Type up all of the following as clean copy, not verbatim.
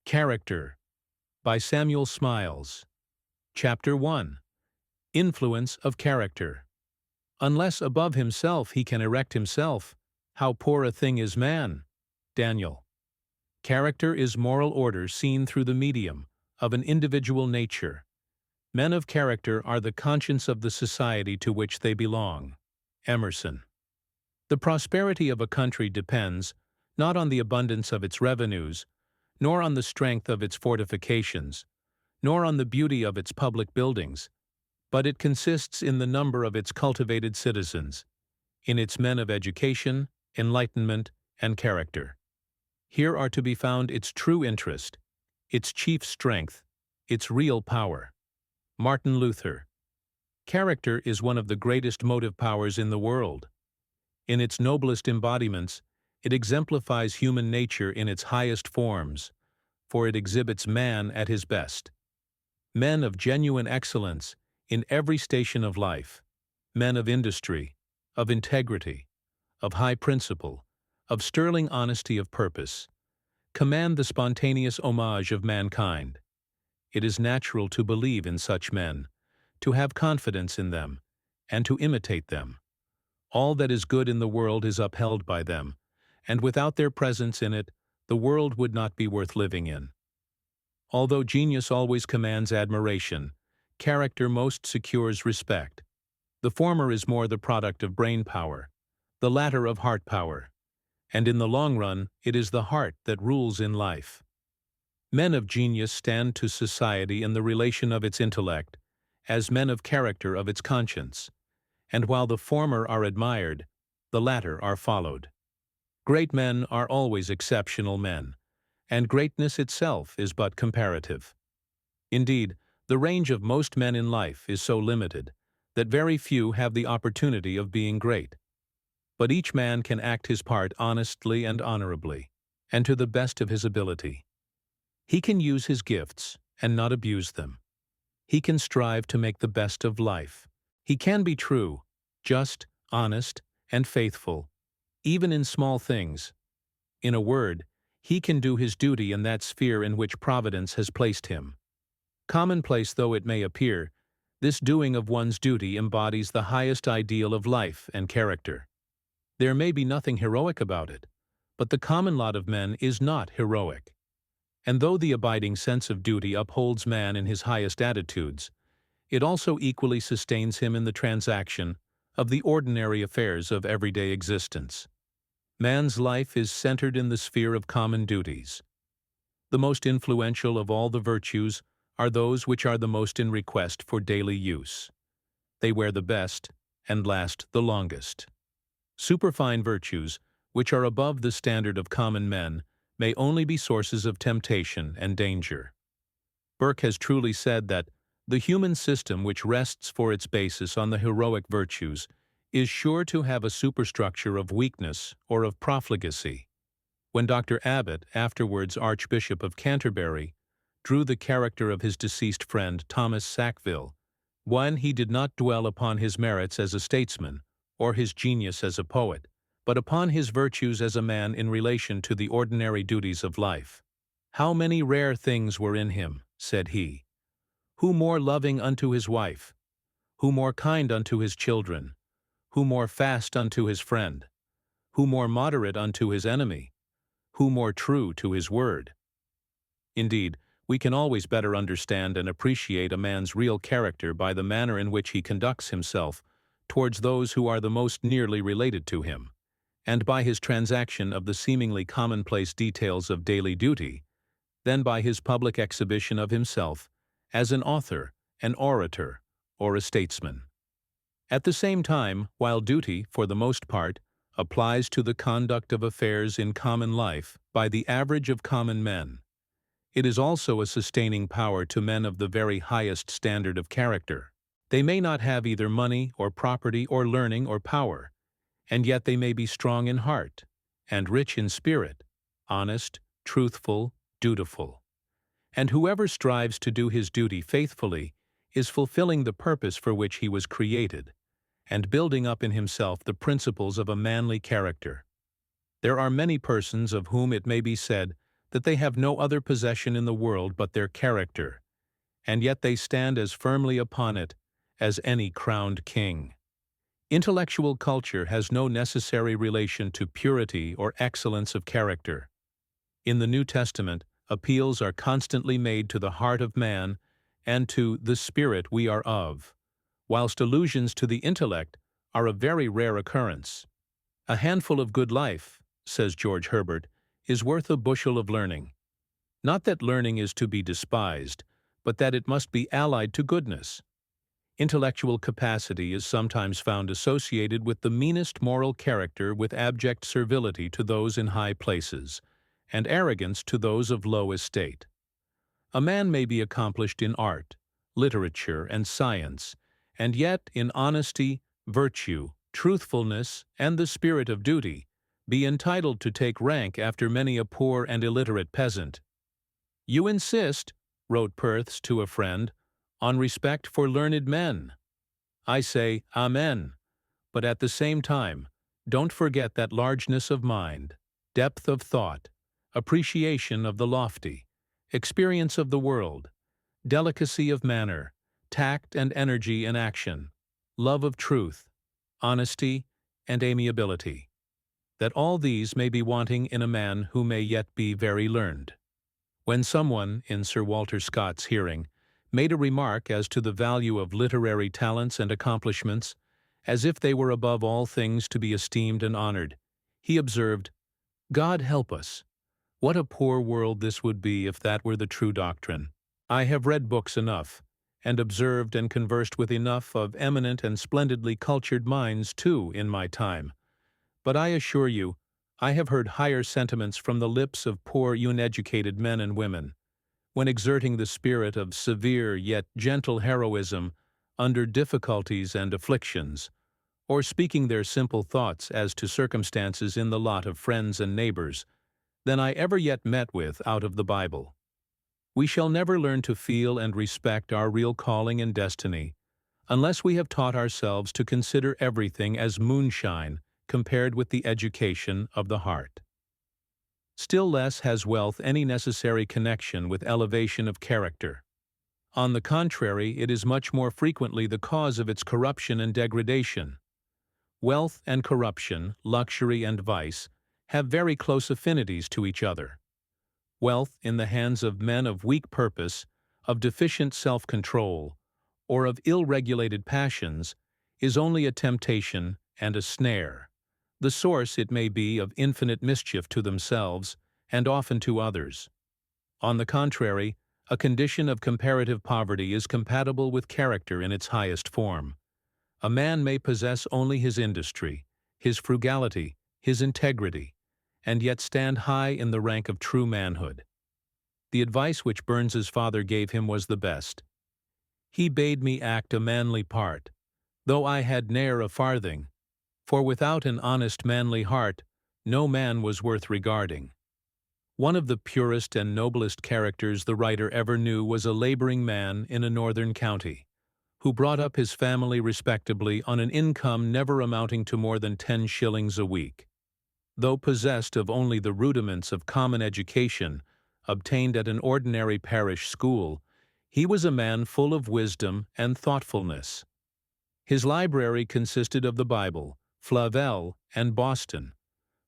Character by Samuel Smiles. Chapter 1. Influence of Character. Unless above himself he can erect himself, how poor a thing is man. Daniel. Character is moral order seen through the medium of an individual nature. Men of character are the conscience of the society to which they belong. Emerson. The prosperity of a country depends not on the abundance of its revenues, nor on the strength of its fortifications, nor on the beauty of its public buildings, but it consists in the number of its cultivated citizens, in its men of education, enlightenment, and character. Here are to be found its true interest, its chief strength, its real power. Martin Luther. Character is one of the greatest motive powers in the world. In its noblest embodiments, it exemplifies human nature in its highest forms, for it exhibits man at his best. Men of genuine excellence in every station of life, men of industry, of integrity, of high principle, of sterling honesty of purpose, command the spontaneous homage of mankind. It is natural to believe in such men, to have confidence in them, and to imitate them. All that is good in the world is upheld by them, and without their presence in it, the world would not be worth living in. Although genius always commands admiration, character most secures respect. The former is more the product of brain power, the latter of heart power, and in the long run it is the heart that rules in life. Men of genius stand to society in the relation of its intellect, as men of character of its conscience, and while the former are admired, the latter are followed. Great men are always exceptional men, and greatness itself is but comparative. Indeed, the range of most men in life is so limited that very few have the opportunity of being great. But each man can act his part honestly and honorably, and to the best of his ability. He can use his gifts and not abuse them. He can strive to make the best of life. He can be true, just, honest, and faithful, even in small things. In a word, he can do his duty in that sphere in which Providence has placed him. Commonplace though it may appear, this doing of one's duty embodies the highest ideal of life and character. There may be nothing heroic about it, but the common lot of men is not heroic. And though the abiding sense of duty upholds man in his highest attitudes, it also equally sustains him in the transaction of the ordinary affairs of everyday existence. Man's life is centered in the sphere of common duties. The most influential of all the virtues are those which are the most in request for daily use. They wear the best and last the longest. Superfine virtues, which are above the standard of common men, may only be sources of temptation and danger. Burke has truly said that the human system which rests for its basis on the heroic virtues is sure to have a superstructure of weakness or of profligacy. When Dr. Abbot, afterwards Archbishop of Canterbury, drew the character of his deceased friend Thomas Sackville, one, he did not dwell upon his merits as a statesman or his genius as a poet, but upon his virtues as a man in relation to the ordinary duties of life. How many rare things were in him, said he. Who more loving unto his wife? Who more kind unto his children? Who more fast unto his friend? Who more moderate unto his enemy? Who more true to his word? Indeed, we can always better understand and appreciate a man's real character by the manner in which he conducts himself towards those who are the most nearly related to him, and by his transaction of the seemingly commonplace details of daily duty, than by his public exhibition of himself as an author, an orator, or a statesman. At the same time, while duty, for the most part, applies to the conduct of affairs in common life by the average of common men, it is also a sustaining power to men of the very highest standard of character. They may not have either money or property or learning or power, and yet they may be strong in heart, and rich in spirit, honest, truthful, dutiful. And whoever strives to do his duty faithfully is fulfilling the purpose for which he was created, and building up in himself the principles of a manly character. There are many persons of whom it may be said that they have no other possession in the world but their character, and yet they stand as firmly upon it as any crowned king. Intellectual culture has no necessary relation to purity or excellence of character. In the New Testament, appeals are constantly made to the heart of man and to the spirit we are of, whilst allusions to the intellect are a very rare occurrence. A handful of good life, says George Herbert, is worth a bushel of learning. Not that learning is to be despised, but that it must be allied to goodness. Intellectual capacity is sometimes found associated with the meanest moral character, with abject servility to those in high places, and arrogance to those of low estate. A man may be accomplished in art, literature, and science, and yet in honesty, virtue, truthfulness, and the spirit of duty, be entitled to take rank after many a poor and illiterate peasant. "You insist," wrote Perthes to a friend, "on respect for learned men. I say, Amen, but at the same time, don't forget that largeness of mind, depth of thought, appreciation of the lofty, experience of the world, delicacy of manner, tact and energy in action, love of truth, honesty, and amiability, that all these may be wanting in a man who may yet be very learned." When someone, in Sir Walter Scott's hearing, made a remark as to the value of literary talents and accomplishments, as if they were above all things to be esteemed and honored, he observed, "God help us! What a poor world this would be if that were the true doctrine. I have read books enough, and observed and conversed with enough of eminent and splendidly cultured minds too in my time, but I assure you, I have heard higher sentiments from the lips of poor uneducated men and women, when exerting the spirit of severe yet gentle heroism under difficulties and afflictions, or speaking their simple thoughts as to circumstances in the lot of friends and neighbors, than I ever yet met with out of the Bible. We shall never learn to feel and respect our real calling and destiny unless we have taught ourselves to consider everything as moonshine compared with the education of the heart. Still less has wealth any necessary connection with elevation of character. On the contrary, it is much more frequently the cause of its corruption and degradation. Wealth and corruption, luxury and vice, have very close affinities to each other. Wealth, in the hands of men of weak purpose, of deficient self-control, or of ill-regulated passions, is only a temptation and a snare. The source, it may be, of infinite mischief to themselves, and often to others. On the contrary, a condition of comparative poverty is compatible with character in its highest form. A man may possess only his industry, his frugality, his integrity, and yet stand high in the rank of true manhood. The advice which Burns's father gave him was the best. "He bade me act a manly part, though I had ne'er a farthing, for without an honest manly heart, no man was worth regarding." One of the purest and noblest characters the writer ever knew was a laboring man in a northern county, who brought up his family respectably on an income never amounting to more than 10 shillings a week. Though possessed of only the rudiments of common education, obtained at an ordinary parish school, he was a man full of wisdom and thoughtfulness. His library consisted of the Bible, Flavel, and Boston,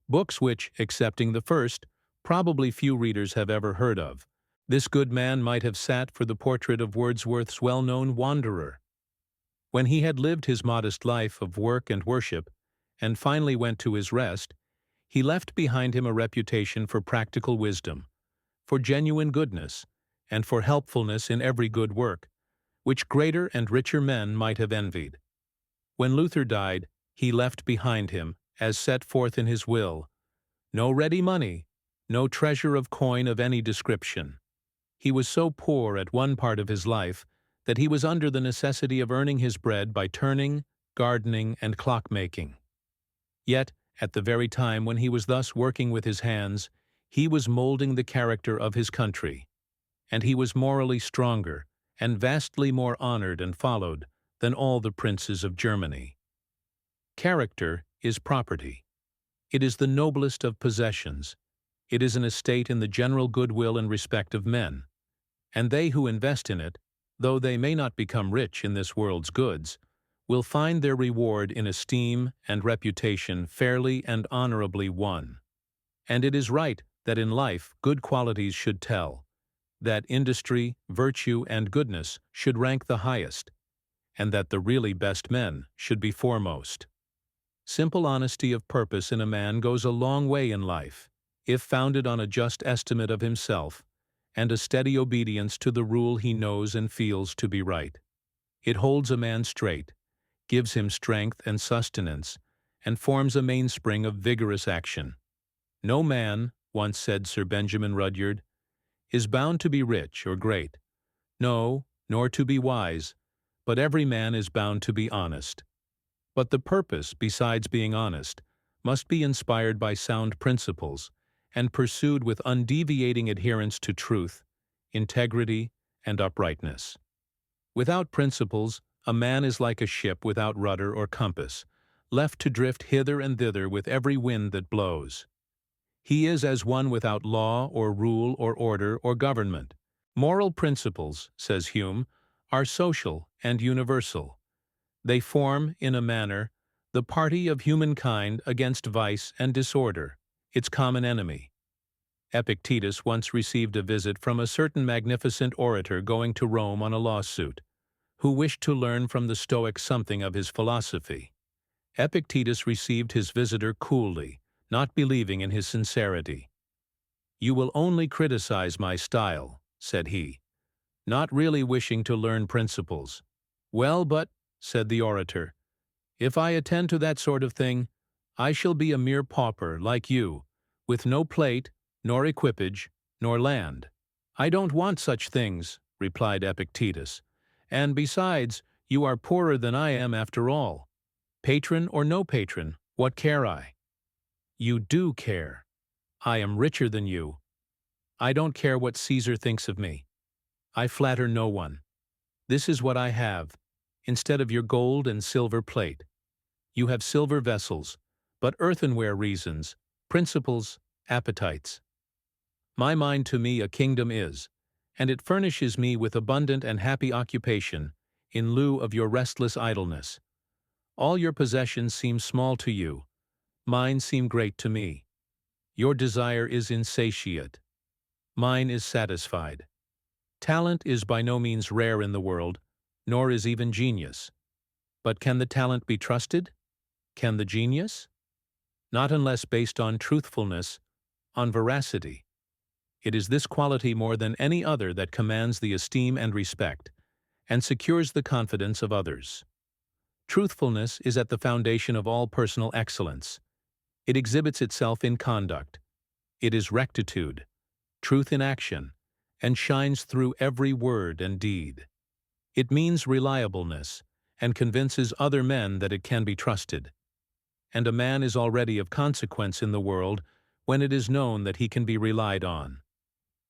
books which, excepting the first, probably few readers have ever heard of. This good man might have sat for the portrait of Wordsworth's well-known Wanderer. When he had lived his modest life of work and worship, and finally went to his rest, he left behind him a reputation for practical wisdom, for genuine goodness, and for helpfulness in every good work, which greater and richer men might have envied. When Luther died, he left behind him, as set forth in his will, no ready money, no treasure of coin of any description. He was so poor at one part of his life that he was under the necessity of earning his bread by turning, gardening, and clock-making. Yet, at the very time when he was thus working with his hands, he was molding the character of his country, and he was morally stronger and vastly more honored and followed than all the princes of Germany. Character is property. It is the noblest of possessions. It is an estate in the general goodwill and respect of men, and they who invest in it, though they may not become rich in this world's goods, will find their reward in esteem and reputation fairly and honorably won. And it is right that in life good qualities should tell, that industry, virtue, and goodness should rank the highest, and that the really best men should be foremost. Simple honesty of purpose in a man goes a long way in life, if founded on a just estimate of himself and a steady obedience to the rule he knows and feels to be right. It holds a man straight, gives him strength and sustenance, and forms a mainspring of vigorous action. No man, once said Sir Benjamin Rudyard, is bound to be rich or great, no, nor to be wise, but every man is bound to be honest. But the purpose, besides being honest, must be inspired by sound principles and pursued with undeviating adherence to truth, integrity, and uprightness. Without principles, a man is like a ship without rudder or compass, left to drift hither and thither with every wind that blows. He is as one without law or rule or order or government. Moral principles, says Hume, are social and universal. They form, in a manner, the party of humankind against vice and disorder, its common enemy. Epictetus once received a visit from a certain magnificent orator going to Rome on a lawsuit, who wished to learn from the Stoics something of his philosophy. Epictetus received his visitor coolly, not believing in his sincerity. "You will only criticize my style," said he, not really wishing to learn principles. "Well, but," said the orator, "if I attend to that sort of thing, I shall be a mere pauper, like you, with no plate, nor equipage, nor land." "I don't want such things," replied Epictetus, "and besides, you are poorer than I am after all. Patron or no patron, what care I?" "You do care. I am richer than you. I don't care what Caesar thinks of me. I flatter no one. This is what I have, instead of your gold and silver plate. You have silver vessels, but earthenware reasons, principles, appetites. My mind to me a kingdom is, and it furnishes me with abundant and happy occupation, in lieu of your restless idleness. All your possessions seem small to you, mine seem great to me. Your desire is insatiate. Mine is satisfied. Talent is by no means rare in the world, nor is even genius. But can the talent be trusted? Can the genius? Not unless based on truthfulness, on veracity. It is this quality more than any other that commands the esteem and respect, and secures the confidence of others. Truthfulness is at the foundation of all personal excellence. It exhibits itself in conduct. It is rectitude, truth in action, and shines through every word and deed. It means reliableness, and convinces other men that it can be trusted. And a man is already of consequence in the world when it is known that he can be relied on.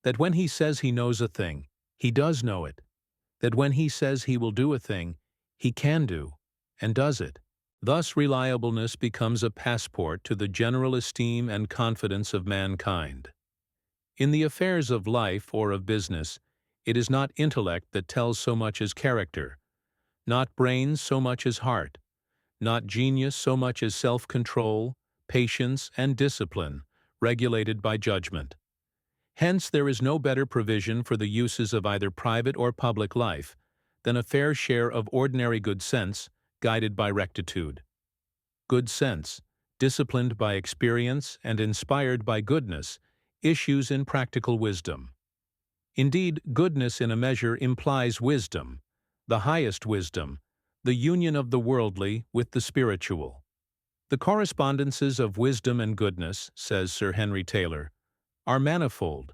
That when he says he knows a thing, he does know it. That when he says he will do a thing, he can do, and does it. Thus reliableness becomes a passport to the general esteem and confidence of mankind. In the affairs of life or of business, it is not intellect that tells so much as character, not brains so much as heart, not genius so much as self-control, patience, and discipline, regulated by judgment. Hence there is no better provision for the uses of either private or public life than a fair share of ordinary good sense, guided by rectitude. Good sense, disciplined by experience and inspired by goodness, issues in practical wisdom. Indeed, goodness in a measure implies wisdom, the highest wisdom, the union of the worldly with the spiritual. The correspondences of wisdom and goodness, says Sir Henry Taylor, are manifold,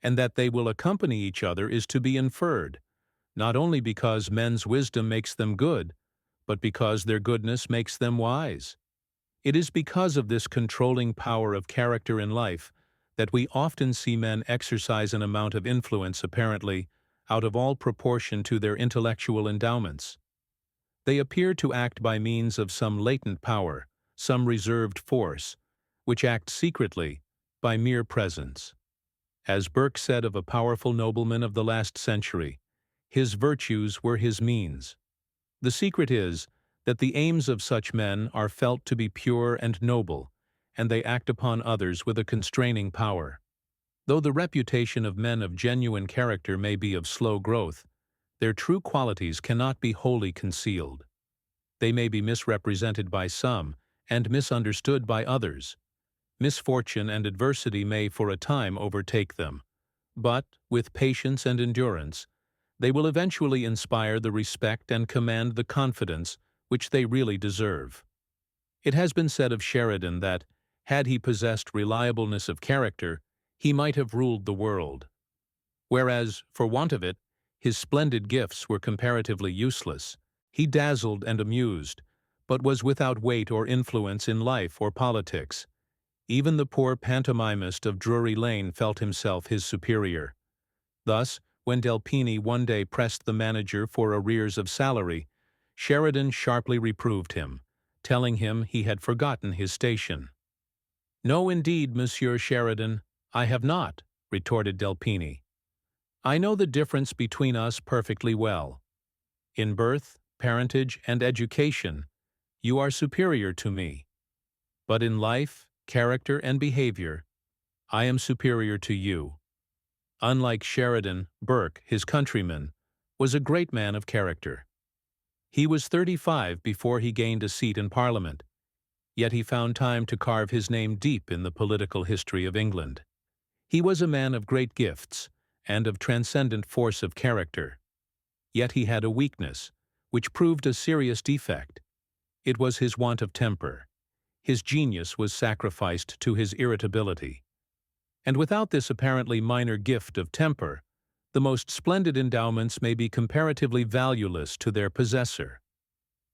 and that they will accompany each other is to be inferred, not only because men's wisdom makes them good, but because their goodness makes them wise. It is because of this controlling power of character in life that we often see men exercise an amount of influence apparently out of all proportion to their intellectual endowments. They appear to act by means of some latent power, some reserved force, which acts secretly, by mere presence. As Burke said of a powerful nobleman of the last century, his virtues were his means. The secret is that the aims of such men are felt to be pure and noble, and they act upon others with a constraining power. Though the reputation of men of genuine character may be of slow growth, their true qualities cannot be wholly concealed. They may be misrepresented by some and misunderstood by others. Misfortune and adversity may for a time overtake them, but, with patience and endurance, they will eventually inspire the respect and command the confidence which they really deserve. It has been said of Sheridan that, had he possessed reliableness of character, he might have ruled the world. Whereas, for want of it, his splendid gifts were comparatively useless. He dazzled and amused, but was without weight or influence in life or politics. Even the poor pantomimist of Drury Lane felt himself his superior. Thus, when Delpini one day pressed the manager for arrears of salary, Sheridan sharply reproved him, telling him he had forgotten his station. "No, indeed, Monsieur Sheridan, I have not," retorted Delpini. "I know the difference between us perfectly well. In birth, parentage, and education, you are superior to me. But in life, character, and behavior, I am superior to you." Unlike Sheridan, Burke, his countryman, was a great man of character. He was 35 before he gained a seat in Parliament, yet he found time to carve his name deep in the political history of England. He was a man of great gifts and of transcendent force of character. Yet he had a weakness, which proved a serious defect. It was his want of temper. His genius was sacrificed to his irritability. And without this apparently minor gift of temper, the most splendid endowments may be comparatively valueless to their possessor.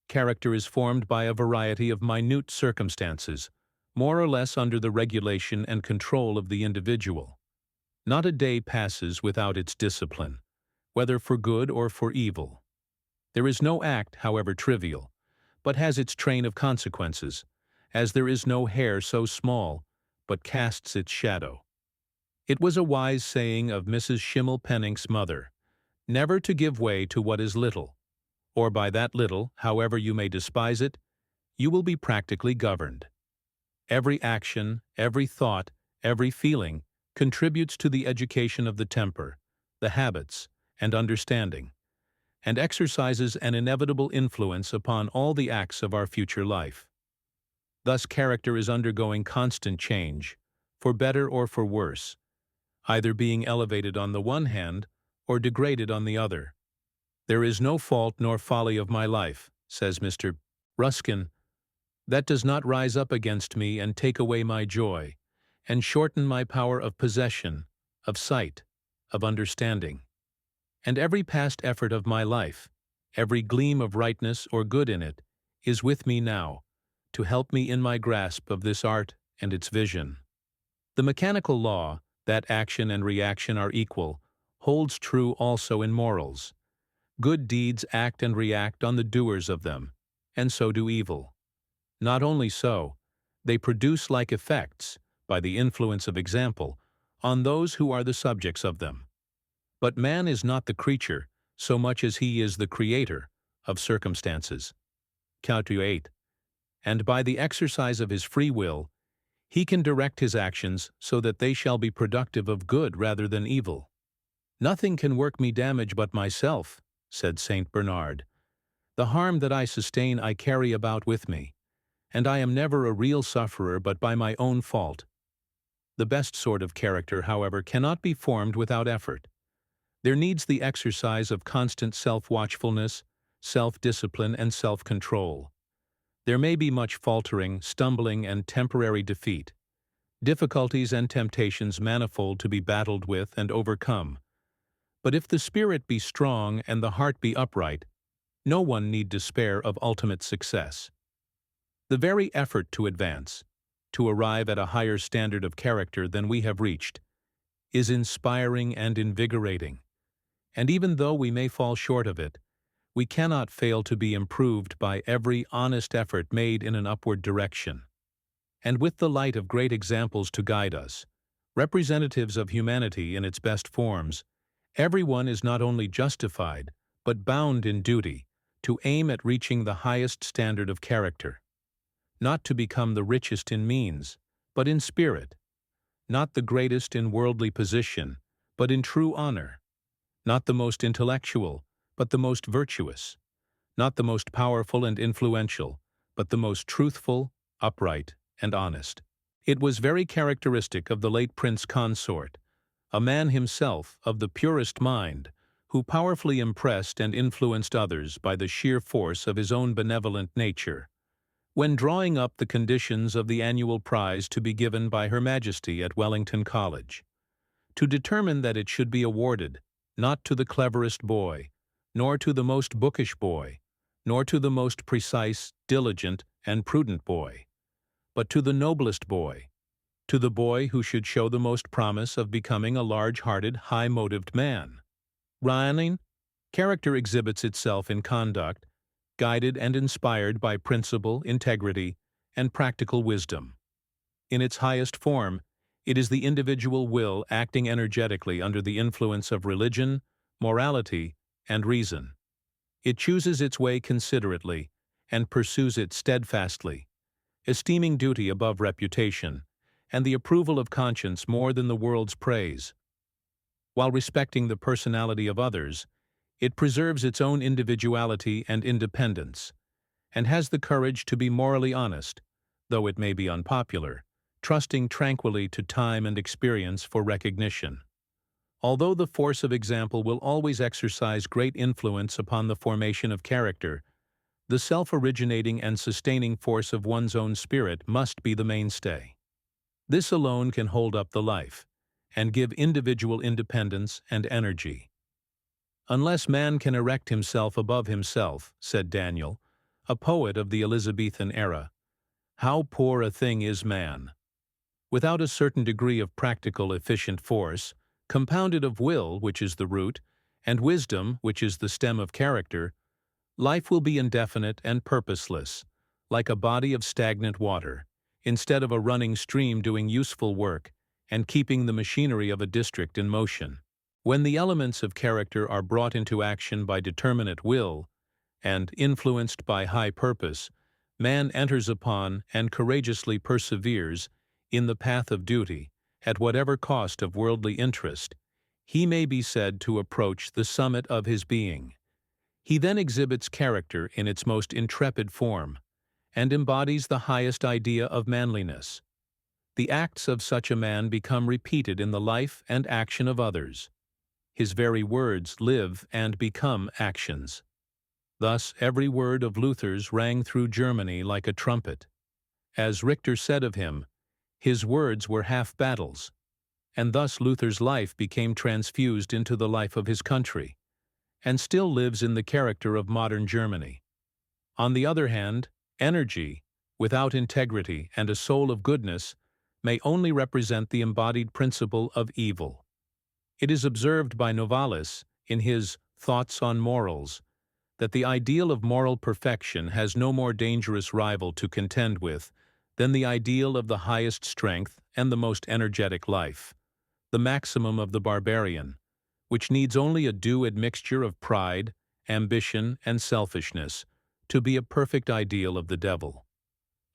Character is formed by a variety of minute circumstances, more or less under the regulation and control of the individual. Not a day passes without its discipline, whether for good or for evil. There is no act, however trivial, but has its train of consequences, as there is no hair so small, but casts its shadow. It was a wise saying of Mrs. Schimmelpenninck's mother, never to give way to what is little, or by that little, however you may despise it, you will be practically governed. Every action, every thought, every feeling contributes to the education of the temper, the habits, and understanding, and exercises an inevitable influence upon all the acts of our future life. Thus character is undergoing constant change, for better or for worse, either being elevated on the one hand or degraded on the other. "There is no fault nor folly of my life," says Mr. Ruskin, "that does not rise up against me and take away my joy, and shorten my power of possession, of sight, of understanding. And every past effort of my life, every gleam of rightness or good in it, is with me now, to help me in my grasp of this art and its vision." The mechanical law, that action and reaction are equal, holds true also in morals. Good deeds act and react on the doers of them, and so do evil. Not only so, they produce like effects, by the influence of example, on those who are the subjects of them. But man is not the creature, so much as he is the creator, of circumstances. Cultivate. And by the exercise of his free will, he can direct his actions so that they shall be productive of good rather than evil. "Nothing can work me damage but myself," said Saint Bernard. "The harm that I sustain I carry about with me, and I am never a real sufferer but by my own fault." The best sort of character, however, cannot be formed without effort. There needs the exercise of constant self-watchfulness, self-discipline, and self-control. There may be much faltering, stumbling, and temporary defeat, difficulties and temptations manifold to be battled with and overcome. But if the spirit be strong and the heart be upright, no one need despair of ultimate success. The very effort to advance, to arrive at a higher standard of character than we have reached, is inspiring and invigorating, and even though we may fall short of it, we cannot fail to be improved by every honest effort made in an upward direction. And with the light of great examples to guide us, representatives of humanity in its best forms, everyone is not only justified, but bound in duty to aim at reaching the highest standard of character, not to become the richest in means, but in spirit, not the greatest in worldly position, but in true honor, not the most intellectual, but the most virtuous, not the most powerful and influential, but the most truthful, upright, and honest. It was very characteristic of the late Prince Consort, a man himself of the purest mind, who powerfully impressed and influenced others by the sheer force of his own benevolent nature, when drawing up the conditions of the annual prize to be given by Her Majesty at Wellington College, to determine that it should be awarded not to the cleverest boy, nor to the most bookish boy, nor to the most precise, diligent, and prudent boy, but to the noblest boy, to the boy who should show the most promise of becoming a large-hearted, high-motived man. Ryaning, character exhibits itself in conduct, guided and inspired by principle, integrity, and practical wisdom. In its highest form, it is the individual will acting energetically under the influence of religion, morality, and reason. It chooses its way considerately and pursues it steadfastly, esteeming duty above reputation and the approval of conscience more than the world's praise. While respecting the personality of others, it preserves its own individuality and independence, and has the courage to be morally honest, though it may be unpopular, trusting tranquilly to time and experience for recognition. Although the force of example will always exercise great influence upon the formation of character, the self-originating and sustaining force of one's own spirit must be the mainstay. This alone can hold up the life, and give individual independence and energy. "Unless man can erect himself above himself," said Daniel, a poet of the Elizabethan era, "how poor a thing is man." Without a certain degree of practical efficient force, compounded of will, which is the root, and wisdom, which is the stem of character, life will be indefinite and purposeless, like a body of stagnant water, instead of a running stream doing useful work and keeping the machinery of a district in motion. When the elements of character are brought into action by determinate will, and influenced by high purpose, man enters upon and courageously perseveres in the path of duty, at whatever cost of worldly interest. He may be said to approach the summit of his being. He then exhibits character in its most intrepid form, and embodies the highest idea of manliness. The acts of such a man become repeated in the life and action of others. His very words live and become actions. Thus every word of Luther's rang through Germany like a trumpet. As Richter said of him, his words were half battles, and thus Luther's life became transfused into the life of his country, and still lives in the character of modern Germany. On the other hand, energy, without integrity and a soul of goodness, may only represent the embodied principle of evil. It is observed by Novalis, in his Thoughts on Morals, that the ideal of moral perfection has no more dangerous rival to contend with than the ideal of the highest strength and the most energetic life, the maximum of the barbarian, which needs only a due admixture of pride, ambition, and selfishness to be a perfect ideal of the devil.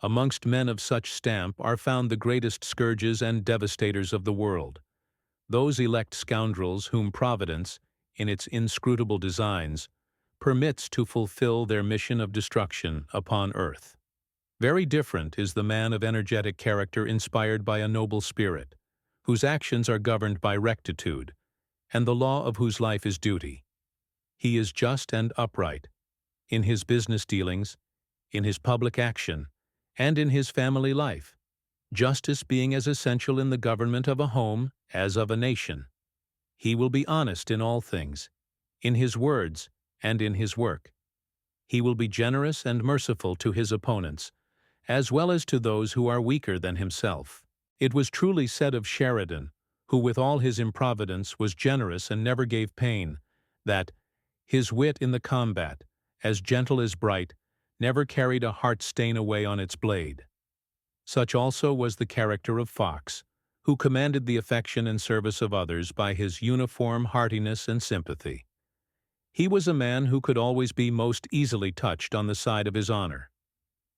Amongst men of such stamp are found the greatest scourges and devastators of the world, those elect scoundrels whom Providence, in its inscrutable designs, permits to fulfill their mission of destruction upon earth. Very different is the man of energetic character inspired by a noble spirit, whose actions are governed by rectitude, and the law of whose life is duty. He is just and upright, in his business dealings, in his public action, and in his family life, justice being as essential in the government of a home as of a nation. He will be honest in all things, in his words and in his work. He will be generous and merciful to his opponents, as well as to those who are weaker than himself. It was truly said of Sheridan, who with all his improvidence was generous and never gave pain, that his wit in the combat, as gentle as bright, never carried a heart stain away on its blade. Such also was the character of Fox, who commanded the affection and service of others by his uniform heartiness and sympathy. He was a man who could always be most easily touched on the side of his honor.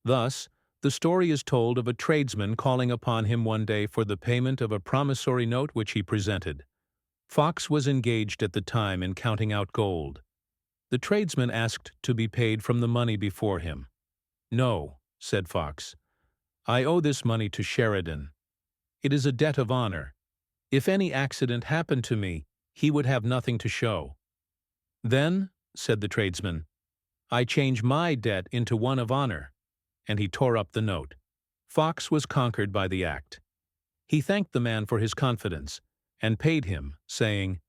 Thus, the story is told of a tradesman calling upon him one day for the payment of a promissory note which he presented. Fox was engaged at the time in counting out gold. The tradesman asked to be paid from the money before him. "No," said Fox. "I owe this money to Sheridan. It is a debt of honor. If any accident happened to me, he would have nothing to show." "Then," said the tradesman, "I change my debt into one of honor," and he tore up the note. Fox was conquered by the act. He thanked the man for his confidence, and paid him, saying,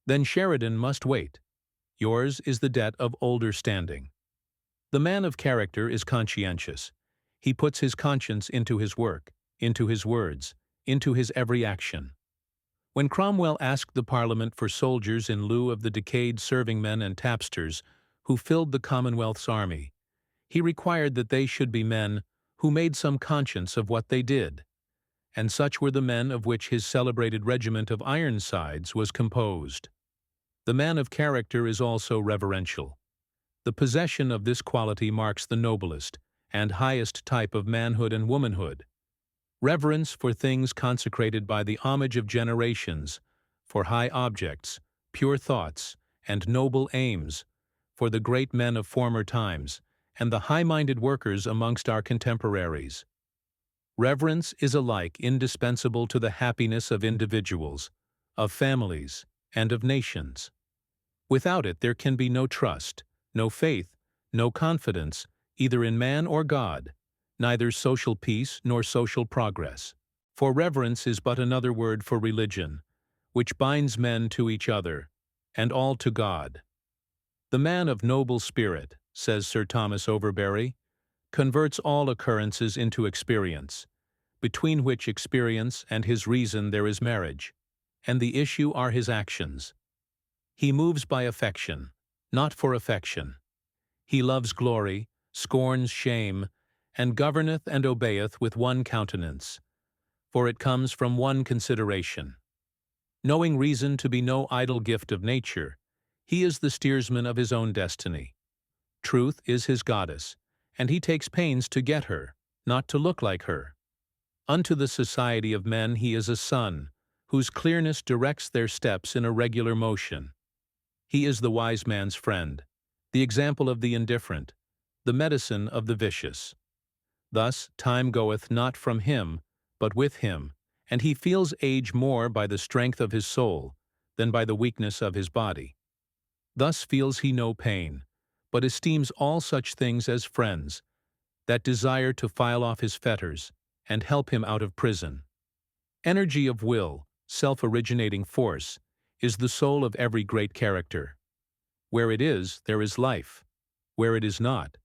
"Then Sheridan must wait. Yours is the debt of older standing." The man of character is conscientious. He puts his conscience into his work, into his words, into his every action. When Cromwell asked the Parliament for soldiers in lieu of the decayed serving-men and tapsters who filled the Commonwealth's army, he required that they should be men who made some conscience of what they did, and such were the men of which his celebrated regiment of Ironsides was composed. The man of character is also reverential. The possession of this quality marks the noblest and highest type of manhood and womanhood. Reverence for things consecrated by the homage of generations, for high objects, pure thoughts, and noble aims, for the great men of former times, and the high-minded workers amongst our contemporaries. Reverence is alike indispensable to the happiness of individuals, of families, and of nations. Without it there can be no trust, no faith, no confidence, either in man or God, neither social peace nor social progress. For reverence is but another word for religion, which binds men to each other, and all to God. "The man of noble spirit," says Sir Thomas Overbury, "converts all occurrences into experience, between which experience and his reason there is marriage, and the issue are his actions. He moves by affection, not for affection. He loves glory, scorns shame, and governeth and obeyeth with one countenance, for it comes from one consideration. Knowing reason to be no idle gift of nature, he is the steersman of his own destiny. Truth is his goddess, and he takes pains to get her, not to look like her. Unto the society of men he is a sun, whose clearness directs their steps in a regular motion. He is the wise man's friend, the example of the indifferent, the medicine of the vicious. Thus time goeth not from him, but with him, and he feels age more by the strength of his soul than by the weakness of his body. Thus feels he no pain, but esteems all such things as friends, that desire to file off his fetters and help him out of prison. Energy of will, self-originating force, is the soul of every great character. Where it is, there is life. Where it is not,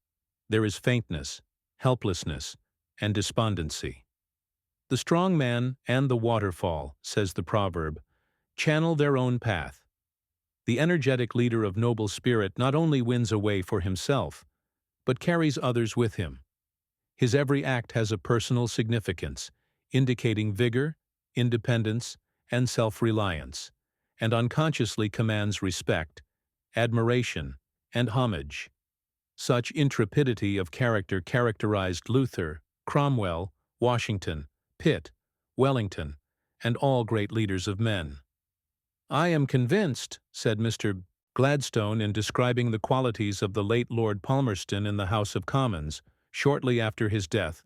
there is faintness, helplessness, and despondency. The strong man and the waterfall, says the proverb, channel their own path. The energetic leader of noble spirit not only wins a way for himself, but carries others with him. His every act has a personal significance, indicating vigor, independence, and self-reliance, and unconsciously commands respect, admiration, and homage. Such intrepidity of character characterized Luther, Cromwell, Washington, Pitt, Wellington, and all great leaders of men. "I am convinced," said Mr. Gladstone in describing the qualities of the late Lord Palmerston in the House of Commons, shortly after his death,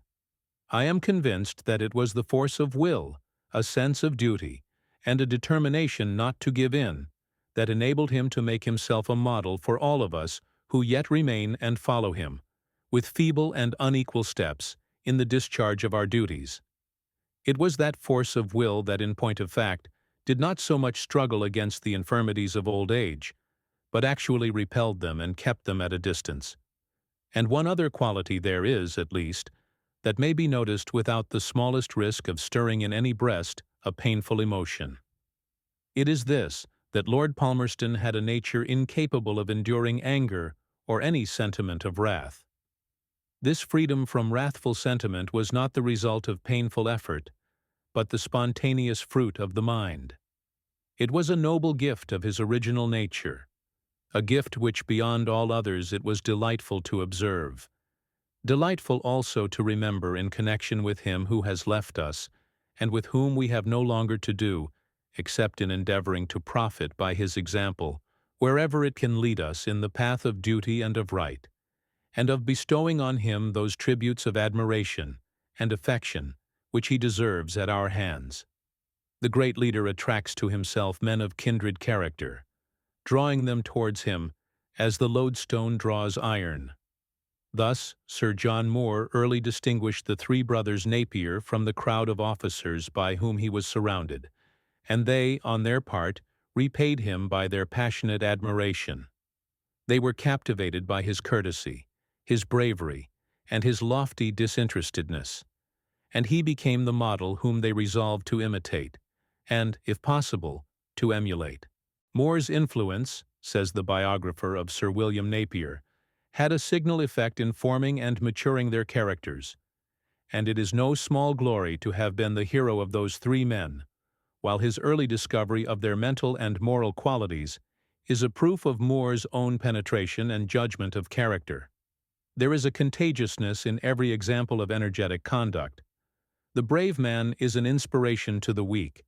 "I am convinced that it was the force of will, a sense of duty, and a determination not to give in, that enabled him to make himself a model for all of us who yet remain and follow him, with feeble and unequal steps, in the discharge of our duties. It was that force of will that, in point of fact, did not so much struggle against the infirmities of old age, but actually repelled them and kept them at a distance. And one other quality there is, at least, that may be noticed without the smallest risk of stirring in any breast a painful emotion. It is this, that Lord Palmerston had a nature incapable of enduring anger or any sentiment of wrath. This freedom from wrathful sentiment was not the result of painful effort, but the spontaneous fruit of the mind. It was a noble gift of his original nature, a gift which beyond all others it was delightful to observe, delightful also to remember in connection with him who has left us, and with whom we have no longer to do, except in endeavoring to profit by his example, wherever it can lead us in the path of duty and of right, and of bestowing on him those tributes of admiration and affection which he deserves at our hands. The great leader attracts to himself men of kindred character, drawing them towards him as the lodestone draws iron. Thus, Sir John Moore early distinguished the three brothers Napier from the crowd of officers by whom he was surrounded, and they, on their part, repaid him by their passionate admiration. They were captivated by his courtesy, his bravery, and his lofty disinterestedness, and he became the model whom they resolved to imitate, and, if possible, to emulate. Moore's influence, says the biographer of Sir William Napier, had a signal effect in forming and maturing their characters, and it is no small glory to have been the hero of those three men, while his early discovery of their mental and moral qualities is a proof of Moore's own penetration and judgment of character. There is a contagiousness in every example of energetic conduct. The brave man is an inspiration to the weak,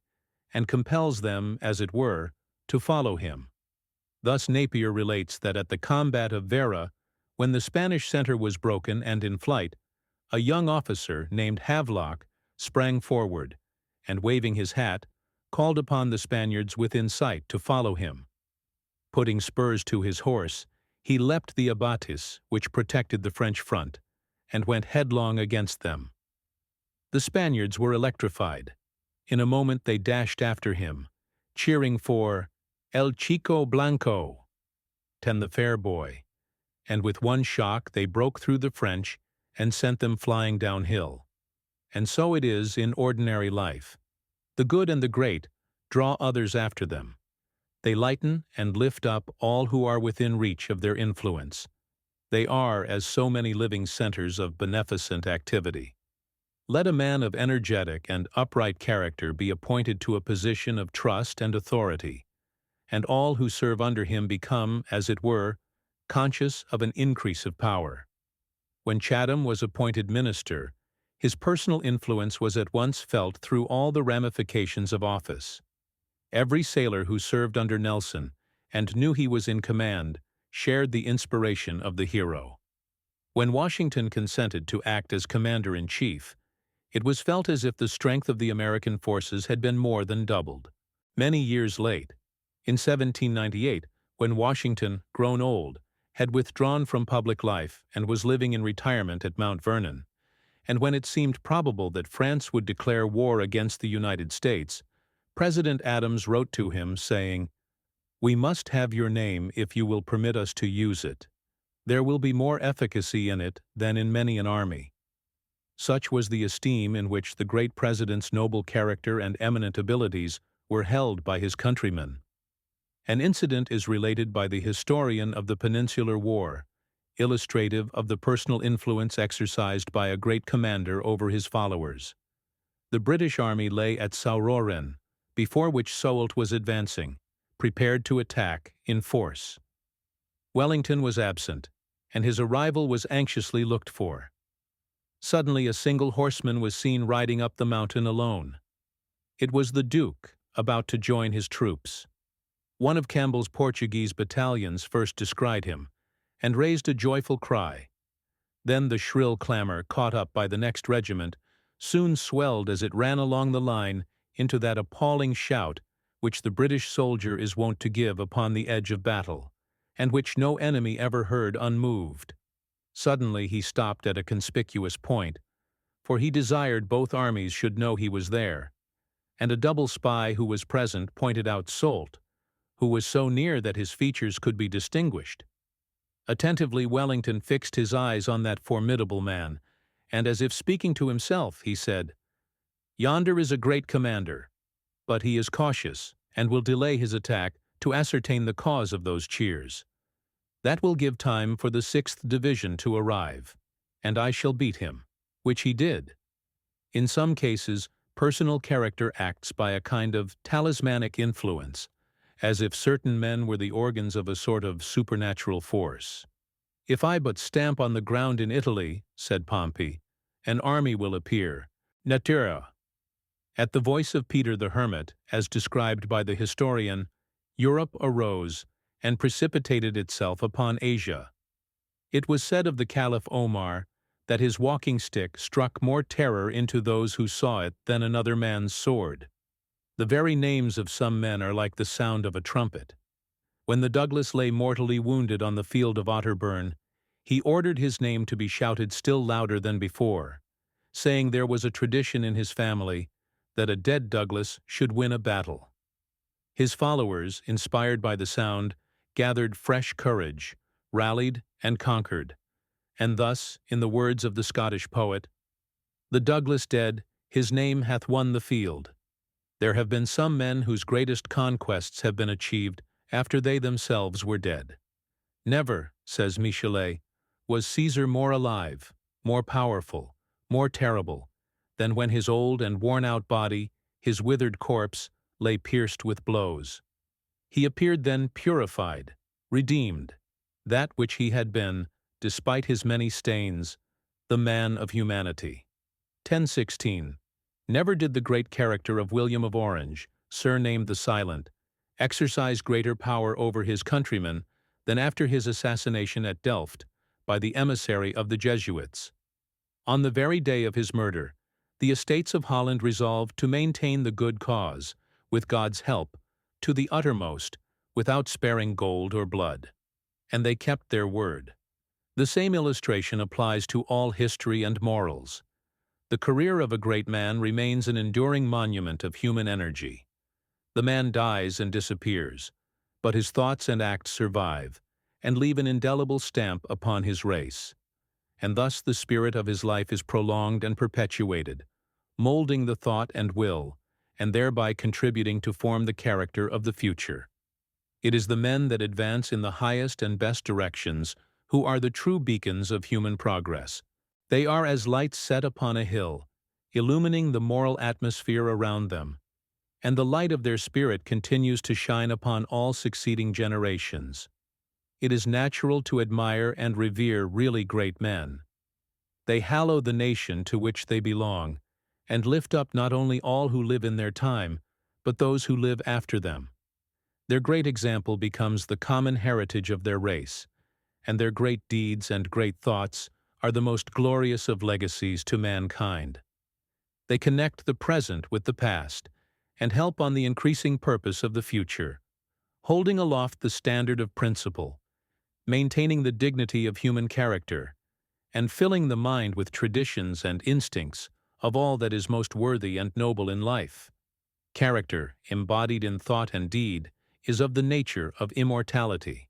and compels them, as it were, to follow him. Thus Napier relates that at the combat of Vera, when the Spanish center was broken and in flight, a young officer named Havelock sprang forward, and waving his hat, called upon the Spaniards within sight to follow him. Putting spurs to his horse, he leapt the abatis which protected the French front, and went headlong against them. The Spaniards were electrified. In a moment they dashed after him, cheering for El Chico Blanco, the fair boy, and with one shock they broke through the French and sent them flying downhill. And so it is in ordinary life. The good and the great draw others after them. They lighten and lift up all who are within reach of their influence. They are as so many living centers of beneficent activity. Let a man of energetic and upright character be appointed to a position of trust and authority, and all who serve under him become, as it were, conscious of an increase of power. When Chatham was appointed minister, his personal influence was at once felt through all the ramifications of office. Every sailor who served under Nelson and knew he was in command shared the inspiration of the hero. When Washington consented to act as commander-in-chief, it was felt as if the strength of the American forces had been more than doubled. Many years late, in 1798, when Washington, grown old, had withdrawn from public life and was living in retirement at Mount Vernon, and when it seemed probable that France would declare war against the United States, President Adams wrote to him saying, "We must have your name if you will permit us to use it. There will be more efficacy in it than in many an army." Such was the esteem in which the great president's noble character and eminent abilities were held by his countrymen. An incident is related by the historian of the Peninsular War, illustrative of the personal influence exercised by a great commander over his followers. The British army lay at Sauroren, before which Soult was advancing, prepared to attack in force. Wellington was absent, and his arrival was anxiously looked for. Suddenly a single horseman was seen riding up the mountain alone. It was the Duke, about to join his troops. One of Campbell's Portuguese battalions first descried him, and raised a joyful cry. Then the shrill clamor, caught up by the next regiment, soon swelled as it ran along the line into that appalling shout which the British soldier is wont to give upon the edge of battle, and which no enemy ever heard unmoved. Suddenly he stopped at a conspicuous point, for he desired both armies should know he was there, and a double spy who was present pointed out Soult, who was so near that his features could be distinguished. Attentively Wellington fixed his eyes on that formidable man, and as if speaking to himself, he said, "Yonder is a great commander, but he is cautious and will delay his attack to ascertain the cause of those cheers. That will give time for the 6th Division to arrive, and I shall beat him," which he did. In some cases, Personal character acts by a kind of talismanic influence, as if certain men were the organs of a sort of supernatural force. "If I but stamp on the ground in Italy," said Pompey, "an army will appear. Natura." At the voice of Peter the Hermit, as described by the historian, Europe arose and precipitated itself upon Asia. It was said of the Caliph Omar that his walking stick struck more terror into those who saw it than another man's sword. The very names of some men are like the sound of a trumpet. When the Douglas lay mortally wounded on the field of Otterburn, he ordered his name to be shouted still louder than before, saying there was a tradition in his family that a dead Douglas should win a battle. His followers, inspired by the sound, gathered fresh courage, rallied, and conquered. And thus, in the words of the Scottish poet, "The Douglas dead, his name hath won the field." There have been some men whose greatest conquests have been achieved after they themselves were dead. Never, says Michelet, was Caesar more alive, more powerful, more terrible, than when his old and worn-out body, his withered corpse, lay pierced with blows. He appeared then purified, redeemed, that which he had been, despite his many stains, the man of humanity. 1016. Never did the great character of William of Orange, surnamed the Silent, exercise greater power over his countrymen than after his assassination at Delft by the emissary of the Jesuits. On the very day of his murder, the Estates of Holland resolved to maintain the good cause, with God's help, to the uttermost, without sparing gold or blood. And they kept their word. The same illustration applies to all history and morals. The career of a great man remains an enduring monument of human energy. The man dies and disappears, but his thoughts and acts survive, and leave an indelible stamp upon his race. And thus the spirit of his life is prolonged and perpetuated, molding the thought and will, and thereby contributing to form the character of the future. It is the men that advance in the highest and best directions who are the true beacons of human progress. They are as lights set upon a hill, illumining the moral atmosphere around them, and the light of their spirit continues to shine upon all succeeding generations. It is natural to admire and revere really great men. They hallow the nation to which they belong, and lift up not only all who live in their time, but those who live after them. Their great example becomes the common heritage of their race, and their great deeds and great thoughts are the most glorious of legacies to mankind. They connect the present with the past, and help on the increasing purpose of the future, holding aloft the standard of principle, maintaining the dignity of human character, and filling the mind with traditions and instincts of all that is most worthy and noble in life. Character, embodied in thought and deed, is of the nature of immortality.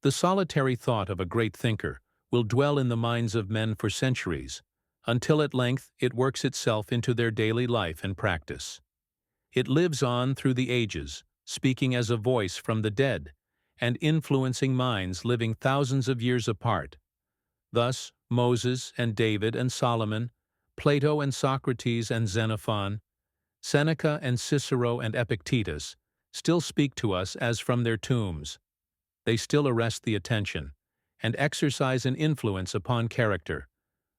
The solitary thought of a great thinker will dwell in the minds of men for centuries, until at length it works itself into their daily life and practice. It lives on through the ages, speaking as a voice from the dead, and influencing minds living thousands of years apart. Thus, Moses and David and Solomon, Plato and Socrates and Xenophon, Seneca and Cicero and Epictetus still speak to us as from their tombs. They still arrest the attention, and exercise an influence upon character,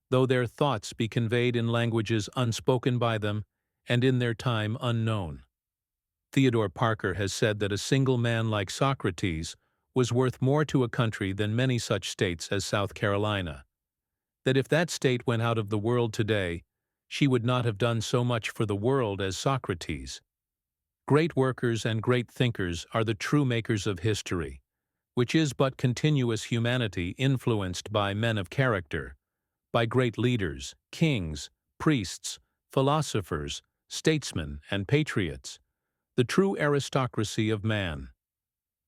though their thoughts be conveyed in languages unspoken by them and in their time unknown. Theodore Parker has said that a single man like Socrates was worth more to a country than many such states as South Carolina. That if that state went out of the world today, she would not have done so much for the world as Socrates. Great workers and great thinkers are the true makers of history, which is but continuous humanity influenced by men of character, by great leaders, kings, priests, philosophers, statesmen, and patriots, the true aristocracy of man.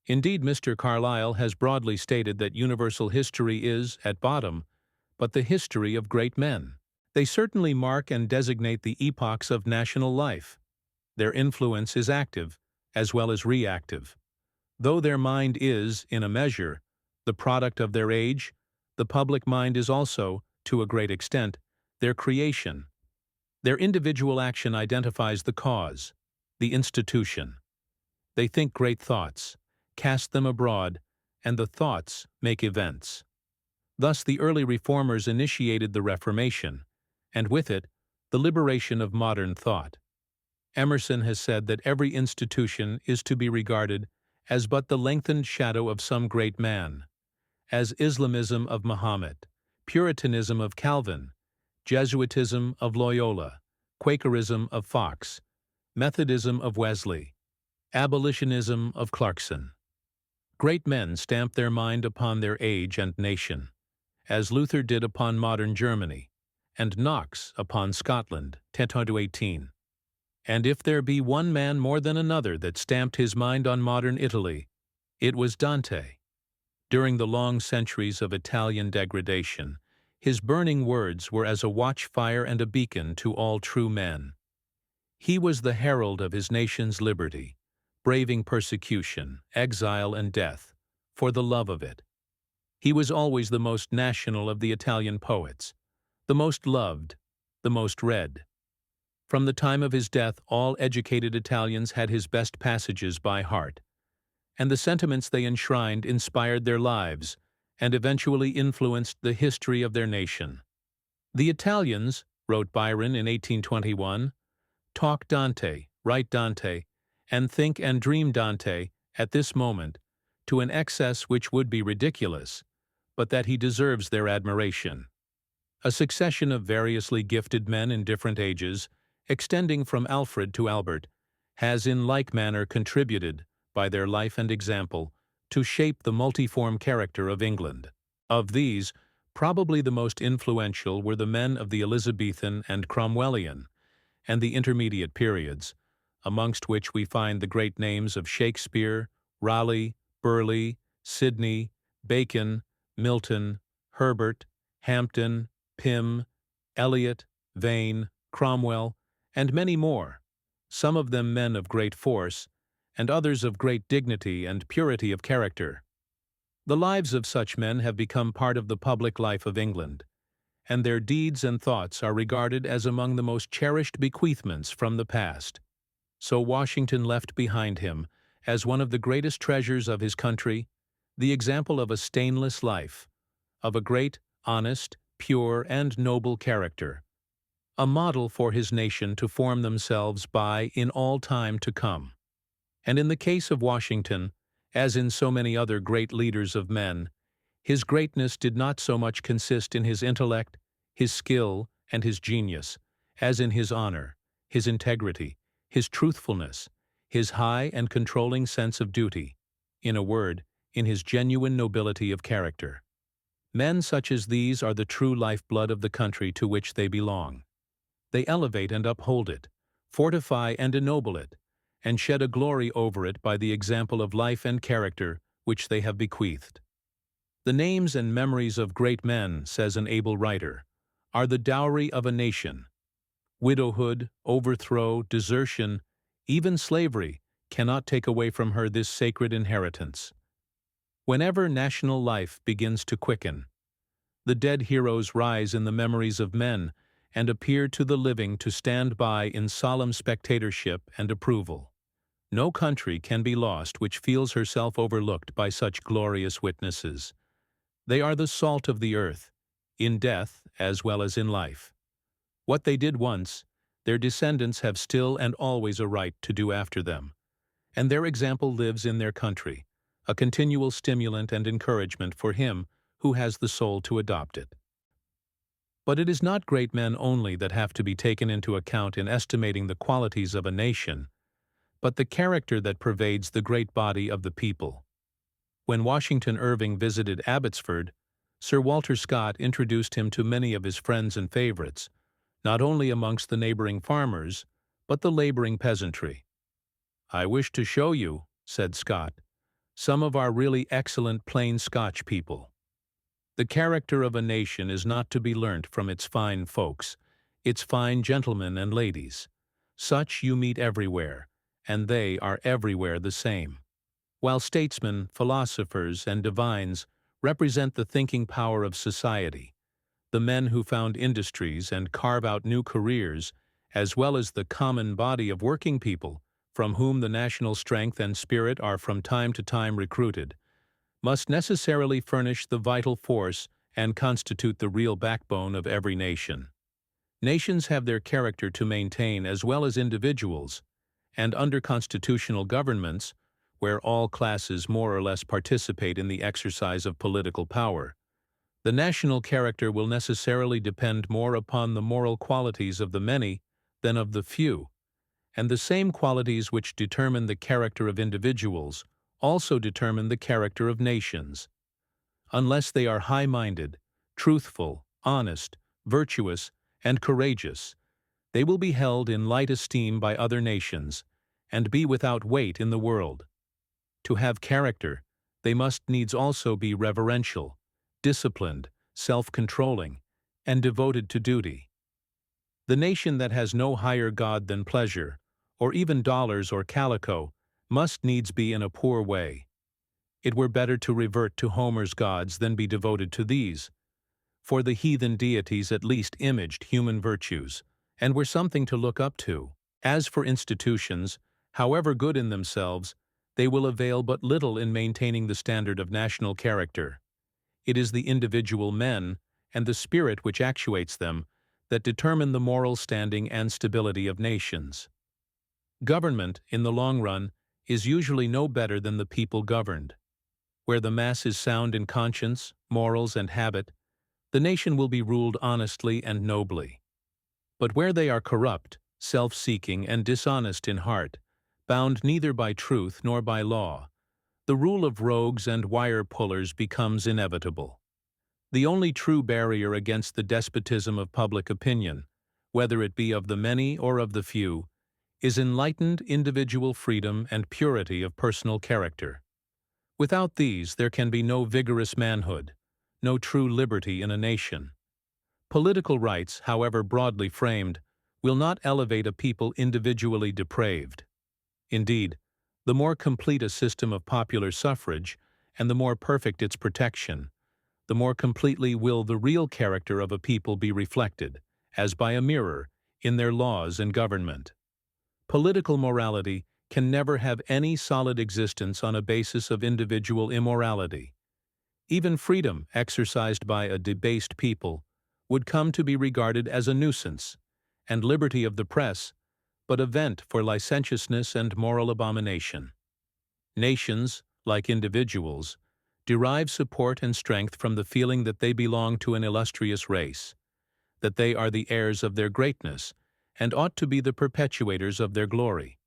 Indeed, Mr. Carlyle has broadly stated that universal history is, at bottom, but the history of great men. They certainly mark and designate the epochs of national life. Their influence is active, as well as reactive. Though their mind is, in a measure, the product of their age, the public mind is also, to a great extent, their creation. Their individual action identifies the cause, the institution. They think great thoughts, cast them abroad, and the thoughts make events. Thus the early reformers initiated the Reformation, and with it, the liberation of modern thought. Emerson has said that every institution is to be regarded as but the lengthened shadow of some great man, as Islamism of Muhammad, Puritanism of Calvin, Jesuitism of Loyola, Quakerism of Fox, Methodism of Wesley, abolitionism of Clarkson. Great men stamped their mind upon their age and nation, as Luther did upon modern Germany, and Knox upon Scotland, 10-18. And if there be one man more than another that stamped his mind on modern Italy, it was Dante. During the long centuries of Italian degradation, his burning words were as a watchfire and a beacon to all true men. He was the herald of his nation's liberty, braving persecution, exile, and death, for the love of it. He was always the most national of the Italian poets, the most loved, the most read. From the time of his death, all educated Italians had his best passages by heart, and the sentiments they enshrined inspired their lives and eventually influenced the history of their nation. The Italians, wrote Byron in 1821, talk Dante, write Dante, and think and dream Dante at this moment to an excess which would be ridiculous, but that he deserves their admiration. A succession of variously gifted men in different ages, extending from Alfred to Albert, has in like manner contributed, by their life and example, to shape the multiform character of England. Of these, probably the most influential were the men of the Elizabethan and Cromwellian, and the intermediate periods, amongst which we find the great names of Shakespeare, Raleigh, Burleigh, Sidney, Bacon, Milton, Herbert, Hampden, Pym, Eliot, Vane, Cromwell, and many more, some of them men of great force, and others of great dignity and purity of character. The lives of such men have become part of the public life of England, and their deeds and thoughts are regarded as among the most cherished bequeathments from the past. So Washington left behind him, as one of the greatest treasures of his country, the example of a stainless life, of a great, honest, pure, and noble character, a model for his nation to form themselves by in all time to come. And in the case of Washington, as in so many other great leaders of men, his greatness did not so much consist in his intellect, his skill, and his genius, as in his honor, his integrity, his truthfulness, his high and controlling sense of duty, in a word, in his genuine nobility of character. Men such as these are the true lifeblood of the country to which they belong. They elevate and uphold it, fortify and ennoble it, and shed a glory over it by the example of life and character which they have bequeathed. The names and memories of great men, says an able writer, are the dowry of a nation. Widowhood, overthrow, desertion, even slavery cannot take away from her this sacred inheritance. Whenever national life begins to quicken, the dead heroes rise in the memories of men and appear to the living to stand by in solemn spectatorship and approval. No country can be lost which feels herself overlooked by such glorious witnesses. They are the salt of the earth, in death as well as in life. What they did once, their descendants have still and always a right to do after them, and their example lives in their country, a continual stimulant and encouragement for him who has the soul to adopt it. But it is not great men only that have to be taken into account in estimating the qualities of a nation, but the character that pervades the great body of the people. When Washington Irving visited Abbotsford, Sir Walter Scott introduced him to many of his friends and favorites, not only amongst the neighboring farmers, but the laboring peasantry. "I wish to show you," said Scott, "some of our really excellent plain Scotch people. The character of a nation is not to be learnt from its fine folks, its fine gentlemen and ladies. Such you meet everywhere, and they are everywhere the same. While statesmen, philosophers, and divines represent the thinking power of society, the men who found industries and carve out new careers as well as the common body of working people, from whom the national strength and spirit are from time to time recruited, must necessarily furnish the vital force and constitute the real backbone of every nation. Nations have their character to maintain as well as individuals, and under constitutional governments, where all classes more or less participate in the exercise of political power, the national character will necessarily depend more upon the moral qualities of the many than of the few, and the same qualities which determine the character of individuals also determine the character of nations. Unless they are high-minded, truthful, honest, virtuous, and courageous, they will be held in light esteem by other nations, and be without weight in the world. To have character, they must needs also be reverential, disciplined, self-controlling, and devoted to duty. The nation that has no higher god than pleasure, or even dollars or calico, must needs be in a poor way. It were better to revert to Homer's gods than be devoted to these, for the heathen deities at least imaged human virtues, and were something to look up to. As for institutions, however good in themselves, they will avail but little in maintaining the standard of national character. It is the individual men, and the spirit which actuates them, that determine the moral standing and stability of nations. Government, in the long run, is usually no better than the people governed. Where the mass is sound in conscience, morals, and habit, the nation will be ruled honestly and nobly. But where they are corrupt, self-seeking, and dishonest in heart, bound neither by truth nor by law, the rule of rogues and wire-pullers becomes inevitable. The only true barrier against the despotism of public opinion, whether it be of the many or of the few, is enlightened individual freedom and purity of personal character. Without these, there can be no vigorous manhood, no true liberty in a nation. Political rights, however broadly framed, will not elevate a people individually depraved. Indeed, the more complete a system of popular suffrage, and the more perfect its protection, the more completely will the real character of a people be reflected, as by a mirror, in their laws and government. Political morality can never have any solid existence on a basis of individual immorality. Even freedom exercised by a debased people would come to be regarded as a nuisance, and liberty of the press but a vent for licentiousness and moral abomination. Nations, like individuals, derive support and strength from the feeling that they belong to an illustrious race, that they are the heirs of their greatness, and ought to be the perpetuators of their glory.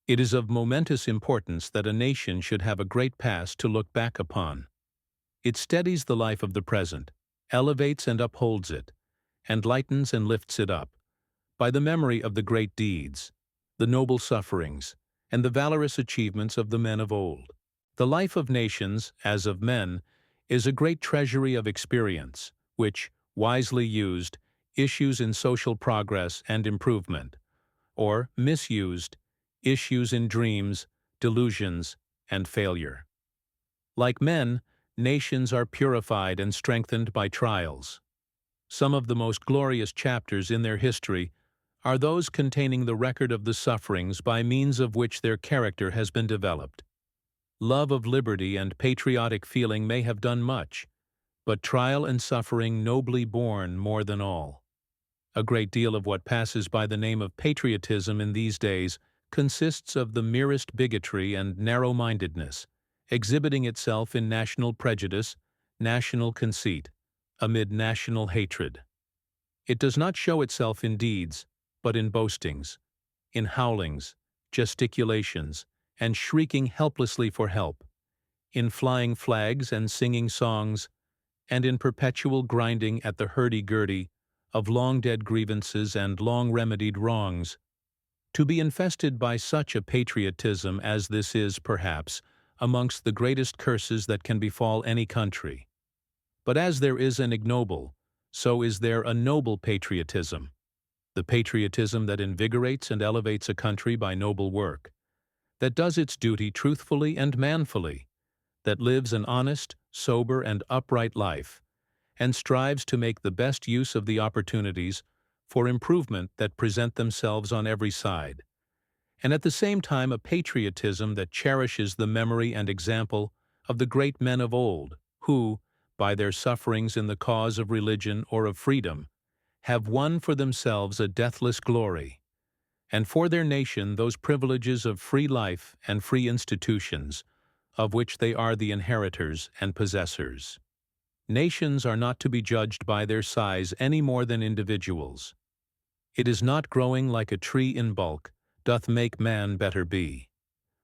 It is of momentous importance that a nation should have a great past to look back upon. It steadies the life of the present, elevates and upholds it, and lightens and lifts it up, by the memory of the great deeds, the noble sufferings, and the valorous achievements of the men of old. The life of nations, as of men, is a great treasury of experience, which, wisely used, issues in social progress and improvement, or, misused, issues in dreams, delusions, and failure. Like men, nations are purified and strengthened by trials. Some of the most glorious chapters in their history are those containing the record of the sufferings by means of which their character has been developed. Love of liberty and patriotic feeling may have done much, but trial and suffering nobly borne more than all. A great deal of what passes by the name of patriotism in these days consists of the merest bigotry and narrow-mindedness, exhibiting itself in national prejudice, national conceit, amid national hatred. It does not show itself in deeds, but in boastings, in howlings, gesticulations, and shrieking helplessly for help, in flying flags and singing songs, and in perpetual grinding at the hurdy-gurdy of long-dead grievances and long-remedied wrongs. To be infested by such a patriotism as this is, perhaps, amongst the greatest curses that can befall any country. But as there is an ignoble, so is there a noble patriotism, the patriotism that invigorates and elevates a country by noble work, that does its duty truthfully and manfully, that lives an honest, sober, and upright life, and strives to make the best use of the opportunities for improvement that present themselves on every side, and at the same time a patriotism that cherishes the memory and example of the great men of old who, by their sufferings in the cause of religion or of freedom, have won for themselves a deathless glory, and for their nation those privileges of free life and free institutions, of which they are the inheritors and possessors. Nations are not to be judged by their size any more than individuals. It is not growing like a tree in bulk doth make man better be.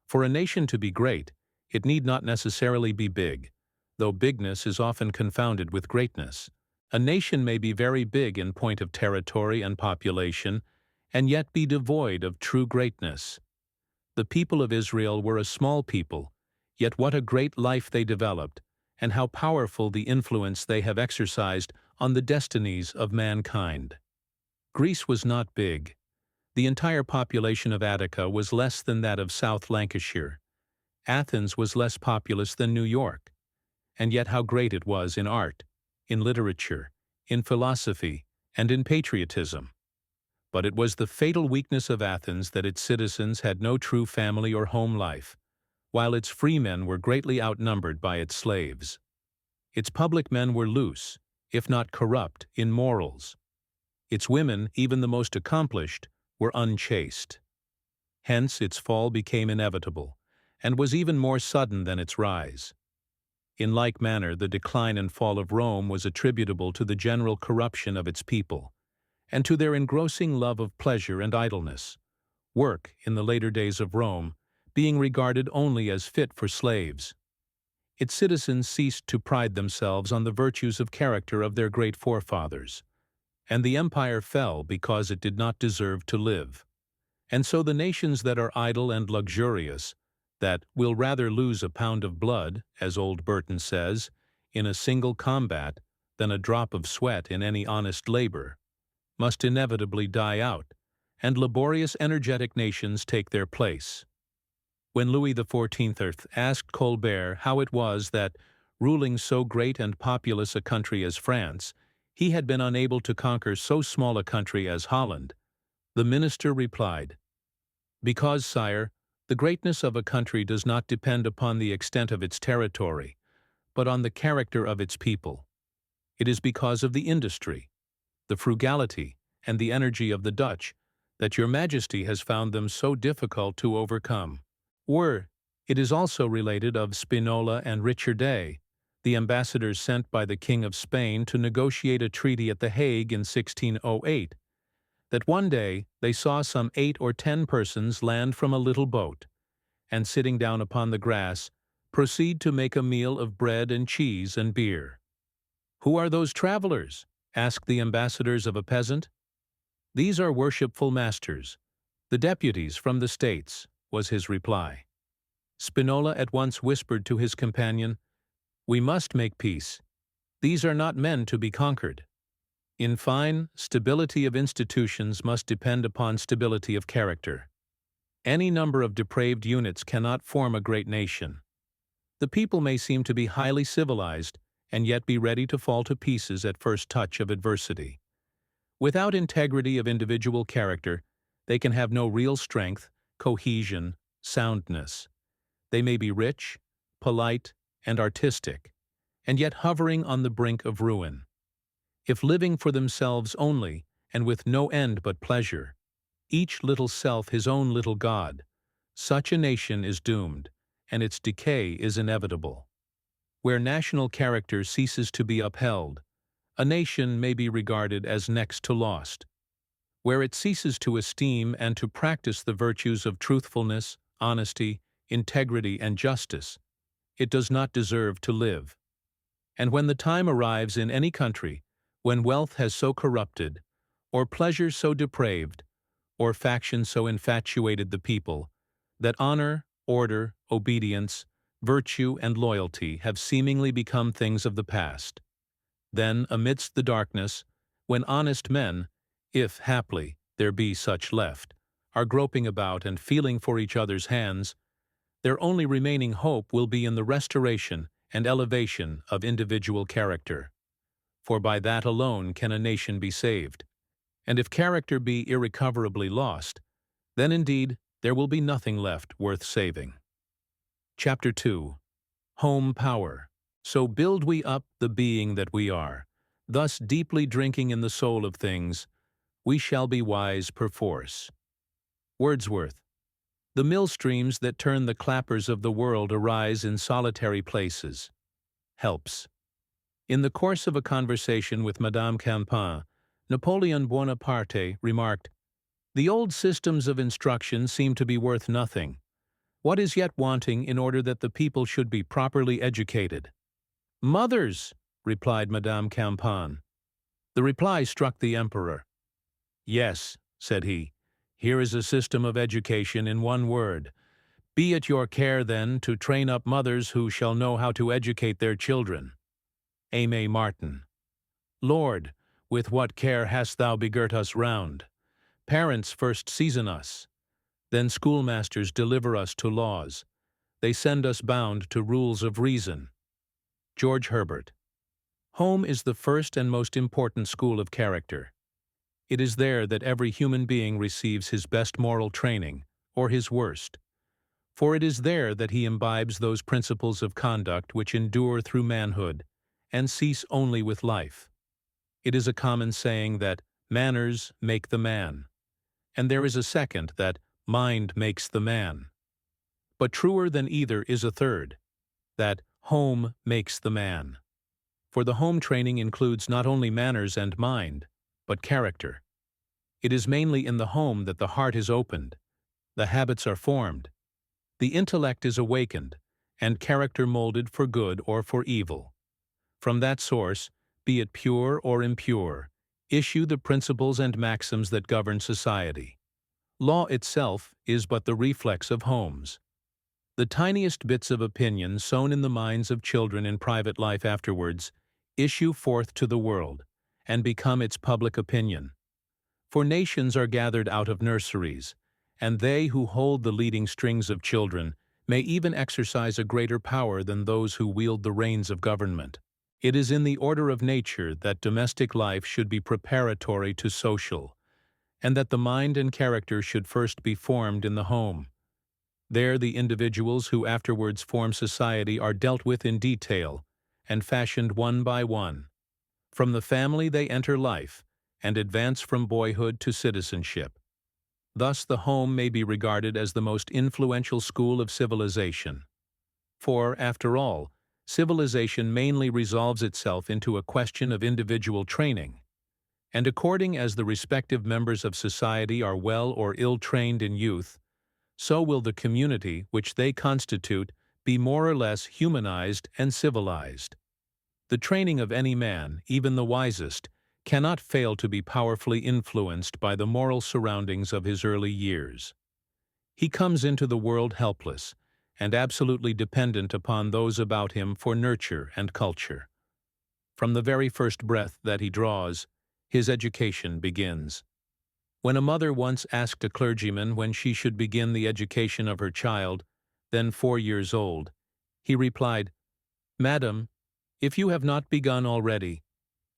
For a nation to be great, it need not necessarily be big, though bigness is often confounded with greatness. A nation may be very big in point of territory and population, and yet be devoid of true greatness. The people of Israel were a small people, yet what a great life they developed, and how powerful the influence they have exercised on the destinies of mankind. Greece was not big. The entire population of Attica was less than that of South Lancashire. Athens was less populous than New York. And yet how great it was in art, in literature, in philosophy, and in patriotism. But it was the fatal weakness of Athens that its citizens had no true family or home life, while its freemen were greatly outnumbered by its slaves. Its public men were loose, if not corrupt, in morals. Its women, even the most accomplished, were unchaste. Hence its fall became inevitable, and was even more sudden than its rise. In like manner, the decline and fall of Rome was attributable to the general corruption of its people, and to their engrossing love of pleasure and idleness, work, in the later days of Rome, being regarded only as fit for slaves. Its citizens ceased to pride themselves on the virtues of character of their great forefathers, and the empire fell because it did not deserve to live. And so the nations that are idle and luxurious, that will rather lose a pound of blood, as old Burton says, in a single combat than a drop of sweat in any honest labor, must inevitably die out, and laborious energetic nations take their place. When Louis XIV asked Colbert how it was that, ruling so great and populous a country as France, he had been unable to conquer so small a country as Holland, the minister replied, "Because, sire, the greatness of a country does not depend upon the extent of its territory, but on the character of its people. It is because of the industry, the frugality, and the energy of the Dutch that your Majesty has found them so difficult to overcome." It is also related of Spinola and Richardet, the ambassadors sent by the King of Spain to negotiate a treaty at The Hague in 1608, that one day they saw some 8 or 10 persons land from a little boat, and sitting down upon the grass, proceed to make a meal of bread and cheese and beer. "Who are those travelers?" asked the ambassadors of a peasant. "These are worshipful masters, the deputies from the States," was his reply. Spinola at once whispered to his companion, "We must make peace. These are not men to be conquered." In fine, stability of institutions must depend upon stability of character. Any number of depraved units cannot form a great nation. The people may seem to be highly civilized, and yet be ready to fall to pieces at first touch of adversity. Without integrity of individual character, they can have no real strength, cohesion, soundness. They may be rich, polite, and artistic, and yet hovering on the brink of ruin. If living for themselves only, and with no end but pleasure, each little self his own little god, such a nation is doomed, and its decay is inevitable. Where national character ceases to be upheld, a nation may be regarded as next to lost. Where it ceases to esteem and to practice the virtues of truthfulness, honesty, integrity, and justice, it does not deserve to live. And when the time arrives in any country, when wealth has so corrupted, or pleasure so depraved, or faction so infatuated the people, that honor, order, obedience, virtue, and loyalty have seemingly become things of the past, then, amidst the darkness, when honest men, if haply there be such left, are groping about and feeling for each other's hands, their only remaining hope will be in the restoration and elevation of individual character. For by that alone can a nation be saved, And if character be irrecoverably lost, then indeed there will be nothing left worth saving. Chapter 2. Home Power. So build we up the being that we are, thus deeply drinking in the soul of things, we shall be wise perforce. Wordsworth. The millstreams that turn the clappers of the world arise in solitary places. Helps. In the course of a conversation with Madame Campan, Napoleon Bonaparte remarked, "The old systems of instruction seem to be worth nothing. What is yet wanting in order that the people should be properly educated?" "Mothers," replied Madame Campan. The reply struck the emperor. "Yes," said he, "here is a system of education in one word. Be it your care, then, to train up mothers who shall know how to educate their children." Aimé Martin. Lord, with what care hast thou begirt us round! Parents first season us, then schoolmasters deliver us to laws. They send us bound to rules of reason. George Herbert. Home is the first and most important school of character. It is there that every human being receives his best moral training, or his worst. For it is there that he imbibes those principles of conduct which endure through manhood, and cease only with life. It is a common saying that manners make the man, and there is a second that mind makes the man. But truer than either is a third, that home makes the man. For the home training includes not only manners and mind, but character. It is mainly in the home that the heart is opened, the habits are formed, the intellect is awakened, and character molded for good or for evil. From that source, be it pure or impure, issue the principles and maxims that govern society. Law itself is but the reflex of homes. The tiniest bits of opinion sown in the minds of children in private life afterwards issue forth to the world, and become its public opinion. For nations are gathered out of nurseries, and they who hold the leading strings of children may even exercise a greater power than those who wield the reins of government. It is in the order of nature that domestic life should be preparatory to social, and that the mind and character should first be formed in the home. There the individuals who afterwards form society are dealt with in detail, and fashioned one by one. From the family they enter life, and advance from boyhood to citizenship. Thus the home may be regarded as the most influential school of civilization. For, after all, civilization mainly resolves itself into a question of individual training, and according as the respective members of society are well or ill trained in youth, so will the community which they constitute be more or less humanized and civilized. The training of any man, even the wisest, cannot fail to be powerfully influenced by the moral surroundings of his early years. He comes into the world helpless, and absolutely dependent upon those about him for nurture and culture. From the very first breath that he draws, his education begins. When a mother once asked a clergyman when she should begin the education of her child, then 4 years old, he replied, "Madam, if you have not begun already,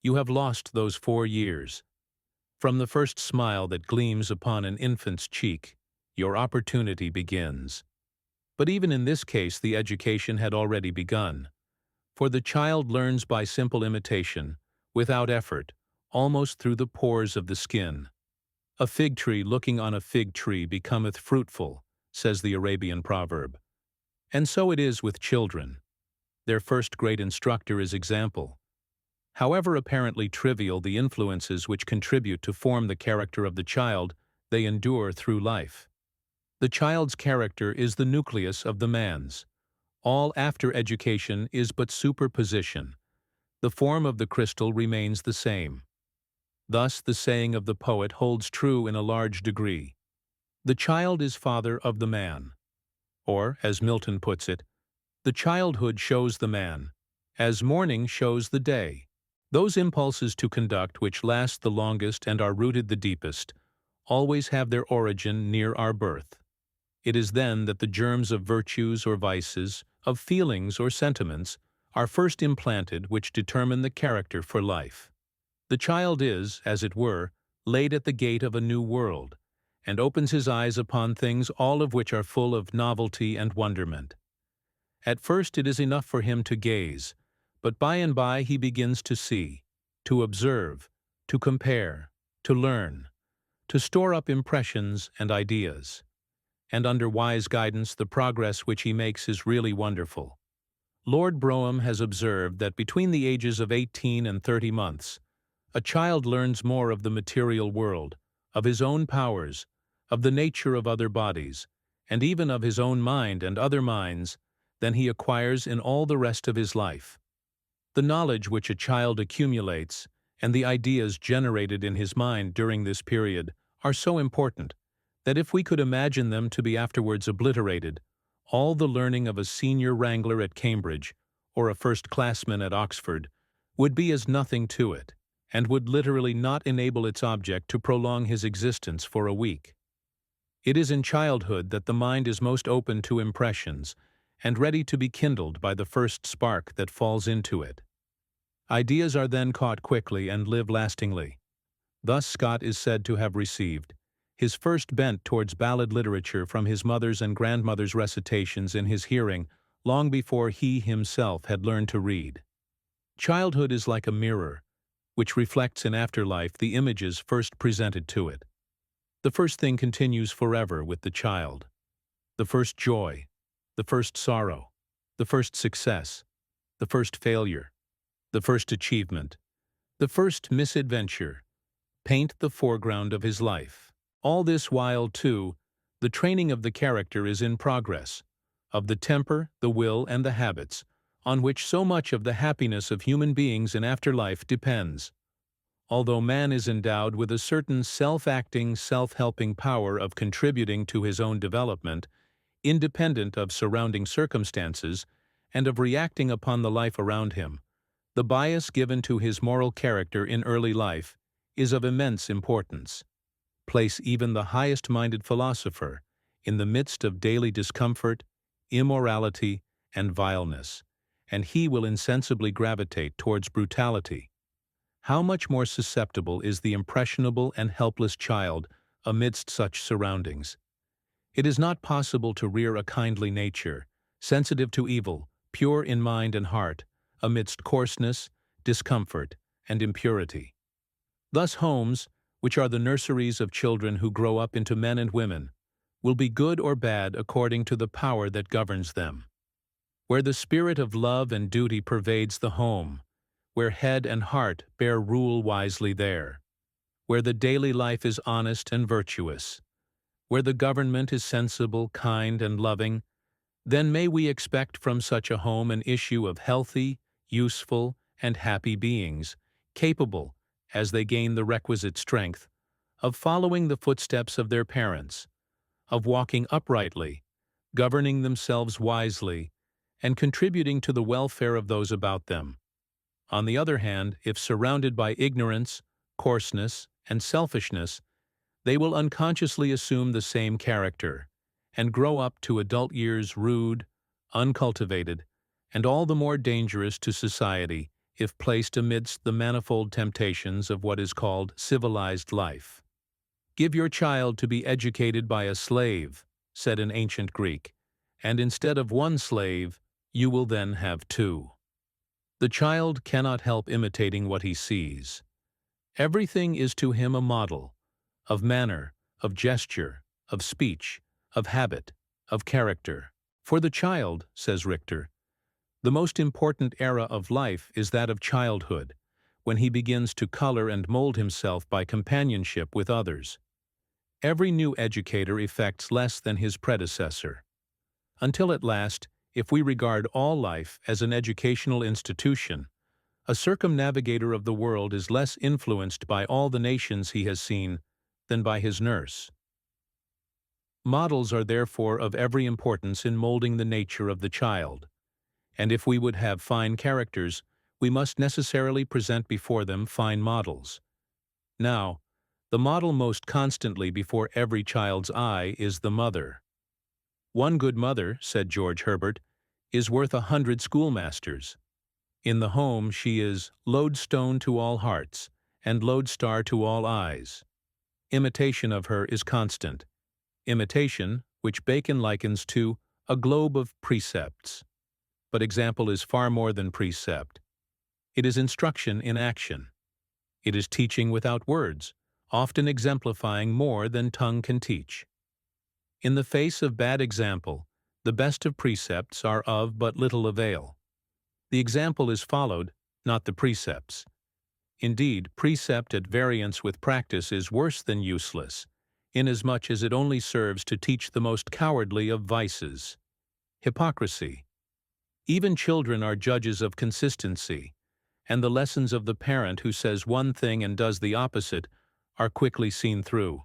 you have lost those 4 years. From the first smile that gleams upon an infant's cheek, your opportunity begins." But even in this case the education had already begun, for the child learns by simple imitation, without effort, almost through the pores of the skin. "A fig tree looking on a fig tree becometh fruitful," says the Arabian proverb. And so it is with children. Their first great instructor is example. However apparently trivial the influences which contribute to form the character of the child, they endure through life. The child's character is the nucleus of the man's. All after education is but superposition. The form of the crystal remains the same. Thus the saying of the poet holds true in a large degree. The child is father of the man. Or, as Milton puts it, the childhood shows the man, as morning shows the day. Those impulses to conduct which last the longest and are rooted the deepest always have their origin near our birth. It is then that the germs of virtues or vices, of feelings or sentiments, are first implanted which determine the character for life. The child is, as it were, laid at the gate of a new world, and opens his eyes upon things all of which are full of novelty and wonderment. At first it is enough for him to gaze, but by and by he begins to see, to observe, to compare, to learn, to store up impressions and ideas. And under wise guidance the progress which he makes is really wonderful. Lord Brougham has observed that between the ages of 18 and 30 months, a child learns more of the material world, of his own powers, of the nature of other bodies, and even of his own mind and other minds, than he acquires in all the rest of his life. The knowledge which a child accumulates and the ideas generated in his mind during this period are so important that if we could imagine them to be afterwards obliterated, all the learning of a senior wrangler at Cambridge or a first-classman at Oxford would be as nothing to it, and would literally not enable its object to prolong his existence for a week. It is in childhood that the mind is most open to impressions and ready to be kindled by the first spark that falls into it. Ideas are then caught quickly and live lastingly. Thus Scott is said to have received his first bent towards ballad literature from his mother's and grandmother's recitations in his hearing long before he himself had learned to read. Childhood is like a mirror, which reflects in afterlife the images first presented to it. The first thing continues forever with the child. The first joy, the first sorrow, the first success, the first failure, the first achievement, the first misadventure, paint the foreground of his life. All this while, too, the training of the character is in progress, of the temper, the will, and the habits, on which so much of the happiness of human beings in afterlife depends. Although man is endowed with a certain self-acting, self-helping power of contributing to his own development, independent of surrounding circumstances, and of reacting upon the life around him, the bias given to his moral character in early life is of immense importance. Place even the highest-minded philosopher in the midst of daily discomfort, immorality, and vileness, and he will insensibly gravitate towards brutality. How much more susceptible is the impressionable and helpless child amidst such surroundings? It is not possible to rear a kindly nature, sensitive to evil, pure in mind and heart, amidst coarseness, discomfort, and impurity. Thus homes, which are the nurseries of children who grow up into men and women, will be good or bad according to the power that governs them. Where the spirit of love and duty pervades the home, where head and heart bear rule wisely there, where the daily life is honest and virtuous, where the government is sensible, kind, and loving, then may we expect from such a home an issue of healthy, useful, and happy beings, capable, as they gain the requisite strength, of following the footsteps of their parents, of walking uprightly, governing themselves wisely, and contributing to the welfare of those about them. On the other hand, if surrounded by ignorance, coarseness, and selfishness, they will unconsciously assume the same character, and grow up to adult years rude, uncultivated, and all the more dangerous to society if placed amidst the manifold temptations of what is called civilized life. "Give your child to be educated by a slave," said an ancient Greek, "and instead of one slave, you will then have two." The child cannot help imitating what he sees. Everything is to him a model, of manner, of gesture, of speech, of habit, of character. For the child, says Richter, the most important era of life is that of childhood, when he begins to color and mold himself by companionship with others. Every new educator effects less than his predecessor. Until at last, if we regard all life as an educational institution, a circumnavigator of the world is less influenced by all the nations he has seen than by his nurse. Models are therefore of every importance in molding the nature of the child, and if we would have fine characters, we must necessarily present before them fine models. Now, the model most constantly before every child's eye is the mother. "One good mother," said George Herbert, "is worth 100 schoolmasters. In the home she is lodestone to all hearts, and lodestar to all eyes." Imitation of her is constant. Imitation, which Bacon likens to a globe of precepts. But example is far more than precept. It is instruction in action. It is teaching without words, often exemplifying more than tongue can teach. In the face of bad example, the best of precepts are of but little avail. The example is followed, not the precepts. Indeed, precept at variance with practice is worse than useless, inasmuch as it only serves to teach the most cowardly of vices, hypocrisy. Even children are judges of consistency, and the lessons of the parent who says one thing and does the opposite are quickly seen through.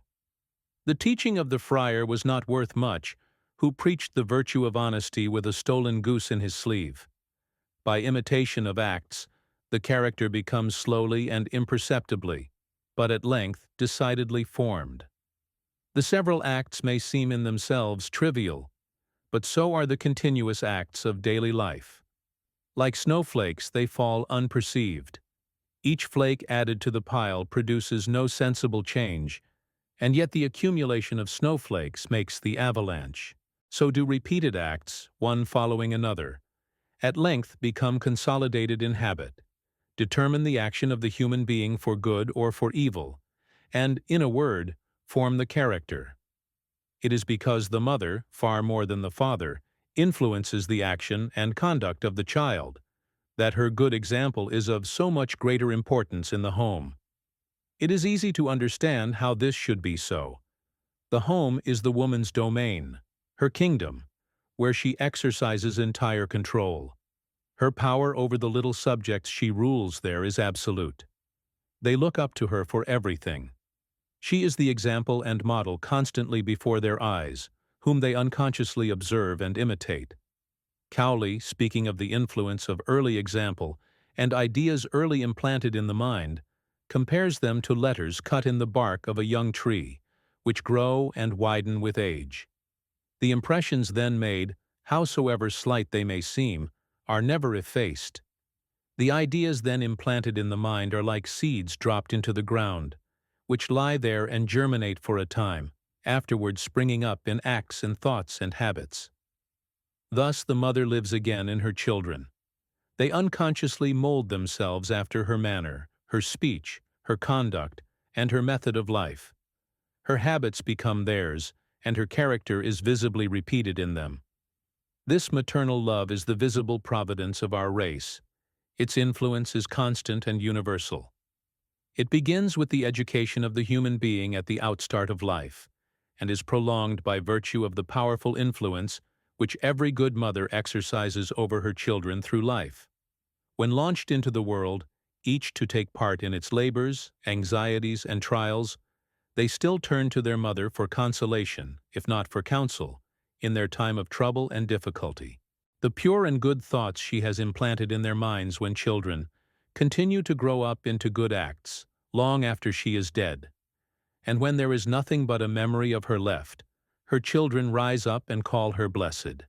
The teaching of the friar was not worth much, who preached the virtue of honesty with a stolen goose in his sleeve. By imitation of acts, the character becomes slowly and imperceptibly, but at length decidedly formed. The several acts may seem in themselves trivial, but so are the continuous acts of daily life. Like snowflakes, they fall unperceived. Each flake added to the pile produces no sensible change, and yet the accumulation of snowflakes makes the avalanche. So do repeated acts, one following another, at length become consolidated in habit, determine the action of the human being for good or for evil, and, in a word, form the character. It is because the mother, far more than the father, influences the action and conduct of the child, that her good example is of so much greater importance in the home. It is easy to understand how this should be so. The home is the woman's domain, her kingdom, where she exercises entire control. Her power over the little subjects she rules there is absolute. They look up to her for everything. She is the example and model constantly before their eyes, whom they unconsciously observe and imitate. Cowley, speaking of the influence of early example and ideas early implanted in the mind, compares them to letters cut in the bark of a young tree, which grow and widen with age. The impressions then made, howsoever slight they may seem, are never effaced. The ideas then implanted in the mind are like seeds dropped into the ground, which lie there and germinate for a time, afterwards springing up in acts and thoughts and habits. Thus the mother lives again in her children. They unconsciously mold themselves after her manner, her speech, her conduct, and her method of life. Her habits become theirs, and her character is visibly repeated in them. This maternal love is the visible providence of our race. Its influence is constant and universal. It begins with the education of the human being at the outstart of life, and is prolonged by virtue of the powerful influence which every good mother exercises over her children through life. When launched into the world, each to take part in its labors, anxieties, and trials, they still turn to their mother for consolation, if not for counsel, in their time of trouble and difficulty. The pure and good thoughts she has implanted in their minds when children continue to grow up into good acts, long after she is dead. And when there is nothing but a memory of her left, her children rise up and call her blessed.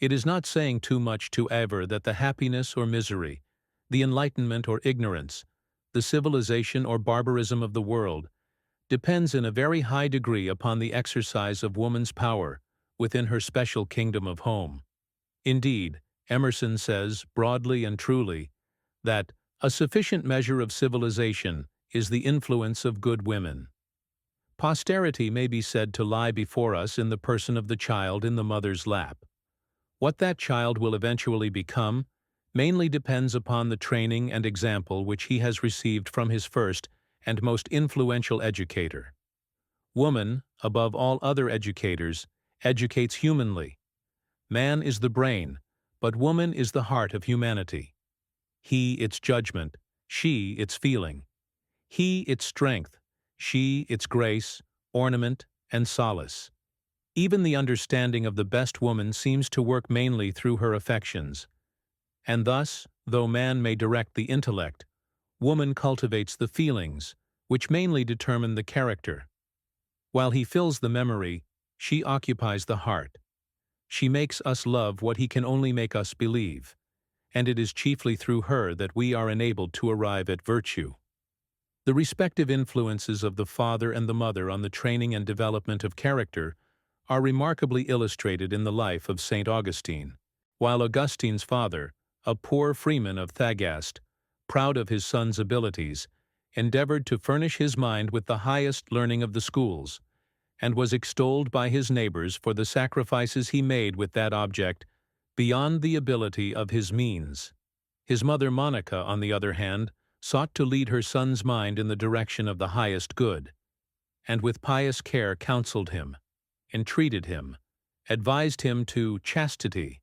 It is not saying too much to aver that the happiness or misery, the enlightenment or ignorance, the civilization or barbarism of the world, depends in a very high degree upon the exercise of woman's power within her special kingdom of home. Indeed, Emerson says, broadly and truly, that a sufficient measure of civilization is the influence of good women. Posterity may be said to lie before us in the person of the child in the mother's lap. What that child will eventually become mainly depends upon the training and example which he has received from his first and most influential educator. Woman, above all other educators, educates humanly. Man is the brain, but woman is the heart of humanity. He its judgment, she its feeling. He its strength, she its grace, ornament, and solace. Even the understanding of the best woman seems to work mainly through her affections. And thus, though man may direct the intellect, woman cultivates the feelings, which mainly determine the character. While he fills the memory, she occupies the heart. She makes us love what he can only make us believe, and it is chiefly through her that we are enabled to arrive at virtue. The respective influences of the father and the mother on the training and development of character are remarkably illustrated in the life of St. Augustine. While Augustine's father, a poor freeman of Thagaste, proud of his son's abilities, endeavored to furnish his mind with the highest learning of the schools, and was extolled by his neighbors for the sacrifices he made with that object beyond the ability of his means. His mother Monica, on the other hand, sought to lead her son's mind in the direction of the highest good, and with pious care counseled him, entreated him, advised him to chastity,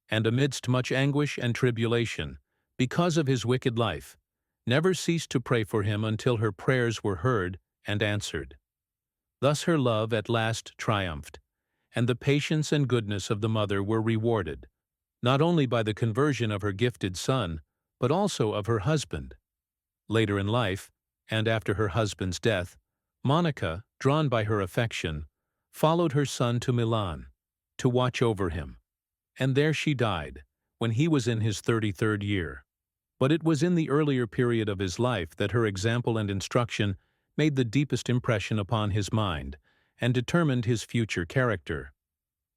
and amidst much anguish and tribulation, because of his wicked life, never ceased to pray for him until her prayers were heard and answered. Thus her love at last triumphed, and the patience and goodness of the mother were rewarded, not only by the conversion of her gifted son, but also of her husband. Later in life, and after her husband's death, Monica, drawn by her affection, followed her son to Milan, to watch over him, and there she died, when he was in his 33rd year. But it was in the earlier period of his life that her example and instruction made the deepest impression upon his mind, and determined his future character.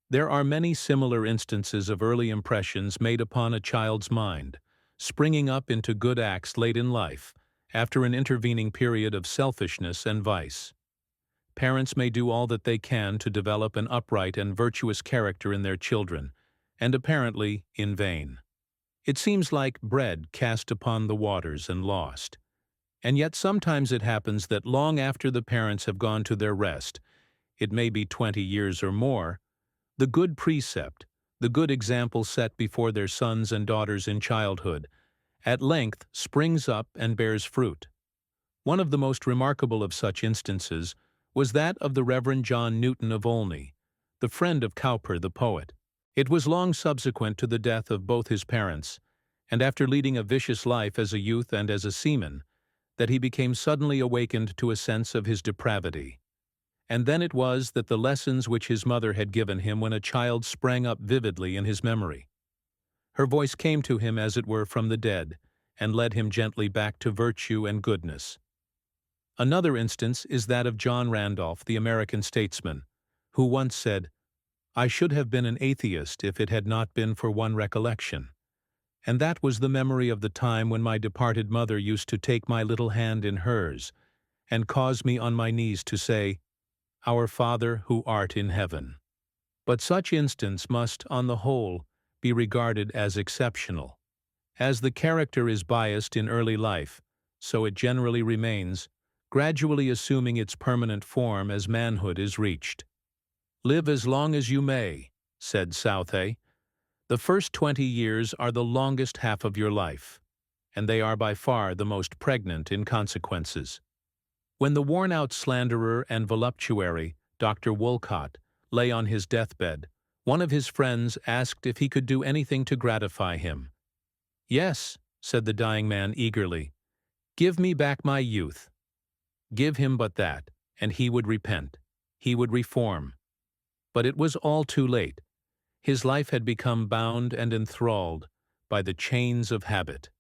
There are many similar instances of early impressions made upon a child's mind, springing up into good acts late in life, after an intervening period of selfishness and vice. Parents may do all that they can to develop an upright and virtuous character in their children, and apparently in vain. It seems like bread cast upon the waters and lost. And yet sometimes it happens that long after the parents have gone to their rest, it may be 20 years or more, the good precept, the good example set before their sons and daughters in childhood, at length springs up and bears fruit. One of the most remarkable of such instances was that of the Reverend John Newton of Olney, the friend of Cowper the poet. It was long subsequent to the death of both his parents, and after leading a vicious life as a youth and as a seaman, that he became suddenly awakened to a sense of his depravity. And then it was that the lessons which his mother had given him when a child sprang up vividly in his memory. Her voice came to him as it were from the dead, and led him gently back to virtue and goodness. Another instance is that of John Randolph, the American statesman, who once said, "I should have been an atheist if it had not been for one recollection, and that was the memory of the time when my departed mother used to take my little hand in hers, and cause me on my knees to say, 'Our Father who art in heaven.'" But such instance must, on the whole, be regarded as exceptional. As the character is biased in early life, so it generally remains, gradually assuming its permanent form as manhood is reached. "Live as long as you may," said Southey. "The first 20 years are the longest half of your life, and they are by far the most pregnant in consequences." When the worn-out slanderer and voluptuary, Dr. Wolcott, lay on his deathbed, one of his friends asked if he could do anything to gratify him. "Yes," said the dying man eagerly, "give me back my youth." Give him but that, and he would repent, he would reform. But it was all too late. His life had become bound and enthralled by the chains of habit.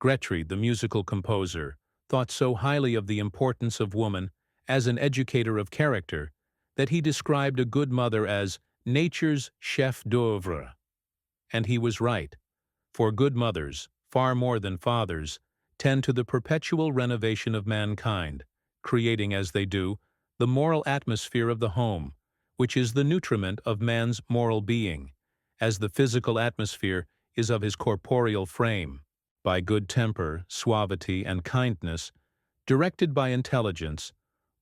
Grétry, the musical composer, thought so highly of the importance of woman as an educator of character that he described a good mother as nature's chef d'œuvre. And he was right, for good mothers, far more than fathers, tend to the perpetual renovation of mankind, creating, as they do, the moral atmosphere of the home, which is the nutriment of man's moral being, as the physical atmosphere is of his corporeal frame. By good temper, suavity, and kindness, directed by intelligence,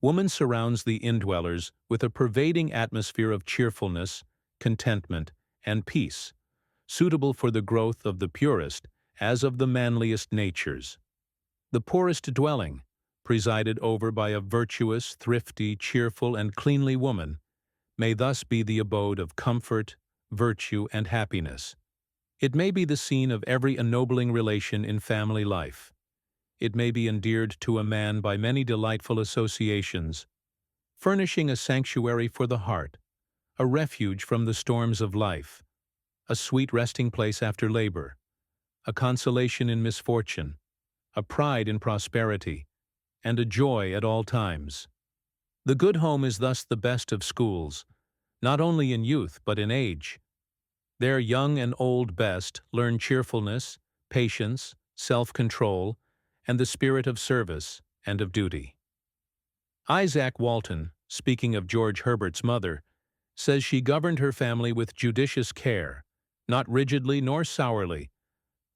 woman surrounds the indwellers with a pervading atmosphere of cheerfulness, contentment, and peace, suitable for the growth of the purest as of the manliest natures. The poorest dwelling, presided over by a virtuous, thrifty, cheerful, and cleanly woman, may thus be the abode of comfort, virtue, and happiness. It may be the scene of every ennobling relation in family life. It may be endeared to a man by many delightful associations, furnishing a sanctuary for the heart, a refuge from the storms of life, a sweet resting place after labor, a consolation in misfortune, a pride in prosperity, and a joy at all times. The good home is thus the best of schools, not only in youth but in age. There young and old best learn cheerfulness, patience, self-control, and the spirit of service and of duty. Isaac Walton, speaking of George Herbert's mother, says she governed her family with judicious care, not rigidly nor sourly,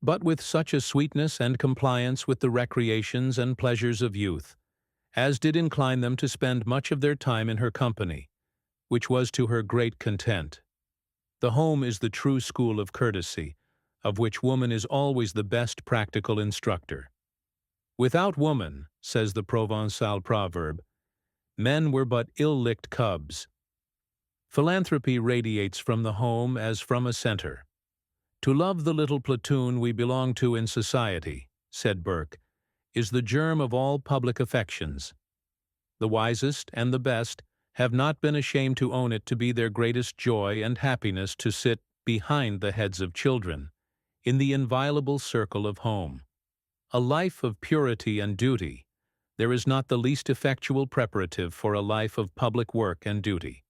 but with such a sweetness and compliance with the recreations and pleasures of youth, as did incline them to spend much of their time in her company, which was to her great content. The home is the true school of courtesy, of which woman is always the best practical instructor. Without woman, says the Provençal proverb, men were but ill-licked cubs. Philanthropy radiates from the home as from a center. To love the little platoon we belong to in society, said Burke, is the germ of all public affections. The wisest and the best have not been ashamed to own it to be their greatest joy and happiness to sit behind the heads of children, in the inviolable circle of home. A life of purity and duty, there is not the least effectual preparative for a life of public work and duty,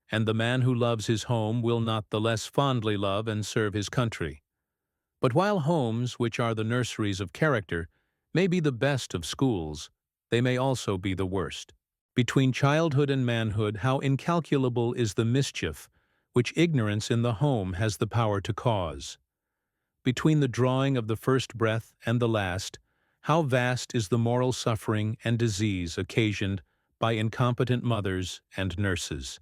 and the man who loves his home will not the less fondly love and serve his country. But while homes, which are the nurseries of character, may be the best of schools, they may also be the worst. Between childhood and manhood, how incalculable is the mischief which ignorance in the home has the power to cause. Between the drawing of the first breath and the last, how vast is the moral suffering and disease occasioned by incompetent mothers and nurses.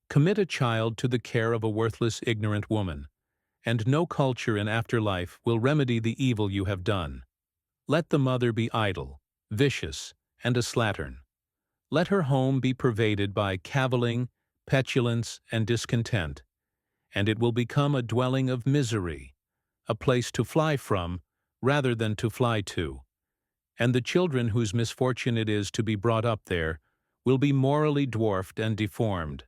Commit a child to the care of a worthless, ignorant woman, and no culture in afterlife will remedy the evil you have done. Let the mother be idle, vicious, and a slattern. Let her home be pervaded by cavilling, petulance, and discontent, and it will become a dwelling of misery, a place to fly from rather than to fly to, and the children whose misfortune it is to be brought up there will be morally dwarfed and deformed,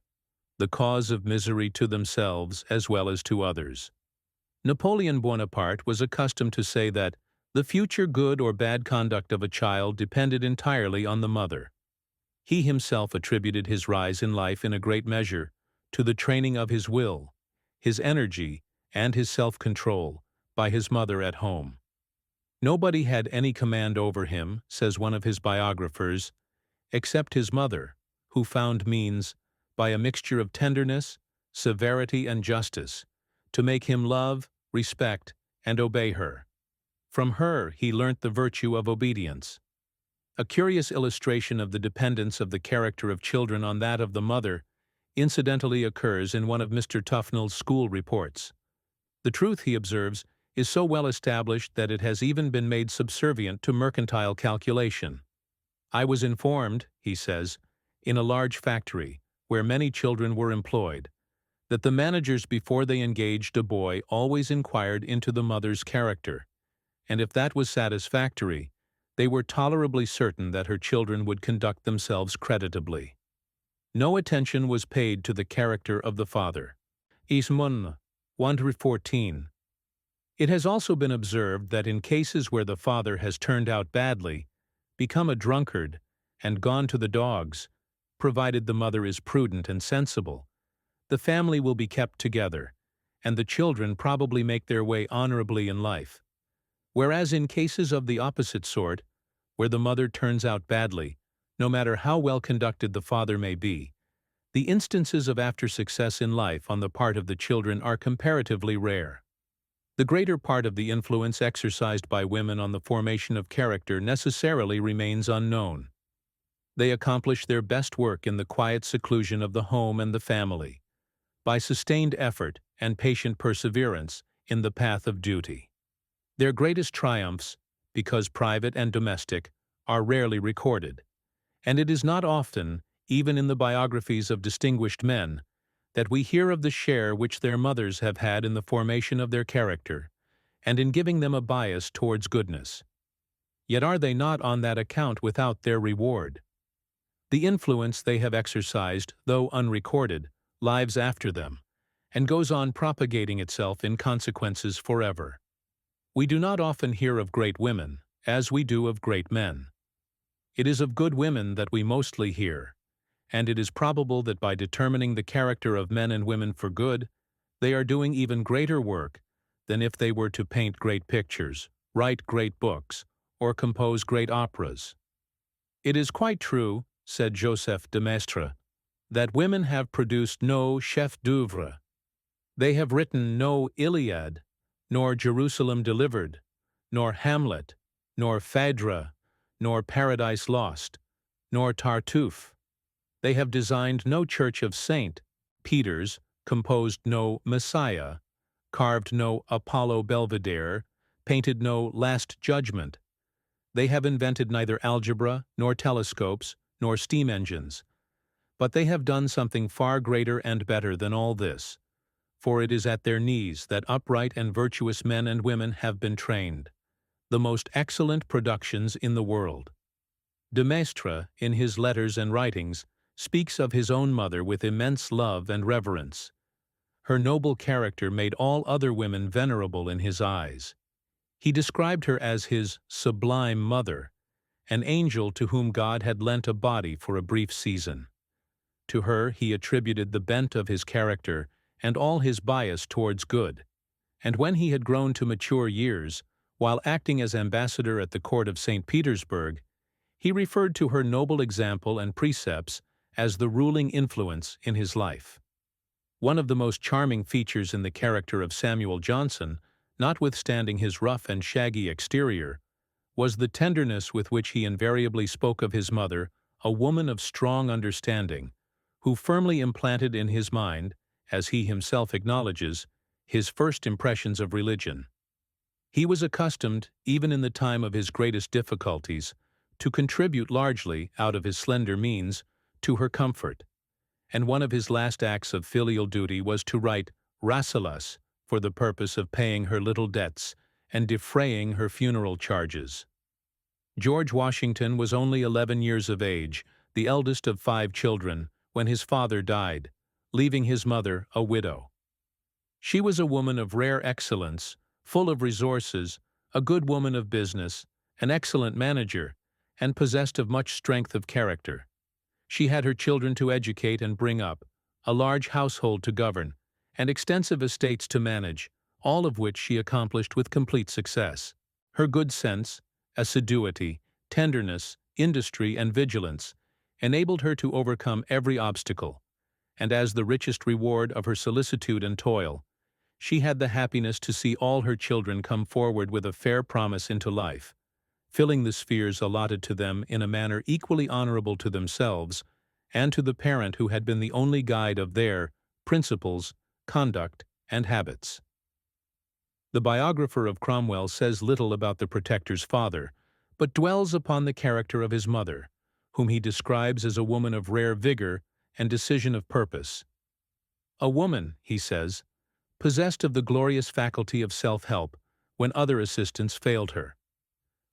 the cause of misery to themselves as well as to others. Napoleon Bonaparte was accustomed to say that the future good or bad conduct of a child depended entirely on the mother. He himself attributed his rise in life in a great measure to the training of his will, his energy, and his self-control by his mother at home. Nobody had any command over him, says one of his biographers, except his mother, who found means, by a mixture of tenderness, severity, and justice, to make him love, respect, and obey her. From her he learnt the virtue of obedience. A curious illustration of the dependence of the character of children on that of the mother incidentally occurs in one of Mr. Tufnell's school reports. The truth, he observes, is so well established that it has even been made subservient to mercantile calculation. I was informed, he says, in a large factory, where many children were employed, that the managers before they engaged a boy always inquired into the mother's character, and if that was satisfactory, they were tolerably certain that her children would conduct themselves creditably. No attention was paid to the character of the father. Ismun 1-14. It has also been observed that in cases where the father has turned out badly, become a drunkard, and gone to the dogs, provided the mother is prudent and sensible, the family will be kept together, and the children probably make their way honorably in life. Whereas in cases of the opposite sort, where the mother turns out badly, no matter how well conducted the father may be, the instances of after success in life on the part of the children are comparatively rare. The greater part of the influence exercised by women on the formation of character necessarily remains unknown. They accomplish their best work in the quiet seclusion of the home and the family, by sustained effort and patient perseverance in the path of duty. Their greatest triumphs, because private and domestic, are rarely recorded, and it is not often, even in the biographies of distinguished men, that we hear of the share which their mothers have had in the formation of their character, and in giving them a bias towards goodness. Yet are they not on that account without their reward? The influence they have exercised, though unrecorded, lives after them, and goes on propagating itself in consequences forever. We do not often hear of great women, as we do of great men. It is of good women that we mostly hear, and it is probable that by determining the character of men and women for good, they are doing even greater work than if they were to paint great pictures, write great books, or compose great operas. It is quite true, said Joseph de Maistre, that women have produced no chef-d'œuvre. They have written no Iliad, nor Jerusalem Delivered, nor Hamlet, nor Phèdre, nor Paradise Lost, nor Tartuffe. They have designed no church of St. Peter's, composed no Messiah, carved no Apollo Belvedere, painted no Last Judgment. They have invented neither algebra, nor telescopes, nor steam engines. But they have done something far greater and better than all this, for it is at their knees that upright and virtuous men and women have been trained, the most excellent productions in the world. De Maistre, in his letters and writings, speaks of his own mother with immense love and reverence. Her noble character made all other women venerable in his eyes. He described her as his sublime mother, an angel to whom God had lent a body for a brief season. To her he attributed the bent of his character and all his bias towards good, and when he had grown to mature years, while acting as ambassador at the court of St. Petersburg, he referred to her noble example and precepts as the ruling influence in his life. One of the most charming features in the character of Samuel Johnson, notwithstanding his rough and shaggy exterior, was the tenderness with which he invariably spoke of his mother, a woman of strong understanding, who firmly implanted in his mind, as he himself acknowledges, his first impressions of religion. He was accustomed, even in the time of his greatest difficulties, to contribute largely, out of his slender means, to her comfort, and one of his last acts of filial duty was to write Rasselas for the purpose of paying her little debts and defraying her funeral charges. George Washington was only 11 years of age, the eldest of 5 children, when his father died, leaving his mother a widow. She was a woman of rare excellence, full of resources, a good woman of business, an excellent manager, and possessed of much strength of character. She had her children to educate and bring up, a large household to govern, and extensive estates to manage, all of which she accomplished with complete success. Her good sense, assiduity, tenderness, industry, and vigilance enabled her to overcome every obstacle, and as the richest reward of her solicitude and toil, she had the happiness to see all her children come forward with a fair promise into life, filling the spheres allotted to them in a manner equally honorable to themselves and to the parent who had been the only guide of their principles, conduct, and habits. The biographer of Cromwell says little about the Protector's father, but dwells upon the character of his mother, whom he describes as a woman of rare vigor and decision of purpose. A woman, he says, possessed of the glorious faculty of self-help when other assistance failed her,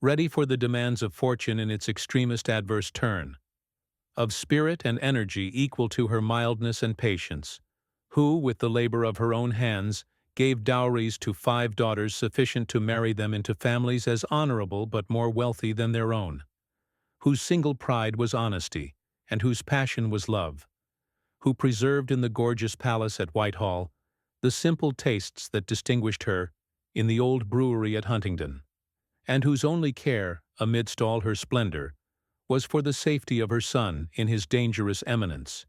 ready for the demands of fortune in its extremest adverse turn, of spirit and energy equal to her mildness and patience, who, with the labor of her own hands, gave dowries to 5 daughters sufficient to marry them into families as honorable but more wealthy than their own, whose single pride was honesty, and whose passion was love, who preserved in the gorgeous palace at Whitehall the simple tastes that distinguished her in the old brewery at Huntingdon, and whose only care, amidst all her splendor, was for the safety of her son in his dangerous eminence.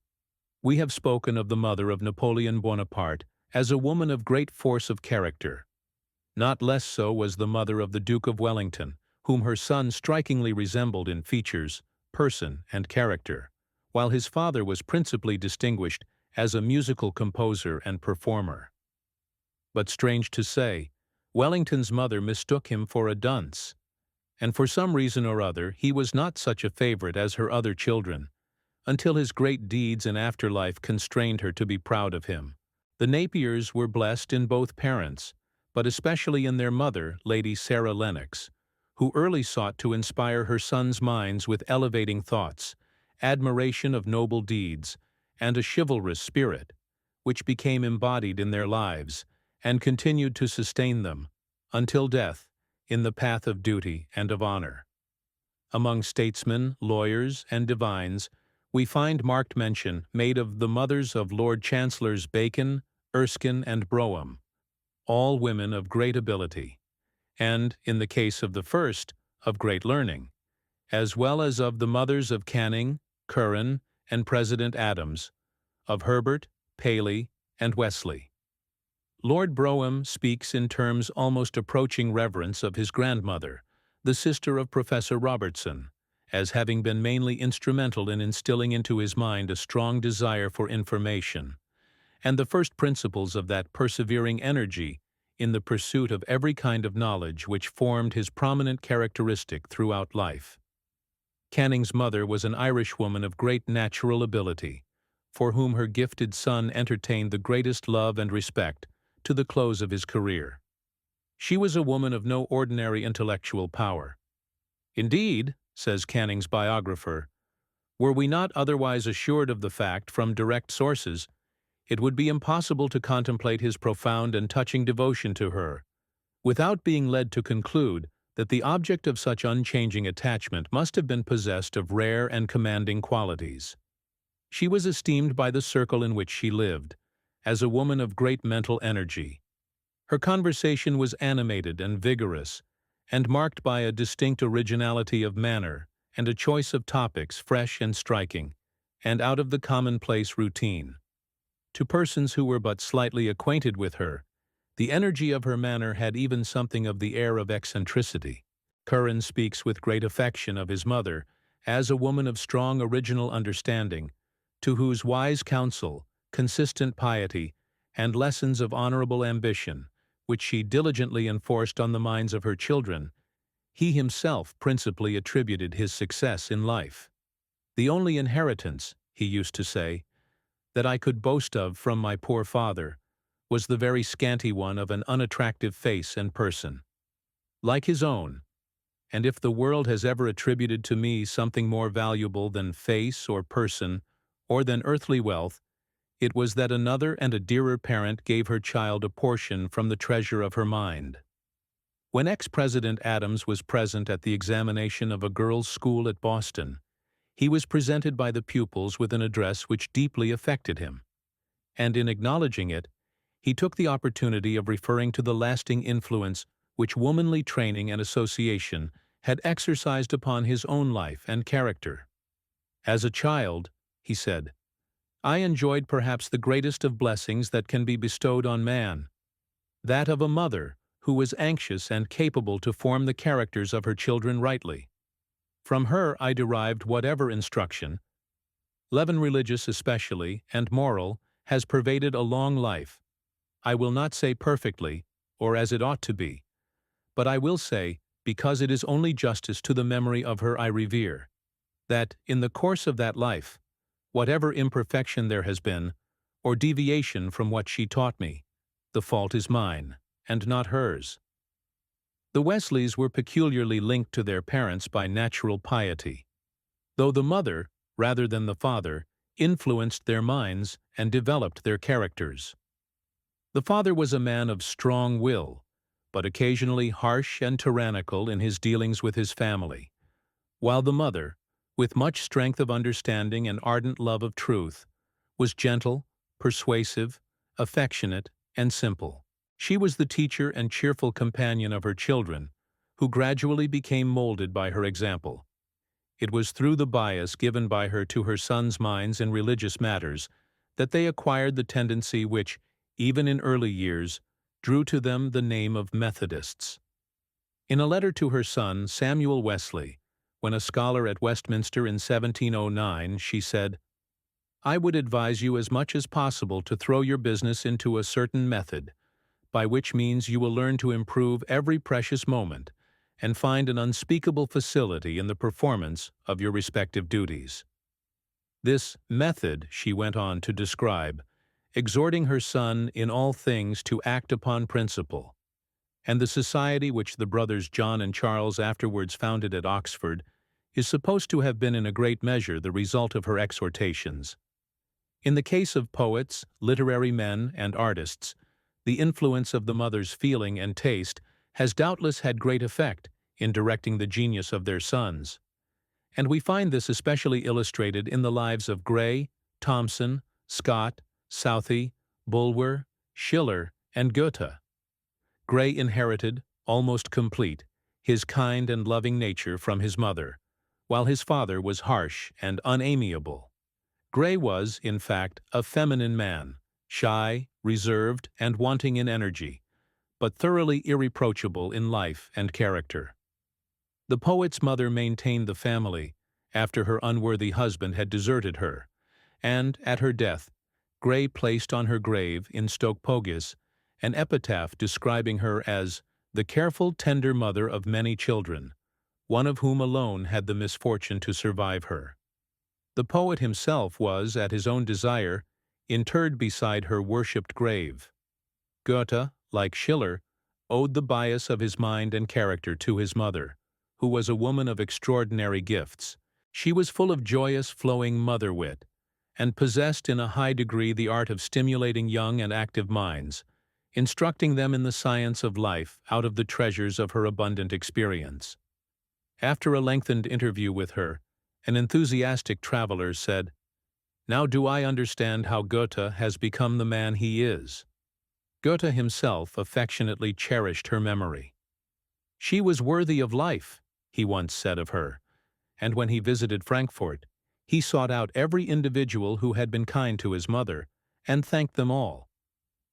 We have spoken of the mother of Napoleon Bonaparte as a woman of great force of character. Not less so was the mother of the Duke of Wellington, whom her son strikingly resembled in features, person, and character, while his father was principally distinguished as a musical composer and performer. But strange to say, Wellington's mother mistook him for a dunce, and for some reason or other he was not such a favorite as her other children, until his great deeds in after life constrained her to be proud of him. The Napiers were blessed in both parents, but especially in their mother, Lady Sarah Lennox, who early sought to inspire her sons' minds with elevating thoughts, admiration of noble deeds, and a chivalrous spirit, which became embodied in their lives and continued to sustain them, until death, in the path of duty and of honor. Among statesmen, lawyers, and divines, we find marked mention made of the mothers of Lord Chancellors Bacon, Erskine, and Brougham, all women of great ability, and, in the case of the first, of great learning, as well as of the mothers of Canning, Curran, and President Adams, of Herbert, Paley, and Wesley. Lord Brougham speaks in terms almost approaching reverence of his grandmother, the sister of Professor Robertson, as having been mainly instrumental in instilling into his mind a strong desire for information, and the first principles of that persevering energy in the pursuit of every kind of knowledge which formed his prominent characteristic throughout life. Canning's mother was an Irishwoman of great natural ability, for whom her gifted son entertained the greatest love and respect to the close of his career. She was a woman of no ordinary intellectual power. Indeed, says Canning's biographer, were we not otherwise assured of the fact from direct sources, it would be impossible to contemplate his profound and touching devotion to her, without being led to conclude that the object of such unchanging attachment must have been possessed of rare and commanding qualities. She was esteemed by the circle in which she lived as a woman of great mental energy. Her conversation was animated and vigorous, and marked by a distinct originality of manner and a choice of topics fresh and striking, and out of the commonplace routine. To persons who were but slightly acquainted with her, the energy of her manner had even something of the air of eccentricity. Curran speaks with great affection of his mother as a woman of strong original understanding, to whose wise counsel, consistent piety, and lessons of honorable ambition, which she diligently enforced on the minds of her children, he himself principally attributed his success in life. The only inheritance, he used to say, that I could boast of from my poor father was the very scanty one of an unattractive face and person, like his own, and if the world has ever attributed to me something more valuable than face or person, or than earthly wealth, it was that another and a dearer parent gave her child a portion from the treasure of her mind. When ex-President Adams was present at the examination of a girls' school at Boston, he was presented by the pupils with an address which deeply affected him, and in acknowledging it, he took the opportunity of referring to the lasting influence which womanly training and association had exercised upon his own life and character. As a child, he said, I enjoyed perhaps the greatest of blessings that can be bestowed on man, that of a mother who was anxious and capable to form the characters of her children rightly. From her I derived whatever instruction, leaven religious especially, and moral, has pervaded a long life. I will not say perfectly, or as it ought to be, but I will say, because it is only justice to the memory of her I revere, that, in the course of that life, whatever imperfection there has been, or deviation from what she taught me, the fault is mine, and not hers. The Wesleys were peculiarly linked to their parents by natural piety, though the mother, rather than the father, influenced their minds and developed their characters. The father was a man of strong will, but occasionally harsh and tyrannical in his dealings with his family, while the mother, with much strength of understanding and ardent love of truth, was gentle, persuasive, affectionate, and simple. She was the teacher and cheerful companion of her children, who gradually became molded by her example. It was through the bias given by her to her sons' minds in religious matters that they acquired the tendency which, even in early years, drew to them the name of Methodists. In a letter to her son, Samuel Wesley, when a scholar at Westminster in 1709, she said, I would advise you as much as possible to throw your business into a certain method, by which means you will learn to improve every precious moment and find an unspeakable facility in the performance of your respective duties. This method she went on to describe, exhorting her son in all things to act upon principle, and the society which the brothers John and Charles afterwards founded at Oxford is supposed to have been in a great measure the result of her exhortations. In the case of poets, literary men, and artists, the influence of the mother's feeling and taste has doubtless had great effect in directing the genius of their sons, And we find this especially illustrated in the lives of Gray, Thomson, Scott, Southey, Bulwer, Schiller, and Goethe. Gray inherited, almost complete, his kind and loving nature from his mother, while his father was harsh and unamiable. Gray was, in fact, a feminine man, shy, reserved, and wanting in energy, but thoroughly irreproachable in life and character. The poet's mother maintained the family after her unworthy husband had deserted her, and, at her death, Gray placed on her grave in Stoke Pogis an epitaph describing her as the careful, tender mother of many children, one of whom alone had the misfortune to survive her. The poet himself was, at his own desire, interred beside her worshipped grave. Goethe, like Schiller, owed the bias of his mind and character to his mother, who was a woman of extraordinary gifts. She was full of joyous, flowing mother wit, and possessed in a high degree the art of stimulating young and active minds, instructing them in the science of life out of the treasures of her abundant experience. After a lengthened interview with her, an enthusiastic traveler said, "Now do I understand how Goethe has become the man he is." Goethe himself affectionately cherished her memory. "She was worthy of life," he once said of her, and when he visited Frankfurt, he sought out every individual who had been kind to his mother, and thanked them all.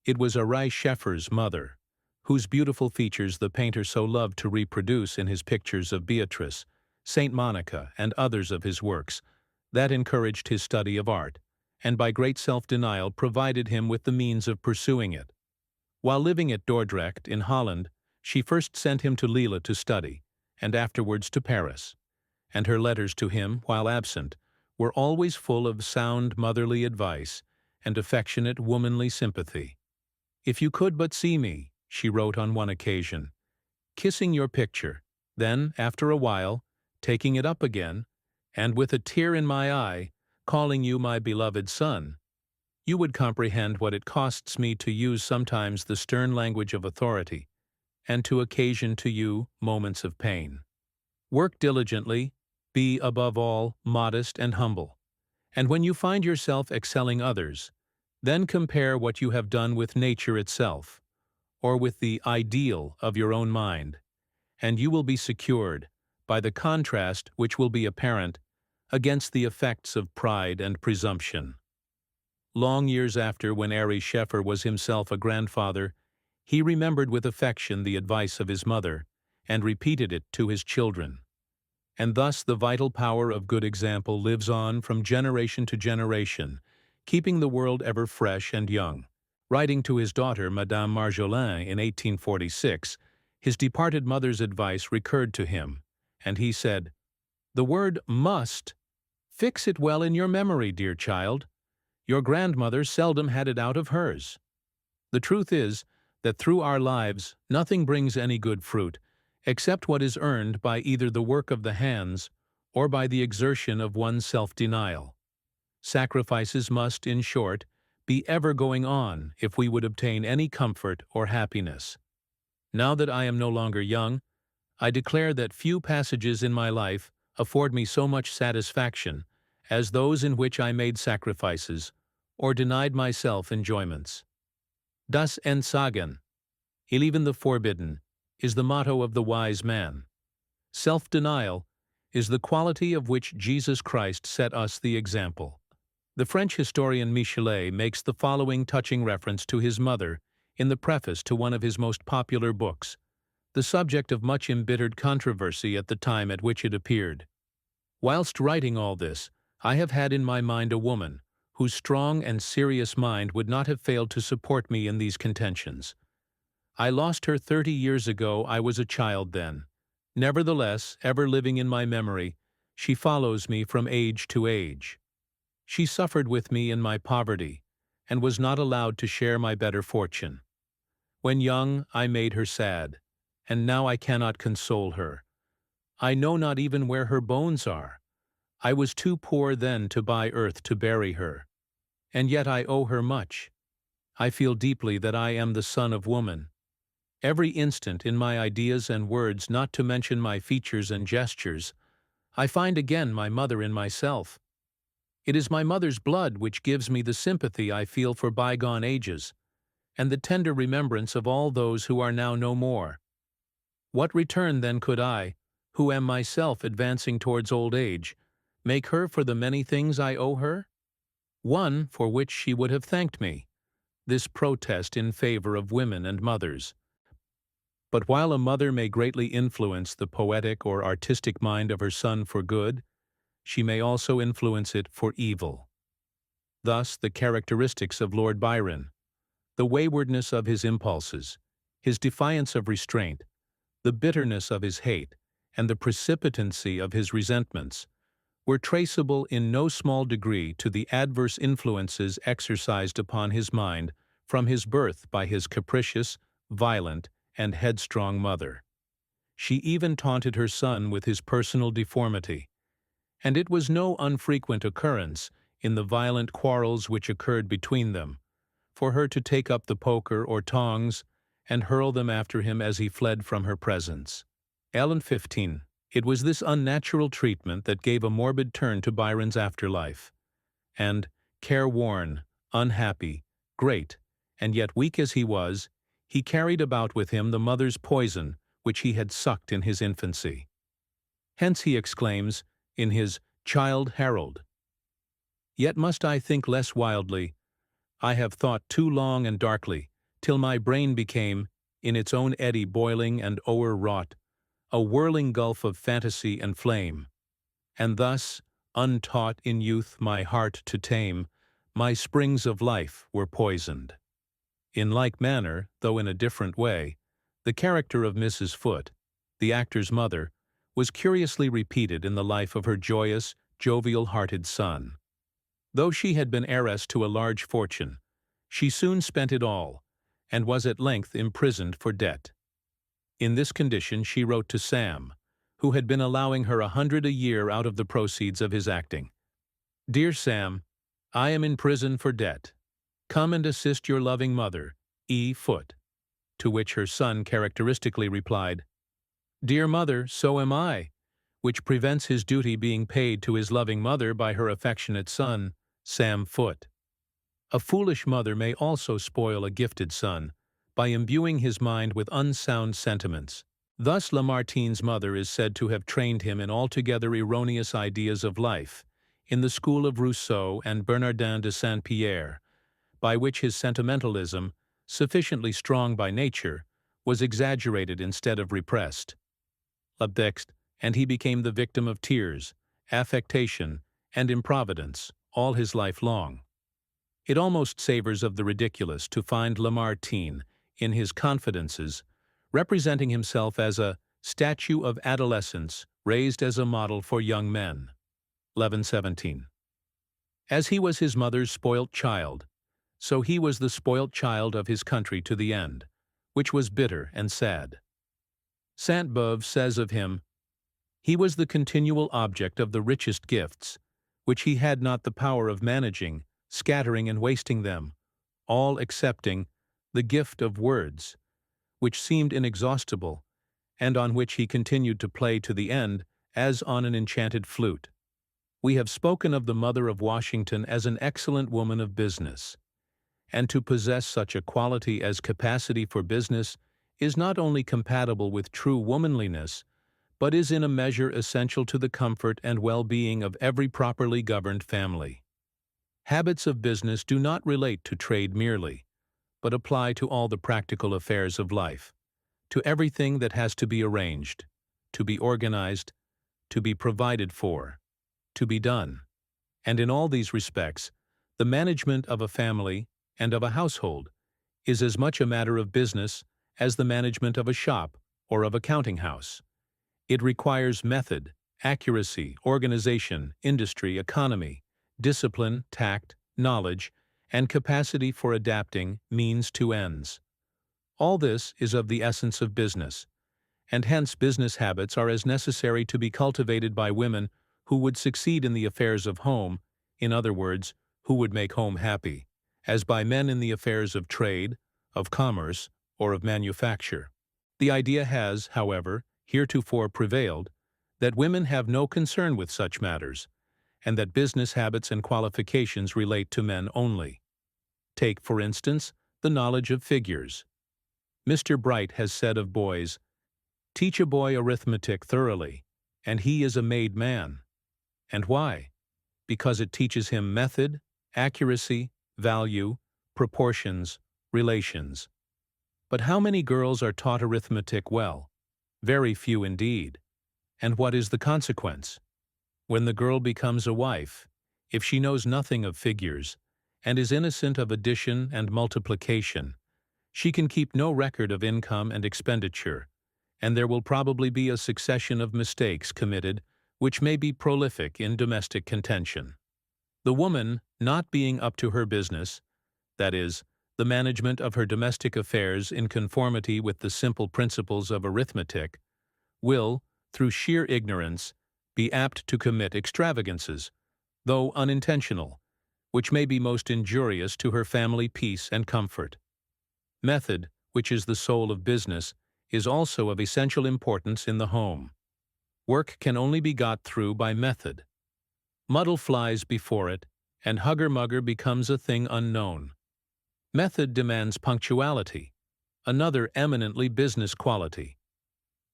It was Ary Scheffer's mother, whose beautiful features the painter so loved to reproduce in his pictures of Beatrice, Saint Monica, and others of his works, that encouraged his study of art, and by great self-denial provided him with the means of pursuing it. While living at Dordrecht in Holland, she first sent him to Lille to study, and afterwards to Paris, and her letters to him, while absent, were always full of sound motherly advice and affectionate womanly sympathy. "If you could but see me," she wrote on one occasion, "kissing your picture, then, after a while, taking it up again, and with a tear in my eye, calling you my beloved son, you would comprehend what it costs me to use sometimes the stern language of authority, and to occasion to you moments of pain. Work diligently, be, above all, modest and humble, and when you find yourself excelling others, then compare what you have done with nature itself, or with the ideal of your own mind, and you will be secured, by the contrast which will be apparent, against the effects of pride and presumption." Long years after, when Ary Scheffer was himself a grandfather, he remembered with affection the advice of his mother, and repeated it to his children. And thus the vital power of good example lives on from generation to generation, keeping the world ever fresh and young. Writing to his daughter, Madame Marjolin, in 1846, his departed mother's advice recurred to him, and he said, "The word must, fix it well in your memory, dear child. Your grandmother seldom had it out of hers." The truth is that through our lives nothing brings any good fruit, except what is earned by either the work of the hands or by the exertion of one's self-denial. Sacrifices must, in short, be ever going on if we would obtain any comfort or happiness. Now that I am no longer young, I declare that few passages in my life afford me so much satisfaction as those in which I made sacrifices or denied myself enjoyments. Das Entsagen, even the forbidden, is the motto of the wise man. Self-denial is the quality of which Jesus Christ set us the example. The French historian Michelet makes the following touching reference to his mother in the preface to one of his most popular books, the subject of much embittered controversy at the time at which it appeared. "Whilst writing all this, I have had in my mind a woman, whose strong and serious mind would not have failed to support me in these contentions. I lost her 30 years ago. I was a child then. Nevertheless, ever living in my memory, she follows me from age to age. She suffered with me in my poverty, and was not allowed to share my better fortune. When young, I made her sad, and now I cannot console her. I know not even where her bones are. I was too poor then to buy earth to bury her. And yet I owe her much. I feel deeply that I am the son of woman. Every instant in my ideas and words, not to mention my features and gestures, I find again my mother in myself. It is my mother's blood which gives me the sympathy I feel for bygone ages, and the tender remembrance of all those who are now no more. What return then could I, who am myself advancing towards old age, make her for the many things I owe her? One for which she would have thanked me, this protest in favor of women and mothers. But while a mother may greatly influence the poetic or artistic mind of her son for good, she may also influence it for evil. Thus the characteristics of Lord Byron, the waywardness of his impulses, his defiance of restraint, the bitterness of his hate, and the precipitancy of his resentments, were traceable in no small degree to the adverse influences exercised upon his mind from his birth by his capricious, violent, and headstrong mother. She even taunted her son with his personal deformity, and it was no unfrequent occurrence, in the violent quarrels which occurred between them, for her to take up the poker or tongs and hurl them after him as he fled from her presence. Ellen 15. It was this unnatural treatment that gave a morbid turn to Byron's afterlife, and, careworn, unhappy, great, and yet weak as he was, he carried about with him the mother's poison which he had sucked in his infancy. Hence he exclaims, in his Child Harold, "Yet must I think less wildly, I have thought too long and darkly, till my brain became, in its own eddy boiling and o'er-wrought, a whirling gulf of fantasy and flame. And thus, untaught in youth my heart to tame, my springs of life were poisoned." In like manner, though in a different way, the character of Mrs. Foote, the actor's mother, was curiously repeated in the life of her joyous, jovial-hearted son. Though she had been heiress to a large fortune, she soon spent it all, and was at length imprisoned for debt. In this condition she wrote to Sam, who had been allowing her 100 a year out of the proceeds of his acting. "Dear Sam, I am in prison for debt. Come and assist your loving mother, E. Foote." To which her son characteristically replied, "Dear mother, so am I," which prevents his duty being paid to his loving mother by her affectionate son, Sam Foote. A foolish mother may also spoil a gifted son by imbuing his mind with unsound sentiments. Thus Lamartine's mother is said to have trained him in altogether erroneous ideas of life, in the school of Rousseau and Bernardin de Saint-Pierre, by which his sentimentalism, sufficiently strong by nature, was exaggerated instead of repressed. L'Abdext, and he became the victim of tears, affectation, and improvidence all his life long. It almost savors of the ridiculous to find Lamartine, in his Confidences, representing himself as a statue of adolescence raised as a model for young men. 1117. As he was his mother's spoilt child, so he was the spoilt child of his country to the end, which was bitter and sad. Sainte-Beuve says of him, "He was the continual object of the richest gifts, which he had not the power of managing, scattering and wasting them, all excepting the gift of words, which seemed inexhaustible, and on which he continued to play to the end as on an enchanted flute." We have spoken of the mother of Washington as an excellent woman of business, and to possess such a quality as capacity for business is not only compatible with true womanliness, but is in a measure essential to the comfort and well-being of every properly governed family. Habits of business do not relate to trade merely, but apply to all the practical affairs of life, to everything that has to be arranged, to be organized, to be provided for, to be done. And in all these respects, the management of a family and of a household is as much a matter of business as the management of a shop or of a counting-house. It requires method, accuracy, organization, industry, economy, discipline, tact, knowledge, and capacity for adapting means to ends. All this is of the essence of business, and hence business habits are as necessary to be cultivated by women who would succeed in the affairs of home, in other words, who would make home happy, as by men in the affairs of trade, of commerce, or of manufacture. The idea has, however, heretofore prevailed, that women have no concern with such matters, and that business habits and qualifications relate to men only. Take, for instance, the knowledge of figures. Mr. Bright has said of boys, "Teach a boy arithmetic thoroughly, and he is a made man." And why? Because it teaches him method, accuracy, value, proportions, relations. But how many girls are taught arithmetic well? Very few indeed. And what is the consequence? When the girl becomes a wife, if she knows nothing of figures, and is innocent of addition and multiplication, she can keep no record of income and expenditure, and there will probably be a succession of mistakes committed which may be prolific in domestic contention. The woman, not being up to her business, that is, the management of her domestic affairs in conformity with the simple principles of arithmetic, will, through sheer ignorance, be apt to commit extravagances, though unintentional, which may be most injurious to her family peace and comfort. Method, which is the soul of business, is also of essential importance in the home. Work can only be got through by method. Muddle flies before it, and hugger-mugger becomes a thing unknown. Method demands punctuality, another eminently business quality.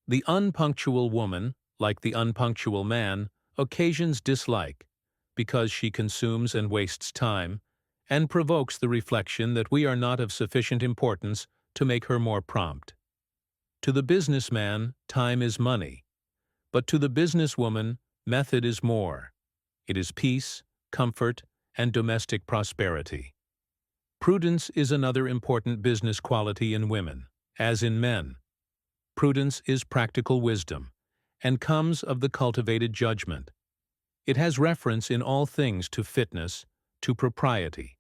The unpunctual woman, like the unpunctual man, occasions dislike, because she consumes and wastes time, and provokes the reflection that we are not of sufficient importance to make her more prompt. To the businessman, time is money, but to the businesswoman, method is more. It is peace, comfort, and domestic prosperity. Prudence is another important business quality in women, as in men. Prudence is practical wisdom, and comes of the cultivated judgment. It has reference in all things to fitness, to propriety,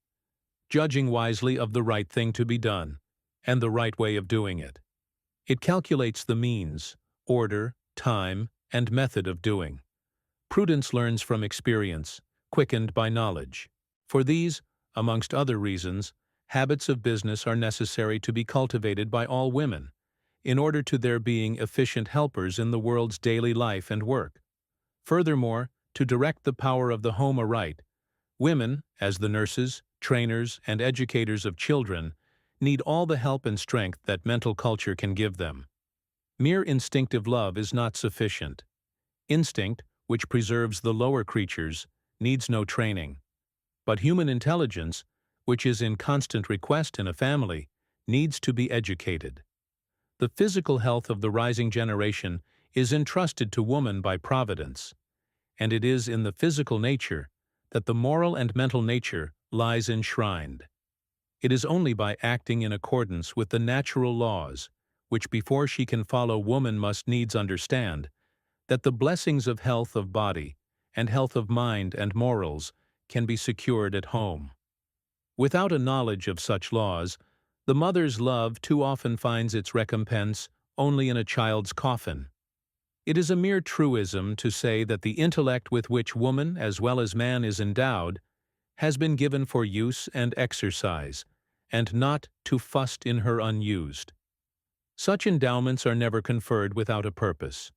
judging wisely of the right thing to be done, and the right way of doing it. It calculates the means, order, time, and method of doing. Prudence learns from experience, quickened by knowledge. For these, amongst other reasons, habits of business are necessary to be cultivated by all women, in order to their being efficient helpers in the world's daily life and work. Furthermore, to direct the power of the home aright, women, as the nurses, trainers, and educators of children, need all the help and strength that mental culture can give them. Mere instinctive love is not sufficient. Instinct, which preserves the lower creatures, needs no training. But human intelligence, which is in constant request in a family, needs to be educated. The physical health of the rising generation is entrusted to woman by Providence, and it is in the physical nature that the moral and mental nature lies enshrined. It is only by acting in accordance with the natural laws, which before she can follow woman must needs understand, that the blessings of health of body and health of mind and morals can be secured at home. Without a knowledge of such laws, the mother's love too often finds its recompense only in a child's coffin. It is a mere truism to say that the intellect with which woman as well as man is endowed has been given for use and exercise, and not to fust in her unused. Such endowments are never conferred without a purpose.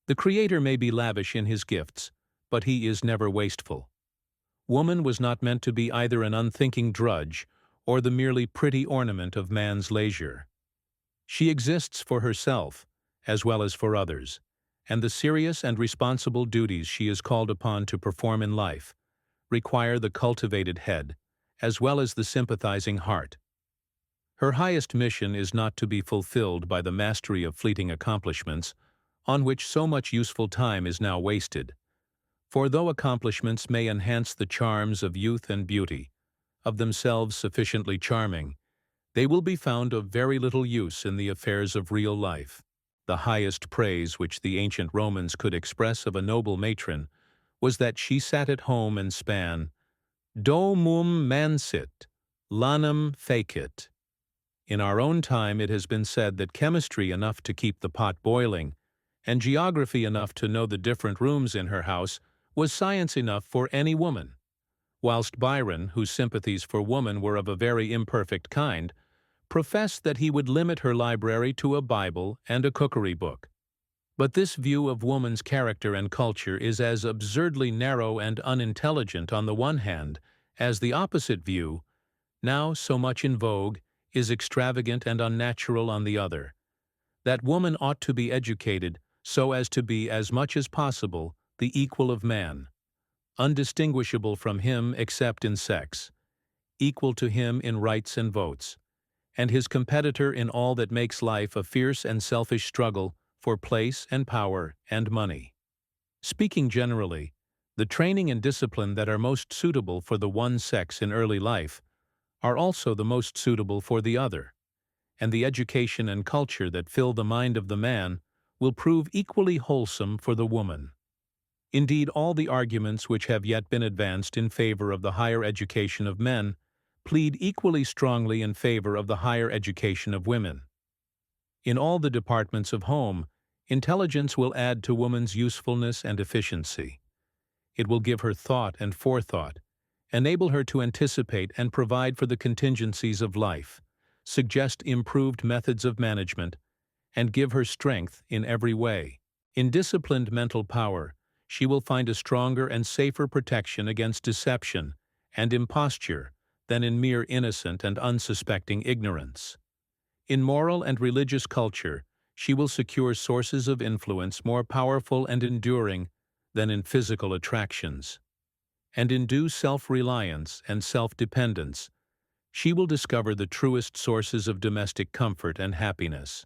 The Creator may be lavish in his gifts, but he is never wasteful. Woman was not meant to be either an unthinking drudge or the merely pretty ornament of man's leisure. She exists for herself, as well as for others, and the serious and responsible duties she is called upon to perform in life require the cultivated head, as well as the sympathizing heart. Her highest mission is not to be fulfilled by the mastery of fleeting accomplishments, on which so much useful time is now wasted. For though accomplishments may enhance the charms of youth and beauty, of themselves sufficiently charming, they will be found of very little use in the affairs of real life. The highest praise which the ancient Romans could express of a noble matron was that she sat at home and span, domum mansit, lanum fecit. In our own time it has been said that chemistry enough to keep the pot boiling, and geography enough to know the different rooms in her house, was science enough for any woman, whilst Byron, whose sympathies for woman were of a very imperfect kind, professed that he would limit her library to a Bible and a cookery book. But this view of woman's character and culture is as absurdly narrow and unintelligent on the one hand as the opposite view, now so much in vogue, is extravagant and unnatural on the other. That woman ought to be educated so as to be as much as possible the equal of man, undistinguishable from him except in sex, equal to him in rights and votes, and his competitor in all that makes life a fierce and selfish struggle for place and power and money. Speaking generally, the training and discipline that are most suitable for the one sex in early life are also the most suitable for the other, and the education and culture that fill the mind of the man will prove equally wholesome for the woman. Indeed, all the arguments which have yet been advanced in favor of the higher education of men plead equally strongly in favor of the higher education of women. In all the departments of home, intelligence will add to woman's usefulness and efficiency. It will give her thought and forethought, enable her to anticipate and provide for the contingencies of life, suggest improved methods of management, and give her strength in every way. In disciplined mental power, she will find a stronger and safer protection against deception and imposture than in mere innocent and unsuspecting ignorance. In moral and religious culture, she will secure sources of influence more powerful and enduring than in physical attractions. And in due self-reliance and self-dependence, she will discover the truest sources of domestic comfort and happiness.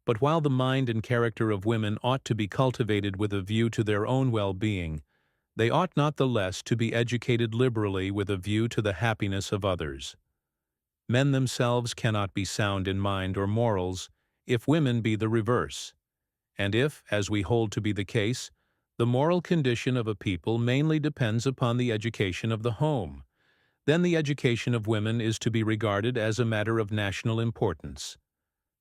But while the mind and character of women ought to be cultivated with a view to their own well-being, they ought not the less to be educated liberally with a view to the happiness of others. Men themselves cannot be sound in mind or morals if women be the reverse, and if, as we hold to be the case, the moral condition of a people mainly depends upon the education of the home, then the education of women is to be regarded as a matter of national importance.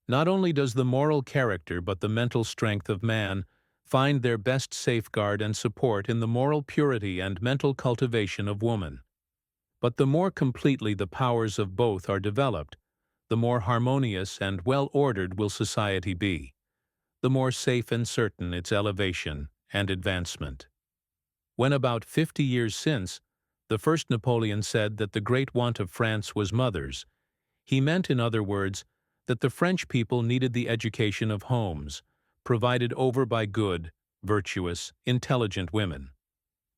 Not only does the moral character but the mental strength of man find their best safeguard and support in the moral purity and mental cultivation of woman. But the more completely the powers of both are developed, the more harmonious and well-ordered will society be, the more safe and certain its elevation and advancement. When about 50 years since, the first Napoleon said that the great want of France was mothers, he meant, in other words, that the French people needed the education of homes, provided over by good, virtuous, intelligent women.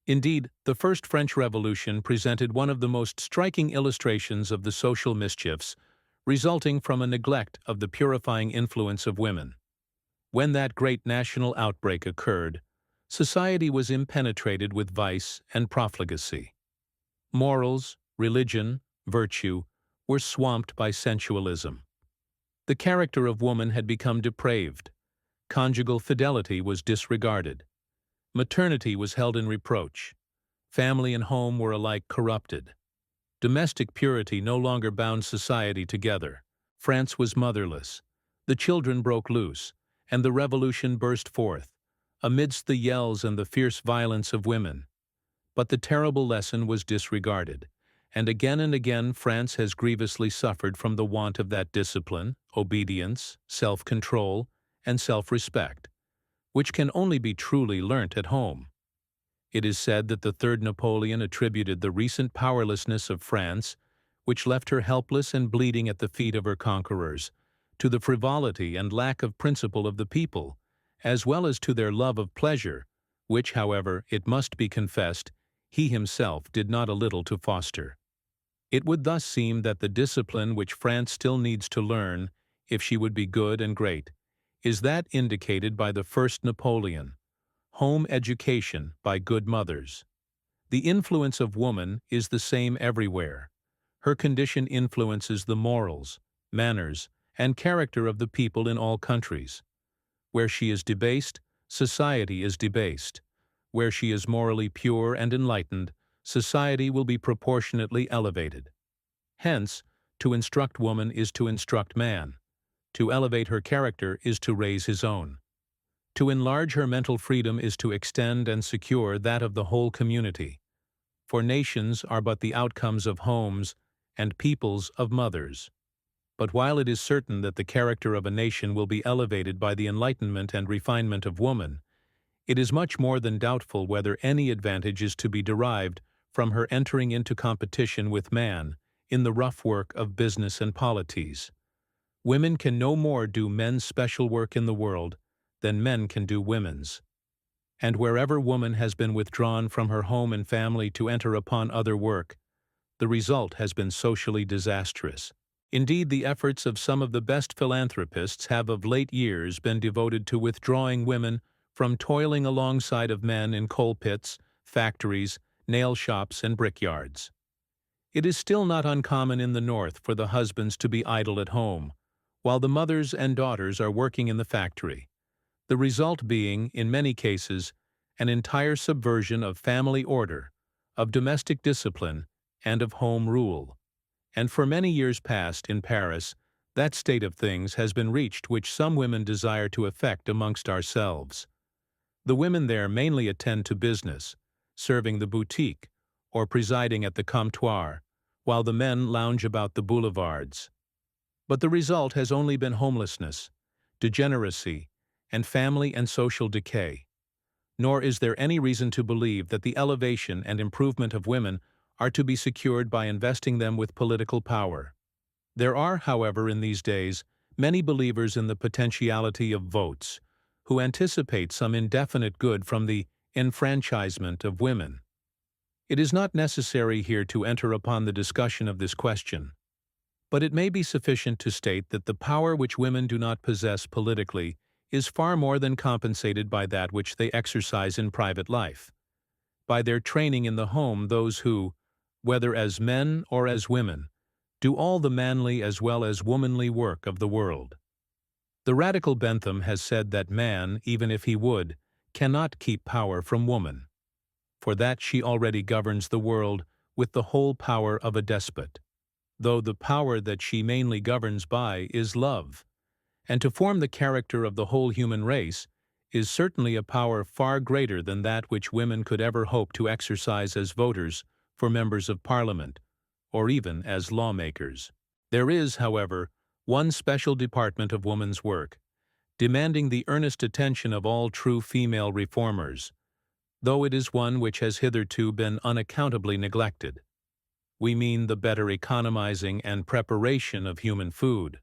Indeed, the first French Revolution presented one of the most striking illustrations of the social mischiefs resulting from a neglect of the purifying influence of women. When that great national outbreak occurred, society was impenetrated with vice and profligacy. Morals, religion, virtue were swamped by sensualism. The character of woman had become depraved. Conjugal fidelity was disregarded. Maternity was held in reproach. Family and home were alike corrupted. Domestic purity no longer bound society together. France was motherless. The children broke loose, and the revolution burst forth, amidst the yells and the fierce violence of women. But the terrible lesson was disregarded, and again France has grievously suffered from the want of that discipline, obedience, self-control, and self-respect, which can only be truly learnt at home. It is said that the third Napoleon attributed the recent powerlessness of France, which left her helpless and bleeding at the feet of her conquerors, to the frivolity and lack of principle of the people, as well as to their love of pleasure, which, however, it must be confessed, he himself did not a little to foster. It would thus seem that the discipline which France still needs to learn, if she would be good and great, is that indicated by the first Napoleon, home education by good mothers. The influence of woman is the same everywhere. Her condition influences the morals, manners, and character of the people in all countries. Where she is debased, society is debased. Where she is morally pure and enlightened, society will be proportionately elevated. Hence, to instruct woman is to instruct man. To elevate her character is to raise his own. To enlarge her mental freedom is to extend and secure that of the whole community. For nations are but the outcomes of homes, and peoples of mothers. But while it is certain that the character of a nation will be elevated by the enlightenment and refinement of woman, it is much more than doubtful whether any advantage is to be derived from her entering into competition with man in the rough work of business and polities. Women can no more do men's special work in the world than men can do women's. And wherever woman has been withdrawn from her home and family to enter upon other work, the result has been socially disastrous. Indeed, the efforts of some of the best philanthropists have of late years been devoted to withdrawing women from toiling alongside of men in coal pits, factories, nail shops, and brickyards. It is still not uncommon in the North for the husbands to be idle at home, while the mothers and daughters are working in the factory, the result being, in many cases, an entire subversion of family order, of domestic discipline, and of home rule. And for many years past, in Paris, that state of things has been reached which some women desire to effect amongst ourselves. The women there mainly attend to business, serving the boutique, or presiding at the comptoir, while the men lounge about the boulevards. But the result has only been homelessness, degeneracy, and family and social decay. Nor is there any reason to believe that the elevation and improvement of women are to be secured by investing them with political power. There are, however, in these days, many believers in the potentiality of votes, who anticipate some indefinite good from the enfranchisement of women. It is not necessary here to enter upon the discussion of this question, but it may be sufficient to state that the power which women do not possess politically is far more than compensated by that which they exercise in private life, by their training in the home those who, whether as men or as women, do all the manly as well as womanly work of the world. The radical Bentham has said that man, even if he would, cannot keep power from woman, for that she already governs the world with the whole power of a despot, though the power that she mainly governs by is love, and to form the character of the whole human race is certainly a power far greater than that which women could ever hope to exercise as voters for members of Parliament, or even as lawmakers. There is, however, one special department of woman's work, demanding the earnest attention of all true female reformers, though it is one which has hitherto been unaccountably neglected. We mean the better economizing and preparation of human food,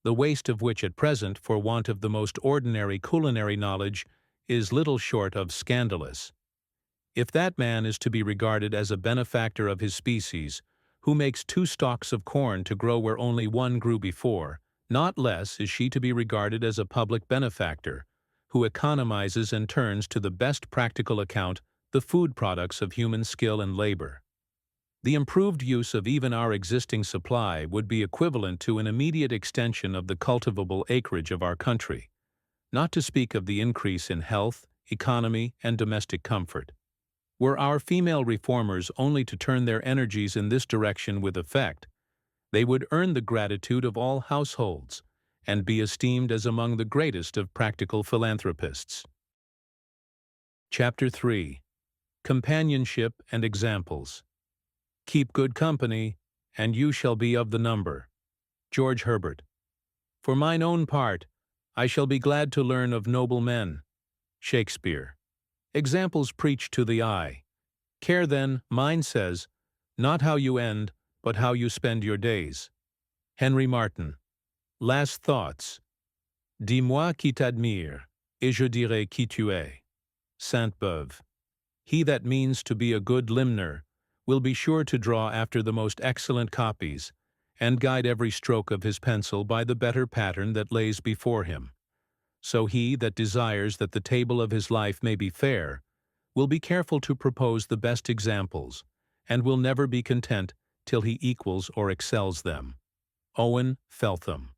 the waste of which at present, for want of the most ordinary culinary knowledge, is little short of scandalous. If that man is to be regarded as a benefactor of his species, who makes 2 stalks of corn to grow where only 1 grew before, not less is she to be regarded as a public benefactor, who economizes and turns to the best practical account the food products of human skill and labor. The improved use of even our existing supply would be equivalent to an immediate extension of the cultivable acreage of our country, not to speak of the increase in health, economy, and domestic comfort. Were our female reformers only to turn their energies in this direction with effect, they would earn the gratitude of all households and be esteemed as among the greatest of practical philanthropists. Chapter 3. Companionship and Examples. Keep good company, and you shall be of the number. George Herbert. For mine own part, I shall be glad to learn of noble men. Shakespeare. Examples preach to the eye. Care then, mine says, not how you end, but how you spend your days. Henry Martin. Last thoughts. Dis-moi qui t'admire, et je dirai qui tu es. Sainte-Beuve. He that means to be a good limner will be sure to draw after the most excellent copies, and guide every stroke of his pencil by the better pattern that lays before him. So he that desires that the table of his life may be fair will be careful to propose the best examples, and will never be content till he equals or excels them. Owen Feltham.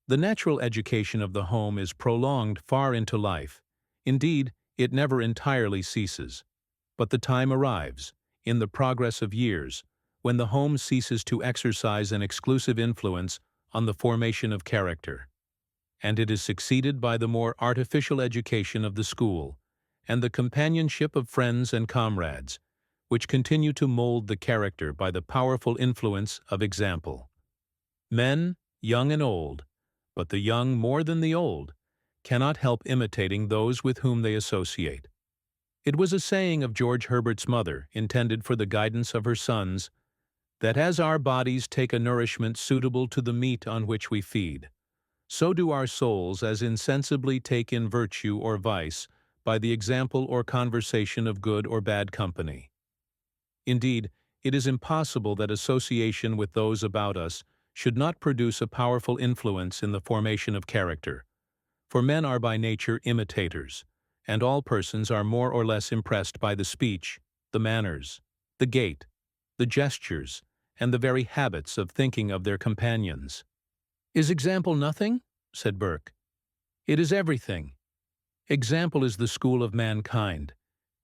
The natural education of the home is prolonged far into life. Indeed, it never entirely ceases. But the time arrives, in the progress of years, when the home ceases to exercise an exclusive influence on the formation of character, and it is succeeded by the more artificial education of the school, and the companionship of friends and comrades, which continue to mold the character by the powerful influence of example. Men, young and old, but the young more than the old, cannot help imitating those with whom they associate. It was a saying of George Herbert's mother, intended for the guidance of her sons, that as our bodies take a nourishment suitable to the meat on which we feed, so do our souls as insensibly take in virtue or vice by the example or conversation of good or bad company. Indeed, it is impossible that association with those about us should not produce a powerful influence in the formation of character, for men are by nature imitators, and all persons are more or less impressed by the speech, the manners, the gait, the gestures, and the very habits of thinking of their companions. "Is example nothing?" said Burke. "It is everything. Example is the school of mankind,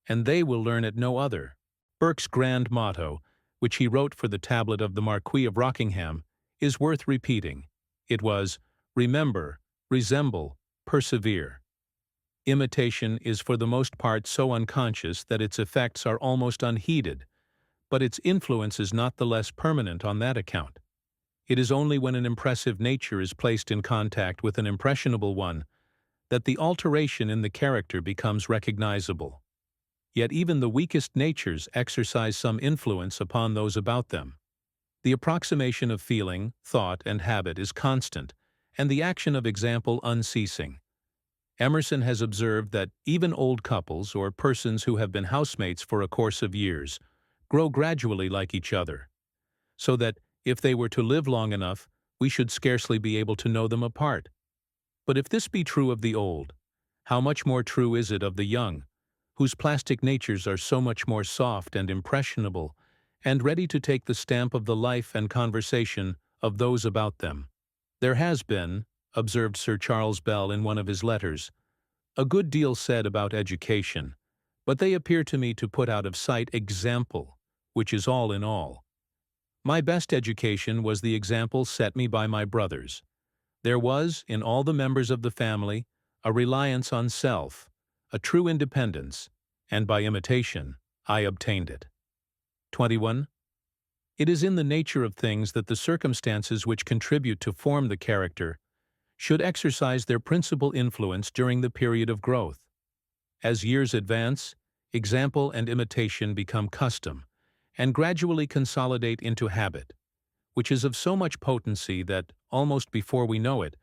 and they will learn at no other." Burke's grand motto, which he wrote for the tablet of the Marquis of Rockingham, is worth repeating. It was, "Remember, resemble, persevere." Imitation is for the most part so unconscious that its effects are almost unheeded, but its influence is not the less permanent on that account. It is only when an impressive nature is placed in contact with an impressionable one that the alteration in the character becomes recognizable. Yet even the weakest natures exercise some influence upon those about them. The approximation of feeling, thought, and habit is constant, and the action of example unceasing. Emerson has observed that even old couples or persons who have been housemates for a course of years grow gradually like each other, so that, if they were to live long enough, we should scarcely be able to know them apart. But if this be true of the old, how much more true is it of the young, whose plastic natures are so much more soft and impressionable, and ready to take the stamp of the life and conversation of those about them. "There has been," observed Sir Charles Bell in one of his letters, "a good deal said about education, but they appear to me to put out of sight example, which is all in all. My best education was the example set me by my brothers. There was, in all the members of the family, a reliance on self, a true independence, and by imitation I obtained it." 21. It is in the nature of things that the circumstances which contribute to form the character should exercise their principal influence during the period of growth. As years advance, example and imitation become custom, and gradually consolidate into habit, which is of so much potency that, almost before we know it,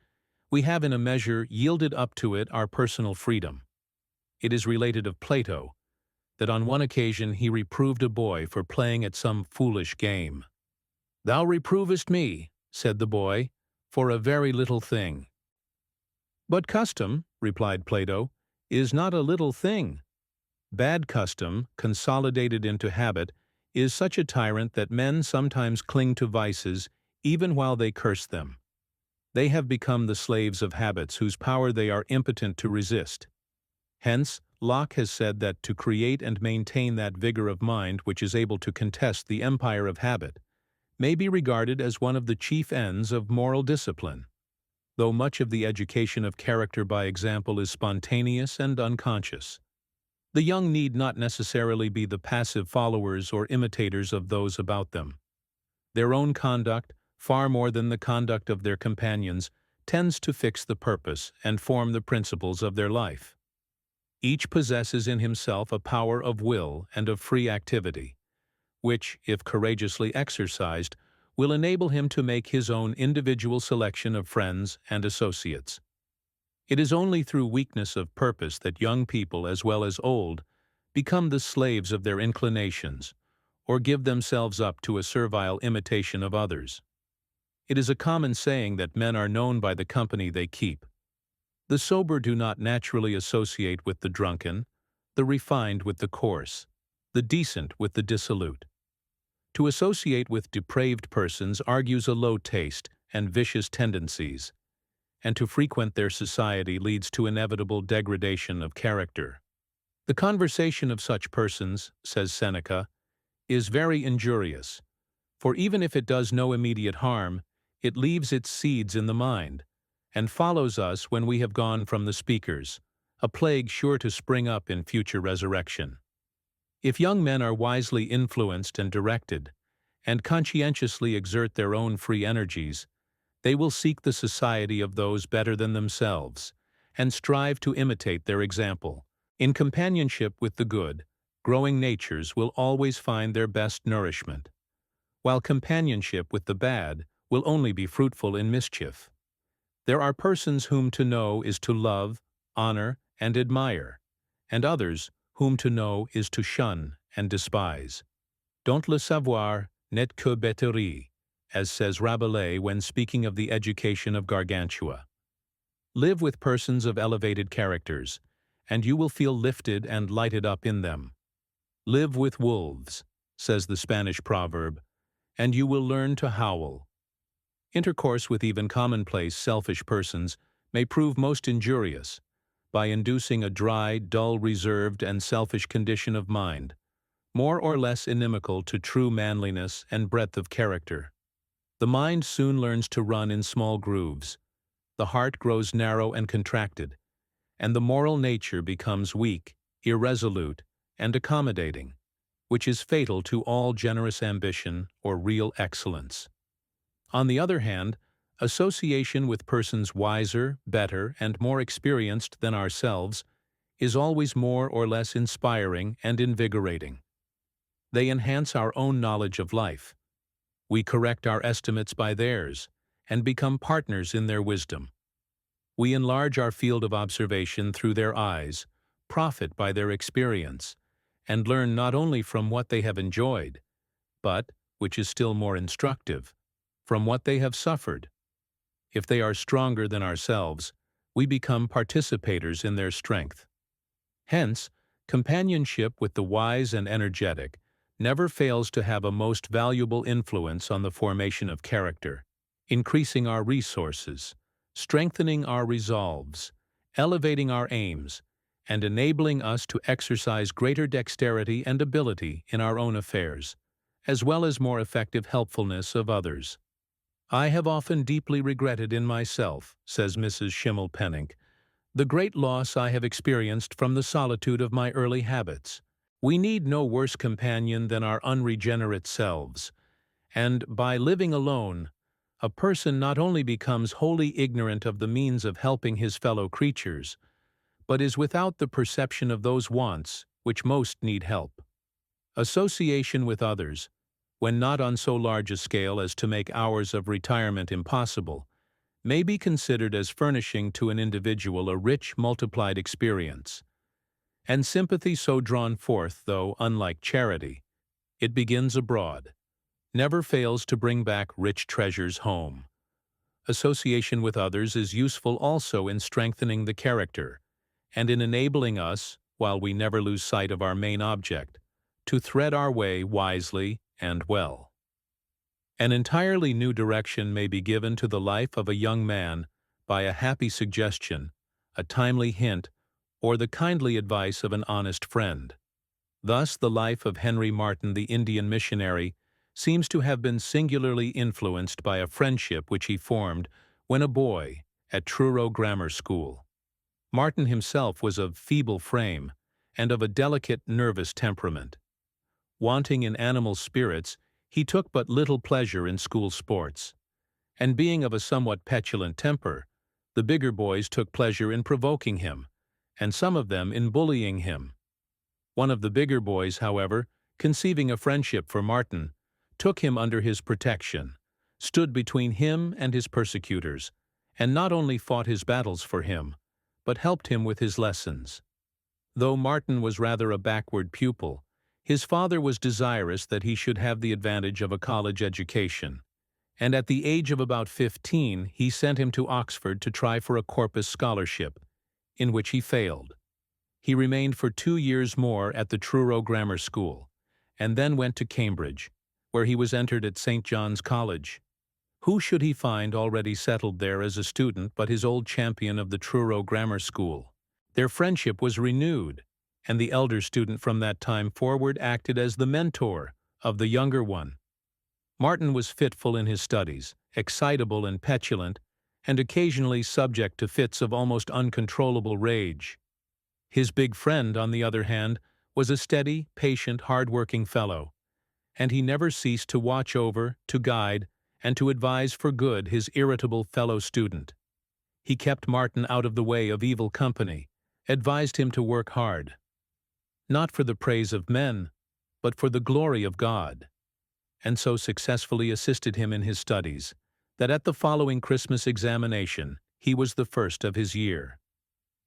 we have in a measure yielded up to it our personal freedom. It is related of Plato that on one occasion he reproved a boy for playing at some foolish game. "Thou reprovest me," said the boy, "for a very little thing." "But custom," replied Plato, "is not a little thing. Bad custom, consolidated into habit, is such a tyrant that men sometimes cling to vices even while they curse them. They have become the slaves of habits whose power they are impotent to resist. Hence, Locke has said that to create and maintain that vigor of mind which is able to contest the empire of habit may be regarded as one of the chief ends of moral discipline, though much of the education of character by example is spontaneous and unconscious. The young need not necessarily be the passive followers or imitators of those about them. Their own conduct, far more than the conduct of their companions, tends to fix the purpose and form the principles of their life. Each possesses in himself a power of will and of free activity, which, if courageously exercised, will enable him to make his own individual selection of friends and associates. It is only through weakness of purpose that young people, as well as old, become the slaves of their inclinations, or give themselves up to a servile imitation of others. It is a common saying that men are known by the company they keep. The sober do not naturally associate with the drunken, the refined with the coarse, the decent with the dissolute. To associate with depraved persons argues a low taste and vicious tendencies, and to frequent their society leads to inevitable degradation of character. "The conversation of such persons," says Seneca, "is very injurious, for even if it does no immediate harm, it leaves its seeds in the mind, and follows us when we have gone from the speakers, a plague sure to spring up in future resurrection." If young men are wisely influenced and directed, and conscientiously exert their own free energies, They will seek the society of those better than themselves, and strive to imitate their example. In companionship with the good, growing natures will always find their best nourishment, while companionship with the bad will only be fruitful in mischief. There are persons whom to know is to love, honor, and admire, and others whom to know is to shun and despise. Don't le savoir n'est que bêterie, as says Rabelais when speaking of the education of Gargantua. Live with persons of elevated characters, and you will feel lifted and lighted up in them. Live with wolves, says the Spanish proverb, and you will learn to howl. Intercourse with even commonplace, selfish persons may prove most injurious by inducing a dry, dull, reserved, and selfish condition of mind, more or less inimical to true manliness and breadth of character. The mind soon learns to run in small grooves, the heart grows narrow and contracted, and the moral nature becomes weak, irresolute, and accommodating, which is fatal to all generous ambition or real excellence. On the other hand, association with persons wiser, better, and more experienced than ourselves is always more or less inspiring and invigorating. They enhance our own knowledge of life. We correct our estimates by theirs, and become partners in their wisdom. We enlarge our field of observation through their eyes, profit by their experience, and learn not only from what they have enjoyed, but, which is still more instructive, from what they have suffered. If they are stronger than ourselves, we become participators in their strength. Hence, companionship with the wise and energetic never fails to have a most valuable influence on the formation of character, increasing our resources, strengthening our resolves, elevating our aims, and enabling us to exercise greater dexterity and ability in our own affairs, as well as more effective helpfulness of others. I have often deeply regretted in myself, says Mrs. Schimmelpenninck, the great loss I have experienced from the solitude of my early habits. We need no worse companion than our unregenerate selves, and by living alone, a person not only becomes wholly ignorant of the means of helping his fellow creatures, but is without the perception of those wants which most need help. Association with others, when not on so large a scale as to make hours of retirement impossible, may be considered as furnishing to an individual a rich multiplied experience. And sympathy so drawn forth, though unlike charity, it begins abroad, never fails to bring back rich treasures home. Association with others is useful also in strengthening the character, and in enabling us, while we never lose sight of our main object, to thread our way wisely and well. An entirely new direction may be given to the life of a young man by a happy suggestion, a timely hint, or the kindly advice of an honest friend. Thus, the life of Henry Martyn, the Indian missionary, seems to have been singularly influenced by a friendship which he formed when a boy at Truro Grammar School. Martyn himself was of feeble frame and of a delicate, nervous temperament. Wanting in animal spirits, he took but little pleasure in school sports, and being of a somewhat petulant temper, the bigger boys took pleasure in provoking him, and some of them in bullying him. One of the bigger boys, however, conceiving a friendship for Martyn, took him under his protection, stood between him and his persecutors, and not only fought his battles for him, but helped him with his lessons. Though Martyn was rather a backward pupil, his father was desirous that he should have the advantage of a college education, and at the age of about 15 he sent him to Oxford to try for a Corpus scholarship, in which he failed. He remained for 2 years more at the Truro Grammar School, and then went to Cambridge, where he was entered at St. John's College. Who should he find already settled there as a student but his old champion of the Truro Grammar School? Their friendship was renewed, and the elder student from that time forward acted as the mentor of the younger one. Martyn was fitful in his studies, excitable and petulant, and occasionally subject to fits of almost uncontrollable rage. His big friend, on the other hand, was a steady, patient, hard-working fellow, and he never ceased to watch over, to guide, and to advise for good his irritable fellow student. He kept Martin out of the way of evil company, advised him to work hard, not for the praise of men, but for the glory of God, and so successfully assisted him in his studies, that at the following Christmas examination he was the first of his year.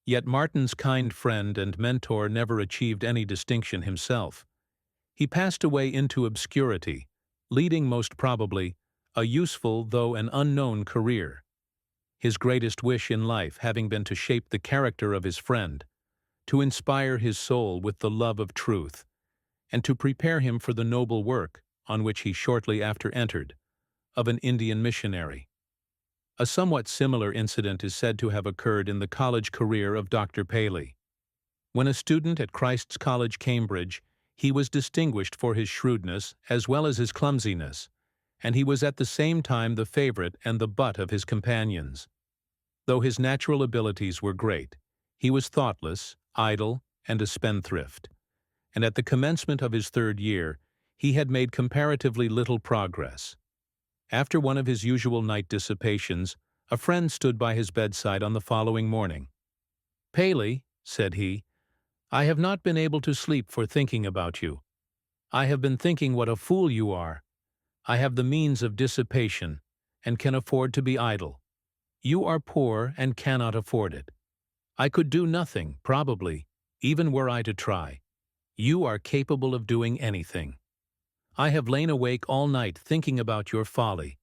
Yet Martin's kind friend and mentor never achieved any distinction himself. He passed away into obscurity, leading most probably a useful though an unknown career, his greatest wish in life having been to shape the character of his friend, to inspire his soul with the love of truth, and to prepare him for the noble work, on which he shortly after entered, of an Indian missionary. A somewhat similar incident is said to have occurred in the college career of Dr. Paley. When a student at Christ's College, Cambridge, he was distinguished for his shrewdness as well as his clumsiness, and he was at the same time the favorite and the butt of his companions. Though his natural abilities were great, he was thoughtless, idle, and a spendthrift, and at the commencement of his third year he had made comparatively little progress. After one of his usual night dissipations, a friend stood by his bedside on the following morning. "Paley," said he, "I have not been able to sleep for thinking about you. I have been thinking what a fool you are. I have the means of dissipation, and can afford to be idle. You are poor and cannot afford it. I could do nothing, probably, even were I to try. You are capable of doing anything. I have lain awake all night thinking about your folly,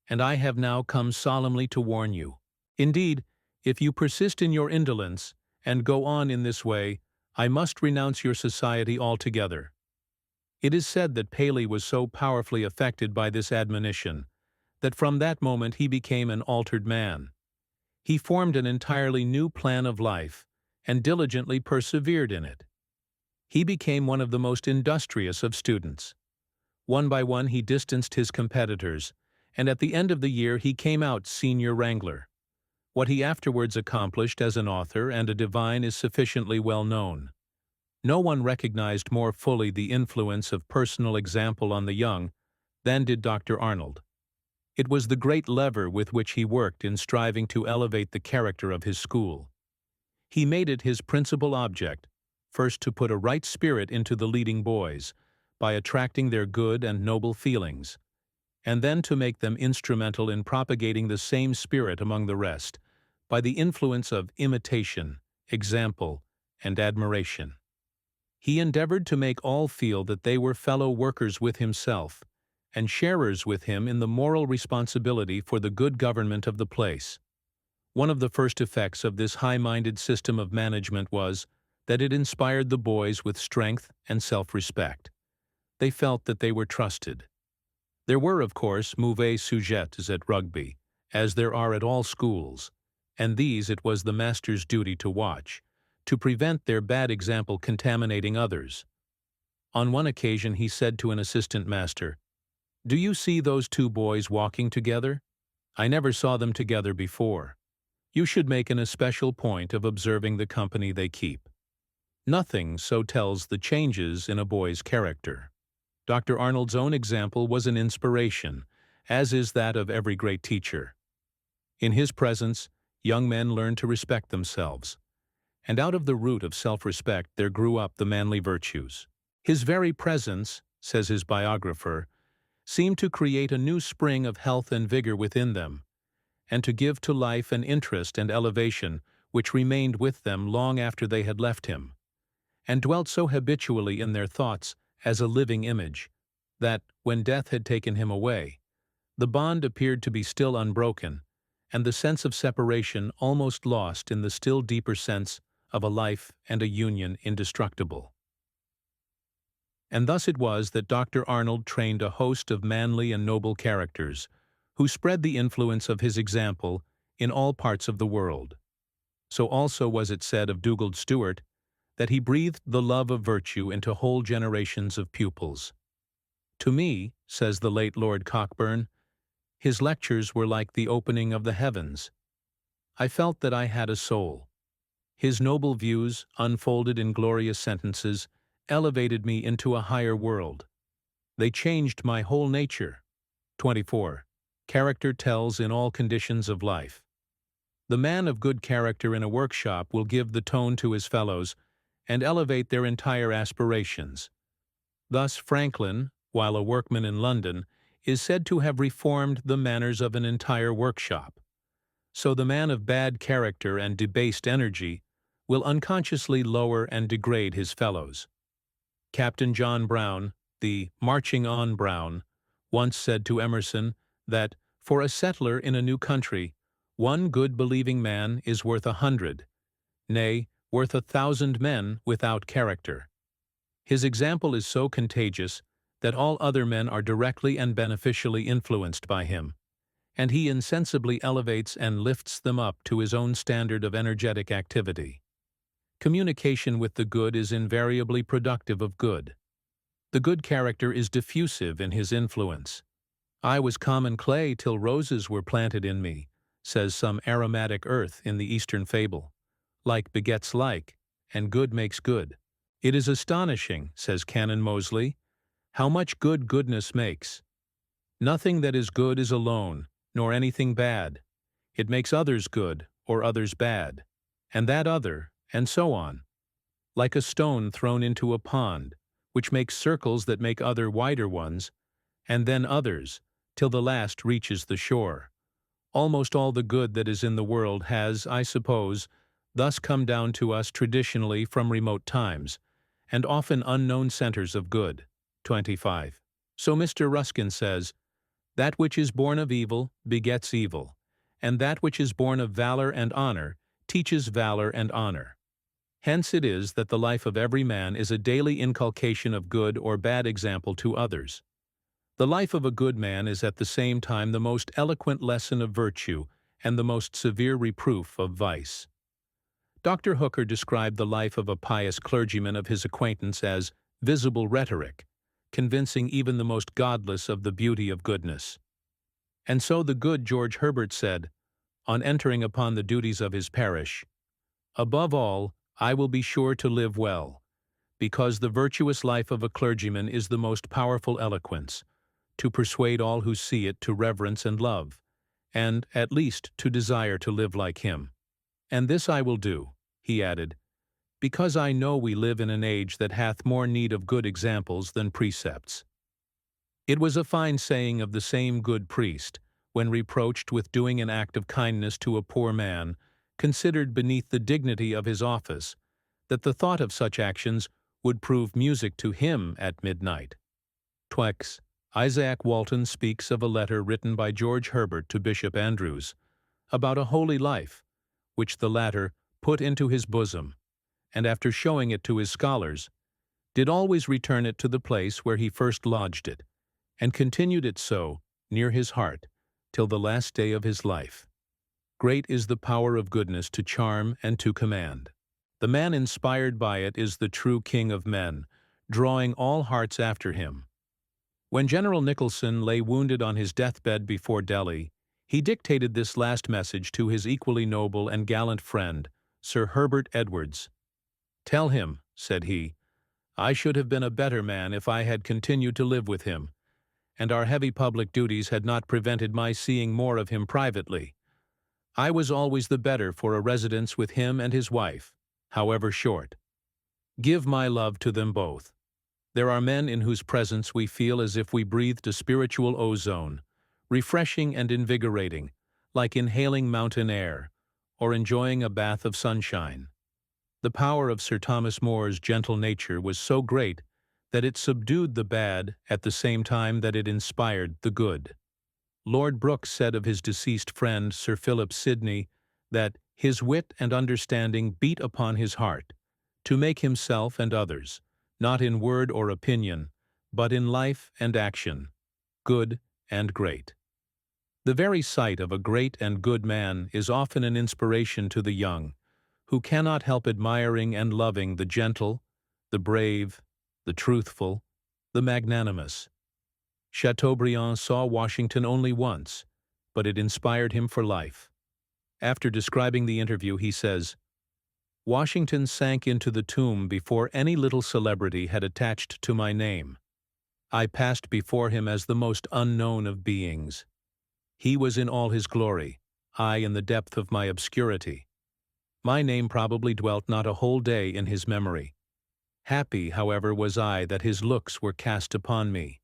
and I have now come solemnly to warn you. Indeed, if you persist in your indolence, and go on in this way, I must renounce your society altogether." It is said that Paley was so powerfully affected by this admonition, that from that moment he became an altered man. He formed an entirely new plan of life, and diligently persevered in it. He became one of the most industrious of students. One by one he distanced his competitors, and at the end of the year he came out senior wrangler. What he afterwards accomplished as an author and a divine is sufficiently well known. No one recognized more fully the influence of personal example on the young than did Dr. Arnold. It was the great lever with which he worked in striving to elevate the character of his school. He made it his principal object, first to put a right spirit into the leading boys, by attracting their good and noble feelings, and then to make them instrumental in propagating the same spirit among the rest, by the influence of imitation, example, and admiration. He endeavored to make all feel that they were fellow workers with himself, and sharers with him in the moral responsibility for the good government of the place. One of the first effects of this high-minded system of management was that it inspired the boys with strength and self-respect. They felt that they were trusted. There were, of course, mauvais sujets at rugby, as there are at all schools, and these it was the master's duty to watch, to prevent their bad example contaminating others. On one occasion he said to an assistant master, "Do you see those two boys walking together? I never saw them together before. You should make an especial point of observing the company they keep." Nothing so tells the changes in a boy's character. Dr. Arnold's own example was an inspiration, as is that of every great teacher. In his presence, young men learned to respect themselves, and out of the root of self-respect there grew up the manly virtues. His very presence, says his biographer, seemed to create a new spring of health and vigor within them, and to give to life an interest and elevation which remained with them long after they had left him, and dwelt so habitually in their thoughts as a living image, that, when death had taken him away, the bond appeared to be still unbroken, and the sense of separation almost lost in the still deeper sense of a life and a union indestructible. And thus it was that Dr. Arnold trained a host of manly and noble characters, who spread the influence of his example in all parts of the world. So also was it said of Dugald Stewart, that he breathed the love of virtue into whole generations of pupils. To me, says the late Lord Cockburn, his lectures were like the opening of the heavens. I felt that I had a soul. His noble views, unfolded in glorious sentences, elevated me into a higher world. They changed my whole nature. 24. Character tells in all conditions of life. The man of good character in a workshop will give the tone to his fellows and elevate their entire aspirations. Thus Franklin, while a workman in London, is said to have reformed the manners of an entire workshop. So the man of bad character and debased energy will unconsciously lower and degrade his fellows. Captain John Brown, the marching on Brown, once said to Emerson that, for a settler in a new country, one good believing man is worth 100, nay, worth 1,000 men without character. His example is so contagious that all other men are directly and beneficially influenced by him, and he insensibly elevates and lifts them up to his own standard of energetic activity. Communication with the good is invariably productive of good. The good character is diffusive in his influence. I was common clay till roses were planted in me, says some aromatic earth in the Eastern fable. Like begets like, and good makes good. It is astonishing, says Canon Moseley, how much good goodness makes. Nothing that is good is alone, nor anything bad. It makes others good, or others bad, and that other, and so on. Like a stone thrown into a pond, which makes circles that make other wider ones, and then others, till the last reaches the shore. Almost all the good that is in the world has, I suppose, thus come down to us traditionally from remote times, and often unknown centers of good. 25. So Mr. Ruskin says, "That which is born of evil begets evil, and that which is born of valor and honor teaches valor and honor." Hence it is that the life of every man is a daily inculcation of good or bad example to others. The life of a good man is at the same time the most eloquent lesson of virtue and the most severe reproof of vice. Dr. Hooker described the life of a pious clergyman of his acquaintance as visible rhetoric, convincing even the most godless of the beauty of goodness. And so the good George Herbert said, on entering upon the duties of his parish, "Above all, I will be sure to live well, because the virtuous life of a clergyman is the most powerful eloquence, to persuade all who see it to reverence and love, and, at least, to desire to live like him. And this I will do," he added, "because I know we live in an age that hath more need of good examples than precepts." It was a fine saying of the same good priest, when reproached with doing an act of kindness to a poor man, considered beneath the dignity of his office, that the thought of such actions would prove music to him at midnight. Twice, Isaac Walton speaks of a letter written by George Herbert to Bishop Andrews about a holy life, which the latter put into his bosom, and after showing it to his scholars, did always return it to the place where he first lodged it, and continued it so, near his heart, till the last day of his life. Great is the power of goodness to charm and to command. The man inspired by it is the true king of men, drawing all hearts after him. When General Nicholson lay wounded on his deathbed before Delhi, he dictated this last message to his equally noble and gallant friend, Sir Herbert Edwards. "Tell him," said he, "I should have been a better man if I had continued to live with him, and our heavy public duties had not prevented my seeing more of him privately. I was always the better for a residence with him and his wife, however short. Give my love to them both. There are men in whose presence we feel as if we breathed a spiritual ozone, refreshing and invigorating, like inhaling mountain air, or enjoying a bath of sunshine." The power of Sir Thomas More's gentle nature was so great that it subdued the bad at the same time that it inspired the good. Lord Brooke said of his deceased friend Sir Philip Sidney that his wit and understanding beat upon his heart, to make himself and others, not in word or opinion, but in life and action, good and great. The very sight of a great and good man is often an inspiration to the young, who cannot help admiring and loving the gentle, the brave, the truthful, the magnanimous. Chateaubriand saw Washington only once, but it inspired him for life. After describing the interview, he says, "Washington sank into the tomb before any little celebrity had attached to my name. I passed before him as the most unknown of beings. He was in all his glory, I in the depth of my obscurity. My name probably dwelt not a whole day in his memory. Happy, however, was I that his looks were cast upon me.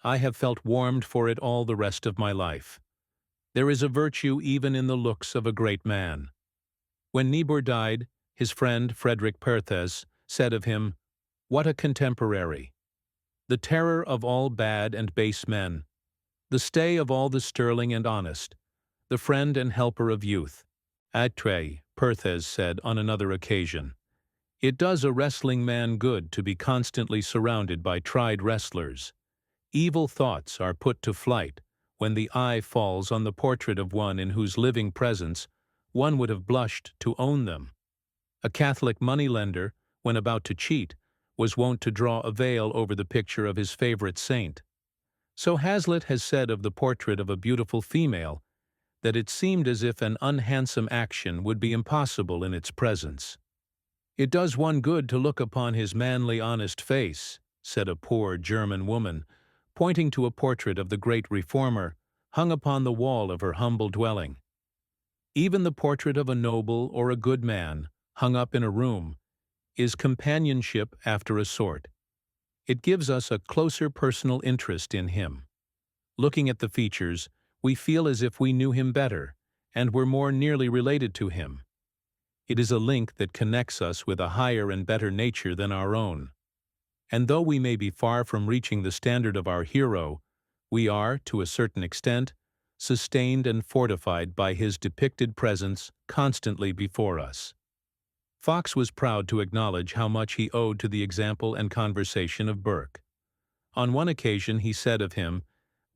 I have felt warmed for it all the rest of my life. There is a virtue even in the looks of a great man. When Niebuhr died, his friend Frederick Perthes said of him, "What a contemporary! The terror of all bad and base men, the stay of all the sterling and honest, the friend and helper of youth." Atre, Perthes said on another occasion, "It does a wrestling man good to be constantly surrounded by tried wrestlers. Evil thoughts are put to flight when the eye falls on the portrait of one in whose living presence one would have blushed to own them." A Catholic moneylender, when about to cheat, was wont to draw a veil over the picture of his favorite saint. So Hazlitt has said of the portrait of a beautiful female that it seemed as if an unhandsome action would be impossible in its presence. "It does one good to look upon his manly, honest face," said a poor German woman, pointing to a portrait of the great reformer hung upon the wall of her humble dwelling. Even the portrait of a noble or a good man, hung up in a room, is companionship after a sort. It gives us a closer personal interest in him. Looking at the features, we feel as if we knew him better, and were more nearly related to him. It is a link that connects us with a higher and better nature than our own. And though we may be far from reaching the standard of our hero, we are, to a certain extent, sustained and fortified by his depicted presence constantly before us. Fox was proud to acknowledge how much he owed to the example and conversation of Burke. On one occasion he said of him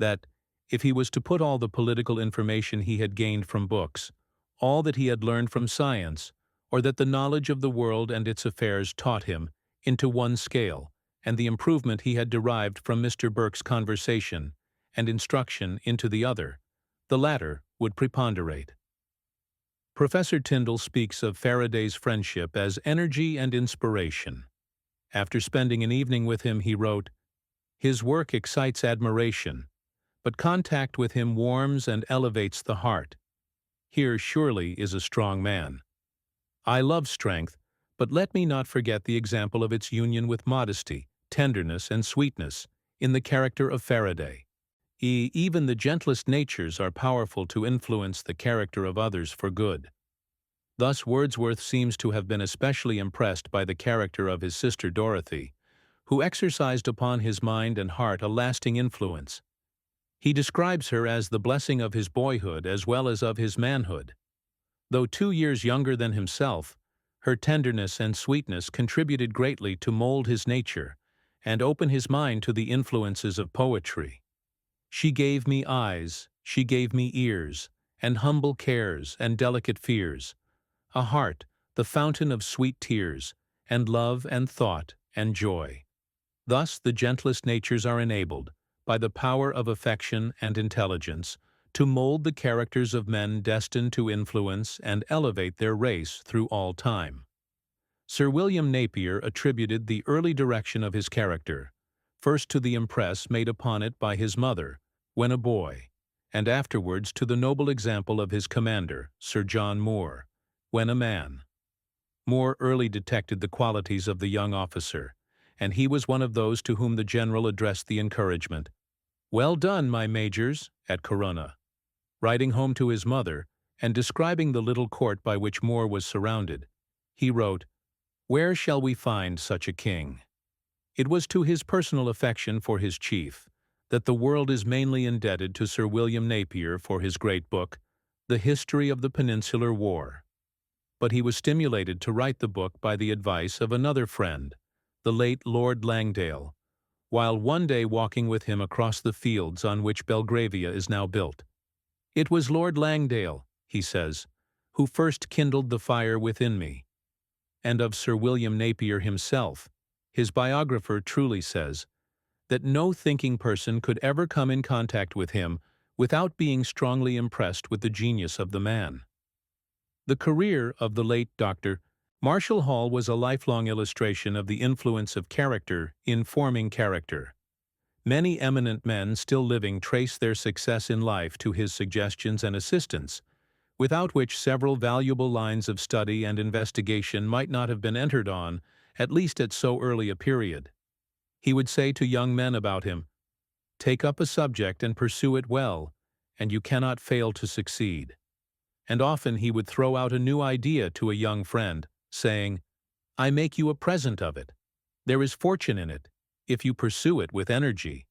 that, if he was to put all the political information he had gained from books, all that he had learned from science, or that the knowledge of the world and its affairs taught him, into one scale, and the improvement he had derived from Mr. Burke's conversation and instruction into the other, the latter would preponderate. Professor Tyndall speaks of Faraday's friendship as energy and inspiration. After spending an evening with him, he wrote, "His work excites admiration, but contact with him warms and elevates the heart. Here surely is a strong man. I love strength, but let me not forget the example of its union with modesty, tenderness, and sweetness in the character of Faraday. Even the gentlest natures are powerful to influence the character of others for good." Thus Wordsworth seems to have been especially impressed by the character of his sister Dorothy, who exercised upon his mind and heart a lasting influence. He describes her as the blessing of his boyhood as well as of his manhood. Though 2 years younger than himself, her tenderness and sweetness contributed greatly to mold his nature and open his mind to the influences of poetry. "She gave me eyes, she gave me ears, and humble cares and delicate fears, a heart, the fountain of sweet tears, and love and thought and joy." Thus the gentlest natures are enabled, by the power of affection and intelligence, to mold the characters of men destined to influence and elevate their race through all time. Sir William Napier attributed the early direction of his character, first to the impress made upon it by his mother, when a boy, and afterwards to the noble example of his commander, Sir John Moore, when a man. Moore early detected the qualities of the young officer, and he was one of those to whom the general addressed the encouragement, "Well done, my majors," at Corunna. Writing home to his mother, and describing the little court by which Moore was surrounded, he wrote, "Where shall we find such a king?" It was to his personal affection for his chief that the world is mainly indebted to Sir William Napier for his great book, The History of the Peninsular War. But he was stimulated to write the book by the advice of another friend, the late Lord Langdale, while one day walking with him across the fields on which Belgravia is now built. "It was Lord Langdale," he says, "who first kindled the fire within me." And of Sir William Napier himself, his biographer truly says that no thinking person could ever come in contact with him without being strongly impressed with the genius of the man. The career of the late Dr. Marshall Hall was a lifelong illustration of the influence of character in forming character. Many eminent men still living trace their success in life to his suggestions and assistance, without which several valuable lines of study and investigation might not have been entered on, at least at so early a period. He would say to young men about him, "Take up a subject and pursue it well, and you cannot fail to succeed." And often he would throw out a new idea to a young friend, saying, "I make you a present of it. There is fortune in it, if you pursue it with energy."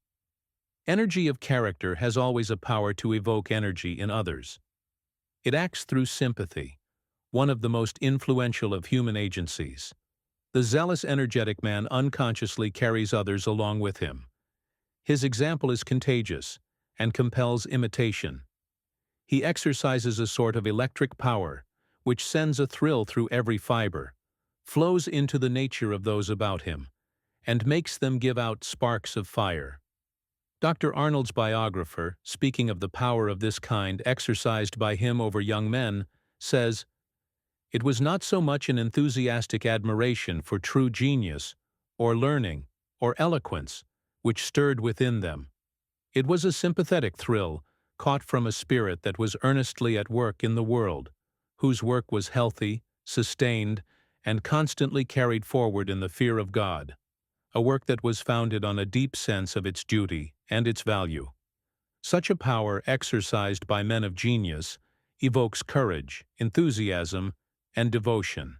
Energy of character has always a power to evoke energy in others. It acts through sympathy, one of the most influential of human agencies. The zealous, energetic man unconsciously carries others along with him. His example is contagious and compels imitation. He exercises a sort of electric power, which sends a thrill through every fiber, flows into the nature of those about him, and makes them give out sparks of fire. Dr. Arnold's biographer, speaking of the power of this kind exercised by him over young men, says, "It was not so much an enthusiastic admiration for true genius, or learning, or eloquence, which stirred within them. It was a sympathetic thrill, caught from a spirit that was earnestly at work in the world, whose work was healthy, sustained, and constantly carried forward in the fear of God, a work that was founded on a deep sense of its duty and its value. Such a power exercised by men of genius evokes courage, enthusiasm, and devotion.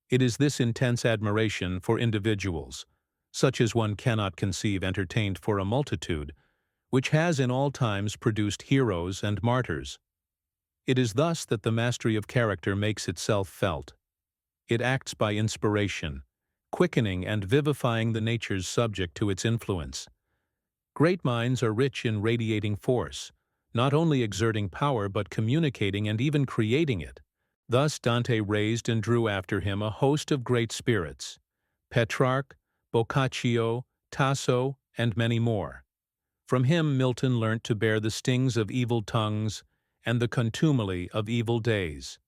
It is this intense admiration for individuals, such as one cannot conceive entertained for a multitude, which has in all times produced heroes and martyrs. It is thus that the mastery of character makes itself felt. It acts by inspiration, quickening and vivifying the natures subject to its influence. Great minds are rich in radiating force, not only exerting power but communicating and even creating it. Thus Dante raised and drew after him a host of great spirits, Petrarch, Boccaccio, Tasso, and many more. From him Milton learnt to bear the stings of evil tongues and the contumely of evil days.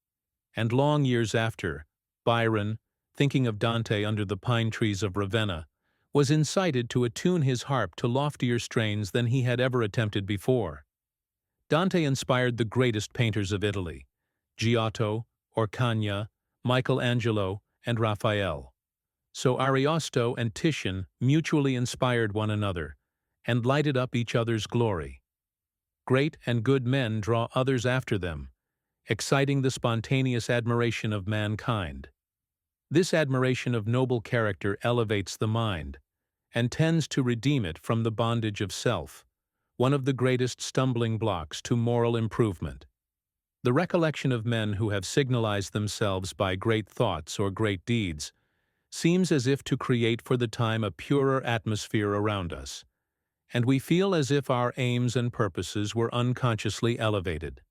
And long years after, Byron, thinking of Dante under the pine trees of Ravenna, was incited to attune his harp to loftier strains than he had ever attempted before. Dante inspired the greatest painters of Italy, Giotto, Orcagna, Michelangelo, and Raphael. So Ariosto and Titian mutually inspired one another, and lighted up each other's glory. Great and good men draw others after them, exciting the spontaneous admiration of mankind. This admiration of noble character elevates the mind, and tends to redeem it from the bondage of self, one of the greatest stumbling blocks to moral improvement. The recollection of men who have signalized themselves by great thoughts or great deeds seems as if to create for the time a purer atmosphere around us, and we feel as if our aims and purposes were unconsciously elevated.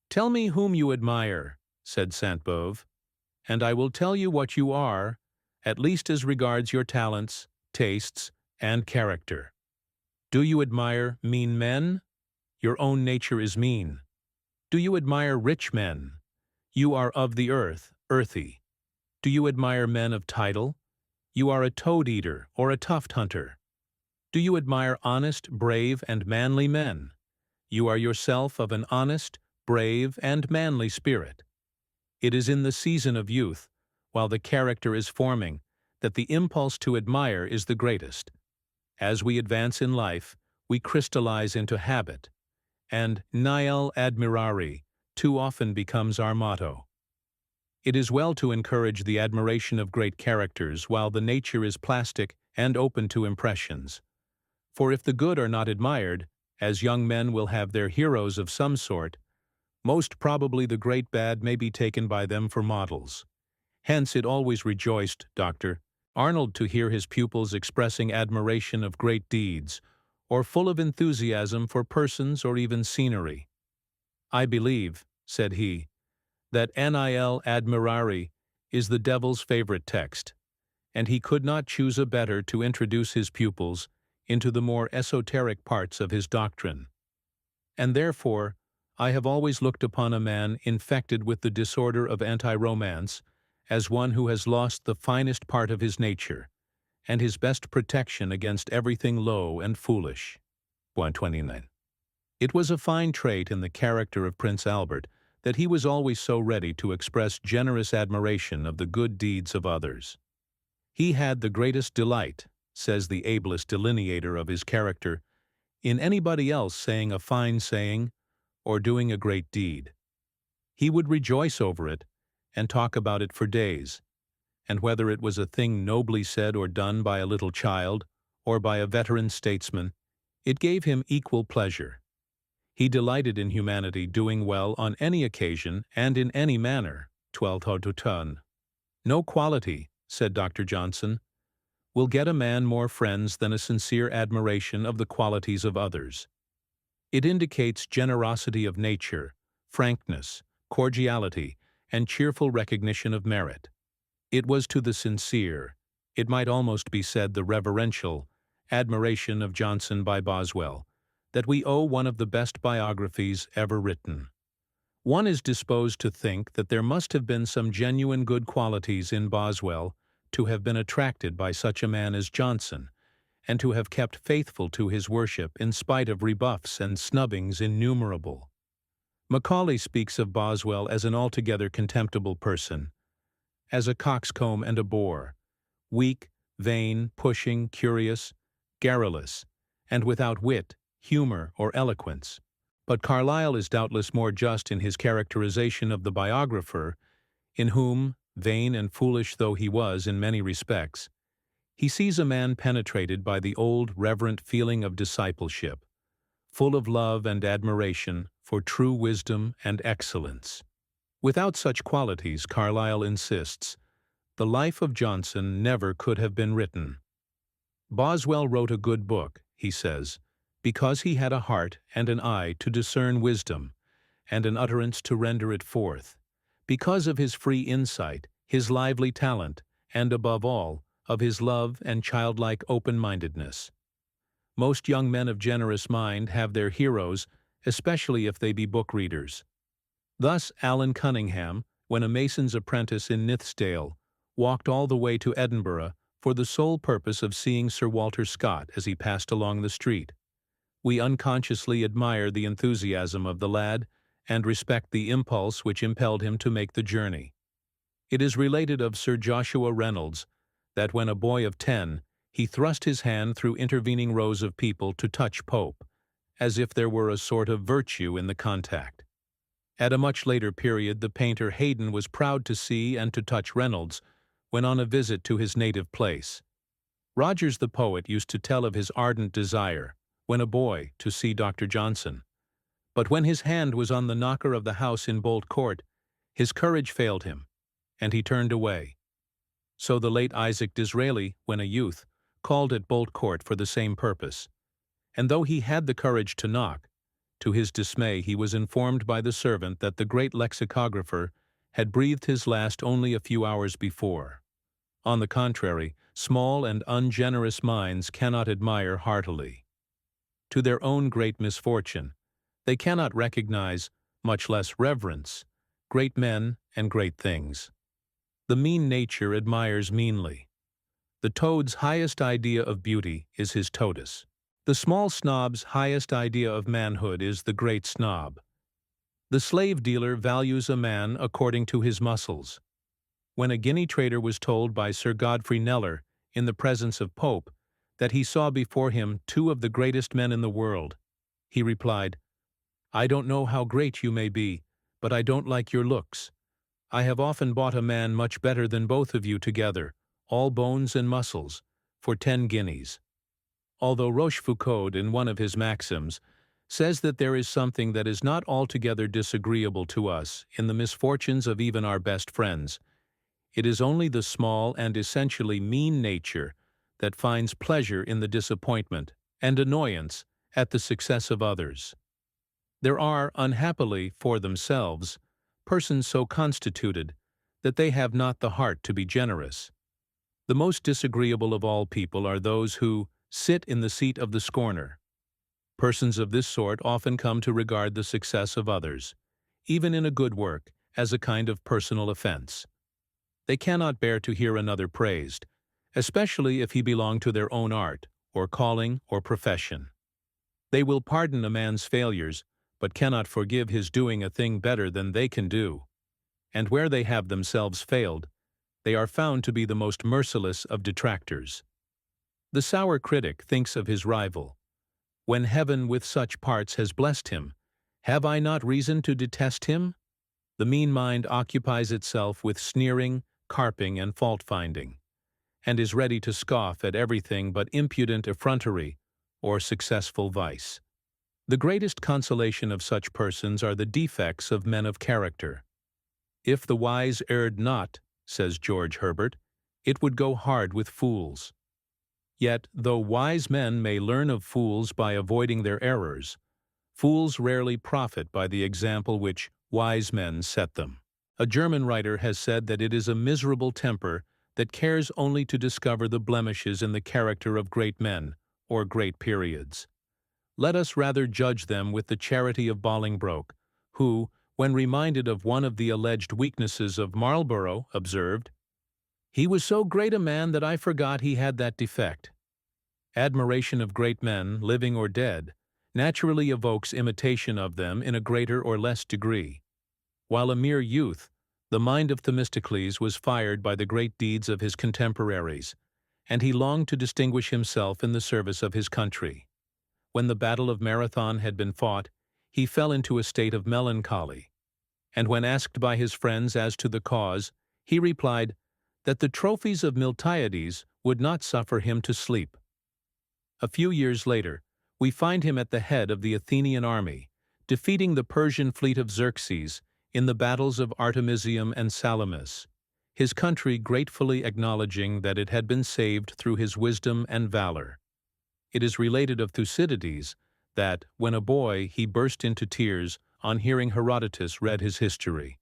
"Tell me whom you admire," said Sainte-Beuve, "and I will tell you what you are, at least as regards your talents, tastes, and character. Do you admire mean men? Your own nature is mean. Do you admire rich men? You are of the earth, earthy. Do you admire men of title? You are a toad-eater or a tuft-hunter. Do you admire honest, brave, and manly men? You are yourself of an honest, brave, and manly spirit. It is in the season of youth, while the character is forming, that the impulse to admire is the greatest. As we advance in life, we crystallize into habit, and nihil admirari too often becomes our motto. It is well to encourage the admiration of great characters while the nature is plastic and open to impressions. For if the good are not admired, as young men will have their heroes of some sort, most probably the great bad may be taken by them for models. Hence it always rejoiced Dr. Arnold to hear his pupils expressing admiration of great deeds, or full of enthusiasm for persons or even scenery. "I believe," said he, "that nihil admirari is the devil's favorite text, and he could not choose a better to introduce his pupils into the more esoteric parts of his doctrine. And therefore, I have always looked upon a man infected with the disorder of anti-romance as one who has lost the finest part of his nature, and his best protection against everything low and foolish. 129. It was a fine trait in the character of Prince Albert that he was always so ready to express generous admiration of the good deeds of others. He had the greatest delight, says the ablest delineator of his character, in anybody else saying a fine saying or doing a great deed. He would rejoice over it and talk about it for days, and whether it was a thing nobly said or done by a little child or by a veteran statesman, it gave him equal pleasure. He delighted in humanity doing well on any occasion and in any manner. 12 ton. No quality, said Dr. Johnson, will get a man more friends than a sincere admiration of the qualities of others. It indicates generosity of nature, frankness, cordiality, and cheerful recognition of merit. It was to the sincere, it might almost be said the reverential, admiration of Johnson by Boswell, that we owe one of the best biographies ever written. One is disposed to think that there must have been some genuine good qualities in Boswell to have been attracted by such a man as Johnson, and to have kept faithful to his worship in spite of rebuffs and snubbings innumerable. Macaulay speaks of Boswell as an altogether contemptible person, as a coxcomb and a bore, weak, vain, pushing, curious, garrulous, and without wit, humor, or eloquence. But Carlyle is doubtless more just in his characterization of the biographer, in whom, vain and foolish though he was in many respects, he sees a man penetrated by the old reverent feeling of discipleship, full of love and admiration for true wisdom and excellence. Without such qualities, Carlyle insists, the life of Johnson never could have been written. Boswell wrote a good book, he says, because he had a heart and an eye to discern wisdom, and an utterance to render it forth, because of his free insight, his lively talent, and above all, of his love and childlike open-mindedness. Most young men of generous mind have their heroes, especially if they be book readers. Thus Allan Cunningham, when a mason's apprentice in Nithsdale, walked all the way to Edinburgh for the sole purpose of seeing Sir Walter Scott as he passed along the street. We unconsciously admire the enthusiasm of the lad and respect the impulse which impelled him to make the journey. It is related of Sir Joshua Reynolds that when a boy of 10, he thrust his hand through intervening rows of people to touch Pope, as if there were a sort of virtue in the contact. At a much later period, the painter Haydon was proud to see and to touch Reynolds when on a visit to his native place. Rogers the poet used to tell of his ardent desire, when a boy, to see Dr. Johnson. But when his hand was on the knocker of the house in Bolt Court, his courage failed him, and he turned away. So the late Isaac Disraeli, when a youth, called at Bolt Court for the same purpose, and though he had the courage to knock, to his dismay he was informed by the servant that the great lexicographer had breathed his last only a few hours before. On the contrary, small and ungenerous minds cannot admire heartily. To their own great misfortune, they cannot recognize, much less reverence, great men and great things. The mean nature admires meanly. The toad's highest idea of beauty is his totus. The small snob's highest idea of manhood is the great snob. The slave dealer values a man according to his muscles. When a guinea trader was told by Sir Godfrey Kneller, in the presence of Pope, that he saw before him two of the greatest men in the world, he replied, "I don't know how great you may be, but I don't like your looks. I have often bought a man much better than both of you together, all bones and muscles, for 10 guineas. Although Rochefoucauld, in one of his maxims, says that there is something that is not altogether disagreeable to us in the misfortunes of even our best friends, it is only the small and essentially mean nature that finds pleasure in the disappointment and annoyance at the success of others. There are, unhappily for themselves, persons so constituted that they have not the heart to be generous. The most disagreeable of all people are those who sit in the seat of the scorner. Persons of this sort often come to regard the success of others, even in a good work, as a kind of personal offense. They cannot bear to hear another praised, especially if he belong to their own art, or calling, or profession. They will pardon a man's failures, but cannot forgive his doing a thing better than they can do. And where they have themselves failed, they are found to be the most merciless of detractors. The sour critic thinks of his rival, "When heaven with such parts has blessed him, have I not reason to detest him?" The mean mind occupies itself with sneering, carping, and fault-finding, and is ready to scoff at everything but impudent effrontery or successful vice. The greatest consolation of such persons are the defects of men of character. "If the wise erred not," says George Herbert, "it would go hard with fools." Yet, though wise men may learn of fools by avoiding their errors, fools rarely profit by the example which wise men set them. A German writer has said that it is a miserable temper that cares only to discover the blemishes in the character of great men or great periods. Let us rather judge them with the charity of Bolingbroke, who, when reminded of one of the alleged weaknesses of Marlborough, observed, "He was so great a man that I forgot he had that defect." Admiration of great men, living or dead, naturally evokes imitation of them in a greater or less degree. While a mere youth, the mind of Themistocles was fired by the great deeds of his contemporaries, and he longed to distinguish himself in the service of his country. When the Battle of Marathon had been fought, he fell into a state of melancholy, and when asked by his friends as to the cause, he replied that the trophies of Miltiades would not suffer him to sleep. A few years later, we find him at the head of the Athenian army, defeating the Persian fleet of Xerxes in the battles of Artemisium and Salamis, his country gratefully acknowledging that it had been saved through his wisdom and valor. It is related of Thucydides that, when a boy, he burst into tears on hearing Herodotus read his history,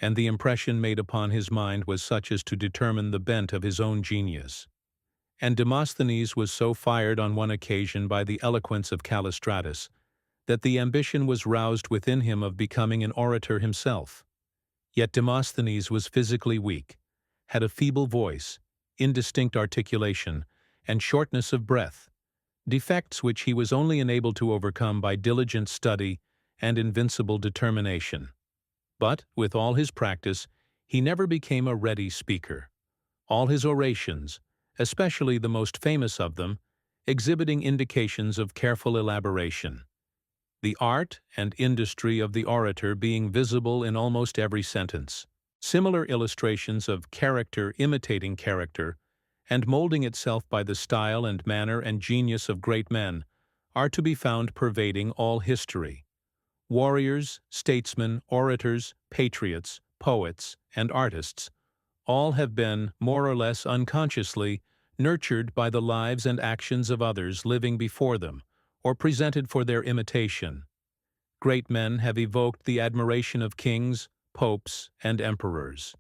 and the impression made upon his mind was such as to determine the bent of his own genius. And Demosthenes was so fired on one occasion by the eloquence of Callistratus that the ambition was roused within him of becoming an orator himself. Yet Demosthenes was physically weak, had a feeble voice, indistinct articulation, and shortness of breath, defects which he was only enabled to overcome by diligent study and invincible determination. But, with all his practice, he never became a ready speaker. All his orations, especially the most famous of them, exhibiting indications of careful elaboration. The art and industry of the orator being visible in almost every sentence. Similar illustrations of character imitating character, and molding itself by the style and manner and genius of great men, are to be found pervading all history. Warriors, statesmen, orators, patriots, poets, and artists, all have been, more or less unconsciously, nurtured by the lives and actions of others living before them, or presented for their imitation. Great men have evoked the admiration of kings, popes, and emperors.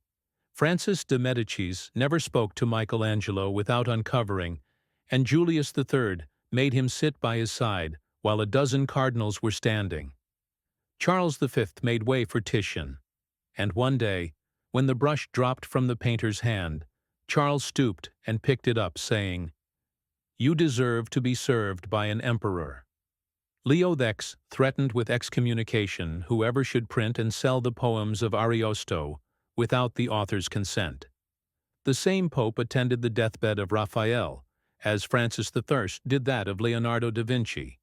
Francis de Medicis never spoke to Michelangelo without uncovering, and Julius III made him sit by his side while a dozen cardinals were standing. Charles V made way for Titian, and one day, when the brush dropped from the painter's hand, Charles stooped and picked it up, saying, "You deserve to be served by an emperor." Leo X threatened with excommunication whoever should print and sell the poems of Ariosto without the author's consent. The same pope attended the deathbed of Raphael, as Francis I did that of Leonardo da Vinci.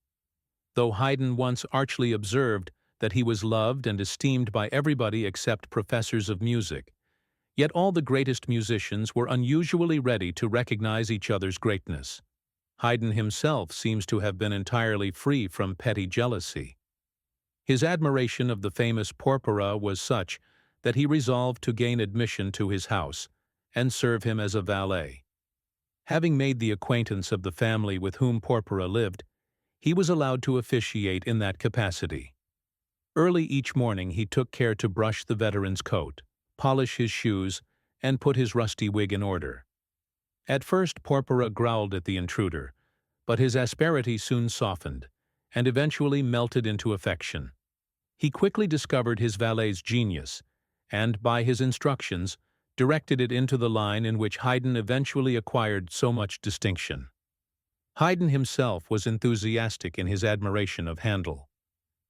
Though Haydn once archly observed that he was loved and esteemed by everybody except professors of music, yet all the greatest musicians were unusually ready to recognize each other's greatness. Haydn himself seems to have been entirely free from petty jealousy. His admiration of the famous Porpora was such that he resolved to gain admission to his house and serve him as a valet. Having made the acquaintance of the family with whom Porpora lived, he was allowed to officiate in that capacity. Early each morning he took care to brush the veteran's coat, polish his shoes, and put his rusty wig in order. At first Porpora growled at the intruder, but his asperity soon softened, and eventually melted into affection. He quickly discovered his valet's genius, and, by his instructions, directed it into the line in which Haydn eventually acquired so much distinction. Haydn himself was enthusiastic in his admiration of Handel.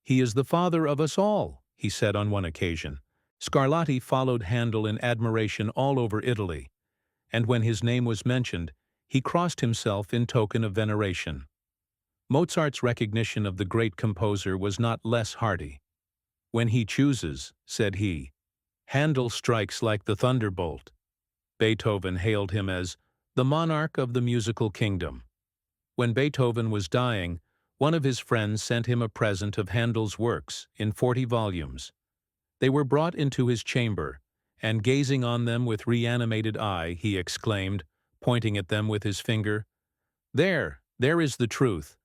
"He is the father of us all," he said on one occasion. Scarlatti followed Handel in admiration all over Italy, and when his name was mentioned, he crossed himself in token of veneration. Mozart's recognition of the great composer was not less hearty. "When he chooses," said he, "Handel strikes like the thunderbolt." Beethoven hailed him as the monarch of the musical kingdom. When Beethoven was dying, one of his friends sent him a present of Handel's works in 40 volumes. They were brought into his chamber, and gazing on them with reanimated eye, he exclaimed, pointing at them with his finger, there is the truth."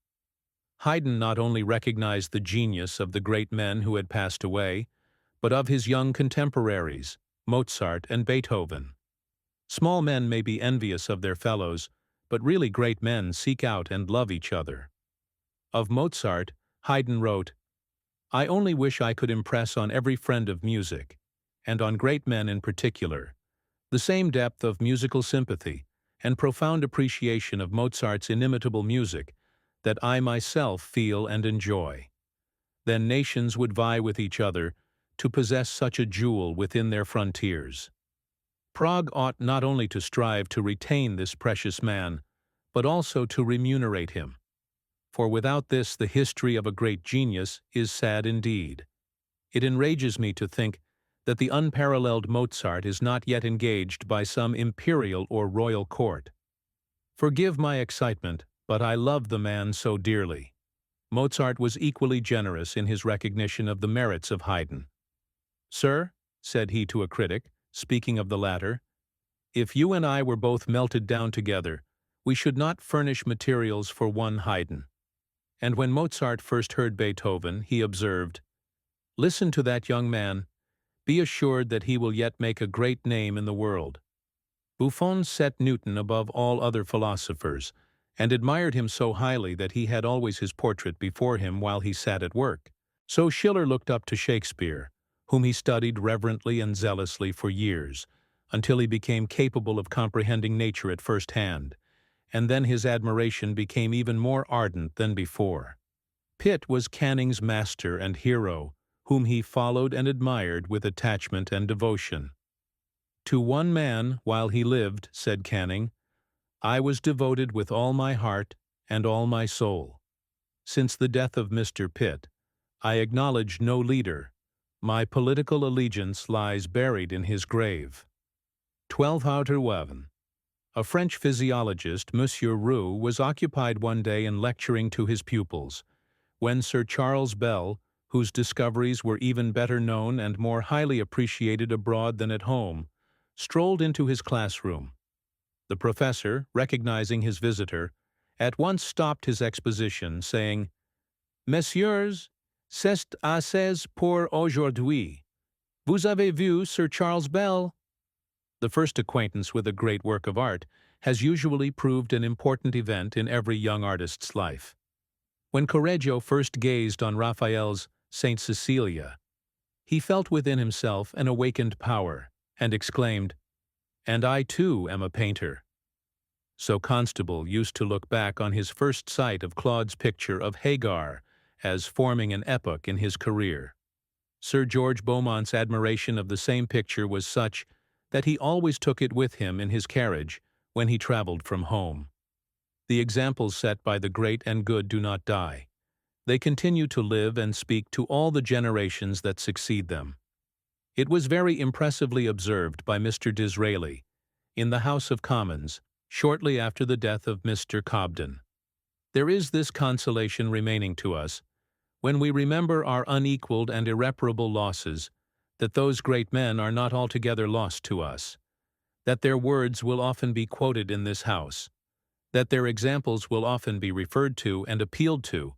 Haydn not only recognized the genius of the great men who had passed away, but of his young contemporaries, Mozart and Beethoven. Small men may be envious of their fellows, but really great men seek out and love each other. Of Mozart, Haydn wrote, "I only wish I could impress on every friend of music, and on great men in particular, the same depth of musical sympathy and profound appreciation of Mozart's inimitable music that I myself feel and enjoy. Then nations would vie with each other to possess such a jewel within their frontiers. Prague ought not only to strive to retain this precious man, but also to remunerate him. For without this the history of a great genius is sad indeed. It enrages me to think that the unparalleled Mozart is not yet engaged by some imperial or royal court. Forgive my excitement, but I love the man so dearly." Mozart was equally generous in his recognition of the merits of Haydn. "Sir," said he to a critic, speaking of the latter, "if you and I were both melted down together, we should not furnish materials for one Haydn." And when Mozart first heard Beethoven, he observed, "Listen to that young man. Be assured that he will yet make a great name in the world." Buffon set Newton above all other philosophers, and admired him so highly that he had always his portrait before him while he sat at work. So Schiller looked up to Shakespeare, whom he studied reverently and zealously for years, until he became capable of comprehending nature at first hand, and then his admiration became even more ardent than before. Pitt was Canning's master and hero, whom he followed and admired with attachment and devotion. "To one man, while he lived," said Canning, "I was devoted with all my heart and all my soul. Since the death of Mr. Pitt, I acknowledge no leader. My political allegiance lies buried in his grave." 1211. A French physiologist, Monsieur Roux, was occupied one day in lecturing to his pupils, when Sir Charles Bell, whose discoveries were even better known and more highly appreciated abroad than at home, strolled into his classroom. The professor, recognizing his visitor, at once stopped his exposition, saying, "Messieurs, c'est assez pour aujourd'hui. Vous avez vu Sir Charles Bell?" The first acquaintance with a great work of art has usually proved an important event in every young artist's life. When Correggio first gazed on Raphael's Saint Cecilia, he felt within himself an awakened power, and exclaimed, "And I too am a painter." So Constable used to look back on his first sight of Claude's picture of Hagar as forming an epoch in his career. Sir George Beaumont's admiration of the same picture was such that he always took it with him in his carriage when he traveled from home. The examples set by the great and good do not die. They continue to live and speak to all the generations that succeed them. It was very impressively observed by Mr. Disraeli in the House of Commons shortly after the death of Mr. Cobden. There is this consolation remaining to us, when we remember our unequaled and irreparable losses, that those great men are not altogether lost to us, that their words will often be quoted in this house, that their examples will often be referred to and appealed to,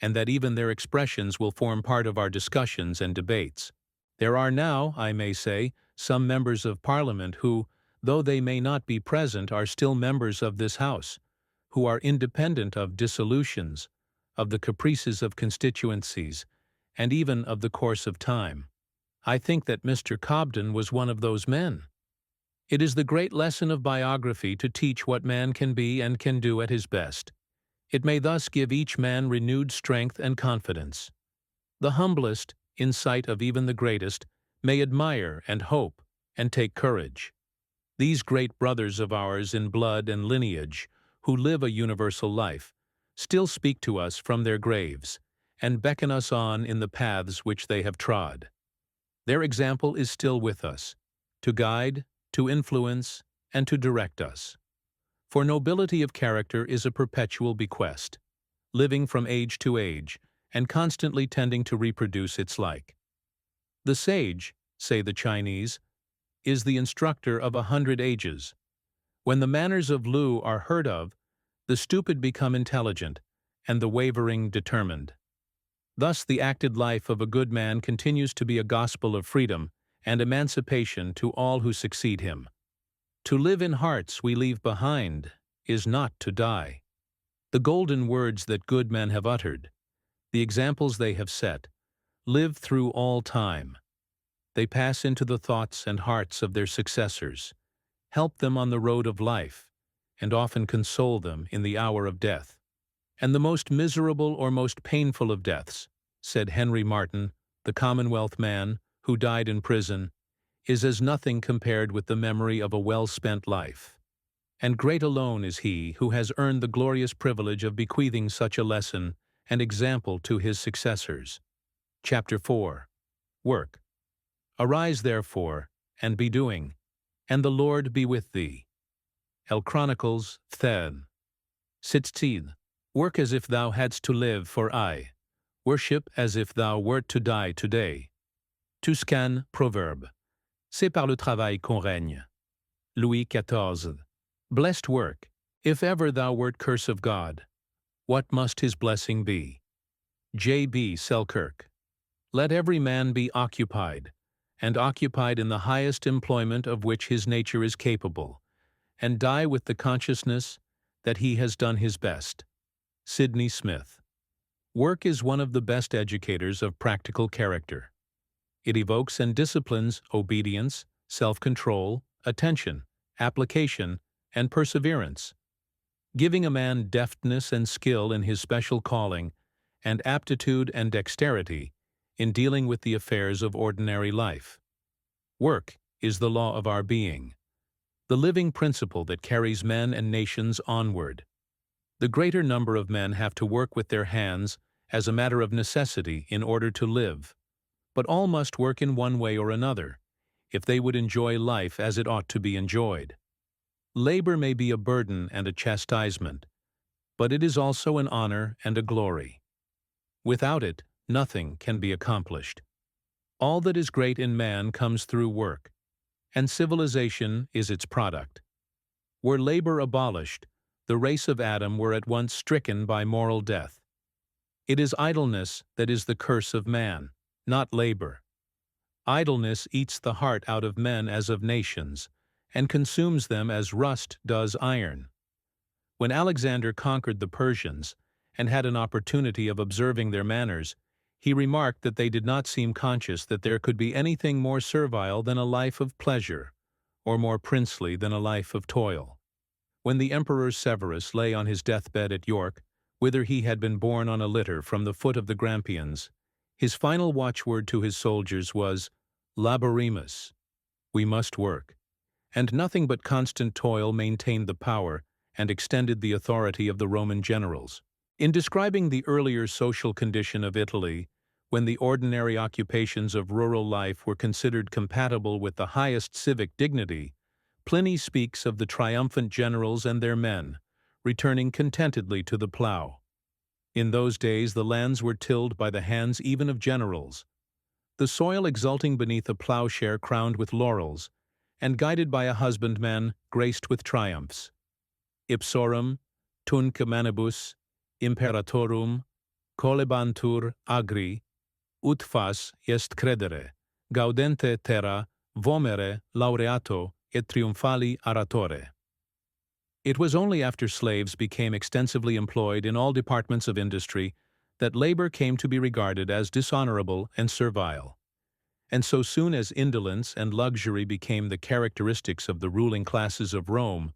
and that even their expressions will form part of our discussions and debates. There are now, I may say, some members of Parliament who, though they may not be present, are still members of this House, who are independent of dissolutions, of the caprices of constituencies, and even of the course of time. I think that Mr. Cobden was one of those men. It is the great lesson of biography to teach what man can be and can do at his best. It may thus give each man renewed strength and confidence. The humblest, in sight of even the greatest, may admire and hope and take courage. These great brothers of ours in blood and lineage, who live a universal life, still speak to us from their graves and beckon us on in the paths which they have trod. Their example is still with us, to guide, to influence, and to direct us. For nobility of character is a perpetual bequest, living from age to age, and constantly tending to reproduce its like. The sage, say the Chinese, is the instructor of 100 ages. When the manners of Lu are heard of, the stupid become intelligent, and the wavering determined. Thus the acted life of a good man continues to be a gospel of freedom and emancipation to all who succeed him. To live in hearts we leave behind is not to die. The golden words that good men have uttered, the examples they have set, live through all time. They pass into the thoughts and hearts of their successors, help them on the road of life, and often console them in the hour of death. And the most miserable or most painful of deaths, said Henry Martin, the Commonwealth man, who died in prison, is as nothing compared with the memory of a well-spent life. And great alone is he who has earned the glorious privilege of bequeathing such a lesson and example to his successors. Chapter 4. Work. Arise therefore, and be doing, and the Lord be with thee. El Chronicles, Then. Sit-seed. Work as if thou hadst to live for aye. Worship as if thou wert to die today. Tuscan proverbe. C'est par le travail qu'on règne. Louis XIV. Blessed work, if ever thou wert curse of God, what must his blessing be? J.B. Selkirk. Let every man be occupied, and occupied in the highest employment of which his nature is capable, and die with the consciousness that he has done his best. Sidney Smith. Work is one of the best educators of practical character. It evokes and disciplines obedience, self-control, attention, application, and perseverance, giving a man deftness and skill in his special calling, and aptitude and dexterity in dealing with the affairs of ordinary life. Work is the law of our being, the living principle that carries men and nations onward. The greater number of men have to work with their hands as a matter of necessity in order to live, but all must work in one way or another, if they would enjoy life as it ought to be enjoyed. Labor may be a burden and a chastisement, but it is also an honor and a glory. Without it, nothing can be accomplished. All that is great in man comes through work, and civilization is its product. Were labor abolished, the race of Adam were at once stricken by moral death. It is idleness that is the curse of man, not labor. Idleness eats the heart out of men as of nations, and consumes them as rust does iron. When Alexander conquered the Persians, and had an opportunity of observing their manners, he remarked that they did not seem conscious that there could be anything more servile than a life of pleasure, or more princely than a life of toil. When the Emperor Severus lay on his deathbed at York, whither he had been borne on a litter from the foot of the Grampians, his final watchword to his soldiers was, Laboremus, we must work, and nothing but constant toil maintained the power and extended the authority of the Roman generals. In describing the earlier social condition of Italy, when the ordinary occupations of rural life were considered compatible with the highest civic dignity, Pliny speaks of the triumphant generals and their men, returning contentedly to the plough. In those days the lands were tilled by the hands even of generals, the soil exulting beneath a plowshare crowned with laurels, and guided by a husbandman graced with triumphs. Ipsorum, tunc manibus, imperatorum, colebantur agri, ut fas est credere, gaudente terra, vomere laureato et triumphali aratore. It was only after slaves became extensively employed in all departments of industry that labor came to be regarded as dishonorable and servile. And so soon as indolence and luxury became the characteristics of the ruling classes of Rome,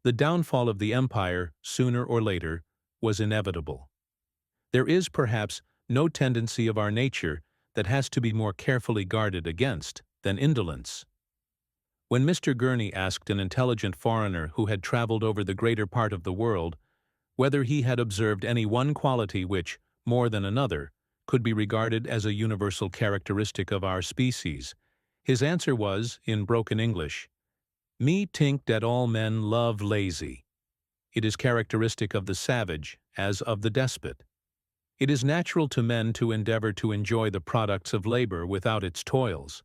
the downfall of the empire, sooner or later, was inevitable. There is perhaps no tendency of our nature that has to be more carefully guarded against than indolence. When Mr. Gurney asked an intelligent foreigner who had traveled over the greater part of the world whether he had observed any one quality which, more than another, could be regarded as a universal characteristic of our species, his answer was, in broken English, "Me tink dat all men love lazy." It is characteristic of the savage as of the despot. It is natural to men to endeavor to enjoy the products of labor without its toils.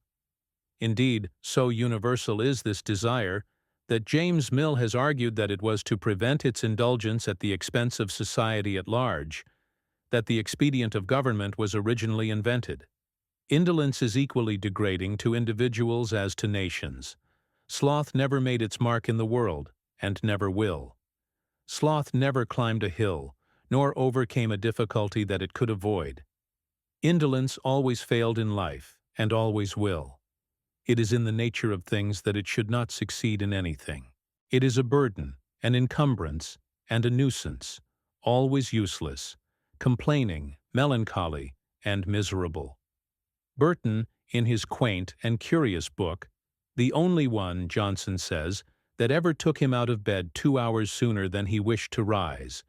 Indeed, so universal is this desire that James Mill has argued that it was to prevent its indulgence at the expense of society at large that the expedient of government was originally invented. Indolence is equally degrading to individuals as to nations. Sloth never made its mark in the world, and never will. Sloth never climbed a hill, nor overcame a difficulty that it could avoid. Indolence always failed in life, and always will. It is in the nature of things that it should not succeed in anything. It is a burden, an encumbrance, and a nuisance, always useless, complaining, melancholy, and miserable. Burton, in his quaint and curious book, the only one, Johnson says, that ever took him out of bed 2 hours sooner than he wished to rise,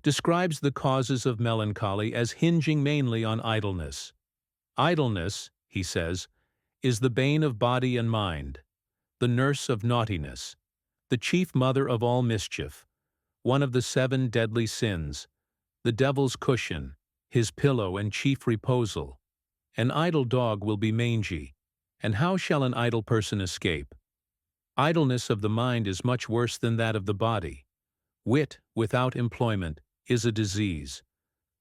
describes the causes of melancholy as hinging mainly on idleness. Idleness, he says, is the bane of body and mind, the nurse of naughtiness, the chief mother of all mischief, one of the 7 deadly sins, the devil's cushion, his pillow and chief reposal. An idle dog will be mangy, and how shall an idle person escape? Idleness of the mind is much worse than that of the body. Wit without employment is a disease,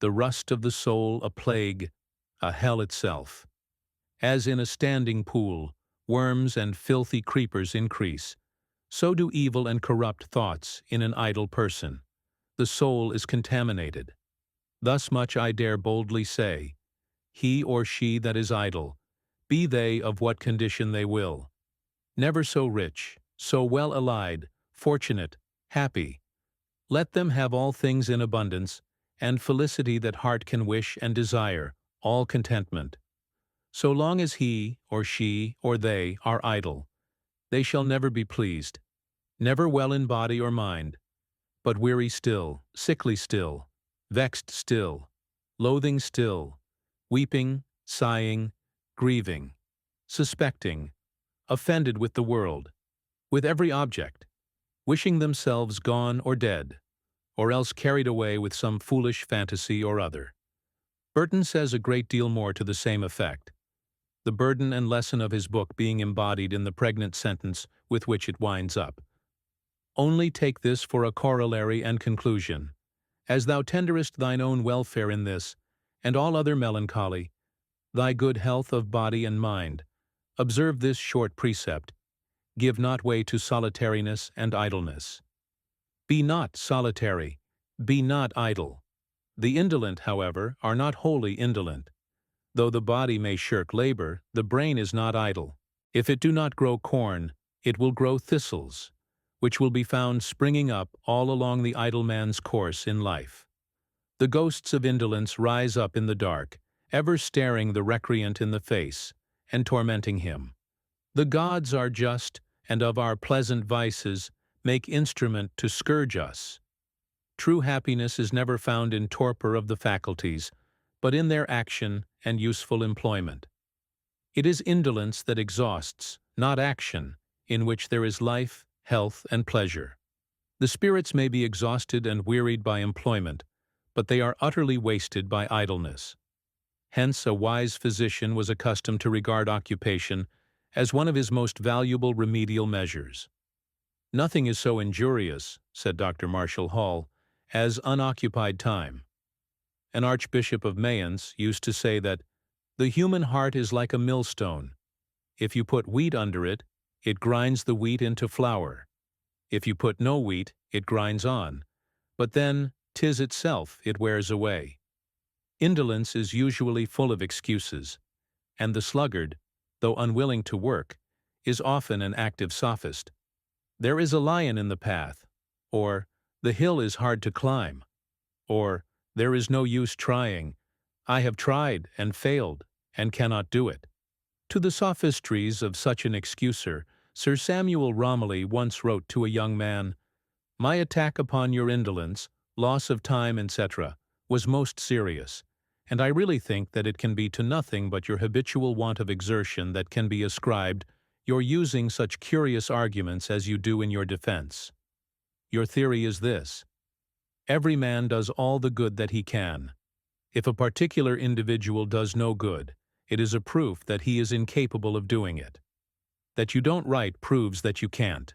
the rust of the soul a plague, a hell itself. As in a standing pool, worms and filthy creepers increase, so do evil and corrupt thoughts in an idle person. The soul is contaminated. Thus much I dare boldly say, he or she that is idle, be they of what condition they will, never so rich, so well allied, fortunate, happy, let them have all things in abundance, and felicity that heart can wish and desire, all contentment. So long as he, or she, or they are idle, they shall never be pleased, never well in body or mind, but weary still, sickly still, vexed still, loathing still, weeping, sighing, grieving, suspecting, offended with the world, with every object, wishing themselves gone or dead, or else carried away with some foolish fantasy or other. Burton says a great deal more to the same effect, the burden and lesson of his book being embodied in the pregnant sentence with which it winds up. Only take this for a corollary and conclusion. As thou tenderest thine own welfare in this, and all other melancholy, thy good health of body and mind, observe this short precept, give not way to solitariness and idleness. Be not solitary, be not idle. The indolent, however, are not wholly indolent. Though the body may shirk labor, the brain is not idle. If it do not grow corn, it will grow thistles, which will be found springing up all along the idle man's course in life. The ghosts of indolence rise up in the dark, ever staring the recreant in the face, and tormenting him. The gods are just, and of our pleasant vices make instrument to scourge us. True happiness is never found in torpor of the faculties, but in their action and useful employment. It is indolence that exhausts, not action, in which there is life, health, and pleasure. The spirits may be exhausted and wearied by employment, but they are utterly wasted by idleness. Hence a wise physician was accustomed to regard occupation as one of his most valuable remedial measures. Nothing is so injurious, said Dr. Marshall Hall, as unoccupied time. An archbishop of Mayence used to say that the human heart is like a millstone. If you put wheat under it, it grinds the wheat into flour. If you put no wheat, it grinds on. But then, 'tis itself, it wears away. Indolence is usually full of excuses, and the sluggard, though unwilling to work, is often an active sophist. There is a lion in the path, or the hill is hard to climb, or there is no use trying, I have tried and failed and cannot do it. To the sophistries of such an excuser, Sir Samuel Romilly once wrote to a young man, "My attack upon your indolence, loss of time, etc., was most serious, and I really think that it can be to nothing but your habitual want of exertion that can be ascribed your using such curious arguments as you do in your defense. Your theory is this: every man does all the good that he can. If a particular individual does no good, it is a proof that he is incapable of doing it. That you don't write proves that you can't,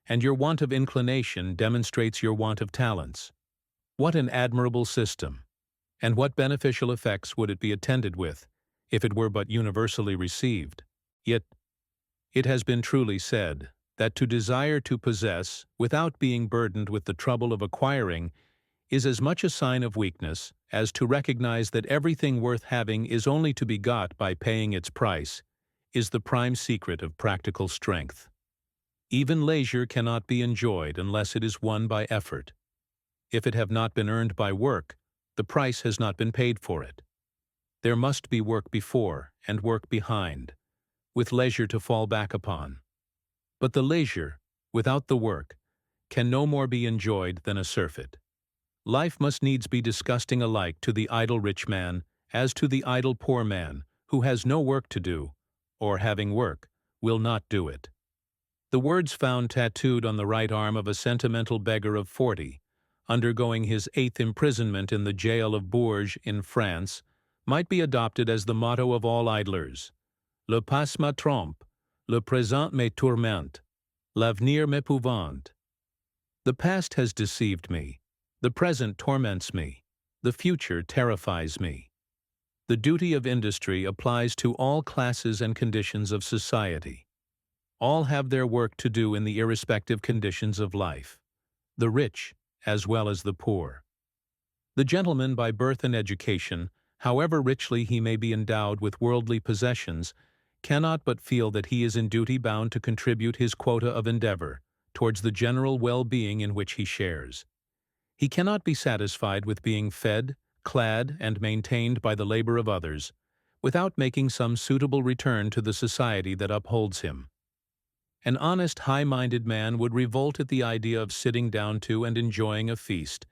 and your want of inclination demonstrates your want of talents. What an admirable system! And what beneficial effects would it be attended with, if it were but universally received? Yet, it has been truly said, that to desire to possess, without being burdened with the trouble of acquiring, is as much a sign of weakness as to recognize that everything worth having is only to be got by paying its price, is the prime secret of practical strength. Even leisure cannot be enjoyed unless it is won by effort. If it have not been earned by work, the price has not been paid for it. There must be work before and work behind, with leisure to fall back upon. But the leisure, without the work, can no more be enjoyed than a surfeit. Life must needs be disgusting alike to the idle rich man as to the idle poor man who has no work to do, or having work, will not do it. The words found tattooed on the right arm of a sentimental beggar of 40, undergoing his 8th imprisonment in the jail of Bourges in France, might be adopted as the motto of all idlers. Le passé me trompe, le présent me tourmente, l'avenir m'épouvante. The past has deceived me, the present torments me, the future terrifies me. The duty of industry applies to all classes and conditions of society. All have their work to do in the irrespective conditions of life, the rich as well as the poor. The gentleman by birth and education, however richly he may be endowed with worldly possessions, cannot but feel that he is in duty bound to contribute his quota of endeavor towards the general well-being in which he shares. He cannot be satisfied with being fed, clad, and maintained by the labor of others, without making some suitable return to the society that upholds him. An honest, high-minded man would revolt at the idea of sitting down to and enjoying a feast,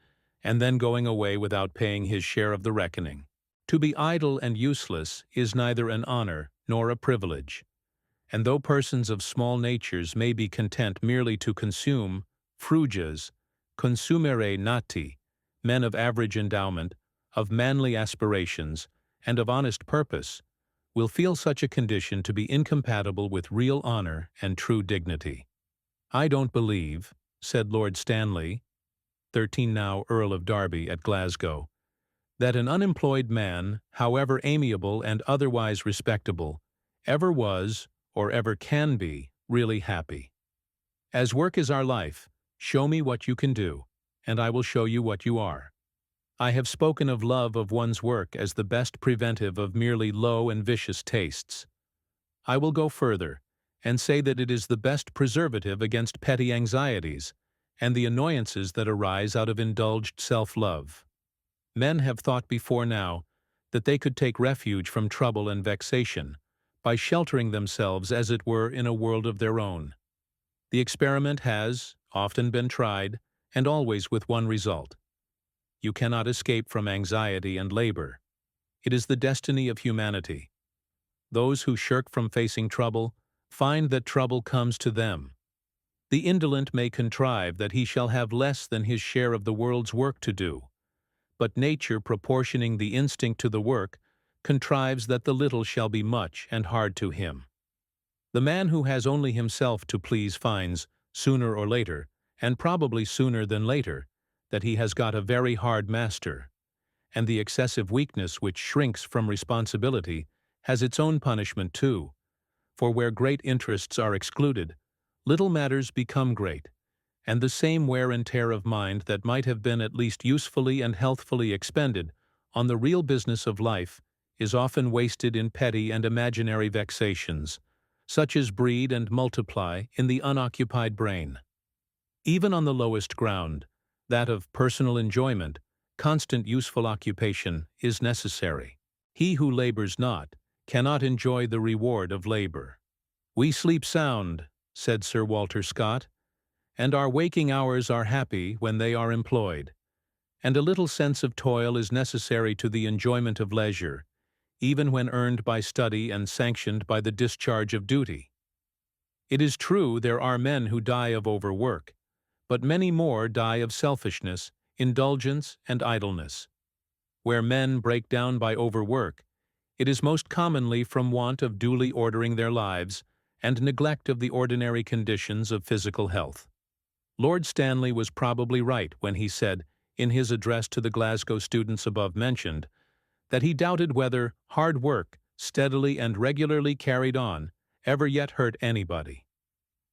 and then going away without paying his share of the reckoning. To be idle and useless is neither an honor nor a privilege, and though persons of small natures may be content merely to consume, fruges, consumere nati, men of average endowment, of manly aspirations, and of honest purpose, will feel such a condition to be incompatible with real honor and true dignity. I don't believe, said Lord Stanley, 13 now Earl of Derby at Glasgow, that an unemployed man, however amiable and otherwise respectable, ever was, or ever can be, really happy. As work is our life, show me what you can do, and I will show you what you are. I have spoken of love of one's work as the best preventive of merely low and vicious tastes. I will go further, and say that it is the best preservative against petty anxieties, and the annoyances that arise out of indulged self-love. Men have thought before now that they could take refuge from trouble and vexation by sheltering themselves as it were in a world of their own. The experiment has often been tried, and always with one result. You cannot escape from anxiety and labor. It is the destiny of humanity. Those who shirk from facing trouble find that trouble comes to them. The indolent may contrive that he shall have less than his share of the world's work to do, but nature, proportioning the instinct to the work, contrives that the little shall be much and hard to him. The man who has only himself to please finds, sooner or later, and probably sooner than later, that he has got a very hard master, and the excessive weakness which shrinks from responsibility has its own punishment too, for where great interests are excluded, little matters become great, and the same wear and tear of mind that might have been at least usefully and healthfully expended on the real business of life is often wasted in petty and imaginary vexations, such as breed and multiply in the unoccupied brain. Even on the lowest ground, that of personal enjoyment, constant useful occupation is necessary. He who labors not cannot enjoy the reward of labor. "We sleep sound," said Sir Walter Scott, "and our waking hours are happy when they are employed, and a little sense of toil is necessary to the enjoyment of leisure, even when earned by study and sanctioned by the discharge of duty." It is true there are men who die of overwork, but many more die of selfishness, indulgence, and idleness. Where men break down by overwork, it is most commonly from want of duly ordering their lives and neglect of the ordinary conditions of physical health. Lord Stanley was probably right when he said, in his address to the Glasgow students above mentioned, that he doubted whether hard work, steadily and regularly carried on, ever yet hurt anybody.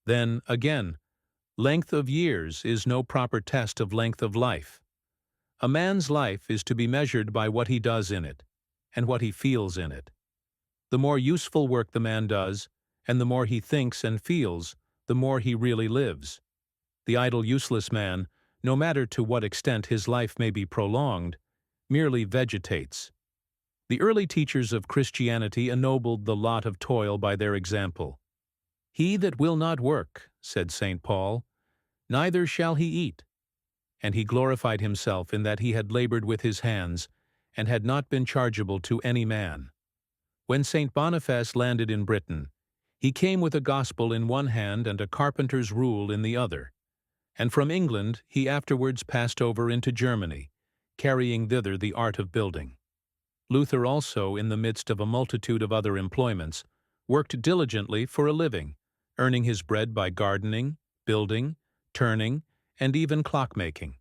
Then, again, length of years is no proper test of length of life. A man's life is to be measured by what he does in it, and what he feels in it. The more useful work the man does, and the more he thinks and feels, the more he really lives. The idle, useless man, no matter to what extent his life may be prolonged, merely vegetates. The early teachers of Christianity ennobled the lot of toil by their example. "He that will not work," said St. Paul, "neither shall he eat." And he glorified himself in that he had labored with his hands, and had not been chargeable to any man. When St. Boniface landed in Britain, he came with a gospel in one hand and a carpenter's rule in the other, and from England he afterwards passed over into Germany, carrying thither the art of building. Luther also, in the midst of a multitude of other employments, worked diligently for a living, earning his bread by gardening, building, turning, and even clockmaking.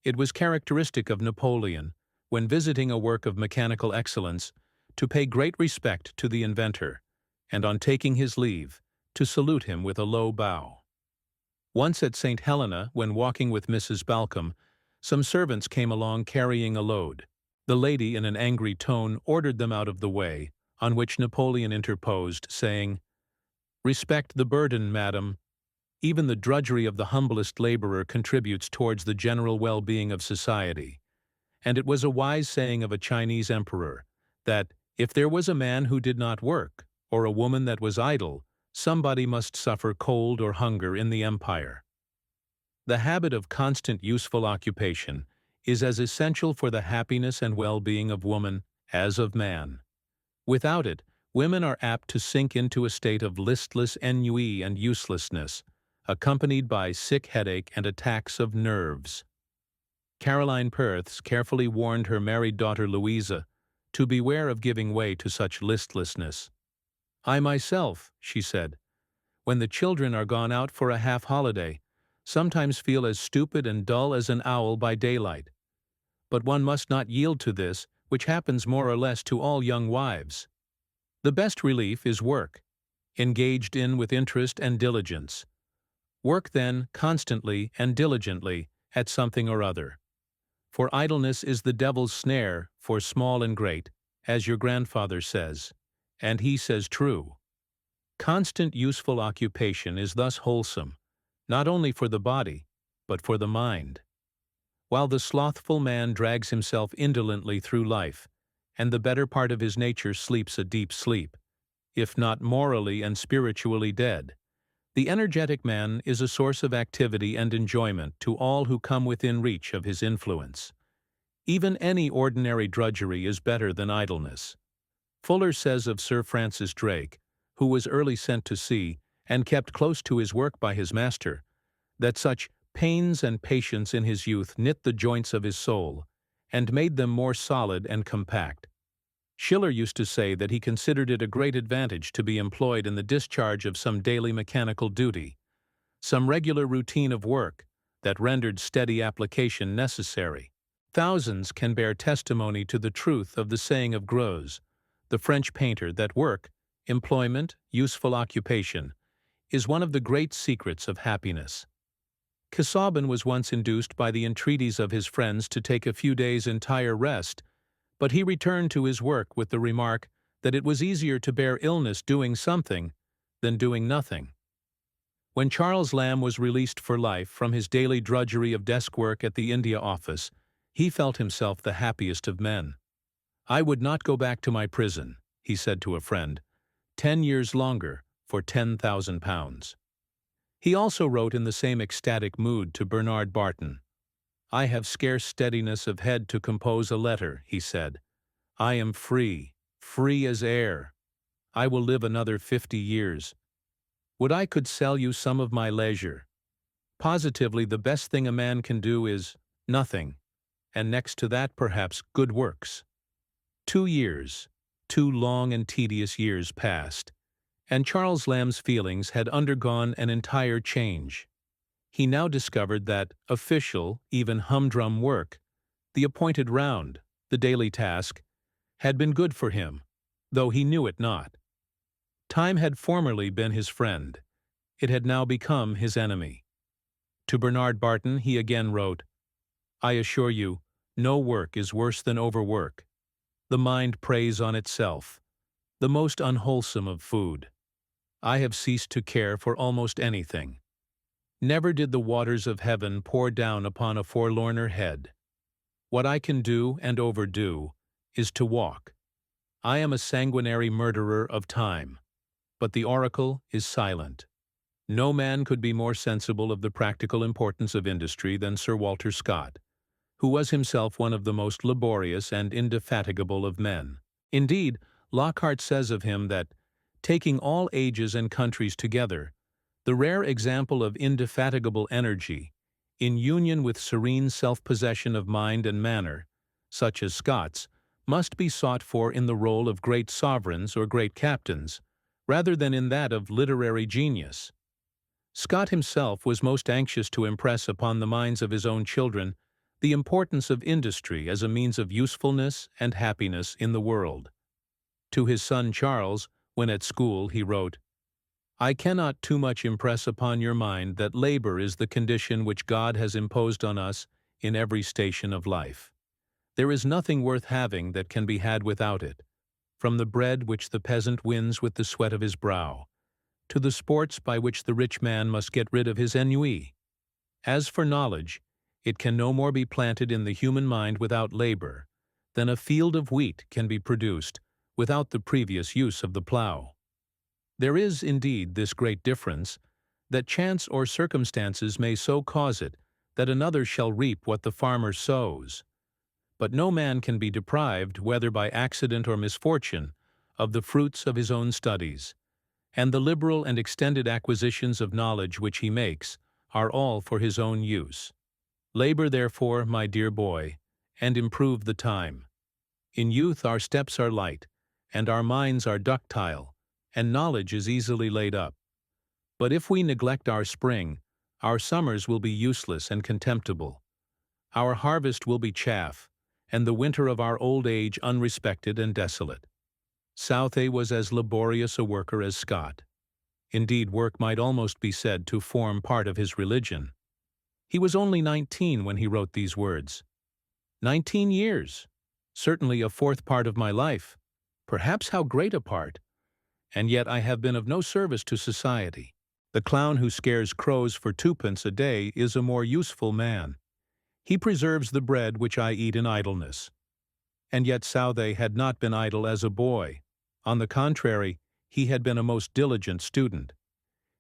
It was characteristic of Napoleon, when visiting a work of mechanical excellence, to pay great respect to the inventor, and on taking his leave, to salute him with a low bow. Once at St. Helena, when walking with Mrs. Balcom, some servants came along carrying a load. The lady, in an angry tone, ordered them out of the way, on which Napoleon interposed, saying, "Respect the burden, madam. Even the drudgery of the humblest laborer contributes towards the general well-being of society." And it was a wise saying of a Chinese emperor, that if there was a man who did not work, or a woman that was idle, somebody must suffer cold or hunger in the empire. The habit of constant useful occupation is as essential for the happiness and well-being of woman as of man. Without it, women are apt to sink into a state of listless ennui and uselessness, accompanied by sick headache and attacks of nerves. Caroline Perths carefully warned her married daughter Louisa to beware of giving way to such listlessness. "I myself," she said, "when the children are gone out for a half-holiday, sometimes feel as stupid and dull as an owl by daylight. But one must not yield to this, which happens more or less to all young wives. The best relief is work, engaged in with interest and diligence. Work, then, constantly and diligently at something or other. For idleness is the devil's snare for small and great, as your grandfather says, and he says true. Constant useful occupation is thus wholesome, not only for the body, but for the mind. While the slothful man drags himself indolently through life, and the better part of his nature sleeps a deep sleep, if not morally and spiritually dead, the energetic man is a source of activity and enjoyment to all who come within reach of his influence. Even any ordinary drudgery is better than idleness. Fuller says of Sir Francis Drake, who was early sent to sea and kept close to his work by his master, that such pains and patience in his youth knit the joints of his soul, and made them more solid and compact. Schiller used to say that he considered it a great advantage to be employed in the discharge of some daily mechanical duty, some regular routine of work that rendered steady application necessary. Thousands can bear testimony to the truth of the saying of Greuze, the French painter, that work, employment, useful occupation, is one of the great secrets of happiness. Casaubon was once induced by the entreaties of his friends to take a few days' entire rest, but he returned to his work with the remark that it was easier to bear illness doing something than doing nothing. When Charles Lamb was released for life from his daily drudgery of desk work at the India office, he felt himself the happiest of men. "I would not go back to my prison," he said to a friend, 10 years longer for £10,000. He also wrote in the same ecstatic mood to Bernard Barton. "I have scarce steadiness of head to compose a letter," he said. "I am free, free as air. I will live another 50 years. Would I could sell you some of my leisure. Positively the best thing a man can do is nothing, and next to that perhaps good works." 2 years, 2 long and tedious years passed, and Charles Lamb's feelings had undergone an entire change. He now discovered that official, even humdrum work, the appointed round, the daily task, had been good for him, though he knew it not. Time had formerly been his friend. It had now become his enemy. To Bernard Barton he again wrote, "I assure you, no work is worse than overwork. The mind preys on itself, the most unwholesome of food. I have ceased to care for almost anything. Never did the waters of heaven pour down upon a forlorner head. What I can do and overdo is to walk. I am a sanguinary murderer of time, but the oracle is silent." No man could be more sensible of the practical importance of industry than Sir Walter Scott, who was himself one of the most laborious and indefatigable of men. Indeed, Lockhart says of him that, taking all ages and countries together, the rare example of indefatigable energy, in union with serene self-possession of mind and manner, such as Scott's, must be sought for in the role of great sovereigns or great captains, rather than in that of literary genius. Scott himself was most anxious to impress upon the minds of his own children the importance of industry as a means of usefulness and happiness in the world. To his son Charles, when at school, he wrote, "I cannot too much impress upon your mind that labor is the condition which God has imposed on us in every station of life. There is nothing worth having that can be had without it, from the bread which the peasant wins with the sweat of his brow, to the sports by which the rich man must get rid of his ennui. As for knowledge, it can no more be planted in the human mind without labor than a field of wheat can be produced without the previous use of the plow. There is, indeed, this great difference, that chance or circumstances may so cause it that another shall reap what the farmer sows. But no man can be deprived, whether by accident or misfortune, of the fruits of his own studies, and the liberal and extended acquisitions of knowledge which he makes are all for his own use. Labor, therefore, my dear boy, and improve the time. In youth our steps are light, and our minds are ductile, and knowledge is easily laid up. But if we neglect our spring, our summers will be useless and contemptible. Our harvest will be chaff, and the winter of our old age unrespected and desolate." Southey was as laborious a worker as Scott. Indeed, work might almost be said to form part of his religion. He was only 19 when he wrote these words. 19 years! Certainly a fourth part of my life. Perhaps how great a part! And yet I have been of no service to society. The clown who scares crows for 2 pence a day is a more useful man. He preserves the bread which I eat in idleness. And yet Southey had not been idle as a boy. On the contrary, he had been a most diligent student.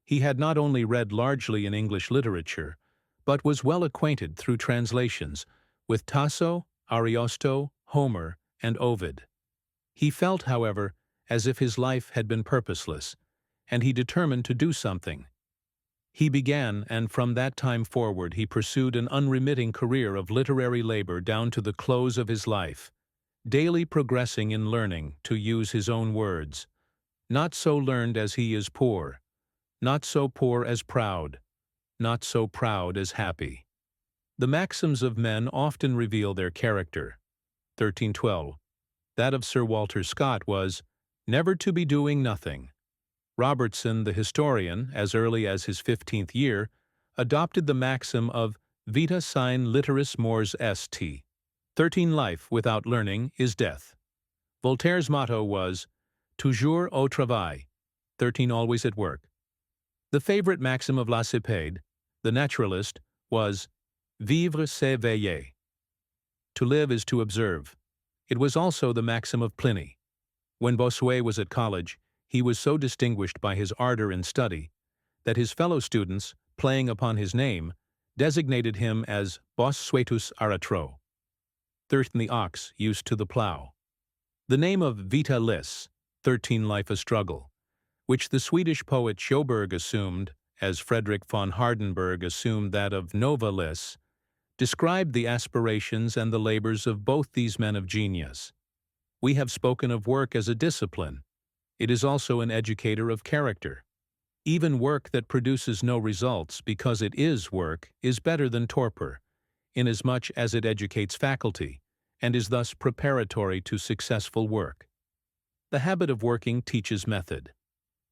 He had not only read largely in English literature, but was well acquainted through translations with Tasso, Ariosto, Homer, and Ovid. He felt, however, as if his life had been purposeless, and he determined to do something. He began, and from that time forward he pursued an unremitting career of literary labor down to the close of his life, daily progressing in learning, to use his own words, "Not so learned as he is poor, not so poor as proud, not so proud as happy." The maxims of men often reveal their character. 1312. That of Sir Walter Scott was, "Never to be doing nothing." Robertson, the historian, as early as his 15th year, adopted the maxim of "Vita sine literis mors est." 13 Life without learning is death. Voltaire's motto was, toujours au travail, 13 always at work. The favorite maxim of Lacépède, the naturalist, was, vivre c'est veiller. To live is to observe. It was also the maxim of Pliny. When Bossuet was at college, he was so distinguished by his ardor in study that his fellow students, playing upon his name, designated him as Bossuetus aratro, 13 the ox used to the plough. The name of Vita Lis, 13 Life a Struggle, which the Swedish poet Sjöberg assumed, as Frederick von Hardenberg assumed that of Nova Lis, described the aspirations and the labors of both these men of genius. We have spoken of work as a discipline. It is also an educator of character. Even work that produces no results because it is work is better than torpor, inasmuch as it educates faculty, and is thus preparatory to successful work. The habit of working teaches method.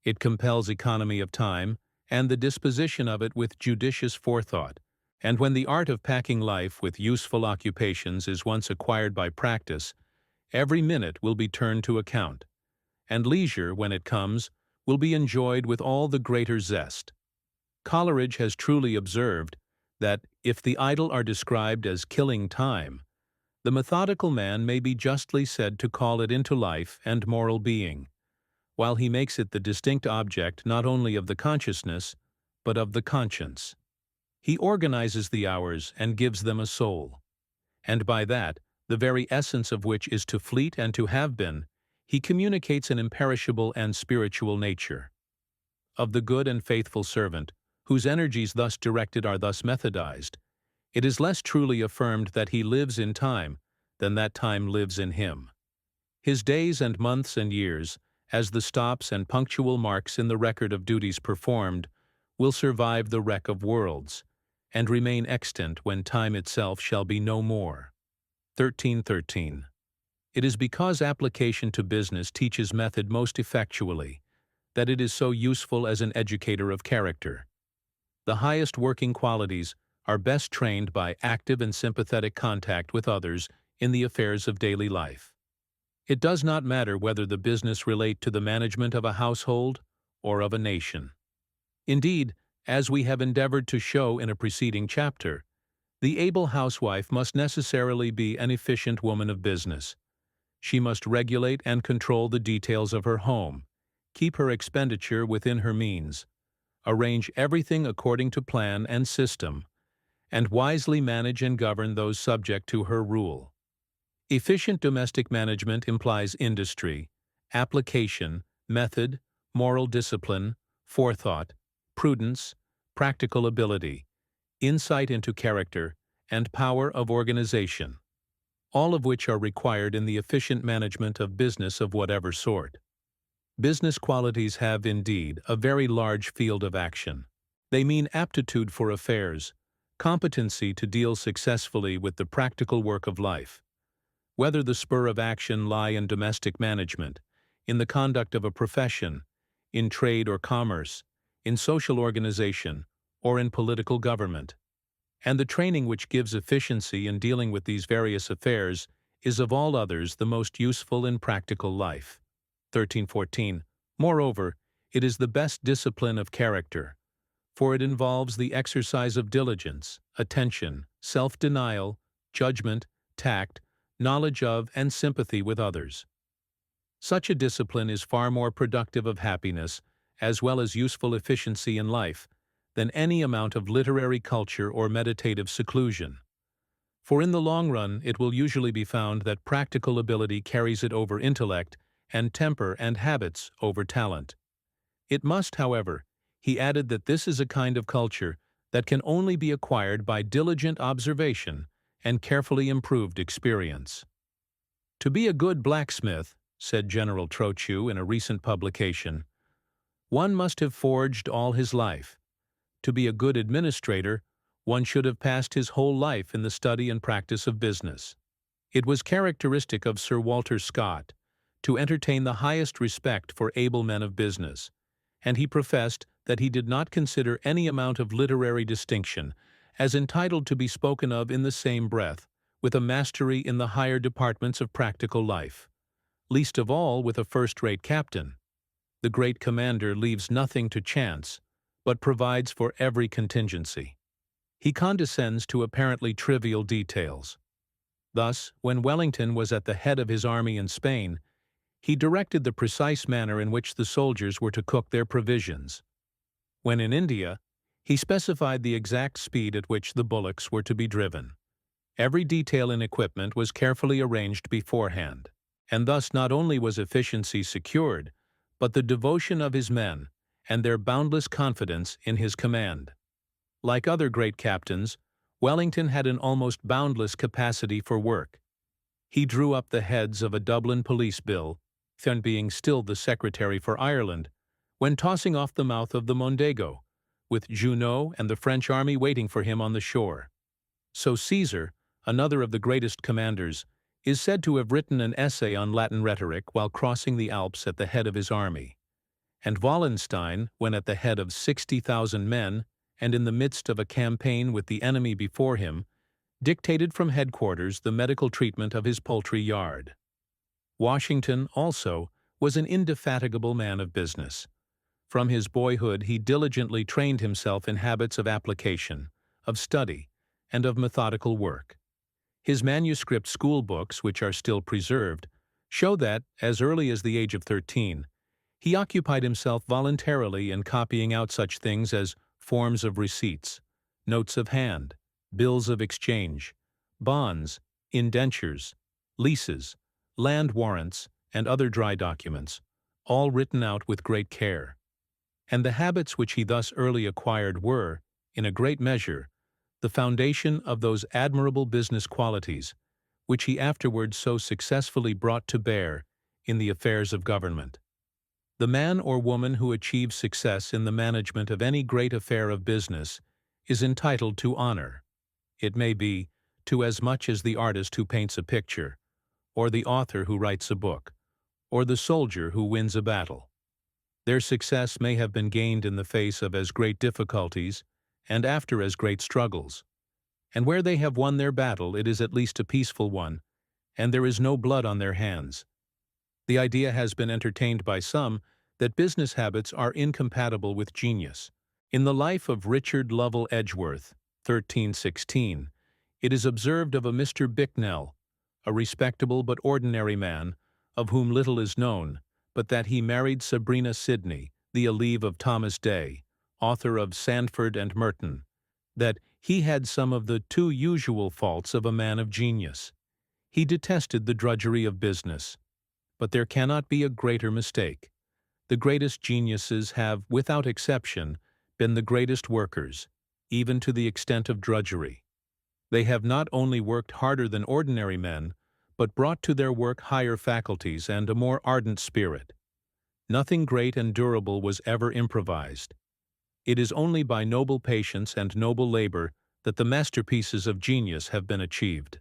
It compels economy of time and the disposition of it with judicious forethought, and when the art of packing life with useful occupations is once acquired by practice, every minute will be turned to account, and leisure, when it comes, will be enjoyed with all the greater zest. Coleridge has truly observed that if the idle are described as killing time, the methodical man may be justly said to call it into life and moral being, while he makes it the distinct object not only of the consciousness, but of the conscience. He organizes the hours and gives them a soul, and by that, the very essence of which is to fleet and to have been, he communicates an imperishable and spiritual nature. Of the good and faithful servant, whose energies thus directed are thus methodized, it is less truly affirmed that he lives in time than that time lives in him. His days and months and years, as the stops and punctual marks in the record of duties performed, will survive the wreck of worlds, and remain extant when time itself shall be no more. 1313. It is because application to business teaches method most effectually that it is so useful as an educator of character. The highest working qualities are best trained by active and sympathetic contact with others in the affairs of daily life. It does not matter whether the business relate to the management of a household or of a nation. Indeed, as we have endeavored to show in a preceding chapter, the able housewife must necessarily be an efficient woman of business. She must regulate and control the details of her home, keep her expenditure within her means, arrange everything according to plan and system, and wisely manage and govern those subject to her rule. Efficient domestic management implies industry, application, method, moral discipline, forethought, prudence, practical ability, insight into character, and power of organization, all of which are required in the efficient management of business of whatever sort. Business qualities have, indeed, a very large field of action. They mean aptitude for affairs, competency to deal successfully with the practical work of life. Whether the spur of action lie in domestic management, in the conduct of a profession, in trade or commerce, in social organization, or in political government. And the training which gives efficiency in dealing with these various affairs is of all others the most useful in practical life. 1314. Moreover, it is the best discipline of character, for it involves the exercise of diligence, attention, self-denial, judgment, tact, knowledge of and sympathy with others. Such a discipline is far more productive of happiness, as well as useful efficiency in life, than any amount of literary culture or meditative seclusion. For in the long run it will usually be found that practical ability carries it over intellect, and temper and habits over talent. It must, however, he added, that this is a kind of culture that can only be acquired by diligent observation and carefully improved experience. To be a good blacksmith, said General Trochu in a recent publication, one must have forged all his life. To be a good administrator, one should have passed his whole life in the study and practice of business. It was characteristic of Sir Walter Scott to entertain the highest respect for able men of business, and he professed that he did not consider any amount of literary distinction as entitled to be spoken of in the same breath with a mastery in the higher departments of practical life, least of all with a first-rate captain. The great commander leaves nothing to chance, but provides for every contingency. He condescends to apparently trivial details. Thus, when Wellington was at the head of his army in Spain, he directed the precise manner in which the soldiers were to cook their provisions. When in India, he specified the exact speed at which the bullocks were to be driven. Every detail in equipment was carefully arranged beforehand, and thus not only was efficiency secured, but the devotion of his men and their boundless confidence in his command. Like other great captains, Wellington had an almost boundless capacity for work. He drew up the heads of a Dublin police bill, then being still the Secretary for Ireland, when tossing off the mouth of the Mondego, with Junot and the French army waiting for him on the shore. So Caesar, another of the greatest commanders, is said to have written an essay on Latin rhetoric while crossing the Alps at the head of his army. And Wallenstein, when at the head of 60,000 men and in the midst of a campaign with the enemy before him, dictated from headquarters the medical treatment of his poultry yard. Washington, also, was an indefatigable man of business. From his boyhood he diligently trained himself in habits of application, of study, and of methodical work. His manuscript school books, which are still preserved, show that, as early as the age of 13, he occupied himself voluntarily in copying out such things as forms of receipts, notes of hand, bills of exchange, bonds, indentures, leases, land warrants, and other dry documents, all written out with great care. And the habits which he thus early acquired were, in a great measure, the foundation of those admirable business qualities which he afterwards so successfully brought to bear in the affairs of government. The man or woman who achieves success in the management of any great affair of business is entitled to honor. It may be to as much as the artist who paints a picture, or the author who writes a book, or the soldier who wins a battle. Their success may have been gained in the face of as great difficulties and after as great struggles, and where they have won their battle it is at least a peaceful one, and there is no blood on their hands. The idea has been entertained by some that business habits are incompatible with genius. In the life of Richard Lovell Edgeworth, 1316, it is observed of a Mr. Bicknell, a respectable but ordinary man, of whom little is known, but that he married Sabrina Sidney, the Aleve of Thomas Day, author of Sandford and Merton, that he had some of the too usual faults of a man of genius. He detested the drudgery of business. But there cannot be a greater mistake. The greatest geniuses have, without exception, been the greatest workers, even to the extent of drudgery. They have not only worked harder than ordinary men, but brought to their work higher faculties and a more ardent spirit. Nothing great and durable was ever improvised. It is only by noble patience and noble labor that the masterpieces of genius have been achieved.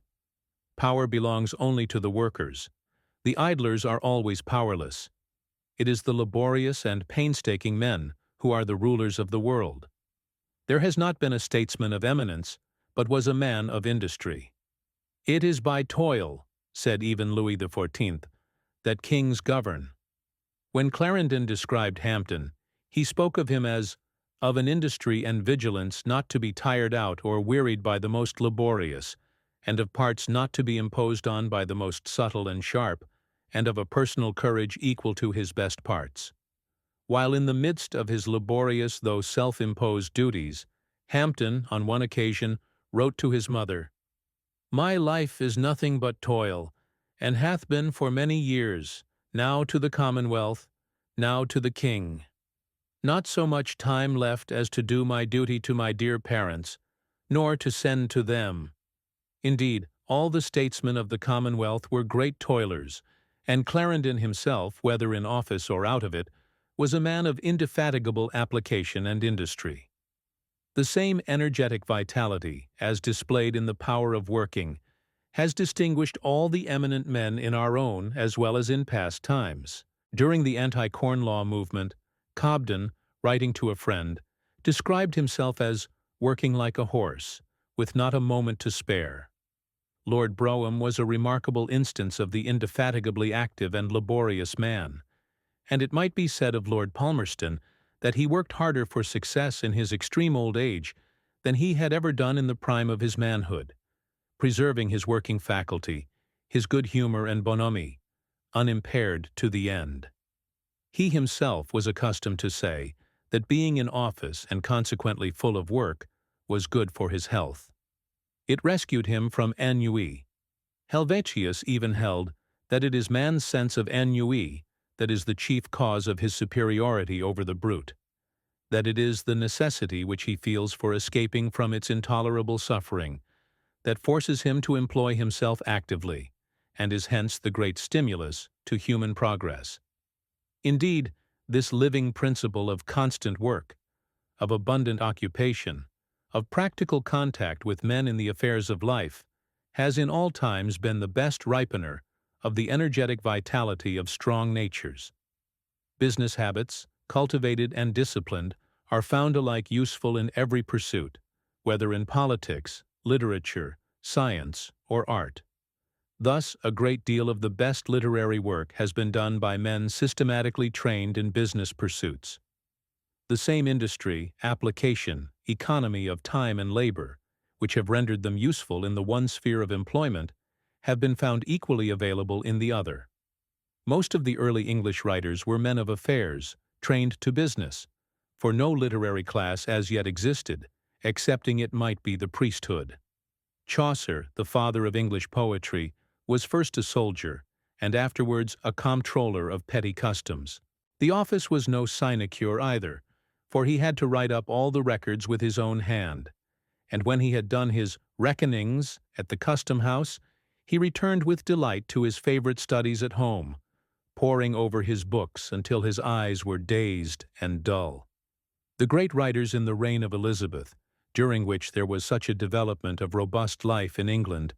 Power belongs only to the workers. The idlers are always powerless. It is the laborious and painstaking men who are the rulers of the world. There has not been a statesman of eminence, but was a man of industry. It is by toil, said even Louis XIV, that kings govern. When Clarendon described Hampden, he spoke of him as of an industry and vigilance not to be tired out or wearied by the most laborious, and of parts not to be imposed on by the most subtle and sharp, and of a personal courage equal to his best parts. While in the midst of his laborious though self-imposed duties, Hampden, on one occasion, wrote to his mother, "My life is nothing but toil, and hath been for many years, now to the Commonwealth, now to the King. Not so much time left as to do my duty to my dear parents, nor to send to them." Indeed, all the statesmen of the Commonwealth were great toilers, and Clarendon himself, whether in office or out of it, was a man of indefatigable application and industry. The same energetic vitality, as displayed in the power of working, has distinguished all the eminent men in our own as well as in past times. During the anti-Corn Law movement, Cobden, writing to a friend, described himself as working like a horse, with not a moment to spare. Lord Brougham was a remarkable instance of the indefatigably active and laborious man, and it might be said of Lord Palmerston that he worked harder for success in his extreme old age than he had ever done in the prime of his manhood, preserving his working faculty, his good humor and bonhomie, unimpaired to the end. He himself was accustomed to say that being in office and consequently full of work was good for his health. It rescued him from ennui. Helvetius even held that it is man's sense of ennui that is the chief cause of his superiority over the brute, that it is the necessity which he feels for escaping from its intolerable suffering that forces him to employ himself actively, and is hence the great stimulus to human progress. Indeed, this living principle of constant work, of abundant occupation, of practical contact with men in the affairs of life, has in all times been the best ripener of the energetic vitality of strong natures. Business habits, cultivated and disciplined, are found alike useful in every pursuit, whether in politics, literature, science, or art. Thus, a great deal of the best literary work has been done by men systematically trained in business pursuits. The same industry, application, economy of time and labor, which have rendered them useful in the one sphere of employment, have been found equally available in the other. Most of the early English writers were men of affairs, trained to business, for no literary class as yet existed, excepting it might be the priesthood. Chaucer, the father of English poetry, was first a soldier, and afterwards a comptroller of petty customs. The office was no sinecure either, for he had to write up all the records with his own hand, and when he had done his reckonings at the custom-house, he returned with delight to his favorite studies at home, poring over his books until his eyes were dazed and dull. The great writers in the reign of Elizabeth, during which there was such a development of robust life in England,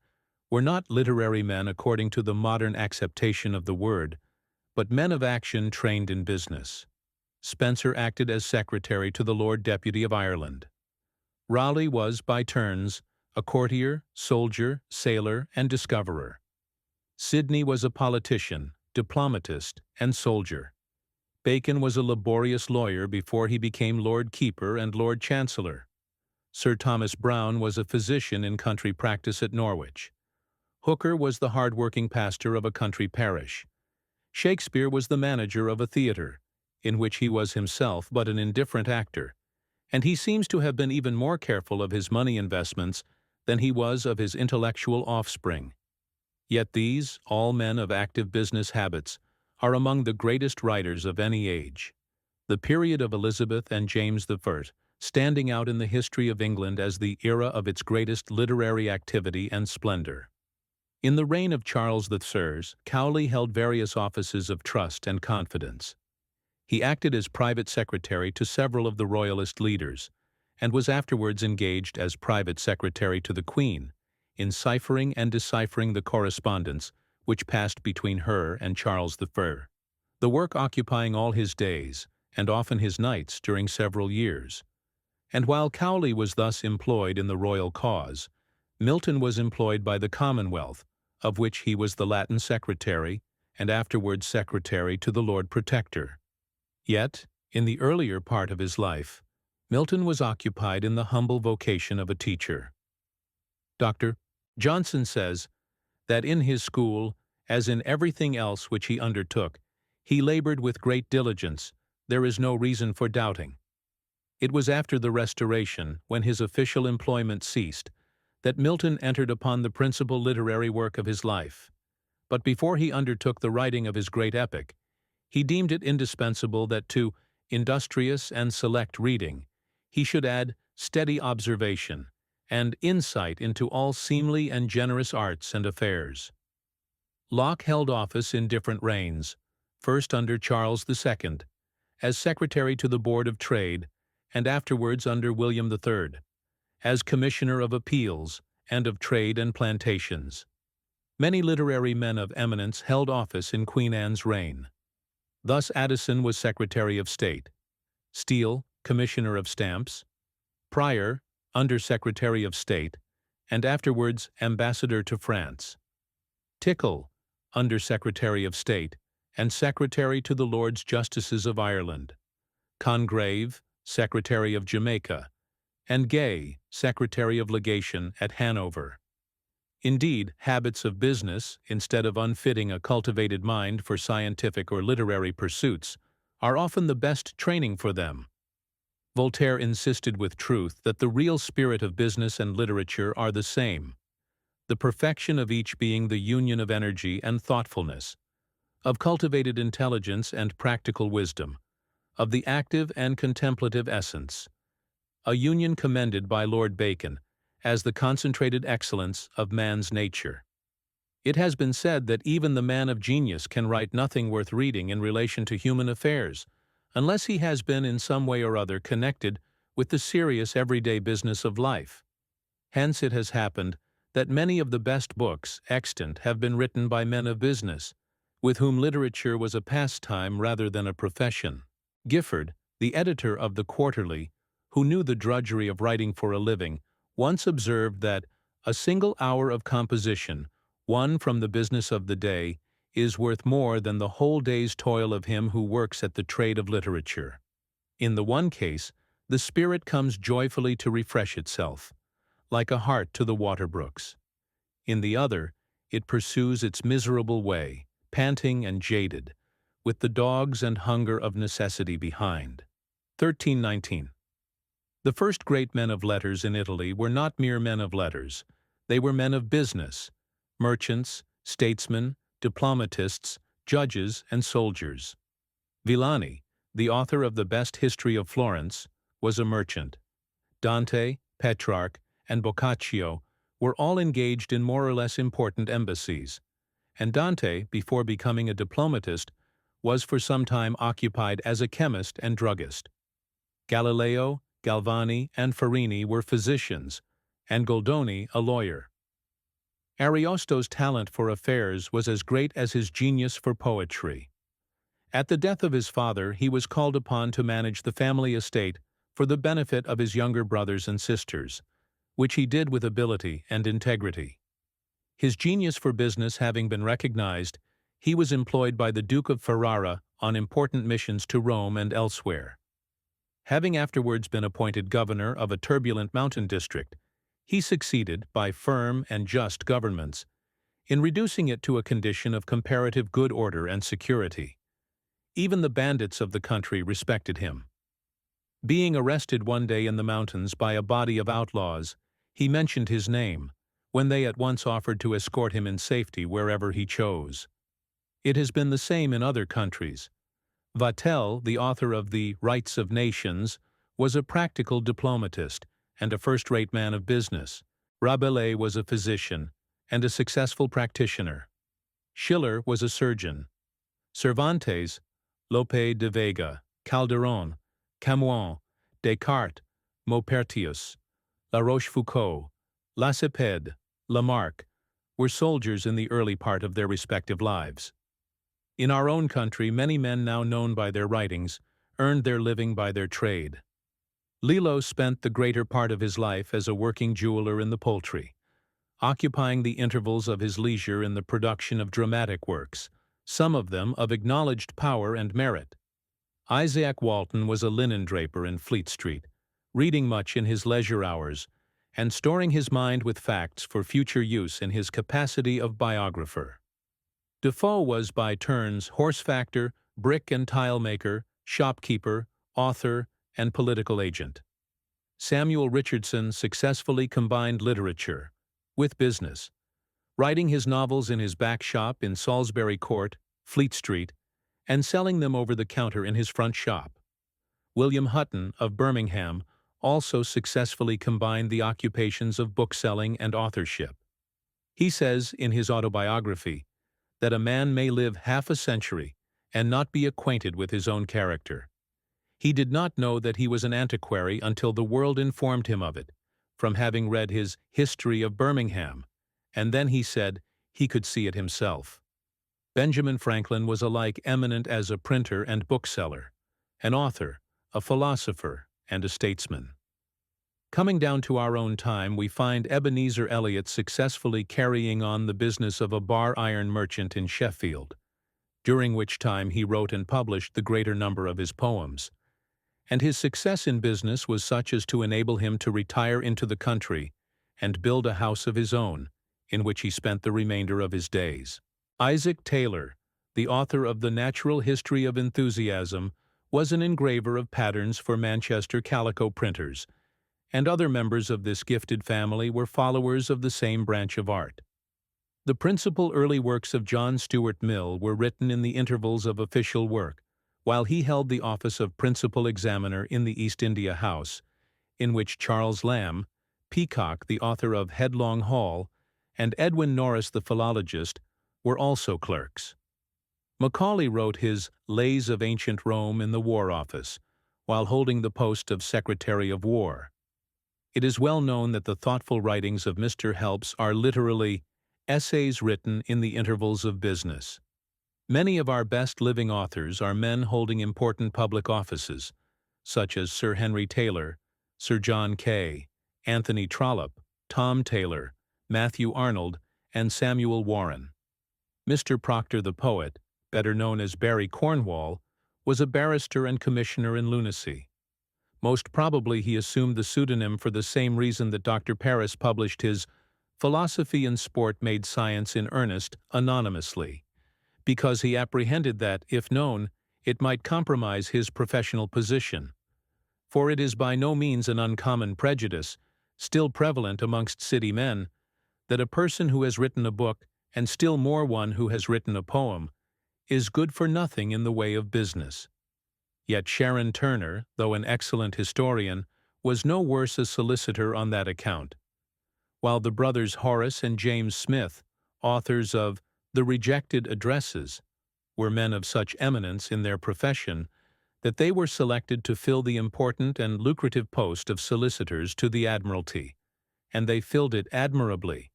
were not literary men according to the modern acceptation of the word, but men of action trained in business. Spencer acted as secretary to the Lord Deputy of Ireland. Raleigh was, by turns, a courtier, soldier, sailor, and discoverer. Sidney was a politician, diplomatist, and soldier. Bacon was a laborious lawyer before he became Lord Keeper and Lord Chancellor. Sir Thomas Browne was a physician in country practice at Norwich. Hooker was the hard-working pastor of a country parish. Shakespeare was the manager of a theatre, in which he was himself but an indifferent actor, and he seems to have been even more careful of his money investments than he was of his intellectual offspring. Yet these, all men of active business habits, are among the greatest writers of any age. The period of Elizabeth and James I, standing out in the history of England as the era of its greatest literary activity and splendor. In the reign of Charles III, Cowley held various offices of trust and confidence. He acted as private secretary to several of the royalist leaders, and was afterwards engaged as private secretary to the Queen, in ciphering and deciphering the correspondence which passed between her and Charles I, the work occupying all his days, and often his nights during several years. And while Cowley was thus employed in the royal cause, Milton was employed by the Commonwealth, of which he was the Latin secretary, and afterwards secretary to the Lord Protector. Yet, in the earlier part of his life, Milton was occupied in the humble vocation of a teacher. Dr. Johnson says that in his school, as in everything else which he undertook, he labored with great diligence. There is no reason for doubting. It was after the Restoration, when his official employment ceased, that Milton entered upon the principal literary work of his life. But before he undertook the writing of his great epic, he deemed it indispensable that to industrious and select reading he should add steady observation and insight into all seemly and generous arts and affairs. Locke held office in different reigns, first under Charles II, as secretary to the Board of Trade, and afterwards under William III, as Commissioner of Appeals and of Trade and Plantations. Many literary men of eminence held office in Queen Anne's reign. Thus Addison was Secretary of State, Steele, Commissioner of Stamps, Prior, Under-Secretary of State, and afterwards ambassador to France. Tickell, Under-Secretary of State, and Secretary to the Lords Justices of Ireland. Congreve, Secretary of Jamaica, and Gay, Secretary of Legation at Hanover. Indeed, habits of business, instead of unfitting a cultivated mind for scientific or literary pursuits, are often the best training for them. Voltaire insisted with truth that the real spirit of business and literature are the same, the perfection of each being the union of energy and thoughtfulness, of cultivated intelligence and practical wisdom, of the active and contemplative essence, a union commended by Lord Bacon as the concentrated excellence of man's nature. It has been said that even the man of genius can write nothing worth reading in relation to human affairs, unless he has been in some way or other connected with the serious everyday business of life. Hence it has happened that many of the best books extant have been written by men of business, with whom literature was a pastime rather than a profession. Gifford, the editor of the Quarterly, who knew the drudgery of writing for a living, once observed that a single hour of composition, won from the business of the day, is worth more than the whole day's toil of him who works at the trade of literature. In the one case, the spirit comes joyfully to refresh itself, like a hart to the water brooks. In the other, it pursues its miserable way, panting and jaded, with the dogs and hunger of necessity behind. 1319. The first great men of letters in Italy were not mere men of letters. They were men of business, merchants, statesmen, diplomatists, judges, and soldiers. Villani, the author of the best history of Florence, was a merchant. Dante, Petrarch, and Boccaccio were all engaged in more or less important embassies, and Dante, before becoming a diplomatist, was for some time occupied as a chemist and druggist. Galileo, Galvani, and Farini were physicians, and Goldoni a lawyer. Ariosto's talent for affairs was as great as his genius for poetry. At the death of his father, he was called upon to manage the family estate for the benefit of his younger brothers and sisters, which he did with ability and integrity. His genius for business having been recognized, he was employed by the Duke of Ferrara on important missions to Rome and elsewhere. Having afterwards been appointed governor of a turbulent mountain district, he succeeded, by firm and just governments, in reducing it to a condition of comparative good order and security. Even the bandits of the country respected him. Being arrested one day in the mountains by a body of outlaws, he mentioned his name, when they at once offered to escort him in safety wherever he chose. It has been the same in other countries. Vatel, the author of the Rights of Nations, was a practical diplomatist and a first-rate man of business. Rabelais was a physician and a successful practitioner. Schiller was a surgeon. Cervantes, Lope de Vega, Calderon, Camoens, Descartes, Maupertuis, La Rochefoucauld, Lacépède, Lamarck were soldiers in the early part of their respective lives. In our own country, many men now known by their writings earned their living by their trade. Lillo spent the greater part of his life as a working jeweler in the Poultry, occupying the intervals of his leisure in the production of dramatic works, some of them of acknowledged power and merit. Isaac Walton was a linen draper in Fleet Street, reading much in his leisure hours and storing his mind with facts for future use in his capacity of biographer. Defoe was by turns horse factor, brick and tile maker, shopkeeper, author, and political agent. Samuel Richardson successfully combined literature with business, writing his novels in his back shop in Salisbury Court, Fleet Street, and selling them over the counter in his front shop. William Hutton of Birmingham also successfully combined the occupations of bookselling and authorship. He says in his autobiography that a man may live half a century and not be acquainted with his own character. He did not know that he was an antiquary until the world informed him of it, from having read his History of Birmingham, and then he said he could see it himself. Benjamin Franklin was alike eminent as a printer and bookseller, an author, a philosopher, and a statesman. Coming down to our own time, we find Ebenezer Elliott successfully carrying on the business of a bar iron merchant in Sheffield, during which time he wrote and published the greater number of his poems. And his success in business was such as to enable him to retire into the country and build a house of his own, in which he spent the remainder of his days. Isaac Taylor, the author of The Natural History of Enthusiasm, was an engraver of patterns for Manchester calico printers, and other members of this gifted family were followers of the same branch of art. The principal early works of John Stuart Mill were written in the intervals of official work, while he held the office of principal examiner in the East India House, in which Charles Lamb, Peacock, the author of Headlong Hall, and Edwin Norris, the philologist, were also clerks. Macaulay wrote his Lays of Ancient Rome in the War Office, while holding the post of Secretary of War. It is well known that the thoughtful writings of Mr. Helps are literally essays written in the intervals of business. Many of our best living authors are men holding important public offices, such as Sir Henry Taylor, Sir John Kay, Anthony Trollope, Tom Taylor, Matthew Arnold, and Samuel Warren. Mr. Proctor the poet, better known as Barry Cornwall, was a barrister and commissioner in lunacy. Most probably he assumed the pseudonym for the same reason that Dr. Paris published his Philosophy in Sport Made Science in Earnest anonymously, because he apprehended that, if known, it might compromise his professional position. For it is by no means an uncommon prejudice, still prevalent amongst city men, that a person who has written a book, and still more one who has written a poem, is good for nothing in the way of business. Yet Sharon Turner, though an excellent historian, was no worse a solicitor on that account, while the brothers Horace and James Smith, authors of The Rejected Addresses, were men of such eminence in their profession that they were selected to fill the important and lucrative post of solicitors to the Admiralty, and they filled it admirably.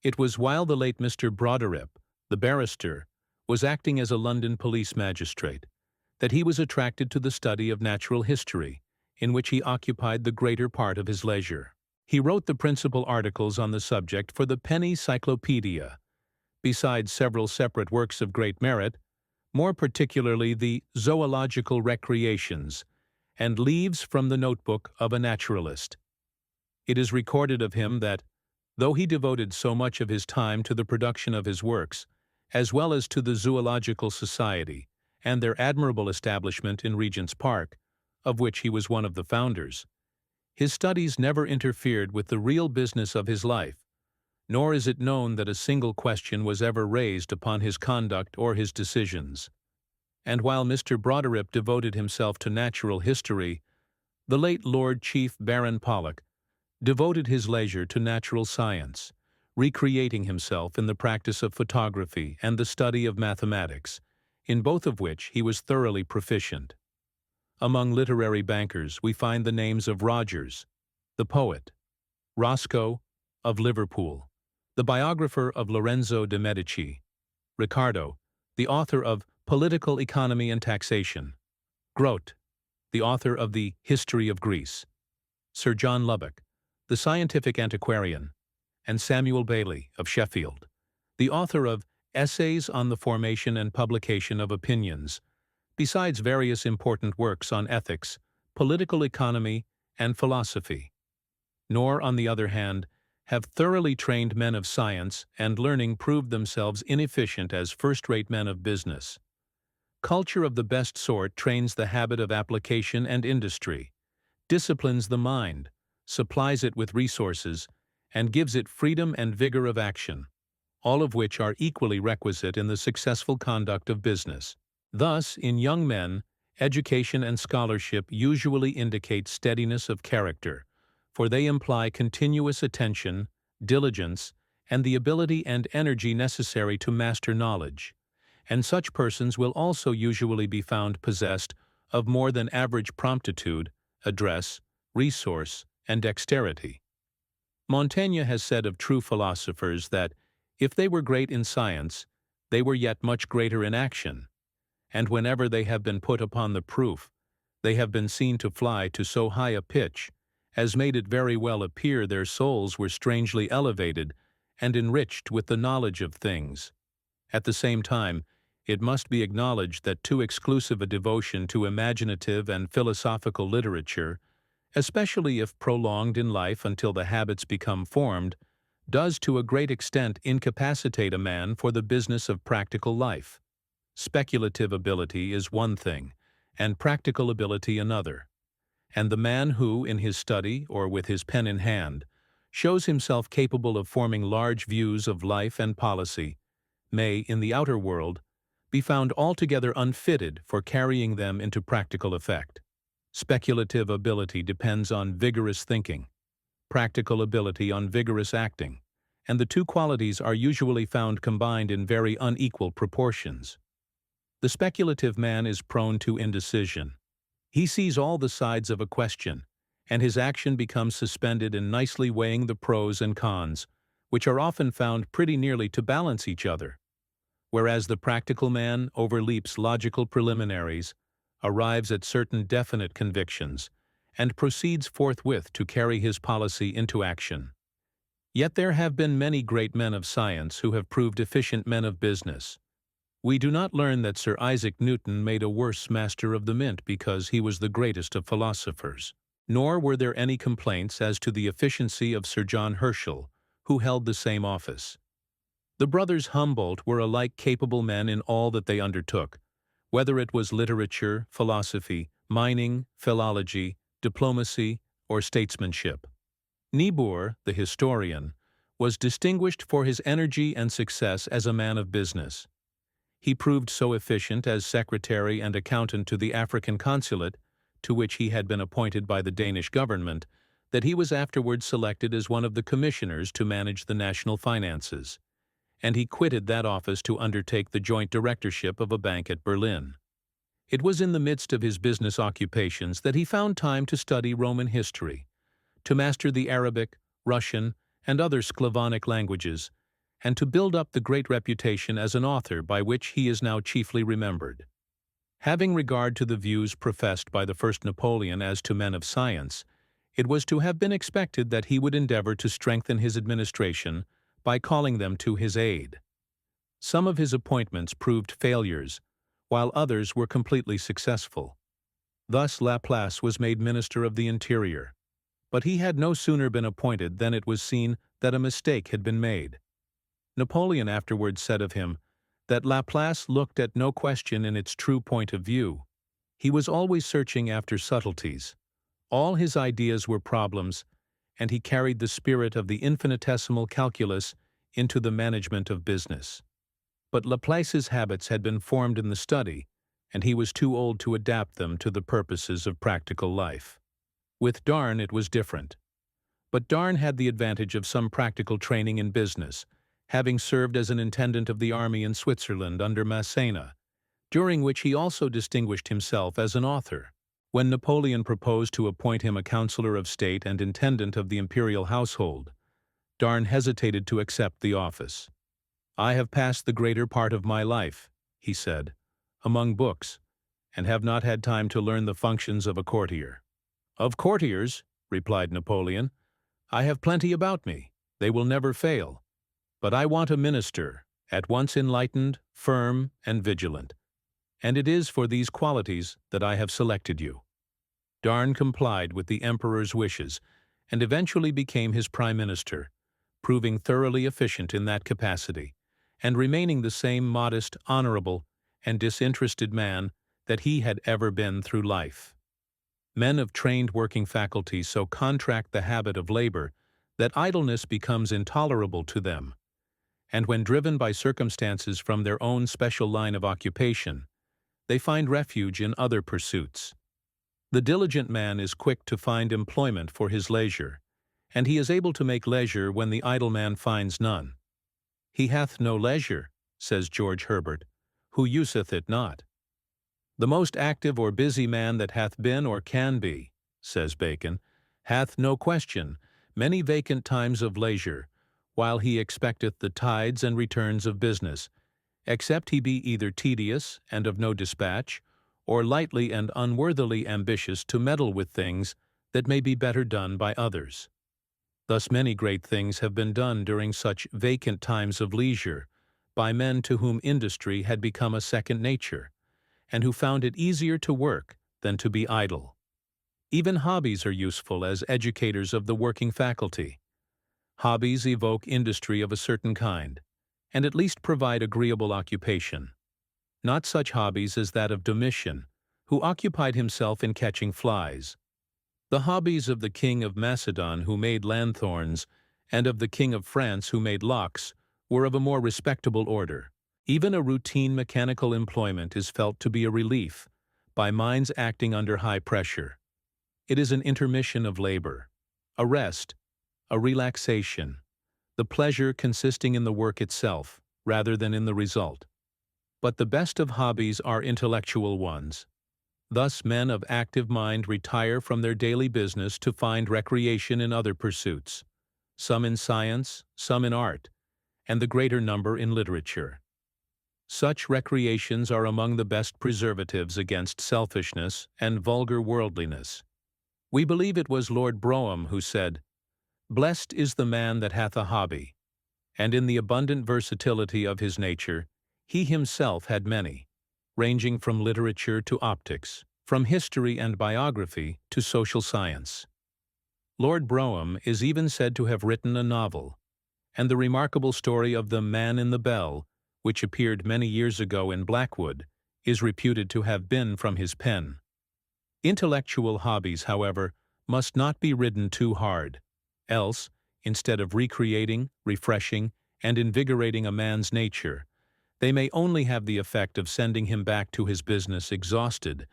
It was while the late Mr. Broderick, the barrister, was acting as a London police magistrate, that he was attracted to the study of natural history, in which he occupied the greater part of his leisure. He wrote the principal articles on the subject for the Penny Cyclopedia, besides several separate works of great merit, more particularly the Zoological Recreations and Leaves from the Notebook of a Naturalist. It is recorded of him that, though he devoted so much of his time to the production of his works, as well as to the Zoological Society and their admirable establishment in Regent's Park, of which he was one of the founders, his studies never interfered with the real business of his life, nor is it known that a single question was ever raised upon his conduct or his decisions. And while Mr. Broderick devoted himself to natural history, the late Lord Chief Baron Pollock devoted his leisure to natural science, recreating himself in the practice of photography and the study of mathematics, in both of which he was thoroughly proficient. Among literary bankers we find the names of Rogers, the poet, Roscoe, of Liverpool, the biographer of Lorenzo de' Medici, Ricardo, the author of Political Economy and Taxation, Grote, the author of the History of Greece, Sir John Lubbock, the scientific antiquarian, and Samuel Bailey, of Sheffield, the author of Essays on the Formation and Publication of Opinions, besides various important works on ethics, political economy, and philosophy. Nor, on the other hand, have thoroughly trained men of science and learning proved themselves inefficient as first-rate men of business. Culture of the best sort trains the habit of application and industry, disciplines the mind, supplies it with resources, and gives it freedom and vigor of action, all of which are equally requisite in the successful conduct of business. Thus, in young men, education and scholarship usually indicate steadiness of character, for they imply continuous attention, diligence, and the ability and energy necessary to master knowledge, and such persons will also usually be found possessed of more than average promptitude, address, resource, and dexterity. Montaigne has said of true philosophers that, if they were great in science, they were yet much greater in action, and whenever they have been put upon the proof, they have been seen to fly to so high a pitch as made it very well appear their souls were strangely elevated and enriched with the knowledge of things. At the same time, it must be acknowledged that too exclusive a devotion to imaginative and philosophical literature, especially if prolonged in life until the habits become formed, does to a great extent incapacitate a man for the business of practical life. Speculative ability is one thing, and practical ability another. And the man who, in his study or with his pen in hand, shows himself capable of forming large views of life and policy, may, in the outer world, be found altogether unfitted for carrying them into practical effect. Speculative ability depends on vigorous thinking, practical ability on vigorous acting, and the two qualities are usually found combined in very unequal proportions. The speculative man is prone to indecision. He sees all the sides of a question, and his action becomes suspended in nicely weighing the pros and cons, which are often found pretty nearly to balance each other. Whereas the practical man overleaps logical preliminaries, arrives at certain definite convictions, and proceeds forthwith to carry his policy into action. Yet there have been many great men of science who have proved efficient men of business. We do not learn that Sir Isaac Newton made a worse master of the mint because he was the greatest of philosophers. Nor were there any complaints as to the efficiency of Sir John Herschel, who held the same office. The brothers Humboldt were alike capable men in all that they undertook, whether it was literature, philosophy, mining, philology, diplomacy, or statesmanship. Niebuhr, the historian, was distinguished for his energy and success as a man of business. He proved so efficient as secretary and accountant to the African consulate, to which he had been appointed by the Danish government, that he was afterwards selected as one of the commissioners to manage the national finances, and he quitted that office to undertake the joint directorship of a bank at Berlin. It was in the midst of his business occupations that he found time to study Roman history, to master the Arabic, Russian, and other Slavonic languages, and to build up the great reputation as an author by which he is now chiefly remembered. Having regard to the views professed by the first Napoleon as to men of science, it was to have been expected that he would endeavor to strengthen his administration by calling them to his aid. Some of his appointments proved failures, while others were completely successful. Thus Laplace was made Minister of the Interior, but he had no sooner been appointed than it was seen that a mistake had been made. Napoleon afterwards said of him that Laplace looked at no question in its true point of view. He was always searching after subtleties. All his ideas were problems, and he carried the spirit of the infinitesimal calculus into the management of business. But Laplace's habits had been formed in the study, and he was too old to adapt them to the purposes of practical life. With Darn it was different. But Darn had the advantage of some practical training in business, having served as an intendant of the army in Switzerland under Massena, during which he also distinguished himself as an author. When Napoleon proposed to appoint him a counselor of state and intendant of the imperial household, Darn hesitated to accept the office. "I have passed the greater part of my life," he said, "among books, and have not had time to learn the functions of a courtier." "Of courtiers," replied Napoleon, "I have plenty about me. They will never fail. But I want a minister, at once enlightened, firm, and vigilant. And it is for these qualities that I have selected you." Darn complied with the emperor's wishes, and eventually became his prime minister, proving thoroughly efficient in that capacity, and remaining the same modest, honorable, and disinterested man that he had ever been through life. Men of trained working faculty so contract the habit of labor that idleness becomes intolerable to them, and when driven by circumstances from their own special line of occupation, they find refuge in other pursuits. The diligent man is quick to find employment for his leisure, and he is able to make leisure when the idle man finds none. "He hath no leisure," says George Herbert, "who useth it not." "The most active or busy man that hath been or can be," says Bacon, "hath, no question, many vacant times of leisure, while he expecteth the tides and returns of business, except he be either tedious and of no dispatch, or lightly and unworthily ambitious to meddle with things that may be better done by others. Thus many great things have been done during such vacant times of leisure by men to whom industry had become a second nature, and who found it easier to work than to be idle. Even hobbies are useful as educators of the working faculty. Hobbies evoke industry of a certain kind, and at least provide agreeable occupation. Not such hobbies as that of Domitian, who occupied himself in catching flies. The hobbies of the king of Macedon, who made lanthorns, and of the king of France, who made locks, were of a more respectable order. Even a routine mechanical employment is felt to be a relief, by minds acting under high pressure. It is an intermission of labor, a rest, a relaxation, the pleasure consisting in the work itself, rather than in the result. But the best of hobbies are intellectual ones. Thus men of active mind retire from their daily business to find recreation in other pursuits, some in science, some in art, and the greater number in literature. Such recreations are among the best preservatives against selfishness and vulgar worldliness. We believe it was Lord Brougham who said, "Blessed is the man that hath a hobby," and in the abundant versatility of his nature, he himself had many, ranging from literature to optics, from history and biography to social science. Lord Brougham is even said to have written a novel, and the remarkable story of the Man in the Bell, which appeared many years ago in Blackwood, is reputed to have been from his pen. Intellectual hobbies, however, must not be ridden too hard, else, instead of recreating, refreshing, and invigorating a man's nature, they may only have the effect of sending him back to his business exhausted,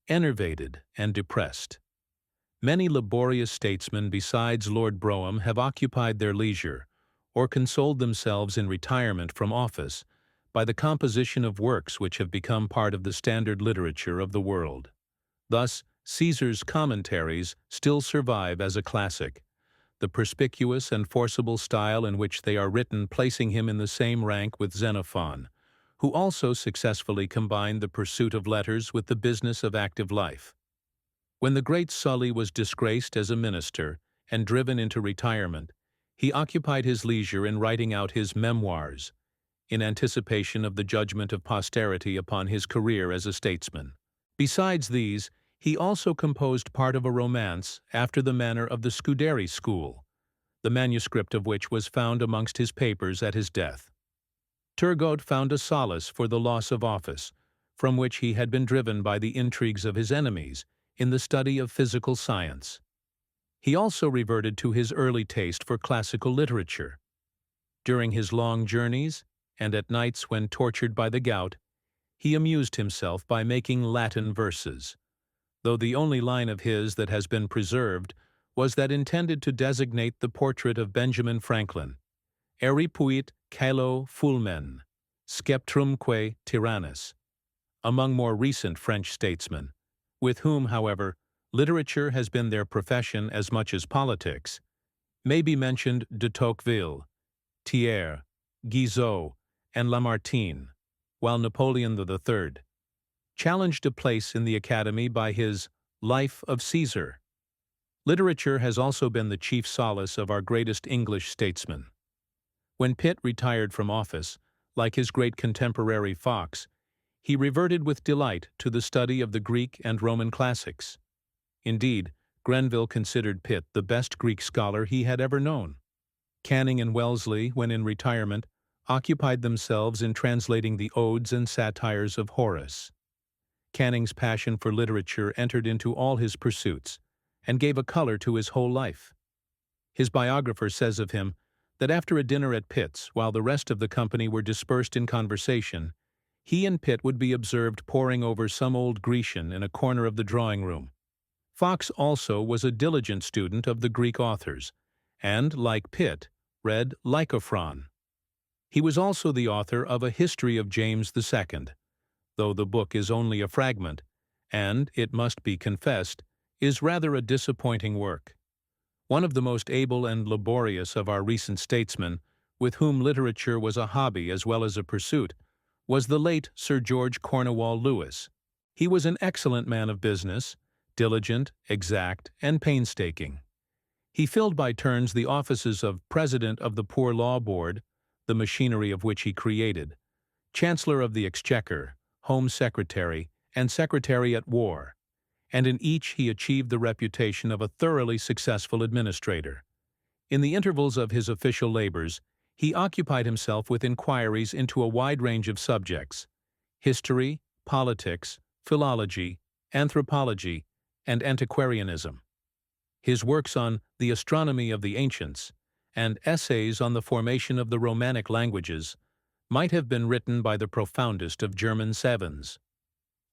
enervated, and depressed. Many laborious statesmen besides Lord Brougham have occupied their leisure, or consoled themselves in retirement from office, by the composition of works which have become part of the standard literature of the world. Thus, Caesar's Commentaries still survive as a classic, the perspicuous and forcible style in which they are written placing him in the same rank with Xenophon, who also successfully combined the pursuit of letters with the business of active life. When the great Sully was disgraced as a minister and driven into retirement, he occupied his leisure in writing out his memoirs, in anticipation of the judgment of posterity upon his career as a statesman. Besides these, he also composed part of a romance after the manner of the Scuderi school, the manuscript of which was found amongst his papers at his death. Turgot found a solace for the loss of office, from which he had been driven by the intrigues of his enemies, in the study of physical science. He also reverted to his early taste for classical literature. During his long journeys, and at nights when tortured by the gout, he amused himself by making Latin verses, though the only line of his that has been preserved was that intended to designate the portrait of Benjamin Franklin, Eripuit caelo fulmen, sceptrumque tyrannus, among more recent French statesmen, with whom, however, literature has been their profession as much as politics, may be mentioned de Tocqueville, Thiers, Guizot, and Lamartine, while Napoleon III challenged a place in the Academy by his Life of Caesar. Literature has also been the chief solace of our greatest English statesmen. When Pitt retired from office, like his great contemporary Fox, he reverted with delight to the study of the Greek and Roman classics. Indeed, Grenville considered Pitt the best Greek scholar he had ever known. Canning and Wellesley, when in retirement, occupied themselves in translating the odes and satires of Horace. Canning's passion for literature entered into all his pursuits, and gave a color to his whole life. His biographer says of him that after a dinner at Pitt's, while the rest of the company were dispersed in conversation, he and Pitt would be observed poring over some old Grecian in a corner of the drawing-room. Fox also was a diligent student of the Greek authors, and, like Pitt, read Lycophron. He was also the author of a History of James II, though the book is only a fragment, and, it must be confessed, is rather a disappointing work. One of the most able and laborious of our recent statesmen, with whom literature was a hobby as well as a pursuit, was the late Sir George Cornewall Lewis. He was an excellent man of business, diligent, exact, and painstaking. He filled by turns the offices of President of the Poor Law Board, the machinery of which he created, Chancellor of the Exchequer, Home Secretary, and Secretary at War, and in each he achieved the reputation of a thoroughly successful administrator. In the intervals of his official labors, he occupied himself with inquiries into a wide range of subjects: history, politics, philology, anthropology, and antiquarianism. His works on the astronomy of the ancients and essays on the formation of the Romanic languages might have been written by the profoundest of German savants.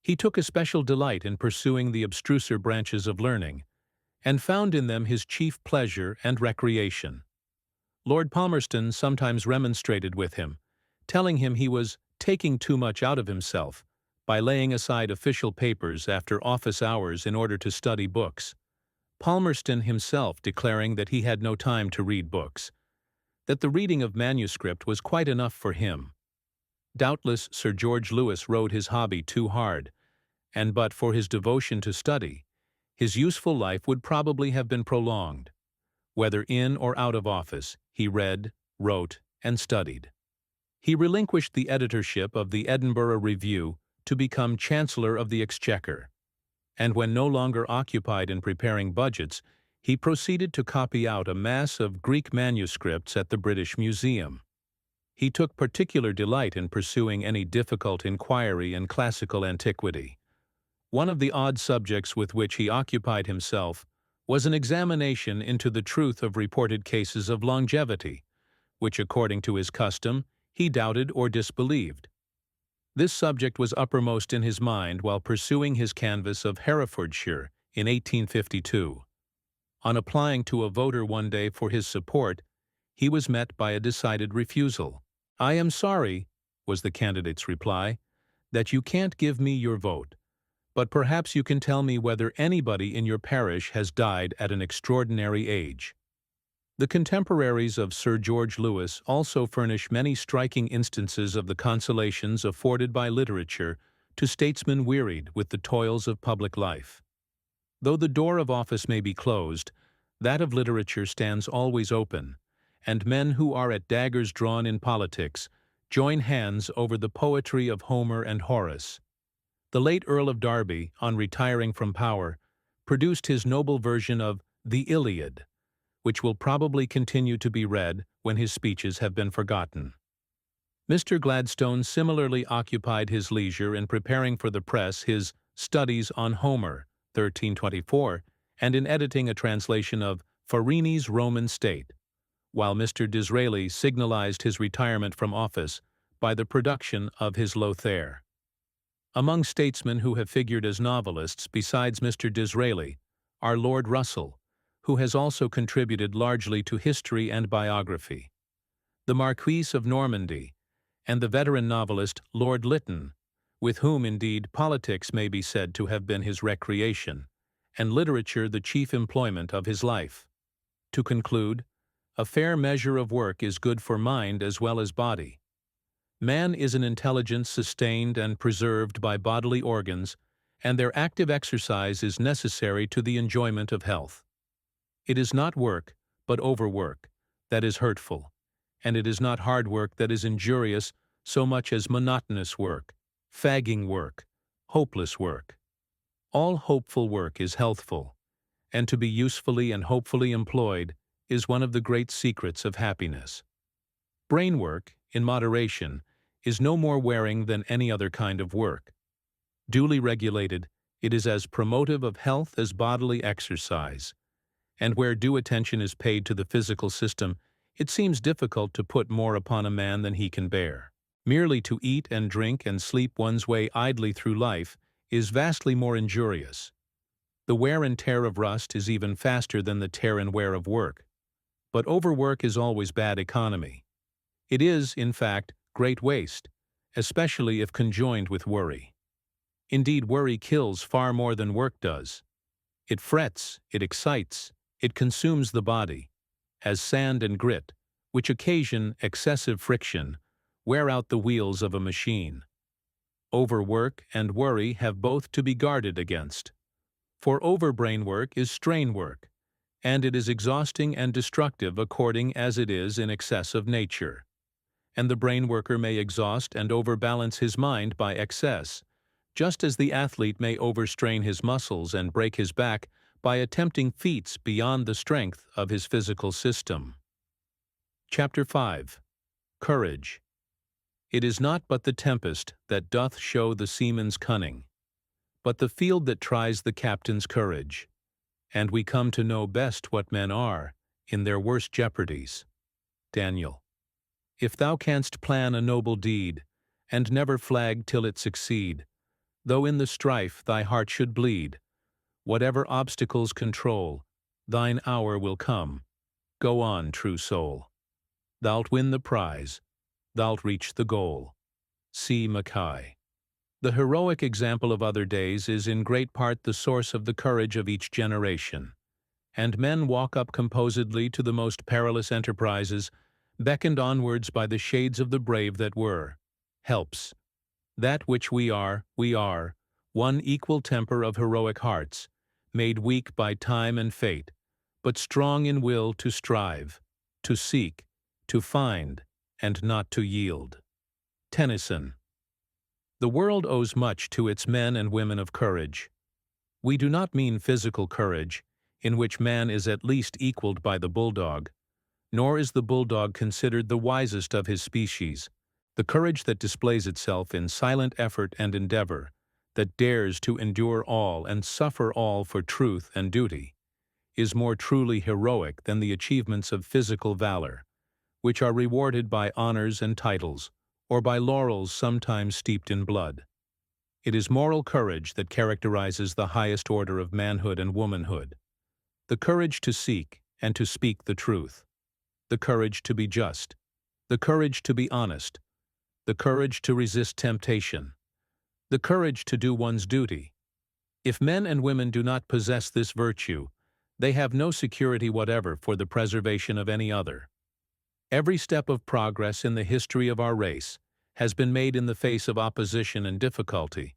He took especial delight in pursuing the abstruser branches of learning, and found in them his chief pleasure and recreation. Lord Palmerston sometimes remonstrated with him, telling him he was taking too much out of himself by laying aside official papers after office hours in order to study books, Palmerston himself declaring that he had no time to read books, that the reading of manuscript was quite enough for him. Doubtless Sir George Lewis rode his hobby too hard, and but for his devotion to study, his useful life would probably have been prolonged. Whether in or out of office, he read, wrote, and studied. He relinquished the editorship of the Edinburgh Review to become Chancellor of the Exchequer, and when no longer occupied in preparing budgets, he proceeded to copy out a mass of Greek manuscripts at the British Museum. He took particular delight in pursuing any difficult inquiry in classical antiquity. One of the odd subjects with which he occupied himself was an examination into the truth of reported cases of longevity, which, according to his custom, he doubted or disbelieved. This subject was uppermost in his mind while pursuing his canvass of Herefordshire in 1852. On applying to a voter one day for his support, he was met by a decided refusal. "I am sorry," was the candidate's reply, "that you can't give me your vote, but perhaps you can tell me whether anybody in your parish has died at an extraordinary age." The contemporaries of Sir George Lewis also furnish many striking instances of the consolations afforded by literature to statesmen wearied with the toils of public life. Though the door of office may be closed, that of literature stands always open, and men who are at daggers drawn in politics join hands over the poetry of Homer and Horace. The late Earl of Derby, on retiring from power, produced his noble version of the Iliad, which will probably continue to be read when his speeches have been forgotten. Mr. Gladstone similarly occupied his leisure in preparing for the press his Studies on Homer, 1324, and in editing a translation of Farini's Roman State, while Mr. Disraeli signalized his retirement from office by the production of his Lothair. Among statesmen who have figured as novelists besides Mr. Disraeli are Lord Russell, who has also contributed largely to history and biography, the Marquis of Normandy, and the veteran novelist Lord Lytton, with whom indeed politics may be said to have been his recreation, and literature the chief employment of his life. To conclude, a fair measure of work is good for mind as well as body. Man is an intelligence sustained and preserved by bodily organs, and their active exercise is necessary to the enjoyment of health. It is not work, but overwork, that is hurtful, and it is not hard work that is injurious so much as monotonous work, fagging work, hopeless work. All hopeful work is healthful, and to be usefully and hopefully employed is one of the great secrets of happiness. Brain work, in moderation, is no more wearing than any other kind of work. Duly regulated, it is as promotive of health as bodily exercise, and where due attention is paid to the physical system, it seems difficult to put more upon a man than he can bear. Merely to eat and drink and sleep one's way idly through life is vastly more injurious. The wear and tear of rust is even faster than the tear and wear of work. But overwork is always bad economy. It is, in fact, great waste, especially if conjoined with worry. Indeed, worry kills far more than work does. It frets, it excites, it consumes the body, as sand and grit, which occasion excessive friction, wear out the wheels of a machine. Overwork and worry have both to be guarded against. For overbrain work is strain work, and it is exhausting and destructive according as it is in excess of nature. And the brain worker may exhaust and overbalance his mind by excess, just as the athlete may overstrain his muscles and break his back by attempting feats beyond the strength of his physical system. Chapter 5. Courage. It is not but the tempest that doth show the seaman's cunning, but the field that tries the captain's courage. And we come to know best what men are in their worst jeopardies. Daniel. If thou canst plan a noble deed, and never flag till it succeed, though in the strife thy heart should bleed, whatever obstacles control, thine hour will come. Go on, true soul. Thou'lt win the prize, thou'lt reach the goal. C. Mackay. The heroic example of other days is in great part the source of the courage of each generation, and men walk up composedly to the most perilous enterprises, beckoned onwards by the shades of the brave that were. Helps. That which we are, one equal temper of heroic hearts, made weak by time and fate, but strong in will to strive, to seek, to find, and not to yield. Tennyson. The world owes much to its men and women of courage. We do not mean physical courage, in which man is at least equaled by the bulldog, nor is the bulldog considered the wisest of his species. The courage that displays itself in silent effort and endeavor, that dares to endure all and suffer all for truth and duty, is more truly heroic than the achievements of physical valor, which are rewarded by honors and titles, or by laurels sometimes steeped in blood. It is moral courage that characterizes the highest order of manhood and womanhood. The courage to seek and to speak the truth. The courage to be just. The courage to be honest. The courage to resist temptation. The courage to do one's duty. If men and women do not possess this virtue, they have no security whatever for the preservation of any other. Every step of progress in the history of our race has been made in the face of opposition and difficulty,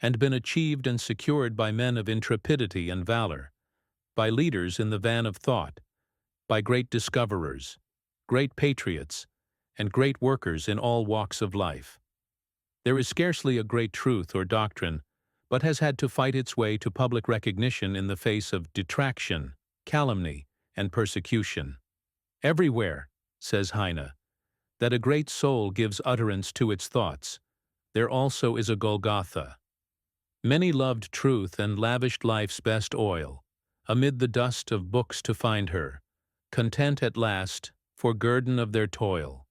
and been achieved and secured by men of intrepidity and valor, by leaders in the van of thought, by great discoverers, great patriots, and great workers in all walks of life. There is scarcely a great truth or doctrine but has had to fight its way to public recognition in the face of detraction, calumny, and persecution. Everywhere, says Heine, that a great soul gives utterance to its thoughts, there also is a Golgotha. Many loved truth and lavished life's best oil, amid the dust of books to find her, content at last, for guerdon of their toil,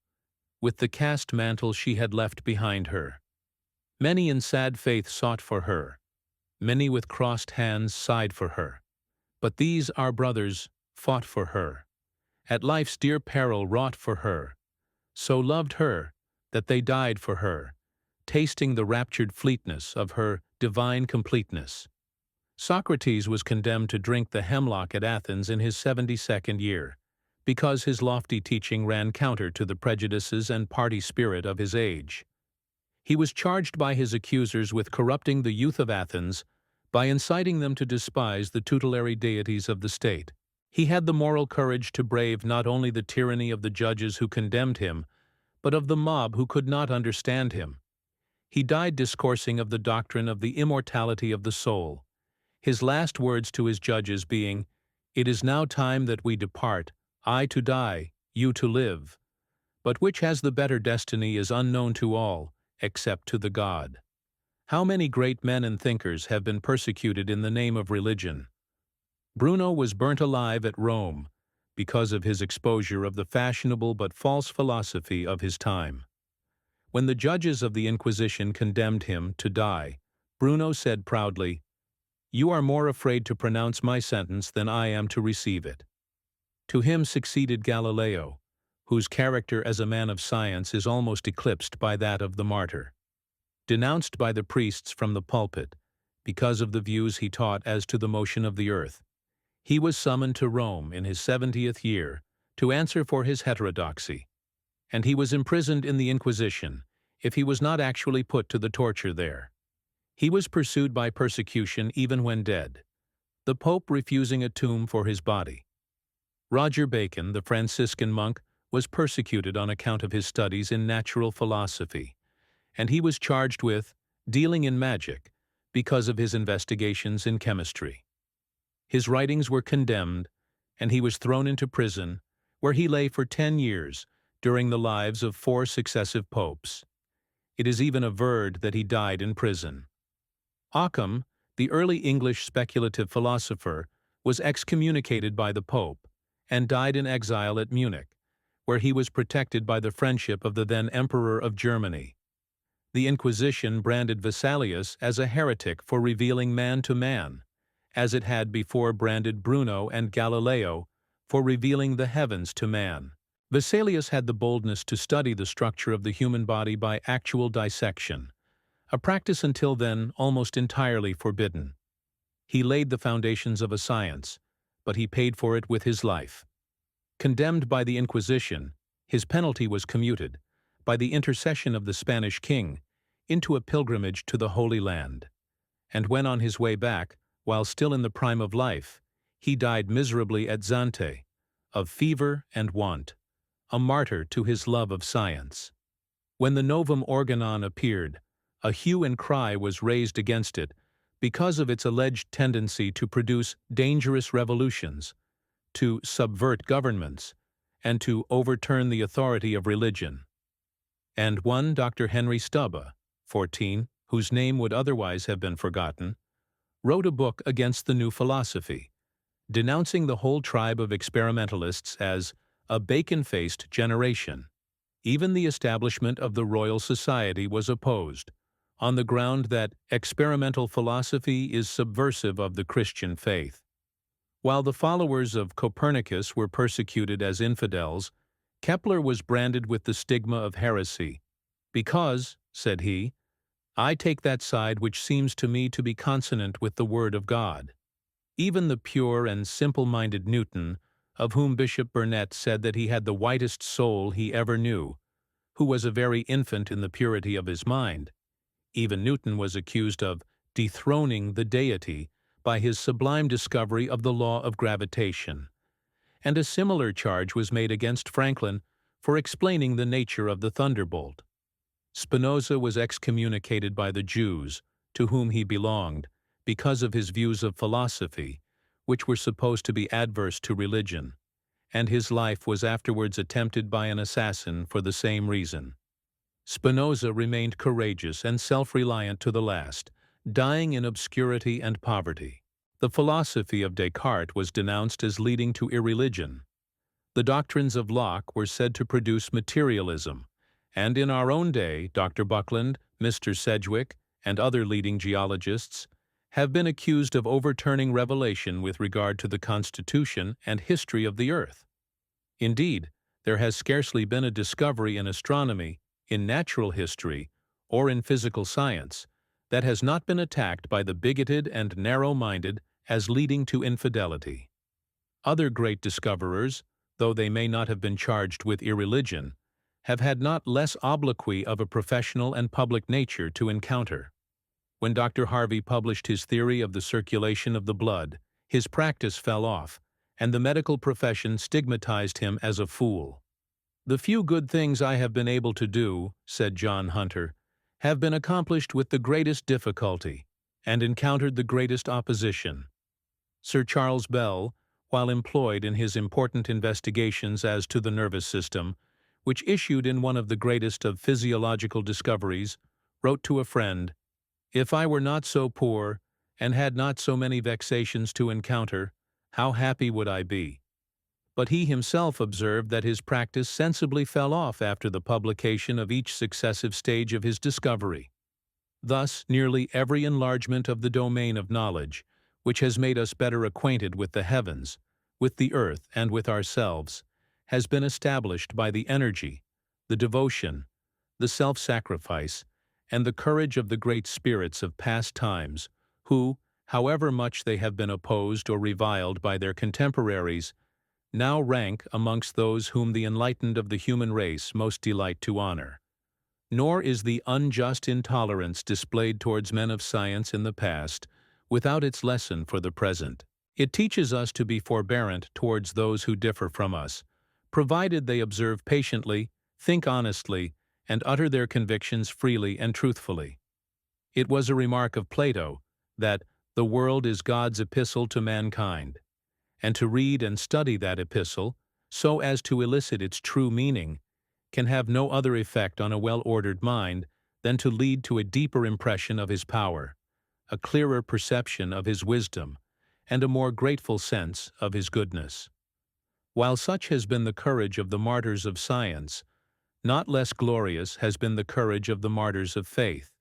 with the cast mantle she had left behind her. Many in sad faith sought for her, many with crossed hands sighed for her, but these our brothers fought for her, at life's dear peril wrought for her, so loved her that they died for her, tasting the raptured fleetness of her divine completeness. Socrates was condemned to drink the hemlock at Athens in his 72nd year, because his lofty teaching ran counter to the prejudices and party spirit of his age. He was charged by his accusers with corrupting the youth of Athens by inciting them to despise the tutelary deities of the state. He had the moral courage to brave not only the tyranny of the judges who condemned him, but of the mob who could not understand him. He died discoursing of the doctrine of the immortality of the soul, his last words to his judges being, "It is now time that we depart, I to die, you to live. But which has the better destiny is unknown to all, except to the God." How many great men and thinkers have been persecuted in the name of religion? Bruno was burnt alive at Rome because of his exposure of the fashionable but false philosophy of his time. When the judges of the Inquisition condemned him to die, Bruno said proudly, "You are more afraid to pronounce my sentence than I am to receive it." To him succeeded Galileo, whose character as a man of science is almost eclipsed by that of the martyr. Denounced by the priests from the pulpit, because of the views he taught as to the motion of the earth, he was summoned to Rome in his 70th year to answer for his heterodoxy, and he was imprisoned in the Inquisition, if he was not actually put to the torture there. He was pursued by persecution even when dead, the Pope refusing a tomb for his body. Roger Bacon, the Franciscan monk, was persecuted on account of his studies in natural philosophy, and he was charged with dealing in magic because of his investigations in chemistry. His writings were condemned, and he was thrown into prison, where he lay for 10 years during the lives of 4 successive popes. It is even averred that he died in prison. Occam, the early English speculative philosopher, was excommunicated by the Pope and died in exile at Munich, where he was protected by the friendship of the then Emperor of Germany. The Inquisition branded Vesalius as a heretic for revealing man to man, as it had before branded Bruno and Galileo for revealing the heavens to man. Vesalius had the boldness to study the structure of the human body by actual dissection, a practice until then almost entirely forbidden. He laid the foundations of a science, but he paid for it with his life. Condemned by the Inquisition, his penalty was commuted, by the intercession of the Spanish king, into a pilgrimage to the Holy Land. And when on his way back, while still in the prime of life, he died miserably at Zante, of fever and want, a martyr to his love of science. When the Novum Organon appeared, a hue and cry was raised against it because of its alleged tendency to produce dangerous revolutions, to subvert governments, and to overturn the authority of religion. And one Dr. Henry Stubbe, 14, whose name would otherwise have been forgotten, wrote a book against the new philosophy, denouncing the whole tribe of experimentalists as a bacon-faced generation. Even the establishment of the Royal Society was opposed, on the ground that experimental philosophy is subversive of the Christian faith. While the followers of Copernicus were persecuted as infidels, Kepler was branded with the stigma of heresy, because, said he, I take that side which seems to me to be consonant with the Word of God. Even the pure and simple-minded Newton, of whom Bishop Burnet said that he had the whitest soul he ever knew, who was a very infant in the purity of his mind, even Newton was accused of dethroning the deity by his sublime discovery of the law of gravitation, and a similar charge was made against Franklin for explaining the nature of the thunderbolt. Spinoza was excommunicated by the Jews, to whom he belonged, because of his views of philosophy, which were supposed to be adverse to religion, and his life was afterwards attempted by an assassin for the same reason. Spinoza remained courageous and self-reliant to the last, dying in obscurity and poverty. The philosophy of Descartes was denounced as leading to irreligion. The doctrines of Locke were said to produce materialism, and in our own day, Dr. Buckland, Mr. Sedgwick, and other leading geologists have been accused of overturning revelation with regard to the constitution and history of the Earth. Indeed, there has scarcely been a discovery in astronomy, in natural history, or in physical science that has not been attacked by the bigoted and narrow-minded as leading to infidelity. Other great discoverers, though they may not have been charged with irreligion, have had not less obloquy of a professional and public nature to encounter. When Dr. Harvey published his theory of the circulation of the blood, his practice fell off, and the medical profession stigmatized him as a fool. The few good things I have been able to do, said John Hunter, have been accomplished with the greatest difficulty, and encountered the greatest opposition. Sir Charles Bell, while employed in his important investigations as to the nervous system, which issued in one of the greatest of physiological discoveries, wrote to a friend, If I were not so poor, and had not so many vexations to encounter, how happy would I be? But he himself observed that his practice sensibly fell off after the publication of each successive stage of his discovery. Thus, nearly every enlargement of the domain of knowledge, which has made us better acquainted with the heavens, with the earth, and with ourselves, has been established by the energy, the devotion, the self-sacrifice, and the courage of the great spirits of past times, who, however much they have been opposed or reviled by their contemporaries, now rank amongst those whom the enlightened of the human race most delight to honor. Nor is the unjust intolerance displayed towards men of science in the past without its lesson for the present. It teaches us to be forbearant towards those who differ from us, provided they observe patiently, think honestly, and utter their convictions freely and truthfully. It was a remark of Plato that the world is God's epistle to mankind, and to read and study that epistle, so as to elicit its true meaning, can have no other effect on a well-ordered mind than to lead to a deeper impression of his power, a clearer perception of his wisdom, and a more grateful sense of his goodness. While such has been the courage of the martyrs of science, not less glorious has been the courage of the martyrs of faith.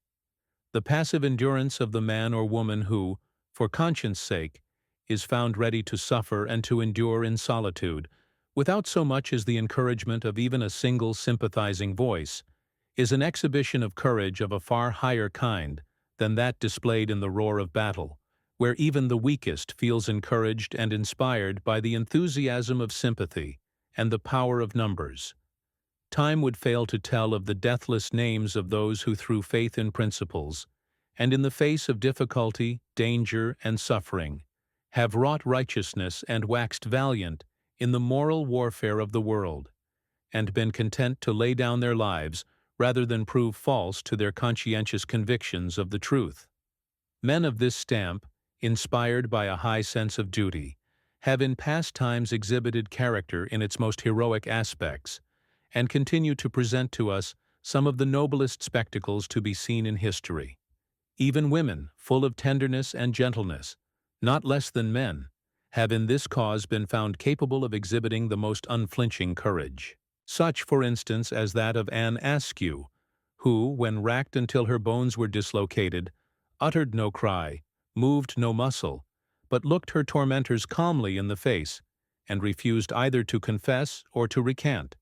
The passive endurance of the man or woman who, for conscience' sake, is found ready to suffer and to endure in solitude, without so much as the encouragement of even a single sympathizing voice, is an exhibition of courage of a far higher kind than that displayed in the roar of battle, where even the weakest feels encouraged and inspired by the enthusiasm of sympathy and the power of numbers. Time would fail to tell of the deathless names of those who through faith in principles, and in the face of difficulty, danger, and suffering, have wrought righteousness and waxed valiant in the moral warfare of the world, and been content to lay down their lives rather than prove false to their conscientious convictions of the truth. Men of this stamp, inspired by a high sense of duty, have in past times exhibited character in its most heroic aspects, and continue to present to us some of the noblest spectacles to be seen in history. Even women, full of tenderness and gentleness, not less than men, have in this cause been found capable of exhibiting the most unflinching courage. Such, for instance, as that of Anne Askew, who, when racked until her bones were dislocated, uttered no cry, moved no muscle, but looked her tormentors calmly in the face, and refused either to confess or to recant.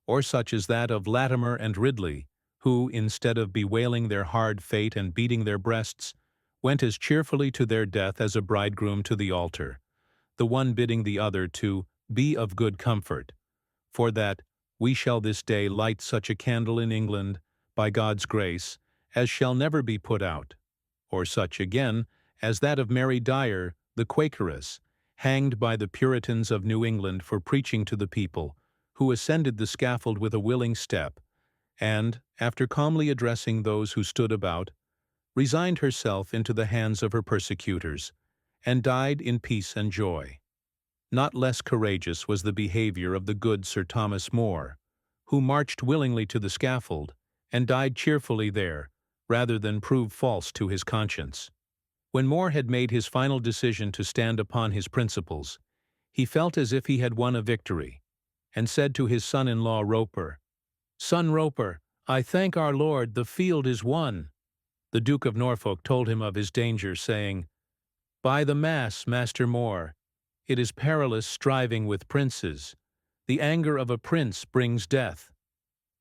Or such as that of Latimer and Ridley, who, instead of bewailing their hard fate and beating their breasts, went as cheerfully to their death as a bridegroom to the altar, the one bidding the other to be of good comfort, for that we shall this day light such a candle in England, by God's grace, as shall never be put out. Or such, again, as that of Mary Dyer, the Quakeress, hanged by the Puritans of New England for preaching to the people, who ascended the scaffold with a willing step, and, after calmly addressing those who stood about, resigned herself into the hands of her persecutors, and died in peace and joy. Not less courageous was the behavior of the good Sir Thomas More, who marched willingly to the scaffold, and died cheerfully there, rather than prove false to his conscience. When More had made his final decision to stand upon his principles, he felt as if he had won a victory, and said to his son-in-law Roper, "Son Roper, I thank our Lord the field is won." The Duke of Norfolk told him of his danger, saying, "By the mass, Master More, it is perilous striving with princes. The anger of a prince brings death."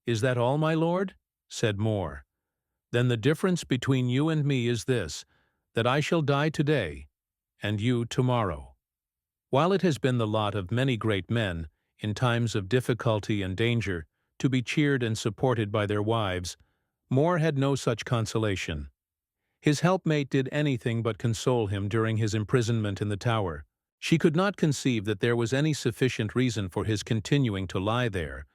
"Is that all, my lord?" said More. "Then the difference between you and me is this, that I shall die today, and you tomorrow." While it has been the lot of many great men, in times of difficulty and danger, to be cheered and supported by their wives, More had no such consolation. His helpmate did anything but console him during his imprisonment in the Tower. She could not conceive that there was any sufficient reason for his continuing to lie there,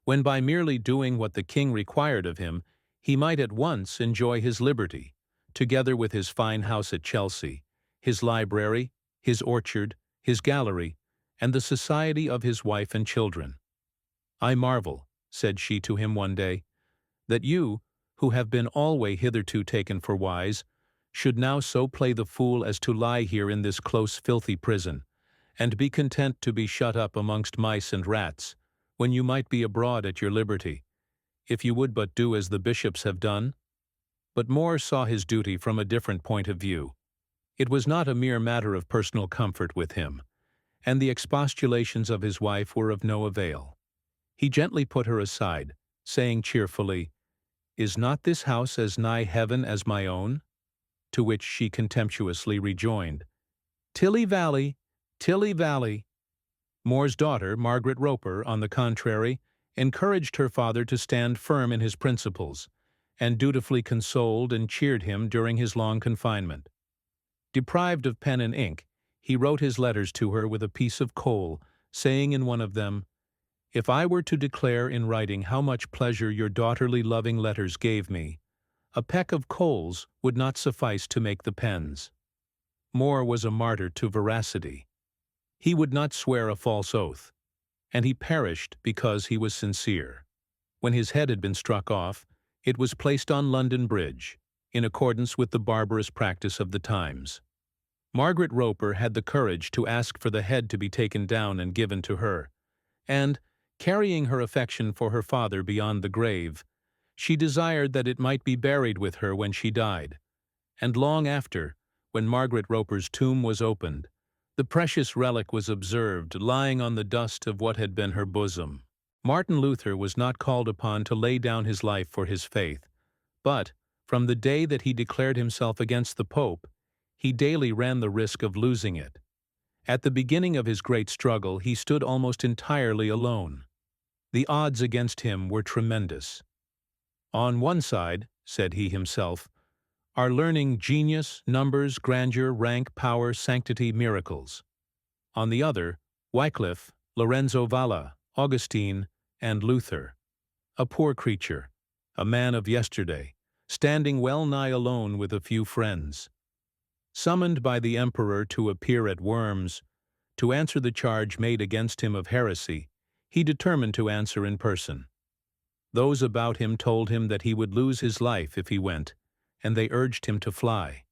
when by merely doing what the king required of him, he might at once enjoy his liberty, together with his fine house at Chelsea, his library, his orchard, his gallery, and the society of his wife and children. "I marvel," said she to him one day, "that you, who have been always hitherto taken for wise, should now so play the fool as to lie here in this close filthy prison, and be content to be shut up amongst mice and rats, when you might be abroad at your liberty, if you would but do as the bishops have done." But More saw his duty from a different point of view. It was not a mere matter of personal comfort with him, and the expostulations of his wife were of no avail. He gently put her aside, saying cheerfully, "Is not this house as nigh heaven as my own?" To which she contemptuously rejoined, "Tilly Valley, Tilly Valley." More's daughter, Margaret Roper, on the contrary, encouraged her father to stand firm in his principles, and dutifully consoled and cheered him during his long confinement. Deprived of pen and ink, he wrote his letters to her with a piece of coal, saying in one of them, "If I were to declare in writing how much pleasure your daughterly loving letters gave me, a peck of coals would not suffice to make the pens." More was a martyr to veracity. He would not swear a false oath, and he perished because he was sincere. When his head had been struck off, it was placed on London Bridge, in accordance with the barbarous practice of the times. Margaret Roper had the courage to ask for the head to be taken down and given to her, and, carrying her affection for her father beyond the grave, she desired that it might be buried with her when she died, and long after, when Margaret Roper's tomb was opened, the precious relic was observed lying on the dust of what had been her bosom. Martin Luther was not called upon to lay down his life for his faith, but, from the day that he declared himself against the Pope, he daily ran the risk of losing it. At the beginning of his great struggle, he stood almost entirely alone. The odds against him were tremendous. "On one side," said he himself, "are learning, genius, numbers, grandeur, rank, power, sanctity, miracles. On the other, Wycliffe, Lorenzo Valla, Augustine, and Luther. A poor creature, a man of yesterday, standing well nigh alone with a few friends." Summoned by the emperor to appear at Worms, to answer the charge made against him of heresy, he determined to answer in person. Those about him told him that he would lose his life if he went, and they urged him to fly.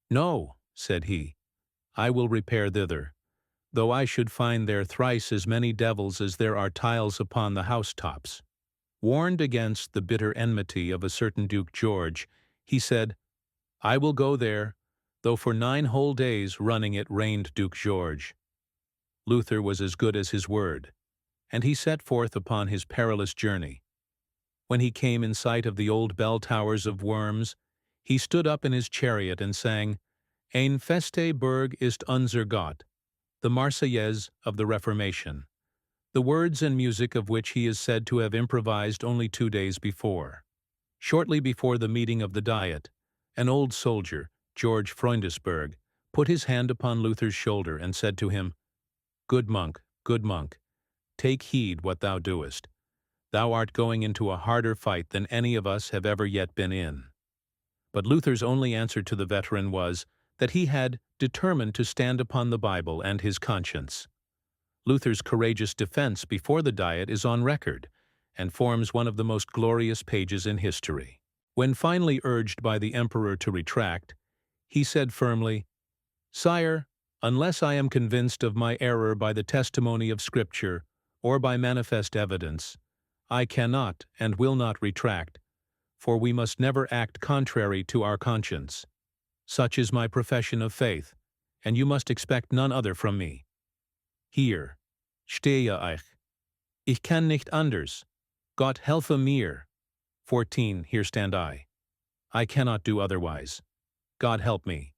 "No," said he, "I will repair thither, though I should find there thrice as many devils as there are tiles upon the housetops." Warned against the bitter enmity of a certain Duke George, he said, "I will go there, though for 9 whole days running it rained Duke George." Luther was as good as his word, and he set forth upon his perilous journey. When he came in sight of the old bell towers of Worms, he stood up in his chariot and sang, "Ein feste Burg ist unser Gott," the Marseillaise of the Reformation, the words and music of which he is said to have improvised only 2 days before. Shortly before the meeting of the Diet, an old soldier, George Freundesberg, put his hand upon Luther's shoulder and said to him, good monk, take heed what thou doest. Thou art going into a harder fight than any of us have ever yet been in." But Luther's only answer to the veteran was that he had determined to stand upon the Bible and his conscience. Luther's courageous defense before the Diet is on record, and forms one of the most glorious pages in history. When finally urged by the emperor to retract, he said firmly, "Sire, unless I am convinced of my error by the testimony of Scripture or by manifest evidence, I cannot and will not retract, for we must never act contrary to our conscience. Such is my profession of faith, and you must expect none other from me. Hier stehe ich. Ich kann nicht anders. Gott helfe mir. 14. Here stand I. I cannot do otherwise. God help me."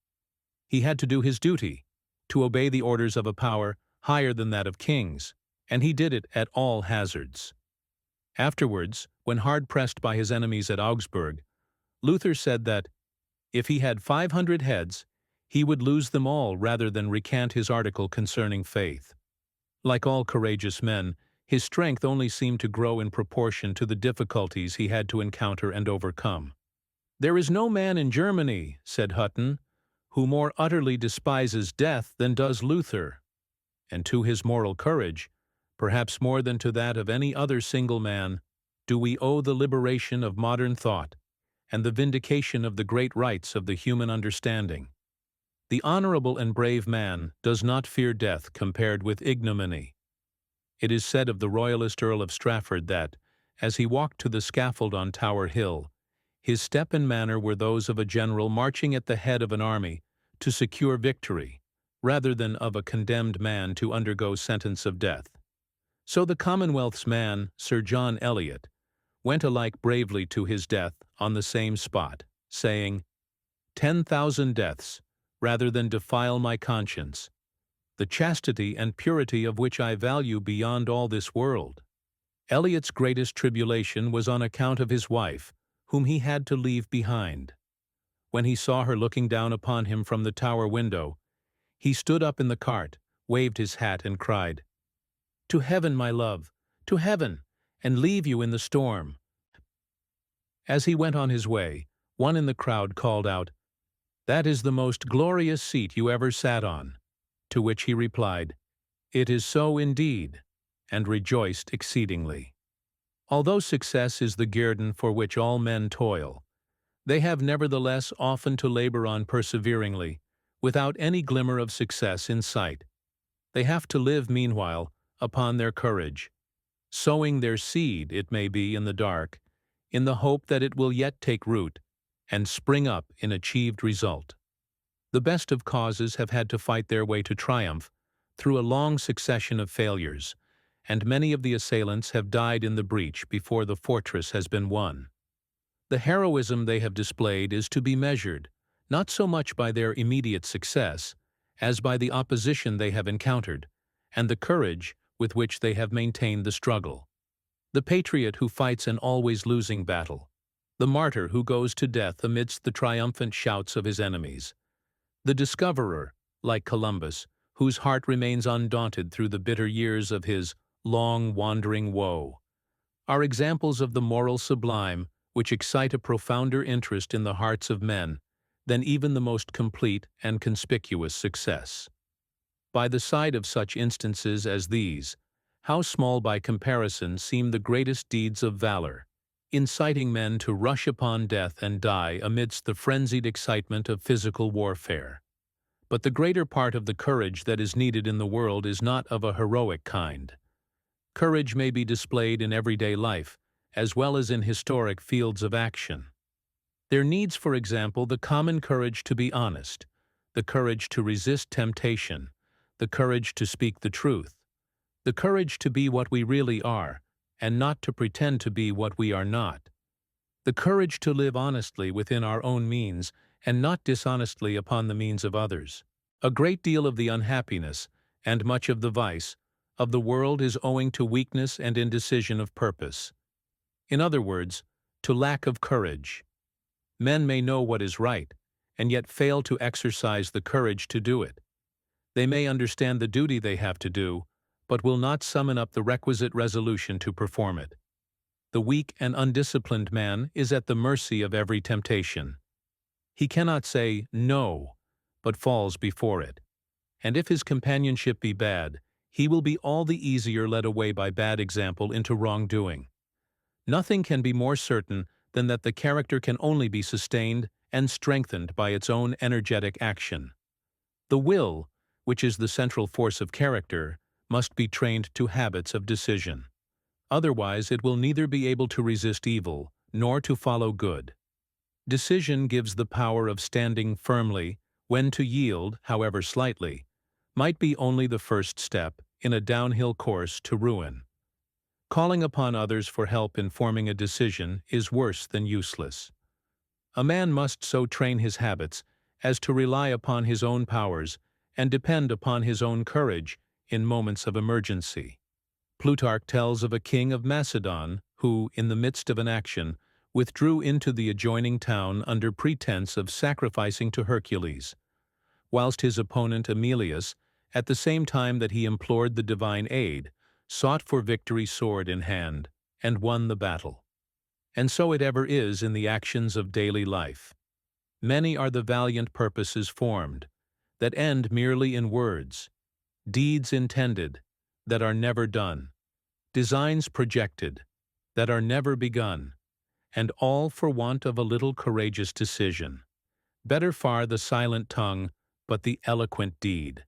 He had to do his duty, to obey the orders of a power higher than that of kings, and he did it at all hazards. Afterwards, when hard-pressed by his enemies at Augsburg, Luther said that, if he had 500 heads, he would lose them all rather than recant his article concerning faith. Like all courageous men, his strength only seemed to grow in proportion to the difficulties he had to encounter and overcome. "There is no man in Germany," said Hutton, "who more utterly despises death than does Luther." And to his moral courage, perhaps more than to that of any other single man, do we owe the liberation of modern thought and the vindication of the great rights of the human understanding. The honorable and brave man does not fear death compared with ignominy. It is said of the royalist Earl of Strafford that, as he walked to the scaffold on Tower Hill, his step and manner were those of a general marching at the head of an army to secure victory, rather than of a condemned man to undergo sentence of death. So the Commonwealth's man, Sir John Eliot, went alike bravely to his death on the same spot, saying, 10,000 deaths, rather than defile my conscience, the chastity and purity of which I value beyond all this world." Eliot's greatest tribulation was on account of his wife, whom he had to leave behind. When he saw her looking down upon him from the tower window, He stood up in the cart, waved his hat, and cried, "To heaven, my love, to heaven, and leave you in the storm." As he went on his way, one in the crowd called out, "That is the most glorious seat you ever sat on." To which he replied, "It is so indeed," and rejoiced exceedingly. Although success is the guerdon for which all men toil, they have nevertheless often to labor on perseveringly, without any glimmer of success in sight. They have to live, meanwhile, upon their courage, sowing their seed, it may be, in the dark, in the hope that it will yet take root and spring up in achieved result. The best of causes have had to fight their way to triumph through a long succession of failures, and many of the assailants have died in the breach before the fortress has been won. The heroism they have displayed is to be measured, not so much by their immediate success, as by the opposition they have encountered, and the courage with which they have maintained the struggle. The patriot who fights an always losing battle, the martyr who goes to death amidst the triumphant shouts of his enemies, the discoverer, like Columbus, whose heart remains undaunted through the bitter years of his long wandering woe, are examples of the moral sublime which excite a profounder interest in the hearts of men than even the most complete and conspicuous success. By the side of such instances as these, how small by comparison seem the greatest deeds of valor, inciting men to rush upon death and die amidst the frenzied excitement of physical warfare. But the greater part of the courage that is needed in the world is not of a heroic kind. Courage may be displayed in everyday life, as well as in historic fields of action. There needs, for example, the common courage to be honest, the courage to resist temptation, the courage to speak the truth, the courage to be what we really are, and not to pretend to be what we are not, the courage to live honestly within our own means and not dishonestly upon the means of others. A great deal of the unhappiness, and much of the vice, of the world is owing to weakness and indecision of purpose. In other words, to lack of courage. Men may know what is right, and yet fail to exercise the courage to do it. They may understand the duty they have to do, but will not summon up the requisite resolution to perform it. The weak and undisciplined man is at the mercy of every temptation. He cannot say no, but falls before it. And if his companionship be bad, he will be all the easier led away by bad example into wrongdoing. Nothing can be more certain than that the character can only be sustained and strengthened by its own energetic action. The will, which is the central force of character, must be trained to habits of decision. Otherwise it will neither be able to resist evil nor to follow good. Decision gives the power of standing firmly when to yield, however slightly, might be only the first step in a downhill course to ruin. Calling upon others for help in forming a decision is worse than useless. A man must so train his habits as to rely upon his own powers and depend upon his own courage in moments of emergency. Plutarch tells of a king of Macedon who, in the midst of an action, withdrew into the adjoining town under pretense of sacrificing to Hercules, whilst his opponent Emilius, at the same time that he implored the divine aid, sought for victory sword in hand, and won the battle. And so it ever is in the actions of daily life. Many are the valiant purposes formed, that end merely in words, deeds intended, that are never done, designs projected, that are never begun, and all for want of a little courageous decision. Better far the silent tongue, but the eloquent deed.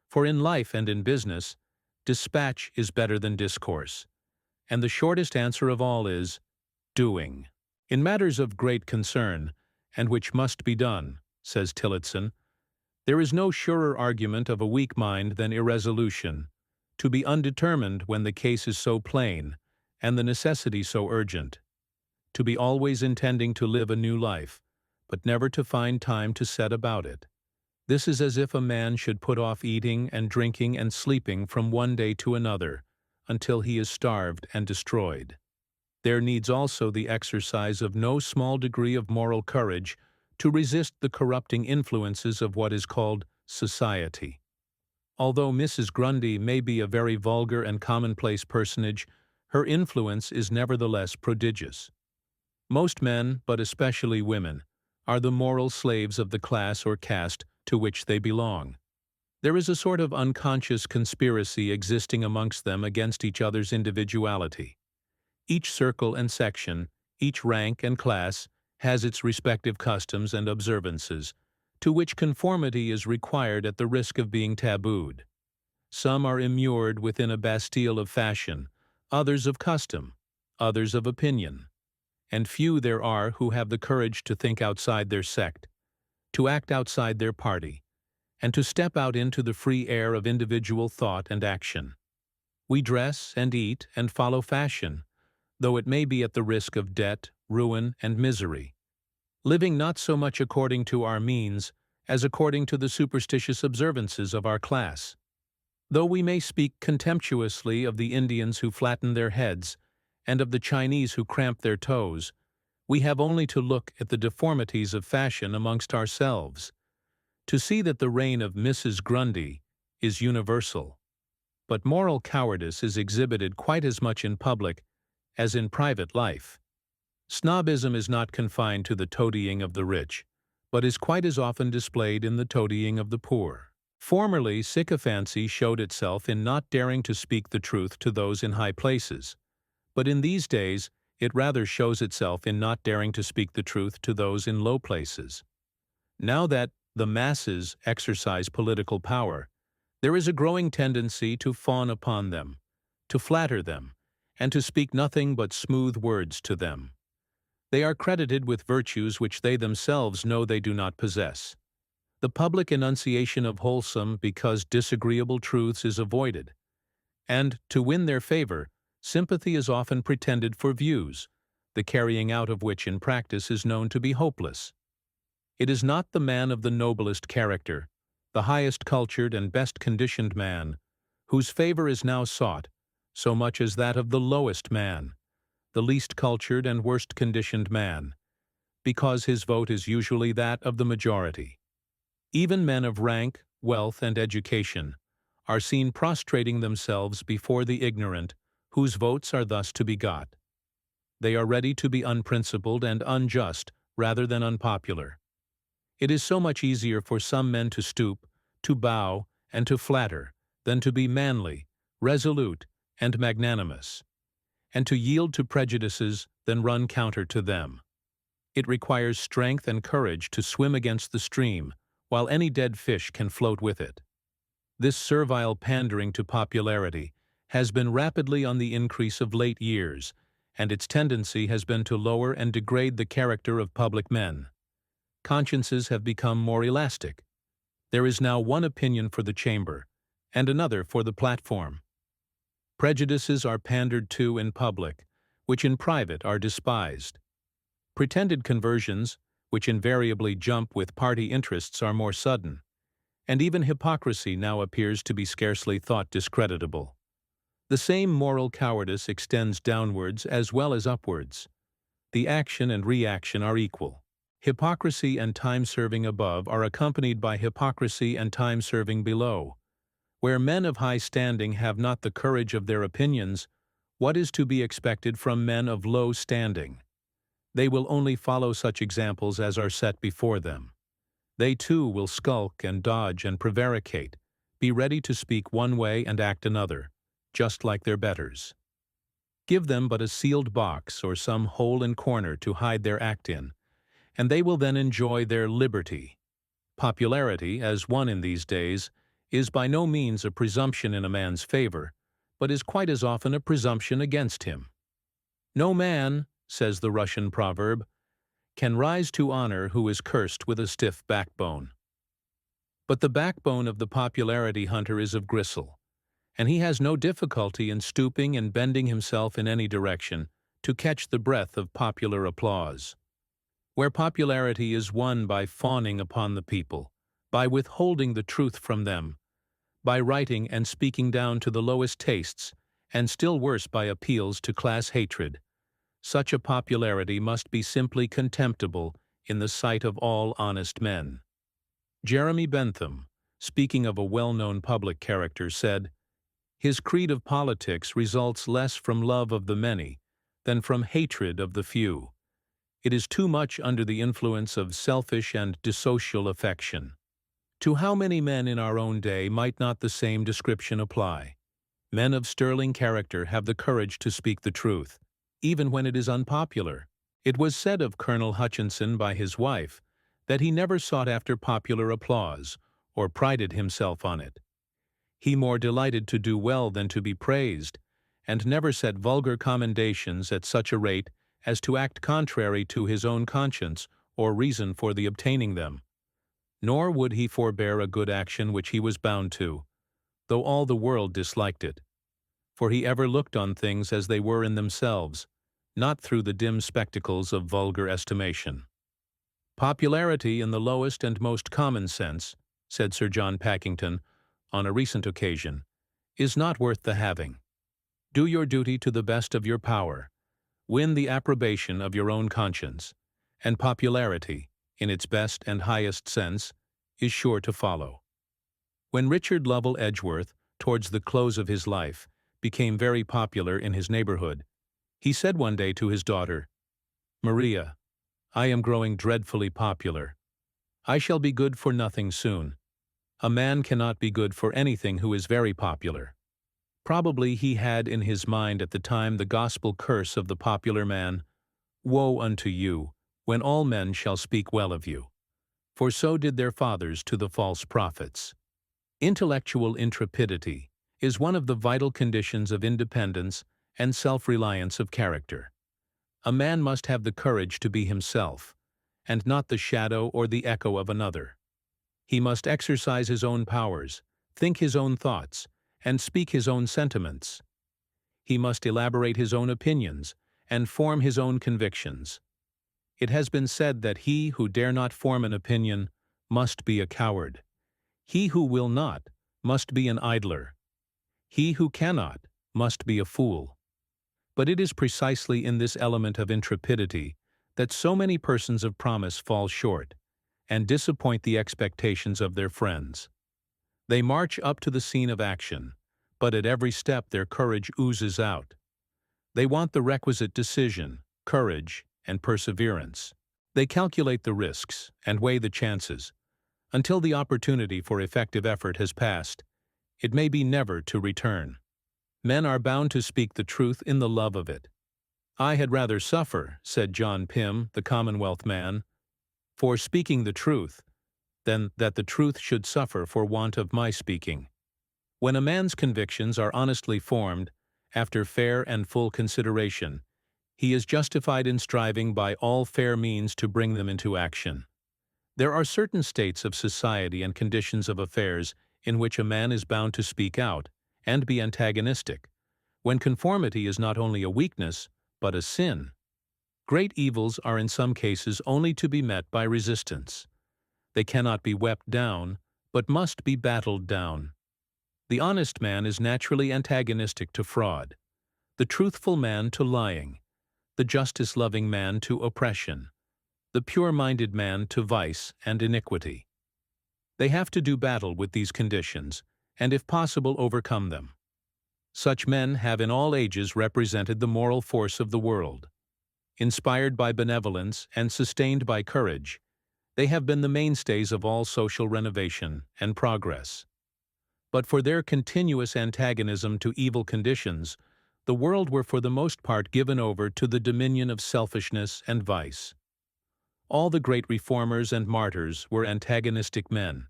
For in life and in business, dispatch is better than discourse, and the shortest answer of all is doing. In matters of great concern, and which must be done, says Tillotson, there is no surer argument of a weak mind than irresolution, to be undetermined when the case is so plain, and the necessity so urgent, to be always intending to live a new life, but never to find time to set about it. This is as if a man should put off eating and drinking and sleeping from one day to another, until he is starved and destroyed. There needs also the exercise of no small degree of moral courage to resist the corrupting influences of what is called society. Although Mrs. Grundy may be a very vulgar and commonplace personage, her influence is nevertheless prodigious. Most men, but especially women, are the moral slaves of the class or caste to which they belong. There is a sort of unconscious conspiracy existing amongst them against each other's individuality. Each circle and section, each rank and class, has its respective customs and observances, to which conformity is required at the risk of being tabooed. Some are immured within a bastille of fashion, others of custom, others of opinion. And few there are who have the courage to think outside their sect, to act outside their party, and to step out into the free air of individual thought and action. We dress and eat and follow fashion, though it may be at the risk of debt, ruin, and misery, living not so much according to our means as according to the superstitious observances of our class. Though we may speak contemptuously of the Indians who flatten their heads and of the Chinese who cramp their toes, we have only to look at the deformities of fashion amongst ourselves to see that the reign of Mrs. Grundy is universal. But moral cowardice is exhibited quite as much in public as in private life. Snobism is not confined to the toadying of the rich, but is quite as often displayed in the toadying of the poor. Formerly, sycophancy showed itself in not daring to speak the truth to those in high places, but in these days it rather shows itself in not daring to speak the truth to those in low places. Now that the masses exercise political power, there is a growing tendency to fawn upon them, to flatter them, and to speak nothing but smooth words to them. They are credited with virtues which they themselves know they do not possess. The public enunciation of wholesome because disagreeable truths is avoided, and, to win their favor, sympathy is often pretended for views, the carrying out of which in practice is known to be hopeless. It is not the man of the noblest character, the highest cultured and best conditioned man, whose favor is now sought, so much as that of the lowest man, the least cultured and worst conditioned man, because his vote is usually that of the majority. Even men of rank, wealth, and education are seen prostrating themselves before the ignorant, whose votes are thus to be got. They are ready to be unprincipled and unjust rather than unpopular. It is so much easier for some men to stoop, to bow, and to flatter, than to be manly, resolute, and magnanimous, and to yield to prejudices than run counter to them. It requires strength and courage to swim against the stream, while any dead fish can float with it. This servile pandering to popularity has been rapidly on the increase of late years, and its tendency has been to lower and degrade the character of public men. Consciences have become more elastic. There is now one opinion for the chamber, and another for the platform. Prejudices are pandered to in public, which in private are despised. Pretended conversions, which invariably jump with party interests, are more sudden, and even hypocrisy now appears to be scarcely thought discreditable. The same moral cowardice extends downwards as well as upwards. The action and reaction are equal. Hypocrisy and time-serving above are accompanied by hypocrisy and time-serving below. Where men of high standing have not the courage of their opinions, what is to be expected from men of low standing? They will only follow such examples as are set before them. They too will skulk and dodge and prevaricate, be ready to speak one way and act another, just like their betters. Give them but a sealed box or some hole and corner to hide their act in, and they will then enjoy their liberty. Popularity, as won in these days, is by no means a presumption in a man's favor, but is quite as often a presumption against him. No man, says the Russian proverb, can rise to honor who is cursed with a stiff backbone. But the backbone of the popularity hunter is of gristle, and he has no difficulty in stooping and bending himself in any direction to catch the breath of popular applause. Where popularity is won by fawning upon the people, by withholding the truth from them, by writing and speaking down to the lowest tastes, and still worse by appeals to class hatred, such a popularity must be simply contemptible in the sight of all honest men. Jeremy Bentham, speaking of a well-known public character, said, "His creed of politics results less from love of the many than from hatred of the few. It is too much under the influence of selfish and dissocial affection." To how many men in our own day might not the same description apply? Men of sterling character have the courage to speak the truth, even when it is unpopular. It was said of Colonel Hutchinson by his wife that he never sought after popular applause or prided himself on it. He more delighted to do well than to be praised, and never set vulgar commendations at such a rate as to act contrary to his own conscience or reason for the obtaining them. Nor would he forbear a good action which he was bound to, though all the world disliked it. For he ever looked on things as they were in themselves, not through the dim spectacles of vulgar estimation. "Popularity in the lowest and most common sense," said Sir John Pakington on a recent occasion, "is not worth the having. Do your duty to the best of your power, win the approbation of your own conscience, and popularity, in its best and highest sense, is sure to follow." When Richard Lovell Edgeworth, towards the close of his life, became very popular in his neighborhood, he said one day to his daughter, "Maria, I am growing dreadfully popular. I shall be good for nothing soon. A man cannot be good for anything who is very popular." Probably he had in his mind at the time the gospel curse of the popular man, "Woe unto you, when all men shall speak well of you. For so did their fathers to the false prophets." Intellectual intrepidity is one of the vital conditions of independence and self-reliance of character. A man must have the courage to be himself, and not the shadow or the echo of another. He must exercise his own powers, think his own thoughts, and speak his own sentiments. He must elaborate his own opinions and form his own convictions. It has been said that he who dare not form an opinion must be a coward. He who will not must be an idler. He who cannot must be a fool. But it is precisely in this element of intrepidity that so many persons of promise fall short and disappoint the expectations of their friends. They march up to the scene of action, but at every step their courage oozes out. They want the requisite decision, courage, and perseverance. They calculate the risks and weigh the chances. Until the opportunity for effective effort has passed, it may be never to return. Men are bound to speak the truth in the love of it. "I had rather suffer," said John Pym, the Commonwealth man, "for speaking the truth, than that the truth should suffer for want of my speaking." When a man's convictions are honestly formed, after fair and full consideration, he is justified in striving by all fair means to bring them into action. There are certain states of society and conditions of affairs in which a man is bound to speak out and be antagonistic, when conformity is not only a weakness, but a sin. Great evils are in some cases only to be met by resistance. They cannot be wept down, but must be battled down. The honest man is naturally antagonistic to fraud, the truthful man to lying, the justice-loving man to oppression, the pure-minded man to vice and iniquity. They have to do battle with these conditions, and if possible overcome them. Such men have in all ages represented the moral force of the world. Inspired by benevolence and sustained by courage, they have been the mainstays of all social renovation and progress. But for their continuous antagonism to evil conditions, the world were for the most part given over to the dominion of selfishness and vice. All the great reformers and martyrs were antagonistic men,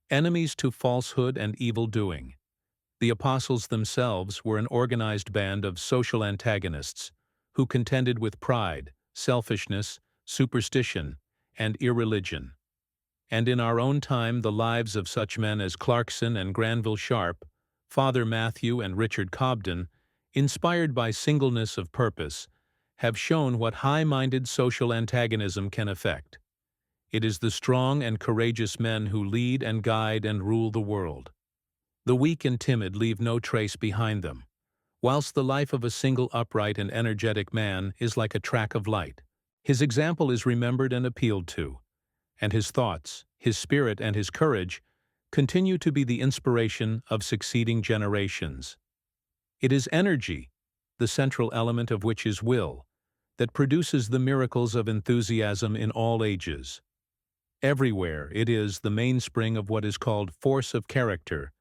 enemies to falsehood and evil doing. The apostles themselves were an organized band of social antagonists who contended with pride, selfishness, superstition, and irreligion. And in our own time the lives of such men as Clarkson and Granville Sharp, Father Matthew and Richard Cobden, inspired by singleness of purpose, have shown what high-minded social antagonism can effect. It is the strong and courageous men who lead and guide and rule the world. The weak and timid leave no trace behind them, whilst the life of a single upright and energetic man is like a track of light. His example is remembered and appealed to, and his thoughts, his spirit, and his courage continue to be the inspiration of succeeding generations. It is energy, the central element of which is will, that produces the miracles of enthusiasm in all ages. Everywhere it is the mainspring of what is called force of character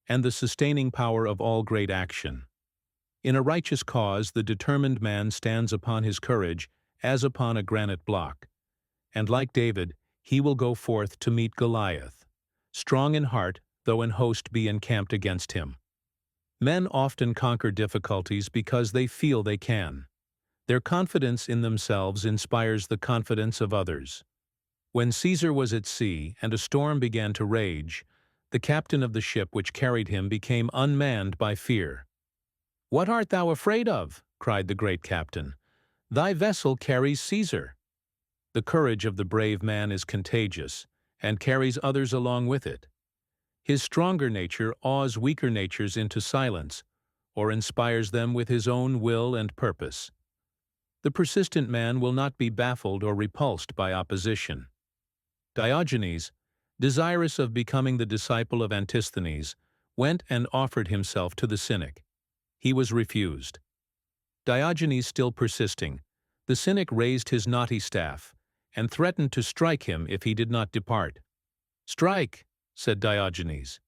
and the sustaining power of all great action. In a righteous cause the determined man stands upon his courage as upon a granite block, and like David, he will go forth to meet Goliath, strong in heart though an host be encamped against him. Men often conquer difficulties because they feel they can. Their confidence in themselves inspires the confidence of others. When Caesar was at sea and a storm began to rage, the captain of the ship which carried him became unmanned by fear. "What art thou afraid of?" cried the great captain. "Thy vessel carries Caesar." The courage of the brave man is contagious, and carries others along with it. His stronger nature awes weaker natures into silence, or inspires them with his own will and purpose. The persistent man will not be baffled or repulsed by opposition. Diogenes, desirous of becoming the disciple of Antisthenes, went and offered himself to the cynic. He was refused. Diogenes still persisting, the cynic raised his knotty staff, and threatened to strike him if he did not depart. "Strike," said Diogenes.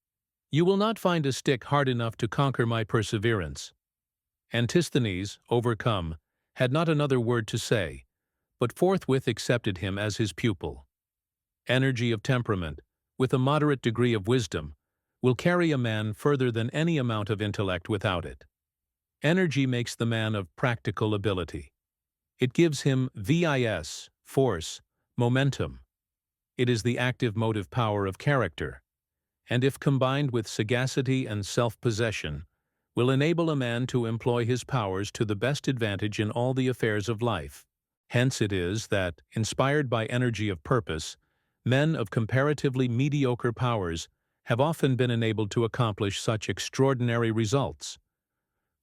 "You will not find a stick hard enough to conquer my perseverance." Antisthenes, overcome, had not another word to say, but forthwith accepted him as his pupil. Energy of temperament, with a moderate degree of wisdom, will carry a man further than any amount of intellect without it. Energy makes the man of practical ability. It gives him force, momentum. It is the active motive power of character, and if combined with sagacity and self-possession, will enable a man to employ his powers to the best advantage in all the affairs of life. Hence it is that, inspired by energy of purpose, men of comparatively mediocre powers have often been enabled to accomplish such extraordinary results.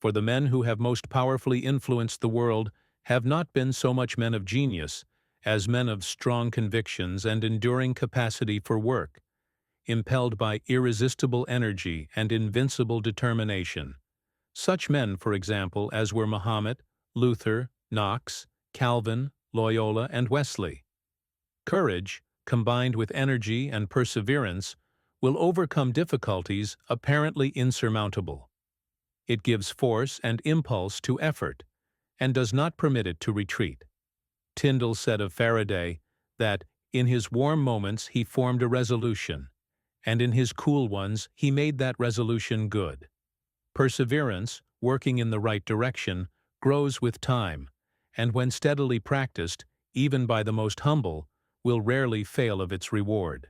For the men who have most powerfully influenced the world have not been so much men of genius as men of strong convictions and enduring capacity for work, impelled by irresistible energy and invincible determination. Such men, for example, as were Mahomet, Luther, Knox, Calvin, Loyola, and Wesley. Courage, combined with energy and perseverance, will overcome difficulties apparently insurmountable. It gives force and impulse to effort, and does not permit it to retreat. Tyndall said of Faraday that, in his warm moments he formed a resolution, and in his cool ones he made that resolution good. Perseverance, working in the right direction, grows with time, and when steadily practiced, even by the most humble, will rarely fail of its reward.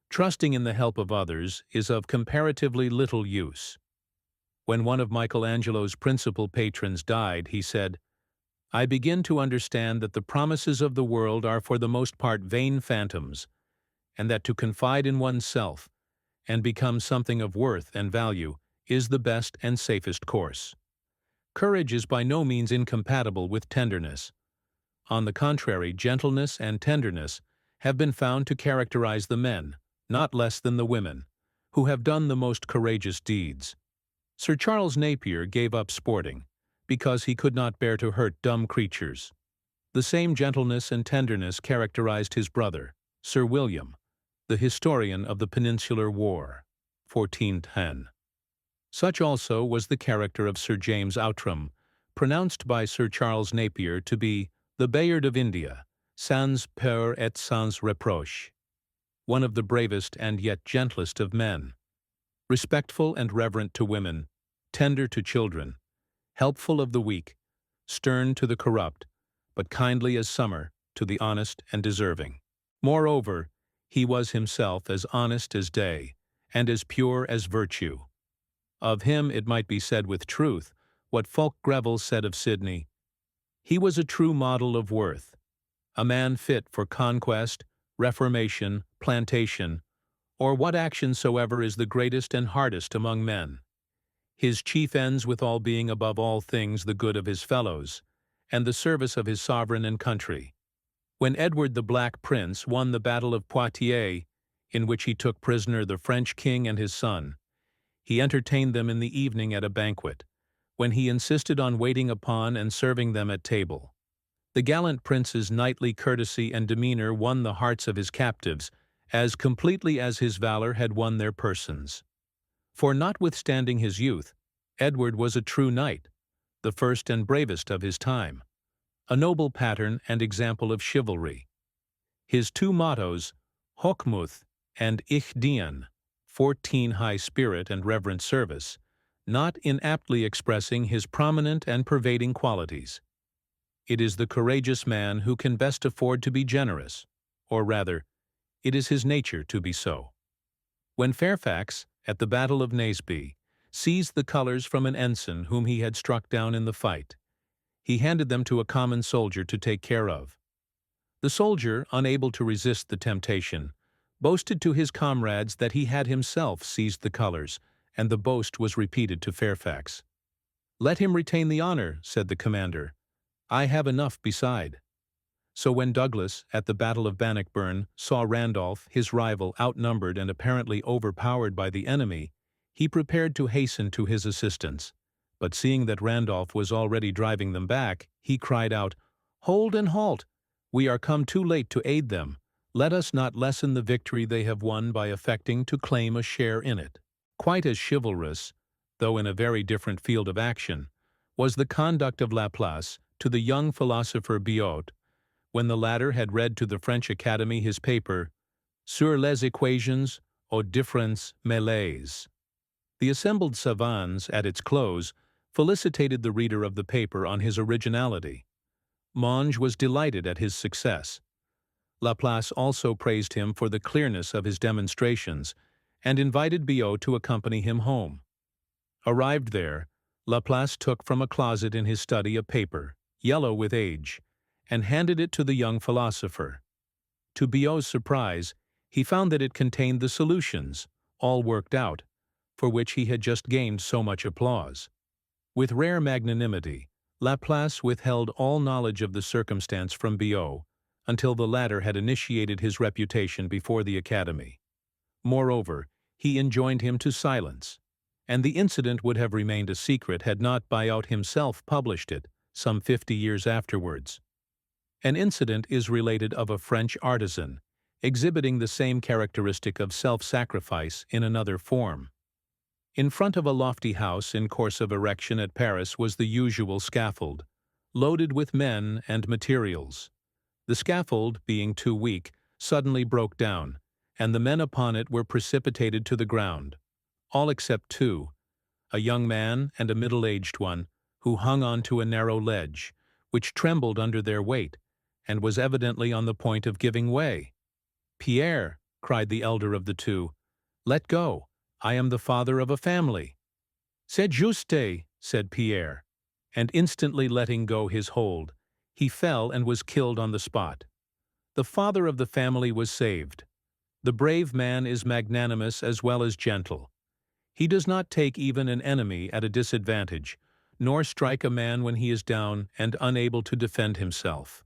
Trusting in the help of others is of comparatively little use. When one of Michelangelo's principal patrons died, he said, "I begin to understand that the promises of the world are for the most part vain phantoms, and that to confide in oneself, and become something of worth and value, is the best and safest course." Courage is by no means incompatible with tenderness. On the contrary, gentleness and tenderness have been found to characterize the men, not less than the women, who have done the most courageous deeds. Sir Charles Napier gave up sporting, because he could not bear to hurt dumb creatures. The same gentleness and tenderness characterized his brother, Sir William, the historian of the Peninsular War, 1410. Such also was the character of Sir James Outram, pronounced by Sir Charles Napier to be the Bayard of India, sans peur et sans reproche, one of the bravest and yet gentlest of men. Respectful and reverent to women, tender to children, helpful of the weak, stern to the corrupt, but kindly as summer to the honest and deserving. Moreover, he was himself as honest as day, and as pure as virtue. Of him it might be said with truth what Fulk Greville said of Sidney: "He was a true model of worth, a man fit for conquest, reformation, plantation, or what action soever is the greatest and hardest among men. His chief ends withal being above all things the good of his fellows, and the service of his sovereign and country. When Edward the Black Prince won the battle of Poitiers, in which he took prisoner the French king and his son. He entertained them in the evening at a banquet, when he insisted on waiting upon and serving them at table. The gallant prince's knightly courtesy and demeanor won the hearts of his captives as completely as his valor had won their persons. For notwithstanding his youth, Edward was a true knight, the first and bravest of his time, a noble pattern and example of chivalry. His two mottos, Hochmuth and Ich Dien, 14 high spirit and reverent service, not inaptly expressing his prominent and pervading qualities. It is the courageous man who can best afford to be generous, or rather, it is his nature to be so. When Fairfax, at the Battle of Naseby, seized the colors from an ensign whom he had struck down in the fight, he handed them to a common soldier to take care of. The soldier, unable to resist the temptation, boasted to his comrades that he had himself seized the colors, and the boast was repeated to Fairfax. "Let him retain the honor," said the commander. "I have enough beside." So when Douglas, at the Battle of Bannockburn, saw Randolph, his rival, outnumbered and apparently overpowered by the enemy, he prepared to hasten to his assistance. But seeing that Randolph was already driving them back, he cried out, "Hold and halt! We are come too late to aid them. Let us not lessen the victory they have won by affecting to claim a share in it." Quite as chivalrous, though in a very different field of action, was the conduct of Laplace to the young philosopher Biot, when the latter had read to the French Academy his paper, Sur les équations aux différentes mêlées. The assembled savants, at its close, felicitated the reader of the paper on his originality. Monge was delighted at his success. Laplace also praised him for the clearness of his demonstrations, and invited Biot to accompany him home. Arrived there, Laplace took from a closet in his study a paper, yellow with age, and handed it to the young philosopher. To Biot's surprise, he found that it contained the solutions, all worked out, for which he had just gained so much applause. With rare magnanimity, Laplace withheld all knowledge of the circumstance from Biot, until the latter had initiated his reputation before the Academy. Moreover, he enjoined him to silence, and the incident would have remained a secret had not Biot himself published it, some 50 years afterwards. An incident is related of a French artisan, exhibiting the same characteristic of self-sacrifice in another form. In front of a lofty house in course of erection at Paris was the usual scaffold, loaded with men and materials. The scaffold, being too weak, suddenly broke down, and the men upon it were precipitated to the ground, all except two, a young man and a middle-aged one, who hung on to a narrow ledge, which trembled under their weight, and was evidently on the point of giving way. "Pierre," cried the elder of the two, "let go. I am the father of a family." "C'est juste," said Pierre, and instantly letting go his hold, he fell and was killed on the spot. The father of the family was saved. The brave man is magnanimous as well as gentle. He does not take even an enemy at a disadvantage, nor strike a man when he is down and unable to defend himself.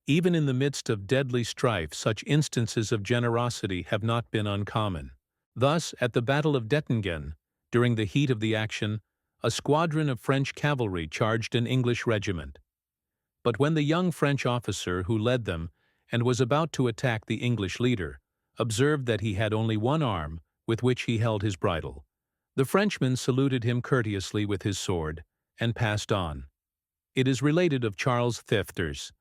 Even in the midst of deadly strife, such instances of generosity have not been uncommon. Thus, at the Battle of Dettingen, during the heat of the action, a squadron of French cavalry charged an English regiment. But when the young French officer who led them and was about to attack the English leader observed that he had only one arm with which he held his bridle, the Frenchman saluted him courteously with his sword and passed on. It is related of Charles Thifters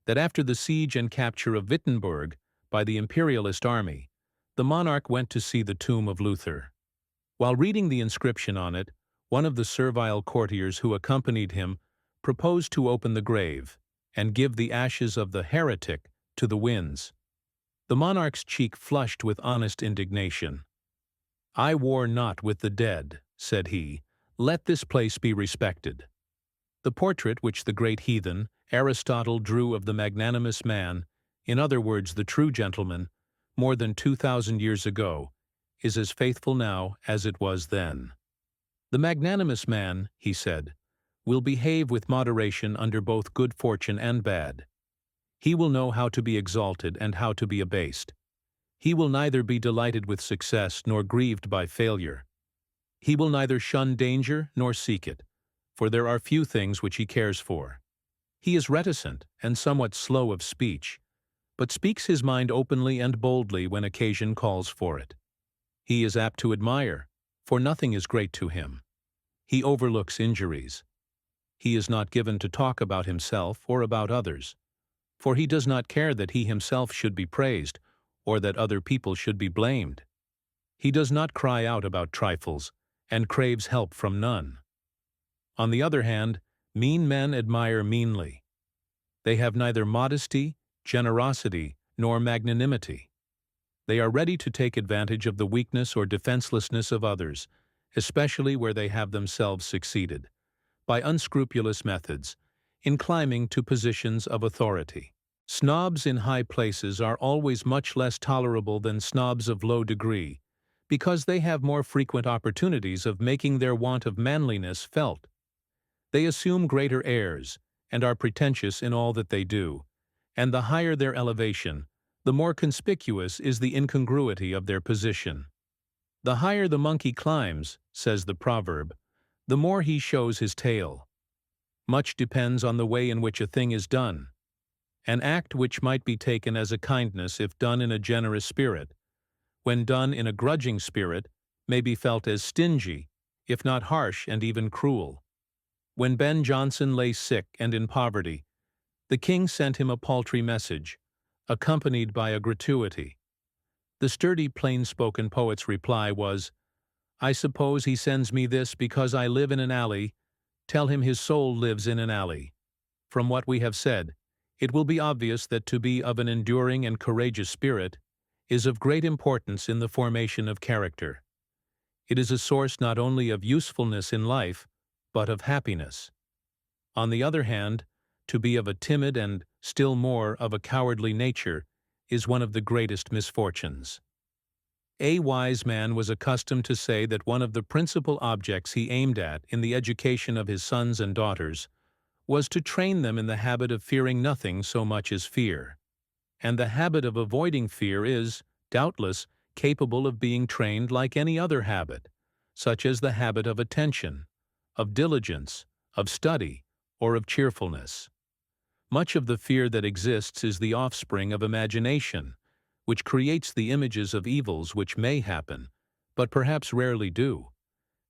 that after the siege and capture of Wittenberg by the imperialist army, the monarch went to see the tomb of Luther. While reading the inscription on it, one of the servile courtiers who accompanied him proposed to open the grave and give the ashes of the heretic to the winds. The monarch's cheek flushed with honest indignation. "I war not with the dead," said he. "Let this place be respected." The portrait which the great heathen, Aristotle, drew of the magnanimous man, in other words the true gentleman, more than 2,000 years ago, is as faithful now as it was then. "The magnanimous man," he said, "will behave with moderation under both good fortune and bad. He will know how to be exalted and how to be abased. He will neither be delighted with success nor grieved by failure. He will neither shun danger nor seek it, for there are few things which he cares for. He is reticent and somewhat slow of speech, but speaks his mind openly and boldly when occasion calls for it. He is apt to admire, for nothing is great to him. He overlooks injuries. He is not given to talk about himself or about others, for he does not care that he himself should be praised or that other people should be blamed. He does not cry out about trifles and craves help from none. On the other hand, mean men admire meanly. They have neither modesty, generosity, nor magnanimity. They are ready to take advantage of the weakness or defenselessness of others, especially where they have themselves succeeded, by unscrupulous methods, in climbing to positions of authority. Snobs in high places are always much less tolerable than snobs of low degree, because they have more frequent opportunities of making their want of manliness felt. They assume greater airs, and are pretentious in all that they do, and the higher their elevation, the more conspicuous is the incongruity of their position. The higher the monkey climbs, says the proverb, the more he shows his tail. Much depends on the way in which a thing is done. An act which might be taken as a kindness if done in a generous spirit, when done in a grudging spirit, may be felt as stingy, if not harsh and even cruel. When Ben Jonson lay sick and in poverty, the king sent him a paltry message, accompanied by a gratuity. The sturdy, plain-spoken poet's reply was, "I suppose he sends me this because I live in an alley. Tell him his soul lives in an alley." From what we have said, it will be obvious that to be of an enduring and courageous spirit is of great importance in the formation of character. It is a source not only of usefulness in life, but of happiness. On the other hand, to be of a timid and, still more, of a cowardly nature is one of the greatest misfortunes. A wise man was accustomed to say that one of the principal objects he aimed at in the education of his sons and daughters was to train them in the habit of fearing nothing so much as fear. And the habit of avoiding fear is, doubtless, capable of being trained like any other habit, such as the habit of attention, of diligence, of study, or of cheerfulness. Much of the fear that exists is the offspring of imagination, which creates the images of evils which may happen, but perhaps rarely do,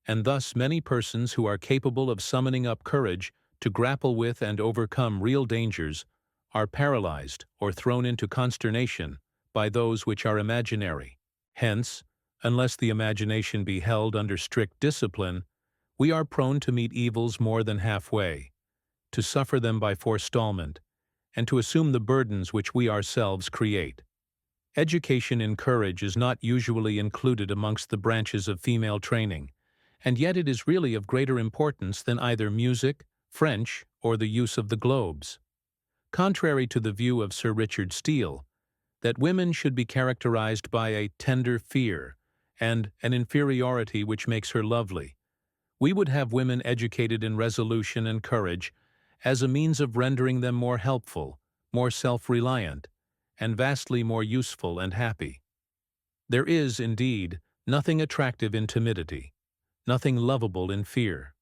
and thus many persons who are capable of summoning up courage to grapple with and overcome real dangers are paralyzed or thrown into consternation by those which are imaginary. Hence, unless the imagination be held under strict discipline, we are prone to meet evils more than halfway, to suffer them by forestallment, and to assume the burdens which we ourselves create. Education in courage is not usually included amongst the branches of female training, and yet it is really of greater importance than either music, French, or the use of the globes. Contrary to the view of Sir Richard Steele, that women should be characterized by a tender fear and an inferiority which makes her lovely, we would have women educated in resolution and courage as a means of rendering them more helpful, more self-reliant, and vastly more useful and happy. There is, indeed, nothing attractive in timidity, nothing lovable in fear.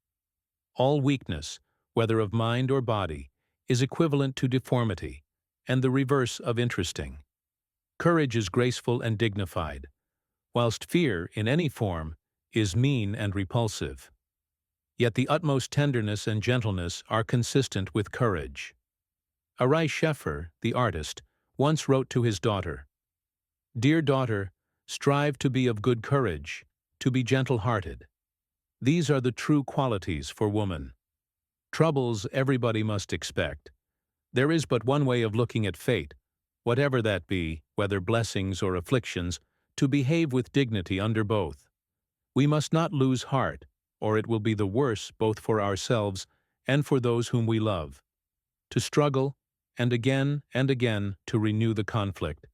All weakness, whether of mind or body, is equivalent to deformity, and the reverse of interesting. Courage is graceful and dignified, whilst fear, in any form, is mean and repulsive. Yet the utmost tenderness and gentleness are consistent with courage. Arai Sheffer, the artist, once wrote to his daughter, "Dear daughter, strive to be of good courage, to be gentle-hearted. These are the true qualities for woman. Troubles everybody must expect. There is but one way of looking at fate, whatever that be, whether blessings or afflictions, to behave with dignity under both. We must not lose heart, or it will be the worse both for ourselves and for those whom we love. To struggle, and again to renew the conflict.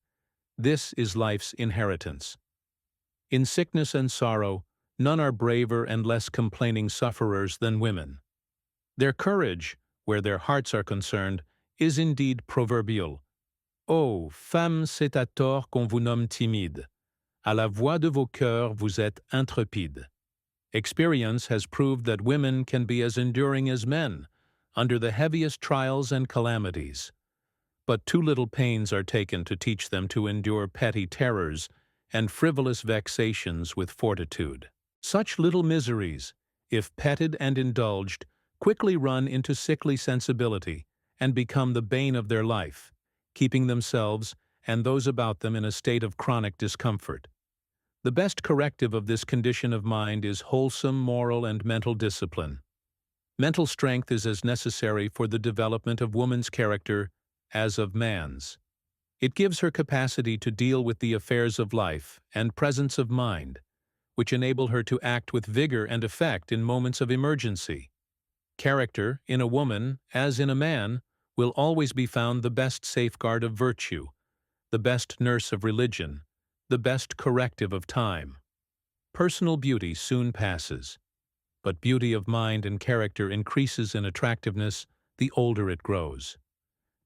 This is life's inheritance. In sickness and sorrow, none are braver and less complaining sufferers than women. Their courage, where their hearts are concerned, is indeed proverbial, Oh, femme, c'est à tort qu'on vous nomme timide. À la voix de vos cœurs, vous êtes intrépide. Experience has proved that women can be as enduring as men, under the heaviest trials and calamities. But too little pains are taken to teach them to endure petty terrors and frivolous vexations with fortitude. Such little miseries, if petted and indulged, quickly run into sickly sensibility and become the bane of their life, keeping themselves and those about them in a state of chronic discomfort. The best corrective of this condition of mind is wholesome moral and mental discipline. Mental strength is as necessary for the development of woman's character as of man's. It gives her capacity to deal with the affairs of life and presence of mind, which enable her to act with vigor and effect in moments of emergency. Character, in a woman, as in a man, will always be found the best safeguard of virtue, the best nurse of religion, the best corrective of time. Personal beauty soon passes, but beauty of mind and character increases in attractiveness the older it grows.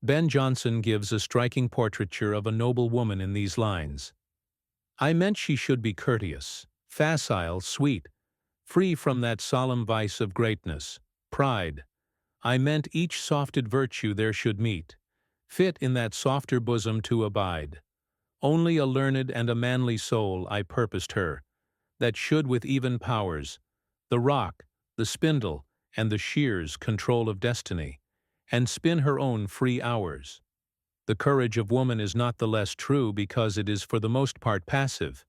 Ben Jonson gives a striking portraiture of a noble woman in these lines. I meant she should be courteous, facile, sweet, free from that solemn vice of greatness, pride. I meant each softed virtue there should meet, fit in that softer bosom to abide. Only a learned and a manly soul I purposed her, that should with even powers, the rock, the spindle, and the shears control of destiny, and spin her own free hours. The courage of woman is not the less true because it is for the most part passive.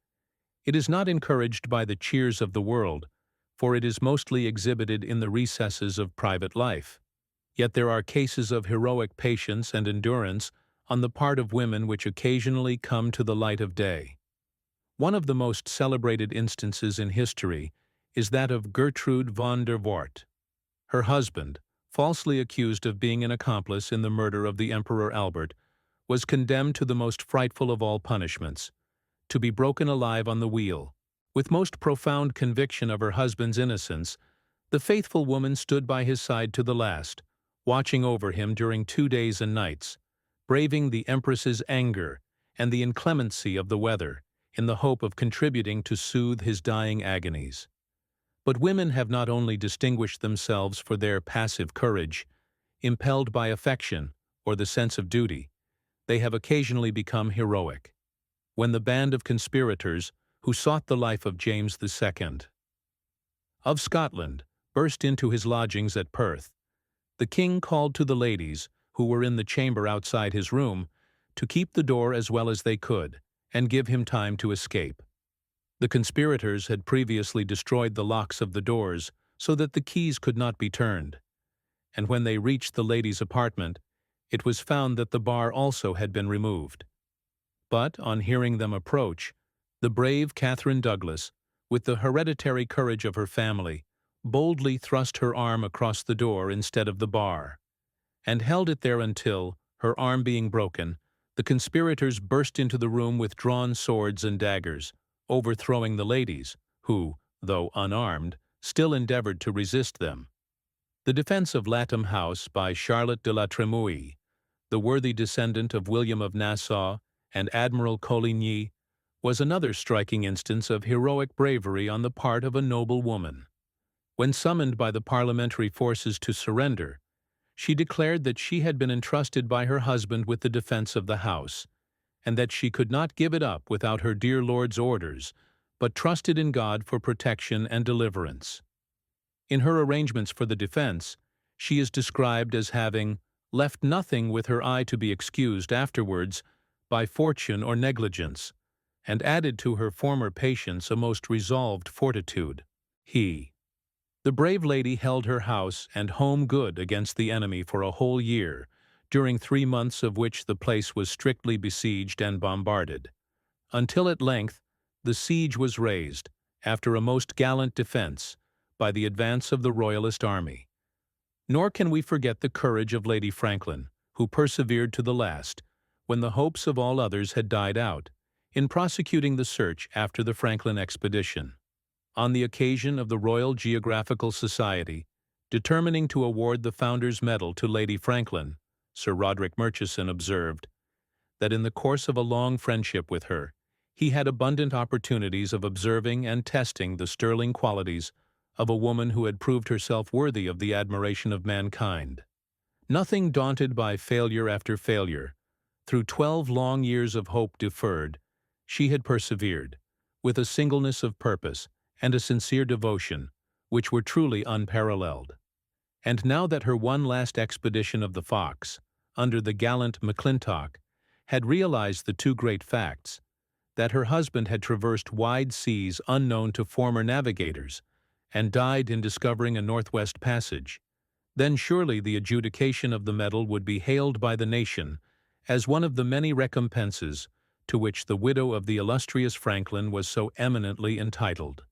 It is not encouraged by the cheers of the world, for it is mostly exhibited in the recesses of private life. Yet there are cases of heroic patience and endurance on the part of women which occasionally come to the light of day. One of the most celebrated instances in history is that of Gertrude von der Wart. Her husband, falsely accused of being an accomplice in the murder of the Emperor Albert, was condemned to the most frightful of all punishments, to be broken alive on the wheel. With most profound conviction of her husband's innocence, the faithful woman stood by his side to the last, watching over him during 2 days and nights, braving the Empress's anger and the inclemency of the weather, in the hope of contributing to soothe his dying agonies. But women have not only distinguished themselves for their passive courage, impelled by affection or the sense of duty, they have occasionally become heroic. When the band of conspirators, who sought the life of James II. of Scotland, burst into his lodgings at Perth, the king called to the ladies, who were in the chamber outside his room, to keep the door as well as they could, and give him time to escape. The conspirators had previously destroyed the locks of the doors so that the keys could not be turned, and when they reached the lady's apartment, it was found that the bar also had been removed. But, on hearing them approach, the brave Catherine Douglas, with the hereditary courage of her family, boldly thrust her arm across the door instead of the bar, and held it there until, her arm being broken, the conspirators burst into the room with drawn swords and daggers, overthrowing the ladies, who, though unarmed, still endeavored to resist them. The defense of Latham House by Charlotte de la Tremouille, the worthy descendant of William of Nassau and Admiral Coligny, was another striking instance of heroic bravery on the part of a noble woman. When summoned by the parliamentary forces to surrender, she declared that she had been entrusted by her husband with the defense of the house, and that she could not give it up without her dear lord's orders, but trusted in God for protection and deliverance. In her arrangements for the defense, she is described as having left nothing with her eye to be excused afterwards by fortune or negligence, and added to her former patience a most resolved fortitude. The brave lady held her house and home good against the enemy for a whole year, during 3 months of which the place was strictly besieged and bombarded, until at length the siege was raised, after a most gallant defense, by the advance of the Royalist army. Nor can we forget the courage of Lady Franklin, who persevered to the last, when the hopes of all others had died out, in prosecuting the search after the Franklin expedition. On the occasion of the Royal Geographical Society determining to award the Founder's Medal to Lady Franklin, Sir Roderick Murchison observed, that in the course of a long friendship with her, he had abundant opportunities of observing and testing the sterling qualities of a woman who had proved herself worthy of the admiration of mankind. Nothing daunted by failure after failure, through 12 long years of hope deferred, she had persevered, with a singleness of purpose and a sincere devotion, which were truly unparalleled. And now that her one last expedition of the Fox, under the gallant McClintock, had realized the two great facts, that her husband had traversed wide seas unknown to former navigators, and died in discovering a Northwest Passage, then surely the adjudication of the medal would be hailed by the nation as one of the many recompenses to which the widow of the illustrious Franklin was so eminently entitled.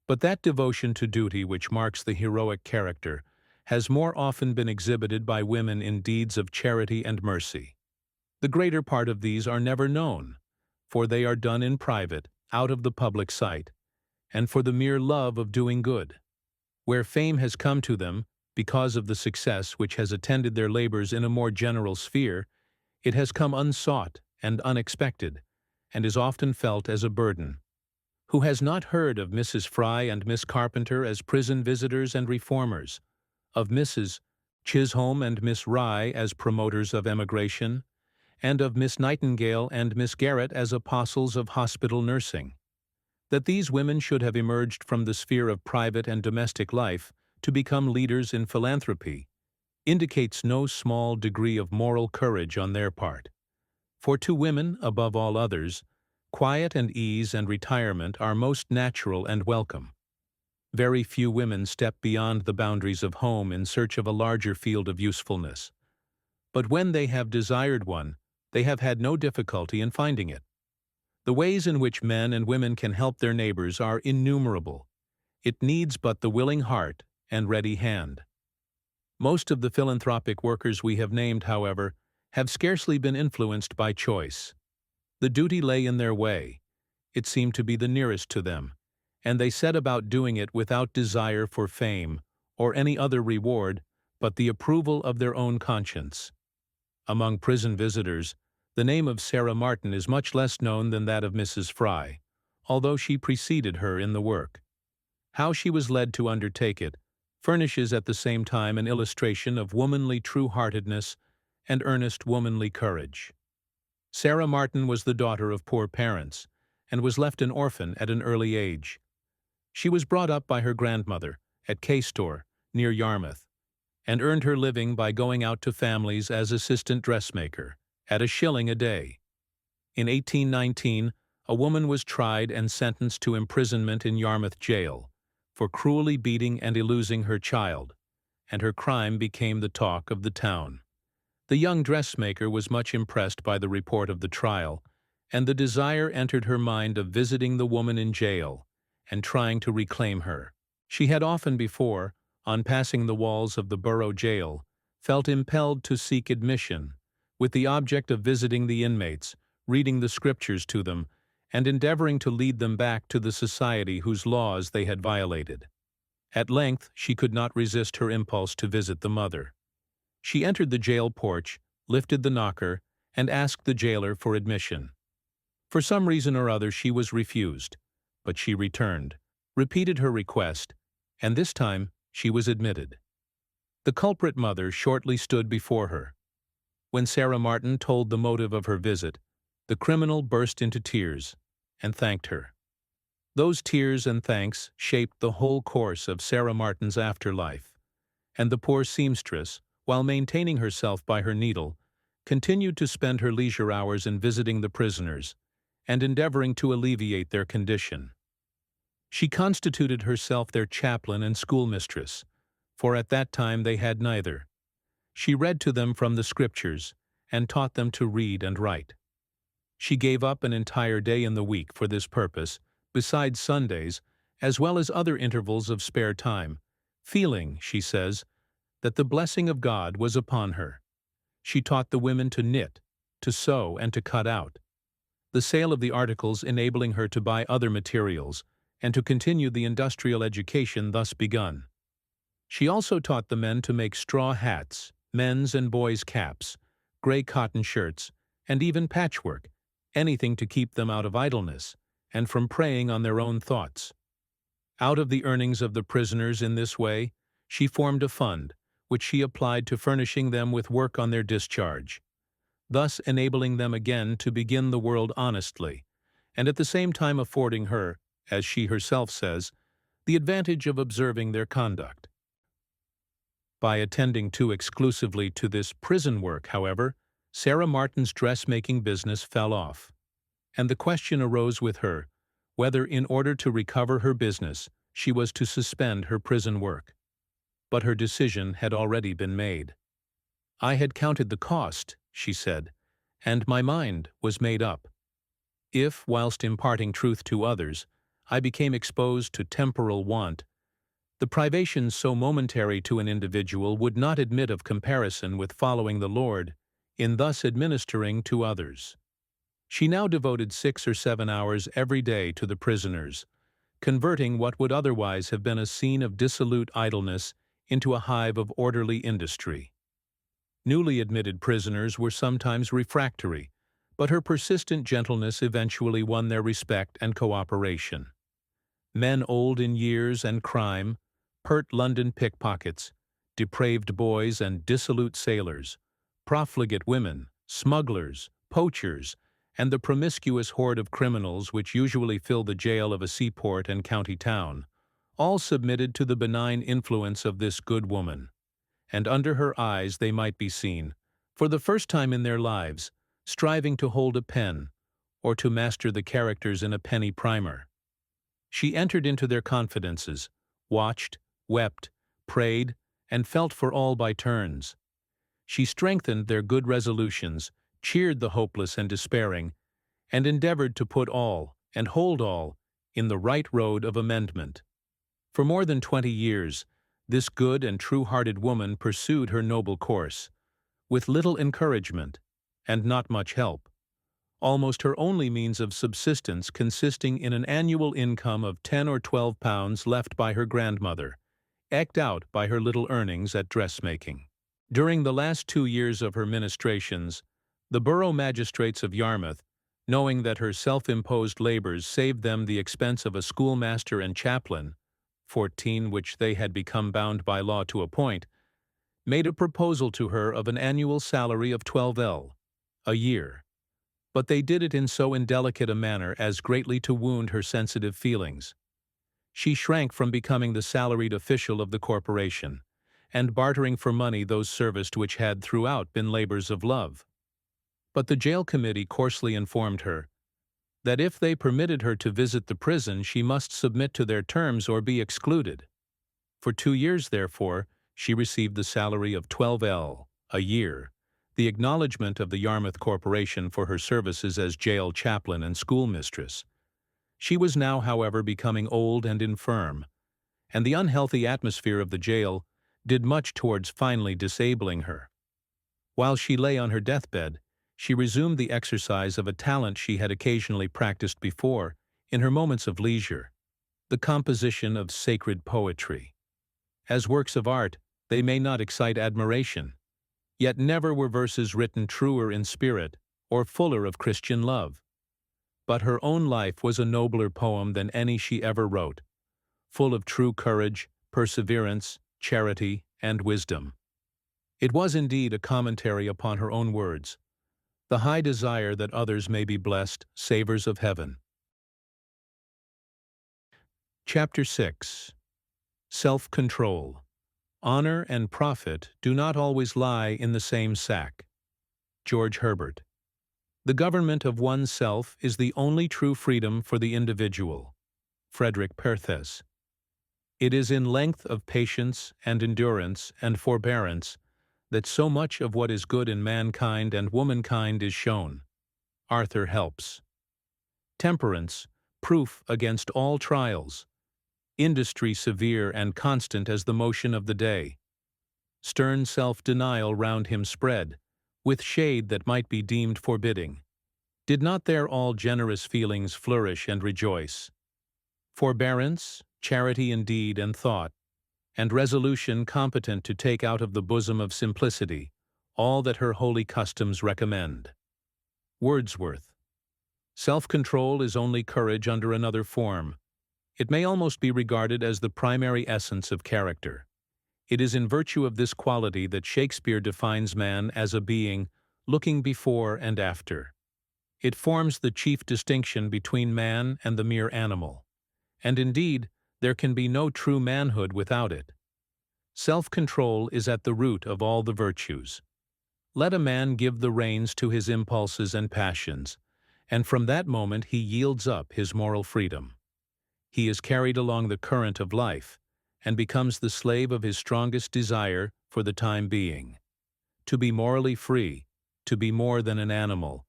But that devotion to duty which marks the heroic character has more often been exhibited by women in deeds of charity and mercy. The greater part of these are never known, for they are done in private, out of the public sight, and for the mere love of doing good. Where fame has come to them, because of the success which has attended their labors in a more general sphere, it has come unsought and unexpected, and is often felt as a burden. Who has not heard of Mrs. Fry and Miss Carpenter as prison visitors and reformers, of Mrs. Chisholm and Miss Rye as promoters of emigration, and of Miss Nightingale and Miss Garrett as apostles of hospital nursing? That these women should have emerged from the sphere of private and domestic life to become leaders in philanthropy indicates no small degree of moral courage on their part. For to women, above all others, quiet and ease and retirement are most natural and welcome. Very few women step beyond the boundaries of home in search of a larger field of usefulness. But when they have desired one, they have had no difficulty in finding it. The ways in which men and women can help their neighbors are innumerable. It needs but the willing heart and ready hand. Most of the philanthropic workers we have named, however, have scarcely been influenced by choice. The duty lay in their way. It seemed to be the nearest to them, and they set about doing it without desire for fame or any other reward but the approval of their own conscience. Among prison visitors, the name of Sarah Martin is much less known than that of Mrs. Fry, although she preceded her in the work. How she was led to undertake it furnishes at the same time an illustration of womanly true-heartedness and earnest womanly courage. Sarah Martin was the daughter of poor parents, and was left an orphan at an early age. She was brought up by her grandmother at Caystor, near Yarmouth, and earned her living by going out to families as assistant dressmaker, at £1 a day. In 1819, a woman was tried and sentenced to imprisonment in Yarmouth jail for cruelly beating and eluding her child, and her crime became the talk of the town. The young dressmaker was much impressed by the report of the trial, and the desire entered her mind of visiting the woman in jail and trying to reclaim her. She had often before, on passing the walls of the borough jail, felt impelled to seek admission, with the object of visiting the inmates, reading the scriptures to them, and endeavoring to lead them back to the society whose laws they had violated. At length she could not resist her impulse to visit the mother. She entered the jail porch, lifted the knocker, and asked the jailer for admission. For some reason or other she was refused, but she returned, repeated her request, and this time she was admitted. The culprit mother shortly stood before her. When Sarah Martin told the motive of her visit, the criminal burst into tears and thanked her. Those tears and thanks shaped the whole course of Sarah Martin's afterlife, and the poor seamstress, while maintaining herself by her needle, continued to spend her leisure hours in visiting the prisoners and endeavoring to alleviate their condition. She constituted herself their chaplain and schoolmistress, for at that time they had neither. She read to them from the Scriptures and taught them to read and write. She gave up an entire day in the week for this purpose, besides Sundays, as well as other intervals of spare time, feeling, she says, that the blessing of God was upon her. She taught the women to knit, to sew, and to cut out, the sale of the articles enabling her to buy other materials and to continue the industrial education thus begun. She also taught the men to make straw hats, men's and boys' caps, gray cotton shirts, and even patchwork, anything to keep them out of idleness, and from preying on their own thoughts. Out of the earnings of the prisoners in this way, she formed a fund, which she applied to furnishing them with work on their discharge, thus enabling them again to begin the world honestly, and at the same time affording her, as she herself says, the advantage of observing their conduct. By attending too exclusively to this prison work, however, Sarah Martin's dressmaking business fell off, and the question arose with her whether, in order to recover her business, she was to suspend her prison work. But her decision had already been made. "I had counted the cost," she said, "and my mind was made up. If, whilst imparting truth to others, I became exposed to temporal want, the privations so momentary to an individual would not admit of comparison with following the Lord in thus administering to others." She now devoted 6 or 7 hours every day to the prisoners, converting what would otherwise have been a scene of dissolute idleness into a hive of orderly industry. Newly admitted prisoners were sometimes refractory, but her persistent gentleness eventually won their respect and cooperation. Men old in years and crime, pert London pickpockets, depraved boys and dissolute sailors, profligate women, smugglers, poachers, and the promiscuous horde of criminals which usually fill the jail of a seaport and county town, all submitted to the benign influence of this good woman, and under her eyes they might be seen, for the first time in their lives, striving to hold a pen, or to master the characters in a penny primer. She entered into their confidences, watched, wept, prayed, and felt for all by turns. She strengthened their good resolutions, cheered the hopeless and despairing, and endeavored to put all, and hold all, in the right road of amendment. For more than 20 years, this good and true-hearted woman pursued her noble course, with little encouragement, and not much help, almost her only means of subsistence consisting in an annual income of 10 or 12 pounds left by her grandmother, eked out by her little earnings at dressmaking. During the last 2 years of her ministrations, the borough magistrates of Yarmouth, knowing that her self-imposed labors saved them the expense of a schoolmaster and chaplain, 14 which they had become bound by law to appoint, made a proposal to her of an annual salary of 12L a year. But they did it in so indelicate a manner as greatly to wound her sensitive feelings. She shrank from becoming the salaried official of the corporation, and bartering for money those serviced which had throughout been labors of love. But the jail committee coarsely informed her that if they permitted her to visit the prison she must submit to their terms or be excluded. For 2 years, therefore, she received the salary of 12L a year, the acknowledgment of the Yarmouth Corporation for her services as jail chaplain and schoolmistress. She was now, however, becoming old and infirm, and the unhealthy atmosphere of the jail did much towards finally disabling her. While she lay on her deathbed, she resumed the exercise of a talent she had occasionally practiced before, in her moments of leisure, the composition of sacred poetry. As works of art, they may not excite admiration, yet never were verses written truer in spirit or fuller of Christian love. But her own life was a nobler poem than any she ever wrote, full of true courage, perseverance, charity, and wisdom. It was indeed a commentary upon her own words, "The high desire that others may be blessed, savors of heaven." Chapter 6. Self-Control. Honor and profit do not always lie in the same sack. George Herbert. The government of oneself is the only true freedom for the individual. Frederick Perthes. It is in length of patience and endurance and forbearance that so much of what is good in mankind and womankind is shown. Arthur Helps. Temperance, proof against all trials. Industry severe and constant as the motion of the day. Stern self-denial round him spread, with shade that might be deemed forbidding. Did not there all generous feelings flourish and rejoice? Forbearance, charity in deed and thought, and resolution competent to take out of the bosom of simplicity all that her holy customs recommend. Wordsworth. Self-control is only courage under another form. It may almost be regarded as the primary essence of character. It is in virtue of this quality that Shakespeare defines man as a being looking before and after. It forms the chief distinction between man and the mere animal. And indeed, there can be no true manhood without it. Self-control is at the root of all the virtues. Let a man give the reins to his impulses and passions, and from that moment he yields up his moral freedom. He is carried along the current of life, and becomes the slave of his strongest desire for the time being. To be morally free, to be more than an animal,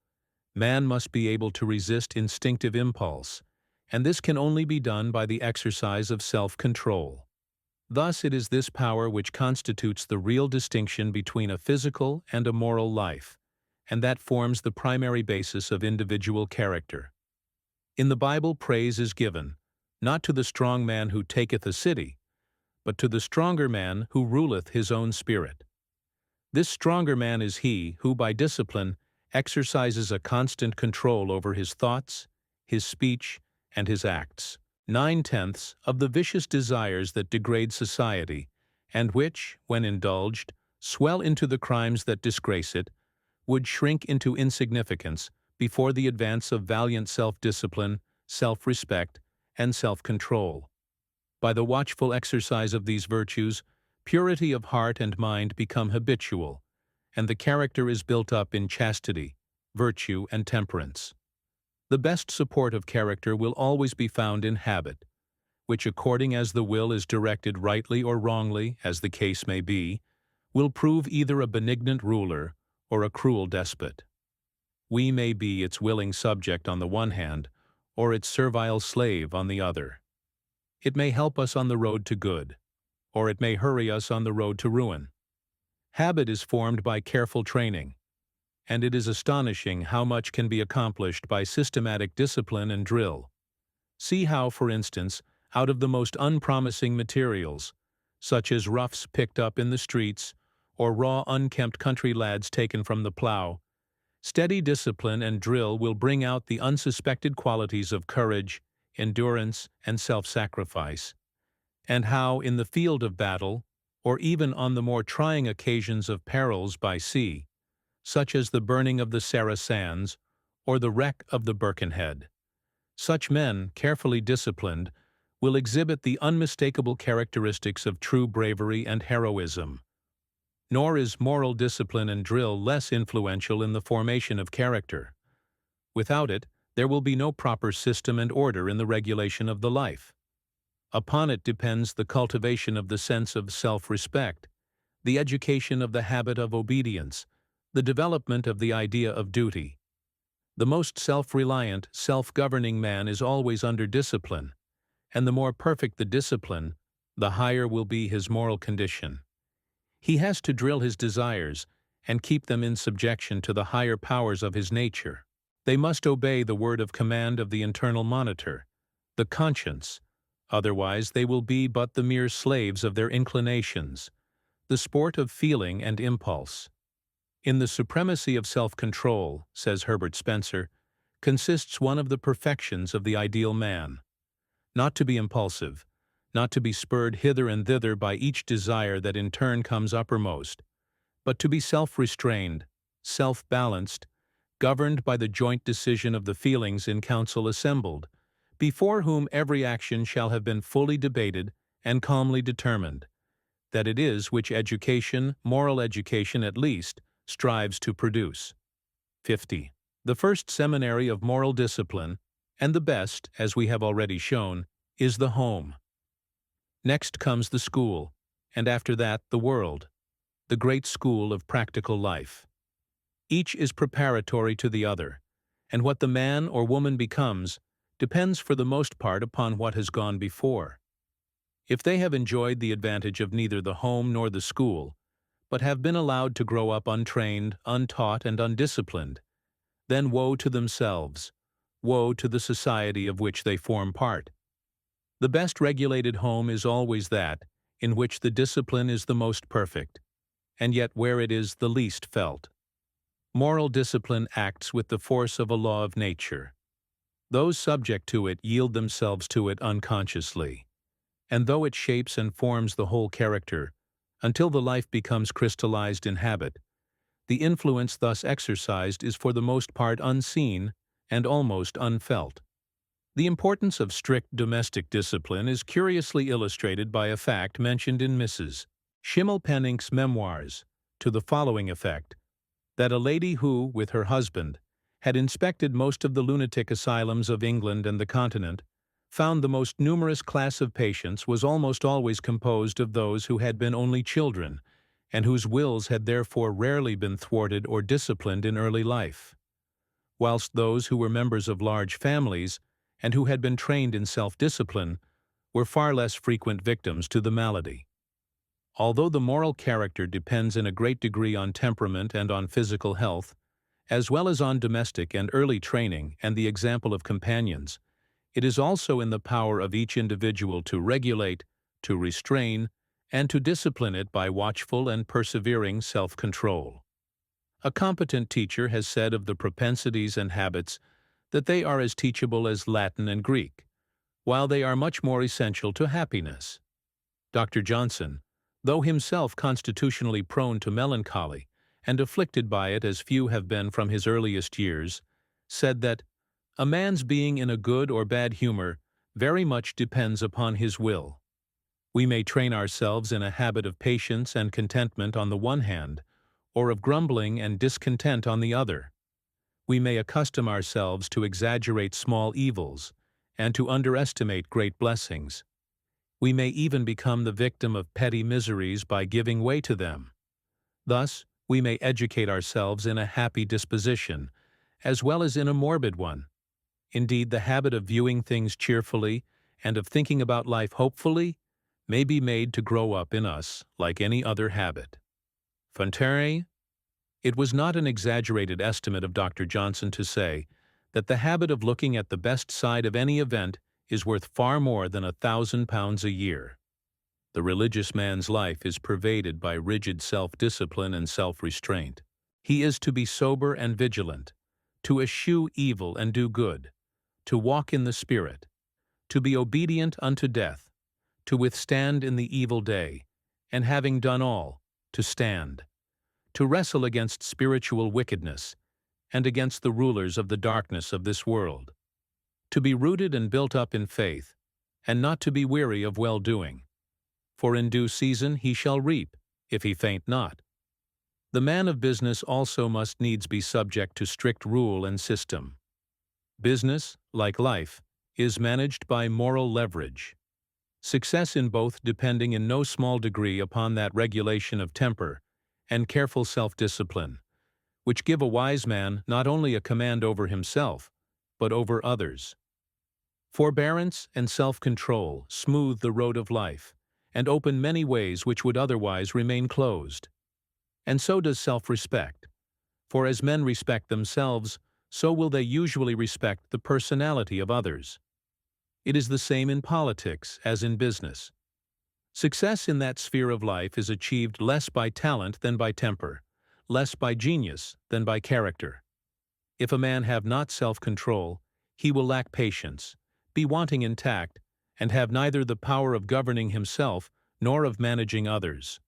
man must be able to resist instinctive impulse, and this can only be done by the exercise of self-control. Thus it is this power which constitutes the real distinction between a physical and a moral life, and that forms the primary basis of individual character. In the Bible, praise is given, not to the strong man who taketh a city, but to the stronger man who ruleth his own spirit. This stronger man is he who, by discipline, exercises a constant control over his thoughts, his speech, and his acts. 9/10 of the vicious desires that degrade society, and which, when indulged, swell into the crimes that disgrace it, would shrink into insignificance before the advance of valiant self-discipline, self-respect, and self-control. By the watchful exercise of these virtues, purity of heart and mind become habitual, and the character is built up in chastity, virtue, and temperance. The best support of character will always be found in habit, which, according as the will is directed rightly or wrongly, as the case may be, will prove either a benignant ruler or a cruel despot. We may be its willing subject on the one hand, or its servile slave on the other. It may help us on the road to good, or it may hurry us on the road to ruin. Habit is formed by careful training, and it is astonishing how much can be accomplished by systematic discipline and drill. See how, for instance, out of the most unpromising materials, such as roughs picked up in the streets or raw unkempt country lads taken from the plow, steady discipline and drill will bring out the unsuspected qualities of courage, endurance, and self-sacrifice, and how, in the field of battle, or even on the more trying occasions of perils by sea, such as the burning of the Sarah Sands or the wreck of the Birkenhead, such men, carefully disciplined, will exhibit the unmistakable characteristics of true bravery and heroism. Nor is moral discipline and drill less influential in the formation of character. Without it, there will be no proper system and order in the regulation of the life. Upon it depends the cultivation of the sense of self-respect, the education of the habit of obedience, the development of the idea of duty. The most self-reliant, self-governing man is always under discipline, and the more perfect the discipline, the higher will be his moral condition. He has to drill his desires and keep them in subjection to the higher powers of his nature. They must obey the word of command of the internal monitor, the conscience, otherwise they will be but the mere slaves of their inclinations, the sport of feeling and impulse. In the supremacy of self-control, says Herbert Spencer, consists one of the perfections of the ideal man. Not to be impulsive, not to be spurred hither and thither by each desire that in turn comes uppermost, but to be self-restrained, self-balanced, governed by the joint decision of the feelings in council assembled, before whom every action shall have been fully debated and calmly determined. That it is which education, moral education at least, strives to produce. 50. The first seminary of moral discipline, and the best, as we have already shown, is the home. Next comes the school, and after that the world, the great school of practical life. Each is preparatory to the other, and what the man or woman becomes depends for the most part upon what has gone before. If they have enjoyed the advantage of neither the home nor the school, but have been allowed to grow up untrained, untaught, and undisciplined, then woe to themselves, woe to the society of which they form part. The best regulated home is always that in which the discipline is the most perfect, and yet where it is the least felt. Moral discipline acts with the force of a law of nature. Those subject to it yield themselves to it unconsciously, and though it shapes and forms the whole character, until the life becomes crystallized in habit, the influence thus exercised is for the most part unseen and almost unfelt. The importance of strict domestic discipline is curiously illustrated by a fact mentioned in Mrs. Schimmelpenninck's memoirs, to the following effect: that a lady who, with her husband, had inspected most of the lunatic asylums of England and the Continent, found the most numerous class of patients was almost always composed of those who had been only children, and whose wills had therefore rarely been thwarted or disciplined in early life, whilst those who were members of large families, and who had been trained in self-discipline, were far less frequent victims to the malady. Although the moral character depends in a great degree on temperament and on physical health, as well as on domestic and early training and the example of companions, it is also in the power of each individual to regulate, to restrain, and to discipline it by watchful and persevering self-control. A competent teacher has said of the propensities and habits that they are as teachable as Latin and Greek, while they are much more essential to happiness. Dr. Johnson, though himself constitutionally prone to melancholy and afflicted by it as few have been from his earliest years, said that a man's being in a good or bad humor very much depends upon his will. We may train ourselves in a habit of patience and contentment on the one hand, or of grumbling and discontent on the other. We may accustom ourselves to exaggerate small evils and to underestimate great blessings. We may even become the victim of petty miseries by giving way to them. Thus, we may educate ourselves in a happy disposition, as well as in a morbid one. Indeed, the habit of viewing things cheerfully and of thinking about life hopefully may be made to grow up in us like any other habit. Fontaine. It was not an exaggerated estimate of Dr. Johnson to say that the habit of looking at the best side of any event is worth far more than £1,000 a year. The religious man's life is pervaded by rigid self-discipline and self-restraint. He is to be sober and vigilant, to eschew evil and do good, to walk in the Spirit, to be obedient unto death, to withstand in the evil day, and having done all, to stand, to wrestle against spiritual wickedness, and against the rulers of the darkness of this world, to be rooted and built up in faith, and not to be weary of well-doing. For in due season he shall reap, if he faint not. The man of business also must needs be subject to strict rule and system. Business, like life, is managed by moral leverage. Success in both depending in no small degree upon that regulation of temper and careful self-discipline, which give a wise man not only a command over himself, but over others. Forbearance and self-control smooth the road of life, and open many ways which would otherwise remain closed. And so does self-respect, for as men respect themselves, so will they usually respect the personality of others. It is the same in politics as in business. Success in that sphere of life is achieved less by talent than by temper, less by genius than by character. If a man have not self-control, he will lack patience, be wanting in tact, and have neither the power of governing himself nor of managing others.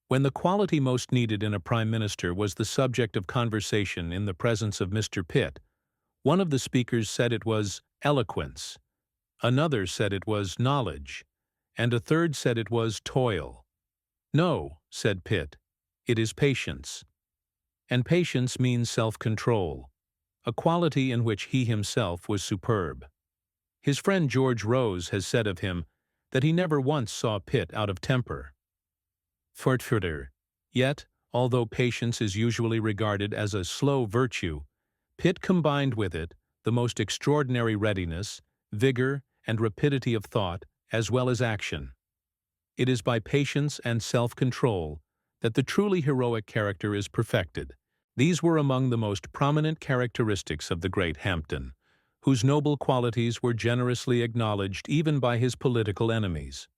When the quality most needed in a prime minister was the subject of conversation in the presence of Mr. Pitt, one of the speakers said it was eloquence, another said it was knowledge, and a third said it was toil. "No," said Pitt, "it is patience." And patience means self-control, a quality in which he himself was superb. His friend George Rose has said of him that he never once saw Pitt out of temper. Fortfurter. Yet, although patience is usually regarded as a slow virtue, Pitt combined with it the most extraordinary readiness, vigor, and rapidity of thought, as well as action. It is by patience and self-control that the truly heroic character is perfected. These were among the most prominent characteristics of the great Hampden, whose noble qualities were generously acknowledged even by his political enemies.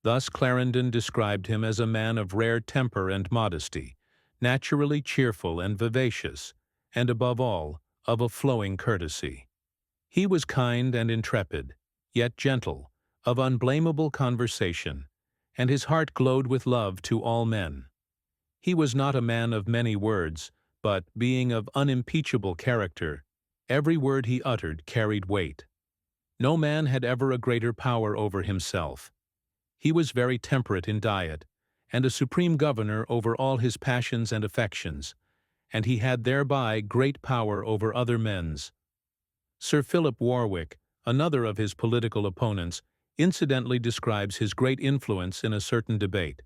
Thus Clarendon described him as a man of rare temper and modesty, naturally cheerful and vivacious, and above all, of a flowing courtesy. He was kind and intrepid, yet gentle, of unblameable conversation, and his heart glowed with love to all men. He was not a man of many words, but, being of unimpeachable character, every word he uttered carried weight. No man had ever a greater power over himself. He was very temperate in diet, and a supreme governor over all his passions and affections, and he had thereby great power over other men's. Sir Philip Warwick, another of his political opponents, incidentally describes his great influence in a certain debate.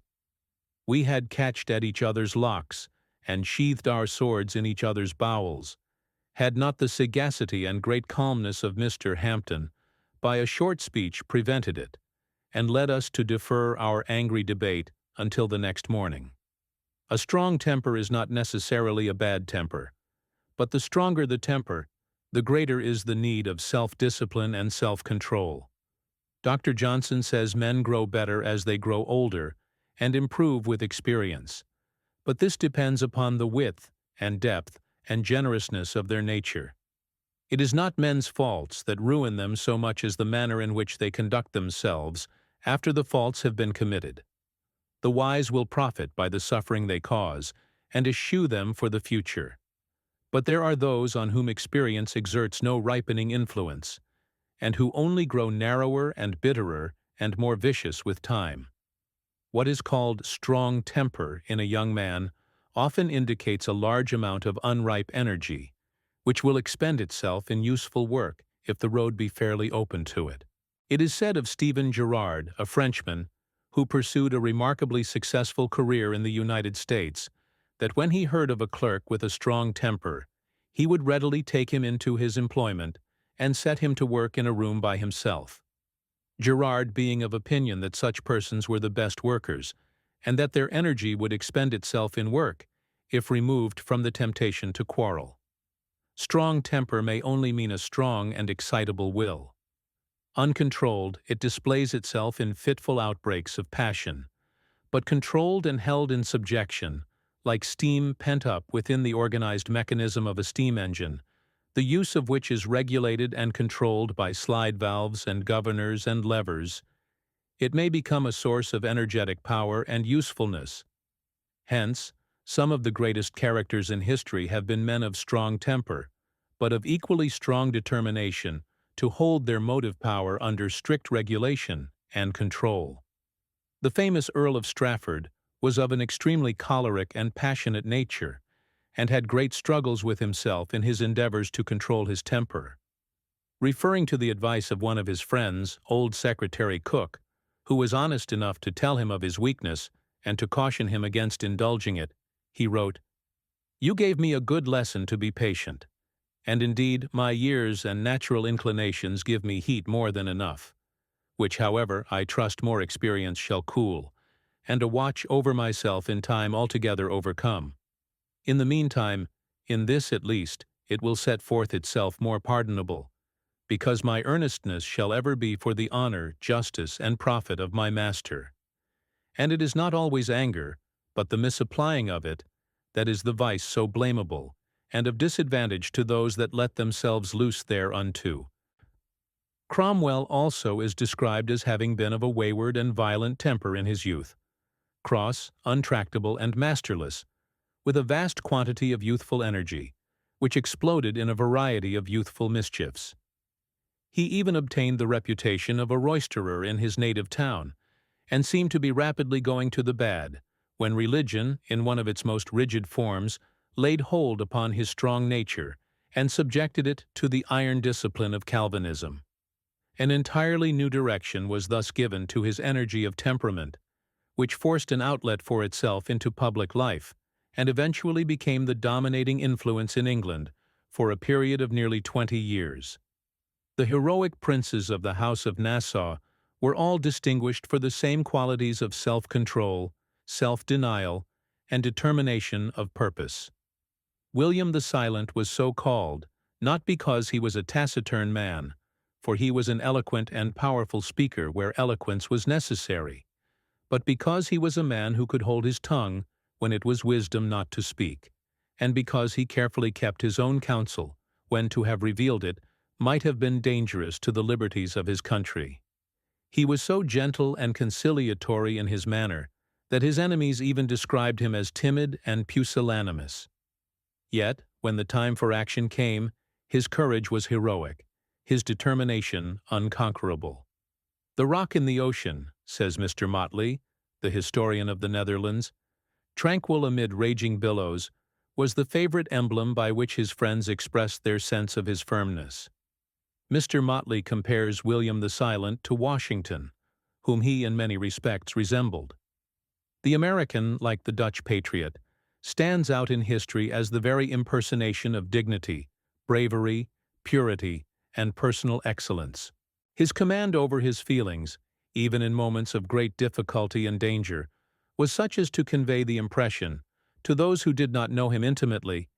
"We had catched at each other's locks, and sheathed our swords in each other's bowels, had not the sagacity and great calmness of Mr. Hampden, by a short speech, prevented it, and led us to defer our angry debate until the next morning." A strong temper is not necessarily a bad temper, but the stronger the temper, the greater is the need of self-discipline and self-control. Dr. Johnson says men grow better as they grow older and improve with experience, but this depends upon the width and depth and generousness of their nature. It is not men's faults that ruin them so much as the manner in which they conduct themselves after the faults have been committed. The wise will profit by the suffering they cause, and eschew them for the future. But there are those on whom experience exerts no ripening influence, and who only grow narrower and bitterer and more vicious with time. What is called strong temper in a young man often indicates a large amount of unripe energy, which will expend itself in useful work if the road be fairly open to it. It is said of Stephen Girard, a Frenchman, who pursued a remarkably successful career in the United States, that when he heard of a clerk with a strong temper, he would readily take him into his employment and set him to work in a room by himself. Girard being of opinion that such persons were the best workers, and that their energy would expend itself in work, if removed from the temptation to quarrel. Strong temper may only mean a strong and excitable will. Uncontrolled, it displays itself in fitful outbreaks of passion, but controlled and held in subjection, like steam pent up within the organized mechanism of a steam engine, the use of which is regulated and controlled by slide valves and governors and levers, it may become a source of energetic power and usefulness. Hence, some of the greatest characters in history have been men of strong temper, but of equally strong determination to hold their motive power under strict regulation and control. The famous Earl of Strafford was of an extremely choleric and passionate nature, and had great struggles with himself in his endeavors to control his temper. Referring to the advice of one of his friends, old Secretary Cook, who was honest enough to tell him of his weakness and to caution him against indulging it, he wrote, "You gave me a good lesson to be patient, and indeed my years and natural inclinations give me heat more than enough, which, however, I trust more experience shall cool, and a watch over myself in time altogether overcome. In the meantime, in this at least, it will set forth itself more pardonable, because my earnestness shall ever be for the honor, justice, and profit of my master. And it is not always anger, but the misapplying of it, that is the vice so blamable, and of disadvantage to those that let themselves loose thereunto." Cromwell also is described as having been of a wayward and violent temper in his youth, cross, untractable, and masterless, with a vast quantity of youthful energy, which exploded in a variety of youthful mischiefs. He even obtained the reputation of a roisterer in his native town, and seemed to be rapidly going to the bad, when religion, in one of its most rigid forms, laid hold upon his strong nature and subjected it to the iron discipline of Calvinism. An entirely new direction was thus given to his energy of temperament, which forced an outlet for itself into public life, and eventually became the dominating influence in England for a period of nearly 20 years. The heroic princes of the House of Nassau were all distinguished for the same qualities of self-control, self-denial, and determination of purpose. William the Silent was so called, not because he was a taciturn man, for he was an eloquent and powerful speaker where eloquence was necessary, but because he was a man who could hold his tongue when it was wisdom not to speak, and because he carefully kept his own counsel, when to have revealed it might have been dangerous to the liberties of his country. He was so gentle and conciliatory in his manner that his enemies even described him as timid and pusillanimous. Yet, when the time for action came, his courage was heroic, his determination unconquerable. "The rock in the ocean," says Mr. Motley, the historian of the Netherlands, tranquil amid raging billows, was the favorite emblem by which his friends expressed their sense of his firmness. Mr. Motley compares William the Silent to Washington, whom he in many respects resembled. The American, like the Dutch patriot, stands out in history as the very impersonation of dignity, bravery, purity, and personal excellence. His command over his feelings, even in moments of great difficulty and danger, was such as to convey the impression, to those who did not know him intimately,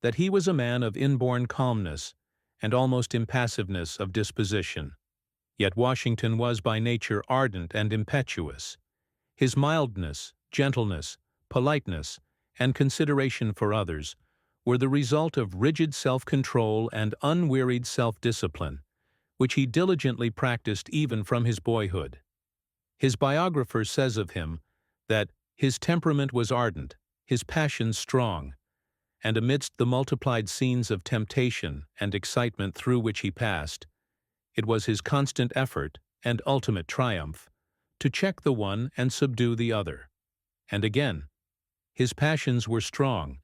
that he was a man of inborn calmness and almost impassiveness of disposition. Yet Washington was by nature ardent and impetuous. His mildness, gentleness, politeness, and consideration for others were the result of rigid self-control and unwearied self-discipline, which he diligently practiced even from his boyhood. His biographer says of him that his temperament was ardent, his passions strong, and amidst the multiplied scenes of temptation and excitement through which he passed, it was his constant effort and ultimate triumph to check the one and subdue the other. And again, his passions were strong,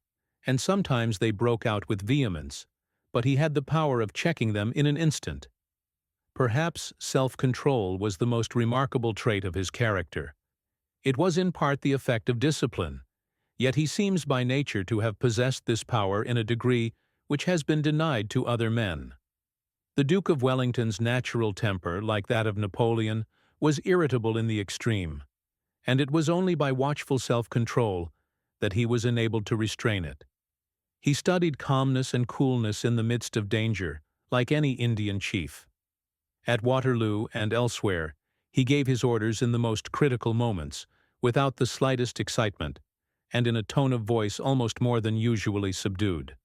and sometimes they broke out with vehemence, but he had the power of checking them in an instant. Perhaps self-control was the most remarkable trait of his character. It was in part the effect of discipline, yet he seems by nature to have possessed this power in a degree which has been denied to other men. The Duke of Wellington's natural temper, like that of Napoleon, was irritable in the extreme, and it was only by watchful self-control that he was enabled to restrain it. He studied calmness and coolness in the midst of danger, like any Indian chief. At Waterloo and elsewhere, he gave his orders in the most critical moments, without the slightest excitement, and in a tone of voice almost more than usually subdued.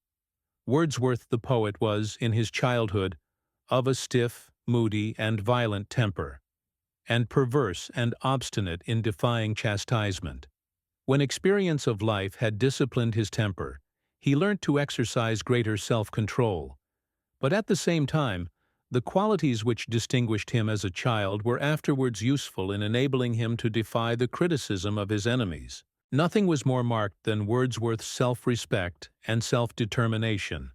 Wordsworth the poet was, in his childhood, of a stiff, moody, and violent temper, and perverse and obstinate in defying chastisement. When experience of life had disciplined his temper, he learnt to exercise greater self-control. But at the same time, the qualities which distinguished him as a child were afterwards useful in enabling him to defy the criticism of his enemies. Nothing was more marked than Wordsworth's self-respect and self-determination,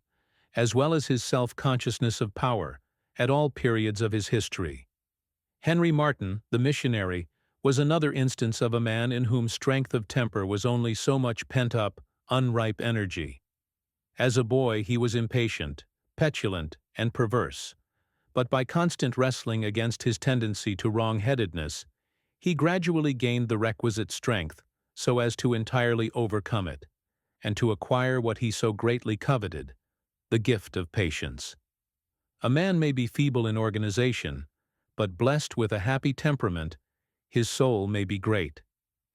as well as his self-consciousness of power, at all periods of his history. Henry Martyn, the missionary, was another instance of a man in whom strength of temper was only so much pent-up, unripe energy. As a boy he was impatient, petulant, and perverse, but by constant wrestling against his tendency to wrong-headedness, he gradually gained the requisite strength so as to entirely overcome it, and to acquire what he so greatly coveted, the gift of patience. A man may be feeble in organization, but blessed with a happy temperament, his soul may be great,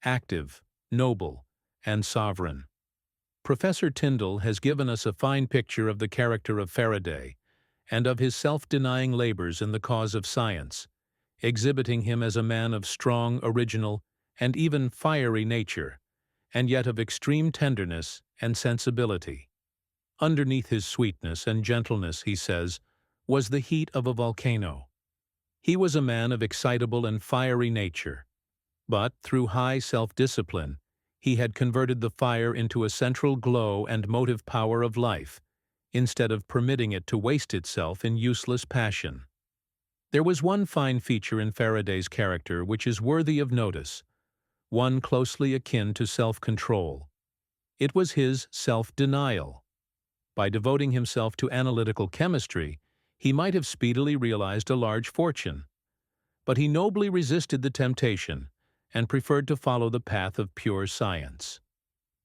active, noble, and sovereign. Professor Tyndall has given us a fine picture of the character of Faraday and of his self-denying labors in the cause of science, exhibiting him as a man of strong, original, and even fiery nature, and yet of extreme tenderness and sensibility. Underneath his sweetness and gentleness, he says, was the heat of a volcano. He was a man of excitable and fiery nature, but through high self-discipline, he had converted the fire into a central glow and motive power of life, instead of permitting it to waste itself in useless passion. There was one fine feature in Faraday's character which is worthy of notice, one closely akin to self-control. It was his self-denial. By devoting himself to analytical chemistry, he might have speedily realized a large fortune, but he nobly resisted the temptation and preferred to follow the path of pure science.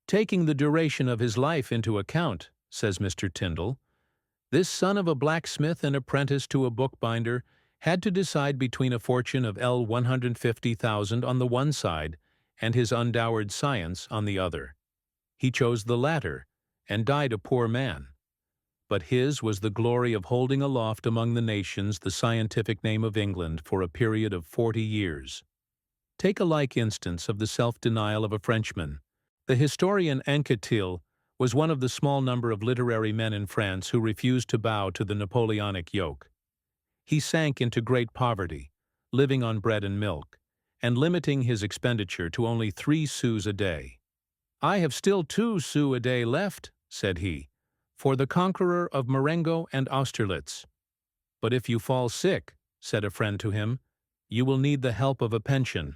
Taking the duration of his life into account, says Mr. Tyndall, this son of a blacksmith and apprentice to a bookbinder had to decide between a fortune of L150,000 on the one side and his undowered science on the other. He chose the latter, and died a poor man. But his was the glory of holding aloft among the nations the scientific name of England for a period of 40 years. Take a like instance of the self-denial of a Frenchman. The historian Anquetil was one of the small number of literary men in France who refused to bow to the Napoleonic yoke. He sank into great poverty, living on bread and milk, and limiting his expenditure to only 3 sous a day. "I have still 2 sous a day left," said he, "for the conqueror of Marengo and Austerlitz." "But if you fall sick," said a friend to him, "you will need the help of a pension.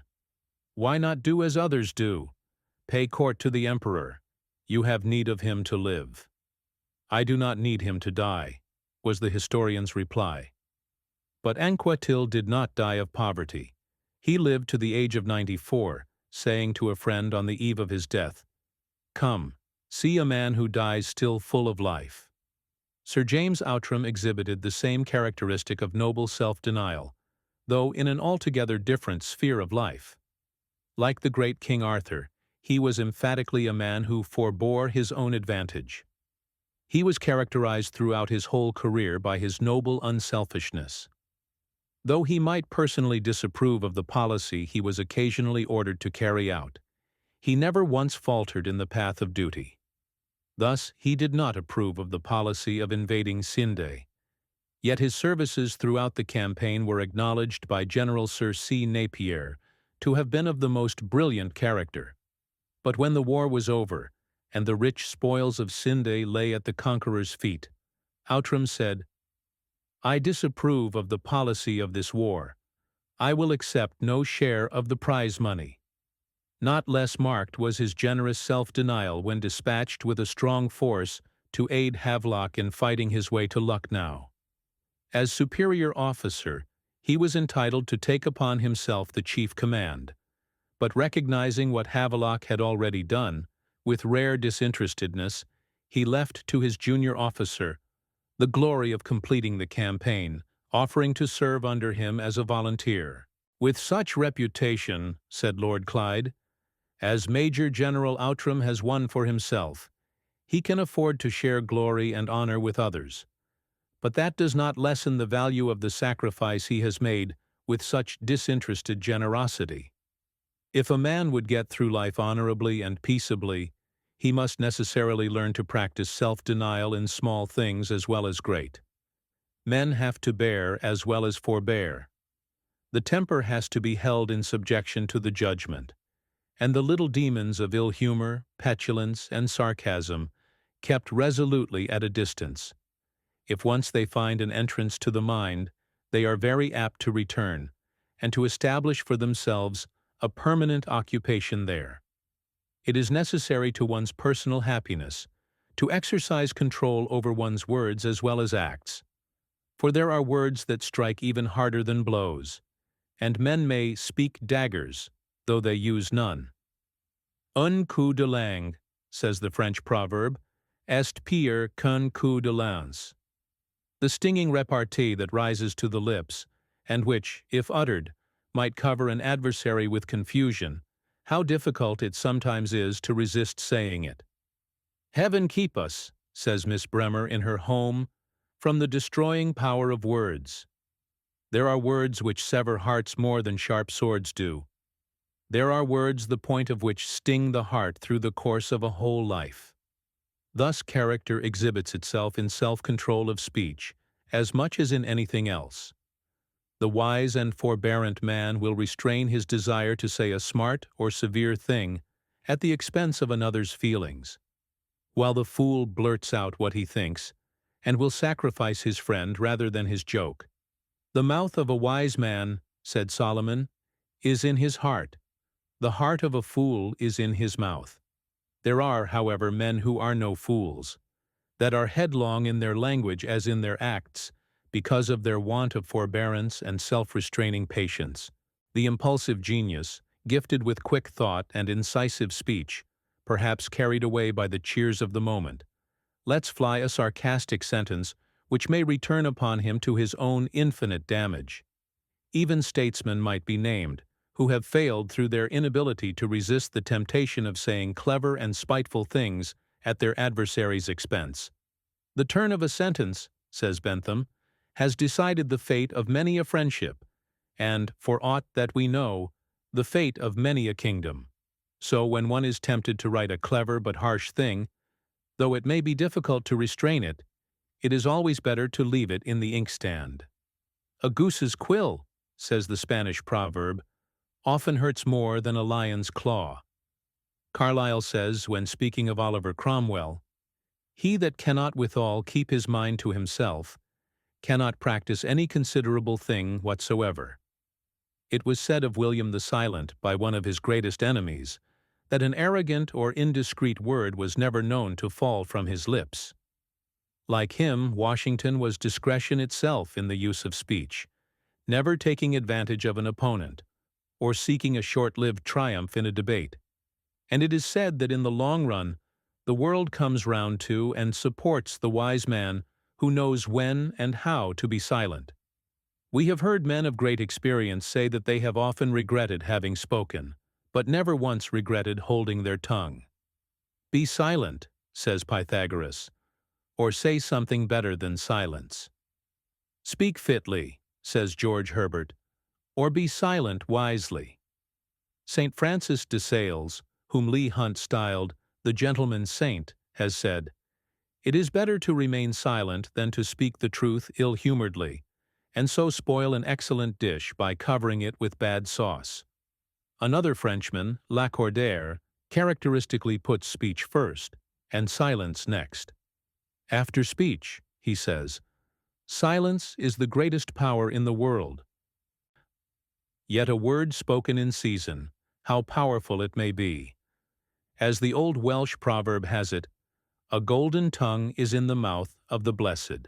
Why not do as others do? Pay court to the emperor. You have need of him to live." "I do not need him to die," was the historian's reply. But Anquetil did not die of poverty. He lived to the age of 94, saying to a friend on the eve of his death, "Come, see a man who dies still full of life." Sir James Outram exhibited the same characteristic of noble self-denial, though in an altogether different sphere of life. Like the great King Arthur, he was emphatically a man who forbore his own advantage. He was characterized throughout his whole career by his noble unselfishness. Though he might personally disapprove of the policy he was occasionally ordered to carry out, he never once faltered in the path of duty. Thus, he did not approve of the policy of invading Scinde. Yet his services throughout the campaign were acknowledged by General Sir C. Napier to have been of the most brilliant character. But when the war was over, and the rich spoils of Scinde lay at the conqueror's feet, Outram said, "I disapprove of the policy of this war. I will accept no share of the prize money." Not less marked was his generous self-denial when dispatched with a strong force to aid Havelock in fighting his way to Lucknow. As superior officer, he was entitled to take upon himself the chief command, but recognizing what Havelock had already done, with rare disinterestedness, he left to his junior officer the glory of completing the campaign, offering to serve under him as a volunteer. "With such reputation," said Lord Clyde, "as Major General Outram has won for himself, he can afford to share glory and honor with others. But that does not lessen the value of the sacrifice he has made with such disinterested generosity. If a man would get through life honorably and peaceably, he must necessarily learn to practice self-denial in small things as well as great. Men have to bear as well as forbear. The temper has to be held in subjection to the judgment, and the little demons of ill humor, petulance, and sarcasm kept resolutely at a distance. If once they find an entrance to the mind, they are very apt to return, and to establish for themselves a permanent occupation there. It is necessary to one's personal happiness to exercise control over one's words as well as acts, for there are words that strike even harder than blows, and men may speak daggers, though they use none. "Un coup de langue," says the French proverb, "est pire qu'un coup de lance." The stinging repartee that rises to the lips, and which, if uttered, might cover an adversary with confusion, how difficult it sometimes is to resist saying it. "Heaven keep us," says Miss Bremer in her Home, "from the destroying power of words. There are words which sever hearts more than sharp swords do. There are words the point of which sting the heart through the course of a whole life." Thus character exhibits itself in self-control of speech, as much as in anything else. The wise and forbearant man will restrain his desire to say a smart or severe thing at the expense of another's feelings, while the fool blurts out what he thinks, and will sacrifice his friend rather than his joke. "The mouth of a wise man," said Solomon, "is in his heart. The heart of a fool is in his mouth." There are, however, men who are no fools, that are headlong in their language as in their acts, because of their want of forbearance and self-restraining patience. The impulsive genius, gifted with quick thought and incisive speech, perhaps carried away by the cheers of the moment, lets fly a sarcastic sentence which may return upon him to his own infinite damage. Even statesmen might be named, who have failed through their inability to resist the temptation of saying clever and spiteful things at their adversary's expense. "The turn of a sentence," says Bentham, "has decided the fate of many a friendship, and, for aught that we know, the fate of many a kingdom." So when one is tempted to write a clever but harsh thing, though it may be difficult to restrain it, it is always better to leave it in the inkstand. "A goose's quill," says the Spanish proverb, "often hurts more than a lion's claw." Carlyle says, when speaking of Oliver Cromwell, "He that cannot withal keep his mind to himself cannot practice any considerable thing whatsoever." It was said of William the Silent by one of his greatest enemies that an arrogant or indiscreet word was never known to fall from his lips. Like him, Washington was discretion itself in the use of speech, never taking advantage of an opponent, or seeking a short-lived triumph in a debate. And it is said that in the long run, the world comes round to and supports the wise man who knows when and how to be silent. We have heard men of great experience say that they have often regretted having spoken, but never once regretted holding their tongue. "Be silent," says Pythagoras, "or say something better than silence." "Speak fitly," says George Herbert, "or be silent wisely." St. Francis de Sales, whom Leigh Hunt styled the gentleman's saint, has said, "It is better to remain silent than to speak the truth ill-humoredly, and so spoil an excellent dish by covering it with bad sauce." Another Frenchman, Lacordaire, characteristically puts speech first, and silence next. "After speech," he says, "silence is the greatest power in the world. Yet a word spoken in season, how powerful it may be. As the old Welsh proverb has it, a golden tongue is in the mouth of the blessed."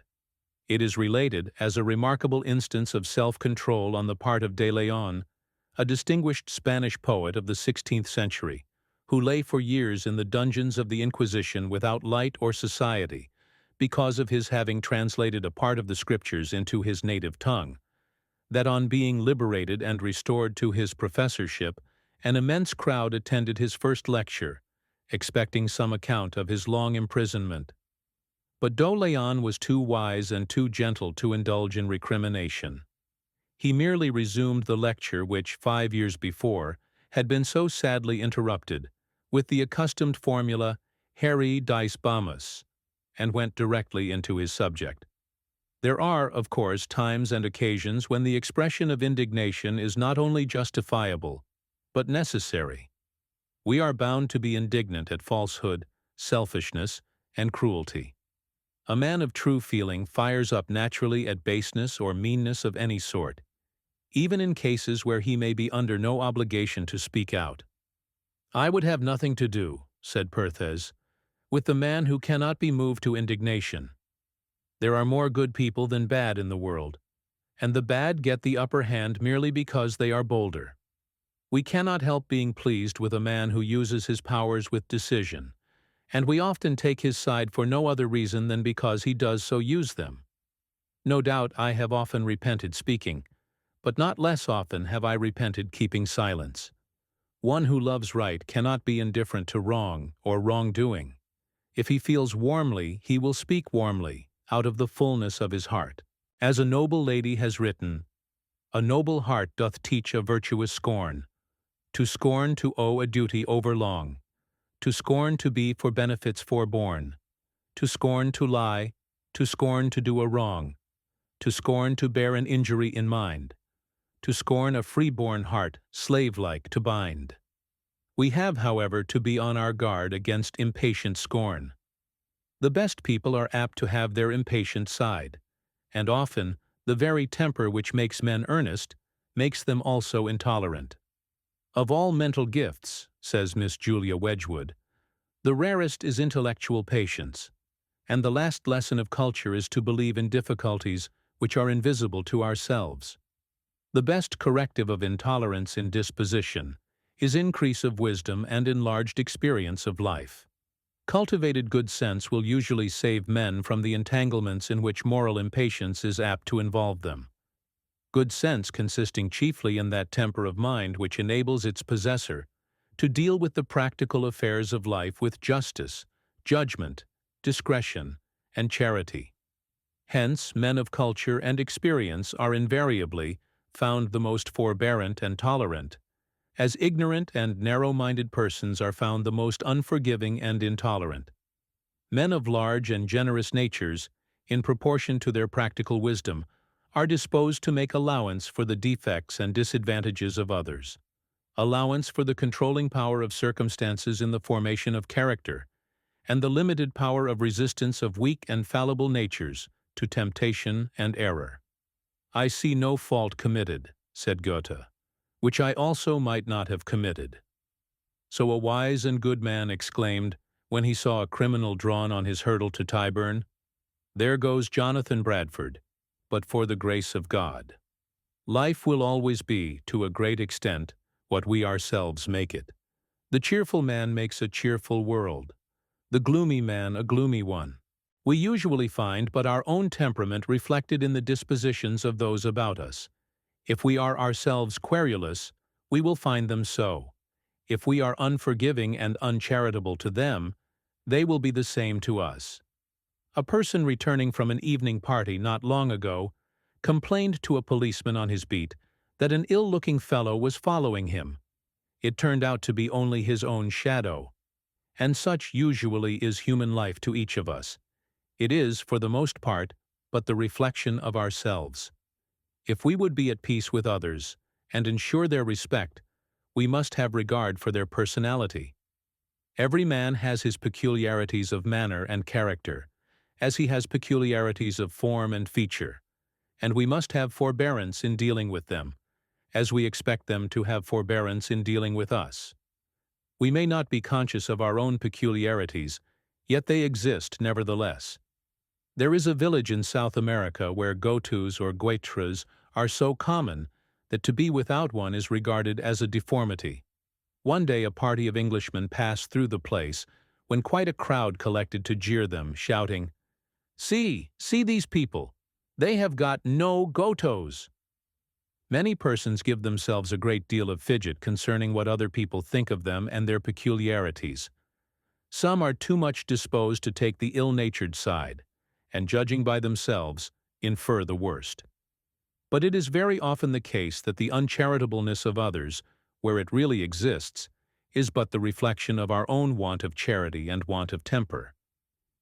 It is related as a remarkable instance of self-control on the part of De Leon, a distinguished Spanish poet of the 16th century, who lay for years in the dungeons of the Inquisition without light or society, because of his having translated a part of the Scriptures into his native tongue, that on being liberated and restored to his professorship, an immense crowd attended his first lecture, expecting some account of his long imprisonment. But De Leon was too wise and too gentle to indulge in recrimination. He merely resumed the lecture which, 5 years before, had been so sadly interrupted, with the accustomed formula, "Heri dies bamus," and went directly into his subject. There are, of course, times and occasions when the expression of indignation is not only justifiable, but necessary. We are bound to be indignant at falsehood, selfishness, and cruelty. A man of true feeling fires up naturally at baseness or meanness of any sort, even in cases where he may be under no obligation to speak out. "I would have nothing to do," said Perthes, "with the man who cannot be moved to indignation. There are more good people than bad in the world, and the bad get the upper hand merely because they are bolder. We cannot help being pleased with a man who uses his powers with decision, and we often take his side for no other reason than because he does so use them. No doubt I have often repented speaking, but not less often have I repented keeping silence. One who loves right cannot be indifferent to wrong or wrongdoing. If he feels warmly, he will speak warmly, out of the fullness of his heart. As a noble lady has written, "A noble heart doth teach a virtuous scorn, to scorn to owe a duty overlong, to scorn to be for benefits forborne, to scorn to lie, to scorn to do a wrong, to scorn to bear an injury in mind, to scorn a free-born heart slave-like to bind." We have, however, to be on our guard against impatient scorn. The best people are apt to have their impatient side, and often the very temper which makes men earnest makes them also intolerant. "Of all mental gifts," says Miss Julia Wedgwood, "the rarest is intellectual patience, and the last lesson of culture is to believe in difficulties which are invisible to ourselves. The best corrective of intolerance in disposition is increase of wisdom and enlarged experience of life. Cultivated good sense will usually save men from the entanglements in which moral impatience is apt to involve them. good sense consisting chiefly in that temper of mind which enables its possessor to deal with the practical affairs of life with justice, judgment, discretion, and charity. Hence, men of culture and experience are invariably found the most forbearant and tolerant, as ignorant and narrow-minded persons are found the most unforgiving and intolerant. Men of large and generous natures, in proportion to their practical wisdom, are disposed to make allowance for the defects and disadvantages of others, allowance for the controlling power of circumstances in the formation of character, and the limited power of resistance of weak and fallible natures to temptation and error. "I see no fault committed," said Goethe, "which I also might not have committed." So a wise and good man exclaimed, when he saw a criminal drawn on his hurdle to Tyburn, "There goes Jonathan Bradford, but for the grace of God." Life will always be, to a great extent, what we ourselves make it. The cheerful man makes a cheerful world, the gloomy man a gloomy one. We usually find but our own temperament reflected in the dispositions of those about us. If we are ourselves querulous, we will find them so. If we are unforgiving and uncharitable to them, they will be the same to us. A person returning from an evening party not long ago complained to a policeman on his beat that an ill-looking fellow was following him. It turned out to be only his own shadow. And such usually is human life to each of us. It is, for the most part, but the reflection of ourselves. If we would be at peace with others and ensure their respect, we must have regard for their personality. Every man has his peculiarities of manner and character, as he has peculiarities of form and feature, and we must have forbearance in dealing with them, as we expect them to have forbearance in dealing with us. We may not be conscious of our own peculiarities, yet they exist nevertheless. There is a village in South America where gotus or guetras are so common that to be without one is regarded as a deformity. One day a party of Englishmen passed through the place when quite a crowd collected to jeer them, shouting, see these people! They have got no gotos!" Many persons give themselves a great deal of fidget concerning what other people think of them and their peculiarities. Some are too much disposed to take the ill-natured side, and judging by themselves, infer the worst. But it is very often the case that the uncharitableness of others, where it really exists, is but the reflection of our own want of charity and want of temper.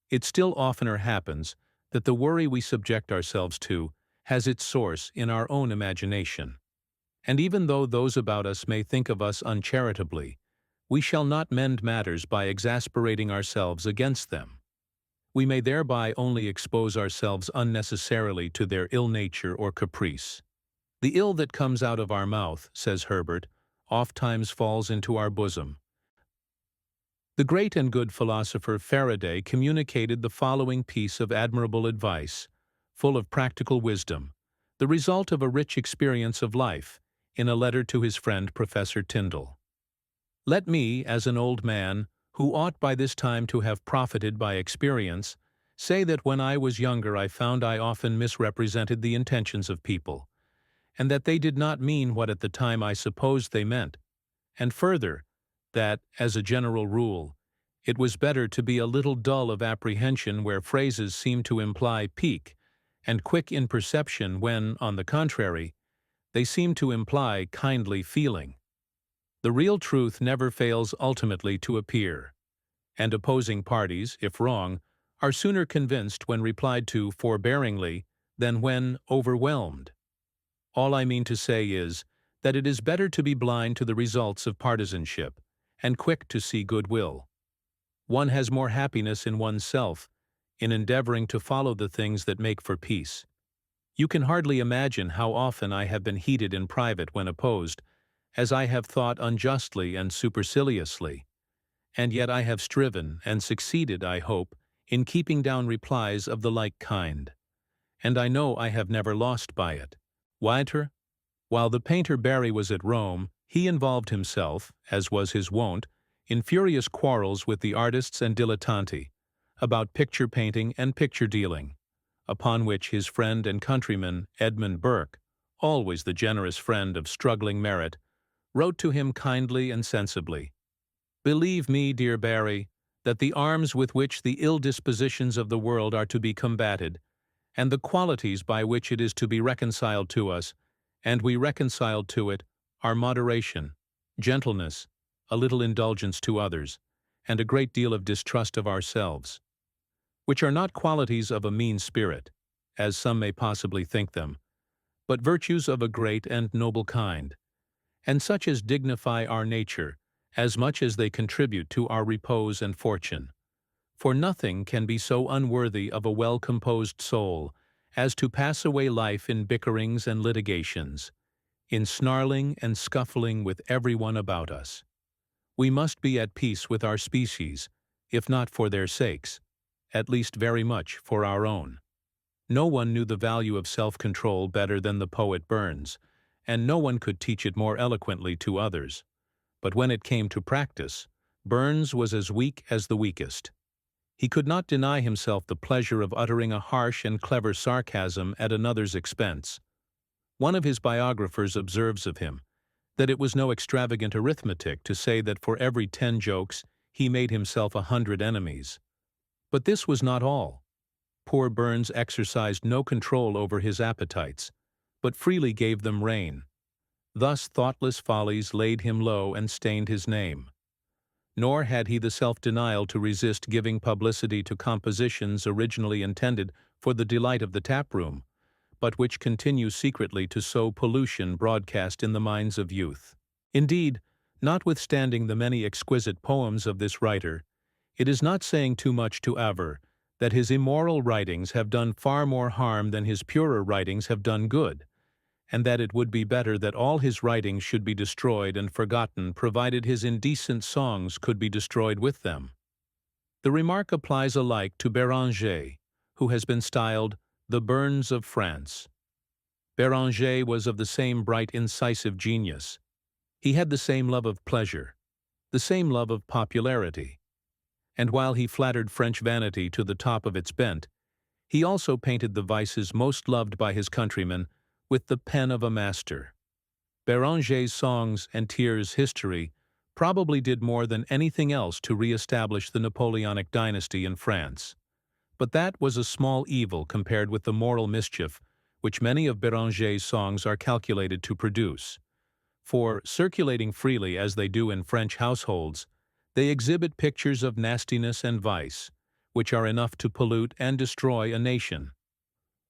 It still oftener happens that the worry we subject ourselves to has its source in our own imagination. And even though those about us may think of us uncharitably, we shall not mend matters by exasperating ourselves against them. We may thereby only expose ourselves unnecessarily to their ill nature or caprice. "The ill that comes out of our mouth," says Herbert, "ofttimes falls into our bosom." The great and good philosopher Faraday communicated the following piece of admirable advice, full of practical wisdom, the result of a rich experience of life, in a letter to his friend Professor Tyndall. "Let me, as an old man, who ought by this time to have profited by experience, say that when I was younger I found I often misrepresented the intentions of people, and that they did not mean what at the time I supposed they meant, and further, that, as a general rule, it was better to be a little dull of apprehension where phrases seem to imply pique, and quick in perception when, on the contrary, they seem to imply kindly feeling. The real truth never fails ultimately to appear, and opposing parties, if wrong, are sooner convinced when replied to forbearingly than when overwhelmed. All I mean to say is that it is better to be blind to the results of partisanship and quick to see goodwill. One has more happiness in oneself in endeavoring to follow the things that make for peace. You can hardly imagine how often I have been heated in private when opposed, as I have thought unjustly and superciliously, and yet I have striven and succeeded, I hope, in keeping down replies of the like kind, and I know I have never lost by it. Weiter, while the painter Barry was at Rome, he involved himself, as was his wont, in furious quarrels with the artists and dilettanti about picture painting and picture dealing, upon which his friend and countryman Edmund Burke, always the generous friend of struggling merit, wrote to him kindly and sensibly, "Believe me, dear Barry, that the arms with which the ill dispositions of the world are to be combated, and the qualities by which it is to be reconciled to us, and we reconciled to it, are moderation, gentleness, a little indulgence to others, and a great deal of distrust of ourselves, which are not qualities of a mean spirit, as some may possibly think them, but virtues of a great and noble kind, and such as dignify our nature, as much as they contribute to our repose and fortune. For nothing can be so unworthy of a well-composed soul as to pass away life in bickerings and litigations, in snarling and scuffling with everyone about us. We must be at peace with our species, if not for their sakes, at least very much for our own." No one knew the value of self-control better than the poet Burns, and no one could teach it more eloquently to others. But when it came to practice, Burns was as weak as the weakest. He could not deny himself the pleasure of uttering a harsh and clever sarcasm at another's expense. One of his biographers observes of him that it was no extravagant arithmetic to say that for every 10 jokes he made himself 100 enemies. But this was not all. Poor Burns exercised no control over his appetites, but freely gave them rein. Thus thoughtless follies laid him low and stained his name. Nor had he the self-denial to resist giving publicity to compositions originally intended for the delight of the taproom, but which continue secretly to sow pollution broadcast in the minds of youth. Indeed, notwithstanding the many exquisite poems of this writer, it is not saying too much to aver that his immoral writings have done far more harm than his purer writings have done good, and that it would be better that all his writings should be destroyed and forgotten provided his indecent songs could be destroyed with them. The remark applies alike to Béranger, who has been styled the Burns of France. Béranger was of the same bright, incisive genius. He had the same love of pleasure, the same love of popularity. And while he flattered French vanity to the top of its bent, he also painted the vices most loved by his countrymen with the pen of a master. Béranger's songs and Thiers' history probably did more than anything else to re-establish the Napoleonic dynasty in France. But that was a small evil compared with the moral mischief which many of Béranger's songs are calculated to produce. For, circulating freely as they do in French households, they exhibit pictures of nastiness and vice, which are enough to pollute and destroy a nation.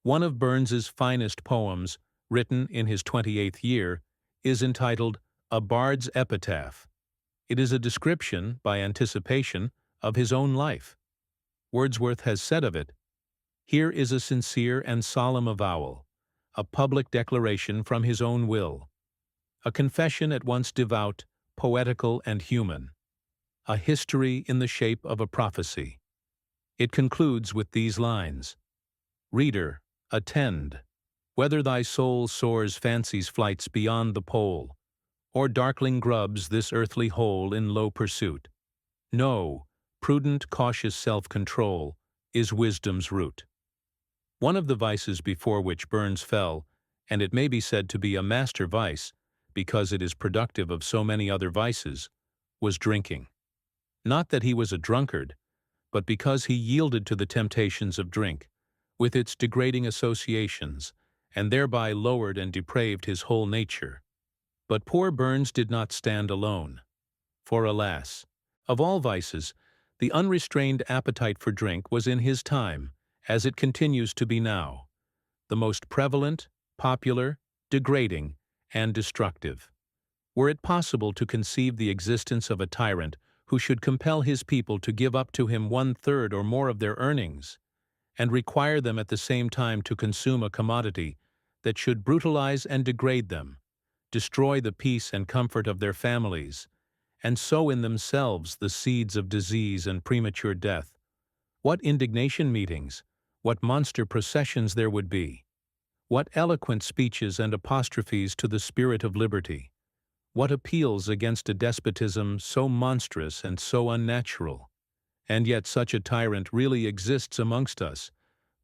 One of Burns's finest poems, written in his 28th year, is entitled A Bard's Epitaph. It is a description, by anticipation, of his own life. Wordsworth has said of it, "Here is a sincere and solemn avowal, a public declaration from his own will, a confession at once devout, poetical, and human, a history in the shape of a prophecy." It concludes with these lines, "Reader, attend, whether thy soul soars fancy's flights beyond the pole, or darkling grubs this earthly hole in low pursuit. Know, prudent, cautious self-control is wisdom's root." One of the vices before which Burns fell, and it may be said to be a master vice, because it is productive of so many other vices, was drinking. Not that he was a drunkard, but because he yielded to the temptations of drink, with its degrading associations, and thereby lowered and depraved his whole nature. But poor Burns did not stand alone. For alas, of all vices, the unrestrained appetite for drink was in his time, as it continues to be now, the most prevalent, popular, degrading, and destructive. Were it possible to conceive the existence of a tyrant who should compel his people to give up to him 1/3 or more of their earnings, and require them at the same time to consume a commodity that should brutalize and degrade them, destroy the peace and comfort of their families, and sow in themselves the seeds of disease and premature death, what indignation meetings, what monster processions there would be! What eloquent speeches and apostrophes to the spirit of liberty! What appeals against a despotism so monstrous and so unnatural! And yet such a tyrant really exists amongst us,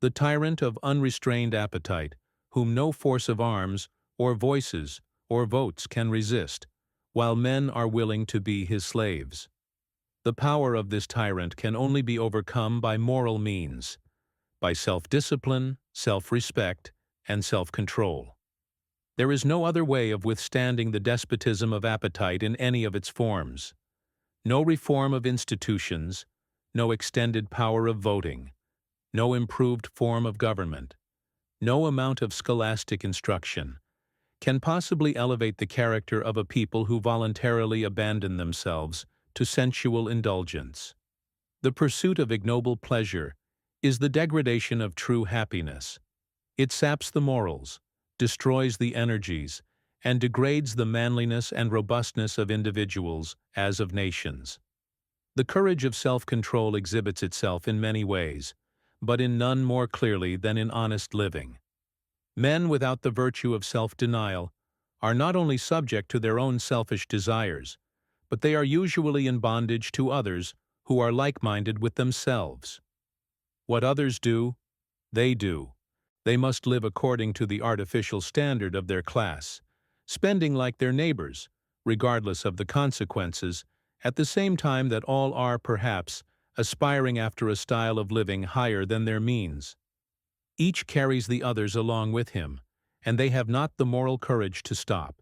the tyrant of unrestrained appetite, whom no force of arms or voices, or votes can resist, while men are willing to be his slaves. The power of this tyrant can only be overcome by moral means, by self-discipline, self-respect, and self-control. There is no other way of withstanding the despotism of appetite in any of its forms. No reform of institutions, no extended power of voting, no improved form of government, no amount of scholastic instruction can possibly elevate the character of a people who voluntarily abandon themselves to sensual indulgence. The pursuit of ignoble pleasure is the degradation of true happiness. It saps the morals, destroys the energies, and degrades the manliness and robustness of individuals as of nations. The courage of self-control exhibits itself in many ways, but in none more clearly than in honest living. Men without the virtue of self-denial are not only subject to their own selfish desires, but they are usually in bondage to others who are like-minded with themselves. What others do, they do. They must live according to the artificial standard of their class, spending like their neighbors, regardless of the consequences, at the same time that all are, perhaps, aspiring after a style of living higher than their means. Each carries the others along with him, and they have not the moral courage to stop.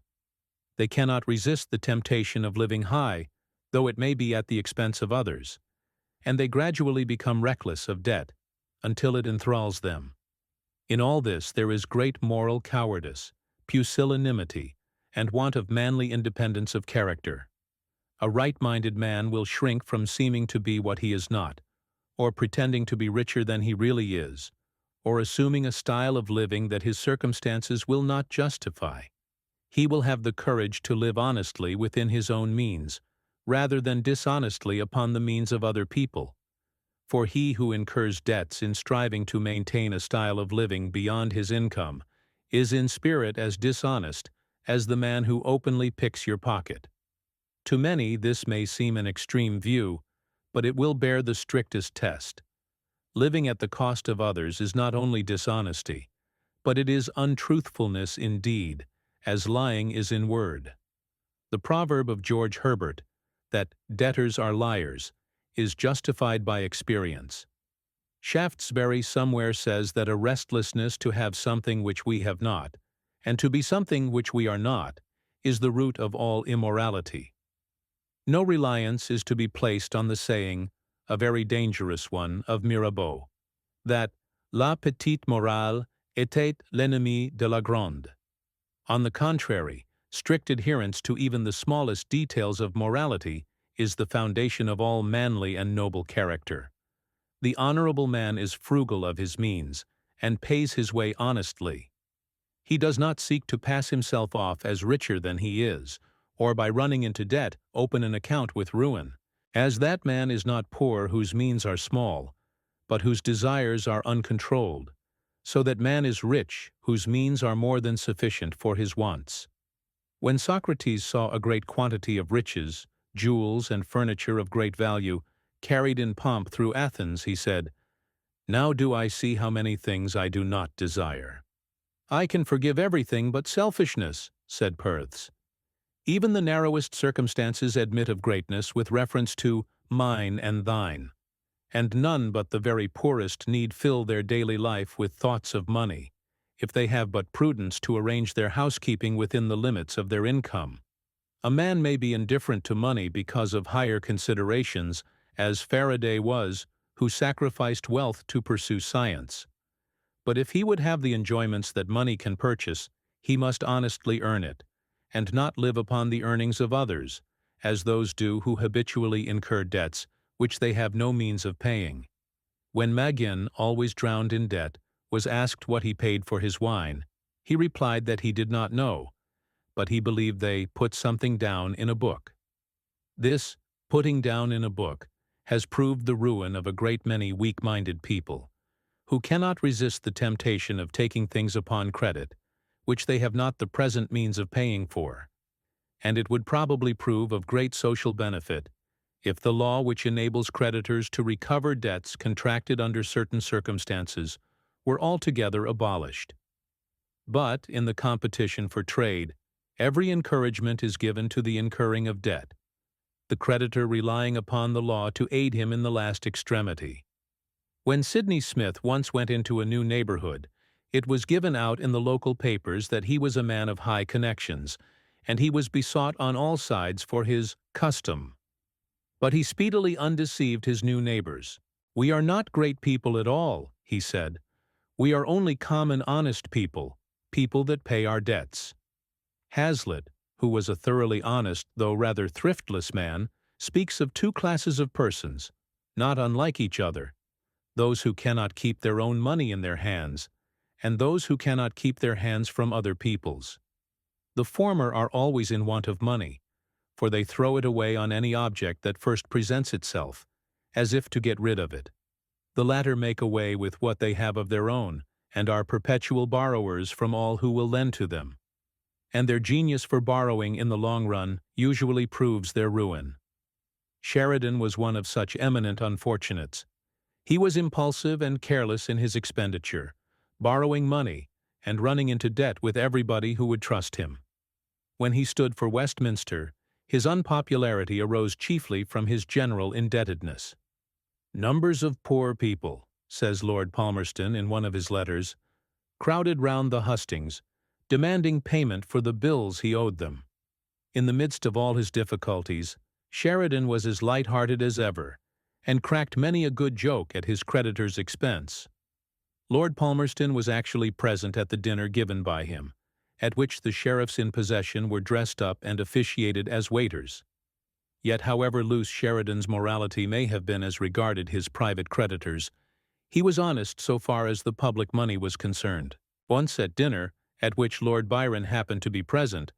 They cannot resist the temptation of living high, though it may be at the expense of others, and they gradually become reckless of debt, until it enthralls them. In all this there is great moral cowardice, pusillanimity, and want of manly independence of character. A right-minded man will shrink from seeming to be what he is not, or pretending to be richer than he really is, or assuming a style of living that his circumstances will not justify. He will have the courage to live honestly within his own means, rather than dishonestly upon the means of other people. For he who incurs debts in striving to maintain a style of living beyond his income is in spirit as dishonest as the man who openly picks your pocket. To many this may seem an extreme view, but it will bear the strictest test. Living at the cost of others is not only dishonesty, but it is untruthfulness in deed, as lying is in word. The proverb of George Herbert, that debtors are liars, is justified by experience. Shaftesbury somewhere says that a restlessness to have something which we have not, and to be something which we are not, is the root of all immorality. No reliance is to be placed on the saying, a very dangerous one, of Mirabeau, that la petite morale était l'ennemi de la grande. On the contrary, strict adherence to even the smallest details of morality is the foundation of all manly and noble character. The honorable man is frugal of his means, and pays his way honestly. He does not seek to pass himself off as richer than he is, or by running into debt open an account with ruin, as that man is not poor whose means are small, but whose desires are uncontrolled, so that man is rich whose means are more than sufficient for his wants. When Socrates saw a great quantity of riches, jewels, and furniture of great value carried in pomp through Athens, he said, "Now do I see how many things I do not desire." "I can forgive everything but selfishness," said Perthes. Even the narrowest circumstances admit of greatness with reference to mine and thine, and none but the very poorest need fill their daily life with thoughts of money, if they have but prudence to arrange their housekeeping within the limits of their income. A man may be indifferent to money because of higher considerations, as Faraday was, who sacrificed wealth to pursue science. But if he would have the enjoyments that money can purchase, he must honestly earn it, and not live upon the earnings of others, as those do who habitually incur debts which they have no means of paying. When Maginn, always drowned in debt, was asked what he paid for his wine, he replied that he did not know, but he believed they put something down in a book. This putting down in a book has proved the ruin of a great many weak-minded people, who cannot resist the temptation of taking things upon credit, which they have not the present means of paying for. And it would probably prove of great social benefit if the law which enables creditors to recover debts contracted under certain circumstances were altogether abolished. But, in the competition for trade, every encouragement is given to the incurring of debt, the creditor relying upon the law to aid him in the last extremity. When Sidney Smith once went into a new neighborhood, it was given out in the local papers that he was a man of high connections, and he was besought on all sides for his custom. But he speedily undeceived his new neighbors. "We are not great people at all," he said. "We are only common honest people, people that pay our debts." Hazlitt, who was a thoroughly honest though rather thriftless man, speaks of two classes of persons, not unlike each other: those who cannot keep their own money in their hands, and those who cannot keep their hands from other people's. The former are always in want of money, for they throw it away on any object that first presents itself, as if to get rid of it. The latter make away with what they have of their own, and are perpetual borrowers from all who will lend to them. And their genius for borrowing in the long run usually proves their ruin. Sheridan was one of such eminent unfortunates. He was impulsive and careless in his expenditure, borrowing money and running into debt with everybody who would trust him. When he stood for Westminster, his unpopularity arose chiefly from his general indebtedness. "Numbers of poor people," says Lord Palmerston in one of his letters, "crowded round the hustings, demanding payment for the bills he owed them." In the midst of all his difficulties, Sheridan was as light-hearted as ever, and cracked many a good joke at his creditors' expense. Lord Palmerston was actually present at the dinner given by him, at which the sheriffs in possession were dressed up and officiated as waiters. Yet however loose Sheridan's morality may have been as regarded his private creditors, he was honest so far as the public money was concerned. Once at dinner, at which Lord Byron happened to be present,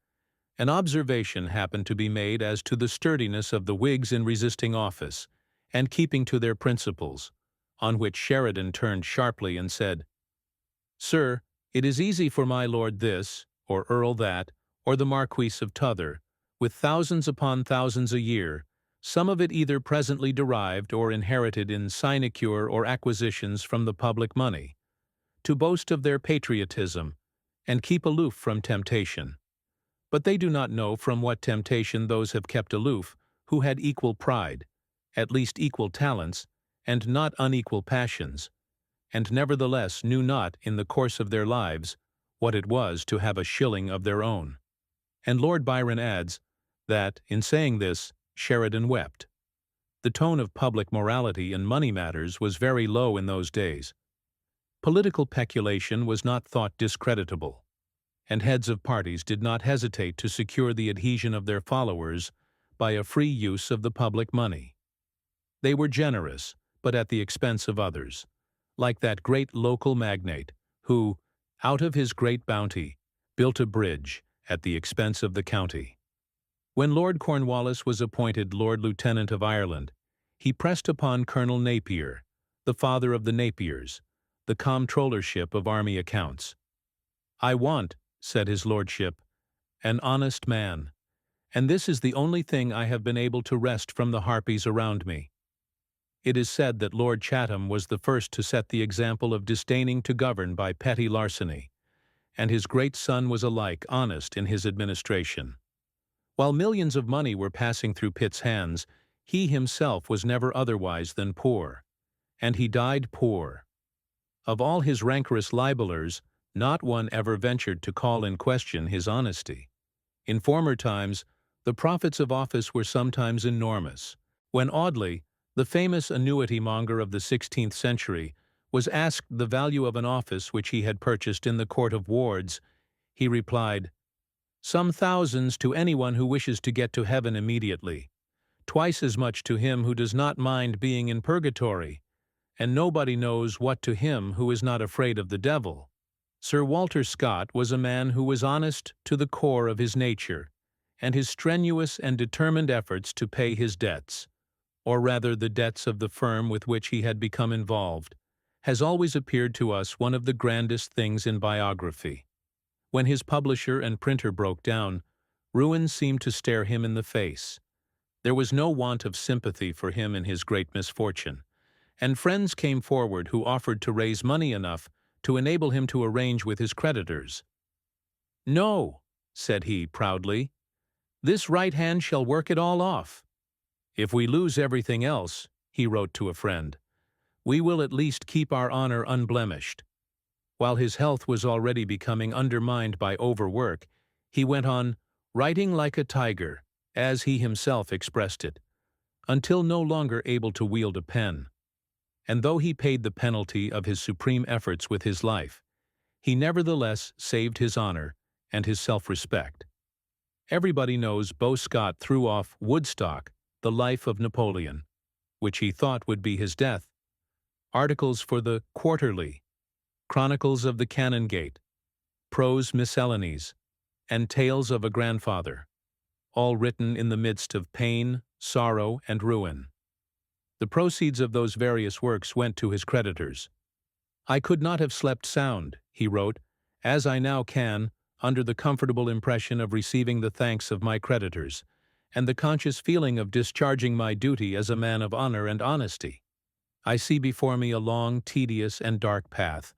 an observation happened to be made as to the sturdiness of the Whigs in resisting office, and keeping to their principles, on which Sheridan turned sharply and said, "Sir, it is easy for my lord this, or earl that, or the Marquis of T'other, with thousands upon thousands a year, some of it either presently derived or inherited in sinecure or acquisitions from the public money, to boast of their patriotism, and keep aloof from temptation. But they do not know from what temptation those have kept aloof who had equal pride, at least equal talents, and not unequal passions, and nevertheless knew not in the course of their lives what it was to have a shilling of their own." And Lord Byron adds that, in saying this, Sheridan wept. The tone of public morality in money matters was very low in those days. Political peculation was not thought discreditable, and heads of parties did not hesitate to secure the adhesion of their followers by a free use of the public money. They were generous, but at the expense of others, like that great local magnate who, out of his great bounty, built a bridge at the expense of the county. When Lord Cornwallis was appointed Lord Lieutenant of Ireland, he pressed upon Colonel Napier, the father of the Napiers, the comptrollership of army accounts. "I want," said his lordship, "an honest man, and this is the only thing I have been able to wrest from the harpies around me." It is said that Lord Chatham was the first to set the example of disdaining to govern by petty larceny, and his great son was alike honest in his administration. While millions of money were passing through Pitt's hands, he himself was never otherwise than poor, and he died poor. Of all his rancorous libellers, not one ever ventured to call in question his honesty. In former times, the profits of office were sometimes enormous. When Audley, the famous annuity-monger of the 16th century, was asked the value of an office which he had purchased in the Court of Wards, he replied, "Some thousands to anyone who wishes to get to heaven immediately, twice as much to him who does not mind being in purgatory, and nobody knows what to him who is not afraid of the devil." Sir Walter Scott was a man who was honest to the core of his nature, and his strenuous and determined efforts to pay his debts, or rather the debts of the firm with which he had become involved, has always appeared to us one of the grandest things in biography. When his publisher and printer broke down, ruin seemed to stare him in the face. There was no want of sympathy for him in his great misfortune, and friends came forward who offered to raise money enough to enable him to arrange with his creditors. "No," said he proudly, "this right hand shall work it all off. If we lose everything else," he wrote to a friend, "we will at least keep our honor unblemished." While his health was already becoming undermined by overwork, he went on "writing like a tiger," as he himself expressed it, until no longer able to wield a pen. And though he paid the penalty of his supreme efforts with his life, he nevertheless saved his honor and his self-respect. Everybody knows Beau Scott threw off Woodstock, the life of Napoleon, which he thought would be his death. Articles for the Quarterly, Chronicles of the Canongate, Prose Miscellanies, and Tales of a Grandfather, all written in the midst of pain, sorrow, and ruin. The proceeds of those various works went to his creditors. "I could not have slept sound," he wrote, "as I now can, under the comfortable impression of receiving the thanks of my creditors, and the conscious feeling of discharging my duty as a man of honor and honesty. I see before me a long, tedious, and dark path,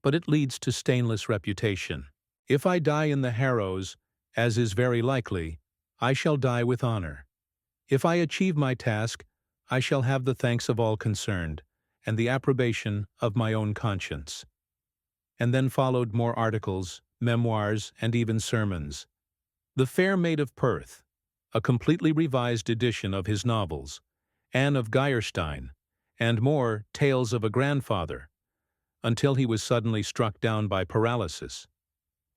but it leads to stainless reputation. If I die in the harrows, as is very likely, I shall die with honor. If I achieve my task, I shall have the thanks of all concerned, and the approbation of my own conscience." And then followed more articles, memoirs, and even sermons. The Fair Maid of Perth, a completely revised edition of his novels, Anne of Geierstein, and more Tales of a Grandfather, until he was suddenly struck down by paralysis.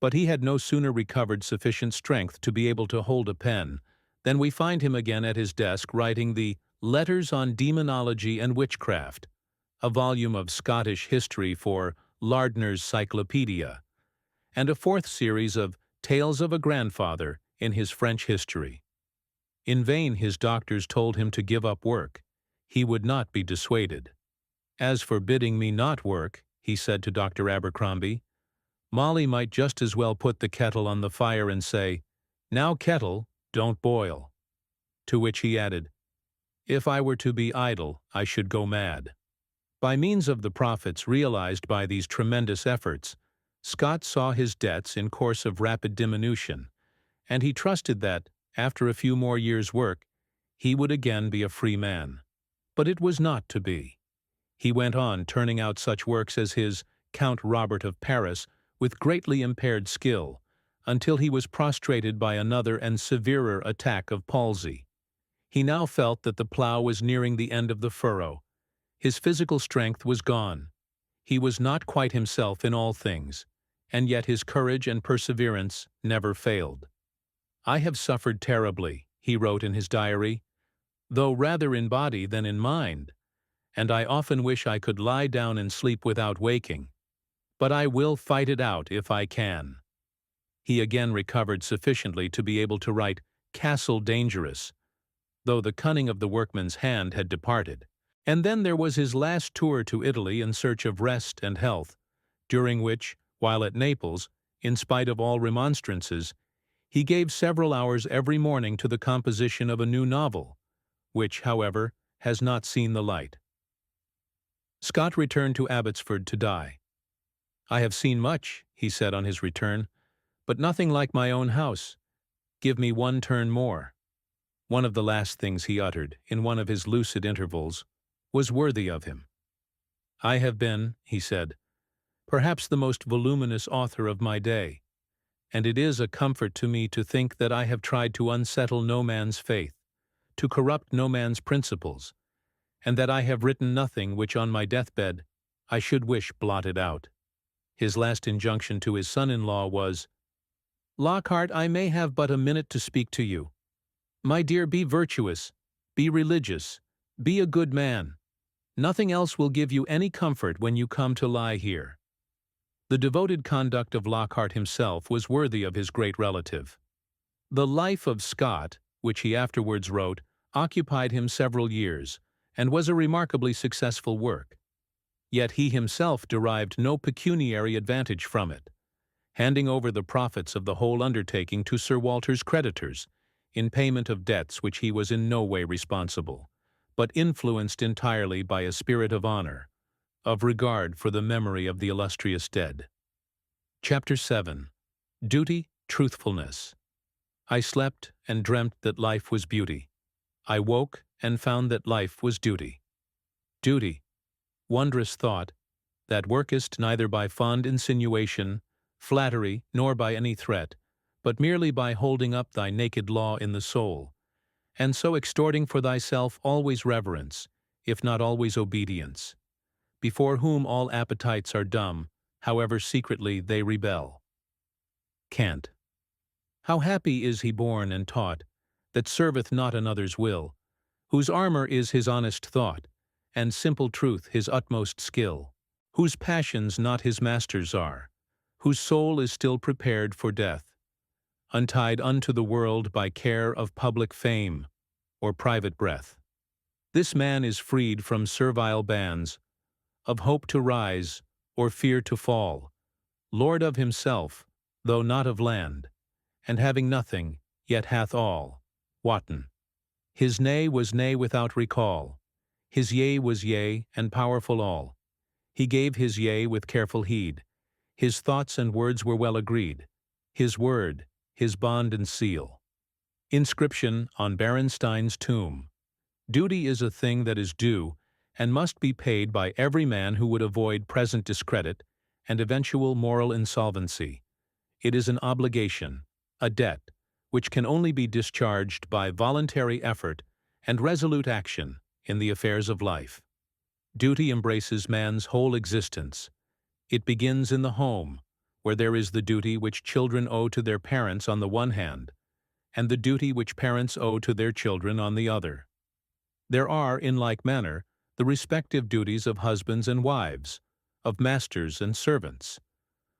But he had no sooner recovered sufficient strength to be able to hold a pen than we find him again at his desk writing the Letters on Demonology and Witchcraft, a volume of Scottish history for Lardner's Cyclopedia, and a fourth series of Tales of a Grandfather in his French history. In vain his doctors told him to give up work. He would not be dissuaded. "As for bidding me not work," he said to Dr. Abercrombie, "Molly might just as well put the kettle on the fire and say, 'Now, kettle, don't boil.'" To which he added, "If I were to be idle, I should go mad." By means of the profits realized by these tremendous efforts, Scott saw his debts in course of rapid diminution, and he trusted that, after a few more years' work, he would again be a free man. But it was not to be. He went on turning out such works as his Count Robert of Paris with greatly impaired skill, until he was prostrated by another and severer attack of palsy. He now felt that the plough was nearing the end of the furrow. His physical strength was gone. He was not quite himself in all things, and yet his courage and perseverance never failed. "I have suffered terribly," he wrote in his diary, "though rather in body than in mind, and I often wish I could lie down and sleep without waking. But I will fight it out if I can." He again recovered sufficiently to be able to write Castle Dangerous, though the cunning of the workman's hand had departed. And then there was his last tour to Italy in search of rest and health, during which, while at Naples, in spite of all remonstrances, he gave several hours every morning to the composition of a new novel, which, however, has not seen the light. Scott returned to Abbotsford to die. "I have seen much," he said on his return, "but nothing like my own house. Give me one turn more." One of the last things he uttered, in one of his lucid intervals, was worthy of him. "I have been," he said, "perhaps the most voluminous author of my day, and it is a comfort to me to think that I have tried to unsettle no man's faith, to corrupt no man's principles, and that I have written nothing which on my deathbed I should wish blotted out." His last injunction to his son-in-law was, "Lockhart, I may have but a minute to speak to you. My dear, be virtuous, be religious, be a good man. Nothing else will give you any comfort when you come to lie here." The devoted conduct of Lockhart himself was worthy of his great relative. The Life of Scott, which he afterwards wrote, occupied him several years, and was a remarkably successful work. Yet he himself derived no pecuniary advantage from it, handing over the profits of the whole undertaking to Sir Walter's creditors, in payment of debts which he was in no way responsible, but influenced entirely by a spirit of honor, of regard for the memory of the illustrious dead. Chapter 7. Duty Truthfulness. I slept and dreamt that life was beauty. I woke and found that life was duty. Duty, wondrous thought, that workest neither by fond insinuation, flattery, nor by any threat, but merely by holding up thy naked law in the soul, and so extorting for thyself always reverence, if not always obedience, before whom all appetites are dumb, however secretly they rebel. Kant. How happy is he born and taught, that serveth not another's will, whose armor is his honest thought, and simple truth his utmost skill, whose passions not his masters are, whose soul is still prepared for death, untied unto the world by care of public fame or private breath. This man is freed from servile bands, of hope to rise or fear to fall, lord of himself, though not of land, and having nothing, yet hath all. Wotton. His nay was nay without recall, his yea was yea and powerful all. He gave his yea with careful heed, his thoughts and words were well agreed, his word, his bond and seal. Inscription on Berensstein's tomb. Duty is a thing that is due, and must be paid by every man who would avoid present discredit and eventual moral insolvency. It is an obligation, a debt, which can only be discharged by voluntary effort and resolute action in the affairs of life. Duty embraces man's whole existence. It begins in the home, where there is the duty which children owe to their parents on the one hand, and the duty which parents owe to their children on the other. There are, in like manner, the respective duties of husbands and wives, of masters and servants,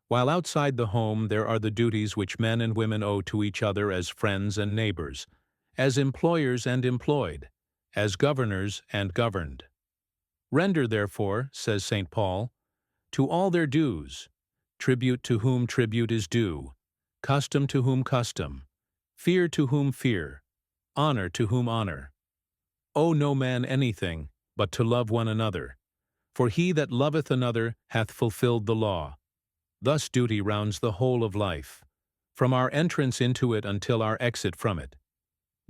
while outside the home there are the duties which men and women owe to each other as friends and neighbors, as employers and employed, as governors and governed. Render, therefore, says St. Paul, to all their dues, tribute to whom tribute is due, custom to whom custom, fear to whom fear, honor to whom honor. Owe no man anything, but to love one another, for he that loveth another hath fulfilled the law. Thus duty rounds the whole of life, from our entrance into it until our exit from it.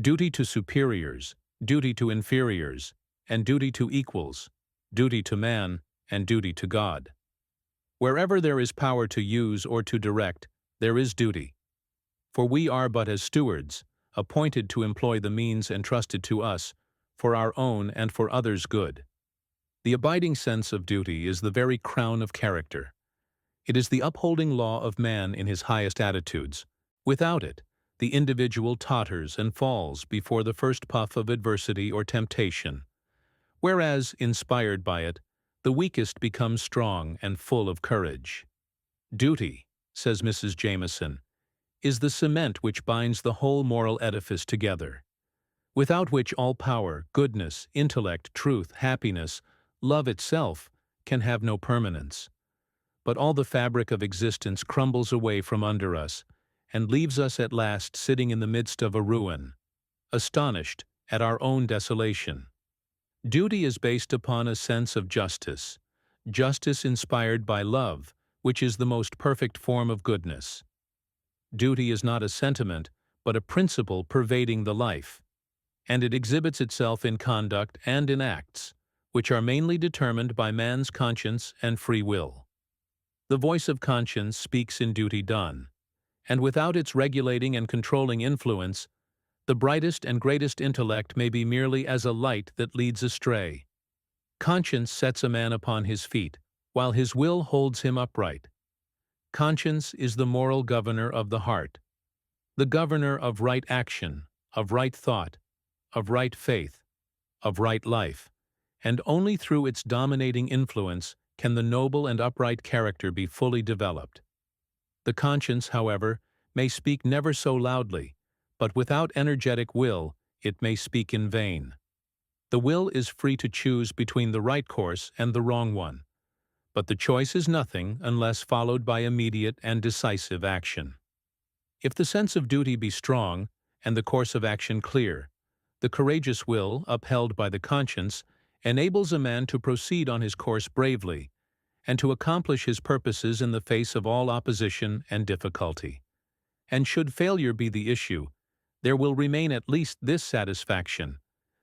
Duty to superiors, duty to inferiors, and duty to equals, duty to man, and duty to God. Wherever there is power to use or to direct, there is duty. For we are but as stewards, appointed to employ the means entrusted to us, for our own and for others' good. The abiding sense of duty is the very crown of character. It is the upholding law of man in his highest attitudes. Without it, the individual totters and falls before the first puff of adversity or temptation, whereas, inspired by it, the weakest becomes strong and full of courage. Duty, says Mrs. Jameson, is the cement which binds the whole moral edifice together, without which all power, goodness, intellect, truth, happiness, love itself can have no permanence. But all the fabric of existence crumbles away from under us, and leaves us at last sitting in the midst of a ruin, astonished at our own desolation. Duty is based upon a sense of justice, justice inspired by love, which is the most perfect form of goodness. Duty is not a sentiment, but a principle pervading the life, and it exhibits itself in conduct and in acts, which are mainly determined by man's conscience and free will. The voice of conscience speaks in duty done, and without its regulating and controlling influence, the brightest and greatest intellect may be merely as a light that leads astray. Conscience sets a man upon his feet, while his will holds him upright. Conscience is the moral governor of the heart, the governor of right action, of right thought, of right faith, of right life, and only through its dominating influence can the noble and upright character be fully developed. The conscience, however, may speak never so loudly, but without energetic will it may speak in vain. The will is free to choose between the right course and the wrong one, but the choice is nothing unless followed by immediate and decisive action. If the sense of duty be strong and the course of action clear, the courageous will, upheld by the conscience, enables a man to proceed on his course bravely, and to accomplish his purposes in the face of all opposition and difficulty. And should failure be the issue, there will remain at least this satisfaction,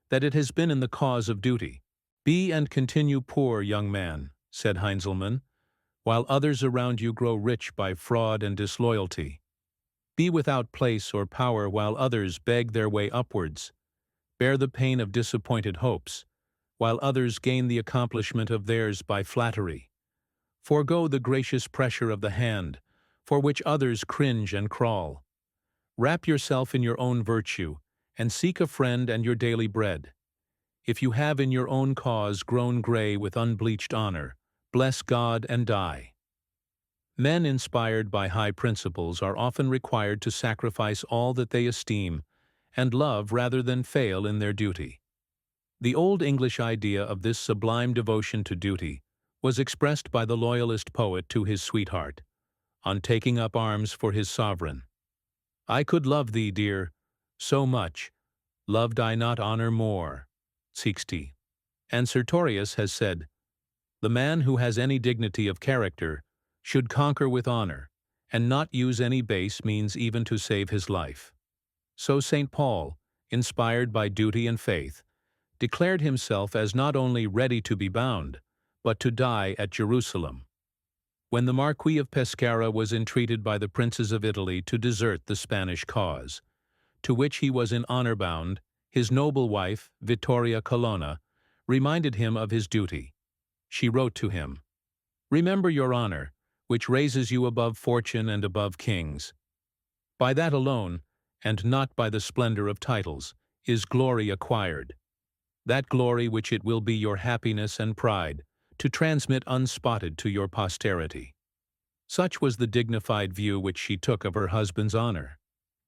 that it has been in the cause of duty. "Be and continue poor, young man," said Heinzelmann, "while others around you grow rich by fraud and disloyalty. Be without place or power while others beg their way upwards. Bear the pain of disappointed hopes, while others gain the accomplishment of theirs by flattery. Forego the gracious pressure of the hand, for which others cringe and crawl. Wrap yourself in your own virtue, and seek a friend and your daily bread. If you have in your own cause grown gray with unbleached honor, bless God and die." Men inspired by high principles are often required to sacrifice all that they esteem and love rather than fail in their duty. The Old English idea of this sublime devotion to duty was expressed by the Loyalist poet to his sweetheart, on taking up arms for his sovereign. "I could love thee, dear, so much, loved I not honor more." 60. And Sertorius has said, "The man who has any dignity of character should conquer with honor, and not use any base means even to save his life." So St. Paul, inspired by duty and faith, declared himself as not only ready to be bound, but to die at Jerusalem. When the Marquis of Pescara was entreated by the princes of Italy to desert the Spanish cause, to which he was in honor bound, his noble wife, Vittoria Colonna, reminded him of his duty. She wrote to him, "Remember your honor, which raises you above fortune and above kings. By that alone, and not by the splendor of titles, is glory acquired. That glory which it will be your happiness and pride to transmit unspotted to your posterity." Such was the dignified view which she took of her husband's honor.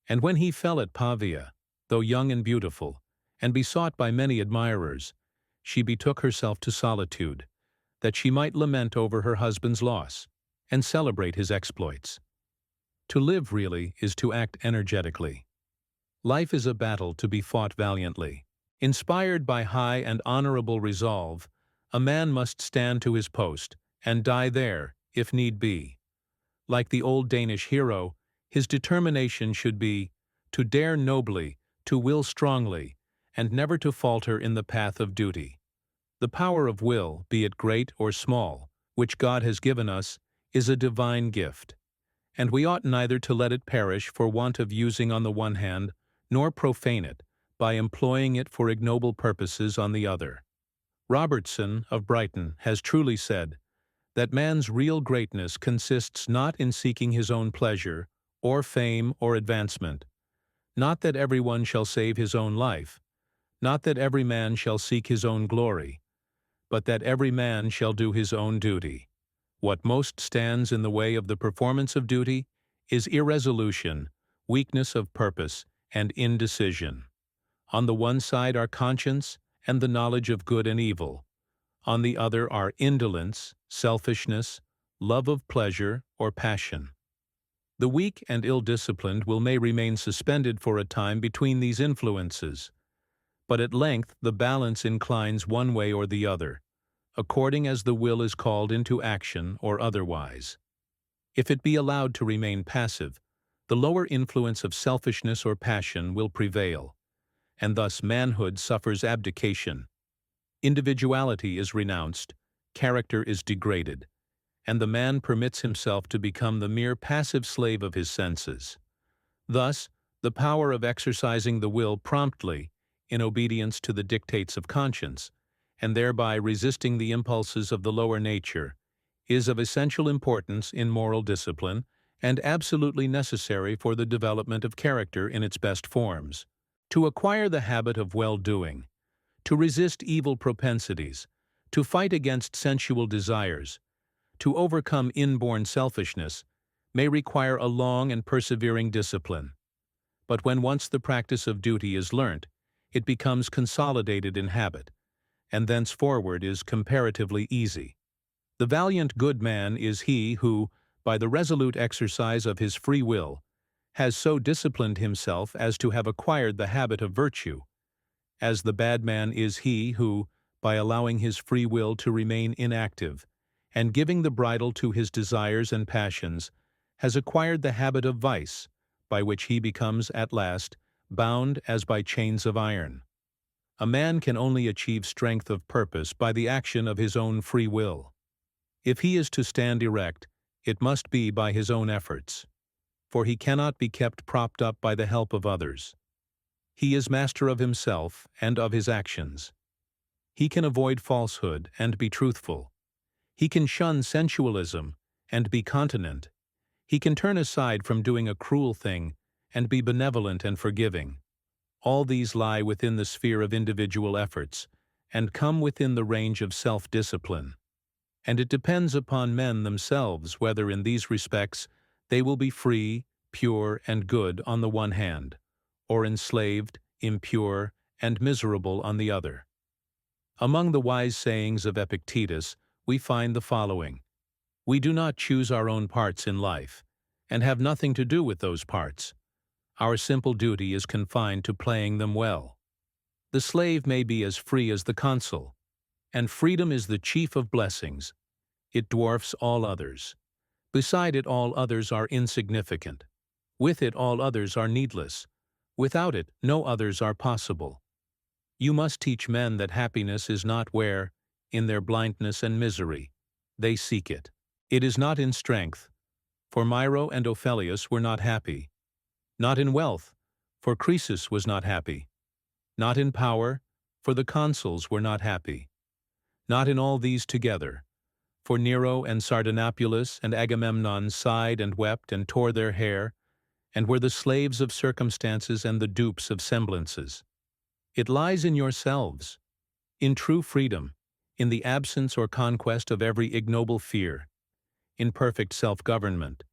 And when he fell at Pavia, though young and beautiful, and besought by many admirers, she betook herself to solitude, that she might lament over her husband's loss, and celebrate his exploits. To live really is to act energetically. Life is a battle to be fought valiantly. Inspired by high and honorable resolve, a man must stand to his post, and die there, if need be. Like the old Danish hero, his determination should be to dare nobly, to will strongly, and never to falter in the path of duty. The power of will, be it great or small, which God has given us, is a divine gift, and we ought neither to let it perish for want of using on the one hand, nor profane it by employing it for ignoble purposes on the other. Robertson of Brighton has truly said that man's real greatness consists not in seeking his own pleasure, or fame, or advancement, not that every one shall save his own life, not that every man shall seek his own glory, but that every man shall do his own duty. What most stands in the way of the performance of duty is irresolution, weakness of purpose, and indecision. On the one side are conscience and the knowledge of good and evil. On the other are indolence, selfishness, love of pleasure, or passion. The weak and ill-disciplined may remain suspended for a time between these influences, but at length the balance inclines one way or the other, according as the will is called into action or otherwise. If it be allowed to remain passive, the lower influence of selfishness or passion will prevail, and thus manhood suffers abdication. Individuality is renounced, character is degraded, and the man permits himself to become the mere passive slave of his senses. Thus, the power of exercising the will promptly, in obedience to the dictates of conscience, and thereby resisting the impulses of the lower nature, is of essential importance in moral discipline and absolutely necessary for the development of character in its best forms. To acquire the habit of well-doing, to resist evil propensities, to fight against sensual desires, to overcome inborn selfishness, may require a long and persevering discipline. But when once the practice of duty is learnt, it becomes consolidated in habit, and thenceforward is comparatively easy. The valiant good man is he who, by the resolute exercise of his free will, has so disciplined himself as to have acquired the habit of virtue, as the bad man is he who, by allowing his free will to remain inactive, and giving the bridle to his desires and passions, has acquired the habit of vice, by which he becomes, at last, bound as by chains of iron. A man can only achieve strength of purpose by the action of his own free will. If he is to stand erect, it must be by his own efforts, for he cannot be kept propped up by the help of others. He is master of himself and of his actions. He can avoid falsehood and be truthful. He can shun sensualism and be continent. He can turn aside from doing a cruel thing and be benevolent and forgiving. All these lie within the sphere of individual efforts and come within the range of self-discipline. And it depends upon men themselves whether in these respects they will be free, pure, and good on the one hand, or enslaved, impure, and miserable on the other. Among the wise sayings of Epictetus, we find the following: "We do not choose our own parts in life, and have nothing to do with those parts. Our simple duty is confined to playing them well. The slave may be as free as the consul, and freedom is the chief of blessings. It dwarfs all others. Beside it all others are insignificant. With it all others are needless. Without it no others are possible. You must teach men that happiness is not where, in their blindness and misery, they seek it. It is not in strength, for Myro and Ophelius were not happy. Not in wealth, for Croesus was not happy. Not in power, for the consuls were not happy. Not in all these together, for Nero and Sardanapalus and Agamemnon sighed and wept and tore their hair, and were the slaves of circumstances and the dupes of semblances. It lies in yourselves, in true freedom, in the absence or conquest of every ignoble fear, in perfect self-government,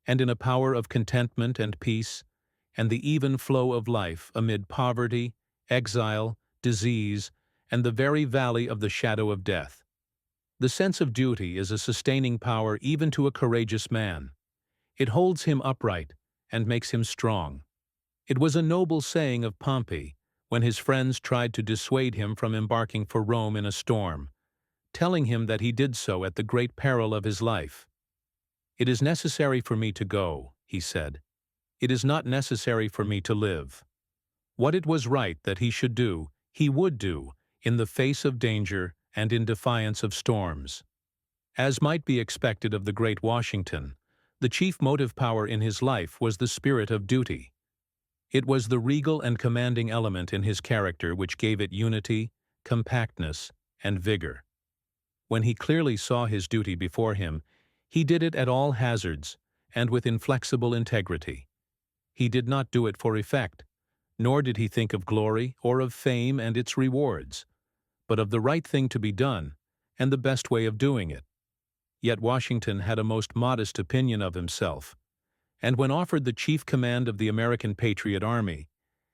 and in a power of contentment and peace, and the even flow of life amid poverty, exile, disease, and the very valley of the shadow of death. The sense of duty is a sustaining power even to a courageous man. It holds him upright and makes him strong. It was a noble saying of Pompey when his friends tried to dissuade him from embarking for Rome in a storm, telling him that he did so at the great peril of his life. "It is necessary for me to go," he said. "It is not necessary for me to live." What it was right that he should do, he would do, in the face of danger and in defiance of storms. As might be expected of the great Washington, the chief motive power in his life was the spirit of duty. It was the regal and commanding element in his character which gave it unity, compactness, and vigor. When he clearly saw his duty before him, he did it at all hazards and with inflexible integrity. He did not do it for effect, nor did he think of glory or of fame and its rewards, but of the right thing to be done and the best way of doing it. Yet Washington had a most modest opinion of himself, and when offered the chief command of the American Patriot Army,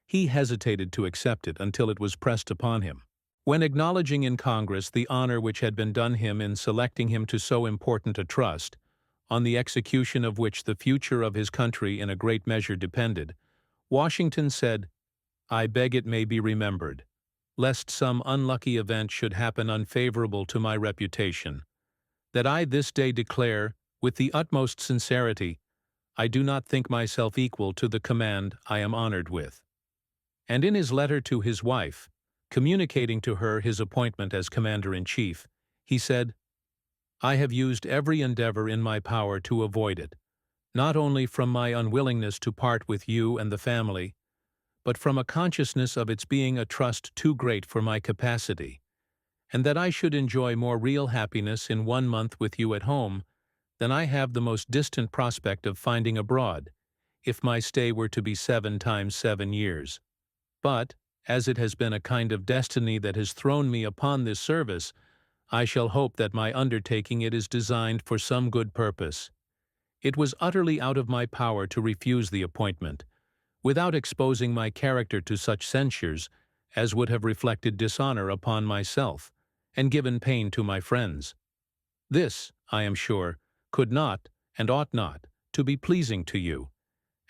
he hesitated to accept it until it was pressed upon him. When acknowledging in Congress the honor which had been done him in selecting him to so important a trust, on the execution of which the future of his country in a great measure depended, Washington said, "I beg it may be remembered, lest some unlucky event should happen unfavorable to my reputation, that I this day declare, with the utmost sincerity, I do not think myself equal to the command I am honored with." And in his letter to his wife, communicating to her his appointment as Commander-in-Chief, he said, "I have used every endeavor in my power to avoid it, not only from my unwillingness to part with you and the family, but from a consciousness of its being a trust too great for my capacity, and that I should enjoy more real happiness in 1 month with you at home than I have the most distant prospect of finding abroad, if my stay were to be 7 times 7 years. But, as it has been a kind of destiny that has thrown me upon this service, I shall hope that my undertaking it is designed for some good purpose. It was utterly out of my power to refuse the appointment, without exposing my character to such censures as would have reflected dishonor upon myself, and given pain to my friends. This, I am sure, could not, and ought not, to be pleasing to you,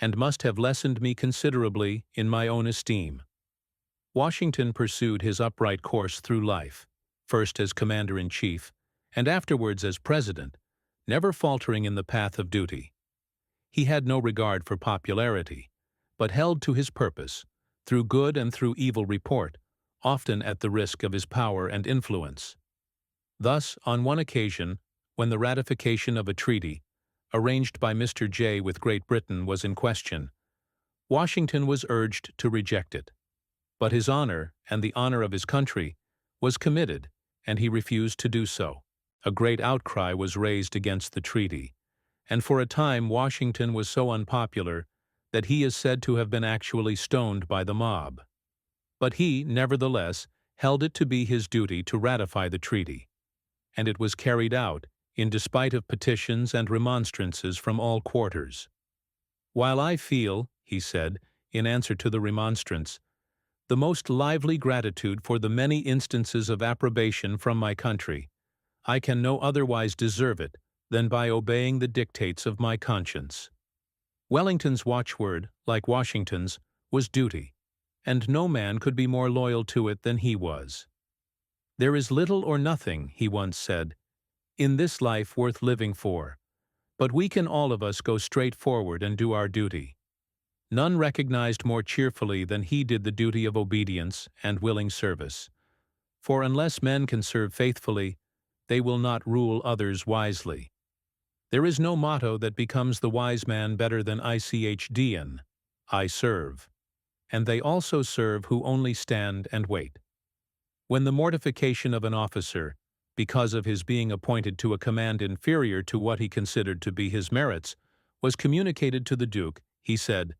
and must have lessened me considerably in my own esteem." Washington pursued his upright course through life, first as Commander-in-Chief, and afterwards as President, never faltering in the path of duty. He had no regard for popularity, but held to his purpose, through good and through evil report, often at the risk of his power and influence. Thus, on one occasion, when the ratification of a treaty, arranged by Mr. Jay with Great Britain, was in question, Washington was urged to reject it. But his honor, and the honor of his country, was committed, and he refused to do so. A great outcry was raised against the treaty, and for a time Washington was so unpopular that he is said to have been actually stoned by the mob. But he, nevertheless, held it to be his duty to ratify the treaty, and it was carried out, in despite of petitions and remonstrances from all quarters. "While I feel," he said, in answer to the remonstrance, "the most lively gratitude for the many instances of approbation from my country, I can no otherwise deserve it than by obeying the dictates of my conscience." Wellington's watchword, like Washington's, was duty, and no man could be more loyal to it than he was. "There is little or nothing," he once said, "in this life worth living for, but we can all of us go straight forward and do our duty." None recognized more cheerfully than he did the duty of obedience and willing service. For unless men can serve faithfully, they will not rule others wisely. There is no motto that becomes the wise man better than ICHDN, I serve. And they also serve who only stand and wait. When the mortification of an officer, because of his being appointed to a command inferior to what he considered to be his merits, was communicated to the Duke, he said,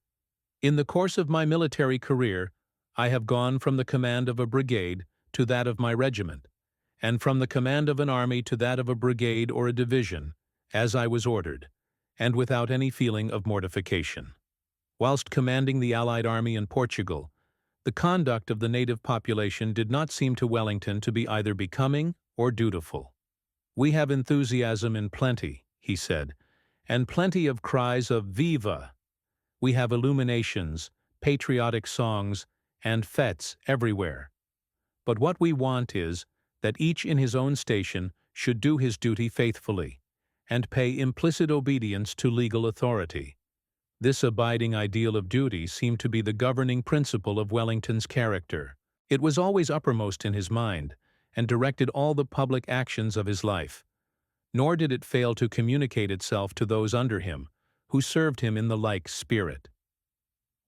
"In the course of my military career, I have gone from the command of a brigade to that of my regiment, and from the command of an army to that of a brigade or a division, as I was ordered, and without any feeling of mortification." Whilst commanding the Allied army in Portugal, the conduct of the native population did not seem to Wellington to be either becoming or dutiful. "We have enthusiasm in plenty," he said, "and plenty of cries of Viva! We have illuminations, patriotic songs, and fêtes everywhere. But what we want is that each in his own station should do his duty faithfully, and pay implicit obedience to legal authority." This abiding ideal of duty seemed to be the governing principle of Wellington's character. It was always uppermost in his mind, and directed all the public actions of his life. Nor did it fail to communicate itself to those under him, who served him in the like spirit.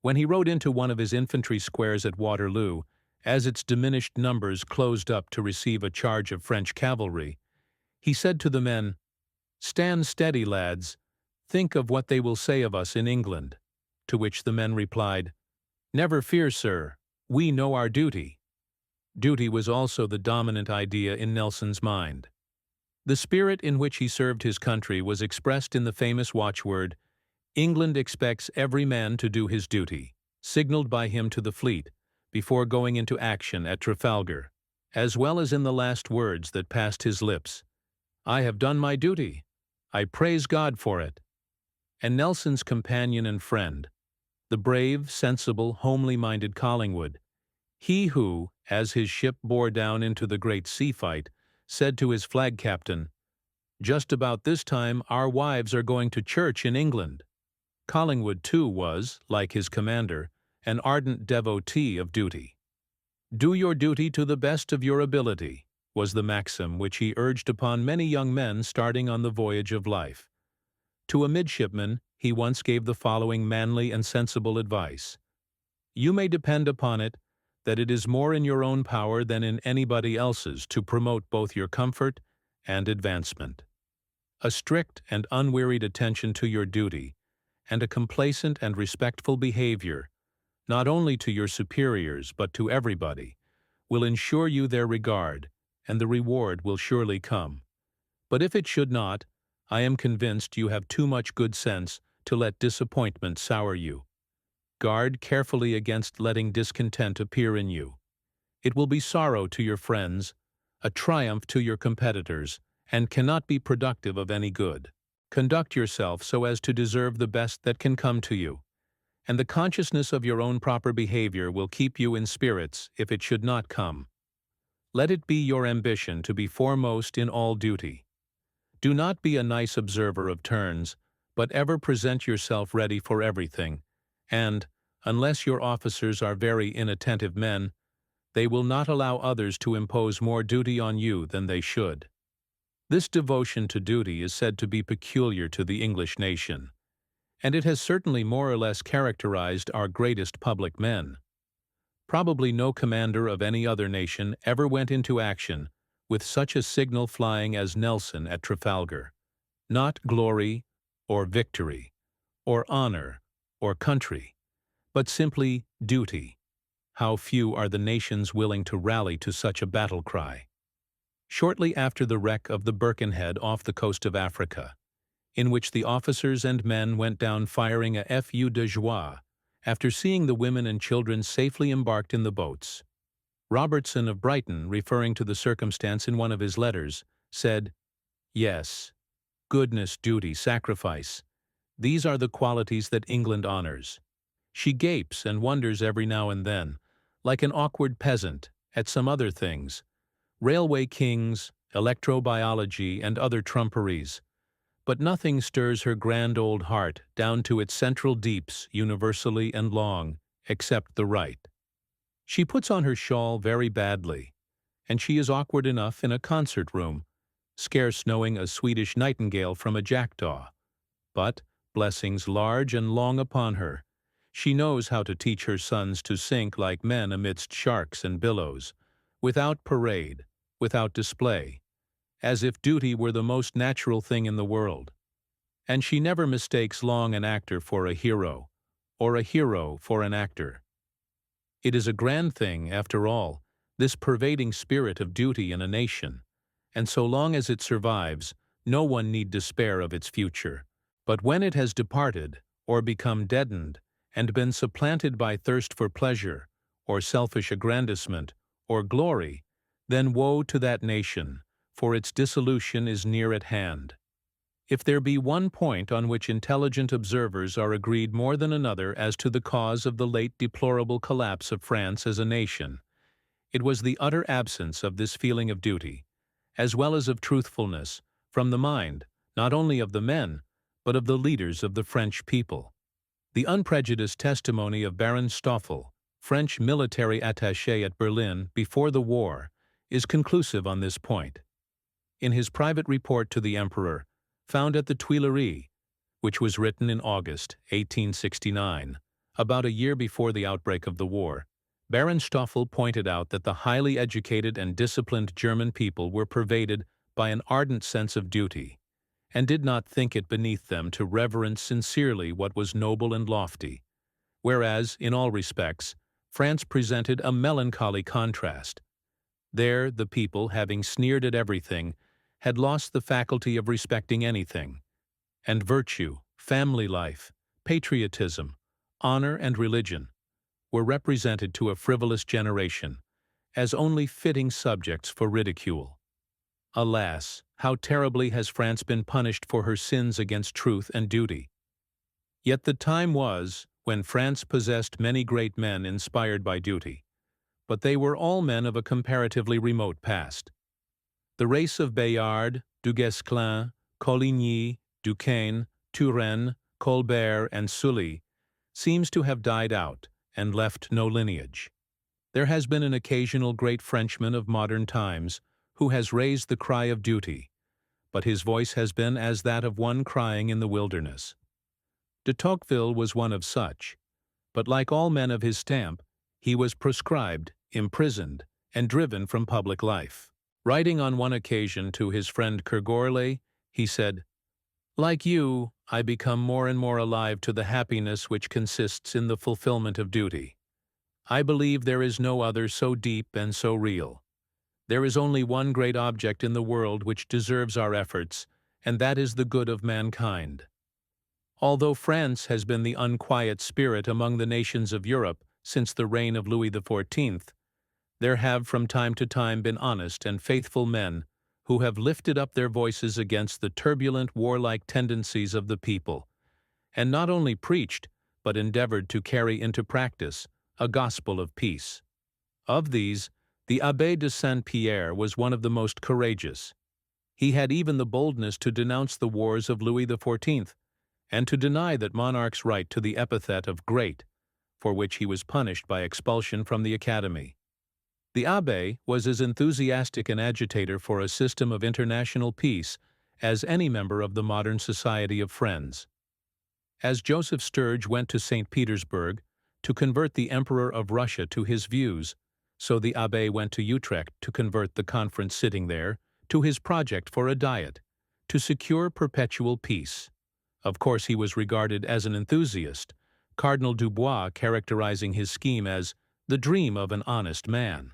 When he rode into one of his infantry squares at Waterloo, as its diminished numbers closed up to receive a charge of French cavalry, he said to the men, "Stand steady, lads. Think of what they will say of us in England." To which the men replied, "Never fear, sir. We know our duty." Duty was also the dominant idea in Nelson's mind. The spirit in which he served his country was expressed in the famous watchword, "England expects every man to do his duty," signaled by him to the fleet, before going into action at Trafalgar, as well as in the last words that passed his lips, "I have done my duty. I praise God for it." And Nelson's companion and friend, the brave, sensible, homely-minded Collingwood, he who, as his ship bore down into the great sea fight, said to his flag captain, "Just about this time our wives are going to church in England." Collingwood, too, was, like his commander, an ardent devotee of duty. "Do your duty to the best of your ability," was the maxim which he urged upon many young men starting on the voyage of life. To a midshipman he once gave the following manly and sensible advice: "You may depend upon it that it is more in your own power than in anybody else's to promote both your comfort and advancement." A strict and unwearied attention to your duty, and a complacent and respectful behavior, not only to your superiors but to everybody, will ensure you their regard, and the reward will surely come. But if it should not, I am convinced you have too much good sense to let disappointment sour you. Guard carefully against letting discontent appear in you. It will be sorrow to your friends, a triumph to your competitors, and cannot be productive of any good. Conduct yourself so as to deserve the best that can come to you, and the consciousness of your own proper behavior will keep you in spirits if it should not come. Let it be your ambition to be foremost in all duty. Do not be a nice observer of turns, but ever present yourself ready for everything, and, unless your officers are very inattentive men, they will not allow others to impose more duty on you than they should. This devotion to duty is said to be peculiar to the English nation, and it has certainly more or less characterized our greatest public men. Probably no commander of any other nation ever went into action with such a signal flying as Nelson at Trafalgar. Not glory, or victory, or honor, or country, but simply duty. How few are the nations willing to rally to such a battle cry. Shortly after the wreck of the Birkenhead off the coast of Africa, in which the officers and men went down firing a feu de joie after seeing the women and children safely embarked in the boats, Robertson of Brighton, referring to the circumstance in one of his letters, said, "Yes, goodness, duty, sacrifice, these are the qualities that England honors. She gapes and wonders every now and then, like an awkward peasant, at some other things, railway kings, electrobiology, and other trumperies, but nothing stirs her grand old heart down to its central deeps universally and long, except the right. She puts on her shawl very badly, and she is awkward enough in a concert room, scarce knowing a Swedish nightingale from a jackdaw. But, blessings large and long upon her, she knows how to teach her sons to sink like men amidst sharks and billows, without parade, without display, as if duty were the most natural thing in the world. And she never mistakes long an actor for a hero, or a hero for an actor. It is a grand thing, after all, this pervading spirit of duty in a nation, and so long as it survives, no one need despair of its future. But when it has departed, or become deadened, and been supplanted by thirst for pleasure, or selfish aggrandizement, or glory, then woe to that nation, for its dissolution is near at hand. If there be one point on which intelligent observers are agreed more than another as to the cause of the late deplorable collapse of France as a nation, it was the utter absence of this feeling of duty, as well as of truthfulness, from the mind, not only of the men, but of the leaders of the French people. The unprejudiced testimony of Baron Stoffel, French military attaché at Berlin before the war, is conclusive on this point. In his private report to the Emperor, found at the Tuileries, which was written in August 1869, about a year before the outbreak of the war, Baron Stoffel pointed out that the highly educated and disciplined German people were pervaded by an ardent sense of duty, and did not think it beneath them to reverence sincerely what was noble and lofty, whereas, in all respects, France presented a melancholy contrast. There the people, having sneered at everything, had lost the faculty of respecting anything, and virtue, family life, patriotism, honor, and religion were represented to a frivolous generation as only fitting subjects for ridicule. Alas, how terribly has France been punished for her sins against truth and duty! Yet the time was when France possessed many great men inspired by duty, but they were all men of a comparatively remote past. The race of Bayard, Du Guesclin, Coligny, Duquesne, Turenne, Colbert, and Sully seems to have died out and left no lineage. There has been an occasional great Frenchman of modern times who has raised the cry of duty, but his voice has been as that of one crying in the wilderness. De Tocqueville was one of such, but like all men of his stamp, he was proscribed, imprisoned, and driven from public life. Writing on one occasion to his friend Kergorley, he said, "Like you, I become more and more alive to the happiness which consists in the fulfillment of duty. I believe there is no other so deep and so real. There is only one great object in the world which deserves our efforts, and that is the good of mankind." Although France has been the unquiet spirit among the nations of Europe since the reign of Louis XIV, there have from time to time been honest and faithful men who have lifted up their voices against the turbulent warlike tendencies of the people, and not only preached, but endeavored to carry into practice a gospel of peace. Of these, the Abbé de Saint-Pierre was one of the most courageous. He had even the boldness to denounce the wars of Louis XIV, and to deny that monarch's right to the epithet of great, for which he was punished by expulsion from the academy. The abbé was as enthusiastic an agitator for a system of international peace as any member of the modern Society of Friends. As Joseph Sturge went to St. Petersburg to convert the Emperor of Russia to his views, so the abbé went to Utrecht to convert the conference sitting there to his project for a diet, to secure perpetual peace. Of course he was regarded as an enthusiast, Cardinal Dubois characterizing his scheme as the dream of an honest man.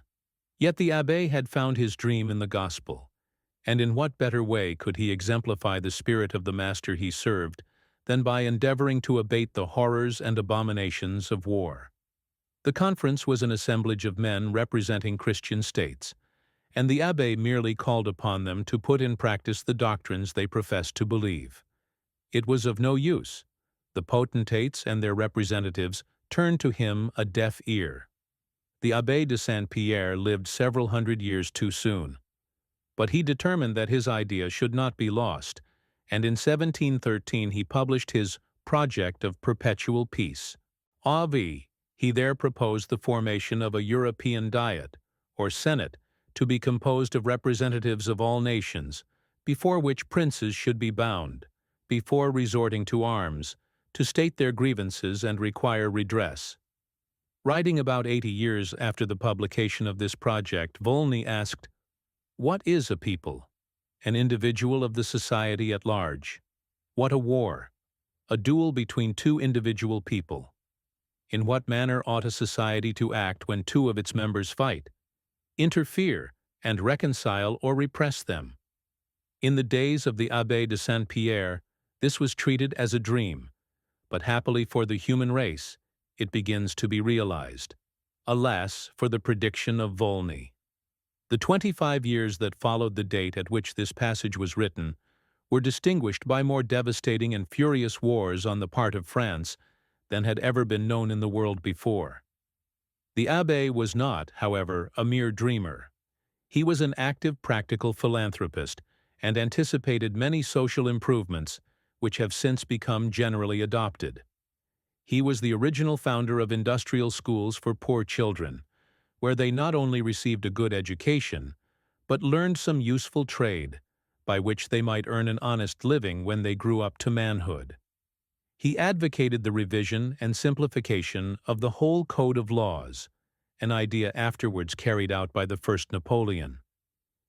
Yet the abbé had found his dream in the gospel, and in what better way could he exemplify the spirit of the master he served than by endeavoring to abate the horrors and abominations of war? The conference was an assemblage of men representing Christian states, and the abbé merely called upon them to put in practice the doctrines they professed to believe. It was of no use. The potentates and their representatives turned to him a deaf ear. The Abbé de Saint-Pierre lived several hundred years too soon. But he determined that his idea should not be lost, and in 1713 he published his Project of Perpetual Peace. He there proposed the formation of a European Diet, or Senate, to be composed of representatives of all nations, before which princes should be bound, before resorting to arms, to state their grievances and require redress. Writing about 80 years after the publication of this project, Volney asked, "What is a people? An individual of the society at large. What a war? A duel between two individual people. In what manner ought a society to act when two of its members fight? Interfere, and reconcile or repress them." In the days of the Abbé de Saint-Pierre, this was treated as a dream, but happily for the human race, it begins to be realized. Alas for the prediction of Volney! The 25 years that followed the date at which this passage was written were distinguished by more devastating and furious wars on the part of France than had ever been known in the world before. The abbé was not, however, a mere dreamer. He was an active, practical philanthropist and anticipated many social improvements which have since become generally adopted. He was the original founder of industrial schools for poor children, where they not only received a good education, but learned some useful trade, by which they might earn an honest living when they grew up to manhood. He advocated the revision and simplification of the whole code of laws, an idea afterwards carried out by the first Napoleon.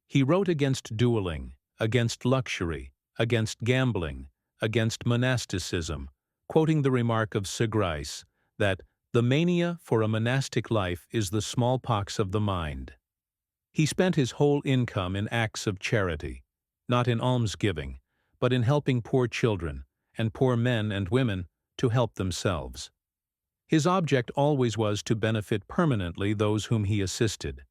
He wrote against dueling, against luxury, against gambling, against monasticism, quoting the remark of Segrais that the mania for a monastic life is the smallpox of the mind. He spent his whole income in acts of charity, not in almsgiving, but in helping poor children and poor men and women to help themselves. His object always was to benefit permanently those whom he assisted.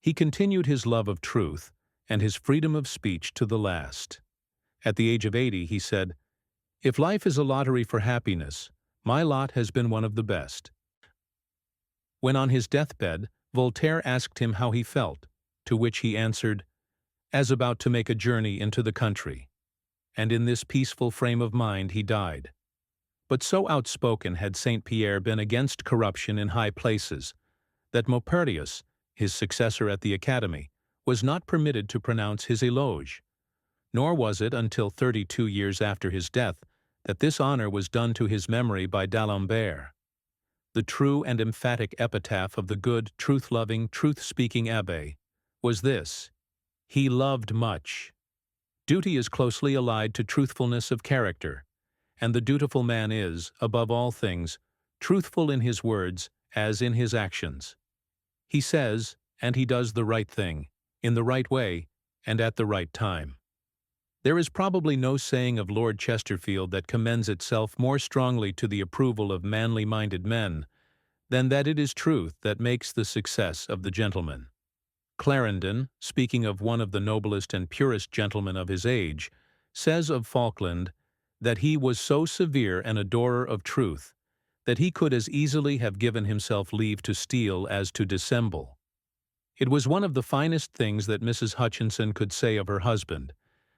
He continued his love of truth and his freedom of speech to the last. At the age of 80, he said, "If life is a lottery for happiness, my lot has been one of the best." When on his deathbed, Voltaire asked him how he felt, to which he answered, "As about to make a journey into the country." And in this peaceful frame of mind he died. But so outspoken had Saint Pierre been against corruption in high places, that Maupertuis, his successor at the Academy, was not permitted to pronounce his eloge. Nor was it until 32 years after his death that this honor was done to his memory by d'Alembert. The true and emphatic epitaph of the good, truth-loving, truth-speaking abbé was this: "He loved much." Duty is closely allied to truthfulness of character, and the dutiful man is, above all things, truthful in his words as in his actions. He says, and he does the right thing, in the right way, and at the right time. There is probably no saying of Lord Chesterfield that commends itself more strongly to the approval of manly-minded men than that it is truth that makes the success of the gentleman. Clarendon, speaking of one of the noblest and purest gentlemen of his age, says of Falkland that he was so severe an adorer of truth that he could as easily have given himself leave to steal as to dissemble. It was one of the finest things that Mrs. Hutchinson could say of her husband,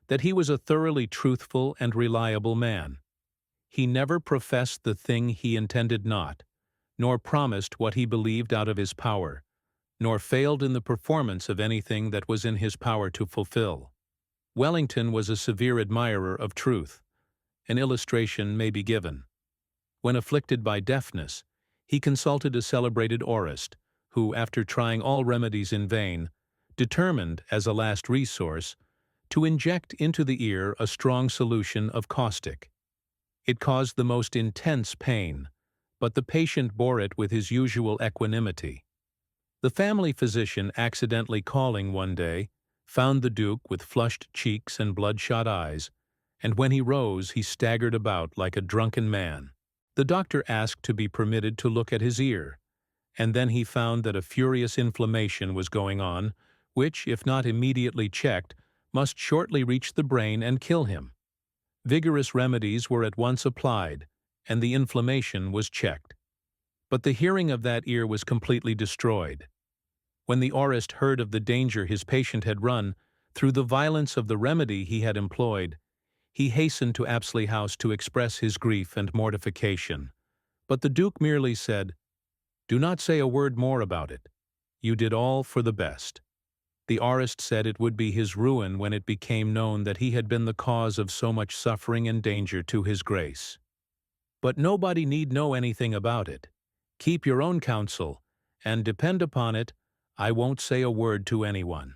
that he was a thoroughly truthful and reliable man. He never professed the thing he intended not, nor promised what he believed out of his power, nor failed in the performance of anything that was in his power to fulfill. Wellington was a severe admirer of truth. An illustration may be given. When afflicted by deafness, he consulted a celebrated aurist, who, after trying all remedies in vain, determined, as a last resource, to inject into the ear a strong solution of caustic. It caused the most intense pain, but the patient bore it with his usual equanimity. The family physician, accidentally calling one day, found the Duke with flushed cheeks and bloodshot eyes, and when he rose he staggered about like a drunken man. The doctor asked to be permitted to look at his ear, and then he found that a furious inflammation was going on, which, if not immediately checked, must shortly reach the brain and kill him. Vigorous remedies were at once applied, and the inflammation was checked. But the hearing of that ear was completely destroyed. When the aurist heard of the danger his patient had run through the violence of the remedy he had employed, he hastened to Apsley House to express his grief and mortification. But the Duke merely said, "Do not say a word more about it. You did all for the best." The aurist said it would be his ruin when it became known that he had been the cause of so much suffering and danger to his grace. But nobody need know anything about it. Keep your own counsel, and depend upon it, I won't say a word to anyone.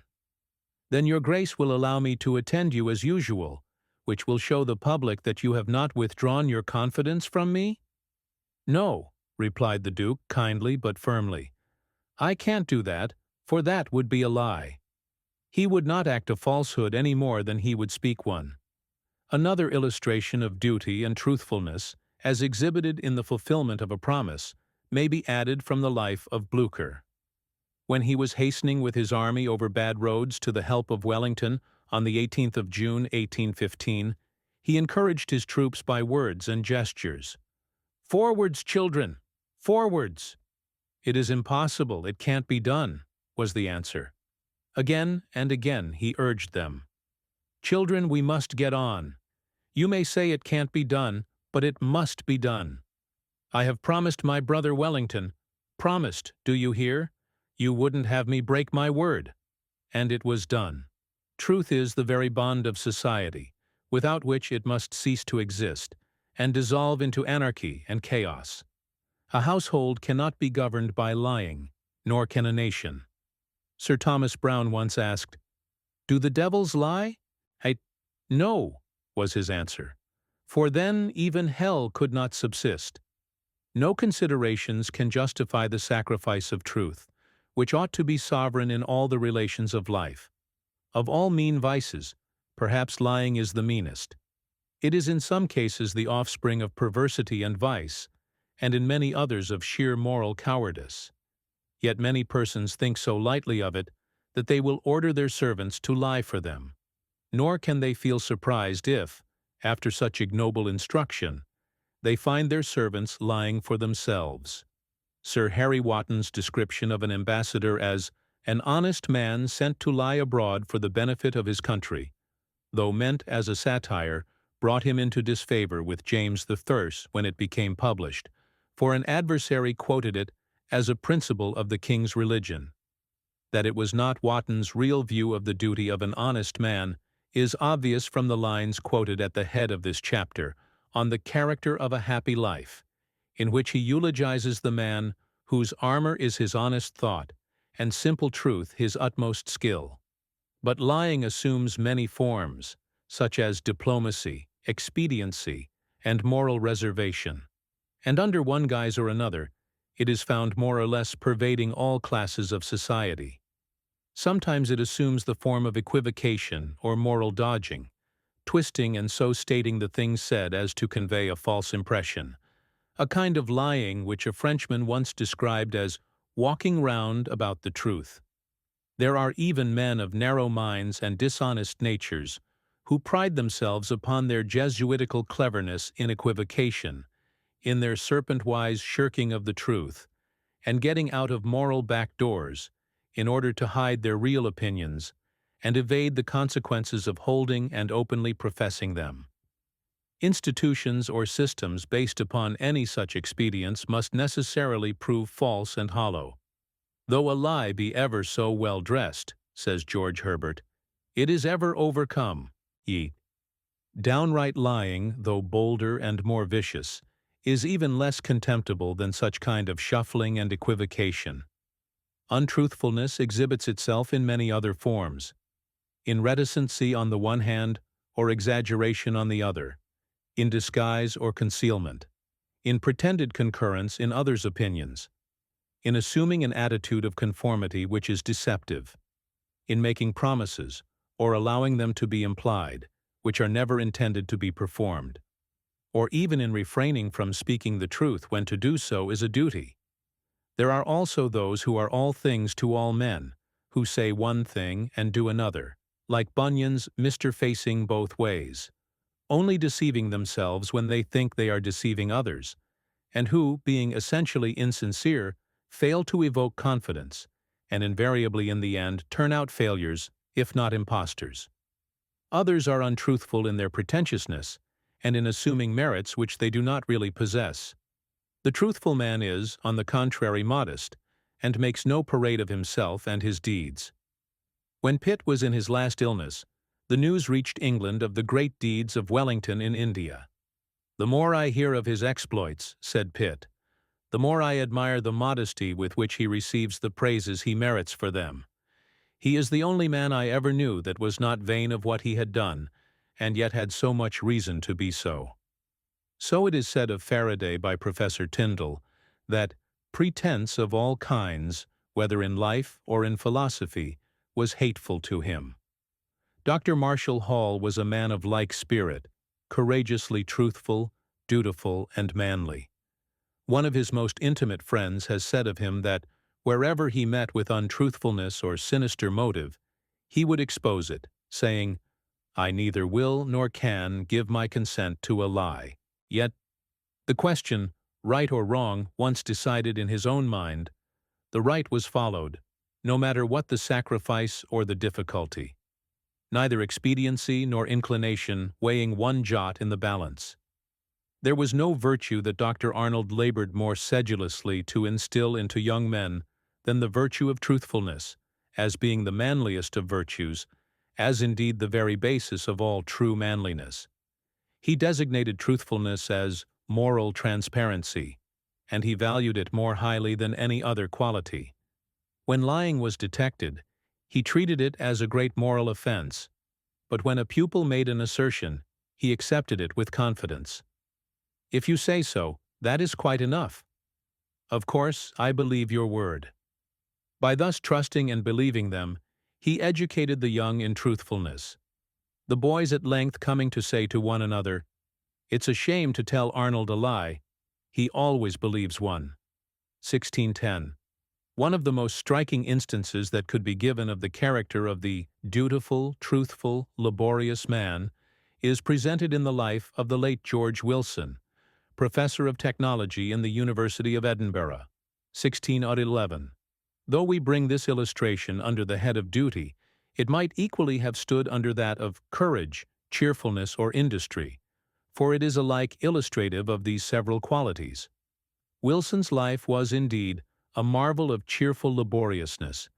Then your grace will allow me to attend you as usual, which will show the public that you have not withdrawn your confidence from me? No, replied the Duke, kindly but firmly. I can't do that, for that would be a lie. He would not act a falsehood any more than he would speak one. Another illustration of duty and truthfulness, as exhibited in the fulfillment of a promise, may be added from the life of Blucher. When he was hastening with his army over bad roads to the help of Wellington on the 18th of June, 1815, he encouraged his troops by words and gestures. "Forwards, children! Forwards!" "It is impossible, it can't be done," was the answer. Again and again he urged them. "Children, we must get on. You may say it can't be done, but it must be done. I have promised my brother Wellington, promised, do you hear? You wouldn't have me break my word." And it was done. Truth is the very bond of society, without which it must cease to exist, and dissolve into anarchy and chaos. A household cannot be governed by lying, nor can a nation. Sir Thomas Browne once asked, "Do the devils lie?" "No," was his answer, "for then even hell could not subsist." No considerations can justify the sacrifice of truth, which ought to be sovereign in all the relations of life. Of all mean vices, perhaps lying is the meanest. It is in some cases the offspring of perversity and vice, and in many others of sheer moral cowardice. Yet many persons think so lightly of it that they will order their servants to lie for them, nor can they feel surprised if, after such ignoble instruction, they find their servants lying for themselves. Sir Harry Wotton's description of an ambassador as "an honest man sent to lie abroad for the benefit of his country," though meant as a satire, brought him into disfavor with James I when it became published, for an adversary quoted it as a principle of the king's religion. That it was not Wotton's real view of the duty of an honest man is obvious from the lines quoted at the head of this chapter on the character of a happy life, in which he eulogizes the man whose armor is his honest thought, and simple truth his utmost skill. But lying assumes many forms, such as diplomacy, expediency, and moral reservation. And under one guise or another, it is found more or less pervading all classes of society. Sometimes it assumes the form of equivocation or moral dodging, twisting and so stating the thing said as to convey a false impression, a kind of lying which a Frenchman once described as walking round about the truth. There are even men of narrow minds and dishonest natures who pride themselves upon their Jesuitical cleverness in equivocation, in their serpent-wise shirking of the truth, and getting out of moral back doors in order to hide their real opinions and evade the consequences of holding and openly professing them. Institutions or systems based upon any such expedients must necessarily prove false and hollow. Though a lie be ever so well dressed, says George Herbert, it is ever overcome. Ye. Downright lying, though bolder and more vicious, is even less contemptible than such kind of shuffling and equivocation. Untruthfulness exhibits itself in many other forms, in reticency on the one hand, or exaggeration on the other, in disguise or concealment, in pretended concurrence in others' opinions, in assuming an attitude of conformity which is deceptive, in making promises, or allowing them to be implied, which are never intended to be performed, or even in refraining from speaking the truth when to do so is a duty. There are also those who are all things to all men, who say one thing and do another, like Bunyan's Mr. Facing Both Ways, only deceiving themselves when they think they are deceiving others, and who, being essentially insincere, fail to evoke confidence, and invariably in the end turn out failures, if not impostors. Others are untruthful in their pretentiousness, and in assuming merits which they do not really possess. The truthful man is, on the contrary, modest, and makes no parade of himself and his deeds. When Pitt was in his last illness, the news reached England of the great deeds of Wellington in India. "The more I hear of his exploits," said Pitt, "the more I admire the modesty with which he receives the praises he merits for them. He is the only man I ever knew that was not vain of what he had done, and yet had so much reason to be so." So it is said of Faraday by Professor Tyndall, that pretense of all kinds, whether in life or in philosophy, was hateful to him. Dr. Marshall Hall was a man of like spirit, courageously truthful, dutiful, and manly. One of his most intimate friends has said of him that wherever he met with untruthfulness or sinister motive, he would expose it, saying, "I neither will nor can give my consent to a lie." Yet, the question, right or wrong, once decided in his own mind, the right was followed, no matter what the sacrifice or the difficulty. Neither expediency nor inclination weighing one jot in the balance. There was no virtue that Dr. Arnold labored more sedulously to instill into young men than the virtue of truthfulness, as being the manliest of virtues, as indeed the very basis of all true manliness. He designated truthfulness as moral transparency, and he valued it more highly than any other quality. When lying was detected, he treated it as a great moral offense, but when a pupil made an assertion, he accepted it with confidence. "If you say so, that is quite enough. Of course, I believe your word." By thus trusting and believing them, he educated the young in truthfulness. The boys at length coming to say to one another, "It's a shame to tell Arnold a lie. He always believes one." 1610. One of the most striking instances that could be given of the character of the dutiful, truthful, laborious man is presented in the life of the late George Wilson, professor of technology in the University of Edinburgh, 1611. Though we bring this illustration under the head of duty, it might equally have stood under that of courage, cheerfulness, or industry, for it is alike illustrative of these several qualities. Wilson's life was, indeed, a marvel of cheerful laboriousness,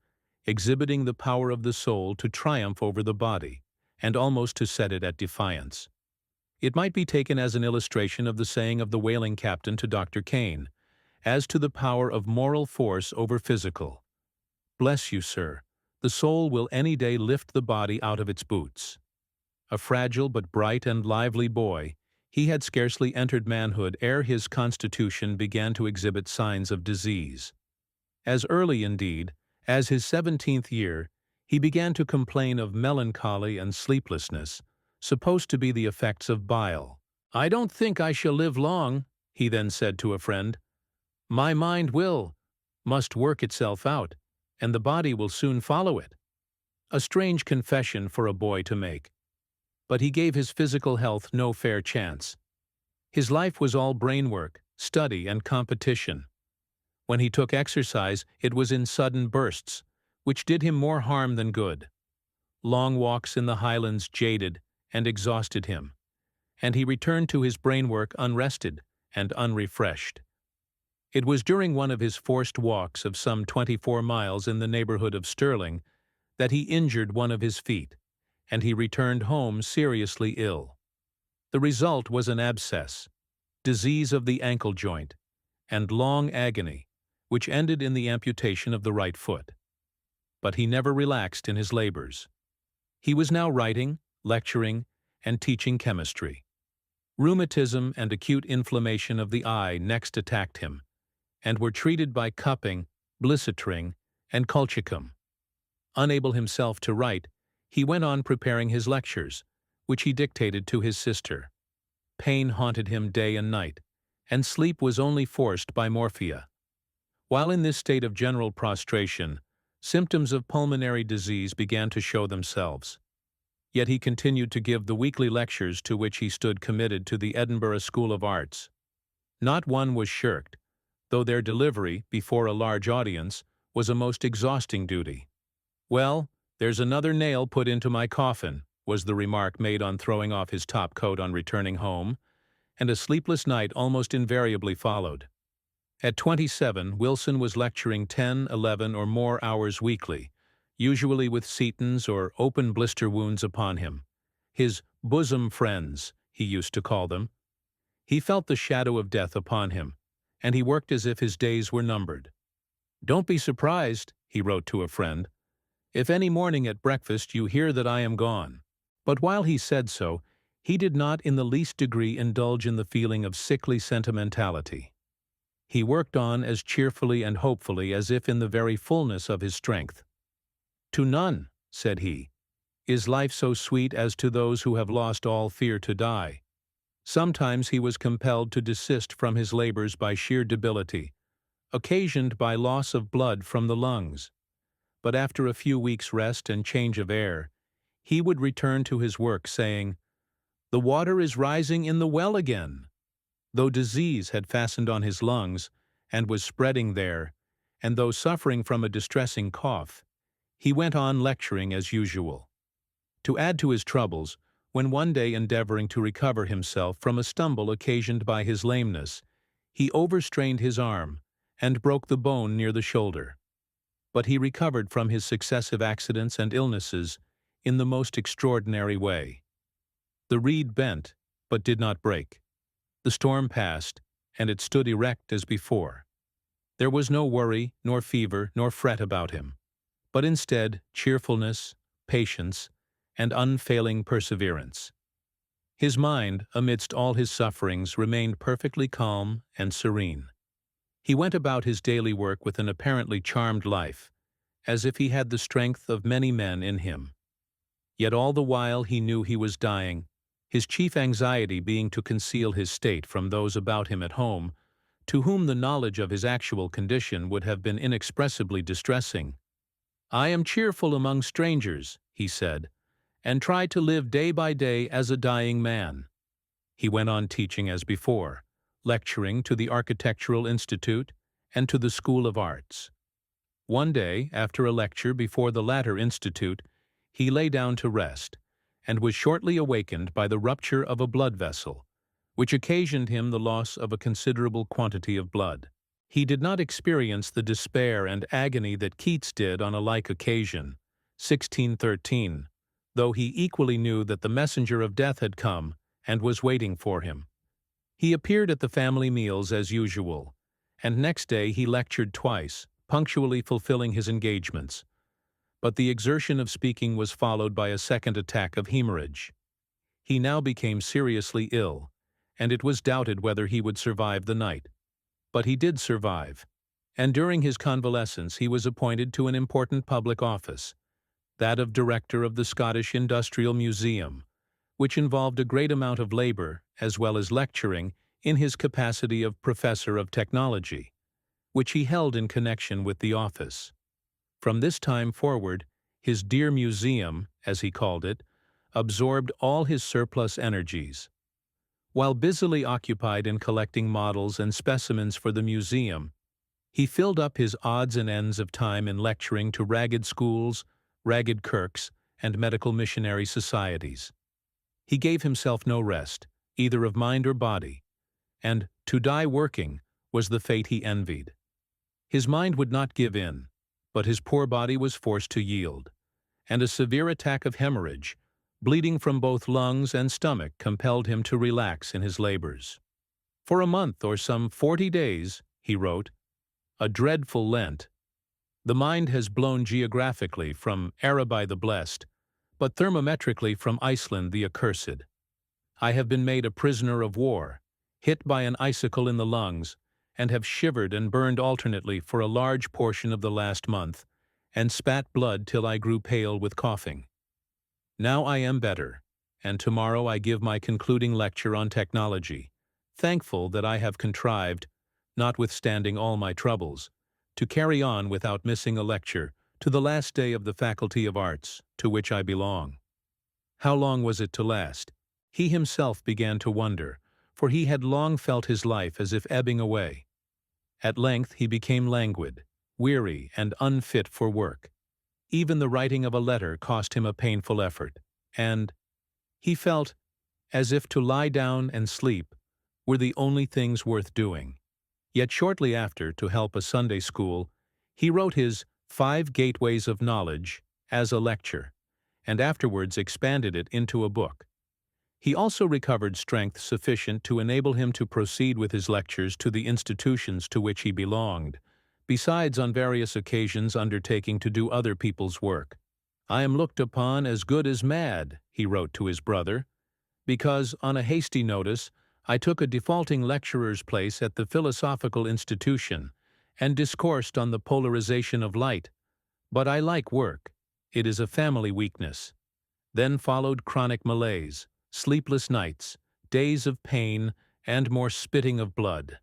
exhibiting the power of the soul to triumph over the body, and almost to set it at defiance. It might be taken as an illustration of the saying of the whaling captain to Dr. Kane, as to the power of moral force over physical. "Bless you, sir, the soul will any day lift the body out of its boots." A fragile but bright and lively boy, he had scarcely entered manhood ere his constitution began to exhibit signs of disease. As early, indeed, as his 17th year, he began to complain of melancholy and sleeplessness, supposed to be the effects of bile. "I don't think I shall live long," he then said to a friend. "My mind must work itself out, and the body will soon follow it." A strange confession for a boy to make. But he gave his physical health no fair chance. His life was all brain work, study, and competition. When he took exercise, it was in sudden bursts, which did him more harm than good. Long walks in the highlands jaded and exhausted him. and he returned to his brainwork unrested and unrefreshed. It was during one of his forced walks of some 24 miles in the neighborhood of Stirling that he injured one of his feet, and he returned home seriously ill. The result was an abscess, disease of the ankle joint, and long agony, which ended in the amputation of the right foot. But he never relaxed in his labors. He was now writing, lecturing, and teaching chemistry. Rheumatism and acute inflammation of the eye next attacked him, and were treated by cupping, blissetring, and colchicum. Unable himself to write, he went on preparing his lectures, which he dictated to his sister. Pain haunted him day and night, and sleep was only forced by morphia. While in this state of general prostration, symptoms of pulmonary disease began to show themselves. Yet he continued to give the weekly lectures to which he stood committed to the Edinburgh School of Arts. Not one was shirked, though their delivery, before a large audience, was a most exhausting duty. "Well, there's another nail put into my coffin," was the remark made on throwing off his top coat on returning home, and a sleepless night almost invariably followed. At 27, Wilson was lecturing 10, 11, or more hours weekly, usually with setons or open blister wounds upon him. His bosom friends, he used to call them. He felt the shadow of death upon him, and he worked as if his days were numbered. "Don't be surprised," he wrote to a friend, "if any morning at breakfast you hear that I am gone." But while he said so, he did not in the least degree indulge in the feeling of sickly sentimentality. He worked on as cheerfully and hopefully as if in the very fullness of his strength. "To none," said he, "is life so sweet as to those who have lost all fear to die." Sometimes he was compelled to desist from his labors by sheer debility, occasioned by loss of blood from the lungs. But after a few weeks' rest and change of air, he would return to his work saying, "The water is rising in the well again." Though disease had fastened on his lungs and was spreading there, and though suffering from a distressing cough, he went on lecturing as usual. To add to his troubles, when one day endeavoring to recover himself from a stumble occasioned by his lameness, he overstrained his arm and broke the bone near the shoulder. But he recovered from his successive accidents and illnesses in the most extraordinary way. The reed bent, but did not break. The storm passed, and it stood erect as before. There was no worry, nor fever, nor fret about him, but instead cheerfulness, patience, and unfailing perseverance. His mind, amidst all his sufferings, remained perfectly calm and serene. He went about his daily work with an apparently charmed life, as if he had the strength of many men in him. Yet all the while he knew he was dying, his chief anxiety being to conceal his state from those about him at home, to whom the knowledge of his actual condition would have been inexpressibly distressing. "I am cheerful among strangers," he said, "and try to live day by day as a dying man." He went on teaching as before, lecturing to the Architectural Institute and to the School of Arts. One day, after a lecture before the latter institute, he lay down to rest, and was shortly awakened by the rupture of a blood vessel, which occasioned him the loss of a considerable quantity of blood. He did not experience the despair and agony that Keats did on a like occasion, 1613, though he equally knew that the messenger of death had come and was waiting for him. He appeared at the family meals as usual, and next day he lectured twice, punctually fulfilling his engagements. But the exertion of speaking was followed by a second attack of hemorrhage. He now became seriously ill, and it was doubted whether he would survive the night. But he did survive, and during his convalescence he was appointed to an important public office, that of Director of the Scottish Industrial Museum, which involved a great amount of labor, as well as lecturing, in his capacity of Professor of Technology, which he held in connection with the office. From this time forward, his dear museum, as he called it, absorbed all his surplus energies. While busily occupied in collecting models and specimens for the museum, he filled up his odds and ends of time in lecturing to ragged schools, ragged kirks, and medical missionary societies. He gave himself no rest, either of mind or body, and to die working was the fate he envied. His mind would not give in, but his poor body was forced to yield, and a severe attack of hemorrhage, bleeding from both lungs and stomach, compelled him to relax in his labors. For a month or some 40 days, he wrote, a dreadful Lent. The mind has blown geographically from Araby the blessed, but thermometrically from Iceland the accursed. I have been made a prisoner of war, hit by an icicle in the lungs, and have shivered and burned alternately for a large portion of the last month, and spat blood till I grew pale with coughing. Now I am better, and tomorrow I give my concluding lecture on technology, thankful that I have contrived, notwithstanding all my troubles, to carry on without missing a lecture to the last day of the Faculty of Arts, to which I belong. How long was it to last? He himself began to wonder, for he had long felt his life as if ebbing away. At length he became languid, weary, and unfit for work. Even the writing of a letter cost him a painful effort, and he felt as if to lie down and sleep were the only things worth doing. Yet shortly after, to help a Sunday school, he wrote his 5 Gateways of Knowledge as a lecture, and afterwards expanded it into a book. He also recovered strength sufficient to enable him to proceed with his lectures to the institutions to which he belonged, besides on various occasions undertaking to do other people's work. I am looked upon as good as mad, he wrote to his brother, because, on a hasty notice, I took a defaulting lecturer's place at the philosophical institution and discoursed on the polarization of light. But I like work. It is a family weakness. Then followed chronic malaise, sleepless nights, days of pain, and more spitting of blood.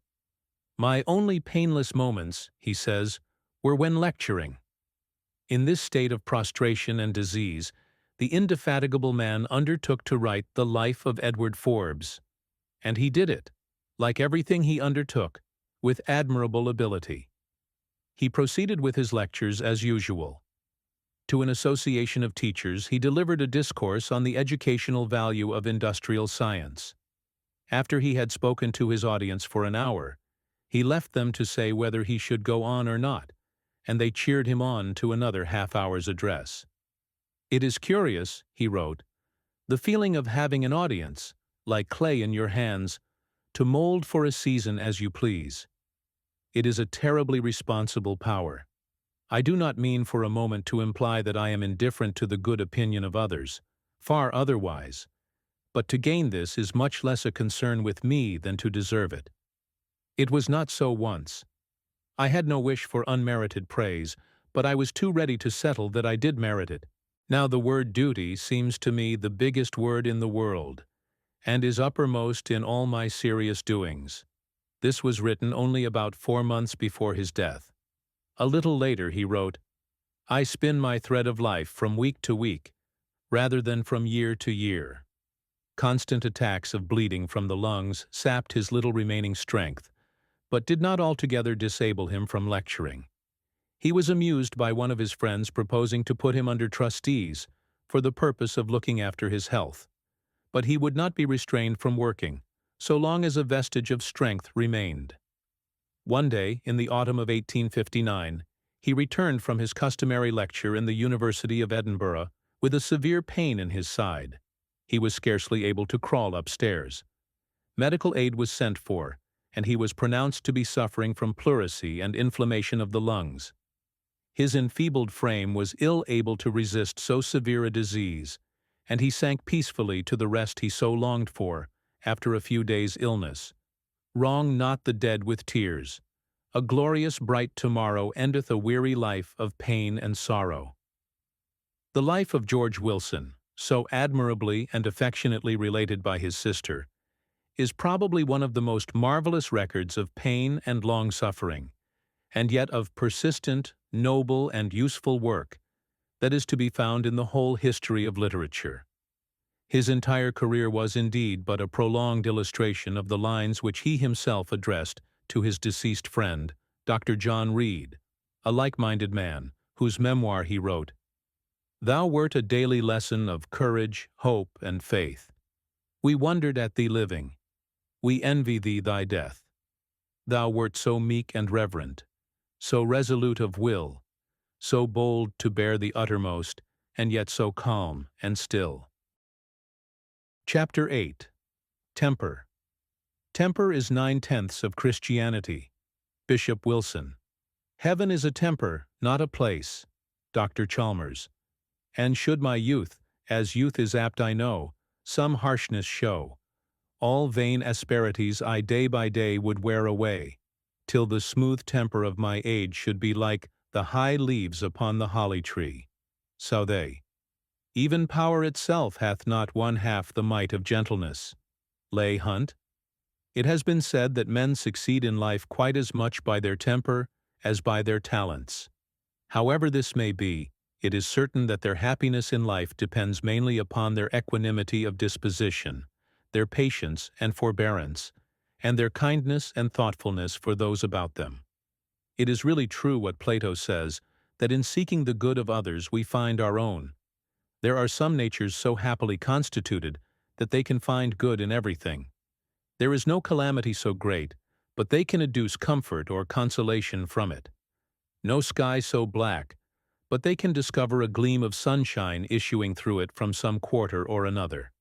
My only painless moments, he says, were when lecturing. In this state of prostration and disease, the indefatigable man undertook to write the Life of Edward Forbes. And he did it, like everything he undertook, with admirable ability. He proceeded with his lectures as usual. To an association of teachers, he delivered a discourse on the educational value of industrial science. After he had spoken to his audience for an hour, he left them to say whether he should go on or not, and they cheered him on to another half-hour's address. It is curious, he wrote, the feeling of having an audience, like clay in your hands, to mold for a season as you please. It is a terribly responsible power. I do not mean for a moment to imply that I am indifferent to the good opinion of others, far otherwise, but to gain this is much less a concern with me than to deserve it. It was not so once. I had no wish for unmerited praise, but I was too ready to settle that I did merit it. Now the word duty seems to me the biggest word in the world, and is uppermost in all my serious doings. This was written only about 4 months before his death. A little later he wrote, I spin my thread of life from week to week, rather than from year to year. Constant attacks of bleeding from the lungs sapped his little remaining strength, but did not altogether disable him from lecturing. He was amused by one of his friends proposing to put him under trustees for the purpose of looking after his health, but he would not be restrained from working, so long as a vestige of strength remained. One day, in the autumn of 1859, he returned from his customary lecture in the University of Edinburgh with a severe pain in his side. He was scarcely able to crawl upstairs. Medical aid was sent for, and he was pronounced to be suffering from pleurisy and inflammation of the lungs. His enfeebled frame was ill able to resist so severe a disease, and he sank peacefully to the rest he so longed for after a few days' illness. Wrong not the dead with tears. A glorious bright tomorrow endeth a weary life of pain and sorrow. The life of George Wilson, so admirably and affectionately related by his sister, is probably one of the most marvelous records of pain and long suffering, and yet of persistent, noble, and useful work that is to be found in the whole history of literature. His entire career was indeed but a prolonged illustration of the lines which he himself addressed to his deceased friend, Dr. John Reed, a like-minded man, whose memoir he wrote, Thou wert a daily lesson of courage, hope, and faith. We wondered at thee living. We envy thee thy death. Thou wert so meek and reverent, so resolute of will, so bold to bear the uttermost, and yet so calm and still. Chapter 8. Temper. Temper is 9/10 of Christianity. Bishop Wilson. Heaven is a temper, not a place. Dr. Chalmers. And should my youth, as youth is apt I know, some harshness show, all vain asperities I day by day would wear away, till the smooth temper of my age should be like the high leaves upon the holly tree. Southey. Even power itself hath not one half the might of gentleness. Leigh Hunt. It has been said that men succeed in life quite as much by their temper as by their talents. However this may be, it is certain that their happiness in life depends mainly upon their equanimity of disposition, their patience and forbearance, and their kindness and thoughtfulness for those about them. It is really true what Plato says, that in seeking the good of others we find our own. There are some natures so happily constituted that they can find good in everything. There is no calamity so great, but they can adduce comfort or consolation from it. No sky so black, but they can discover a gleam of sunshine issuing through it from some quarter or another.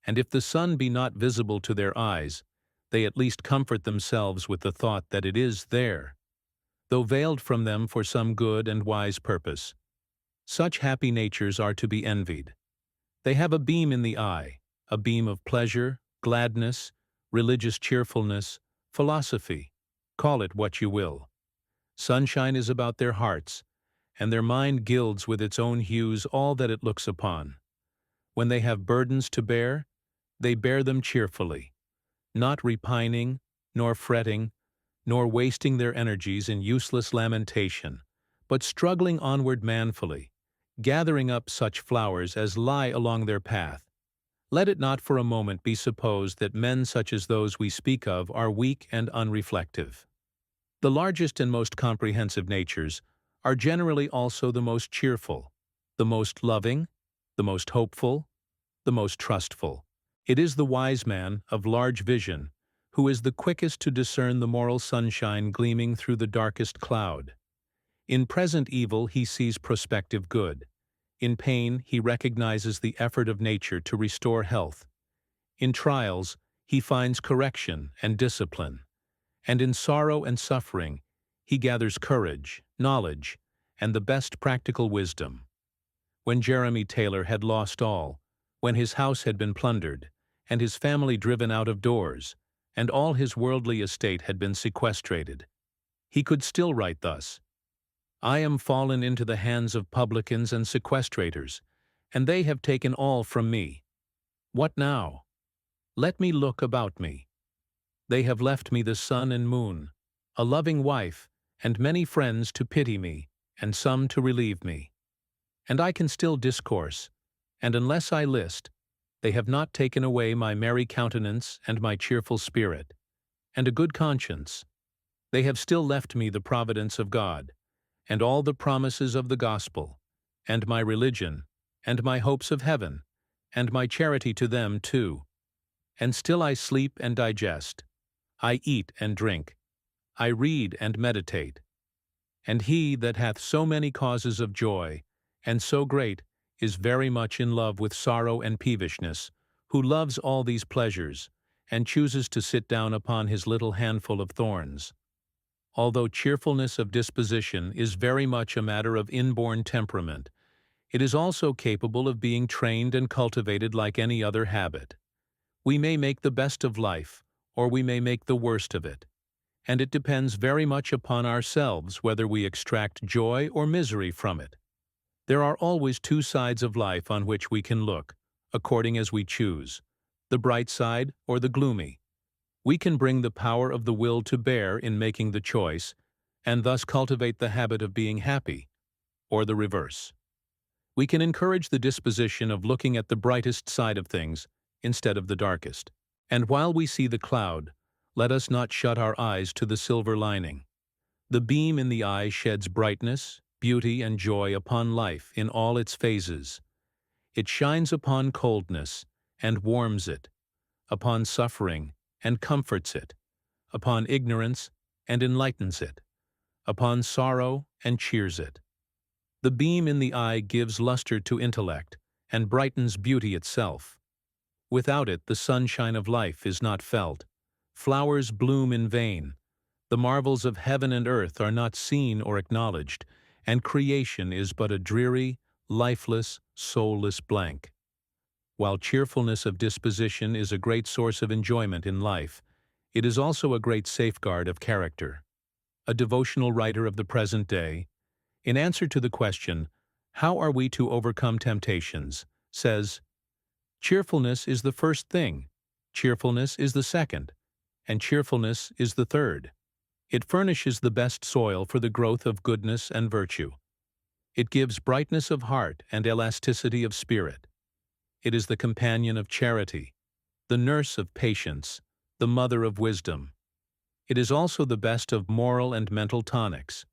And if the sun be not visible to their eyes, they at least comfort themselves with the thought that it is there, though veiled from them for some good and wise purpose. Such happy natures are to be envied. They have a beam in the eye, a beam of pleasure, gladness, religious cheerfulness, philosophy, call it what you will. Sunshine is about their hearts, and their mind gilds with its own hues all that it looks upon. When they have burdens to bear, they bear them cheerfully, not repining, nor fretting, nor wasting their energies in useless lamentation, but struggling onward manfully, gathering up such flowers as lie along their path. Let it not for a moment be supposed that men such as those we speak of are weak and unreflective. The largest and most comprehensive natures are generally also the most cheerful, the most loving, the most hopeful, the most trustful. It is the wise man, of large vision, who is the quickest to discern the moral sunshine gleaming through the darkest cloud. In present evil he sees prospective good. In pain he recognizes the effort of nature to restore health. In trials he finds correction and discipline. And in sorrow and suffering he gathers courage, knowledge, and the best practical wisdom. When Jeremy Taylor had lost all, when his house had been plundered, and his family driven out of doors, and all his worldly estate had been sequestrated, he could still write thus: I am fallen into the hands of publicans and sequestrators, and they have taken all from me. What now? Let me look about me. They have left me the sun and moon, a loving wife, and many friends to pity me, and some to relieve me. And I can still discourse, and unless I list, they have not taken away my merry countenance and my cheerful spirit, and a good conscience. They have still left me the providence of God, and all the promises of the gospel, and my religion, and my hopes of heaven, and my charity to them too. And still I sleep and digest, I eat and drink, I read and meditate. And he that hath so many causes of joy, and so great, is very much in love with sorrow and peevishness, who loves all these pleasures, and chooses to sit down upon his little handful of thorns. Although cheerfulness of disposition is very much a matter of inborn temperament, it is also capable of being trained and cultivated like any other habit. We may make the best of life, or we may make the worst of it, and it depends very much upon ourselves whether we extract joy or misery from it. There are always two sides of life on which we can look, according as we choose, the bright side or the gloomy. We can bring the power of the will to bear in making the choice, and thus cultivate the habit of being happy, or the reverse. We can encourage the disposition of looking at the brightest side of things instead of the darkest. And while we see the cloud, let us not shut our eyes to the silver lining. The beam in the eye sheds brightness, beauty, and joy upon life in all its phases. It shines upon coldness and warms it, upon suffering, and comforts it, upon ignorance, and enlightens it, upon sorrow, and cheers it. The beam in the eye gives luster to intellect, and brightens beauty itself. Without it the sunshine of life is not felt. Flowers bloom in vain. The marvels of heaven and earth are not seen or acknowledged, and creation is but a dreary, lifeless, soulless blank. While cheerfulness of disposition is a great source of enjoyment in life, it is also a great safeguard of character. A devotional writer of the present day, in answer to the question, "How are we to overcome temptations?" says, "Cheerfulness is the first thing, cheerfulness is the second, and cheerfulness is the third. It furnishes the best soil for the growth of goodness and virtue. It gives brightness of heart and elasticity of spirit. It is the companion of charity, the nurse of patience, the mother of wisdom. It is also the best of moral and mental tonics.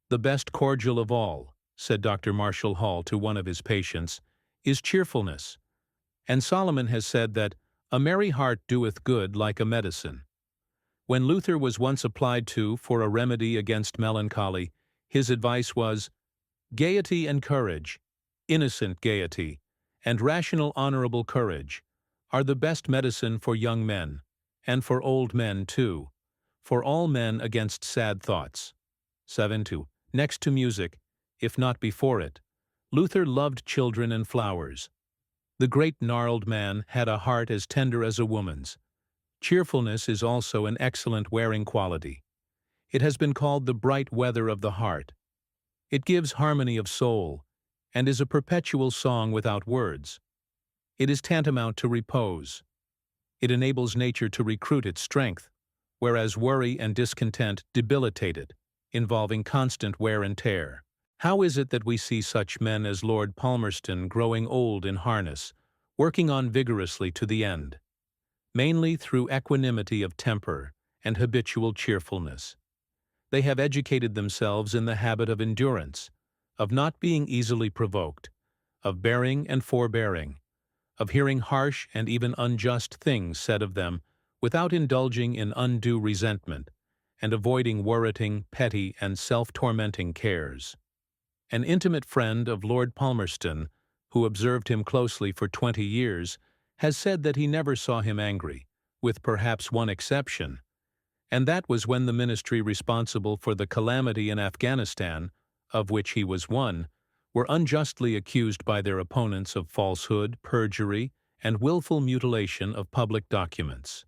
The best cordial of all," said Dr. Marshall Hall to one of his patients, "is cheerfulness." And Solomon has said that "a merry heart doeth good like a medicine." When Luther was once applied to for a remedy against melancholy, his advice was, "Gaiety and courage, innocent gaiety, and rational honorable courage, are the best medicine for young men, and for old men too, for all men against sad thoughts." 7:2. Next to music, if not before it, Luther loved children and flowers. The great gnarled man had a heart as tender as a woman's. Cheerfulness is also an excellent wearing quality. It has been called the bright weather of the heart. It gives harmony of soul, and is a perpetual song without words. It is tantamount to repose. It enables nature to recruit its strength, whereas worry and discontent debilitate it, involving constant wear and tear. How is it that we see such men as Lord Palmerston growing old in harness, working on vigorously to the end? Mainly through equanimity of temper and habitual cheerfulness. They have educated themselves in the habit of endurance, of not being easily provoked, of bearing and forbearing, of hearing harsh and even unjust things said of them without indulging in undue resentment, and avoiding worriting, petty, and self-tormenting cares. An intimate friend of Lord Palmerston, who observed him closely for 20 years, has said that he never saw him angry, with perhaps one exception, and that was when the ministry responsible for the calamity in Afghanistan, of which he was one, were unjustly accused by their opponents of falsehood, perjury, and willful mutilation of public documents.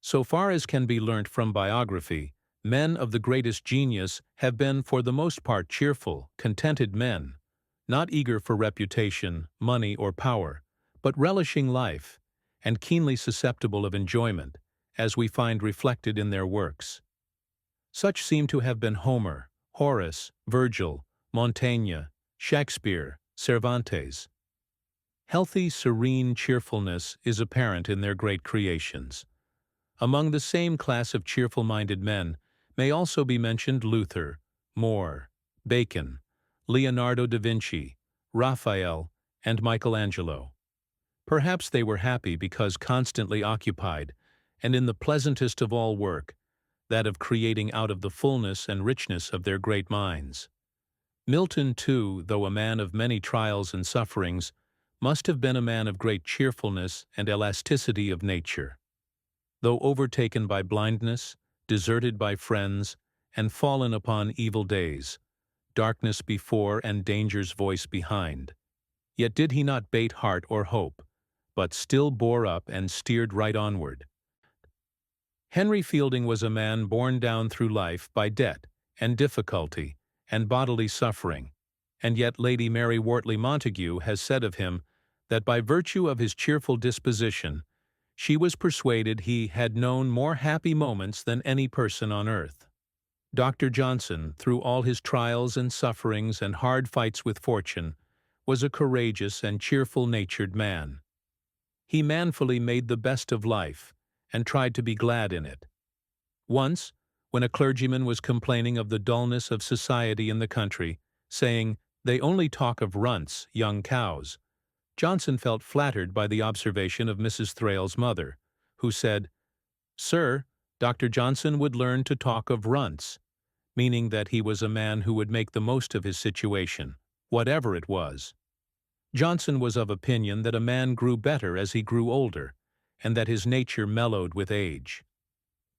So far as can be learnt from biography, men of the greatest genius have been for the most part cheerful, contented men, not eager for reputation, money, or power, but relishing life, and keenly susceptible of enjoyment, as we find reflected in their works. Such seem to have been Homer, Horace, Virgil, Montaigne, Shakespeare, Cervantes. Healthy, serene cheerfulness is apparent in their great creations. Among the same class of cheerful-minded men may also be mentioned Luther, More, Bacon, Leonardo da Vinci, Raphael, and Michelangelo. Perhaps they were happy because constantly occupied, and in the pleasantest of all work, that of creating out of the fullness and richness of their great minds. Milton, too, though a man of many trials and sufferings, must have been a man of great cheerfulness and elasticity of nature. Though overtaken by blindness, deserted by friends, and fallen upon evil days, darkness before and danger's voice behind, yet did he not bate heart or hope, but still bore up and steered right onward. Henry Fielding was a man borne down through life by debt and difficulty and bodily suffering, and yet Lady Mary Wortley Montagu has said of him that by virtue of his cheerful disposition, she was persuaded he had known more happy moments than any person on earth. Dr. Johnson, through all his trials and sufferings and hard fights with fortune, was a courageous and cheerful-natured man. He manfully made the best of life, and tried to be glad in it. Once, when a clergyman was complaining of the dullness of society in the country, saying, "They only talk of runts, young cows," Johnson felt flattered by the observation of Mrs. Thrale's mother, who said, "Sir, Dr. Johnson would learn to talk of runts," meaning that he was a man who would make the most of his situation, whatever it was. Johnson was of opinion that a man grew better as he grew older, and that his nature mellowed with age.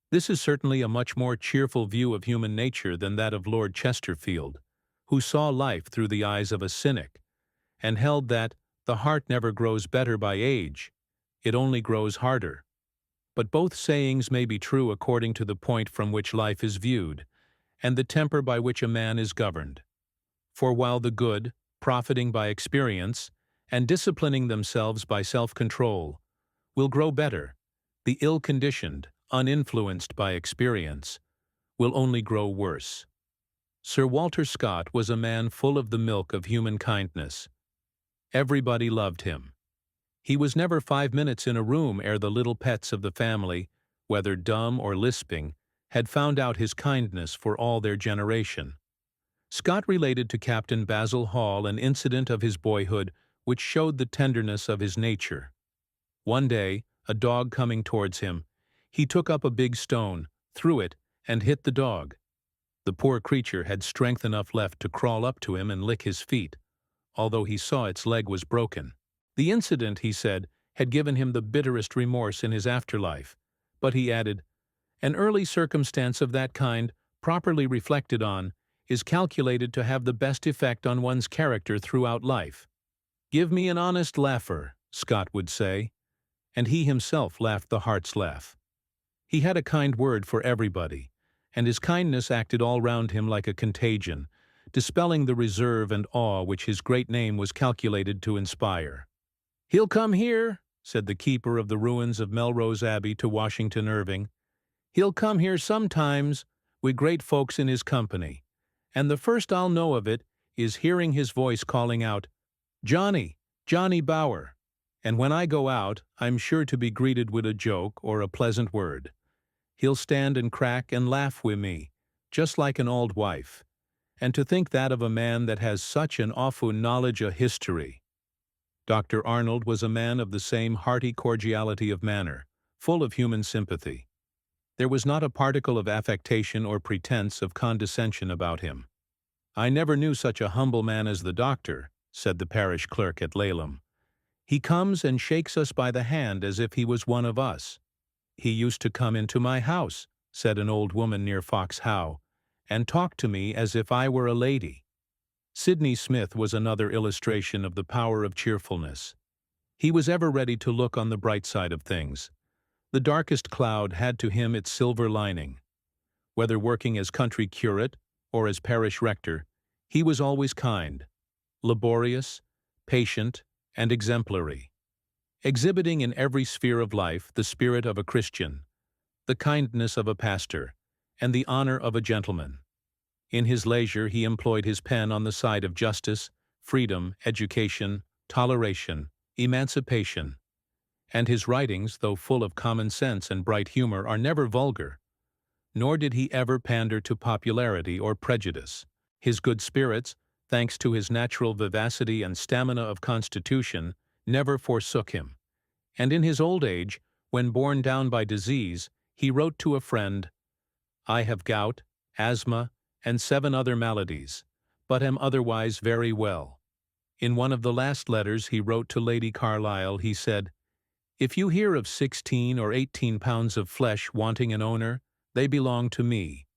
This is certainly a much more cheerful view of human nature than that of Lord Chesterfield, who saw life through the eyes of a cynic, and held that the heart never grows better by age, it only grows harder. But both sayings may be true according to the point from which life is viewed, and the temper by which a man is governed. For while the good, profiting by experience, and disciplining themselves by self-control, will grow better, the ill-conditioned, uninfluenced by experience, will only grow worse. Sir Walter Scott was a man full of the milk of human kindness. Everybody loved him. He was never 5 minutes in a room ere the little pets of the family, whether dumb or lisping, had found out his kindness for all their generation. Scott related to Captain Basil Hall an incident of his boyhood which showed the tenderness of his nature. One day, a dog coming towards him, he took up a big stone, threw it, and hit the dog. The poor creature had strength enough left to crawl up to him and lick his feet, although he saw its leg was broken. The incident, he said, had given him the bitterest remorse in his afterlife, but he added, "An early circumstance of that kind, properly reflected on, is calculated to have the best effect on one's character throughout life." "Give me an honest laugher," Scott would say, and he himself laughed the heart's laugh. He had a kind word for everybody, and his kindness acted all round him like a contagion, dispelling the reserve and awe which his great name was calculated to inspire. "He'll come here," said the keeper of the ruins of Melrose Abbey to Washington Irving. "He'll come here sometimes, wi' great folks in his company, and the first I'll know of it is hearing his voice calling out, 'Johnny, Johnny Bower,' and when I go out I'm sure to be greeted with a joke or a pleasant word. He'll stand and crack and laugh wi' me, just like an old wife. And to think that of a man that has such an awfu' knowledge o' history." Dr. Arnold was a man of the same hearty cordiality of manner, full of human sympathy. There was not a particle of affectation or pretense of condescension about him. "I never knew such a humble man as the doctor," said the parish clerk at Laleham. "He comes and shakes us by the hand as if he was one of us." "He used to come into my house," said an old woman near Fox How, "and talk to me as if I were a lady." Sidney Smith was another illustration of the power of cheerfulness. He was ever ready to look on the bright side of things. The darkest cloud had to him its silver lining. Whether working as country curate or as parish rector, he was always kind, laborious, patient, and exemplary, exhibiting in every sphere of life the spirit of a Christian, the kindness of a pastor, and the honor of a gentleman. In his leisure he employed his pen on the side of justice, freedom, education, toleration, emancipation, and his writings, though full of common sense and bright humor, are never vulgar. Nor did he ever pander to popularity or prejudice. His good spirits, thanks to his natural vivacity and stamina of constitution, never forsook him. And in his old age, when borne down by disease, he wrote to a friend, "I have gout, asthma, and 7 other maladies, but am otherwise very well." In one of the last letters he wrote to Lady Carlisle, he said, "If you hear of 16 or 18 pounds of flesh wanting an owner, they belong to me.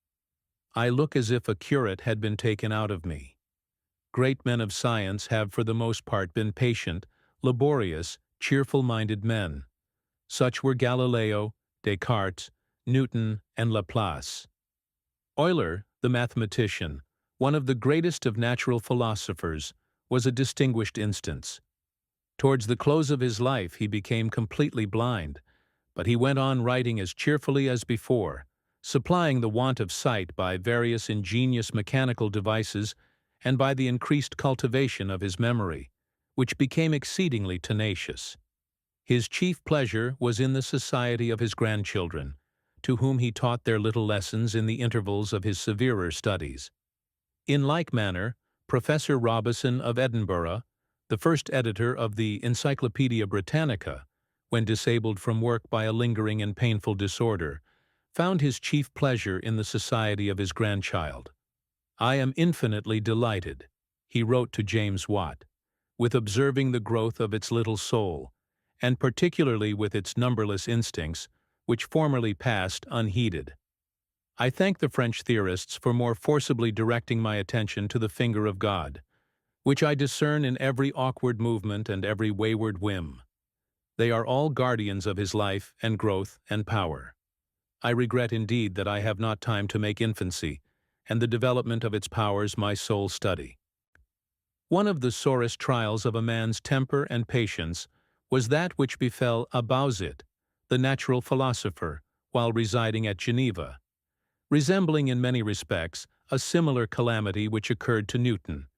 I look as if a curate had been taken out of me." Great men of science have for the most part been patient, laborious, cheerful-minded men. Such were Galileo, Descartes, Newton, and Laplace. Euler, the mathematician, one of the greatest of natural philosophers, was a distinguished instance. Towards the close of his life he became completely blind, but he went on writing as cheerfully as before, supplying the want of sight by various ingenious mechanical devices and by the increased cultivation of his memory, which became exceedingly tenacious. His chief pleasure was in the society of his grandchildren, to whom he taught their little lessons in the intervals of his severer studies. In like manner, Professor Robison of Edinburgh, the first editor of the Encyclopaedia Britannica, when disabled from work by a lingering and painful disorder, found his chief pleasure in the society of his grandchild. "I am infinitely delighted," he wrote to James Watt, "with observing the growth of its little soul, and particularly with its numberless instincts, which formerly passed unheeded. I thank the French theorists for more forcibly directing my attention to the finger of God, which I discern in every awkward movement and every wayward whim. They are all guardians of his life and growth and power. I regret indeed that I have not time to make infancy, and the development of its powers my sole study." One of the sorest trials of a man's temper and patience was that which befell Abauzit, the natural philosopher, while residing at Geneva, resembling in many respects a similar calamity which occurred to Newton,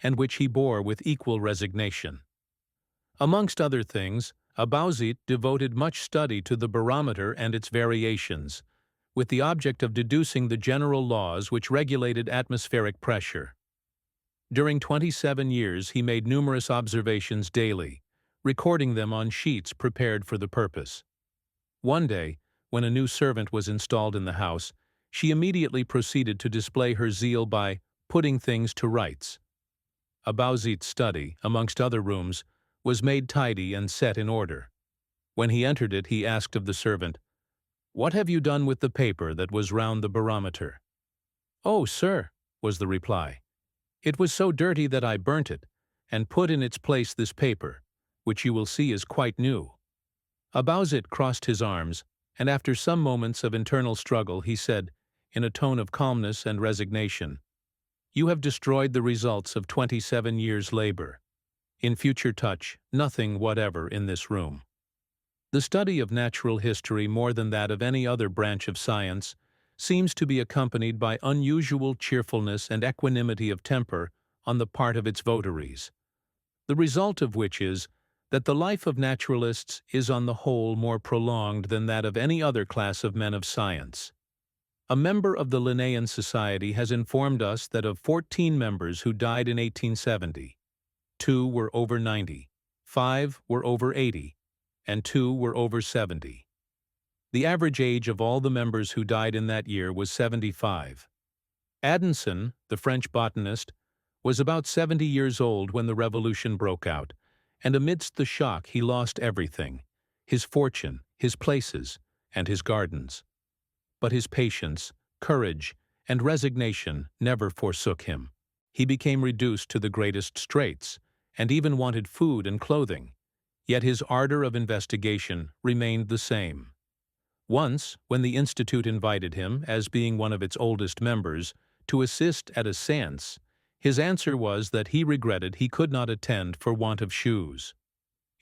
and which he bore with equal resignation. Amongst other things, Abauzit devoted much study to the barometer and its variations, with the object of deducing the general laws which regulated atmospheric pressure. During 27 years he made numerous observations daily, recording them on sheets prepared for the purpose. One day, when a new servant was installed in the house, she immediately proceeded to display her zeal by putting things to rights. Abauzit's study, amongst other rooms, was made tidy and set in order. When he entered it, he asked of the servant, "What have you done with the paper that was round the barometer?" "Oh, sir," was the reply, "it was so dirty that I burnt it, and put in its place this paper, which you will see is quite new." Abauzit crossed his arms, and after some moments of internal struggle he said, in a tone of calmness and resignation, "You have destroyed the results of 27 years' labor. In future touch nothing whatever in this room." The study of natural history, more than that of any other branch of science, seems to be accompanied by unusual cheerfulness and equanimity of temper on the part of its votaries, the result of which is that the life of naturalists is on the whole more prolonged than that of any other class of men of science. A member of the Linnaean Society has informed us that of 14 members who died in 1870, 2 were over 90, 5 were over 80, and 2 were over 70. The average age of all the members who died in that year was 75. Addison, the French botanist, was about 70 years old when the Revolution broke out, and amidst the shock he lost everything, his fortune, his places, and his gardens. But his patience, courage, and resignation never forsook him. He became reduced to the greatest straits, and even wanted food and clothing, yet his ardor of investigation remained the same. Once, when the Institute invited him, as being one of its oldest members, to assist at a séance, his answer was that he regretted he could not attend for want of shoes.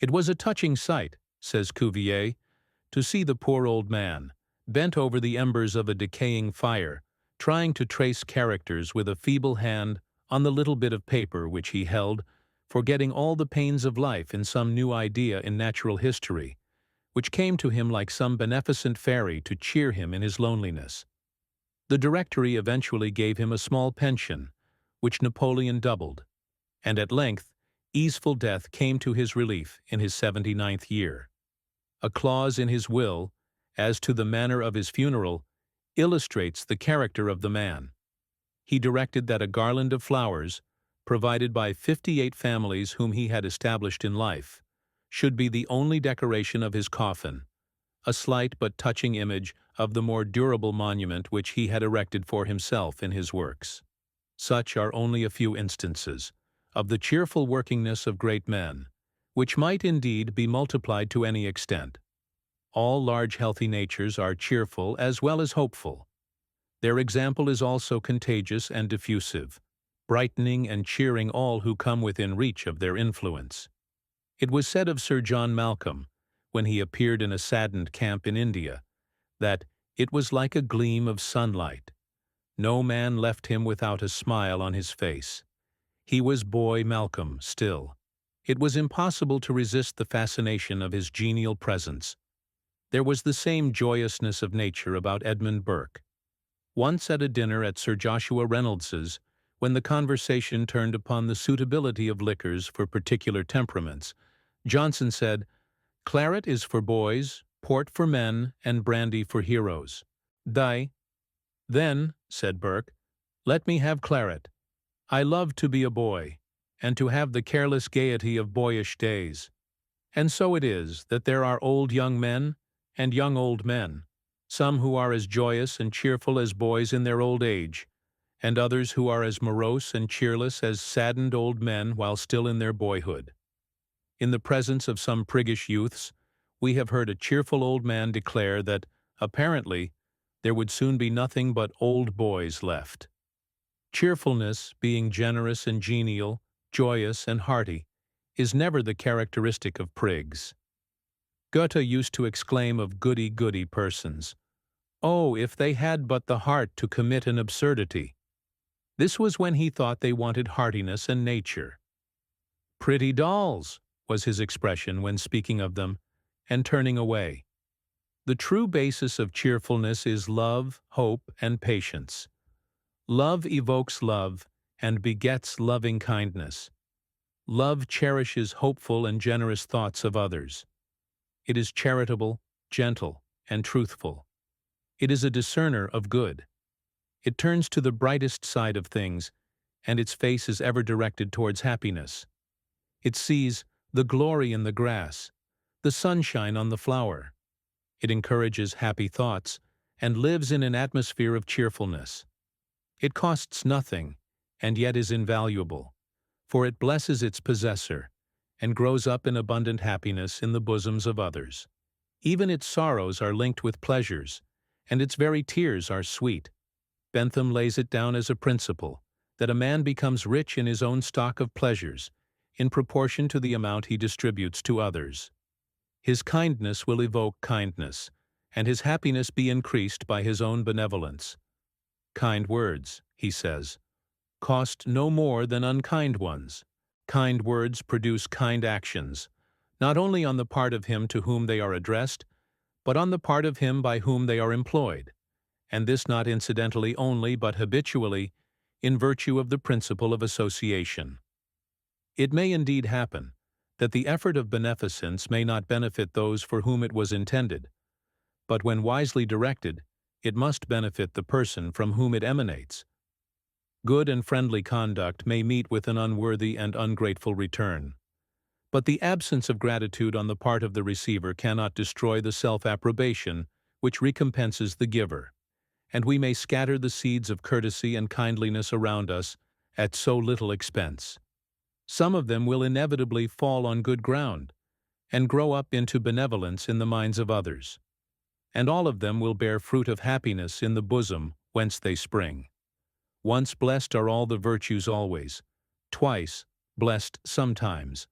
"It was a touching sight," says Cuvier, "to see the poor old man, bent over the embers of a decaying fire, trying to trace characters with a feeble hand on the little bit of paper which he held, forgetting all the pains of life in some new idea in natural history, which came to him like some beneficent fairy to cheer him in his loneliness." The Directory eventually gave him a small pension, which Napoleon doubled, and at length easeful death came to his relief in his 79th year. A clause in his will, as to the manner of his funeral, illustrates the character of the man. He directed that a garland of flowers, provided by 58 families whom he had established in life, should be the only decoration of his coffin, a slight but touching image of the more durable monument which he had erected for himself in his works. Such are only a few instances of the cheerful workingness of great men, which might indeed be multiplied to any extent. All large healthy natures are cheerful as well as hopeful. Their example is also contagious and diffusive, brightening and cheering all who come within reach of their influence. It was said of Sir John Malcolm, when he appeared in a saddened camp in India, that it was like a gleam of sunlight. No man left him without a smile on his face. He was Boy Malcolm still. It was impossible to resist the fascination of his genial presence. There was the same joyousness of nature about Edmund Burke. Once at a dinner at Sir Joshua Reynolds's, when the conversation turned upon the suitability of liquors for particular temperaments, Johnson said, Claret is for boys, port for men, and brandy for heroes. Die. Then, said Burke, let me have claret. I love to be a boy, and to have the careless gaiety of boyish days. And so it is that there are old young men and young old men, some who are as joyous and cheerful as boys in their old age, and others who are as morose and cheerless as saddened old men while still in their boyhood. In the presence of some priggish youths, we have heard a cheerful old man declare that, apparently, there would soon be nothing but old boys left. Cheerfulness, being generous and genial, joyous and hearty, is never the characteristic of prigs. Goethe used to exclaim of goody-goody persons, "Oh, if they had but the heart to commit an absurdity!" This was when he thought they wanted heartiness and nature. "Pretty dolls," was his expression when speaking of them, and turning away. The true basis of cheerfulness is love, hope, and patience. Love evokes love and begets loving kindness. Love cherishes hopeful and generous thoughts of others. It is charitable, gentle, and truthful. It is a discerner of good. It turns to the brightest side of things, and its face is ever directed towards happiness. It sees the glory in the grass, the sunshine on the flower. It encourages happy thoughts and lives in an atmosphere of cheerfulness. It costs nothing, and yet is invaluable, for it blesses its possessor and grows up in abundant happiness in the bosoms of others. Even its sorrows are linked with pleasures, and its very tears are sweet. Bentham lays it down as a principle that a man becomes rich in his own stock of pleasures in proportion to the amount he distributes to others. His kindness will evoke kindness, and his happiness be increased by his own benevolence. Kind words, he says, cost no more than unkind ones. Kind words produce kind actions, not only on the part of him to whom they are addressed, but on the part of him by whom they are employed, and this not incidentally only but habitually, in virtue of the principle of association. It may indeed happen that the effort of beneficence may not benefit those for whom it was intended, but when wisely directed, it must benefit the person from whom it emanates. Good and friendly conduct may meet with an unworthy and ungrateful return, but the absence of gratitude on the part of the receiver cannot destroy the self-approbation which recompenses the giver, and we may scatter the seeds of courtesy and kindliness around us at so little expense. Some of them will inevitably fall on good ground and grow up into benevolence in the minds of others, and all of them will bear fruit of happiness in the bosom whence they spring. Once blessed are all the virtues always, twice blessed sometimes.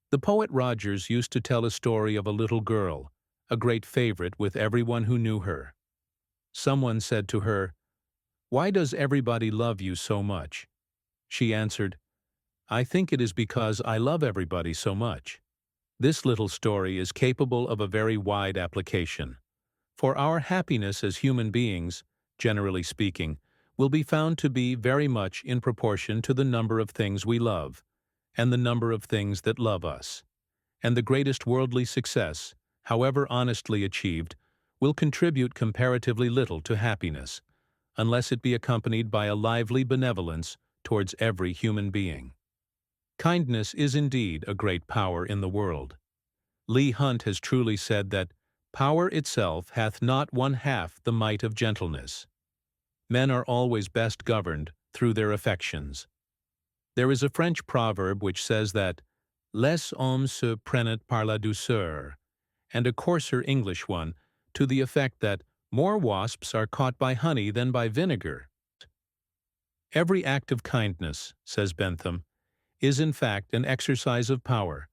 The poet Rogers used to tell a story of a little girl, a great favorite with everyone who knew her. Someone said to her, "Why does everybody love you so much?" She answered, "I think it is because I love everybody so much." This little story is capable of a very wide application. For our happiness as human beings, generally speaking, will be found to be very much in proportion to the number of things we love, and the number of things that love us. And the greatest worldly success, however honestly achieved, will contribute comparatively little to happiness, unless it be accompanied by a lively benevolence towards every human being. Kindness is indeed a great power in the world. Leigh Hunt has truly said that power itself hath not one half the might of gentleness. Men are always best governed through their affections. There is a French proverb which says that les hommes se prennent par la douceur, and a coarser English one to the effect that more wasps are caught by honey than by vinegar. Every act of kindness, says Bentham, is in fact an exercise of power,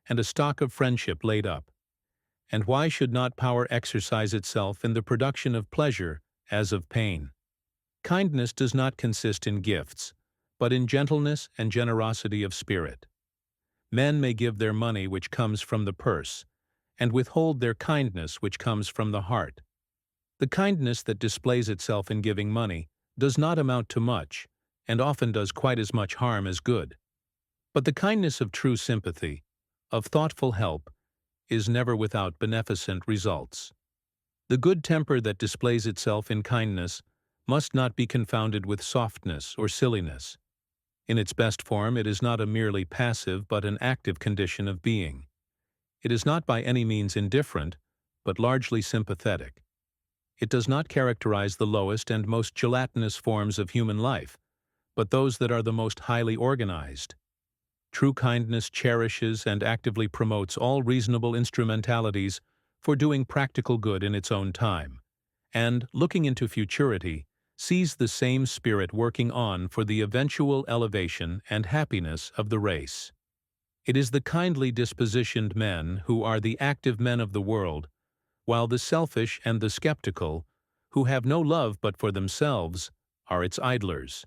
and a stock of friendship laid up. And why should not power exercise itself in the production of pleasure as of pain? Kindness does not consist in gifts, but in gentleness and generosity of spirit. Men may give their money which comes from the purse, and withhold their kindness which comes from the heart. The kindness that displays itself in giving money does not amount to much, and often does quite as much harm as good. But the kindness of true sympathy, of thoughtful help, is never without beneficent results. The good temper that displays itself in kindness must not be confounded with softness or silliness. In its best form, it is not a merely passive but an active condition of being. It is not by any means indifferent, but largely sympathetic. It does not characterize the lowest and most gelatinous forms of human life, but those that are the most highly organized. True kindness cherishes and actively promotes all reasonable instrumentalities for doing practical good in its own time, and, looking into futurity, sees the same spirit working on for the eventual elevation and happiness of the race. It is the kindly dispositioned men who are the active men of the world, while the selfish and the skeptical, who have no love but for themselves, are its idlers.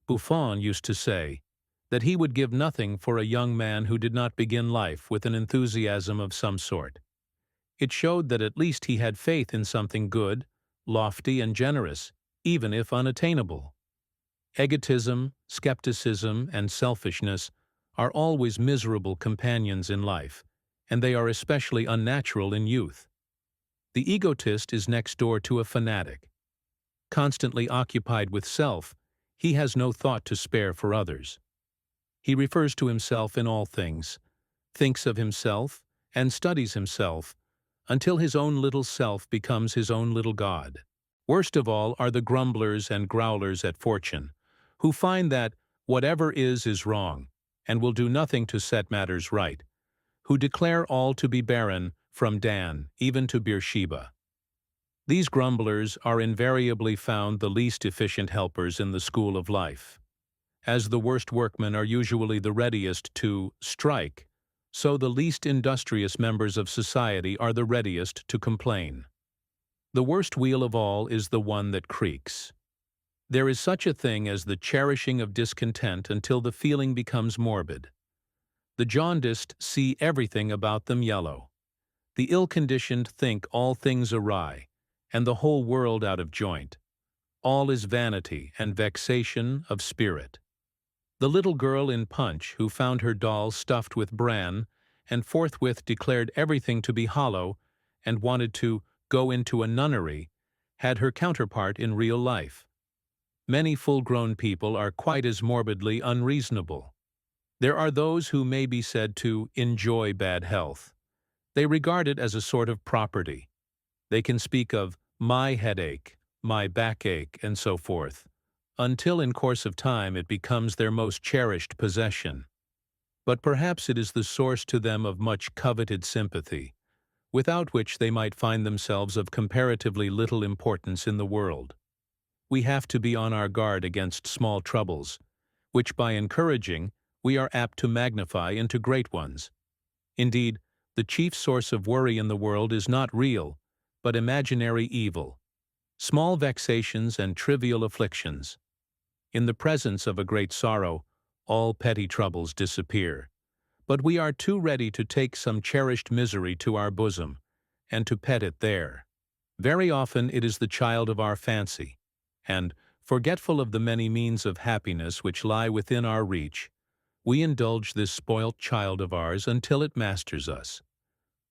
Buffon used to say that he would give nothing for a young man who did not begin life with an enthusiasm of some sort. It showed that at least he had faith in something good, lofty, and generous, even if unattainable. Egotism, skepticism, and selfishness are always miserable companions in life, and they are especially unnatural in youth. The egotist is next door to a fanatic. Constantly occupied with self, he has no thought to spare for others. He refers to himself in all things, thinks of himself, and studies himself, until his own little self becomes his own little god. Worst of all are the grumblers and growlers at fortune, who find that whatever is wrong, and will do nothing to set matters right, who declare all to be barren, from Dan even to Beersheba. These grumblers are invariably found the least efficient helpers in the school of life. As the worst workmen are usually the readiest to strike, so the least industrious members of society are the readiest to complain. The worst wheel of all is the one that creaks. There is such a thing as the cherishing of discontent until the feeling becomes morbid. The jaundiced see everything about them yellow. The ill-conditioned think all things awry, and the whole world out of joint. All is vanity and vexation of spirit. The little girl in Punch who found her doll stuffed with bran and forthwith declared everything to be hollow and wanted to go into a nunnery had her counterpart in real life. Many full-grown people are quite as morbidly unreasonable. There are those who may be said to enjoy bad health. They regard it as a sort of property. They can speak of my headache, my backache, and so forth, until in course of time it becomes their most cherished possession. But perhaps it is the source to them of much coveted sympathy, without which they might find themselves of comparatively little importance in the world. We have to be on our guard against small troubles, which by encouraging, we are apt to magnify into great ones. Indeed, the chief source of worry in the world is not real, but imaginary evil, small vexations and trivial afflictions. In the presence of a great sorrow, all petty troubles disappear. But we are too ready to take some cherished misery to our bosom, and to pet it there. Very often it is the child of our fancy, and, forgetful of the many means of happiness which lie within our reach, we indulge this spoilt child of ours until it masters us.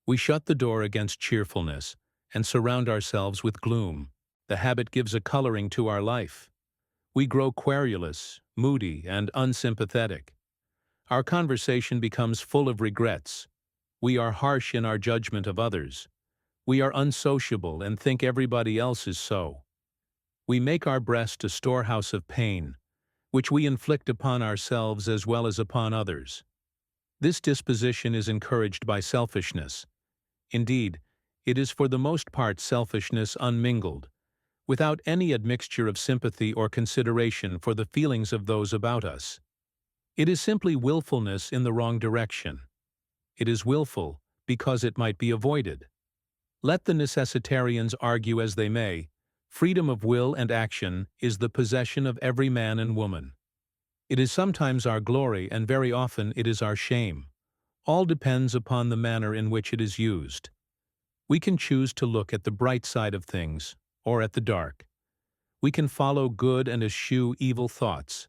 We shut the door against cheerfulness, and surround ourselves with gloom. The habit gives a coloring to our life. We grow querulous, moody, and unsympathetic. Our conversation becomes full of regrets. We are harsh in our judgment of others. We are unsociable and think everybody else is so. We make our breast a storehouse of pain, which we inflict upon ourselves as well as upon others. This disposition is encouraged by selfishness. Indeed, it is for the most part selfishness unmingled, without any admixture of sympathy or consideration for the feelings of those about us. It is simply willfulness in the wrong direction. It is willful because it might be avoided. Let the necessitarians argue as they may, freedom of will and action is the possession of every man and woman. It is sometimes our glory and very often it is our shame. All depends upon the manner in which it is used. We can choose to look at the bright side of things, or at the dark. We can follow good and eschew evil thoughts.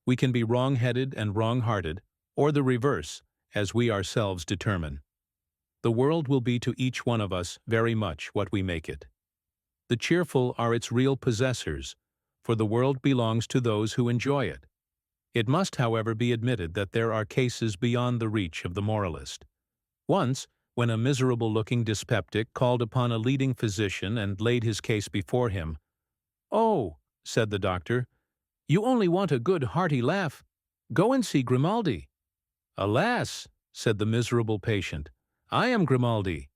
We can be wrong-headed and wrong-hearted, or the reverse, as we ourselves determine. The world will be to each one of us very much what we make it. The cheerful are its real possessors, for the world belongs to those who enjoy it. It must, however, be admitted that there are cases beyond the reach of the moralist. Once, when a miserable-looking dyspeptic called upon a leading physician and laid his case before him, "Oh," said the doctor, "you only want a good hearty laugh. Go and see Grimaldi." "Alas," said the miserable patient, "I am Grimaldi."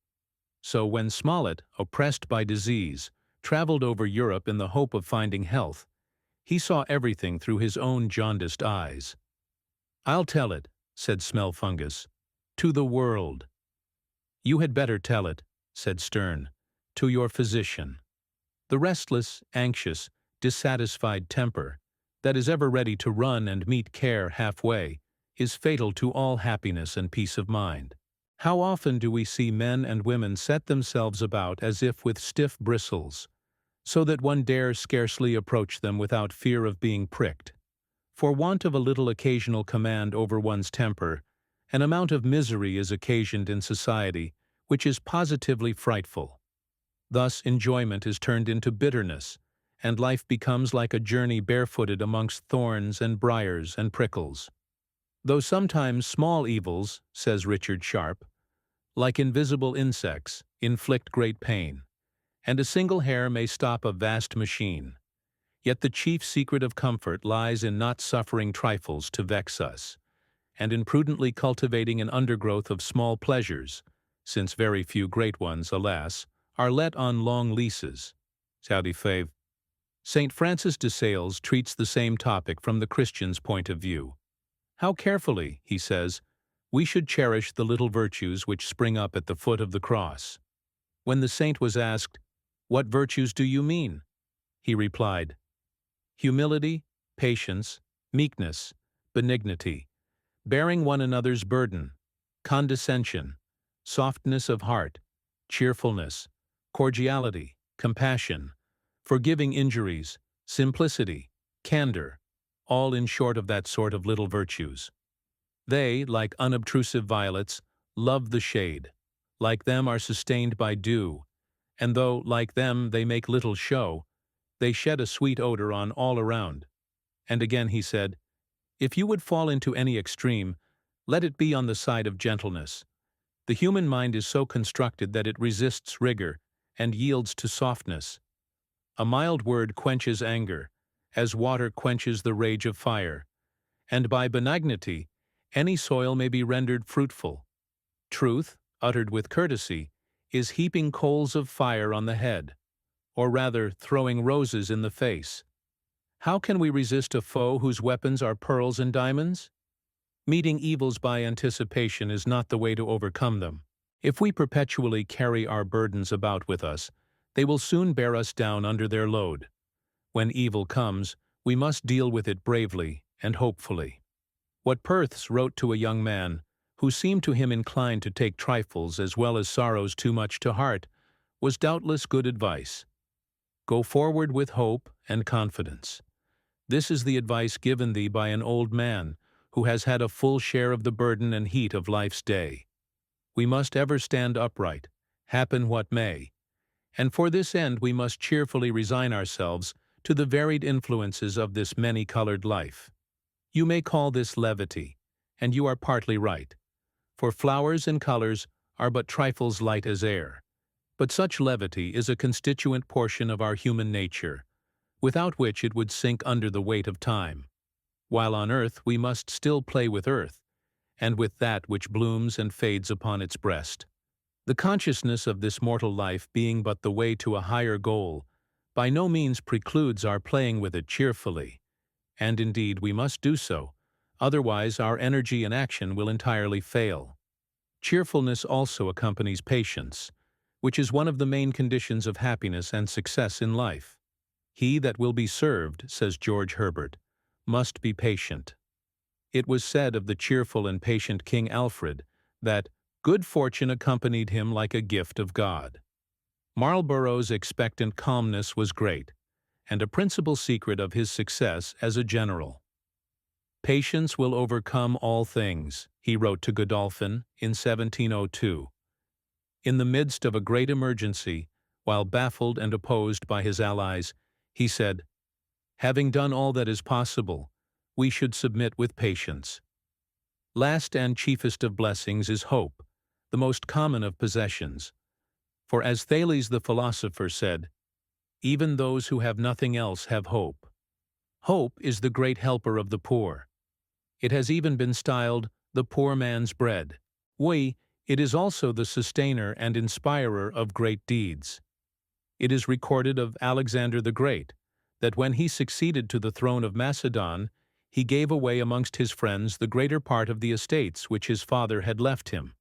So when Smollett, oppressed by disease, traveled over Europe in the hope of finding health, he saw everything through his own jaundiced eyes. "I'll tell it," said Smellfungus, "to the world." "You had better tell it," said Stern, "to your physician." The restless, anxious, dissatisfied temper, that is ever ready to run and meet care halfway, is fatal to all happiness and peace of mind. How often do we see men and women set themselves about as if with stiff bristles, so that one dare scarcely approach them without fear of being pricked. For want of a little occasional command over one's temper, an amount of misery is occasioned in society which is positively frightful. Thus enjoyment is turned into bitterness, and life becomes like a journey barefooted amongst thorns and briars and prickles. Though sometimes small evils, says Richard Sharp, like invisible insects, inflict great pain, and a single hair may stop a vast machine, yet the chief secret of comfort lies in not suffering trifles to vex us, and in prudently cultivating an undergrowth of small pleasures, since very few great ones, alas, are let on long leases. St. Francis de Sales treats the same topic from the Christian's point of view. How carefully, he says, we should cherish the little virtues which spring up at the foot of the cross. When the saint was asked, "What virtues do you mean?" he replied, "Humility, patience, meekness, benignity, bearing one another's burden, condescension, softness of heart, cheerfulness, cordiality, compassion, forgiving injuries, simplicity, candor, all in short of that sort of little virtues. They, like unobtrusive violets, love the shade, like them are sustained by dew, and though, like them, they make little show, they shed a sweet odor on all around." And again he said, "If you would fall into any extreme, let it be on the side of gentleness. The human mind is so constructed that it resists rigor and yields to softness. A mild word quenches anger, as water quenches the rage of fire, and by benignity any soil may be rendered fruitful. Truth, uttered with courtesy, is heaping coals of fire on the head, or rather throwing roses in the face. How can we resist a foe whose weapons are pearls and diamonds? Meeting evils by anticipation is not the way to overcome them. If we perpetually carry our burdens about with us, they will soon bear us down under their load. When evil comes, we must deal with it bravely and hopefully." What Perths wrote to a young man, who seemed to him inclined to take trifles as well as sorrows too much to heart, was doubtless good advice. "Go forward with hope and confidence." This is the advice given thee by an old man, who has had a full share of the burden and heat of life's day. We must ever stand upright, happen what may, and for this end we must cheerfully resign ourselves to the varied influences of this many-colored life. You may call this levity, and you are partly right, for flowers and colors are but trifles light as air, but such levity is a constituent portion of our human nature, without which it would sink under the weight of time. While on earth we must still play with earth, and with that which blooms and fades upon its breast. The consciousness of this mortal life being but the way to a higher goal, by no means precludes our playing with it cheerfully, and indeed we must do so, otherwise our energy and action will entirely fail. Cheerfulness also accompanies patience, which is one of the main conditions of happiness and success in life. "He that will be served," says George Herbert, "must be patient." It was said of the cheerful and patient King Alfred that good fortune accompanied him like a gift of God. Marlborough's expectant calmness was great, and a principal secret of his success as a general. "Patience will overcome all things," he wrote to Godolphin in 1702. In the midst of a great emergency, while baffled and opposed by his allies, he said, "Having done all that is possible, we should submit with patience." Last and chiefest of blessings is hope, the most common of possessions. For as Thales the philosopher said, "Even those who have nothing else have hope." Hope is the great helper of the poor. It has even been styled the poor man's bread. It is also the sustainer and inspirer of great deeds. It is recorded of Alexander the Great that when he succeeded to the throne of Macedon, he gave away amongst his friends the greater part of the estates which his father had left him.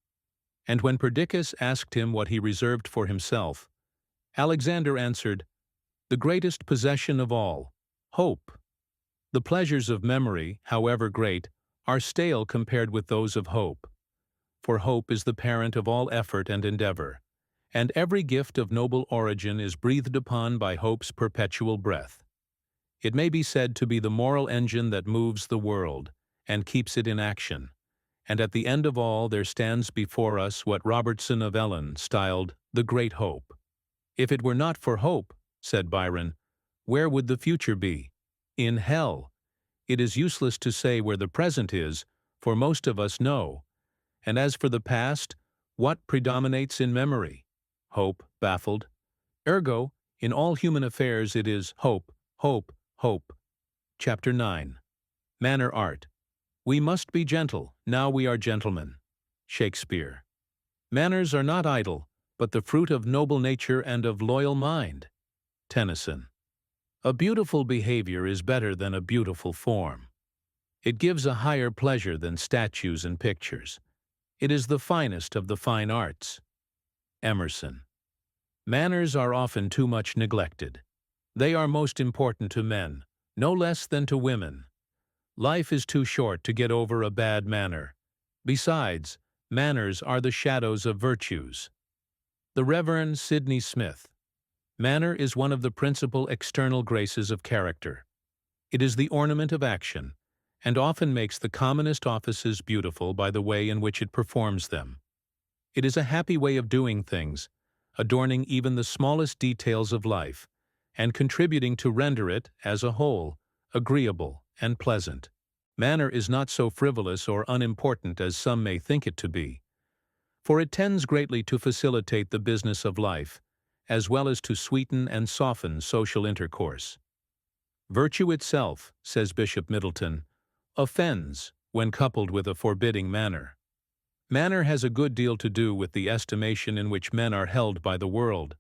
And when Perdiccas asked him what he reserved for himself, Alexander answered, "The greatest possession of all, hope." The pleasures of memory, however great, are stale compared with those of hope. For hope is the parent of all effort and endeavor, and every gift of noble origin is breathed upon by hope's perpetual breath. It may be said to be the moral engine that moves the world, and keeps it in action, and at the end of all there stands before us what Robertson of Ellen styled the great hope. "If it were not for hope," said Byron, "where would the future be? In hell. It is useless to say where the present is, for most of us know. And as for the past, what predominates in memory? Hope, baffled. Ergo, in all human affairs it is hope, hope, hope." Chapter 9. Manner Art. "We must be gentle, now we are gentlemen." Shakespeare. "Manners are not idle, but the fruit of noble nature and of loyal mind." Tennyson. "A beautiful behavior is better than a beautiful form. It gives a higher pleasure than statues and pictures. It is the finest of the fine arts." Emerson. "Manners are often too much neglected. They are most important to men, no less than to women. Life is too short to get over a bad manner. Besides, manners are the shadows of virtues." The Reverend Sidney Smith. "Manner is one of the principal external graces of character. It is the ornament of action, and often makes the commonest offices beautiful by the way in which it performs them. It is a happy way of doing things, adorning even the smallest details of life, and contributing to render it, as a whole, agreeable and pleasant. Manner is not so frivolous or unimportant as some may think it to be, for it tends greatly to facilitate the business of life, as well as to sweeten and soften social intercourse. Virtue itself, says Bishop Middleton, offends when coupled with a forbidding manner. Manner has a good deal to do with the estimation in which men are held by the world,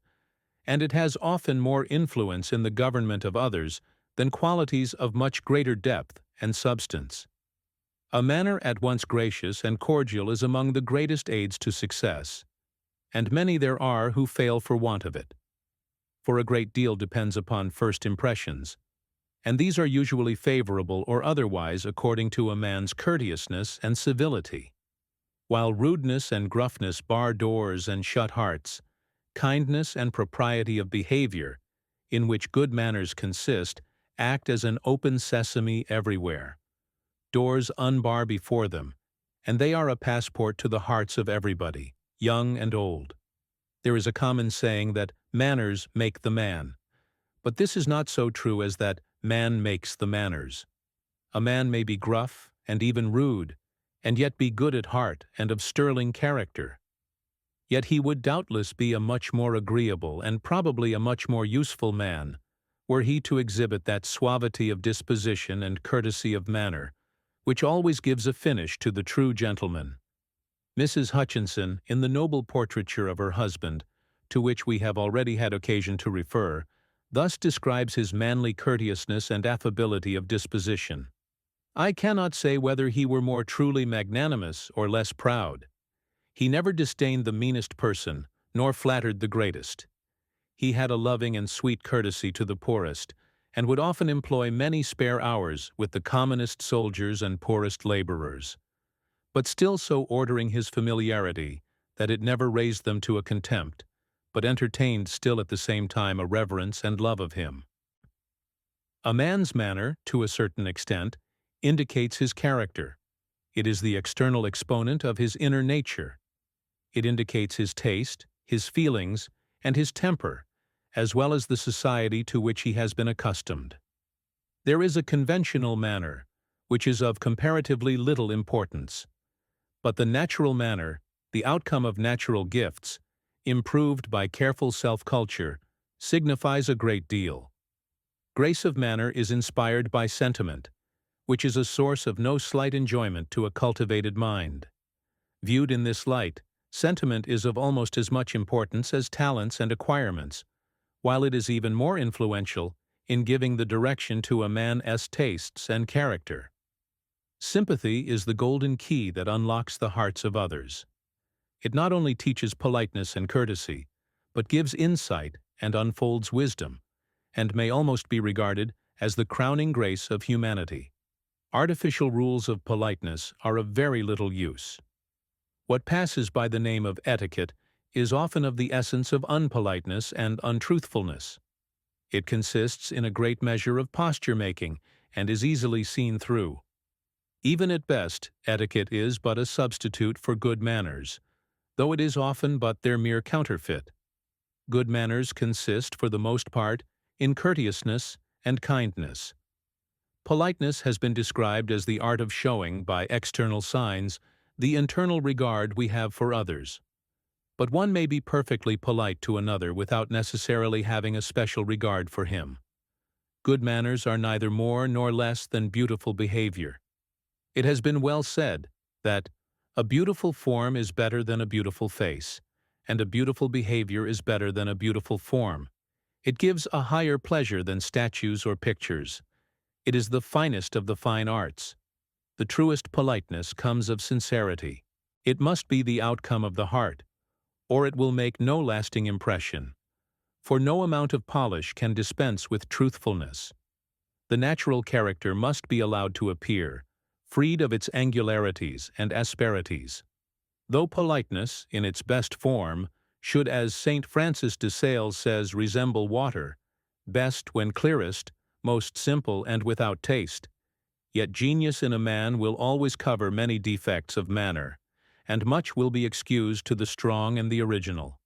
and it has often more influence in the government of others than qualities of much greater depth and substance. A manner at once gracious and cordial is among the greatest aids to success, and many there are who fail for want of it. For a great deal depends upon first impressions, and these are usually favorable or otherwise according to a man's courteousness and civility. While rudeness and gruffness bar doors and shut hearts, kindness and propriety of behavior, in which good manners consist, act as an open sesame everywhere. Doors unbar before them, and they are a passport to the hearts of everybody, young and old. There is a common saying that manners make the man, but this is not so true as that man makes the manners. A man may be gruff and even rude, and yet be good at heart and of sterling character. Yet he would doubtless be a much more agreeable and probably a much more useful man, were he to exhibit that suavity of disposition and courtesy of manner, which always gives a finish to the true gentleman. Mrs. Hutchinson, in the noble portraiture of her husband, to which we have already had occasion to refer, thus describes his manly courteousness and affability of disposition. "I cannot say whether he were more truly magnanimous or less proud. He never disdained the meanest person, nor flattered the greatest. He had a loving and sweet courtesy to the poorest, and would often employ many spare hours with the commonest soldiers and poorest laborers, but still so ordering his familiarity that it never raised them to a contempt, but entertained still at the same time a reverence and love of him." A man's manner, to a certain extent, indicates his character. It is the external exponent of his inner nature. It indicates his taste, his feelings, and his temper, as well as the society to which he has been accustomed. There is a conventional manner, which is of comparatively little importance. But the natural manner, the outcome of natural gifts, improved by careful self-culture, signifies a great deal. Grace of manner is inspired by sentiment, which is a source of no slight enjoyment to a cultivated mind. Viewed in this light, sentiment is of almost as much importance as talents and acquirements, while it is even more influential in giving the direction to a man's tastes and character. Sympathy is the golden key that unlocks the hearts of others. It not only teaches politeness and courtesy, but gives insight and unfolds wisdom, and may almost be regarded as the crowning grace of humanity. Artificial rules of politeness are of very little use. What passes by the name of etiquette is often of the essence of unpoliteness and untruthfulness. It consists in a great measure of posture-making and is easily seen through. Even at best, etiquette is but a substitute for good manners, though it is often but their mere counterfeit. Good manners consist, for the most part, in courteousness and kindness. Politeness has been described as the art of showing, by external signs, the internal regard we have for others. But one may be perfectly polite to another without necessarily having a special regard for him. Good manners are neither more nor less than beautiful behavior. It has been well said that a beautiful form is better than a beautiful face, and a beautiful behavior is better than a beautiful form. It gives a higher pleasure than statues or pictures. It is the finest of the fine arts. The truest politeness comes of sincerity. It must be the outcome of the heart, or it will make no lasting impression. For no amount of polish can dispense with truthfulness. The natural character must be allowed to appear, freed of its angularities and asperities. Though politeness, in its best form, should, as St. Francis de Sales says, resemble water, best when clearest, most simple and without taste, yet genius in a man will always cover many defects of manner, and much will be excused to the strong and the original.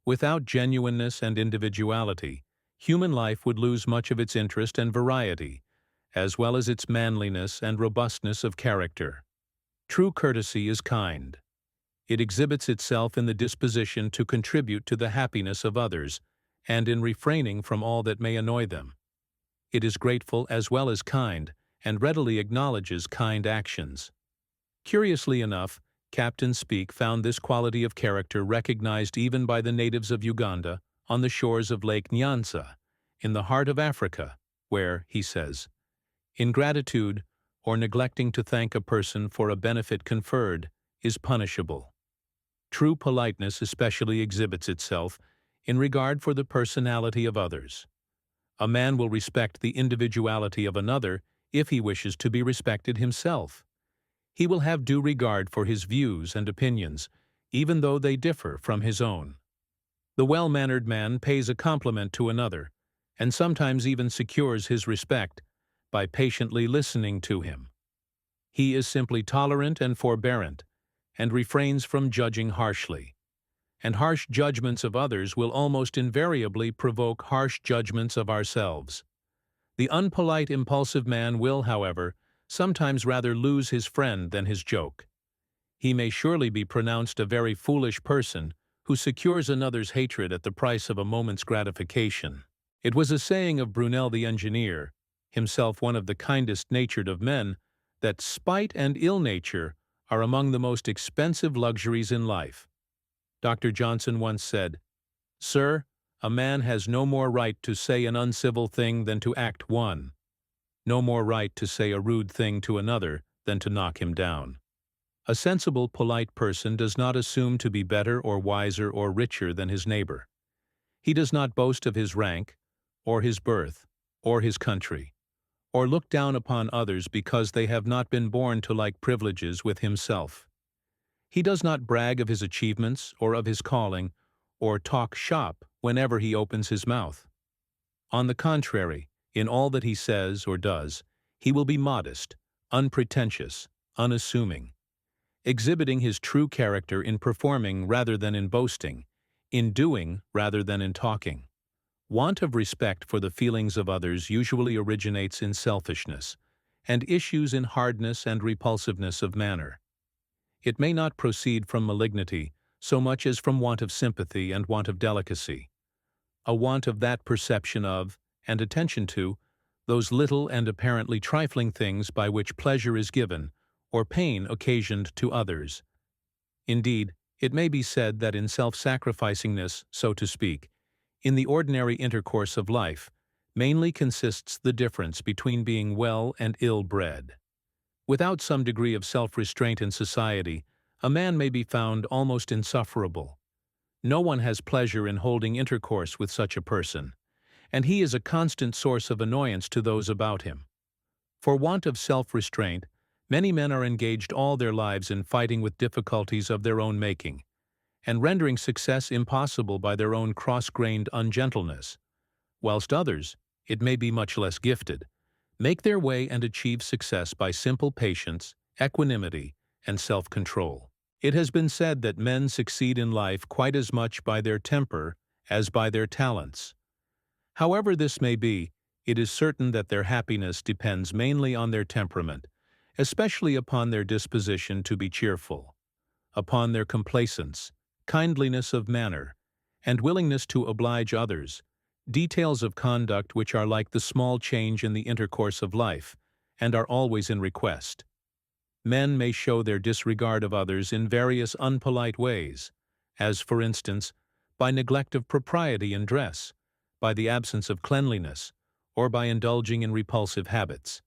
Without genuineness and individuality, human life would lose much of its interest and variety, as well as its manliness and robustness of character. True courtesy is kind. It exhibits itself in the disposition to contribute to the happiness of others, and in refraining from all that may annoy them. It is grateful as well as kind, and readily acknowledges kind actions. Curiously enough, Captain Speke found this quality of character recognized even by the natives of Uganda on the shores of Lake Nyanza, in the heart of Africa, where, he says, ingratitude, or neglecting to thank a person for a benefit conferred, is punishable. True politeness especially exhibits itself in regard for the personality of others. A man will respect the individuality of another if he wishes to be respected himself. He will have due regard for his views and opinions, even though they differ from his own. The well-mannered man pays a compliment to another, and sometimes even secures his respect by patiently listening to him. He is simply tolerant and forbearant, and refrains from judging harshly. And harsh judgments of others will almost invariably provoke harsh judgments of ourselves. The unpolite, impulsive man will, however, sometimes rather lose his friend than his joke. He may surely be pronounced a very foolish person who secures another's hatred at the price of a moment's gratification. It was a saying of Brunel the engineer, himself one of the kindest-natured of men, that spite and ill-nature are among the most expensive luxuries in life. Dr. Johnson once said, "Sir, a man has no more right to say an uncivil thing than to act one, no more right to say a rude thing to another than to knock him down." A sensible, polite person does not assume to be better or wiser or richer than his neighbor. He does not boast of his rank, or his birth, or his country, or look down upon others because they have not been born to like privileges with himself. He does not brag of his achievements or of his calling, or talk shop whenever he opens his mouth. On the contrary, in all that he says or does, he will be modest, unpretentious, unassuming, exhibiting his true character in performing rather than in boasting, in doing rather than in talking. Want of respect for the feelings of others usually originates in selfishness, and issues in hardness and repulsiveness of manner. It may not proceed from malignity so much as from want of sympathy and want of delicacy, a want of that perception of, and attention to, those little and apparently trifling things by which pleasure is given, or pain occasioned to others. Indeed, it may be said that in self-sacrificingness, so to speak, in the ordinary intercourse of life, mainly consists the difference between being well and ill-bred. Without some degree of self-restraint in society, a man may be found almost insufferable. No one has pleasure in holding intercourse with such a person, and he is a constant source of annoyance to those about him. For want of self-restraint, many men are engaged all their lives in fighting with difficulties of their own making, and rendering success impossible by their own cross-grained ungentleness, whilst others, it may be much less gifted, make their way and achieve success by simple patience, equanimity, and self-control. It has been said that men succeed in life quite as much by their temper as by their talents. However this may be, it is certain that their happiness depends mainly on their temperament, especially upon their disposition to be cheerful, upon their complacence, kindliness of manner, and willingness to oblige others, details of conduct which are like the small change in the intercourse of life, and are always in request. Men may show their disregard of others in various unpolite ways, as, for instance, by neglect of propriety in dress, by the absence of cleanliness, or by indulging in repulsive habits.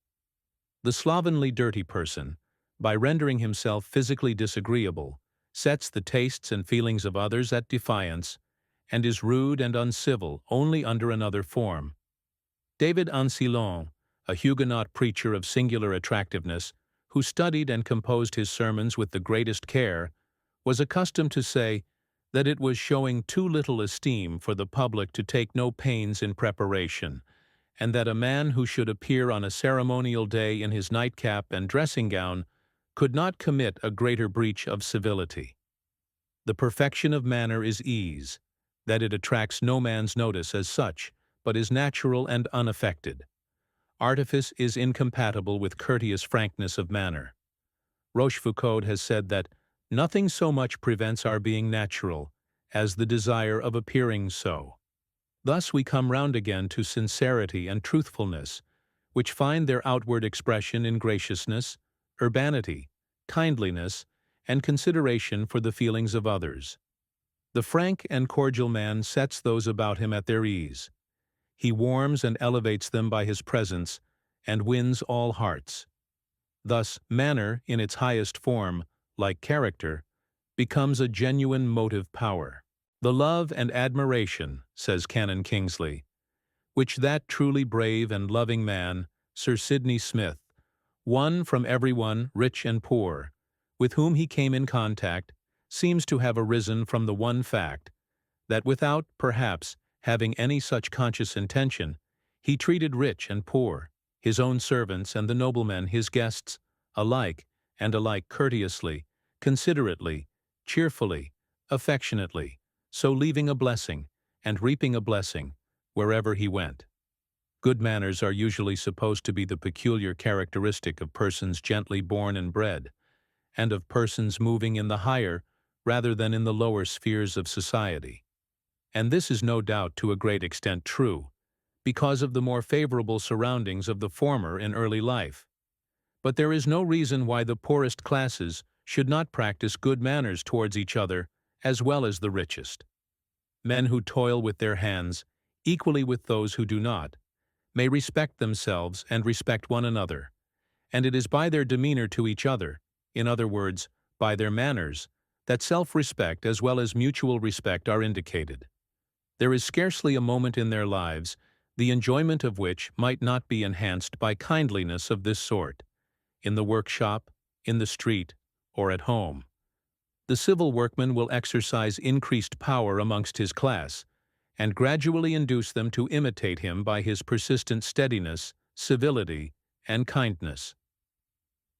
The slovenly dirty person, by rendering himself physically disagreeable, sets the tastes and feelings of others at defiance, and is rude and uncivil only under another form. David Ancillon, a Huguenot preacher of singular attractiveness, who studied and composed his sermons with the greatest care, was accustomed to say that it was showing too little esteem for the public to take no pains in preparation, and that a man who should appear on a ceremonial day in his nightcap and dressing-gown could not commit a greater breach of civility. The perfection of manner is ease, that it attracts no man's notice as such, but is natural and unaffected. Artifice is incompatible with courteous frankness of manner. Rochefoucauld has said that nothing so much prevents our being natural as the desire of appearing so. Thus we come round again to sincerity and truthfulness, which find their outward expression in graciousness, urbanity, kindliness, and consideration for the feelings of others. The frank and cordial man sets those about him at their ease. He warms and elevates them by his presence, and wins all hearts. Thus, manner, in its highest form, like character, becomes a genuine motive power. The love and admiration, says Canon Kingsley, which that truly brave and loving man, Sir Sidney Smith, won from everyone, rich and poor, with whom he came in contact, seems to have arisen from the one fact that without, perhaps, having any such conscious intention, he treated rich and poor, his own servants and the noblemen his guests, alike courteously, considerately, cheerfully, affectionately, so leaving a blessing, and reaping a blessing, wherever he went. Good manners are usually supposed to be the peculiar characteristic of persons gently born and bred, and of persons moving in the higher rather than in the lower spheres of society. And this is no doubt to a great extent true, because of the more favorable surroundings of the former in early life. But there is no reason why the poorest classes should not practice good manners towards each other as well as the richest. Men who toil with their hands, equally with those who do not, may respect themselves and respect one another, and it is by their demeanor to each other, in other words, by their manners, that self-respect as well as mutual respect are indicated. There is scarcely a moment in their lives the enjoyment of which might not be enhanced by kindliness of this sort, in the workshop, in the street, or at home. The civil workman will exercise increased power amongst his class, and gradually induce them to imitate him by his persistent steadiness, civility, and kindness.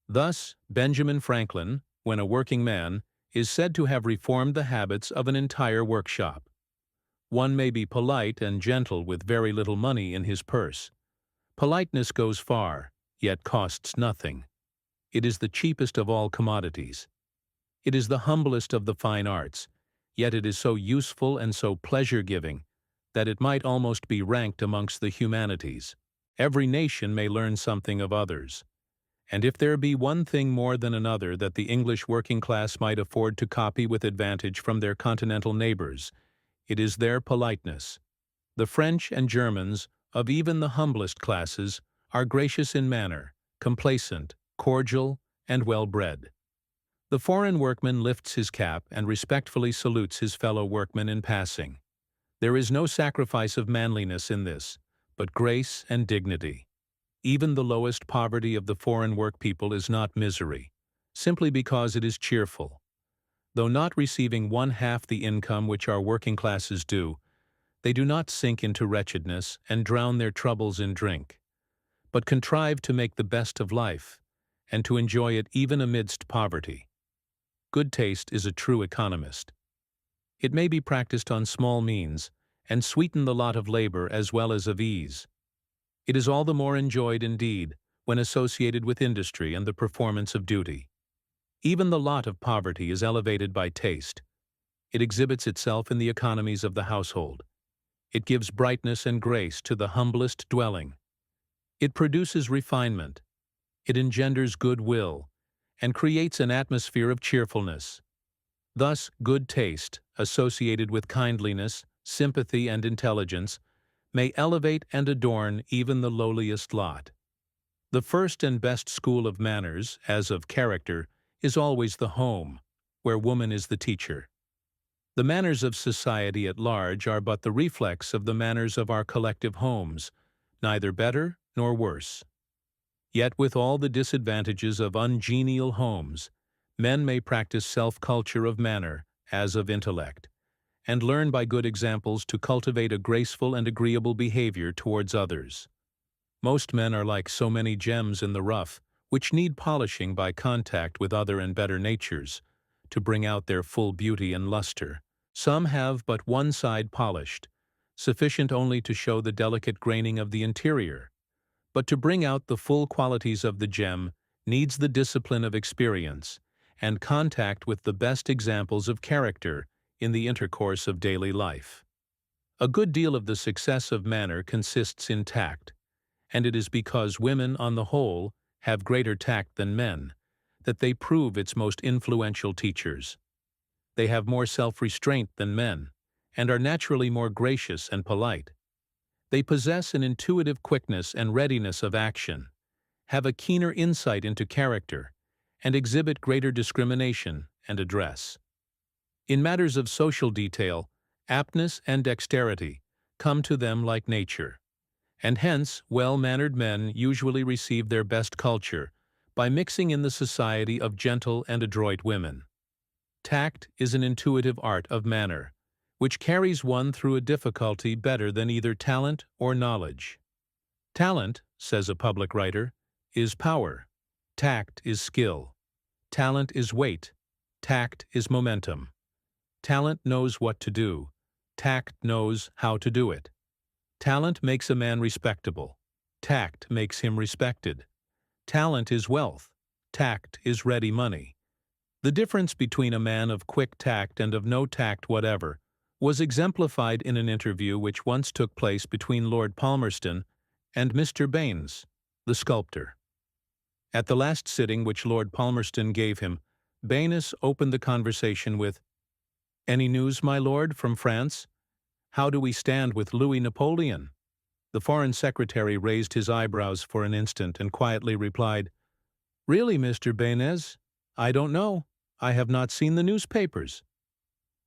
Thus, Benjamin Franklin, when a working man, is said to have reformed the habits of an entire workshop. One may be polite and gentle with very little money in his purse. Politeness goes far, yet costs nothing. It is the cheapest of all commodities. It is the humblest of the fine arts, yet it is so useful and so pleasure-giving that it might almost be ranked amongst the humanities. Every nation may learn something of others. And if there be one thing more than another that the English working class might afford to copy with advantage from their continental neighbors, it is their politeness. The French and Germans, of even the humblest classes, are gracious in manner, complacent, cordial, and well-bred. The foreign workman lifts his cap and respectfully salutes his fellow workman in passing. There is no sacrifice of manliness in this, but grace and dignity. Even the lowest poverty of the foreign workpeople is not misery, simply because it is cheerful. Though not receiving one half the income which our working classes do, they do not sink into wretchedness and drown their troubles in drink, but contrive to make the best of life, and to enjoy it even amidst poverty. Good taste is a true economist. It may be practiced on small means, and sweeten the lot of labor as well as of ease. It is all the more enjoyed, indeed, when associated with industry and the performance of duty. Even the lot of poverty is elevated by taste. It exhibits itself in the economies of the household. It gives brightness and grace to the humblest dwelling. It produces refinement. It engenders goodwill, and creates an atmosphere of cheerfulness. Thus, good taste, associated with kindliness, sympathy, and intelligence, may elevate and adorn even the lowliest lot. The first and best school of manners, as of character, is always the home, where woman is the teacher. The manners of society at large are but the reflex of the manners of our collective homes, neither better nor worse. Yet with all the disadvantages of ungenial homes, men may practice self-culture of manner as of intellect, and learn by good examples to cultivate a graceful and agreeable behavior towards others. Most men are like so many gems in the rough, which need polishing by contact with other and better natures, to bring out their full beauty and luster. Some have but one side polished, sufficient only to show the delicate graining of the interior. But to bring out the full qualities of the gem needs the discipline of experience, and contact with the best examples of character in the intercourse of daily life. A good deal of the success of manner consists in tact, and it is because women, on the whole, have greater tact than men, that they prove its most influential teachers. They have more self-restraint than men, and are naturally more gracious and polite. They possess an intuitive quickness and readiness of action, have a keener insight into character, and exhibit greater discrimination and address. In matters of social detail, aptness and dexterity come to them like nature, and hence well-mannered men usually receive their best culture by mixing in the society of gentle and adroit women. Tact is an intuitive art of manner, which carries one through a difficulty better than either talent or knowledge. Talent, says a public writer, is power. Tact is skill. Talent is weight. Tact is momentum. Talent knows what to do. Tact knows how to do it. Talent makes a man respectable. Tact makes him respected. Talent is wealth. Tact is ready money. The difference between a man of quick tact and of no tact whatever was exemplified in an interview which once took place between Lord Palmerston and Mr. Baynes, the sculptor. At the last sitting which Lord Palmerston gave him, Baynes opened the conversation with, "Any news, my lord, from France? How do we stand with Louis Napoleon?" The Foreign Secretary raised his eyebrows for an instant and quietly replied, "Really, Mr. Baynes, I don't know. I have not seen the newspapers."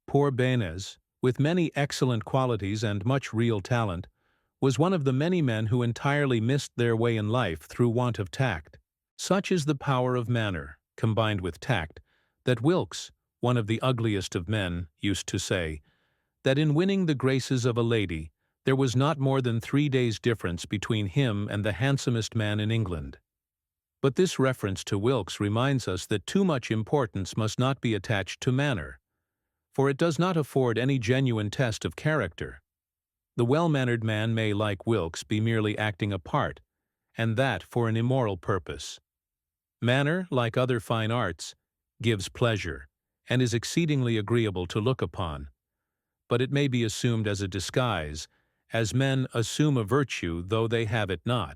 Poor Baynes, with many excellent qualities and much real talent, was one of the many men who entirely missed their way in life through want of tact. Such is the power of manner, combined with tact, that Wilkes, one of the ugliest of men, used to say, that in winning the graces of a lady, there was not more than 3 days' difference between him and the handsomest man in England. But this reference to Wilkes reminds us that too much importance must not be attached to manner, for it does not afford any genuine test of character. The well-mannered man may, like Wilkes, be merely acting a part, and that for an immoral purpose. Manner, like other fine arts, gives pleasure, and is exceedingly agreeable to look upon, but it may be assumed as a disguise, as men assume a virtue though they have it not.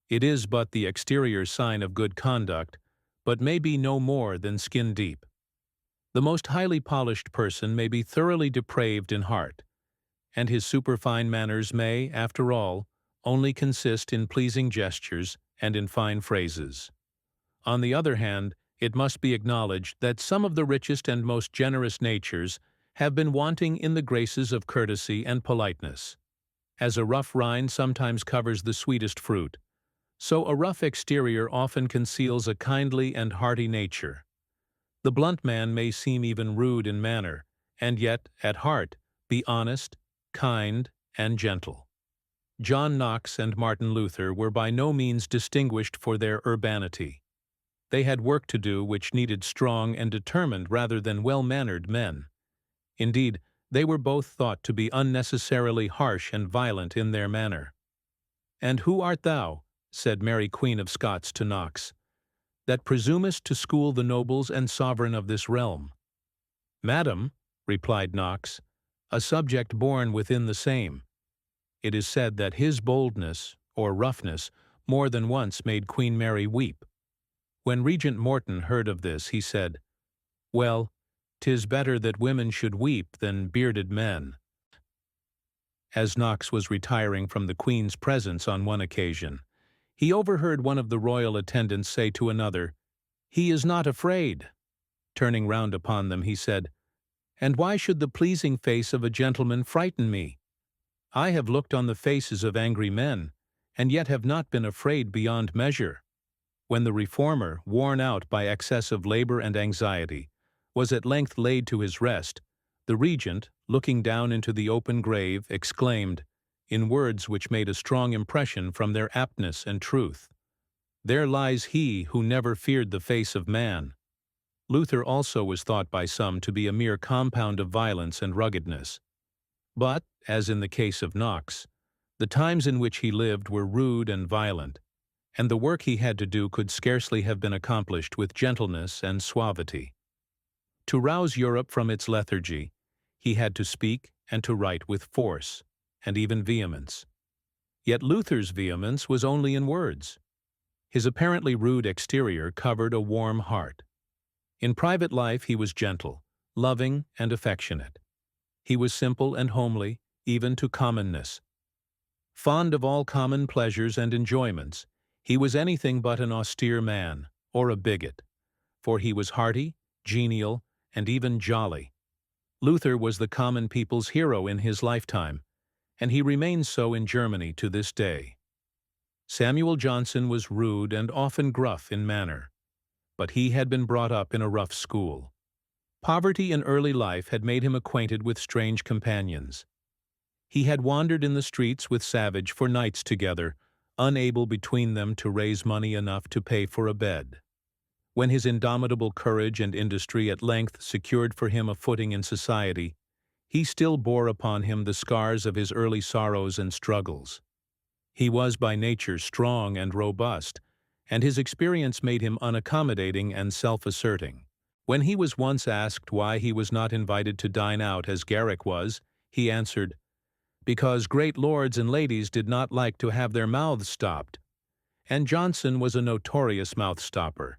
It is but the exterior sign of good conduct, but may be no more than skin deep. The most highly polished person may be thoroughly depraved in heart, and his superfine manners may, after all, only consist in pleasing gestures and in fine phrases. On the other hand, it must be acknowledged that some of the richest and most generous natures have been wanting in the graces of courtesy and politeness. As a rough rind sometimes covers the sweetest fruit, so a rough exterior often conceals a kindly and hearty nature. The blunt man may seem even rude in manner, and yet, at heart, be honest, kind, and gentle. John Knox and Martin Luther were by no means distinguished for their urbanity. They had work to do which needed strong and determined rather than well-mannered men. Indeed, they were both thought to be unnecessarily harsh and violent in their manner. "And who art thou," said Mary Queen of Scots to Knox, "that presumest to school the nobles and sovereign of this realm?" "Madam," replied Knox, "a subject born within the same." It is said that his boldness, or roughness, more than once made Queen Mary weep. When Regent Morton heard of this, he said, "Well, 'tis better that women should weep than bearded men." As Knox was retiring from the Queen's presence on one occasion, he overheard one of the royal attendants say to another, "He is not afraid." Turning round upon them, he said, "And why should the pleasing face of a gentleman frighten me? I have looked on the faces of angry men, and yet have not been afraid beyond measure." When the reformer, worn out by excessive labor and anxiety, was at length laid to his rest, the regent, looking down into the open grave, exclaimed, in words which made a strong impression from their aptness and truth, "There lies he who never feared the face of man." Luther also was thought by some to be a mere compound of violence and ruggedness. But, as in the case of Knox, the times in which he lived were rude and violent, and the work he had to do could scarcely have been accomplished with gentleness and suavity. To rouse Europe from its lethargy, he had to speak and to write with force, and even vehemence. Yet Luther's vehemence was only in words. His apparently rude exterior covered a warm heart. In private life he was gentle, loving, and affectionate. He was simple and homely, even to commonness. Fond of all common pleasures and enjoyments, he was anything but an austere man, or a bigot, for he was hearty, genial, and even jolly. Luther was the common people's hero in his lifetime, and he remains so in Germany to this day. Samuel Johnson was rude and often gruff in manner, but he had been brought up in a rough school. Poverty in early life had made him acquainted with strange companions. He had wandered in the streets with Savage for nights together, unable between them to raise money enough to pay for a bed. When his indomitable courage and industry at length secured for him a footing in society, he still bore upon him the scars of his early sorrows and struggles. He was by nature strong and robust, and his experience made him unaccommodating and self-asserting. When he was once asked why he was not invited to dine out as Garrick was, he answered, "Because great lords and ladies did not like to have their mouths stopped." And Johnson was a notorious mouth-stopper,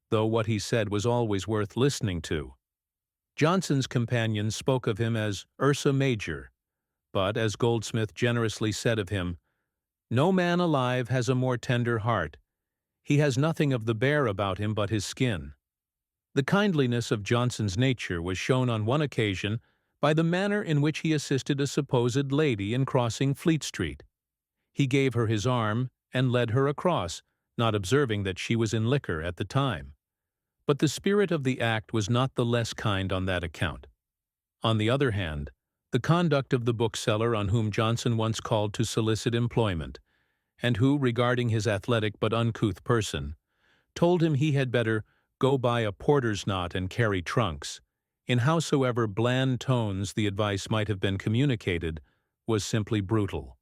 though what he said was always worth listening to. Johnson's companions spoke of him as Ursa Major, but, as Goldsmith generously said of him, "No man alive has a more tender heart. He has nothing of the bear about him but his skin." The kindliness of Johnson's nature was shown on one occasion by the manner in which he assisted a supposed lady in crossing Fleet Street. He gave her his arm and led her across, not observing that she was in liquor at the time. But the spirit of the act was not the less kind on that account. On the other hand, the conduct of the bookseller on whom Johnson once called to solicit employment, and who, regarding his athletic but uncouth person, told him he had better go buy a porter's knot and carry trunks, in howsoever bland tones the advice might have been communicated, was simply brutal,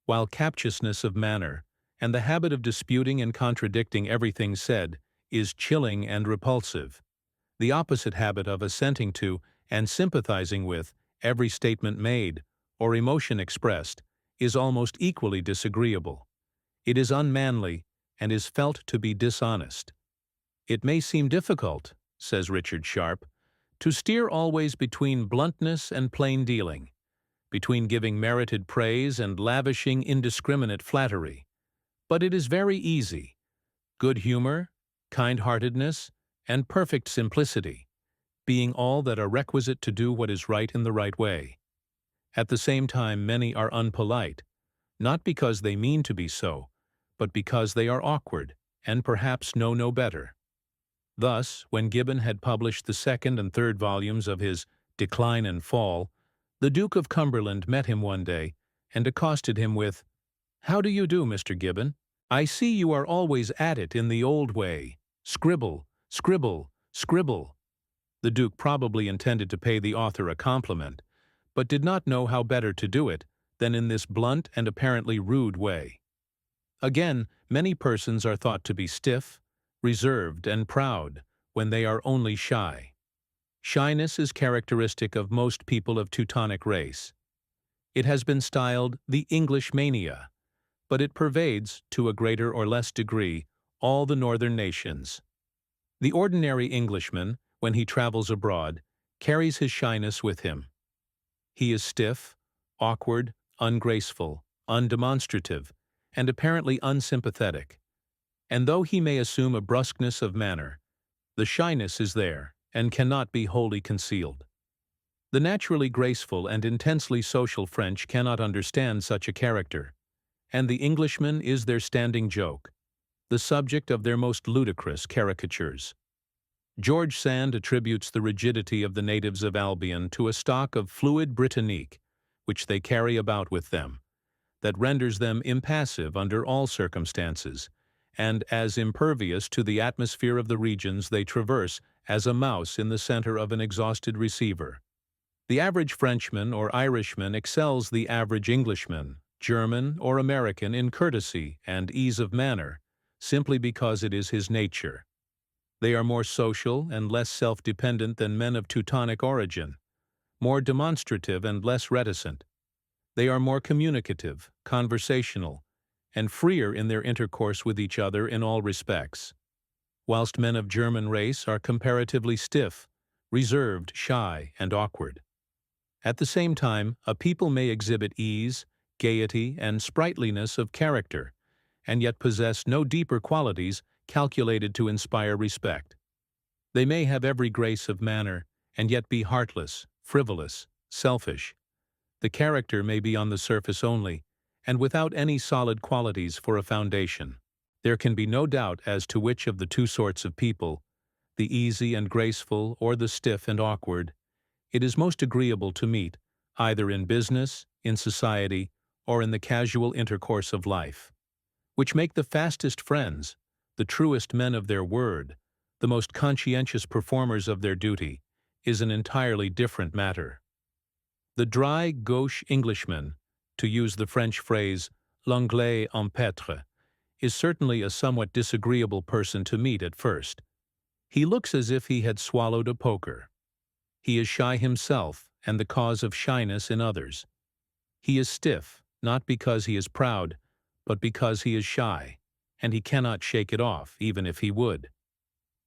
while captiousness of manner, and the habit of disputing and contradicting everything said, is chilling and repulsive. The opposite habit of assenting to and sympathizing with every statement made, or emotion expressed, is almost equally disagreeable. It is unmanly, and is felt to be dishonest. It may seem difficult, says Richard Sharp, to steer always between bluntness and plain dealing, between giving merited praise and lavishing indiscriminate flattery. But it is very easy. Good humor, kind-heartedness, and perfect simplicity, being all that are requisite to do what is right in the right way. At the same time, many are unpolite, not because they mean to be so, but because they are awkward, and perhaps know no better. Thus, when Gibbon had published the second and third volumes of his Decline and Fall, the Duke of Cumberland met him one day, and accosted him with, "How do you do, Mr. Gibbon? I see you are always at it in the old way. Scribble, scribble, scribble." The Duke probably intended to pay the author a compliment, but did not know how better to do it than in this blunt and apparently rude way. Again, many persons are thought to be stiff, reserved, and proud when they are only shy. Shyness is characteristic of most people of Teutonic race. It has been styled the English mania, but it pervades, to a greater or less degree, all the northern nations. The ordinary Englishman, when he travels abroad, carries his shyness with him. He is stiff, awkward, ungraceful, undemonstrative, and apparently unsympathetic. And though he may assume a brusqueness of manner, the shyness is there and cannot be wholly concealed. The naturally graceful and intensely social French cannot understand such a character, and the Englishman is their standing joke, the subject of their most ludicrous caricatures. George Sand attributes the rigidity of the natives of Albion to a stock of fluid Britannique, which they carry about with them, that renders them impassive under all circumstances, and as impervious to the atmosphere of the regions they traverse as a mouse in the center of an exhausted receiver. The average Frenchman or Irishman excels the average Englishman, German, or American in courtesy and ease of manner, simply because it is his nature. They are more social and less self-dependent than men of Teutonic origin, more demonstrative and less reticent. They are more communicative, conversational, and freer in their intercourse with each other in all respects, whilst men of German race are comparatively stiff, reserved, shy, and awkward. At the same time, a people may exhibit ease, gaiety, and sprightliness of character, and yet possess no deeper qualities calculated to inspire respect. They may have every grace of manner, and yet be heartless, frivolous, selfish. The character may be on the surface only, and without any solid qualities for a foundation. There can be no doubt as to which of the two sorts of people, the easy and graceful or the stiff and awkward, it is most agreeable to meet, either in business, in society, or in the casual intercourse of life, which make the fastest friends, the truest men of their word, the most conscientious performers of their duty, is an entirely different matter. The dry, gauche Englishman, to use the French phrase l'anglais empêtre, is certainly a somewhat disagreeable person to meet at first. He looks as if he had swallowed a poker. He is shy himself and the cause of shyness in others. He is stiff, not because he is proud, but because he is shy, and he cannot shake it off, even if he would.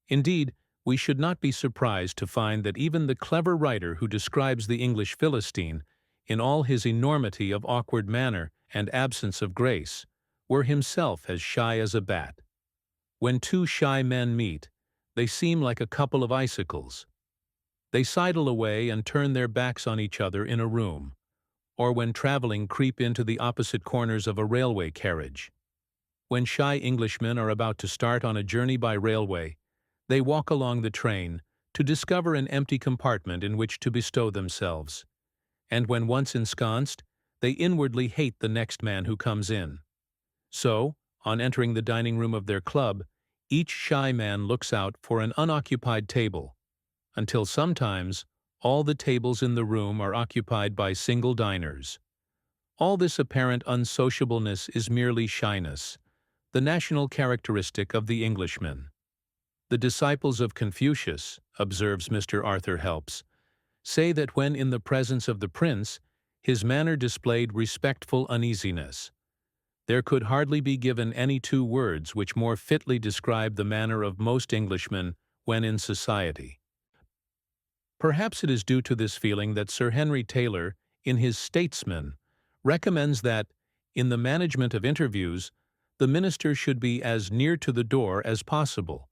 Indeed, we should not be surprised to find that even the clever writer who describes the English Philistine, in all his enormity of awkward manner and absence of grace, were himself as shy as a bat. When two shy men meet, they seem like a couple of icicles. They sidle away and turn their backs on each other in a room, or when traveling creep into the opposite corners of a railway carriage. When shy Englishmen are about to start on a journey by railway, they walk along the train to discover an empty compartment in which to bestow themselves, and when once ensconced, they inwardly hate the next man who comes in. So, on entering the dining room of their club, each shy man looks out for an unoccupied table. until sometimes all the tables in the room are occupied by single diners. All this apparent unsociableness is merely shyness, the national characteristic of the Englishman. The disciples of Confucius, observes Mr. Arthur Helps, say that when in the presence of the prince, his manner displayed respectful uneasiness. There could hardly be given any two words which more fitly describe the manner of most Englishmen when in society. Perhaps it is due to this feeling that Sir Henry Taylor, in his Statesman, recommends that, in the management of interviews, the minister should be as near to the door as possible,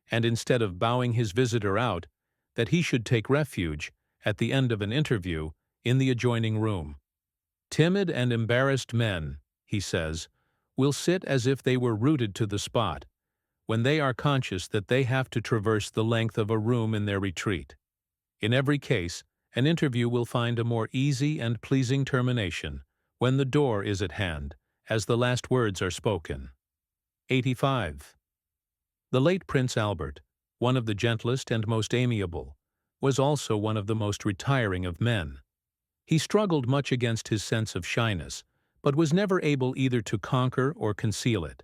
and instead of bowing his visitor out, that he should take refuge, at the end of an interview, in the adjoining room. Timid and embarrassed men, he says, will sit as if they were rooted to the spot, when they are conscious that they have to traverse the length of a room in their retreat. In every case, an interview will find a more easy and pleasing termination when the door is at hand, as the last words are spoken. 85. The late Prince Albert, one of the gentlest and most amiable, was also one of the most retiring of men. He struggled much against his sense of shyness, but was never able either to conquer or conceal it.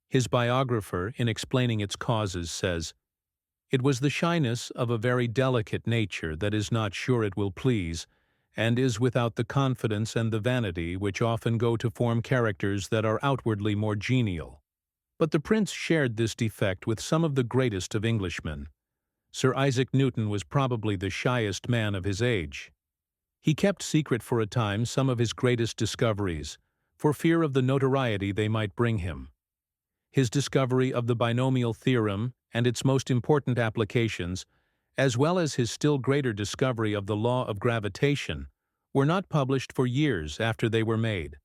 His biographer, in explaining its causes, says, "It was the shyness of a very delicate nature that is not sure it will please, and is without the confidence and the vanity which often go to form characters that are outwardly more genial." But the prince shared this defect with some of the greatest of Englishmen. Sir Isaac Newton was probably the shyest man of his age. He kept secret for a time some of his greatest discoveries, for fear of the notoriety they might bring him. His discovery of the binomial theorem and its most important applications, as well as his still greater discovery of the law of gravitation, were not published for years after they were made.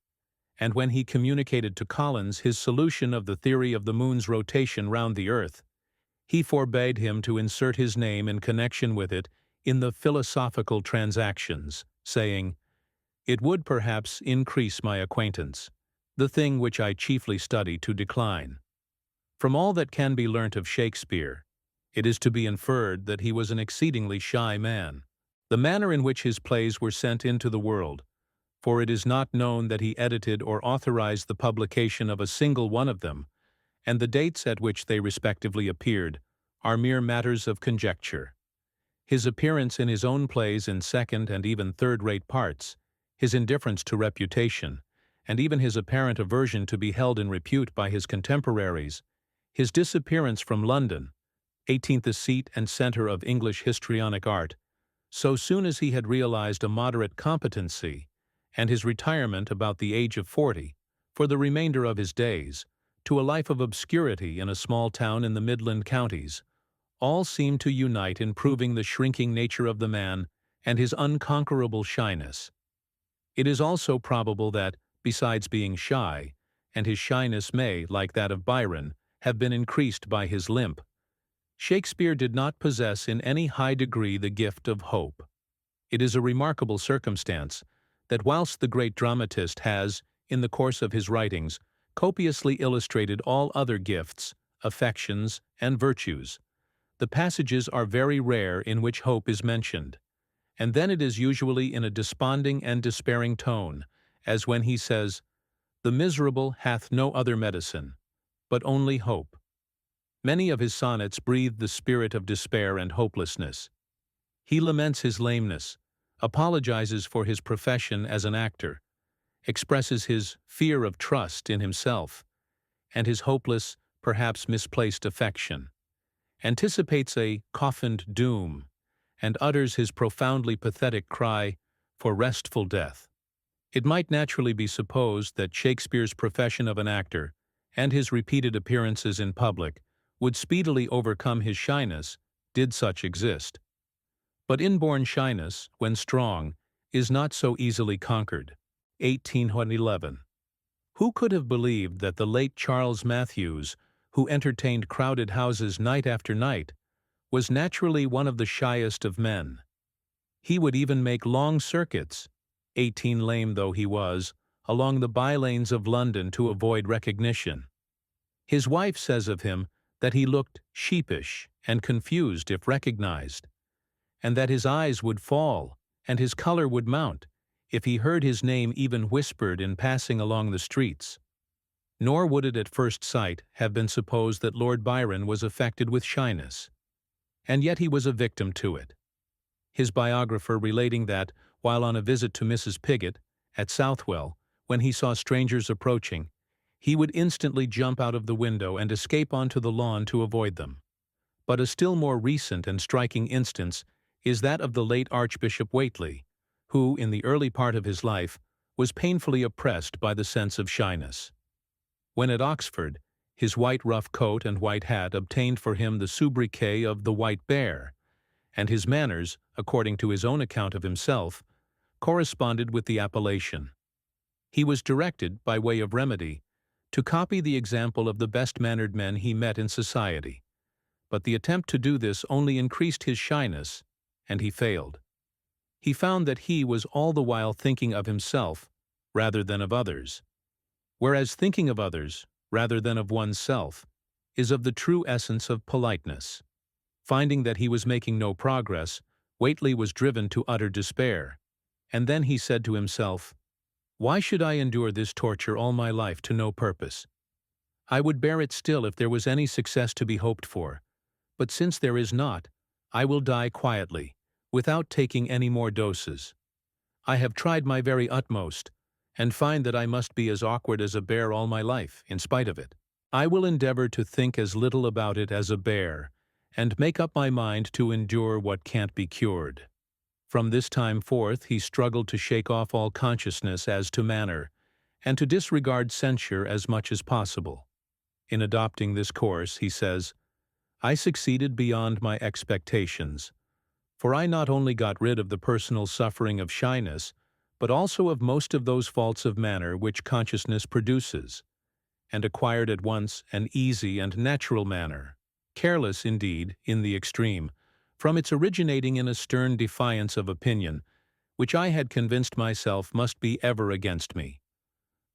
And when he communicated to Collins his solution of the theory of the moon's rotation round the earth, he forbade him to insert his name in connection with it in the Philosophical Transactions, saying, "It would perhaps increase my acquaintance, the thing which I chiefly study to decline." From all that can be learnt of Shakespeare, it is to be inferred that he was an exceedingly shy man. The manner in which his plays were sent into the world, for it is not known that he edited or authorized the publication of a single one of them, and the dates at which they respectively appeared, are mere matters of conjecture. His appearance in his own plays in second and even third-rate parts, his indifference to reputation, and even his apparent aversion to be held in repute by his contemporaries, his disappearance from London, 18th the seat and center of English histrionic art, so soon as he had realized a moderate competency, and his retirement about the age of 40, for the remainder of his days, to a life of obscurity in a small town in the Midland counties, all seemed to unite in proving the shrinking nature of the man and his unconquerable shyness. It is also probable that, besides being shy, and his shyness may, like that of Byron, have been increased by his limp, Shakespeare did not possess in any high degree the gift of hope. It is a remarkable circumstance that whilst the great dramatist has, in the course of his writings, copiously illustrated all other gifts, affections, and virtues, the passages are very rare in which hope is mentioned, and then it is usually in a desponding and despairing tone, as when he says, "The miserable hath no other medicine, but only hope." Many of his sonnets breathe the spirit of despair and hopelessness. He laments his lameness, apologizes for his profession as an actor, expresses his fear of trust in himself, and his hopeless, perhaps misplaced affection, anticipates a coffined doom, and utters his profoundly pathetic cry for restful death. It might naturally be supposed that Shakespeare's profession of an actor, and his repeated appearances in public, would speedily overcome his shyness, did such exist. But inborn shyness, when strong, is not so easily conquered. 1811. Who could have believed that the late Charles Mathews, who entertained crowded houses night after night, was naturally one of the shyest of men? He would even make long circuits, 18 lame though he was, along the by-lanes of London to avoid recognition. His wife says of him that he looked sheepish and confused if recognized, and that his eyes would fall, and his color would mount, if he heard his name even whispered in passing along the streets. Nor would it at first sight have been supposed that Lord Byron was affected with shyness. And yet he was a victim to it. His biographer relating that, while on a visit to Mrs. Piggott, at Southwell, when he saw strangers approaching, he would instantly jump out of the window and escape onto the lawn to avoid them. But a still more recent and striking instance is that of the late Archbishop Whately, who, in the early part of his life, was painfully oppressed by the sense of shyness. When at Oxford, his white rough coat and white hat obtained for him the sobriquet of the White Bear, and his manners, according to his own account of himself, corresponded with the appellation. He was directed, by way of remedy, to copy the example of the best-mannered men he met in society, but the attempt to do this only increased his shyness, and he failed. He found that he was all the while thinking of himself rather than of others, whereas thinking of others rather than of oneself is of the true essence of politeness. Finding that he was making no progress, Whately was driven to utter despair, and then he said to himself, "Why should I endure this torture all my life to no purpose? I would bear it still if there was any success to be hoped for, but since there is not, I will die quietly, without taking any more doses. I have tried my very utmost, and find that I must be as awkward as a bear all my life, in spite of it. I will endeavor to think as little about it as a bear, and make up my mind to endure what can't be cured." From this time forth he struggled to shake off all consciousness as to manner, and to disregard censure as much as possible. In adopting this course, he says, "I succeeded beyond my expectations, for I not only got rid of the personal suffering of shyness, but also of most of those faults of manner which consciousness produces, and acquired at once an easy and natural manner, careless, indeed, in the extreme, from its originating in a stern defiance of opinion, which I had convinced myself must be ever against me.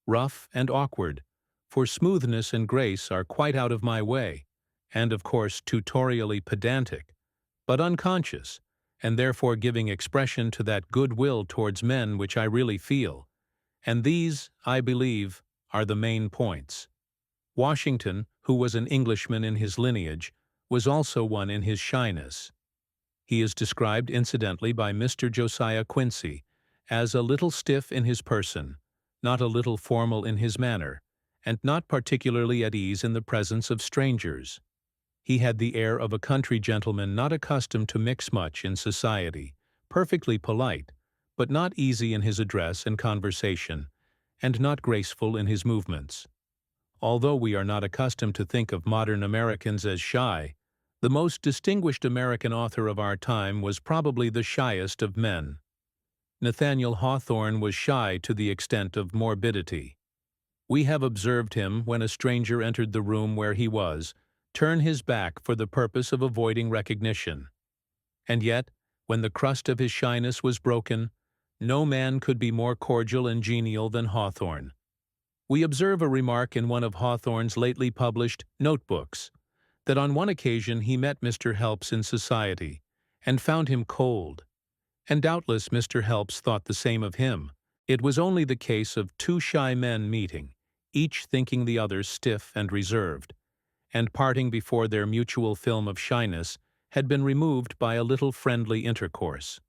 Rough and awkward, for smoothness and grace are quite out of my way, and of course tutorially pedantic, but unconscious, and therefore giving expression to that good will towards men which I really feel, and these, I believe, are the main points." Washington, who was an Englishman in his lineage, was also one in his shyness. He is described incidentally by Mr. Josiah Quincy as a little stiff in his person, not a little formal in his manner, and not particularly at ease in the presence of strangers. He had the air of a country gentleman not accustomed to mix much in society, perfectly polite, but not easy in his address and conversation, and not graceful in his movements. Although we are not accustomed to think of modern Americans as shy, the most distinguished American author of our time was probably the shyest of men. Nathaniel Hawthorne was shy to the extent of morbidity. We have observed him, when a stranger entered the room where he was, turn his back for the purpose of avoiding recognition. And yet, when the crust of his shyness was broken, no man could be more cordial and genial than Hawthorne. We observe a remark in one of Hawthorne's lately published notebooks, that on one occasion he met Mr. Helps in society, and found him cold. And doubtless Mr. Helps thought the same of him. It was only the case of two shy men meeting, each thinking the other stiff and reserved, and parting before their mutual film of shyness had been removed by a little friendly intercourse.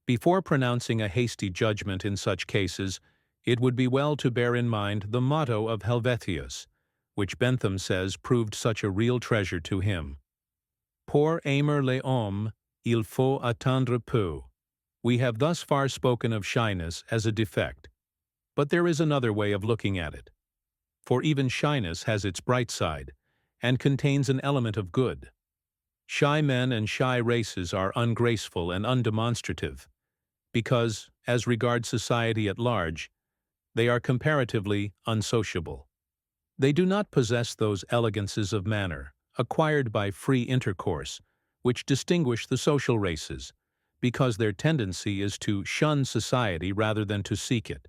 Before pronouncing a hasty judgment in such cases, it would be well to bear in mind the motto of Helvetius, which Bentham says proved such a real treasure to him. Pour aimer les hommes, il faut attendre peu. We have thus far spoken of shyness as a defect, but there is another way of looking at it. For even shyness has its bright side, and contains an element of good. Shy men and shy races are ungraceful and undemonstrative, because, as regards society at large, they are comparatively unsociable. They do not possess those elegances of manner, acquired by free intercourse, which distinguish the social races, because their tendency is to shun society rather than to seek it.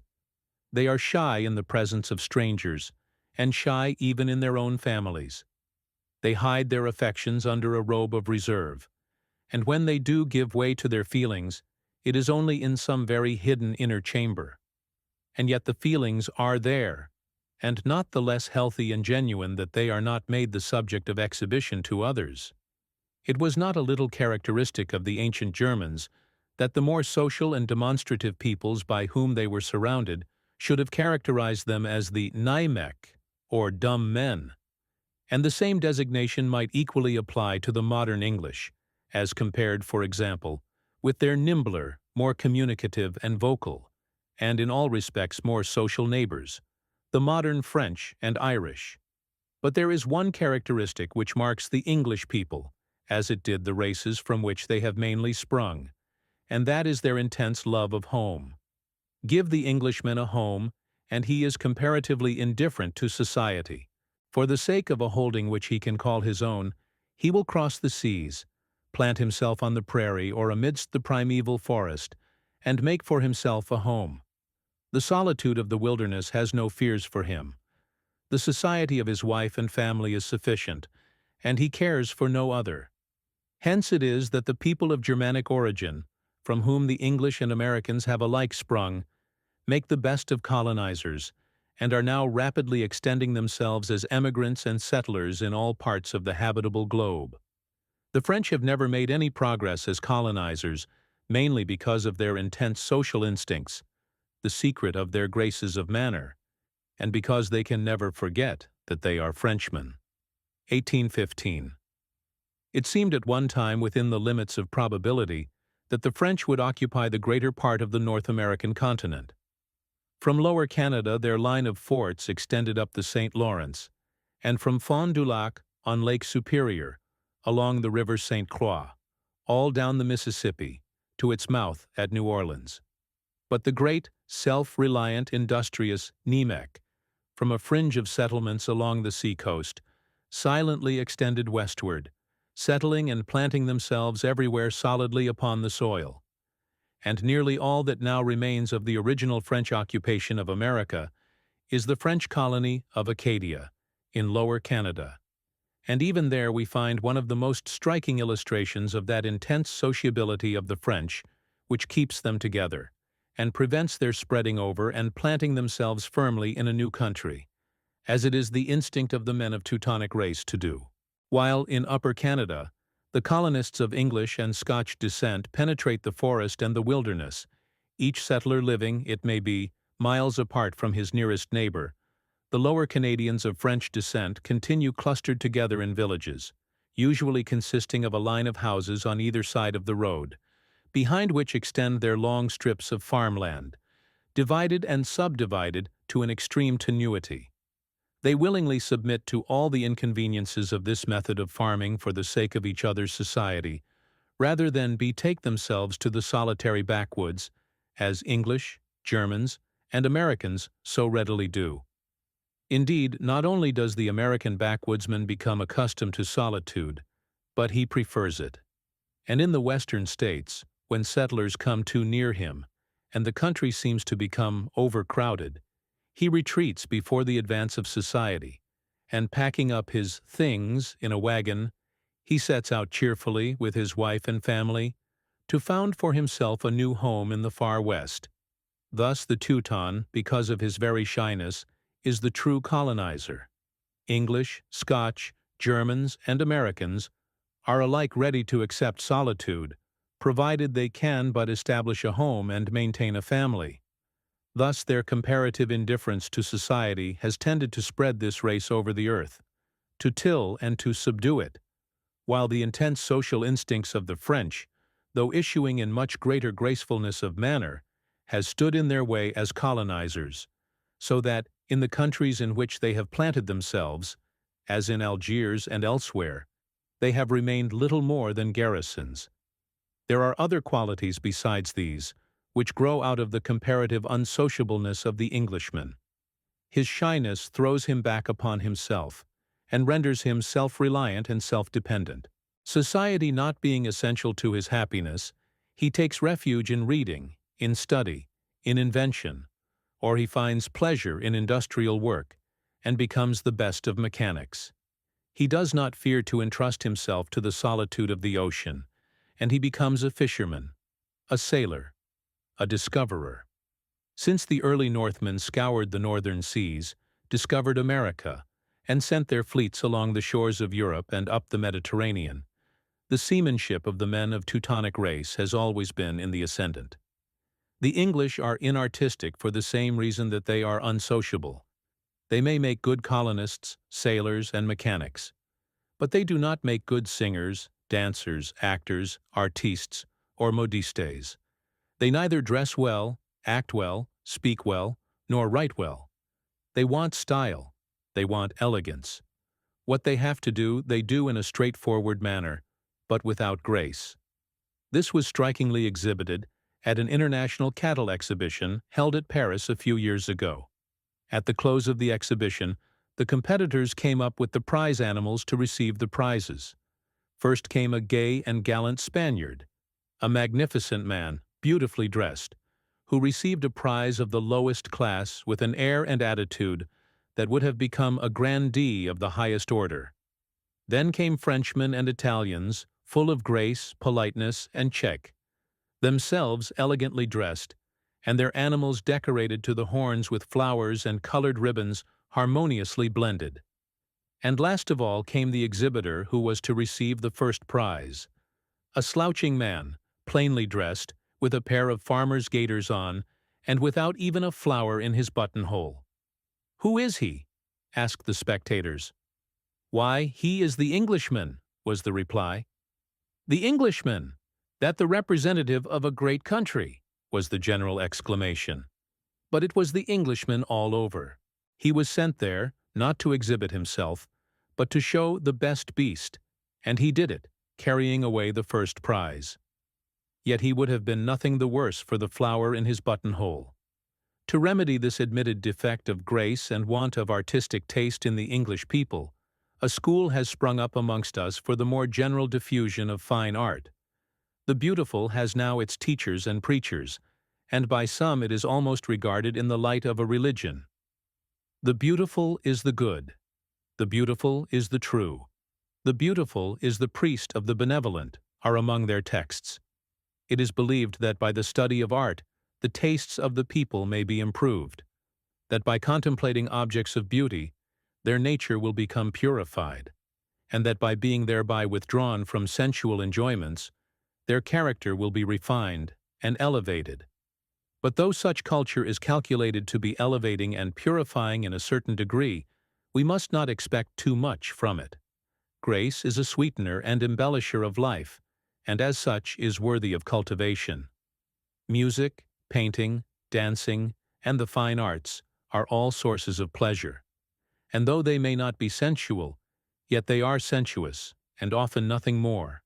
They are shy in the presence of strangers, and shy even in their own families. They hide their affections under a robe of reserve, and when they do give way to their feelings, it is only in some very hidden inner chamber. And yet the feelings are there, and not the less healthy and genuine that they are not made the subject of exhibition to others. It was not a little characteristic of the ancient Germans that the more social and demonstrative peoples by whom they were surrounded should have characterized them as the Naimek, or dumb men. And the same designation might equally apply to the modern English, as compared, for example, with their nimbler, more communicative and vocal, and in all respects more social neighbors, the modern French and Irish. But there is one characteristic which marks the English people, as it did the races from which they have mainly sprung, and that is their intense love of home. Give the Englishman a home, and he is comparatively indifferent to society. For the sake of a holding which he can call his own, he will cross the seas, plant himself on the prairie or amidst the primeval forest, and make for himself a home. The solitude of the wilderness has no fears for him. The society of his wife and family is sufficient, and he cares for no other. Hence it is that the people of Germanic origin, from whom the English and Americans have alike sprung, make the best of colonizers, and are now rapidly extending themselves as emigrants and settlers in all parts of the habitable globe. The French have never made any progress as colonizers, mainly because of their intense social instincts, the secret of their graces of manner, and because they can never forget that they are Frenchmen. 1815. It seemed at one time within the limits of probability that the French would occupy the greater part of the North American continent. From Lower Canada their line of forts extended up the St. Lawrence, and from Fond du Lac on Lake Superior, along the river St. Croix, all down the Mississippi, to its mouth at New Orleans. But the great, self-reliant, industrious Nemec, from a fringe of settlements along the sea-coast, silently extended westward, settling and planting themselves everywhere solidly upon the soil. And nearly all that now remains of the original French occupation of America is the French colony of Acadia, in Lower Canada. And even there we find one of the most striking illustrations of that intense sociability of the French which keeps them together, and prevents their spreading over and planting themselves firmly in a new country, as it is the instinct of the men of Teutonic race to do. While in Upper Canada, the colonists of English and Scotch descent penetrate the forest and the wilderness, each settler living, it may be, miles apart from his nearest neighbor, the Lower Canadians of French descent continue clustered together in villages, usually consisting of a line of houses on either side of the road, behind which extend their long strips of farmland, divided and subdivided to an extreme tenuity. They willingly submit to all the inconveniences of this method of farming for the sake of each other's society, rather than betake themselves to the solitary backwoods, as English, Germans, and Americans so readily do. Indeed, not only does the American backwoodsman become accustomed to solitude, but he prefers it. And in the Western states, when settlers come too near him, and the country seems to become overcrowded, he retreats before the advance of society, and packing up his things in a wagon, he sets out cheerfully with his wife and family to found for himself a new home in the far West. Thus the Teuton, because of his very shyness, is the true colonizer. English, Scotch, Germans, and Americans are alike ready to accept solitude, provided they can but establish a home and maintain a family. Thus their comparative indifference to society has tended to spread this race over the earth, to till and to subdue it, while the intense social instincts of the French, though issuing in much greater gracefulness of manner, has stood in their way as colonizers, so that, in the countries in which they have planted themselves, as in Algiers and elsewhere, they have remained little more than garrisons. There are other qualities besides these, which grow out of the comparative unsociableness of the Englishman. His shyness throws him back upon himself, and renders him self-reliant and self-dependent. Society not being essential to his happiness, he takes refuge in reading, in study, in invention, or he finds pleasure in industrial work, and becomes the best of mechanics. He does not fear to entrust himself to the solitude of the ocean, and he becomes a fisherman, a sailor, a discoverer. Since the early Northmen scoured the northern seas, discovered America, and sent their fleets along the shores of Europe and up the Mediterranean, the seamanship of the men of Teutonic race has always been in the ascendant. The English are inartistic for the same reason that they are unsociable. They may make good colonists, sailors, and mechanics, but they do not make good singers, dancers, actors, artistes, or modistes. They neither dress well, act well, speak well, nor write well. They want style. They want elegance. What they have to do, they do in a straightforward manner, but without grace. This was strikingly exhibited at an international cattle exhibition held at Paris a few years ago. At the close of the exhibition, the competitors came up with the prize animals to receive the prizes. First came a gay and gallant Spaniard, a magnificent man, beautifully dressed, who received a prize of the lowest class with an air and attitude that would have become a grandee of the highest order. Then came Frenchmen and Italians, full of grace, politeness, and check, themselves elegantly dressed, and their animals decorated to the horns with flowers and colored ribbons harmoniously blended. And last of all came the exhibitor who was to receive the first prize, a slouching man, plainly dressed, with a pair of farmer's gaiters on, and without even a flower in his buttonhole. "Who is he?" asked the spectators. "Why, he is the Englishman," was the reply. "The Englishman! That the representative of a great country!" was the general exclamation. But it was the Englishman all over. He was sent there, not to exhibit himself, but to show the best beast, and he did it, carrying away the first prize. Yet he would have been nothing the worse for the flower in his buttonhole. To remedy this admitted defect of grace and want of artistic taste in the English people, a school has sprung up amongst us for the more general diffusion of fine art. The beautiful has now its teachers and preachers, and by some it is almost regarded in the light of a religion. The beautiful is the good. The beautiful is the true. The beautiful is the priest of the benevolent, are among their texts. It is believed that by the study of art, the tastes of the people may be improved, that by contemplating objects of beauty, their nature will become purified, and that by being thereby withdrawn from sensual enjoyments, their character will be refined and elevated. But though such culture is calculated to be elevating and purifying in a certain degree, we must not expect too much from it. Grace is a sweetener and embellisher of life, and as such is worthy of cultivation. Music, painting, dancing, and the fine arts are all sources of pleasure. And though they may not be sensual, yet they are sensuous, and often nothing more.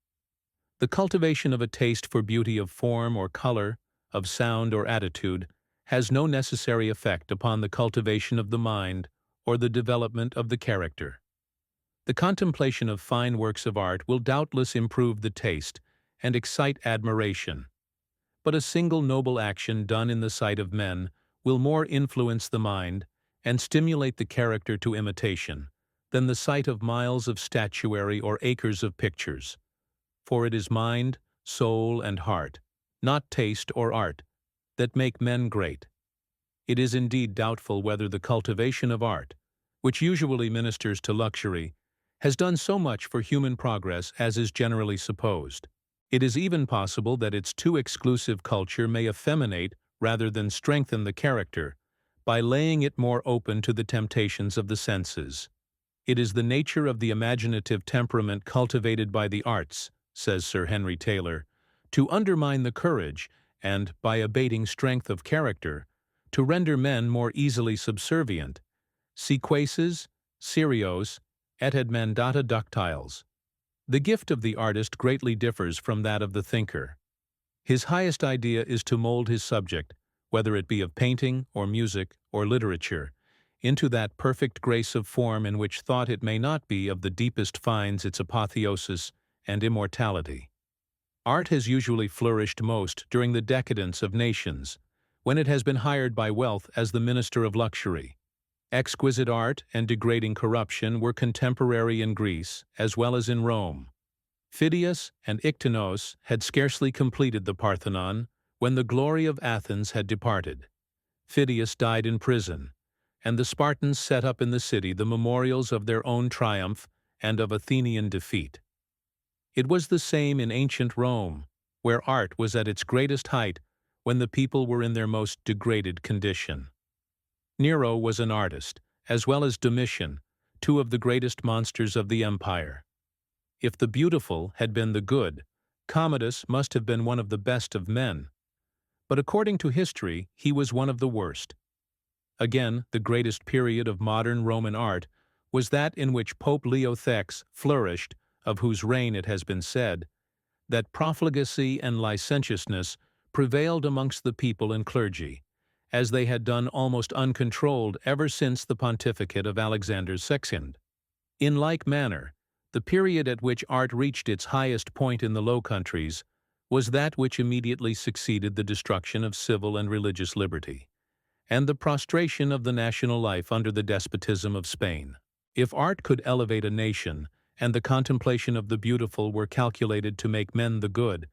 The cultivation of a taste for beauty of form or color, of sound or attitude, has no necessary effect upon the cultivation of the mind or the development of the character. The contemplation of fine works of art will doubtless improve the taste and excite admiration, but a single noble action done in the sight of men will more influence the mind and stimulate the character to imitation than the sight of miles of statuary or acres of pictures. For it is mind, soul, and heart, not taste or art, that make men great. It is indeed doubtful whether the cultivation of art, which usually ministers to luxury, has done so much for human progress as is generally supposed. It is even possible that its too exclusive culture may effeminate rather than strengthen the character, by laying it more open to the temptations of the senses. It is the nature of the imaginative temperament cultivated by the arts, says Sir Henry Taylor, to undermine the courage and, by abating strength of character, to render men more easily subservient. Sequaces, serios, et mandata ductiles. The gift of the artist greatly differs from that of the thinker. His highest idea is to mold his subject, whether it be of painting or music or literature, into that perfect grace of form in which thought it may not be of the deepest finds its apotheosis and immortality. Art has usually flourished most during the decadence of nations, when it has been hired by wealth as the minister of luxury. Exquisite art and degrading corruption were contemporary in Greece as well as in Rome. Phidias and Iktinos had scarcely completed the Parthenon when the glory of Athens had departed. Phidias died in prison, and the Spartans set up in the city the memorials of their own triumph and of Athenian defeat. It was the same in ancient Rome, where art was at its greatest height when the people were in their most degraded condition. Nero was an artist, as well as Domitian, two of the greatest monsters of the empire. If the beautiful had been the good, Commodus must have been one of the best of men. But according to history, he was one of the worst. Again, the greatest period of modern Roman art was that in which Pope Leo X flourished, of whose reign it has been said, that profligacy and licentiousness prevailed amongst the people and clergy, as they had done almost uncontrolled ever since the pontificate of Alexander II. In like manner, the period at which art reached its highest point in the Low Countries was that which immediately succeeded the destruction of civil and religious liberty, and the prostration of the national life under the despotism of Spain. If art could elevate a nation, and the contemplation of the beautiful were calculated to make men the good,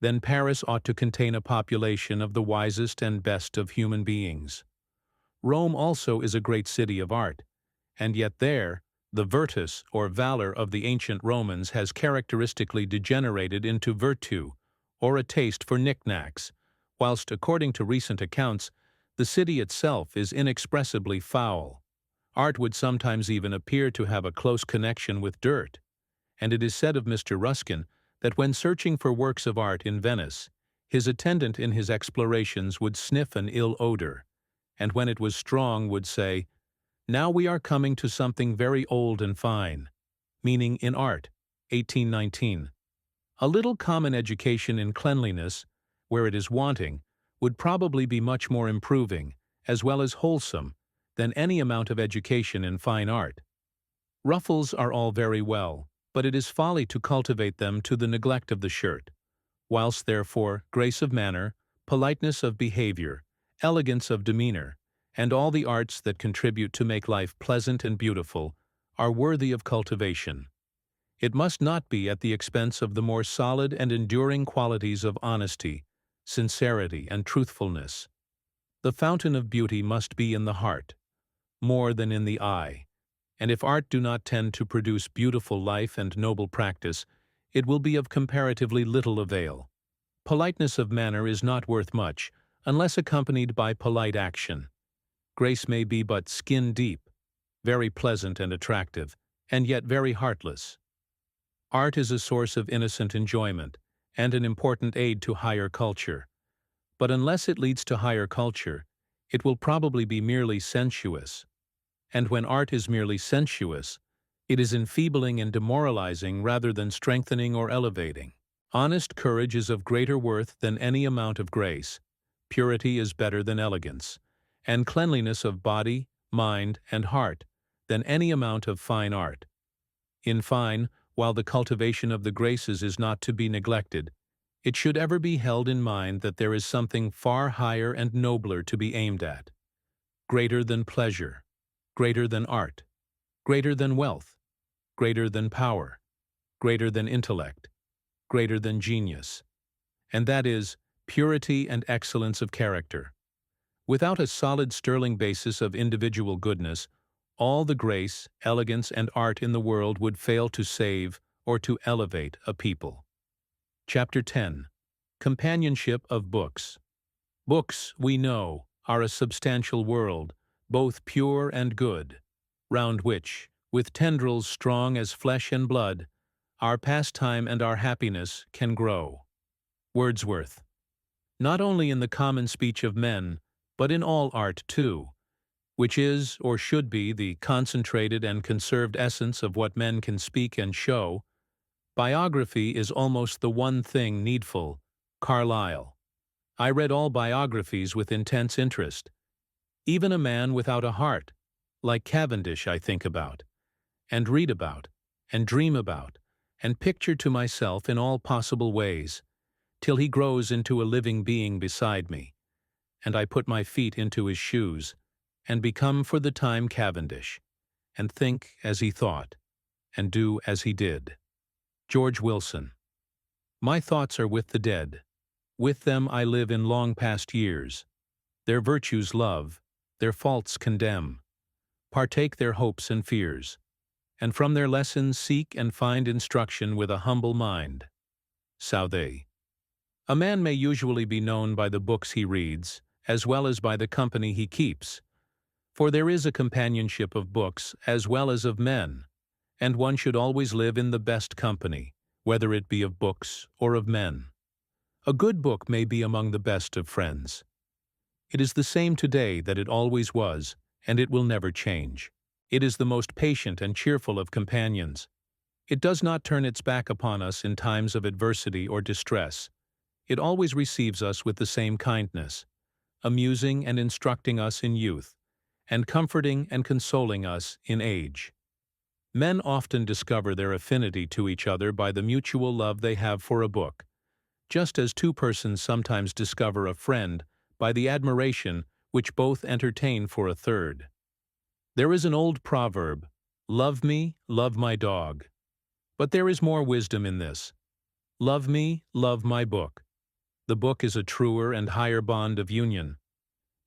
then Paris ought to contain a population of the wisest and best of human beings. Rome also is a great city of art, and yet there, the virtus or valor of the ancient Romans has characteristically degenerated into virtu, or a taste for knickknacks, whilst, according to recent accounts, the city itself is inexpressibly foul. Art would sometimes even appear to have a close connection with dirt, and it is said of Mr. Ruskin that when searching for works of art in Venice, his attendant in his explorations would sniff an ill odor, and when it was strong would say, "Now we are coming to something very old and fine," meaning in art, 1819. A little common education in cleanliness, where it is wanting, would probably be much more improving, as well as wholesome, than any amount of education in fine art. Ruffles are all very well, but it is folly to cultivate them to the neglect of the shirt, whilst therefore grace of manner, politeness of behavior, elegance of demeanor, and all the arts that contribute to make life pleasant and beautiful are worthy of cultivation. It must not be at the expense of the more solid and enduring qualities of honesty, sincerity, and truthfulness. The fountain of beauty must be in the heart, more than in the eye, and if art do not tend to produce beautiful life and noble practice, it will be of comparatively little avail. Politeness of manner is not worth much, unless accompanied by polite action. Grace may be but skin-deep, very pleasant and attractive, and yet very heartless. Art is a source of innocent enjoyment, and an important aid to higher culture. But unless it leads to higher culture, it will probably be merely sensuous. And when art is merely sensuous, it is enfeebling and demoralizing rather than strengthening or elevating. Honest courage is of greater worth than any amount of grace, purity is better than elegance, and cleanliness of body, mind, and heart than any amount of fine art. In fine, while the cultivation of the graces is not to be neglected, it should ever be held in mind that there is something far higher and nobler to be aimed at, greater than pleasure, greater than art, greater than wealth, greater than power, greater than intellect, greater than genius, and that is purity and excellence of character. Without a solid sterling basis of individual goodness, all the grace, elegance, and art in the world would fail to save or to elevate a people. Chapter 10. Companionship of Books. Books, we know, are a substantial world, both pure and good, round which, with tendrils strong as flesh and blood, our pastime and our happiness can grow. Wordsworth. Not only in the common speech of men, but in all art too, which is, or should be, the concentrated and conserved essence of what men can speak and show, biography is almost the one thing needful. Carlyle. I read all biographies with intense interest. Even a man without a heart, like Cavendish, I think about, and read about, and dream about, and picture to myself in all possible ways, till he grows into a living being beside me, and I put my feet into his shoes, and become for the time Cavendish, and think as he thought, and do as he did. George Wilson. My thoughts are with the dead. With them I live in long past years. Their virtues love, their faults condemn. Partake their hopes and fears, and from their lessons seek and find instruction with a humble mind. Southey. A man may usually be known by the books he reads, as well as by the company he keeps. For there is a companionship of books as well as of men, and one should always live in the best company, whether it be of books or of men. A good book may be among the best of friends. It is the same today that it always was, and it will never change. It is the most patient and cheerful of companions. It does not turn its back upon us in times of adversity or distress. It always receives us with the same kindness, amusing and instructing us in youth, and comforting and consoling us in age. Men often discover their affinity to each other by the mutual love they have for a book, just as two persons sometimes discover a friend by the admiration which both entertain for a third. There is an old proverb, "Love me, love my dog." But there is more wisdom in this. Love me, love my book. The book is a truer and higher bond of union.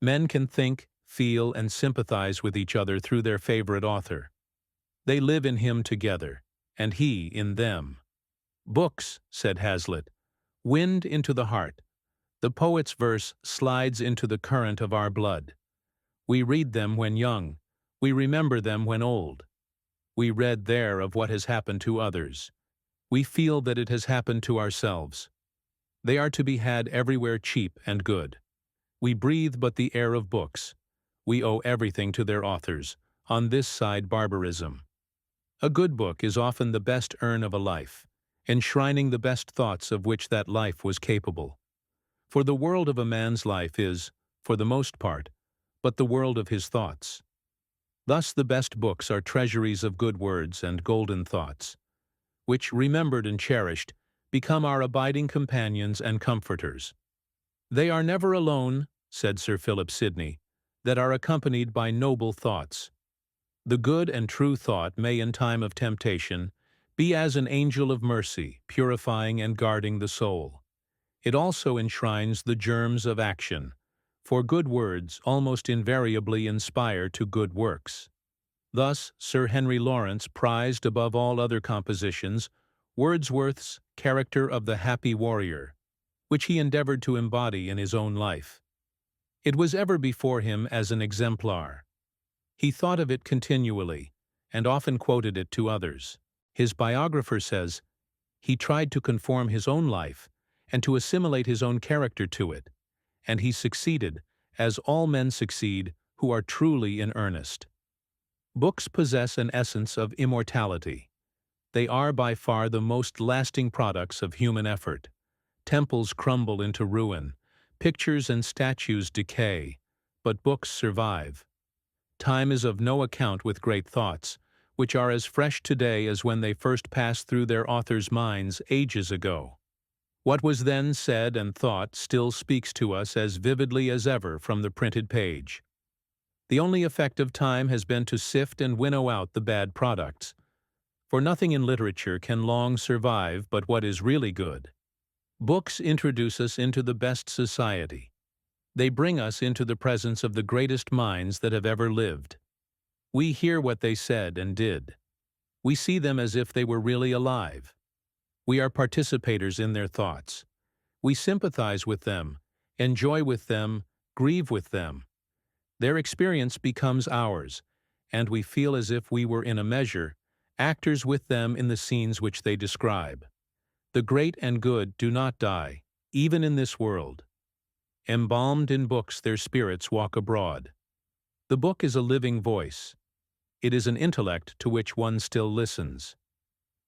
Men can think, feel, and sympathize with each other through their favorite author. They live in him together, and he in them. Books, said Hazlitt, wind into the heart. The poet's verse slides into the current of our blood. We read them when young. We remember them when old. We read there of what has happened to others. We feel that it has happened to ourselves. They are to be had everywhere cheap and good. We breathe but the air of books. We owe everything to their authors, on this side barbarism. A good book is often the best urn of a life, enshrining the best thoughts of which that life was capable. For the world of a man's life is, for the most part, but the world of his thoughts. Thus the best books are treasuries of good words and golden thoughts, which, remembered and cherished, become our abiding companions and comforters. They are never alone, said Sir Philip Sidney, that are accompanied by noble thoughts. The good and true thought may in time of temptation be as an angel of mercy, purifying and guarding the soul. It also enshrines the germs of action, for good words almost invariably inspire to good works. Thus Sir Henry Lawrence prized above all other compositions Wordsworth's Character of the Happy Warrior, which he endeavored to embody in his own life. It was ever before him as an exemplar. He thought of it continually, and often quoted it to others. His biographer says, he tried to conform his own life and to assimilate his own character to it, and he succeeded, as all men succeed who are truly in earnest. Books possess an essence of immortality. They are by far the most lasting products of human effort. Temples crumble into ruin, pictures and statues decay, but books survive. Time is of no account with great thoughts, which are as fresh today as when they first passed through their authors' minds ages ago. What was then said and thought still speaks to us as vividly as ever from the printed page. The only effect of time has been to sift and winnow out the bad products, for nothing in literature can long survive but what is really good. Books introduce us into the best society. They bring us into the presence of the greatest minds that have ever lived. We hear what they said and did. We see them as if they were really alive. We are participators in their thoughts. We sympathize with them, enjoy with them, grieve with them. Their experience becomes ours, and we feel as if we were in a measure actors with them in the scenes which they describe. The great and good do not die, even in this world. Embalmed in books their spirits walk abroad. The book is a living voice. It is an intellect to which one still listens.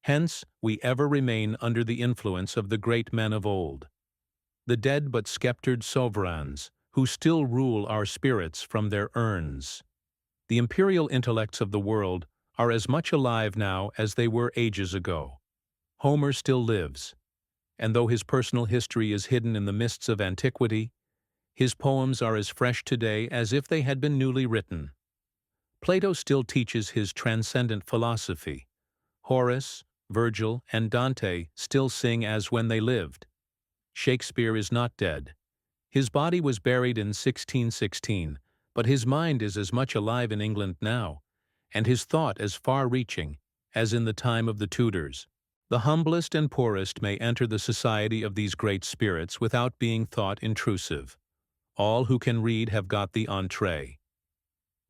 Hence, we ever remain under the influence of the great men of old, the dead but sceptred sovereigns, who still rule our spirits from their urns. The imperial intellects of the world are as much alive now as they were ages ago. Homer still lives, and though his personal history is hidden in the mists of antiquity, his poems are as fresh today as if they had been newly written. Plato still teaches his transcendent philosophy. Horace, Virgil, and Dante still sing as when they lived. Shakespeare is not dead. His body was buried in 1616, but his mind is as much alive in England now, and his thought as far-reaching as in the time of the Tudors. The humblest and poorest may enter the society of these great spirits without being thought intrusive. All who can read have got the entree.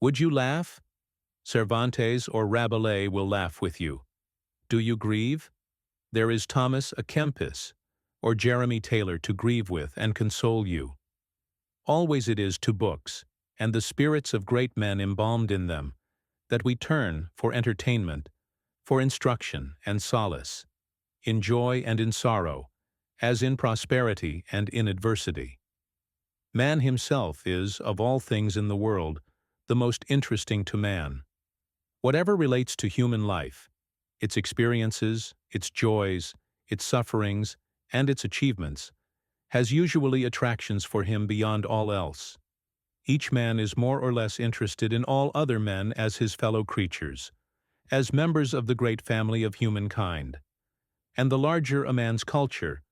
Would you laugh? Cervantes or Rabelais will laugh with you. Do you grieve? There is Thomas à Kempis or Jeremy Taylor to grieve with and console you. Always it is to books, and the spirits of great men embalmed in them, that we turn for entertainment, for instruction and solace, in joy and in sorrow, as in prosperity and in adversity. Man himself is, of all things in the world, the most interesting to man. Whatever relates to human life, its experiences, its joys, its sufferings, and its achievements, has usually attractions for him beyond all else. Each man is more or less interested in all other men as his fellow creatures, as members of the great family of humankind. And the larger a man's culture,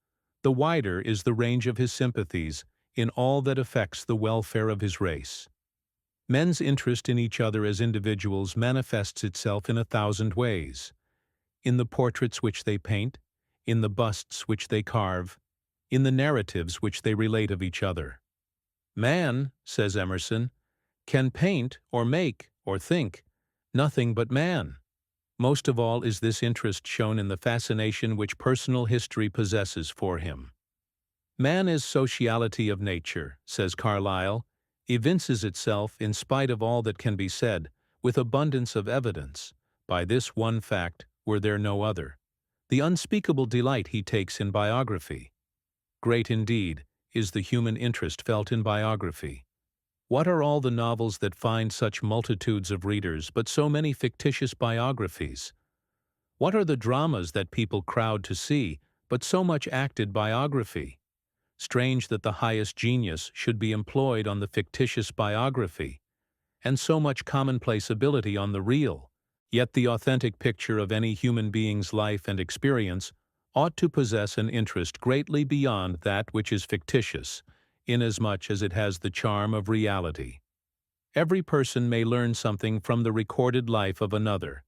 the wider is the range of his sympathies in all that affects the welfare of his race. Men's interest in each other as individuals manifests itself in 1,000 ways. In the portraits which they paint, in the busts which they carve, in the narratives which they relate of each other. Man, says Emerson, can paint or make or think nothing but man. Most of all is this interest shown in the fascination which personal history possesses for him. Man is sociality of nature, says Carlyle, evinces itself, in spite of all that can be said, with abundance of evidence, by this one fact, were there no other, the unspeakable delight he takes in biography. Great indeed is the human interest felt in biography. What are all the novels that find such multitudes of readers, but so many fictitious biographies? What are the dramas that people crowd to see, but so much acted biography? Strange that the highest genius should be employed on the fictitious biography, and so much commonplace ability on the real. Yet the authentic picture of any human being's life and experience ought to possess an interest greatly beyond that which is fictitious, inasmuch as it has the charm of reality. Every person may learn something from the recorded life of another,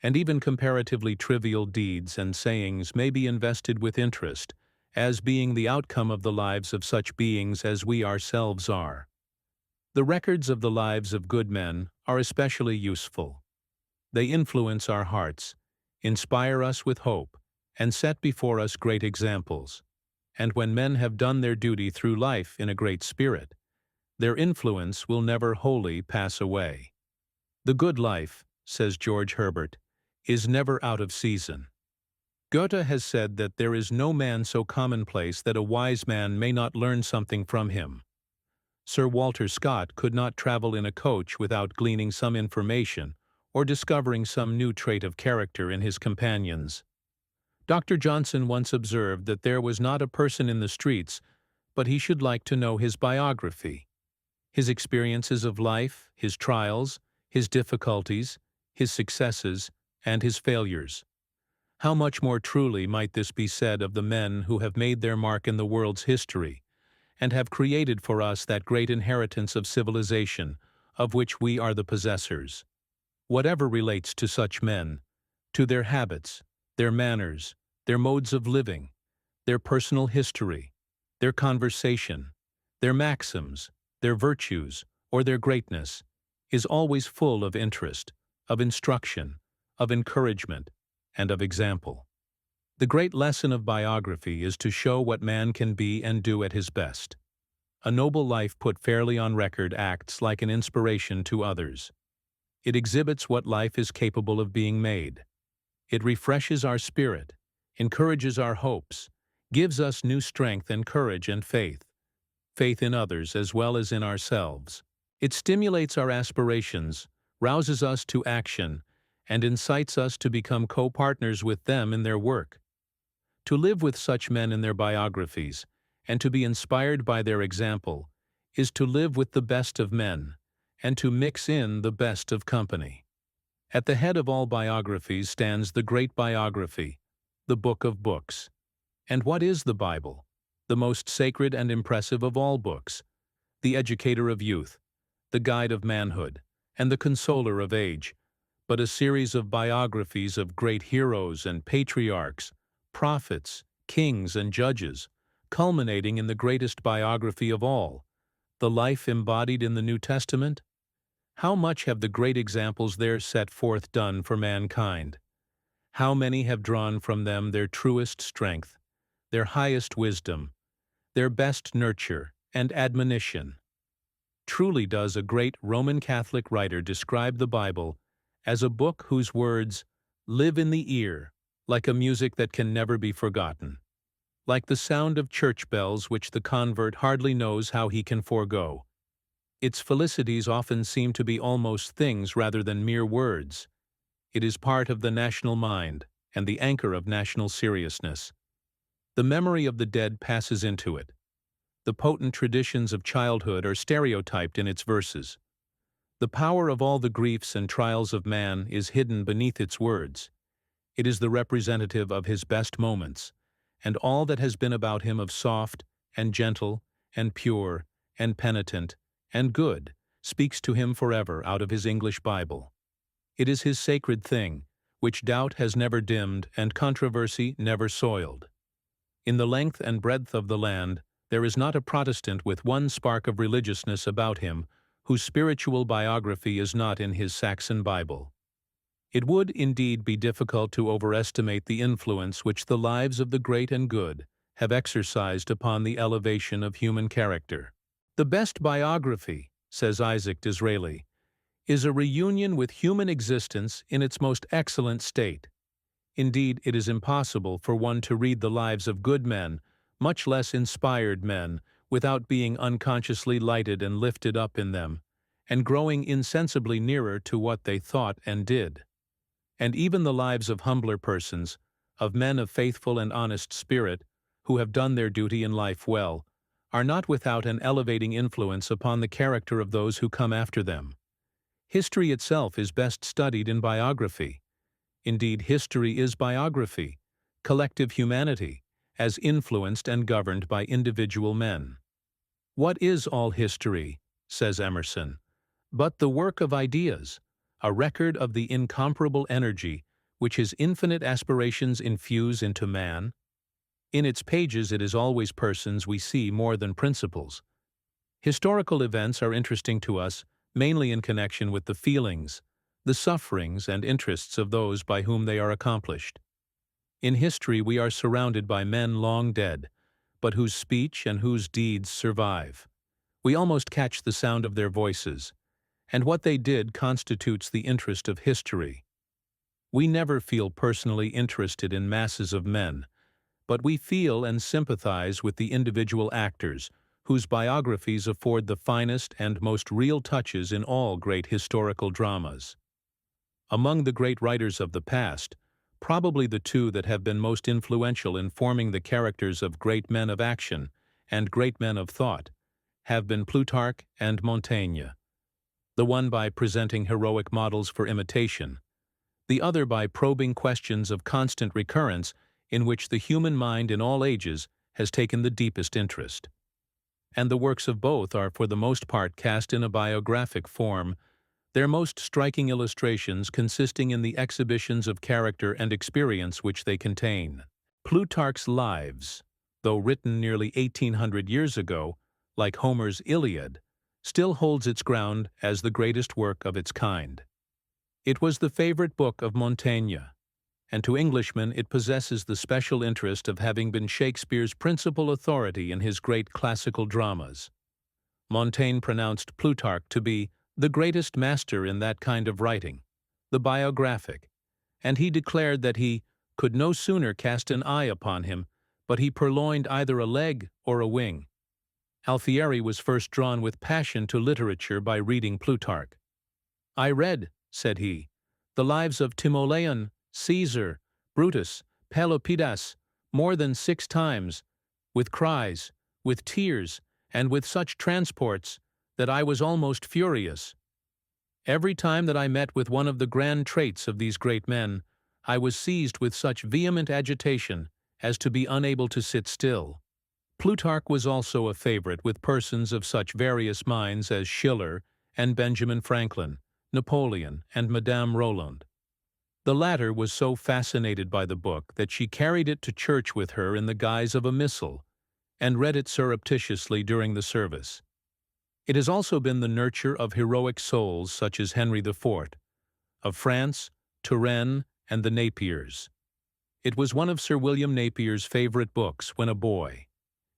and even comparatively trivial deeds and sayings may be invested with interest, as being the outcome of the lives of such beings as we ourselves are. The records of the lives of good men are especially useful. They influence our hearts, inspire us with hope, and set before us great examples. And when men have done their duty through life in a great spirit, their influence will never wholly pass away. The good life, says George Herbert, is never out of season. Goethe has said that there is no man so commonplace that a wise man may not learn something from him. Sir Walter Scott could not travel in a coach without gleaning some information or discovering some new trait of character in his companions. Dr. Johnson once observed that there was not a person in the streets but he should like to know his biography, his experiences of life, his trials, his difficulties, his successes, and his failures. How much more truly might this be said of the men who have made their mark in the world's history, and have created for us that great inheritance of civilization, of which we are the possessors. Whatever relates to such men, to their habits, their manners, their modes of living, their personal history, their conversation, their maxims, their virtues, or their greatness, is always full of interest, of instruction, of encouragement, and of example. The great lesson of biography is to show what man can be and do at his best. A noble life put fairly on record acts like an inspiration to others. It exhibits what life is capable of being made. It refreshes our spirit, encourages our hopes, gives us new strength and courage and faith in others as well as in ourselves. It stimulates our aspirations, rouses us to action, and incites us to become co-partners with them in their work. To live with such men in their biographies, and to be inspired by their example, is to live with the best of men, and to mix in the best of company. At the head of all biographies stands the great biography the book of books. And what is the Bible? The most sacred and impressive of all books, the educator of youth, the guide of manhood, and the consoler of age, but a series of biographies of great heroes and patriarchs, prophets, kings, and judges, culminating in the greatest biography of all, the life embodied in the New Testament? How much have the great examples there set forth done for mankind? How many have drawn from them their truest strength, their highest wisdom, their best nurture and admonition? Truly does a great Roman Catholic writer describe the Bible as a book whose words live in the ear, like a music that can never be forgotten, like the sound of church bells which the convert hardly knows how he can forego. Its felicities often seem to be almost things rather than mere words. It is part of the national mind and the anchor of national seriousness. The memory of the dead passes into it. The potent traditions of childhood are stereotyped in its verses. The power of all the griefs and trials of man is hidden beneath its words. It is the representative of his best moments, and all that has been about him of soft and gentle and pure and penitent and good speaks to him forever out of his English Bible. It is his sacred thing, which doubt has never dimmed and controversy never soiled. In the length and breadth of the land, there is not a Protestant with one spark of religiousness about him whose spiritual biography is not in his Saxon Bible. It would indeed be difficult to overestimate the influence which the lives of the great and good have exercised upon the elevation of human character. The best biography, says Isaac Disraeli, is a reunion with human existence in its most excellent state. Indeed, it is impossible for one to read the lives of good men, much less inspired men, without being unconsciously lighted and lifted up in them, and growing insensibly nearer to what they thought and did. And even the lives of humbler persons, of men of faithful and honest spirit, who have done their duty in life well, are not without an elevating influence upon the character of those who come after them. History itself is best studied in biography. Indeed, history is biography, collective humanity, as influenced and governed by individual men. What is all history, says Emerson, but the work of ideas, a record of the incomparable energy which his infinite aspirations infuse into man? In its pages it is always persons we see more than principles. Historical events are interesting to us mainly in connection with the feelings, the sufferings and interests of those by whom they are accomplished. In history we are surrounded by men long dead, but whose speech and whose deeds survive. We almost catch the sound of their voices, and what they did constitutes the interest of history. We never feel personally interested in masses of men, but we feel and sympathize with the individual actors, whose biographies afford the finest and most real touches in all great historical dramas. Among the great writers of the past, probably the two that have been most influential in forming the characters of great men of action and great men of thought have been Plutarch and Montaigne, the one by presenting heroic models for imitation, the other by probing questions of constant recurrence in which the human mind in all ages has taken the deepest interest. And the works of both are for the most part cast in a biographic form, their most striking illustrations consisting in the exhibitions of character and experience which they contain. Plutarch's Lives, though written nearly 1800 years ago, like Homer's Iliad, still holds its ground as the greatest work of its kind. It was the favorite book of Montaigne, and to Englishmen it possesses the special interest of having been Shakespeare's principal authority in his great classical dramas. Montaigne pronounced Plutarch to be the greatest master in that kind of writing, the biographic, and he declared that he could no sooner cast an eye upon him, but he purloined either a leg or a wing. Alfieri was first drawn with passion to literature by reading Plutarch. "I read," said he, "the lives of Timoleon, Caesar, Brutus, Pelopidas, more than 6 times, with cries, with tears, and with such transports, that I was almost furious. Every time that I met with one of the grand traits of these great men, I was seized with such vehement agitation as to be unable to sit still. Plutarch was also a favorite with persons of such various minds as Schiller and Benjamin Franklin, Napoleon, and Madame Roland. The latter was so fascinated by the book that she carried it to church with her in the guise of a missal, and read it surreptitiously during the service. It has also been the nurture of heroic souls such as Henry IV, of France, Turenne, and the Napiers. It was one of Sir William Napier's favorite books when a boy.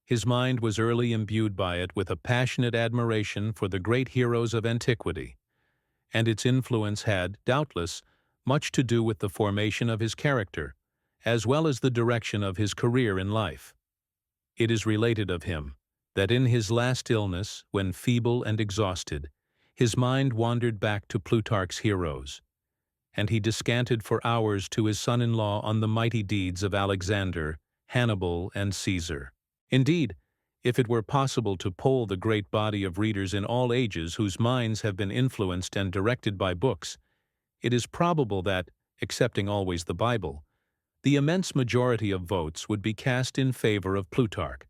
His mind was early imbued by it with a passionate admiration for the great heroes of antiquity, and its influence had, doubtless, much to do with the formation of his character, as well as the direction of his career in life. It is related of him that in his last illness, when feeble and exhausted, his mind wandered back to Plutarch's heroes, and he descanted for hours to his son-in-law on the mighty deeds of Alexander, Hannibal, and Caesar. Indeed, if it were possible to poll the great body of readers in all ages whose minds have been influenced and directed by books, it is probable that, excepting always the Bible, the immense majority of votes would be cast in favor of Plutarch.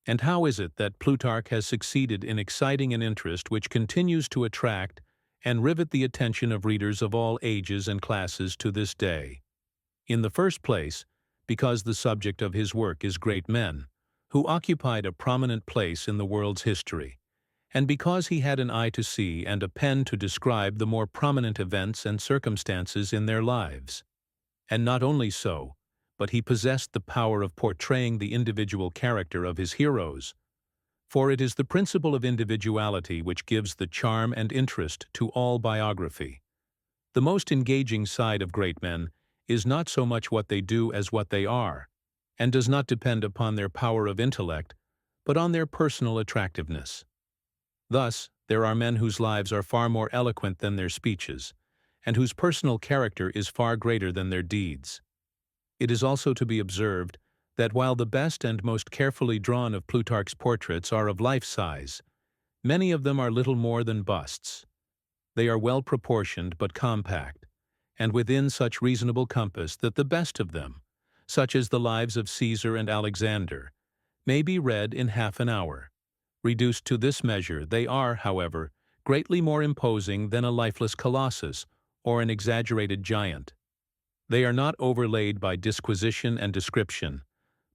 And how is it that Plutarch has succeeded in exciting an interest which continues to attract and rivet the attention of readers of all ages and classes to this day? In the first place, because the subject of his work is great men, who occupied a prominent place in the world's history, and because he had an eye to see and a pen to describe the more prominent events and circumstances in their lives. And not only so, but he possessed the power of portraying the individual character of his heroes, for it is the principle of individuality which gives the charm and interest to all biography. The most engaging side of great men is not so much what they do as what they are, and does not depend upon their power of intellect, but on their personal attractiveness. Thus, there are men whose lives are far more eloquent than their speeches, and whose personal character is far greater than their deeds. It is also to be observed that while the best and most carefully drawn of Plutarch's portraits are of life size, many of them are little more than busts. They are well proportioned but compact, and within such reasonable compass that the best of them, such as the lives of Caesar and Alexander, may be read in half an hour. Reduced to this measure, they are, however, greatly more imposing than a lifeless colossus or an exaggerated giant. They are not overlaid by disquisition and description,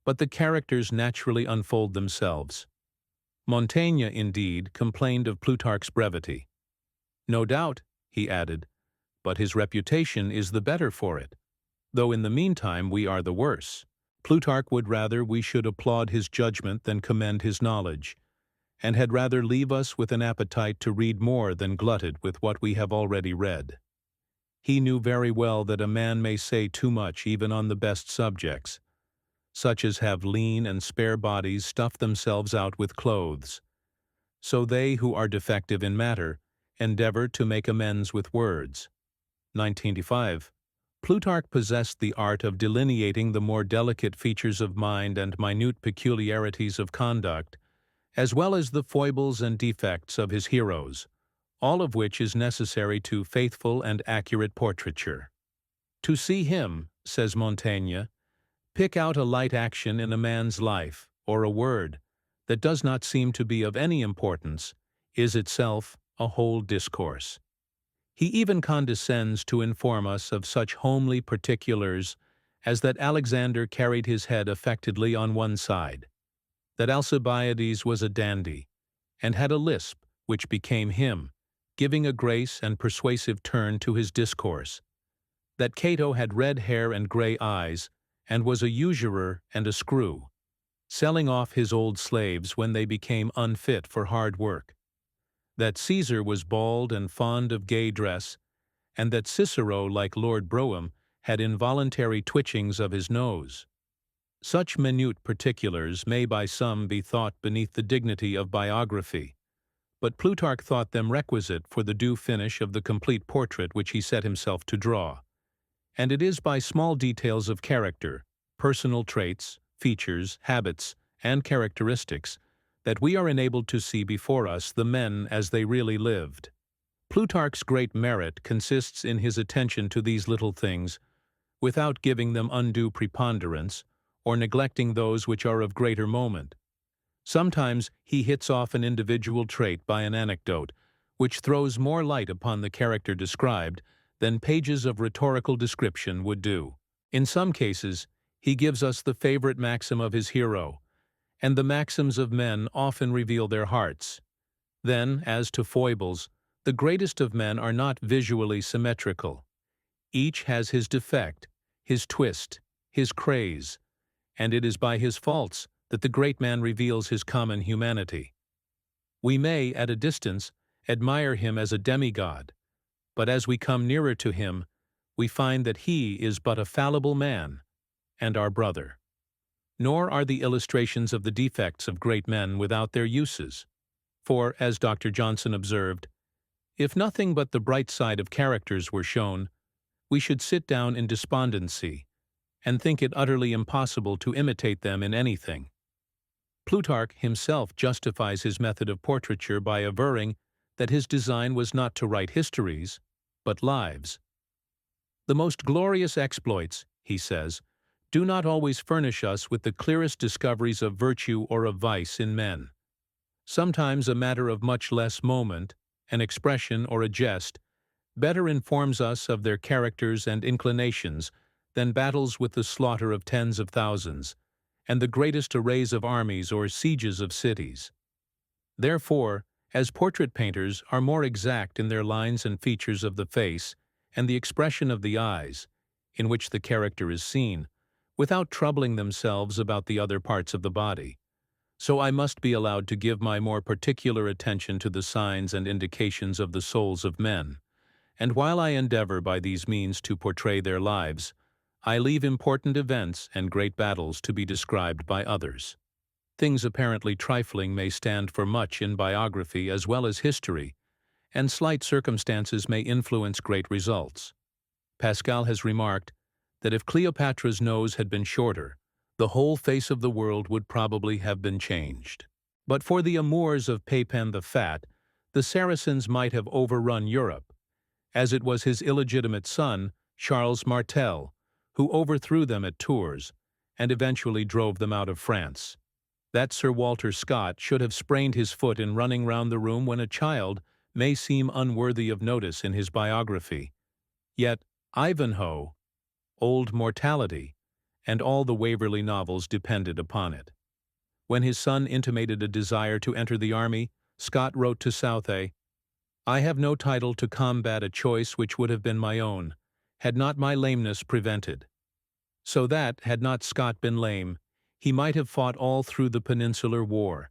but the characters naturally unfold themselves. Montaigne, indeed, complained of Plutarch's brevity. No doubt, he added, but his reputation is the better for it, though in the meantime we are the worse. Plutarch would rather we should applaud his judgment than commend his knowledge, and had rather leave us with an appetite to read more than glutted with what we have already read. He knew very well that a man may say too much even on the best subjects, such as have lean and spare bodies stuff themselves out with clothes. So they who are defective in matter endeavor to make amends with words. 1985. Plutarch possessed the art of delineating the more delicate features of mind and minute peculiarities of conduct, as well as the foibles and defects of his heroes, all of which is necessary to faithful and accurate portraiture. To see him, says Montaigne, pick out a light action in a man's life, or a word, that does not seem to be of any importance, is itself a whole discourse. He even condescends to inform us of such homely particulars as that Alexander carried his head affectedly on one side, that Alcibiades was a dandy, and had a lisp which became him, giving a grace and persuasive turn to his discourse, that Cato had red hair and gray eyes, and was a usurer and a screw, selling off his old slaves when they became unfit for hard work, that Caesar was bald and fond of gay dress, and that Cicero, like Lord Brougham, had involuntary twitchings of his nose. Such minute particulars may by some be thought beneath the dignity of biography, but Plutarch thought them requisite for the due finish of the complete portrait which he set himself to draw. And it is by small details of character, personal traits, features, habits, and characteristics that we are enabled to see before us the men as they really lived. Plutarch's great merit consists in his attention to these little things, without giving them undue preponderance or neglecting those which are of greater moment. Sometimes he hits off an individual trait by an anecdote, which throws more light upon the character described than pages of rhetorical description would do. In some cases, he gives us the favorite maxim of his hero, and the maxims of men often reveal their hearts. Then, as to foibles, the greatest of men are not visually symmetrical. Each has his defect, his twist, his craze, and it is by his faults that the great man reveals his common humanity. We may, at a distance, admire him as a demigod, but as we come nearer to him, we find that he is but a fallible man, and our brother. Nor are the illustrations of the defects of great men without their uses. For, as Dr. Johnson observed, if nothing but the bright side of characters were shown, we should sit down in despondency, and think it utterly impossible to imitate them in anything. Plutarch himself justifies his method of portraiture by averring that his design was not to write histories, but lives. The most glorious exploits, he says, do not always furnish us with the clearest discoveries of virtue or of vice in men. Sometimes a matter of much less moment, an expression or a jest, better informs us of their characters and inclinations than battles with the slaughter of tens of thousands, and the greatest arrays of armies or sieges of cities. Therefore, as portrait painters are more exact in their lines and features of the face and the expression of the eyes, in which the character is seen, without troubling themselves about the other parts of the body, so I must be allowed to give my more particular attention to the signs and indications of the souls of men, and while I endeavor by these means to portray their lives, I leave important events and great battles to be described by others. Things apparently trifling may stand for much in biography as well as history, and slight circumstances may influence great results. Pascal has remarked that if Cleopatra's nose had been shorter, the whole face of the world would probably have been changed. But for the amours of Pepin the Fat, the Saracens might have overrun Europe, as it was his illegitimate son, Charles Martel, who overthrew them at Tours, and eventually drove them out of France. That Sir Walter Scott should have sprained his foot in running round the room when a child may seem unworthy of notice in his biography. Yet Ivanhoe, Old Mortality, and all the Waverley novels depended upon it. When his son intimated a desire to enter the army, Scott wrote to Southey, "I have no title to combat a choice which would have been my own, had not my lameness prevented." So that, had not Scott been lame, he might have fought all through the Peninsular War,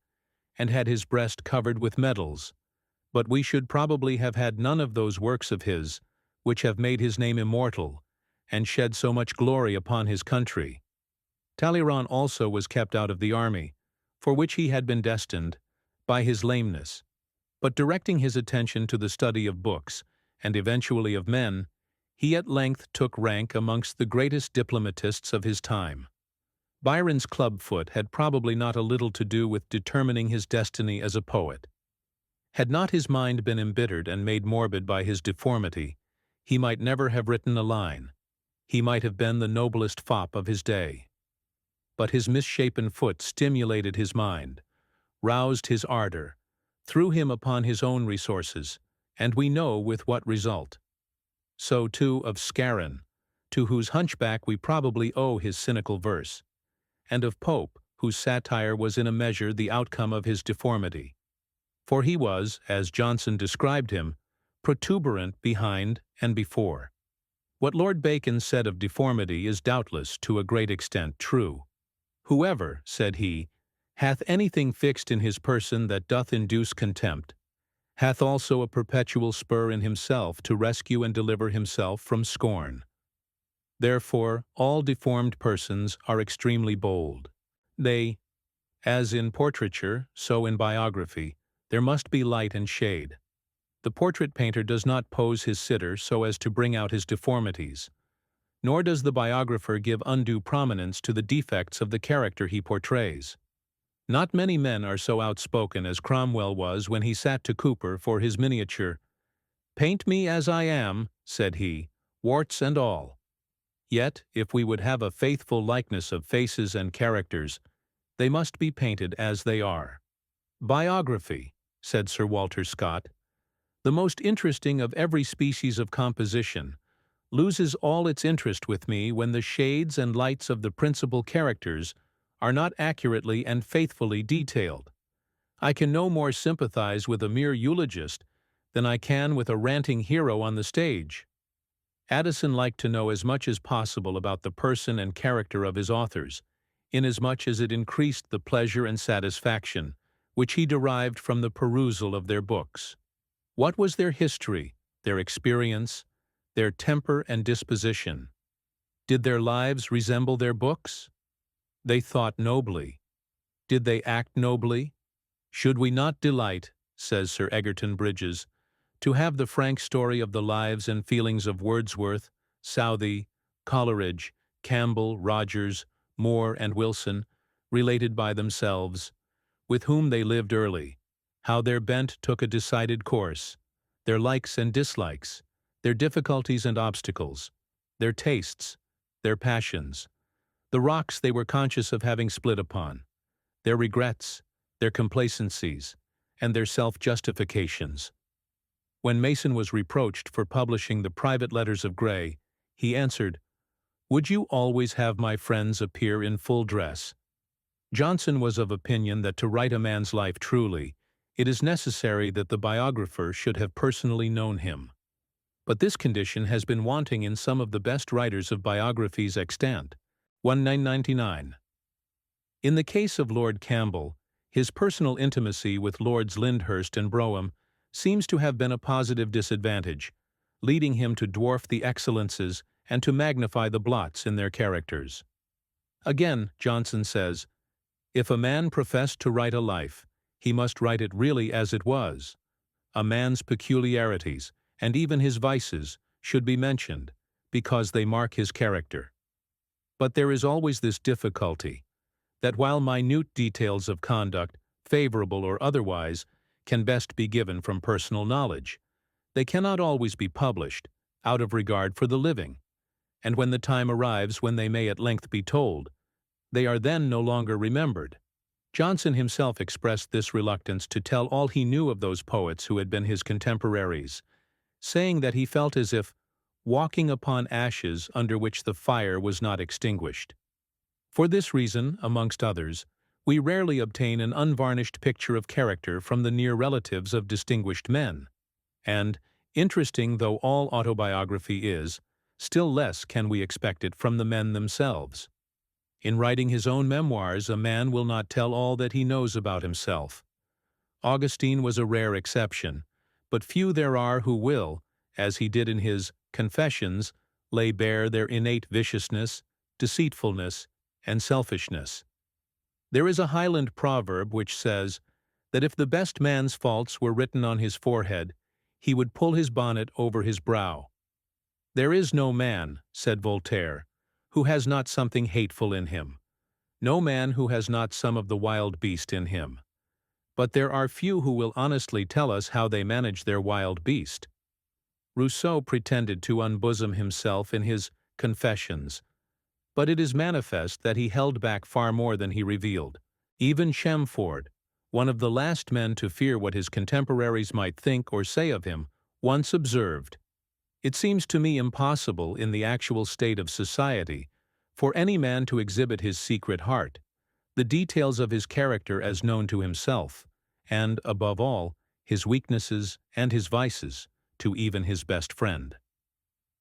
and had his breast covered with medals, but we should probably have had none of those works of his, which have made his name immortal, and shed so much glory upon his country. Talleyrand also was kept out of the army, for which he had been destined, by his lameness, but directing his attention to the study of books, and eventually of men, he at length took rank amongst the greatest diplomatists of his time. Byron's clubfoot had probably not a little to do with determining his destiny as a poet. Had not his mind been embittered and made morbid by his deformity, he might never have written a line. He might have been the noblest fop of his day. But his misshapen foot stimulated his mind, roused his ardor, threw him upon his own resources, and we know with what result. So, too, of Scarron, to whose hunchback we probably owe his cynical verse, and of Pope, whose satire was in a measure the outcome of his deformity. For he was, as Johnson described him, protuberant behind and before. What Lord Bacon said of deformity is doubtless to a great extent true. "Whoever," said he, "hath anything fixed in his person that doth induce contempt, hath also a perpetual spur in himself to rescue and deliver himself from scorn." Therefore, all deformed persons are extremely bold. They, as in portraiture, so in biography, there must be light and shade. The portrait painter does not pose his sitter so as to bring out his deformities, nor does the biographer give undue prominence to the defects of the character he portrays. Not many men are so outspoken as Cromwell was when he sat to Cooper for his miniature. "Paint me as I am," said he, "warts and all." Yet, if we would have a faithful likeness of faces and characters, they must be painted as they are. Biography, said Sir Walter Scott, the most interesting of every species of composition, loses all its interest with me when the shades and lights of the principal characters are not accurately and faithfully detailed. I can no more sympathize with a mere eulogist than I can with a ranting hero on the stage. Addison liked to know as much as possible about the person and character of his authors, inasmuch as it increased the pleasure and satisfaction which he derived from the perusal of their books. What was their history, their experience, their temper and disposition? Did their lives resemble their books? They thought nobly. Did they act nobly? Should we not delight, says Sir Egerton Bridges, to have the frank story of the lives and feelings of Wordsworth, Southey, Coleridge, Campbell, Rogers, Moore, and Wilson, related by themselves, with whom they lived early, how their bent took a decided course, their likes and dislikes, their difficulties and obstacles, their tastes, their passions, the rocks they were conscious of having split upon, their regrets, their complacencies, and their self-justifications. When Mason was reproached for publishing the private letters of Gray, he answered, "Would you always have my friends appear in full dress?" Johnson was of opinion that to write a man's life truly, it is necessary that the biographer should have personally known him. But this condition has been wanting in some of the best writers of biographies extant. 1999. In the case of Lord Campbell, his personal intimacy with Lords Lyndhurst and Brougham seems to have been a positive disadvantage, leading him to dwarf the excellences and to magnify the blots in their characters. Again, Johnson says, "If a man professed to write a life, he must write it really as it was. A man's peculiarities, and even his vices, should be mentioned, because they mark his character. But there is always this difficulty, that while minute details of conduct, favorable or otherwise, can best be given from personal knowledge, they cannot always be published, out of regard for the living, and when the time arrives when they may at length be told, they are then no longer remembered." Johnson himself expressed this reluctance to tell all he knew of those poets who had been his contemporaries, saying that he felt as if walking upon ashes under which the fire was not extinguished. For this reason, amongst others, we rarely obtain an unvarnished picture of character from the near relatives of distinguished men, and, interesting though all autobiography is, still less can we expect it from the men themselves. In writing his own memoirs, a man will not tell all that he knows about himself. Augustine was a rare exception, but few there are who will, as he did in his Confessions, lay bare their innate viciousness, deceitfulness, and selfishness. There is a Highland proverb which says that if the best man's faults were written on his forehead, he would pull his bonnet over his brow. "There is no man," said Voltaire, "who has not something hateful in him, no man who has not some of the wild beast in him. But there are few who will honestly tell us how they manage their wild beast." Rousseau pretended to unbosom himself in his Confessions, but it is manifest that he held back far more than he revealed. Even Chamfort, one of the last men to fear what his contemporaries might think or say of him, once observed, "It seems to me impossible in the actual state of society for any man to exhibit his secret heart, the details of his character as known to himself, and, above all, his weaknesses and his vices, to even his best friend."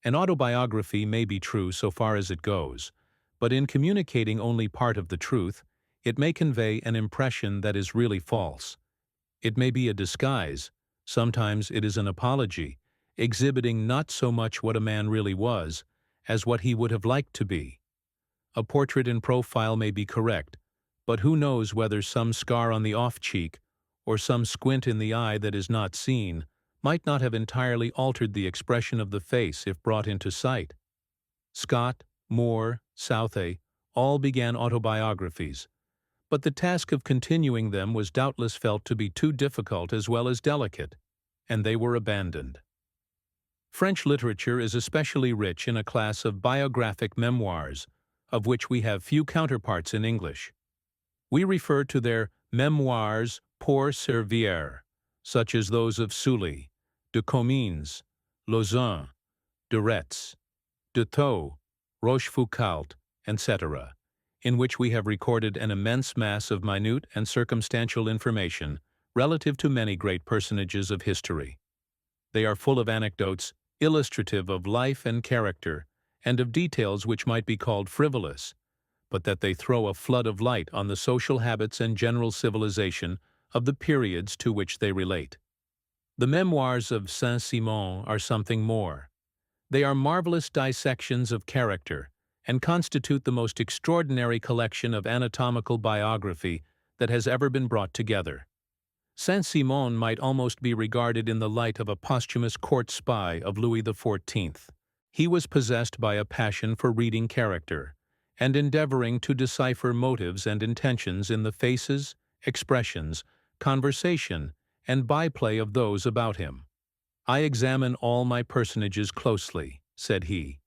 An autobiography may be true so far as it goes, but in communicating only part of the truth, it may convey an impression that is really false. It may be a disguise, sometimes it is an apology, exhibiting not so much what a man really was, as what he would have liked to be. A portrait in profile may be correct, but who knows whether some scar on the off cheek, or some squint in the eye that is not seen, might not have entirely altered the expression of the face if brought into sight. Scott, Moore, Southey, all began autobiographies, but the task of continuing them was doubtless felt to be too difficult as well as delicate, and they were abandoned. French literature is especially rich in a class of biographic memoirs, of which we have few counterparts in English. We refer to their memoirs pour servir, such as those of Sully, de Comines, Lauzun, de Retz, de Thou, Rochefoucauld, etc., in which we have recorded an immense mass of minute and circumstantial information relative to many great personages of history. They are full of anecdotes illustrative of life and character, and of details which might be called frivolous, but that they throw a flood of light on the social habits and general civilization of the periods to which they relate. The memoirs of Saint-Simon are something more. They are marvelous dissections of character, and constitute the most extraordinary collection of anatomical biography that has ever been brought together. Saint-Simon might almost be regarded in the light of a posthumous court spy of Louis XIV. He was possessed by a passion for reading character, and endeavoring to decipher motives and intentions in the faces, expressions, conversation, and byplay of those about him. "I examine all my personages closely," said he,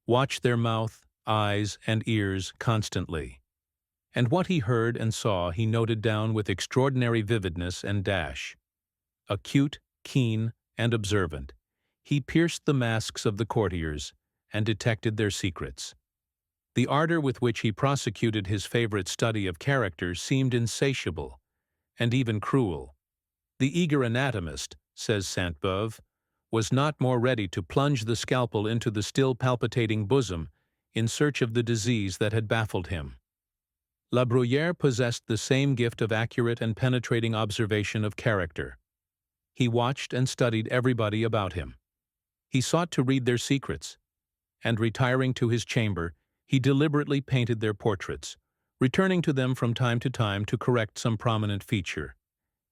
"watch their mouth, eyes, and ears constantly." And what he heard and saw he noted down with extraordinary vividness and dash. Acute, keen, and observant, he pierced the masks of the courtiers, and detected their secrets. The ardor with which he prosecuted his favorite study of character seemed insatiable, and even cruel. The eager anatomist, says Sainte-Beuve, was not more ready to plunge the scalpel into the still palpitating bosom in search of the disease that had baffled him. La Bruyère possessed the same gift of accurate and penetrating observation of character. He watched and studied everybody about him. He sought to read their secrets, and retiring to his chamber, he deliberately painted their portraits, returning to them from time to correct some prominent feature,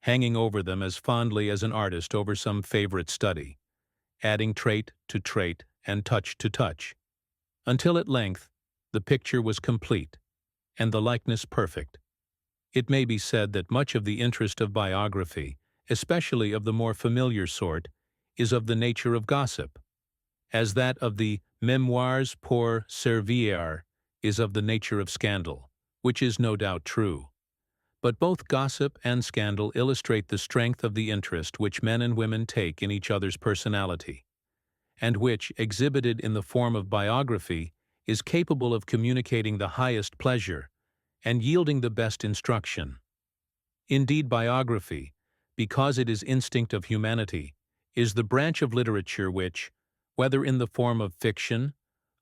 hanging over them as fondly as an artist over some favorite study, adding trait to trait and touch to touch, until at length the picture was complete, and the likeness perfect. It may be said that much of the interest of biography, especially of the more familiar sort, is of the nature of gossip, as that of the memoirs pour servir is of the nature of scandal, which is no doubt true. But both gossip and scandal illustrate the strength of the interest which men and women take in each other's personality, and which, exhibited in the form of biography, is capable of communicating the highest pleasure and yielding the best instruction. Indeed, biography, because it is instinct of humanity, is the branch of literature which, whether in the form of fiction,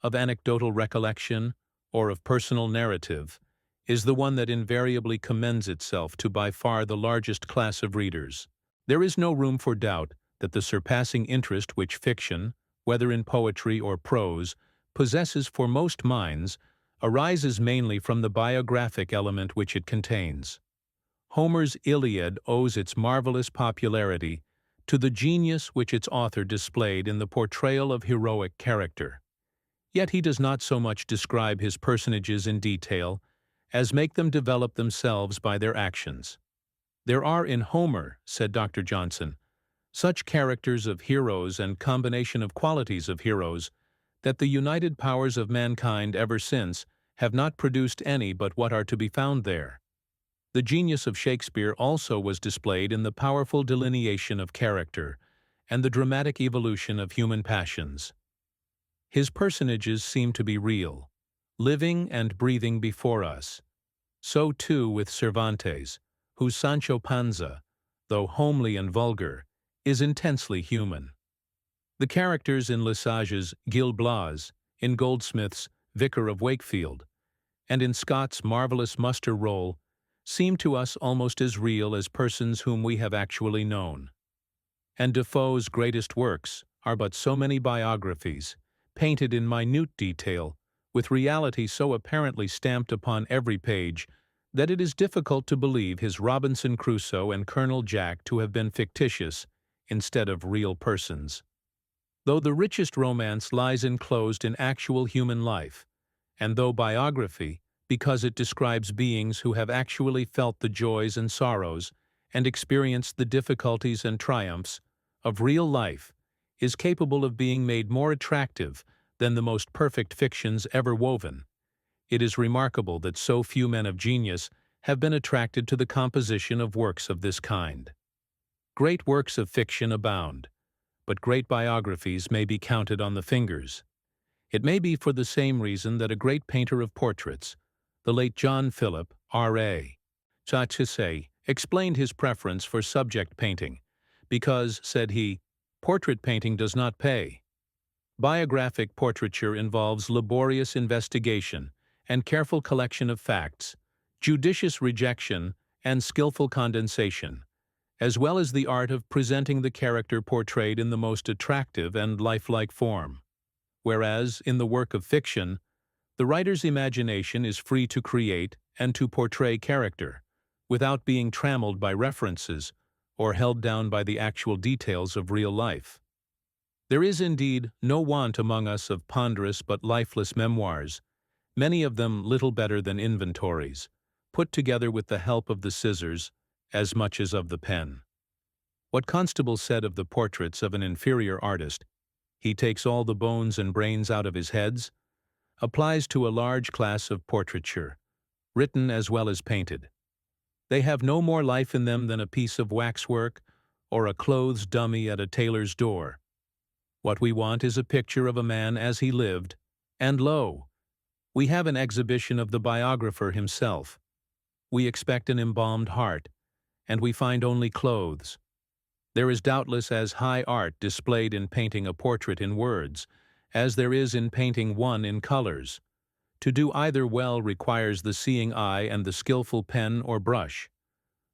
of anecdotal recollection, or of personal narrative, is the one that invariably commends itself to by far the largest class of readers. There is no room for doubt that the surpassing interest which fiction, whether in poetry or prose, possesses for most minds arises mainly from the biographic element which it contains. Homer's Iliad owes its marvelous popularity to the genius which its author displayed in the portrayal of heroic character. Yet he does not so much describe his personages in detail as make them develop themselves by their actions. "There are in Homer," said Dr. Johnson, "such characters of heroes and combination of qualities of heroes that the united powers of mankind ever since have not produced any but what are to be found there." The genius of Shakespeare also was displayed in the powerful delineation of character and the dramatic evolution of human passions. His personages seem to be real, living and breathing before us. So too with Cervantes, whose Sancho Panza, though homely and vulgar, is intensely human. The characters in Lesage's Gil Blas, in Goldsmith's Vicar of Wakefield, and in Scott's marvelous Muster Roll seem to us almost as real as persons whom we have actually known. And Defoe's greatest works are but so many biographies, painted in minute detail, with reality so apparently stamped upon every page that it is difficult to believe his Robinson Crusoe and Colonel Jack to have been fictitious instead of real persons. Though the richest romance lies enclosed in actual human life, and though biography, because it describes beings who have actually felt the joys and sorrows and experienced the difficulties and triumphs of real life, is capable of being made more attractive than the most perfect fictions ever woven. It is remarkable that so few men of genius have been attracted to the composition of works of this kind. Great works of fiction abound, but great biographies may be counted on the fingers. It may be for the same reason that a great painter of portraits, the late John Philip, R.A. Chatsise, explained his preference for subject painting, because, said he, portrait painting does not pay. Biographic portraiture involves laborious investigation and careful collection of facts, judicious rejection, and skillful condensation, as well as the art of presenting the character portrayed in the most attractive and lifelike form. Whereas, in the work of fiction, the writer's imagination is free to create and to portray character, without being trammeled by references or held down by the actual details of real life. There is indeed no want among us of ponderous but lifeless memoirs, many of them little better than inventories, put together with the help of the scissors as much as of the pen. What Constable said of the portraits of an inferior artist, "He takes all the bones and brains out of his heads," applies to a large class of portraiture, written as well as painted. They have no more life in them than a piece of waxwork or a clothes dummy at a tailor's door. What we want is a picture of a man as he lived, and lo, we have an exhibition of the biographer himself. We expect an embalmed heart, and we find only clothes. There is doubtless as high art displayed in painting a portrait in words, as there is in painting one in colors. To do either well requires the seeing eye and the skillful pen or brush.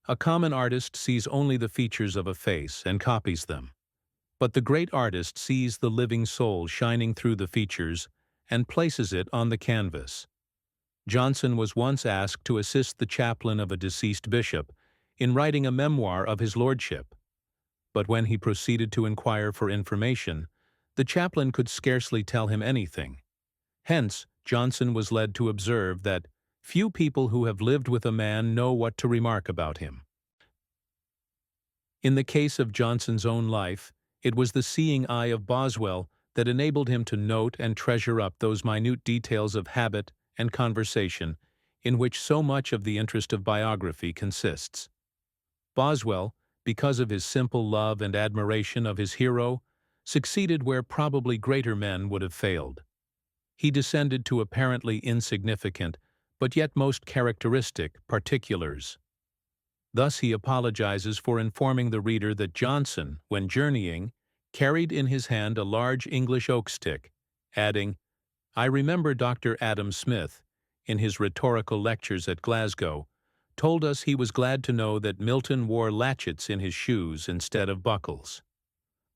A common artist sees only the features of a face and copies them. But the great artist sees the living soul shining through the features and places it on the canvas. Johnson was once asked to assist the chaplain of a deceased bishop in writing a memoir of his lordship. But when he proceeded to inquire for information, the chaplain could scarcely tell him anything. Hence, Johnson was led to observe that few people who have lived with a man know what to remark about him. In the case of Johnson's own life, it was the seeing eye of Boswell that enabled him to note and treasure up those minute details of habit and conversation in which so much of the interest of biography consists. Boswell, because of his simple love and admiration of his hero, succeeded where probably greater men would have failed. He descended to apparently insignificant, but yet most characteristic, particulars. Thus he apologizes for informing the reader that Johnson, when journeying, carried in his hand a large English oak stick, adding, "I remember Dr. Adam Smith, in his rhetorical lectures at Glasgow, told us he was glad to know that Milton wore latchets in his shoes instead of buckles."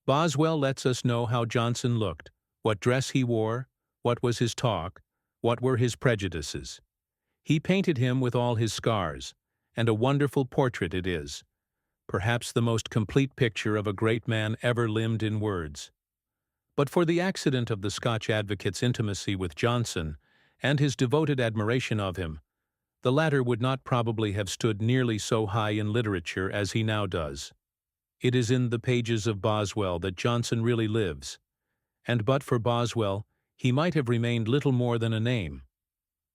Boswell lets us know how Johnson looked, what dress he wore, what was his talk, what were his prejudices. He painted him with all his scars, and a wonderful portrait it is, perhaps the most complete picture of a great man ever limned in words. But for the accident of the Scotch advocate's intimacy with Johnson and his devoted admiration of him, the latter would not probably have stood nearly so high in literature as he now does. It is in the pages of Boswell that Johnson really lives, and but for Boswell, he might have remained little more than a name.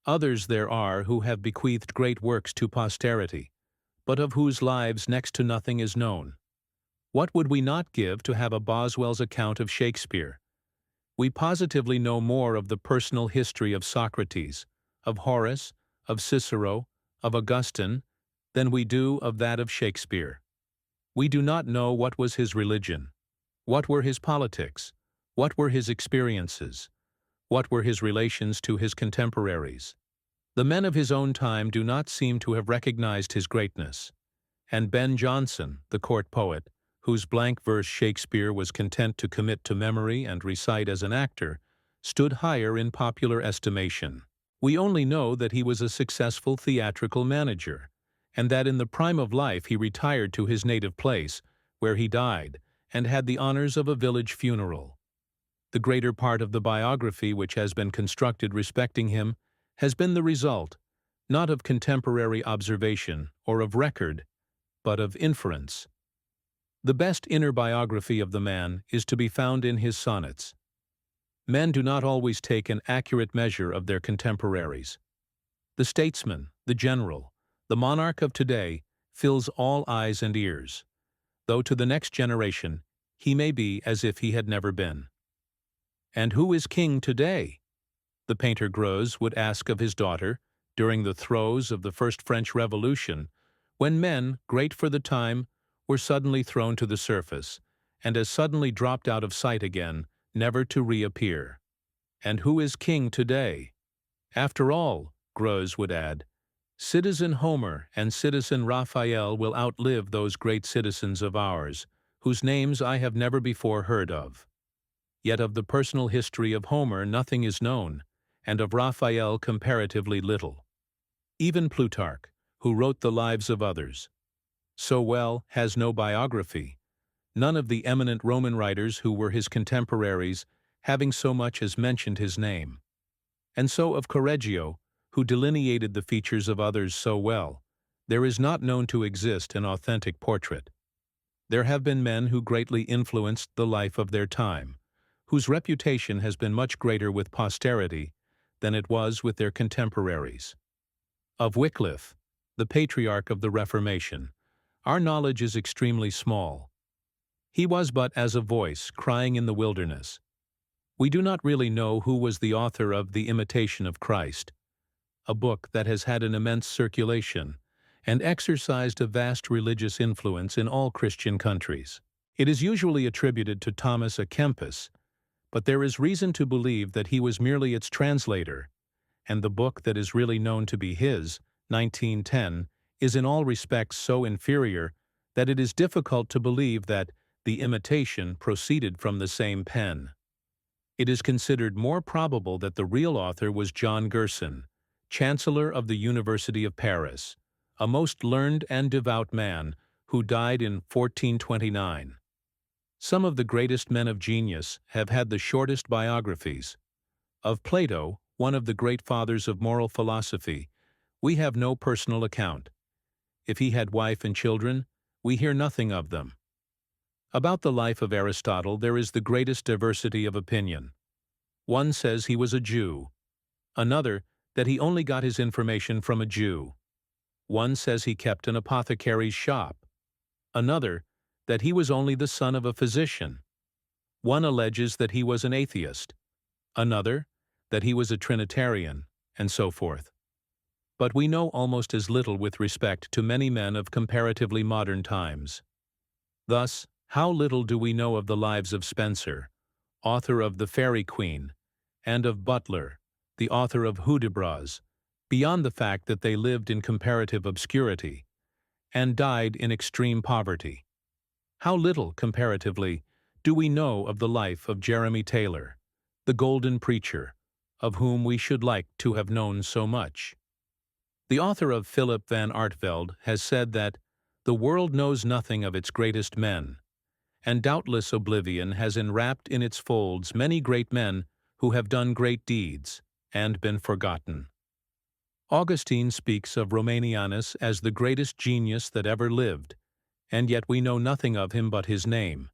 Others there are who have bequeathed great works to posterity, but of whose lives next to nothing is known. What would we not give to have a Boswell's account of Shakespeare? We positively know more of the personal history of Socrates, of Horace, of Cicero, of Augustine, than we do of that of Shakespeare. We do not know what was his religion, what were his politics, what were his experiences, what were his relations to his contemporaries. The men of his own time do not seem to have recognized his greatness, and Ben Jonson, the court poet, whose blank verse Shakespeare was content to commit to memory and recite as an actor, stood higher in popular estimation. We only know that he was a successful theatrical manager, and that in the prime of life he retired to his native place, where he died, and had the honors of a village funeral. The greater part of the biography which has been constructed respecting him has been the result, not of contemporary observation or of record, but of inference. The best inner biography of the man is to be found in his sonnets. Men do not always take an accurate measure of their contemporaries. The statesman, the general, the monarch of today fills all eyes and ears, though to the next generation he may be as if he had never been. And who is king today? The painter Greuze would ask of his daughter during the throes of the First French Revolution, when men, great for the time, were suddenly thrown to the surface, and as suddenly dropped out of sight again, never to reappear. And who is king today? After all, Greuze would add, Citizen Homer and Citizen Raphael will outlive those great citizens of ours, whose names I have never before heard of. Yet of the personal history of Homer nothing is known, and of Raphael comparatively little. Even Plutarch, who wrote the lives of others so well, has no biography, none of the eminent Roman writers who were his contemporaries having so much as mentioned his name. And so of Correggio, who delineated the features of others so well, there is not known to exist an authentic portrait. There have been men who greatly influenced the life of their time, whose reputation has been much greater with posterity than it was with their contemporaries. Of Wycliffe, the patriarch of the Reformation, our knowledge is extremely small. He was but as a voice crying in the wilderness. We do not really know who was the author of The Imitation of Christ, a book that has had an immense circulation and exercised a vast religious influence in all Christian countries. It is usually attributed to Thomas à Kempis, but there is reason to believe that he was merely its translator, and the book that is really known to be his, 1910, is in all respects so inferior that it is difficult to believe that The Imitation proceeded from the same pen. It is considered more probable that the real author was John Gerson, Chancellor of the University of Paris, a most learned and devout man who died in 1429. Some of the greatest men of genius have had the shortest biographies. Of Plato, one of the great fathers of moral philosophy, we have no personal account. If he had wife and children, we hear nothing of them. About the life of Aristotle there is the greatest diversity of opinion. One says he was a Jew. Another, that he only got his information from a Jew. One says he kept an apothecary's shop. Another, that he was only the son of a physician. One alleges that he was an atheist. Another, that he was a Trinitarian, and so forth. But we know almost as little with respect to many men of comparatively modern times. Thus, how little do we know of the lives of Spenser, author of The Faerie Queene, and of Butler, the author of Hudibras, beyond the fact that they lived in comparative obscurity, and died in extreme poverty. How little, comparatively, do we know of the life of Jeremy Taylor, the golden preacher, of whom we should like to have known so much. The author of Philip van Artevelde has said that the world knows nothing of its greatest men, and doubtless oblivion has enwrapped in its folds many great men who have done great deeds and been forgotten. Augustine speaks of Romanianus as the greatest genius that ever lived, and yet we know nothing of him but his name.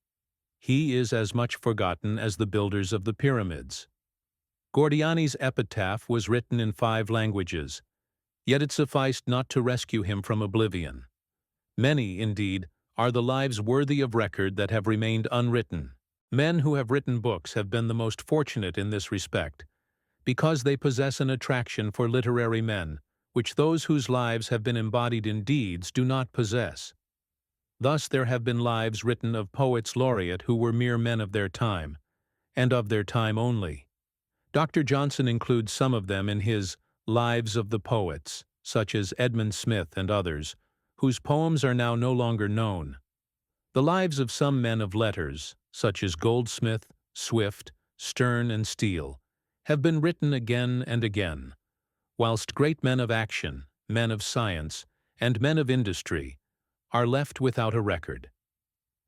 He is as much forgotten as the builders of the pyramids. Gordiani's epitaph was written in 5 languages, yet it sufficed not to rescue him from oblivion. Many, indeed, are the lives worthy of record that have remained unwritten. Men who have written books have been the most fortunate in this respect, because they possess an attraction for literary men, which those whose lives have been embodied in deeds do not possess. Thus there have been lives written of poets laureate who were mere men of their time, and of their time only. Dr. Johnson includes some of them in his Lives of the Poets, such as Edmund Smith and others, whose poems are now no longer known. The lives of some men of letters, such as Goldsmith, Swift, Sterne, and Steele, have been written again and again, whilst great men of action, men of science, and men of industry are left without a record.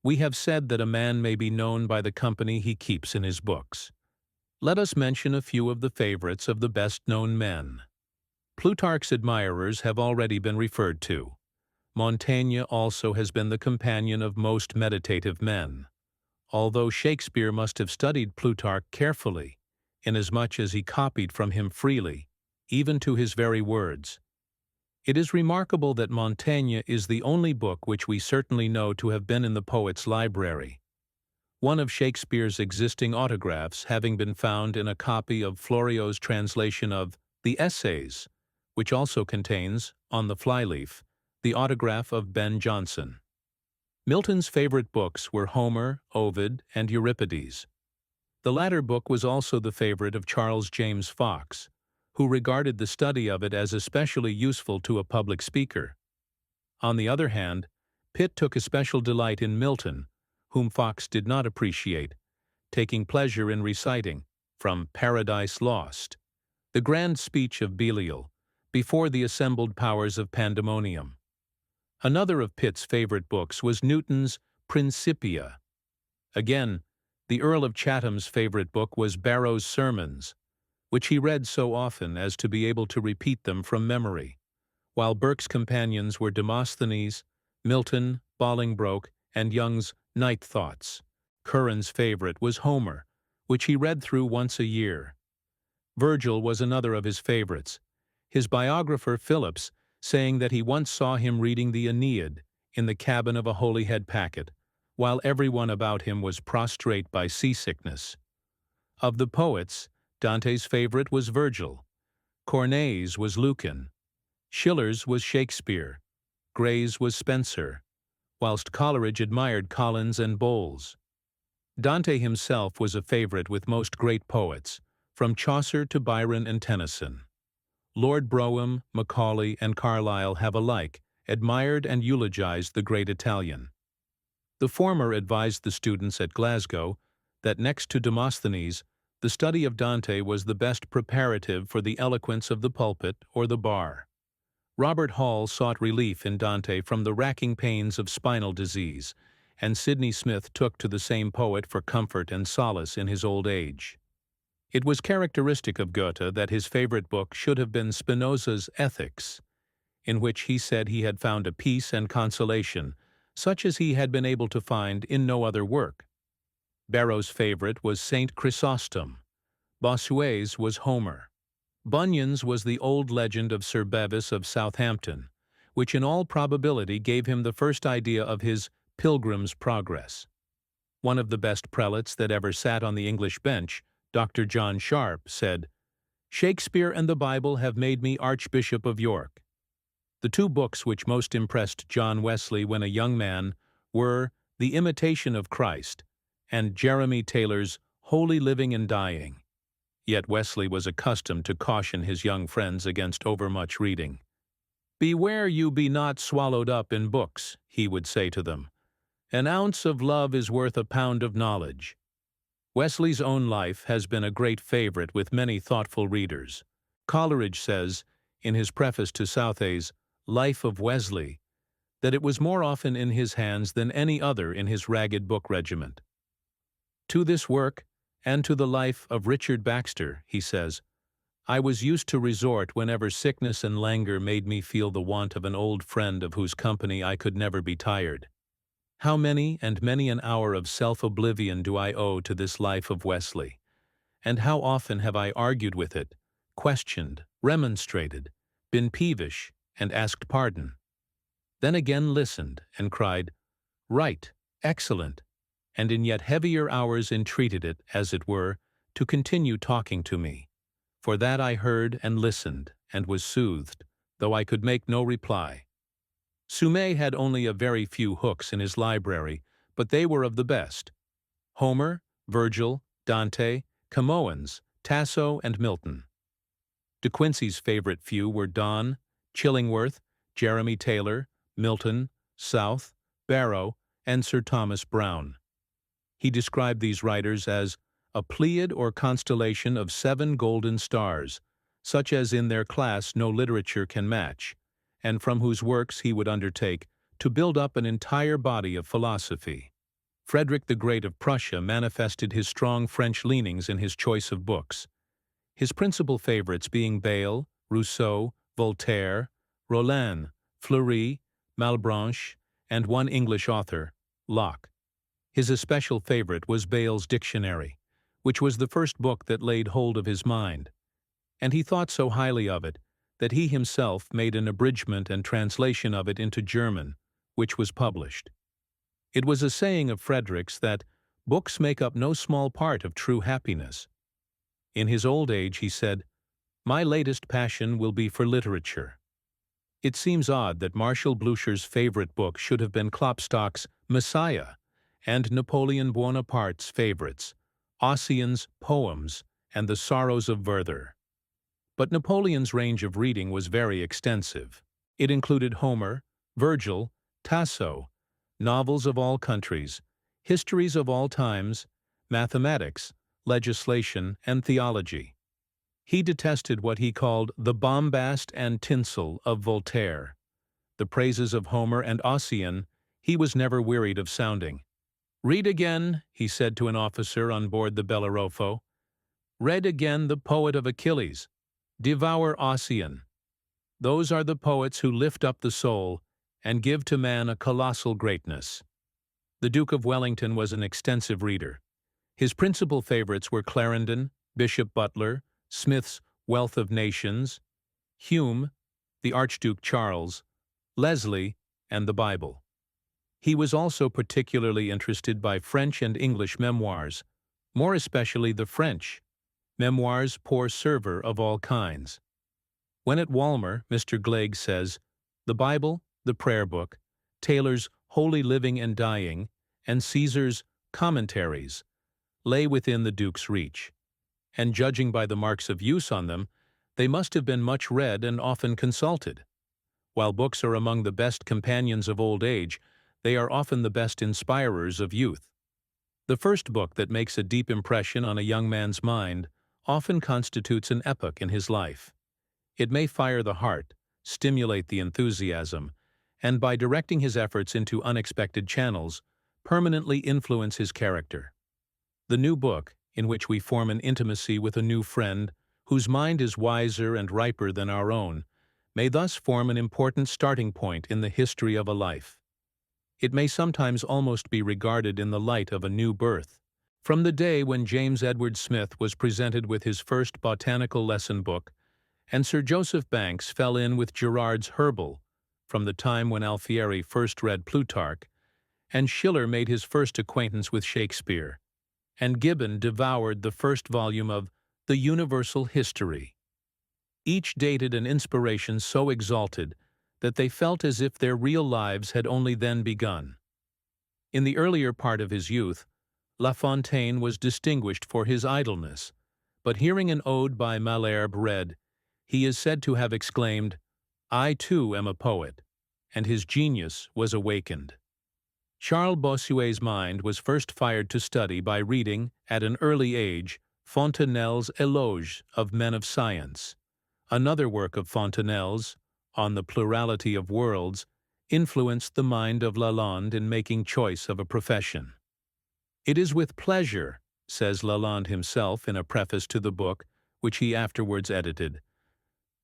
We have said that a man may be known by the company he keeps in his books. Let us mention a few of the favorites of the best-known men. Plutarch's admirers have already been referred to. Montaigne also has been the companion of most meditative men, although Shakespeare must have studied Plutarch carefully, inasmuch as he copied from him freely, even to his very words. It is remarkable that Montaigne is the only book which we certainly know to have been in the poet's library, one of Shakespeare's existing autographs having been found in a copy of Florio's translation of the Essays, which also contains, on the flyleaf, the autograph of Ben Jonson. Milton's favorite books were Homer, Ovid, and Euripides. The latter book was also the favorite of Charles James Fox, who regarded the study of it as especially useful to a public speaker. On the other hand, Pitt took especial delight in Milton, whom Fox did not appreciate, taking pleasure in reciting, from Paradise Lost, the grand speech of Belial, before the assembled powers of Pandemonium. Another of Pitt's favorite books was Newton's Principia. Again, the Earl of Chatham's favorite book was Barrow's Sermons, which he read so often as to be able to repeat them from memory, while Burke's companions were Demosthenes, Milton, Bolingbroke, and Young's Night Thoughts. Curran's favorite was Homer, which he read through once a year. Virgil was another of his favorites, his biographer Phillips saying that he once saw him reading the Aeneid in the cabin of a Holyhead packet, while everyone about him was prostrate by seasickness. Of the poets, Dante's favorite was Virgil, Corneille's was Lucan, Schiller's was Shakespeare, Gray's was Spenser, whilst Coleridge admired Collins and Bowles. Dante himself was a favorite with most great poets, from Chaucer to Byron and Tennyson. Lord Brougham, Macaulay, and Carlyle have alike admired and eulogized the great Italian. The former advised the students at Glasgow that next to Demosthenes, the study of Dante was the best preparative for the eloquence of the pulpit or the bar. Robert Hall sought relief in Dante from the racking pains of spinal disease, and Sidney Smith took to the same poet for comfort and solace in his old age. It was characteristic of Goethe that his favorite book should have been Spinoza's Ethics, in which he said he had found a peace and consolation, such as he had been able to find in no other work. Barrow's favorite was Saint Chrysostom. Bossuet's was Homer. Bunyan's was the old legend of Sir Bevis of Southampton, which in all probability gave him the first idea of his Pilgrim's Progress. One of the best prelates that ever sat on the English bench, Dr. John Sharp, said, "Shakespeare and the Bible have made me Archbishop of York." The two books which most impressed John Wesley when a young man were The Imitation of Christ and Jeremy Taylor's Holy Living and Dying. Yet Wesley was accustomed to caution his young friends against overmuch reading. "Beware you be not swallowed up in books," he would say to them. "An ounce of love is worth a pound of knowledge." Wesley's own life has been a great favorite with many thoughtful readers. Coleridge says, in his preface to Southey's Life of Wesley, that it was more often in his hands than any other in his ragged book regiment. To this work, and to the life of Richard Baxter, he says, I was used to resort whenever sickness and languor made me feel the want of an old friend of whose company I could never be tired. How many and many an hour of self-oblivion do I owe to this life of Wesley, and how often have I argued with it, questioned, remonstrated, been peevish, and asked pardon. Then again listened, and cried, "Right, excellent," and in yet heavier hours entreated it, as it were, to continue talking to me. For that I heard and listened, and was soothed, though I could make no reply. Sumet had only a very few hooks in his library, but they were of the best. Homer, Virgil, Dante, Camoens, Tasso, and Milton. De Quincey's favorite few were Donne, Chillingworth, Jeremy Taylor, Milton, South, Barrow, and Sir Thomas Browne. He described these writers as a Pleiad or constellation of 7 golden stars, such as in their class no literature can match, and from whose works he would undertake to build up an entire body of philosophy. Frederick the Great of Prussia manifested his strong French leanings in his choice of books, his principal favorites being Bayle, Rousseau, Voltaire, Rolin, Fleury, Malebranche, and one English author, Locke. His especial favorite was Bayle's Dictionary, which was the first book that laid hold of his mind, and he thought so highly of it that he himself made an abridgment and translation of it into German, which was published. It was a saying of Frederick's that books make up no small part of true happiness. In his old age, he said, "My latest passion will be for literature." It seems odd that Marshall Blucher's favorite book should have been Klopstock's Messiah and Napoleon Bonaparte's favorites, Ossian's Poems and The Sorrows of Werther. But Napoleon's range of reading was very extensive. It included Homer, Virgil, Tasso, novels of all countries, histories of all times, mathematics, legislation, and theology. He detested what he called the bombast and tinsel of Voltaire. The praises of Homer and Ossian he was never wearied of sounding. "Read again," he said to an officer on board the Bellerophon. "Read again the poet of Achilles. Devour Ossian. Those are the poets who lift up the soul and give to man a colossal greatness." The Duke of Wellington was an extensive reader. His principal favorites were Clarendon, Bishop Butler, Smith's Wealth of Nations, Hume, the Archduke Charles, Leslie, and the Bible. He was also particularly interested by French and English memoirs, more especially the French, memoirs pour server of all kinds. When at Walmer, Mr. Glegg says, "The Bible, the Prayer Book, Taylor's Holy Living and Dying, and Caesar's Commentaries lay within the Duke's reach, and judging by the marks of use on them, they must have been much read and often consulted. While books are among the best companions of old age, they are often the best inspirers of youth. The first book that makes a deep impression on a young man's mind often constitutes an epoch in his life. It may fire the heart, stimulate the enthusiasm, and by directing his efforts into unexpected channels, permanently influence his character. The new book, in which we form an intimacy with a new friend whose mind is wiser and riper than our own, may thus form an important starting point in the history of a life. It may sometimes almost be regarded in the light of a new birth. From the day when James Edward Smith was presented with his first botanical lesson book, and Sir Joseph Banks fell in with Gerard's Herbal, from the time when Alfieri first read Plutarch, and Schiller made his first acquaintance with Shakespeare, and Gibbon devoured the first volume of The Universal History. Each dated an inspiration so exalted that they felt as if their real lives had only then begun. In the earlier part of his youth, La Fontaine was distinguished for his idleness, but hearing an ode by Malherbe read, he is said to have exclaimed, "I too am a poet," and his genius was awakened. Charles Bossuet's mind was first fired to study by reading, at an early age, Fontenelle's Éloge of Men of Science. Another work of Fontenelle's, On the Plurality of Worlds, influenced the mind of Lalande in making choice of a profession. "It is with pleasure," says Lalande himself in a preface to the book, which he afterwards edited,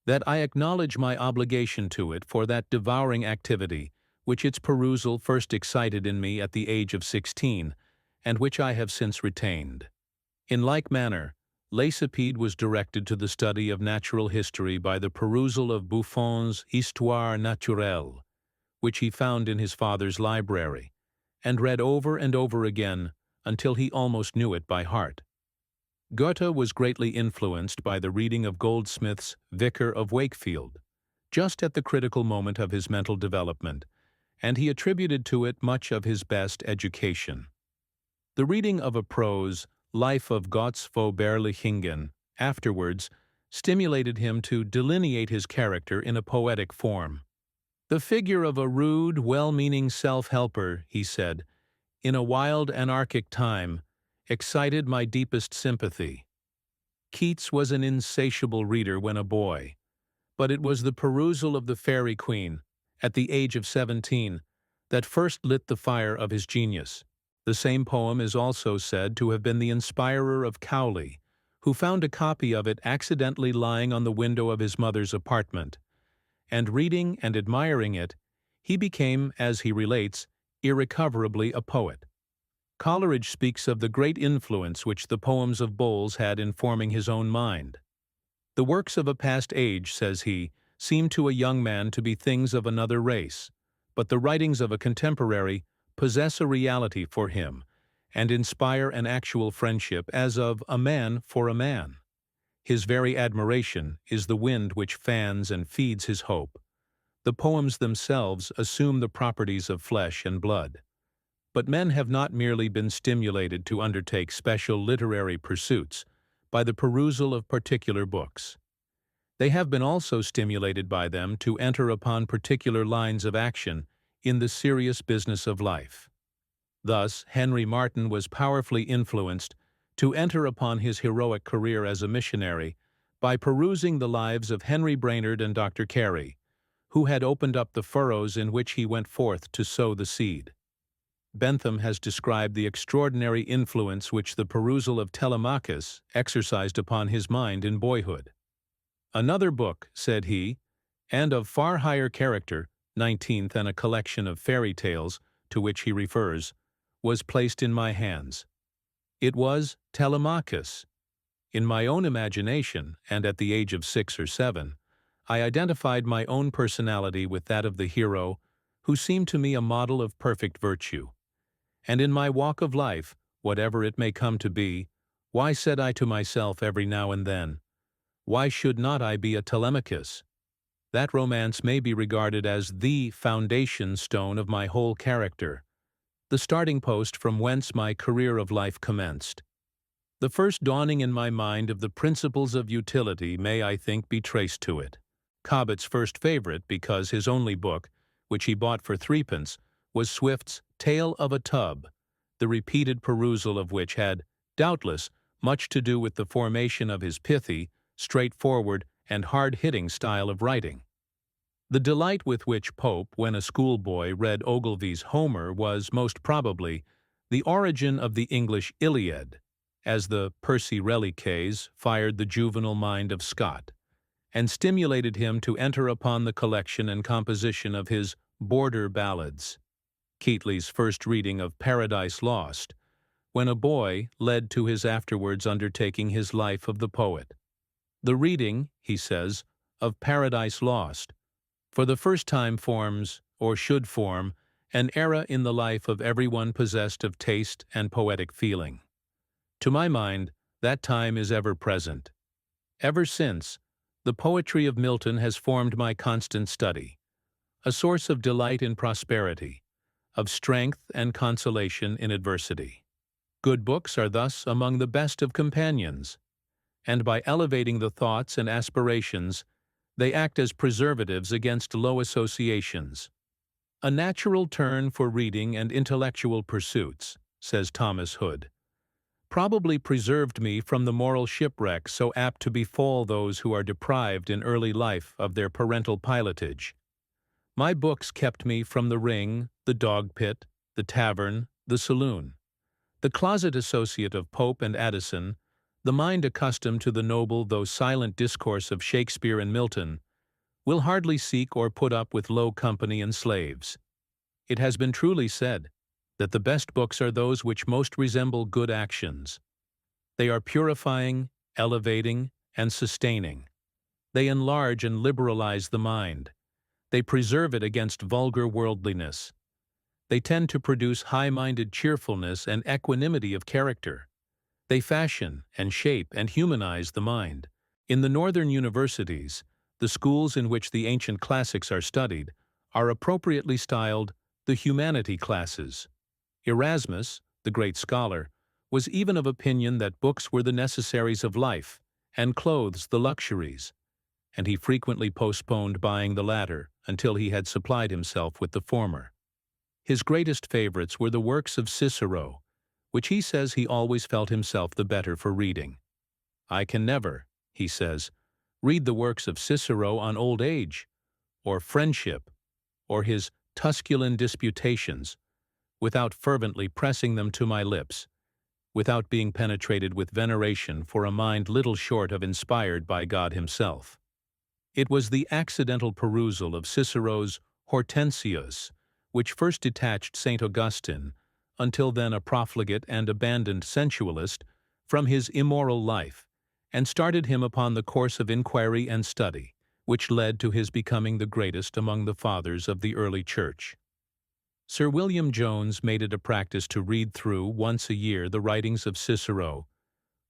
"that I acknowledge my obligation to it for that devouring activity which its perusal first excited in me at the age of 16, and which I have since retained." In like manner, Lacépède was directed to the study of natural history by the perusal of Buffon's Histoire naturelle, which he found in his father's library, and read over and over again until he almost knew it by heart. Goethe was greatly influenced by the reading of Goldsmith's Vicar of Wakefield, just at the critical moment of his mental development, and he attributed to it much of his best education. The reading of a prose Life of Gotz von Berlichingen afterwards stimulated him to delineate his character in a poetic form. "The figure of a rude, well-meaning self-helper," he said, "in a wild, anarchic time, excited my deepest sympathy." Keats was an insatiable reader when a boy, but it was the perusal of the Faerie Queene, at the age of 17, that first lit the fire of his genius. The same poem is also said to have been the inspirer of Cowley, who found a copy of it accidentally lying on the window of his mother's apartment, and reading and admiring it, he became, as he relates, irrecoverably a poet. Coleridge speaks of the great influence which the poems of Bowles had in forming his own mind. The works of a past age, says he, seem to a young man to be things of another race, but the writings of a contemporary possess a reality for him, and inspire an actual friendship as of a man for a man. His very admiration is the wind which fans and feeds his hope. The poems themselves assume the properties of flesh and blood. But men have not merely been stimulated to undertake special literary pursuits by the perusal of particular books. They have been also stimulated by them to enter upon particular lines of action in the serious business of life. Thus, Henry Martyn was powerfully influenced to enter upon his heroic career as a missionary by perusing the lives of Henry Brainerd and Dr. Carey, who had opened up the furrows in which he went forth to sow the seed. Bentham has described the extraordinary influence which the perusal of Telemachus exercised upon his mind in boyhood. Another book, said he, and of far higher character, 19th and a collection of fairy tales, to which he refers, was placed in my hands. It was Telemachus. In my own imagination, and at the age of 6 or 7, I identified my own personality with that of the hero, who seemed to me a model of perfect virtue. And in my walk of life, whatever it may come to be, why said I to myself every now and then, why should not I be a Telemachus? That romance may be regarded as the foundation stone of my whole character, the starting post from whence my career of life commenced. The first dawning in my mind of the principles of utility may, I think, be traced to it. Cobbett's first favorite, because his only book, which he bought for 3d, was Swift's Tale of a Tub, the repeated perusal of which had, doubtless, much to do with the formation of his pithy, straightforward, and hard-hitting style of writing. The delight with which Pope, when a schoolboy, read Ogilvy's Homer was, most probably, the origin of the English Iliad, as the Percy Reliques fired the juvenile mind of Scott, and stimulated him to enter upon the collection and composition of his Border Ballads. Keatley's first reading of Paradise Lost, when a boy, led to his afterwards undertaking his life of the poet. The reading, he says, of Paradise Lost, for the first time forms, or should form, an era in the life of everyone possessed of taste and poetic feeling. To my mind, that time is ever present. Ever since, the poetry of Milton has formed my constant study, a source of delight in prosperity, of strength and consolation in adversity. Good books are thus among the best of companions, and by elevating the thoughts and aspirations, they act as preservatives against low associations. A natural turn for reading and intellectual pursuits, says Thomas Hood, probably preserved me from the moral shipwreck so apt to befall those who are deprived in early life of their parental pilotage. My books kept me from the ring, the dog pit, the tavern, the saloon. The closet associate of Pope and Addison, the mind accustomed to the noble though silent discourse of Shakespeare and Milton, will hardly seek or put up with low company and slaves. It has been truly said that the best books are those which most resemble good actions. They are purifying, elevating, and sustaining. They enlarge and liberalize the mind. They preserve it against vulgar worldliness. They tend to produce high-minded cheerfulness and equanimity of character. They fashion and shape and humanize the mind. In the northern universities, the schools in which the ancient classics are studied are appropriately styled the humanity classes. Erasmus, the great scholar, was even of opinion that books were the necessaries of life, and clothes the luxuries, and he frequently postponed buying the latter until he had supplied himself with the former. His greatest favorites were the works of Cicero, which he says he always felt himself the better for reading. I can never, he says, read the works of Cicero on old age, or friendship, or his Tusculan disputations, without fervently pressing them to my lips, without being penetrated with veneration for a mind little short of inspired by God himself. It was the accidental perusal of Cicero's Hortensius, which first detached St. Augustine, until then a profligate and abandoned sensualist, from his immoral life, and started him upon the course of inquiry and study, which led to his becoming the greatest among the fathers of the early Church. Sir William Jones made it a practice to read through once a year the writings of Cicero,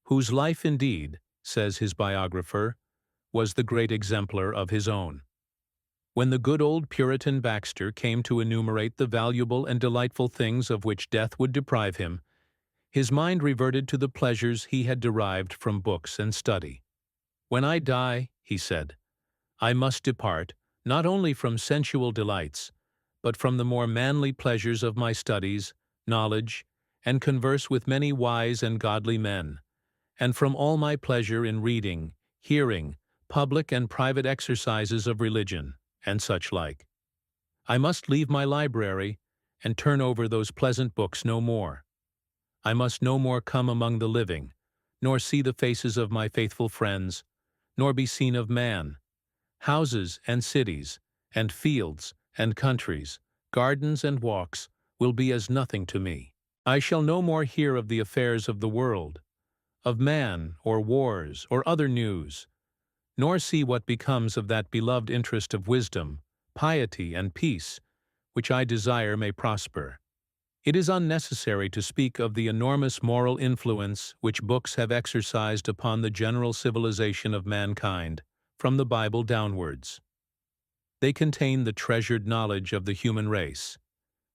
whose life indeed, says his biographer, was the great exemplar of his own. When the good old Puritan Baxter came to enumerate the valuable and delightful things of which death would deprive him, his mind reverted to the pleasures he had derived from books and study. "When I die," he said, "I must depart, not only from sensual delights, but from the more manly pleasures of my studies, knowledge, and converse with many wise and godly men, and from all my pleasure in reading, hearing, public and private exercises of religion, and such like. I must leave my library, and turn over those pleasant books no more. I must no more come among the living, nor see the faces of my faithful friends, nor be seen of man. Houses and cities, and fields and countries, gardens and walks, will be as nothing to me. I shall no more hear of the affairs of the world, of man, or wars, or other news, nor see what becomes of that beloved interest of wisdom, piety, and peace, which I desire may prosper. It is unnecessary to speak of the enormous moral influence which books have exercised upon the general civilization of mankind, from the Bible downwards. They contain the treasured knowledge of the human race.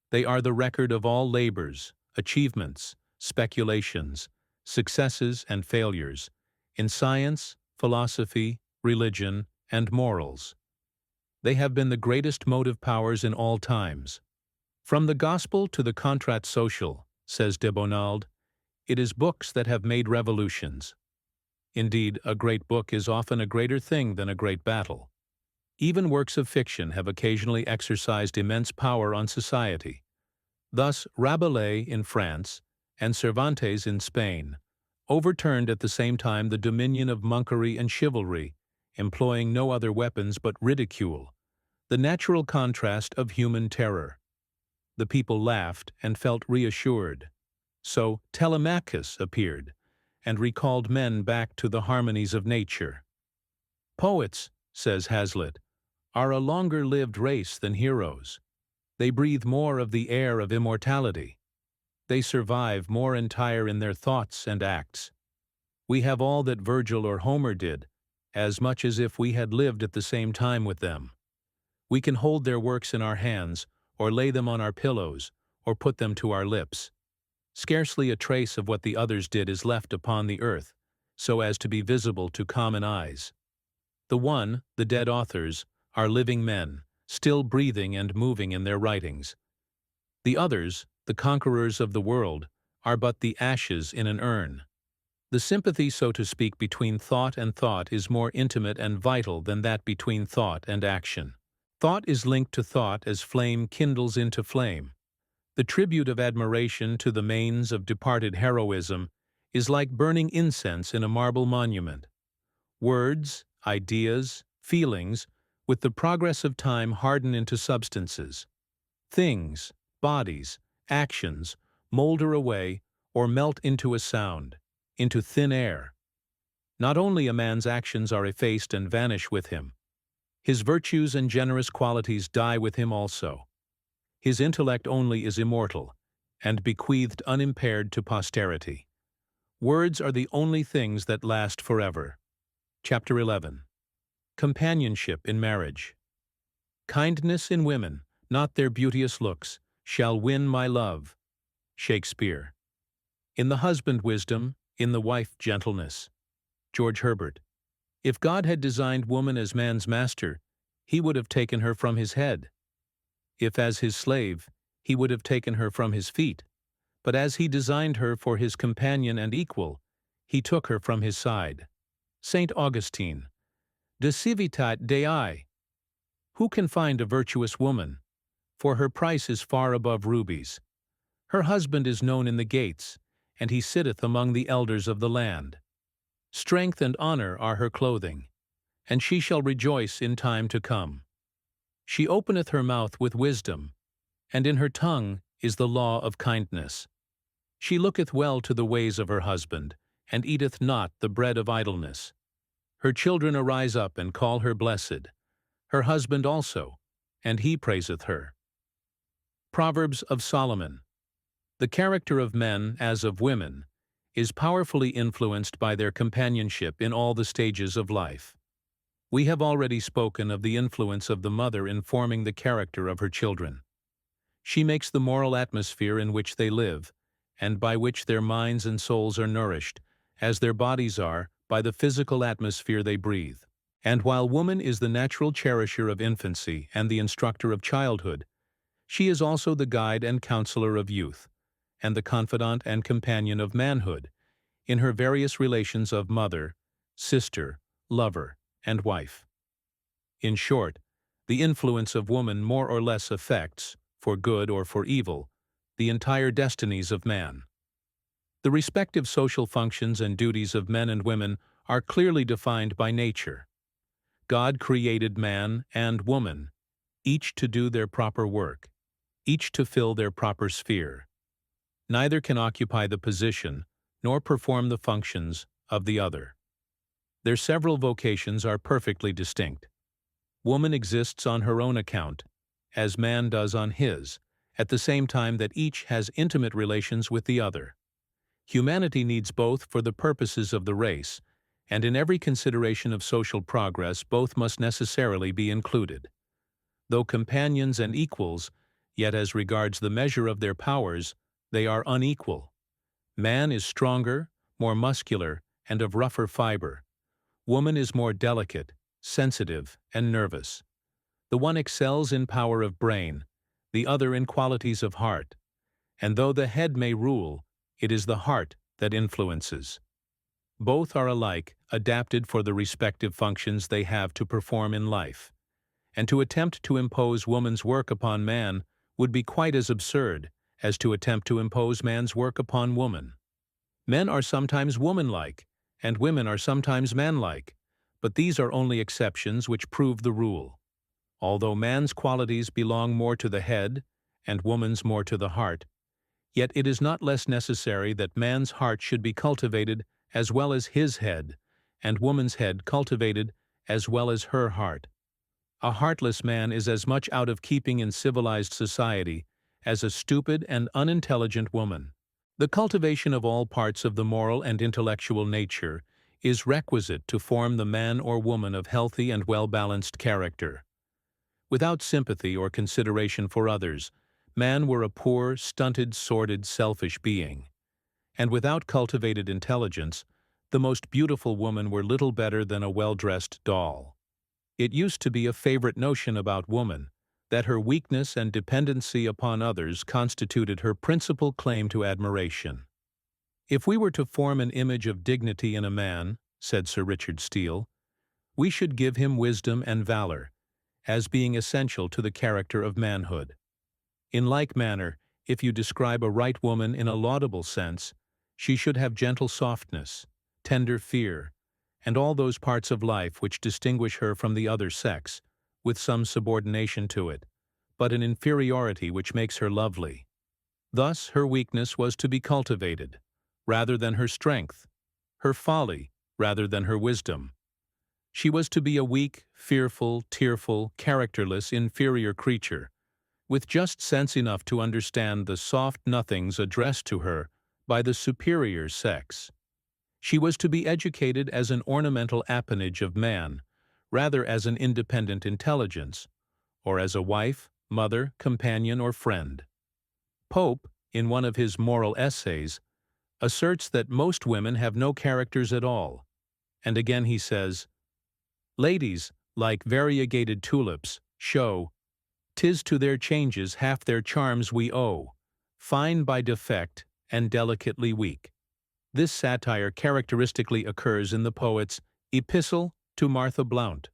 They are the record of all labors, achievements, speculations, successes and failures, in science, philosophy, religion, and morals. They have been the greatest motive powers in all times. From the gospel to the contrat social, says de Bonald, it is books that have made revolutions. Indeed, a great book is often a greater thing than a great battle. Even works of fiction have occasionally exercised immense power on society. Thus, Rabelais in France and Cervantes in Spain overturned at the same time the dominion of monkery and chivalry, employing no other weapons but ridicule, the natural contrast of human terror. The people laughed and felt reassured. So Telemachus appeared, and recalled men back to the harmonies of nature. Poets, says Hazlitt, are a longer-lived race than heroes. They breathe more of the air of immortality. They survive more entire in their thoughts and acts. We have all that Virgil or Homer did, as much as if we had lived at the same time with them. We can hold their works in our hands, or lay them on our pillows, or put them to our lips. Scarcely a trace of what the others did is left upon the earth, so as to be visible to common eyes. The dead authors, are living men, still breathing and moving in their writings. The others, the conquerors of the world, are but the ashes in an urn. The sympathy, so to speak, between thought and thought is more intimate and vital than that between thought and action. Thought is linked to thought as flame kindles into flame. The tribute of admiration to the manes of departed heroism is like burning incense in a marble monument. Words, ideas, feelings, with the progress of time harden into substances. Things, bodies, actions, molder away or melt into a sound, into thin air. Not only a man's actions are effaced and vanish with him, his virtues and generous qualities die with him also. His intellect only is immortal, and bequeathed unimpaired to posterity. Words are the only things that last forever. Chapter 11. Companionship in Marriage. Kindness in women, not their beauteous looks, shall win my love. Shakespeare. In the husband wisdom, in the wife gentleness. George Herbert. If God had designed woman as man's master, he would have taken her from his head. If as his slave, he would have taken her from his feet. But as he designed her for his companion and equal, he took her from his side. St. Augustine. De civitate Dei. Who can find a virtuous woman? For her price is far above rubies. Her husband is known in the gates, and he sitteth among the elders of the land. Strength and honor are her clothing, and she shall rejoice in time to come. She openeth her mouth with wisdom, and in her tongue is the law of kindness. She looketh well to the ways of her husband, and eateth not the bread of idleness. Her children arise up and call her blessed, her husband also, and he praiseth her. Proverbs of Solomon. The character of men, as of women, is powerfully influenced by their companionship in all the stages of life. We have already spoken of the influence of the mother in forming the character of her children. She makes the moral atmosphere in which they live, and by which their minds and souls are nourished, as their bodies are, by the physical atmosphere they breathe. And while woman is the natural cherisher of infancy and the instructor of childhood, she is also the guide and counselor of youth, and the confidant and companion of manhood, in her various relations of mother, sister, lover, and wife. In short, the influence of woman more or less affects, for good or for evil, the entire destinies of man. The respective social functions and duties of men and women are clearly defined by nature. God created man and woman, each to do their proper work, each to fill their proper sphere. Neither can occupy the position, nor perform the functions, of the other. Their several vocations are perfectly distinct. Woman exists on her own account, as man does on his, at the same time that each has intimate relations with the other. Humanity needs both for the purposes of the race, and in every consideration of social progress both must necessarily be included. Though companions and equals, yet as regards the measure of their powers, they are unequal. Man is stronger, more muscular, and of rougher fiber. Woman is more delicate, sensitive, and nervous. The one excels in power of brain, the other in qualities of heart. And though the head may rule, it is the heart that influences. Both are alike adapted for the respective functions they have to perform in life, and to attempt to impose woman's work upon man would be quite as absurd as to attempt to impose man's work upon woman. Men are sometimes womanlike, and women are sometimes manlike, but these are only exceptions which prove the rule. Although man's qualities belong more to the head, and woman's more to the heart, yet it is not less necessary that man's heart should be cultivated as well as his head, and woman's head cultivated as well as her heart. A heartless man is as much out of keeping in civilized society as a stupid and unintelligent woman. The cultivation of all parts of the moral and intellectual nature is requisite to form the man or woman of healthy and well-balanced character. Without sympathy or consideration for others, man were a poor, stunted, sordid, selfish being. And without cultivated intelligence, the most beautiful woman were little better than a well-dressed doll. It used to be a favorite notion about woman that her weakness and dependency upon others constituted her principal claim to admiration. If we were to form an image of dignity in a man, said Sir Richard Steele, we should give him wisdom and valor, as being essential to the character of manhood. In like manner, if you describe a right woman in a laudable sense, she should have gentle softness, tender fear, and all those parts of life which distinguish her from the other sex, with some subordination to it, but an inferiority which makes her lovely. Thus her weakness was to be cultivated, rather than her strength, her folly rather than her wisdom. She was to be a weak, fearful, tearful, characterless, inferior creature, with just sense enough to understand the soft nothings addressed to her by the superior sex. She was to be educated as an ornamental appanage of man, rather as an independent intelligence, or as a wife, mother, companion, or friend. Pope, in one of his moral essays, asserts that most women have no characters at all, and again he says, "Ladies, like variegated tulips, show, 'tis to their changes half their charms we owe, fine by defect and delicately weak." This satire characteristically occurs in the poet's Epistle to Martha Blount,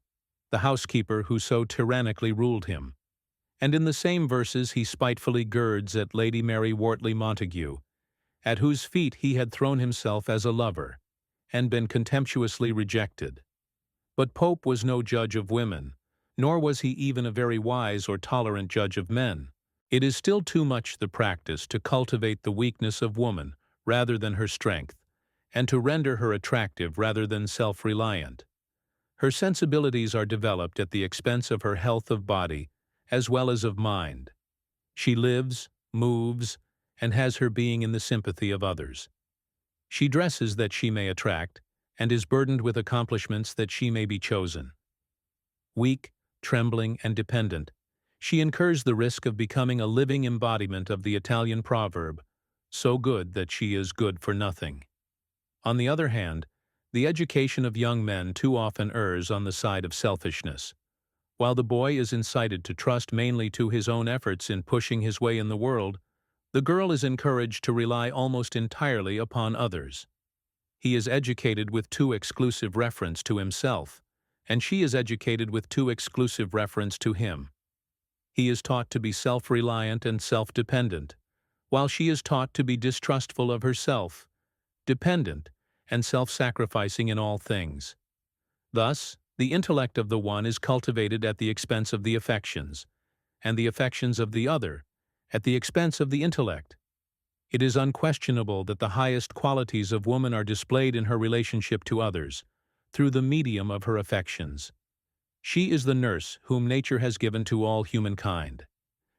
the housekeeper who so tyrannically ruled him, and in the same verses he spitefully girds at Lady Mary Wortley Montagu, at whose feet he had thrown himself as a lover, and been contemptuously rejected. But Pope was no judge of women, nor was he even a very wise or tolerant judge of men. It is still too much the practice to cultivate the weakness of woman rather than her strength, and to render her attractive rather than self-reliant. Her sensibilities are developed at the expense of her health of body as well as of mind. She lives, moves, and has her being in the sympathy of others. She dresses that she may attract, and is burdened with accomplishments that she may be chosen. Weak, trembling, and dependent, she incurs the risk of becoming a living embodiment of the Italian proverb, "So good that she is good for nothing." On the other hand, the education of young men too often errs on the side of selfishness. While the boy is incited to trust mainly to his own efforts in pushing his way in the world, the girl is encouraged to rely almost entirely upon others. He is educated with too exclusive reference to himself, and she is educated with too exclusive reference to him. He is taught to be self-reliant and self-dependent, while she is taught to be distrustful of herself, dependent, and self-sacrificing in all things. Thus, the intellect of the one is cultivated at the expense of the affections, and the affections of the other at the expense of the intellect. It is unquestionable that the highest qualities of woman are displayed in her relationship to others, through the medium of her affections. She is the nurse whom nature has given to all humankind.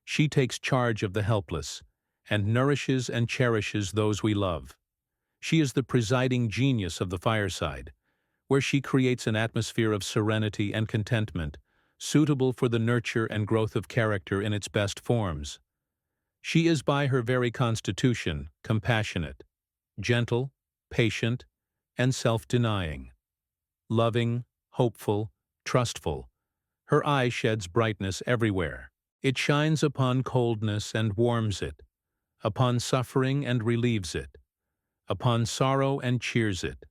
She takes charge of the helpless, and nourishes and cherishes those we love. She is the presiding genius of the fireside, where she creates an atmosphere of serenity and contentment, suitable for the nurture and growth of character in its best forms. She is by her very constitution compassionate, gentle, patient, and self-denying. Loving, hopeful, trustful, her eye sheds brightness everywhere. It shines upon coldness and warms it, upon suffering and relieves it, upon sorrow and cheers it.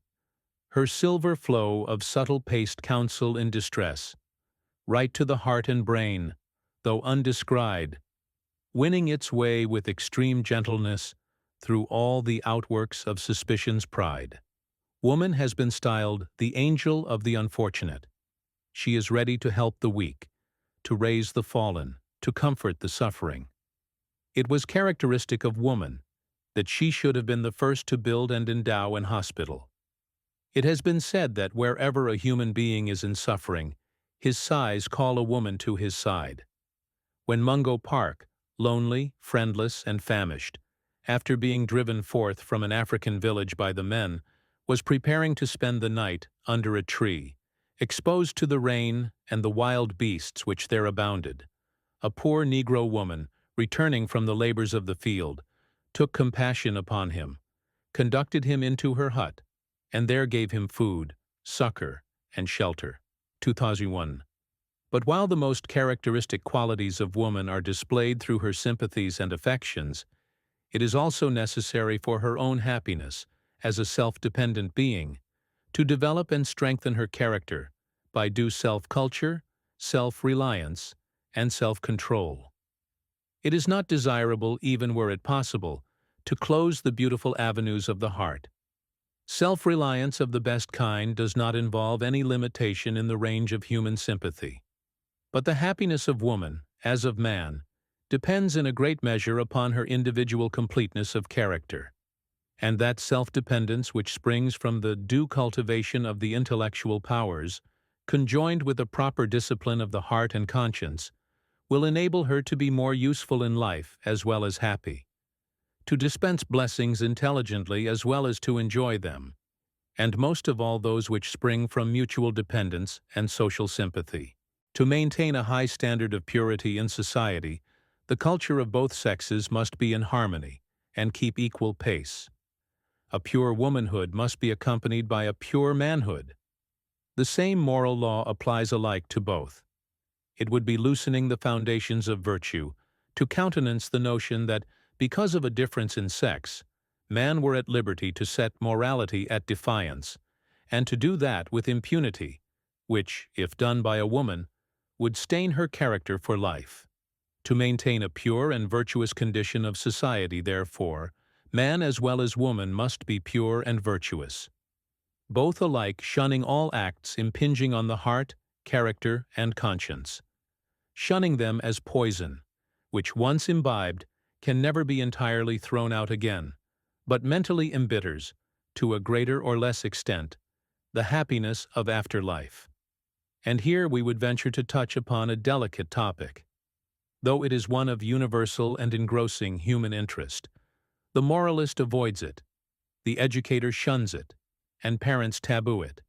Her silver flow of subtle-paced counsel in distress, right to the heart and brain, though undescried, winning its way with extreme gentleness through all the outworks of suspicion's pride. Woman has been styled the angel of the unfortunate. She is ready to help the weak, to raise the fallen, to comfort the suffering. It was characteristic of woman that she should have been the first to build and endow an hospital. It has been said that wherever a human being is in suffering, his sighs call a woman to his side. When Mungo Park, lonely, friendless, and famished, after being driven forth from an African village by the men, was preparing to spend the night under a tree, exposed to the rain and the wild beasts which there abounded, a poor Negro woman, returning from the labors of the field, took compassion upon him, conducted him into her hut, and there gave him food, succor, and shelter. 2001. But while the most characteristic qualities of woman are displayed through her sympathies and affections, it is also necessary for her own happiness, as a self-dependent being, to develop and strengthen her character by due self-culture, self-reliance, and self-control. It is not desirable, even were it possible, to close the beautiful avenues of the heart. Self-reliance of the best kind does not involve any limitation in the range of human sympathy. But the happiness of woman, as of man, depends in a great measure upon her individual completeness of character. And that self-dependence which springs from the due cultivation of the intellectual powers, conjoined with a proper discipline of the heart and conscience, will enable her to be more useful in life as well as happy, to dispense blessings intelligently as well as to enjoy them, and most of all those which spring from mutual dependence and social sympathy. To maintain a high standard of purity in society, the culture of both sexes must be in harmony and keep equal pace. A pure womanhood must be accompanied by a pure manhood. The same moral law applies alike to both. It would be loosening the foundations of virtue to countenance the notion that, because of a difference in sex, man were at liberty to set morality at defiance, and to do that with impunity, which, if done by a woman, would stain her character for life. To maintain a pure and virtuous condition of society, therefore, man as well as woman must be pure and virtuous, both alike shunning all acts impinging on the heart character, and conscience, shunning them as poison, which once imbibed can never be entirely thrown out again, but mentally embitters, to a greater or less extent, the happiness of afterlife. And here we would venture to touch upon a delicate topic. Though it is one of universal and engrossing human interest, the moralist avoids it, the educator shuns it, and parents taboo it.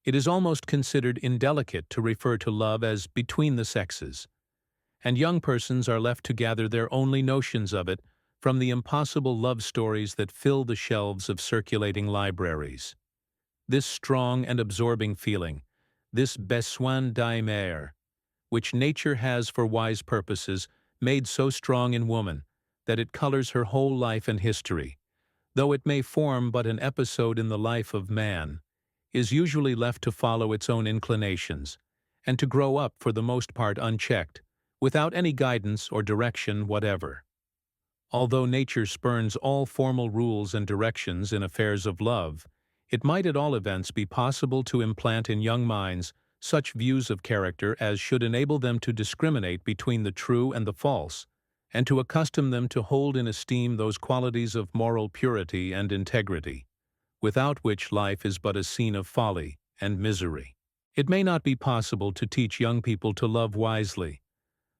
It is almost considered indelicate to refer to love as between the sexes, and young persons are left to gather their only notions of it from the impossible love stories that fill the shelves of circulating libraries. This strong and absorbing feeling, this besoin d'aimer, which nature has for wise purposes made so strong in woman that it colors her whole life and history, though it may form but an episode in the life of man, is usually left to follow its own inclinations, and to grow up for the most part unchecked, without any guidance or direction whatever. Although nature spurns all formal rules and directions in affairs of love, it might at all events be possible to implant in young minds such views of character as should enable them to discriminate between the true and the false, and to accustom them to hold in esteem those qualities of moral purity and integrity, without which life is but a scene of folly and misery. It may not be possible to teach young people to love wisely,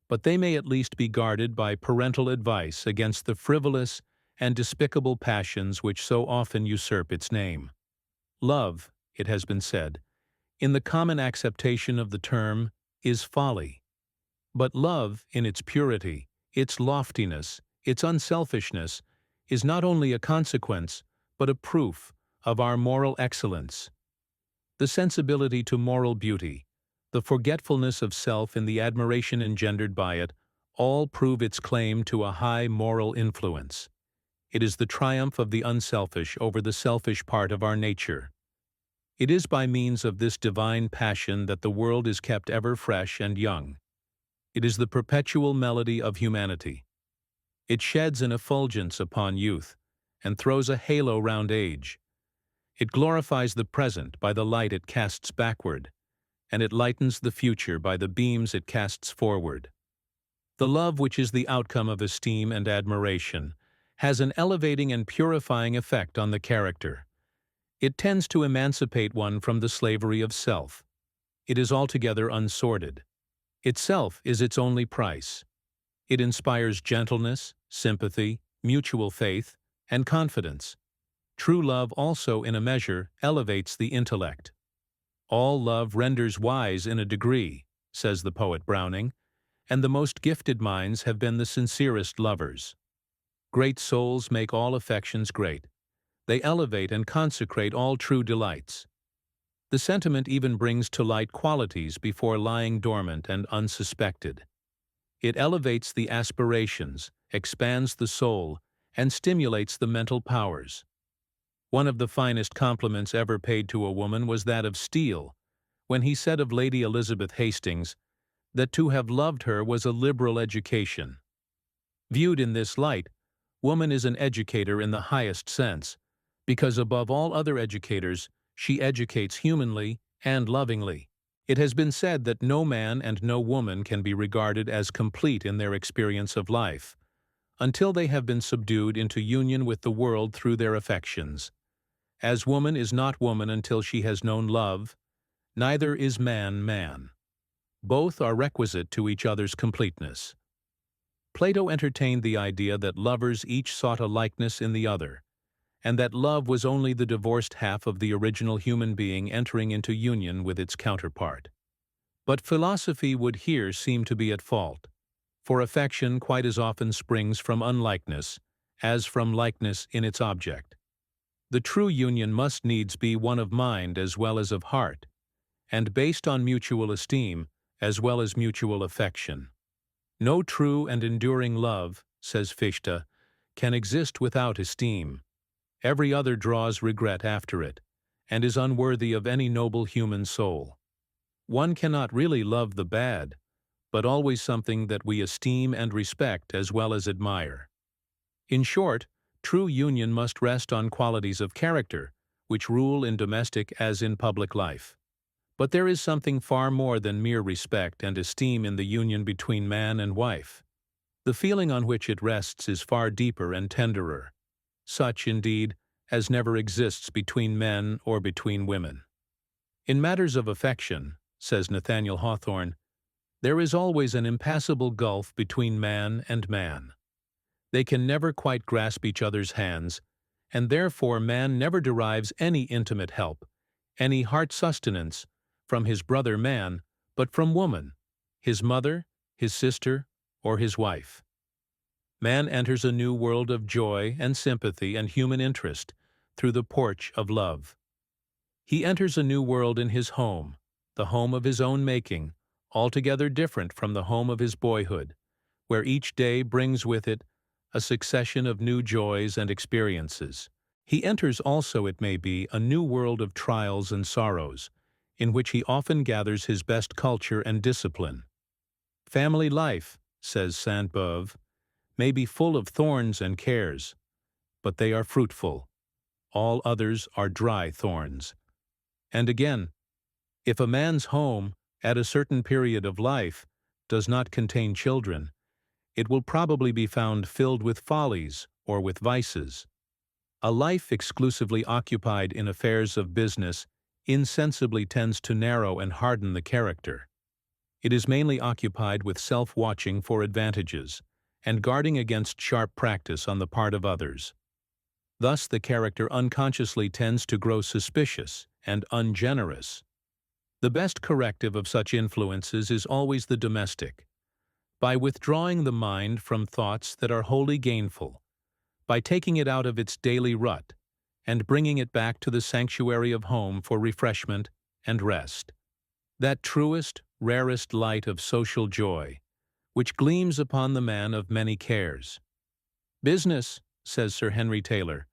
but they may at least be guarded by parental advice against the frivolous and despicable passions which so often usurp its name. Love, it has been said, in the common acceptation of the term, is folly. But love, in its purity, its loftiness, its unselfishness, is not only a consequence, but a proof of our moral excellence. The sensibility to moral beauty, the forgetfulness of self and the admiration engendered by it, all prove its claim to a high moral influence. It is the triumph of the unselfish over the selfish part of our nature. It is by means of this divine passion that the world is kept ever fresh and young. It is the perpetual melody of humanity. It sheds an effulgence upon youth, and throws a halo round age. It glorifies the present by the light it casts backward, and it lightens the future by the beams it casts forward. The love which is the outcome of esteem and admiration has an elevating and purifying effect on the character. It tends to emancipate one from the slavery of self. It is altogether unsordid. Itself is its only price. It inspires gentleness, sympathy, mutual faith, and confidence. True love also, in a measure, elevates the intellect. All love renders wise in a degree, says the poet Browning, and the most gifted minds have been the sincerest lovers. Great souls make all affections great. They elevate and consecrate all true delights. The sentiment even brings to light qualities before lying dormant and unsuspected. It elevates the aspirations, expands the soul, and stimulates the mental powers. One of the finest compliments ever paid to a woman was that of Steele, when he said of Lady Elizabeth Hastings that to have loved her was a liberal education. Viewed in this light, woman is an educator in the highest sense, because above all other educators, she educates humanly and lovingly. It has been said that no man and no woman can be regarded as complete in their experience of life, until they have been subdued into union with the world through their affections. As woman is not woman until she has known love, neither is man man. Both are requisite to each other's completeness. Plato entertained the idea that lovers each sought a likeness in the other, and that love was only the divorced half of the original human being entering into union with its counterpart. But philosophy would here seem to be at fault, for affection quite as often springs from unlikeness as from likeness in its object. The true union must needs be one of mind as well as of heart, and based on mutual esteem as well as mutual affection. No true and enduring love, says Fichte, can exist without esteem. Every other draws regret after it, and is unworthy of any noble human soul. One cannot really love the bad, but always something that we esteem and respect as well as admire. In short, true union must rest on qualities of character, which rule in domestic as in public life. But there is something far more than mere respect and esteem in the union between man and wife. The feeling on which it rests is far deeper and tenderer, such, indeed, as never exists between men or between women. In matters of affection, says Nathaniel Hawthorne, there is always an impassable gulf between man and man. They can never quite grasp each other's hands, and therefore man never derives any intimate help, any heart sustenance, from his brother man, but from woman, his mother, his sister, or his wife. Man enters a new world of joy and sympathy and human interest through the porch of love. He enters a new world in his home, the home of his own making, altogether different from the home of his boyhood, where each day brings with it a succession of new joys and experiences. He enters also, it may be, a new world of trials and sorrows, in which he often gathers his best culture and discipline. Family life, says Sainte-Beuve, may be full of thorns and cares, but they are fruitful. All others are dry thorns. And again, if a man's home, at a certain period of life, does not contain children, it will probably be found filled with follies or with vices. A life exclusively occupied in affairs of business insensibly tends to narrow and harden the character. It is mainly occupied with self-watching for advantages, and guarding against sharp practice on the part of others. Thus the character unconsciously tends to grow suspicious and ungenerous. The best corrective of such influences is always the domestic. By withdrawing the mind from thoughts that are wholly gainful, by taking it out of its daily rut, and bringing it back to the sanctuary of home for refreshment and rest. That truest, rarest light of social joy, which gleams upon the man of many cares. Business, says Sir Henry Taylor,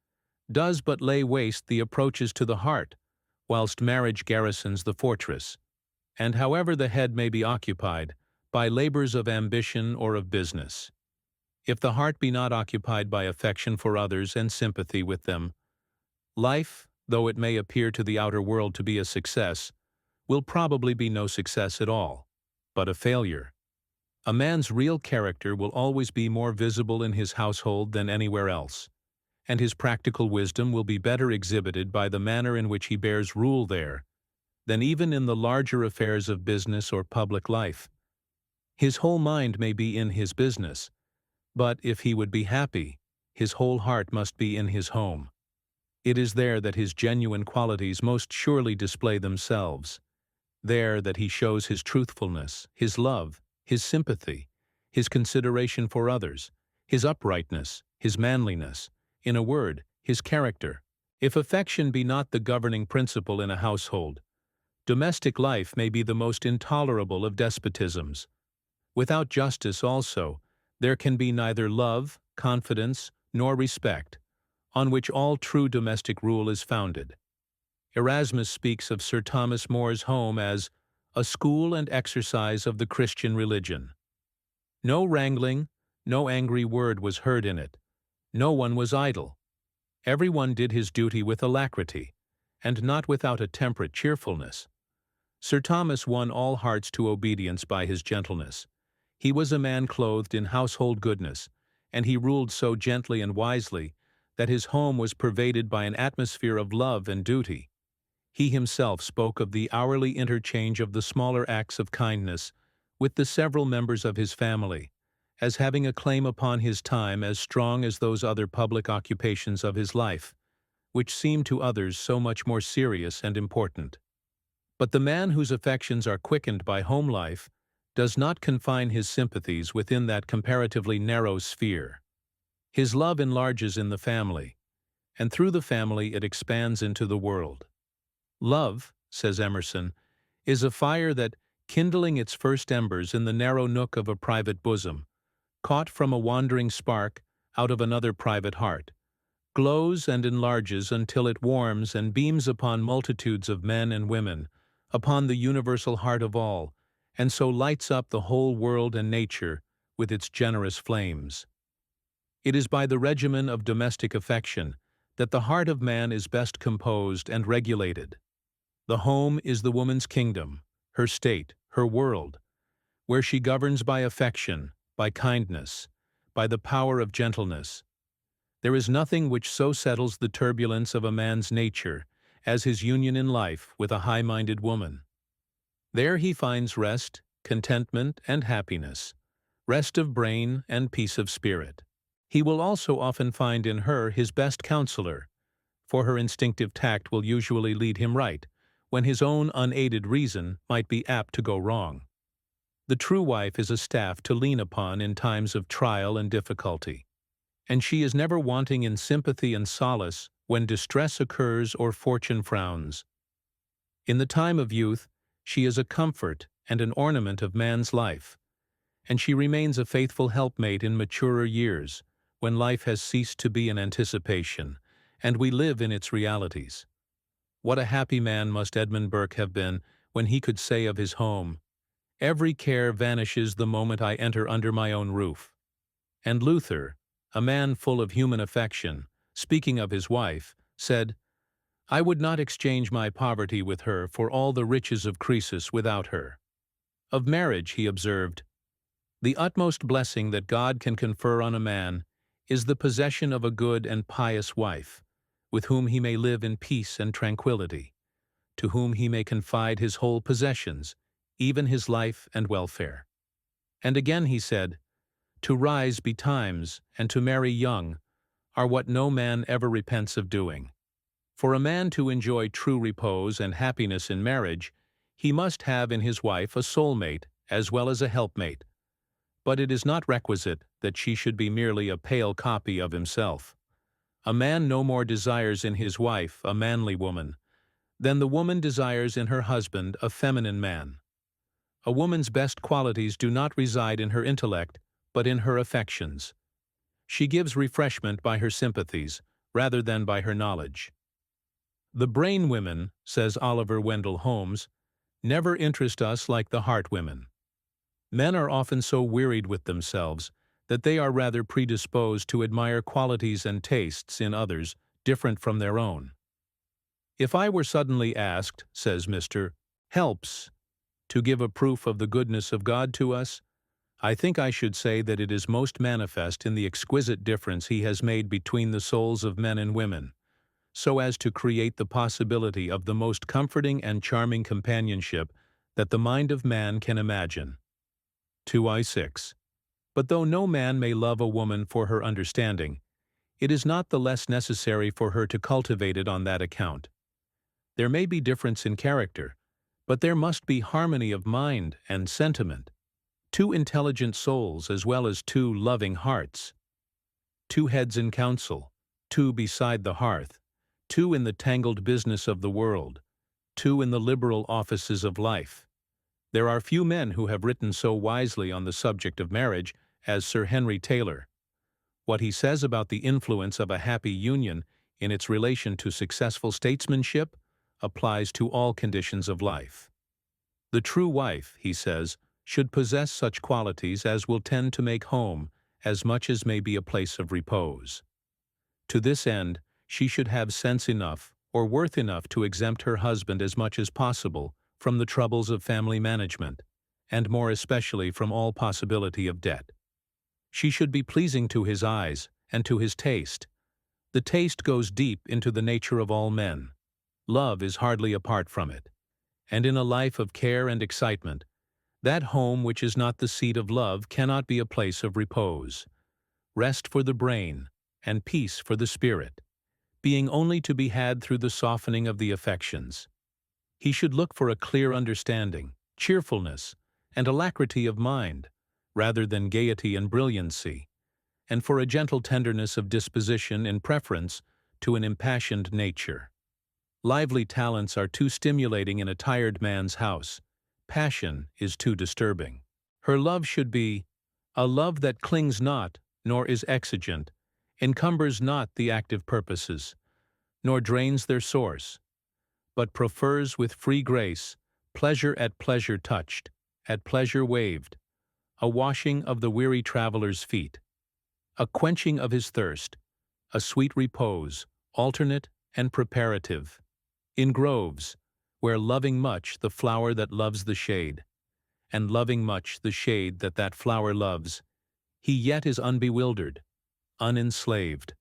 does but lay waste the approaches to the heart, whilst marriage garrisons the fortress, and however the head may be occupied, by labors of ambition or of business. If the heart be not occupied by affection for others and sympathy with them, life, though it may appear to the outer world to be a success, will probably be no success at all, but a failure. A man's real character will always be more visible in his household than anywhere else, and his practical wisdom will be better exhibited by the manner in which he bears rule there than even in the larger affairs of business or public life. His whole mind may be in his business, but if he would be happy, his whole heart must be in his home. It is there that his genuine qualities most surely display themselves, there that he shows his truthfulness, his love, his sympathy, his consideration for others, his uprightness, his manliness, in a word, his character. If affection be not the governing principle in a household, domestic life may be the most intolerable of despotisms. Without justice also, there can be neither love, confidence, nor respect, on which all true domestic rule is founded. Erasmus speaks of Sir Thomas More's home as a school and exercise of the Christian religion. No wrangling, no angry word was heard in it. No one was idle. Every one did his duty with alacrity, and not without a temperate cheerfulness. Sir Thomas won all hearts to obedience by his gentleness. He was a man clothed in household goodness, and he ruled so gently and wisely that his home was pervaded by an atmosphere of love and duty. He himself spoke of the hourly interchange of the smaller acts of kindness with the several members of his family, as having a claim upon his time as strong as those other public occupations of his life, which seemed to others so much more serious and important. But the man whose affections are quickened by home life does not confine his sympathies within that comparatively narrow sphere. His love enlarges in the family, and through the family it expands into the world. Love, says Emerson, is a fire that, kindling its first embers in the narrow nook of a private bosom, caught from a wandering spark out of another private heart, glows and enlarges until it warms and beams upon multitudes of men and women, upon the universal heart of all, and so lights up the whole world and nature with its generous flames. It is by the regimen of domestic affection that the heart of man is best composed and regulated. The home is the woman's kingdom, her state, her world, where she governs by affection, by kindness, by the power of gentleness. There is nothing which so settles the turbulence of a man's nature as his union in life with a high-minded woman. There he finds rest, contentment, and happiness, rest of brain and peace of spirit. He will also often find in her his best counselor, for her instinctive tact will usually lead him right, when his own unaided reason might be apt to go wrong. The true wife is a staff to lean upon in times of trial and difficulty, and she is never wanting in sympathy and solace when distress occurs or fortune frowns. In the time of youth, she is a comfort and an ornament of man's life, and she remains a faithful helpmate in maturer years, when life has ceased to be an anticipation, and we live in its realities. What a happy man must Edmund Burke have been when he could say of his home, "Every care vanishes the moment I enter under my own roof." And Luther, a man full of human affection, speaking of his wife, said, "I would not exchange my poverty with her for all the riches of Croesus without her." Of marriage he observed, "The utmost blessing that God can confer on a man is the possession of a good and pious wife, with whom he may live in peace and tranquillity, to whom he may confide his whole possessions, even his life and welfare." And again he said, "To rise betimes and to marry young are what no man ever repents of doing." For a man to enjoy true repose and happiness in marriage, he must have in his wife a soulmate as well as a helpmate. But it is not requisite that she should be merely a pale copy of himself. A man no more desires in his wife a manly woman than the woman desires in her husband a feminine man. A woman's best qualities do not reside in her intellect, but in her affections. She gives refreshment by her sympathies, rather than by her knowledge. "The brain women," says Oliver Wendell Holmes, "never interest us like the heart women." Men are often so wearied with themselves that they are rather predisposed to admire qualities and tastes in others different from their own. "If I were suddenly asked," says Mr. Helps, "to give a proof of the goodness of God to us, I think I should say that it is most manifest in the exquisite difference he has made between the souls of men and women, so as to create the possibility of the most comforting and charming companionship that the mind of man can imagine." 2:6. But though no man may love a woman for her understanding, it is not the less necessary for her to cultivate it on that account. There may be difference in character, but there must be harmony of mind and sentiment, two intelligent souls as well as two loving hearts, two heads in council, two beside the hearth, two in the tangled business of the world, two in the liberal offices of life. There are few men who have written so wisely on the subject of marriage as Sir Henry Taylor. What he says about the influence of a happy union in its relation to successful statesmanship applies to all conditions of life. The true wife, he says, should possess such qualities as will tend to make home as much as may be a place of repose. To this end, she should have sense enough or worth enough to exempt her husband as much as possible from the troubles of family management, and more especially from all possibility of debt. She should be pleasing to his eyes and to his taste. The taste goes deep into the nature of all men. Love is hardly apart from it. And in a life of care and excitement, that home which is not the seat of love cannot be a place of repose. Rest for the brain, and peace for the spirit, being only to be had through the softening of the affections. He should look for a clear understanding, cheerfulness, and alacrity of mind, rather than gaiety and brilliancy, and for a gentle tenderness of disposition in preference to an impassioned nature. Lively talents are too stimulating in a tired man's house. Passion is too disturbing. Her love should be a love that clings not, nor is exigent, encumbers not the active purposes, nor drains their source, but prefers with free grace pleasure at pleasure touched, at pleasure waved, a washing of the weary traveler's feet, a quenching of his thirst, a sweet repose, alternate and preparative. In groves, where loving much the flower that loves the shade, and loving much the shade that that flower loves, he yet is unbewildered, unenslaved,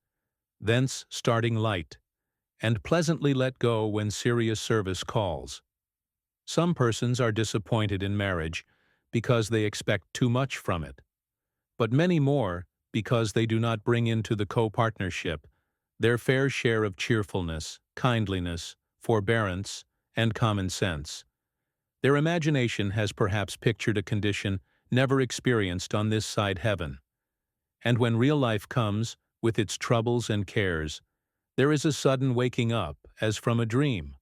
thence starting light, and pleasantly let go when serious service calls. Some persons are disappointed in marriage because they expect too much from it, but many more because they do not bring into the co-partnership their fair share of cheerfulness, kindliness, forbearance, and common sense. Their imagination has perhaps pictured a condition never experienced on this side heaven, and when real life comes, with its troubles and cares, there is a sudden waking up as from a dream,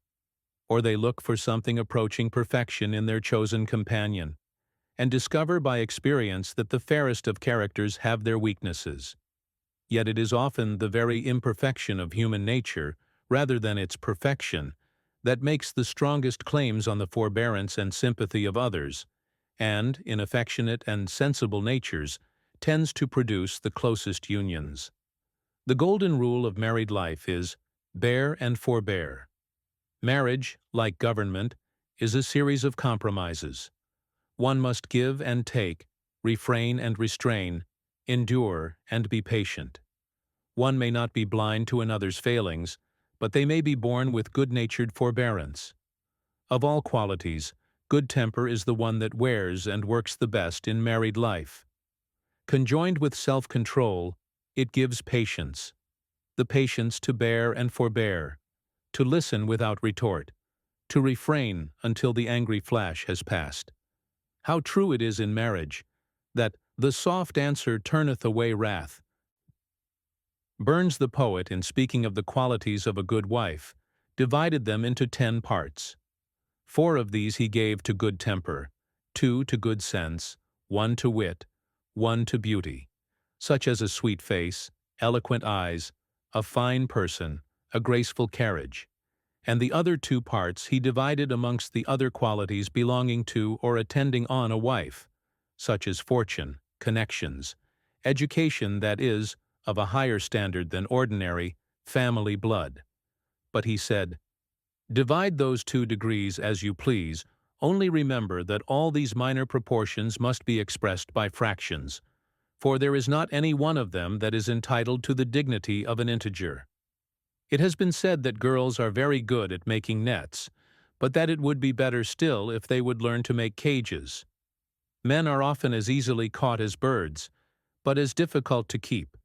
or they look for something approaching perfection in their chosen companion, and discover by experience that the fairest of characters have their weaknesses. Yet it is often the very imperfection of human nature, rather than its perfection, that makes the strongest claims on the forbearance and sympathy of others, and, in affectionate and sensible natures, tends to produce the closest unions. The golden rule of married life is, bear and forbear. Marriage, like government, is a series of compromises. One must give and take, refrain and restrain, endure and be patient. One may not be blind to another's failings, but they may be born with good-natured forbearance. Of all qualities, good temper is the one that wears and works the best in married life. Conjoined with self-control, it gives patience, the patience to bear and forbear, to listen without retort, to refrain until the angry flash has passed. How true it is in marriage, that the soft answer turneth away wrath. Burns the poet, in speaking of the qualities of a good wife, divided them into 10 parts. 4 of these he gave to good temper, 2 to good sense, 1 to wit, 1 to beauty, such as a sweet face, eloquent eyes, a fine person, a graceful carriage, and the other 2 parts he divided amongst the other qualities belonging to or attending on a wife, such as fortune, connections, education that is, of a higher standard than ordinary, family blood. But he said, divide those 2 degrees as you please, only remember that all these minor proportions must be expressed by fractions, for there is not any one of them that is entitled to the dignity of an integer. It has been said that girls are very good at making nets, but that it would be better still if they would learn to make cages. Men are often as easily caught as birds, but as difficult to keep.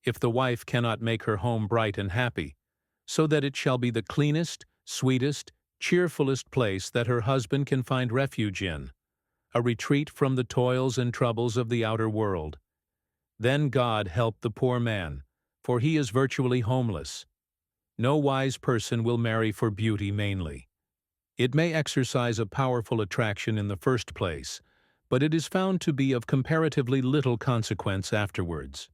If the wife cannot make her home bright and happy, so that it shall be the cleanest, sweetest, cheerfulest place that her husband can find refuge in, a retreat from the toils and troubles of the outer world, then God help the poor man, for he is virtually homeless. No wise person will marry for beauty mainly. It may exercise a powerful attraction in the first place, but it is found to be of comparatively little consequence afterwards.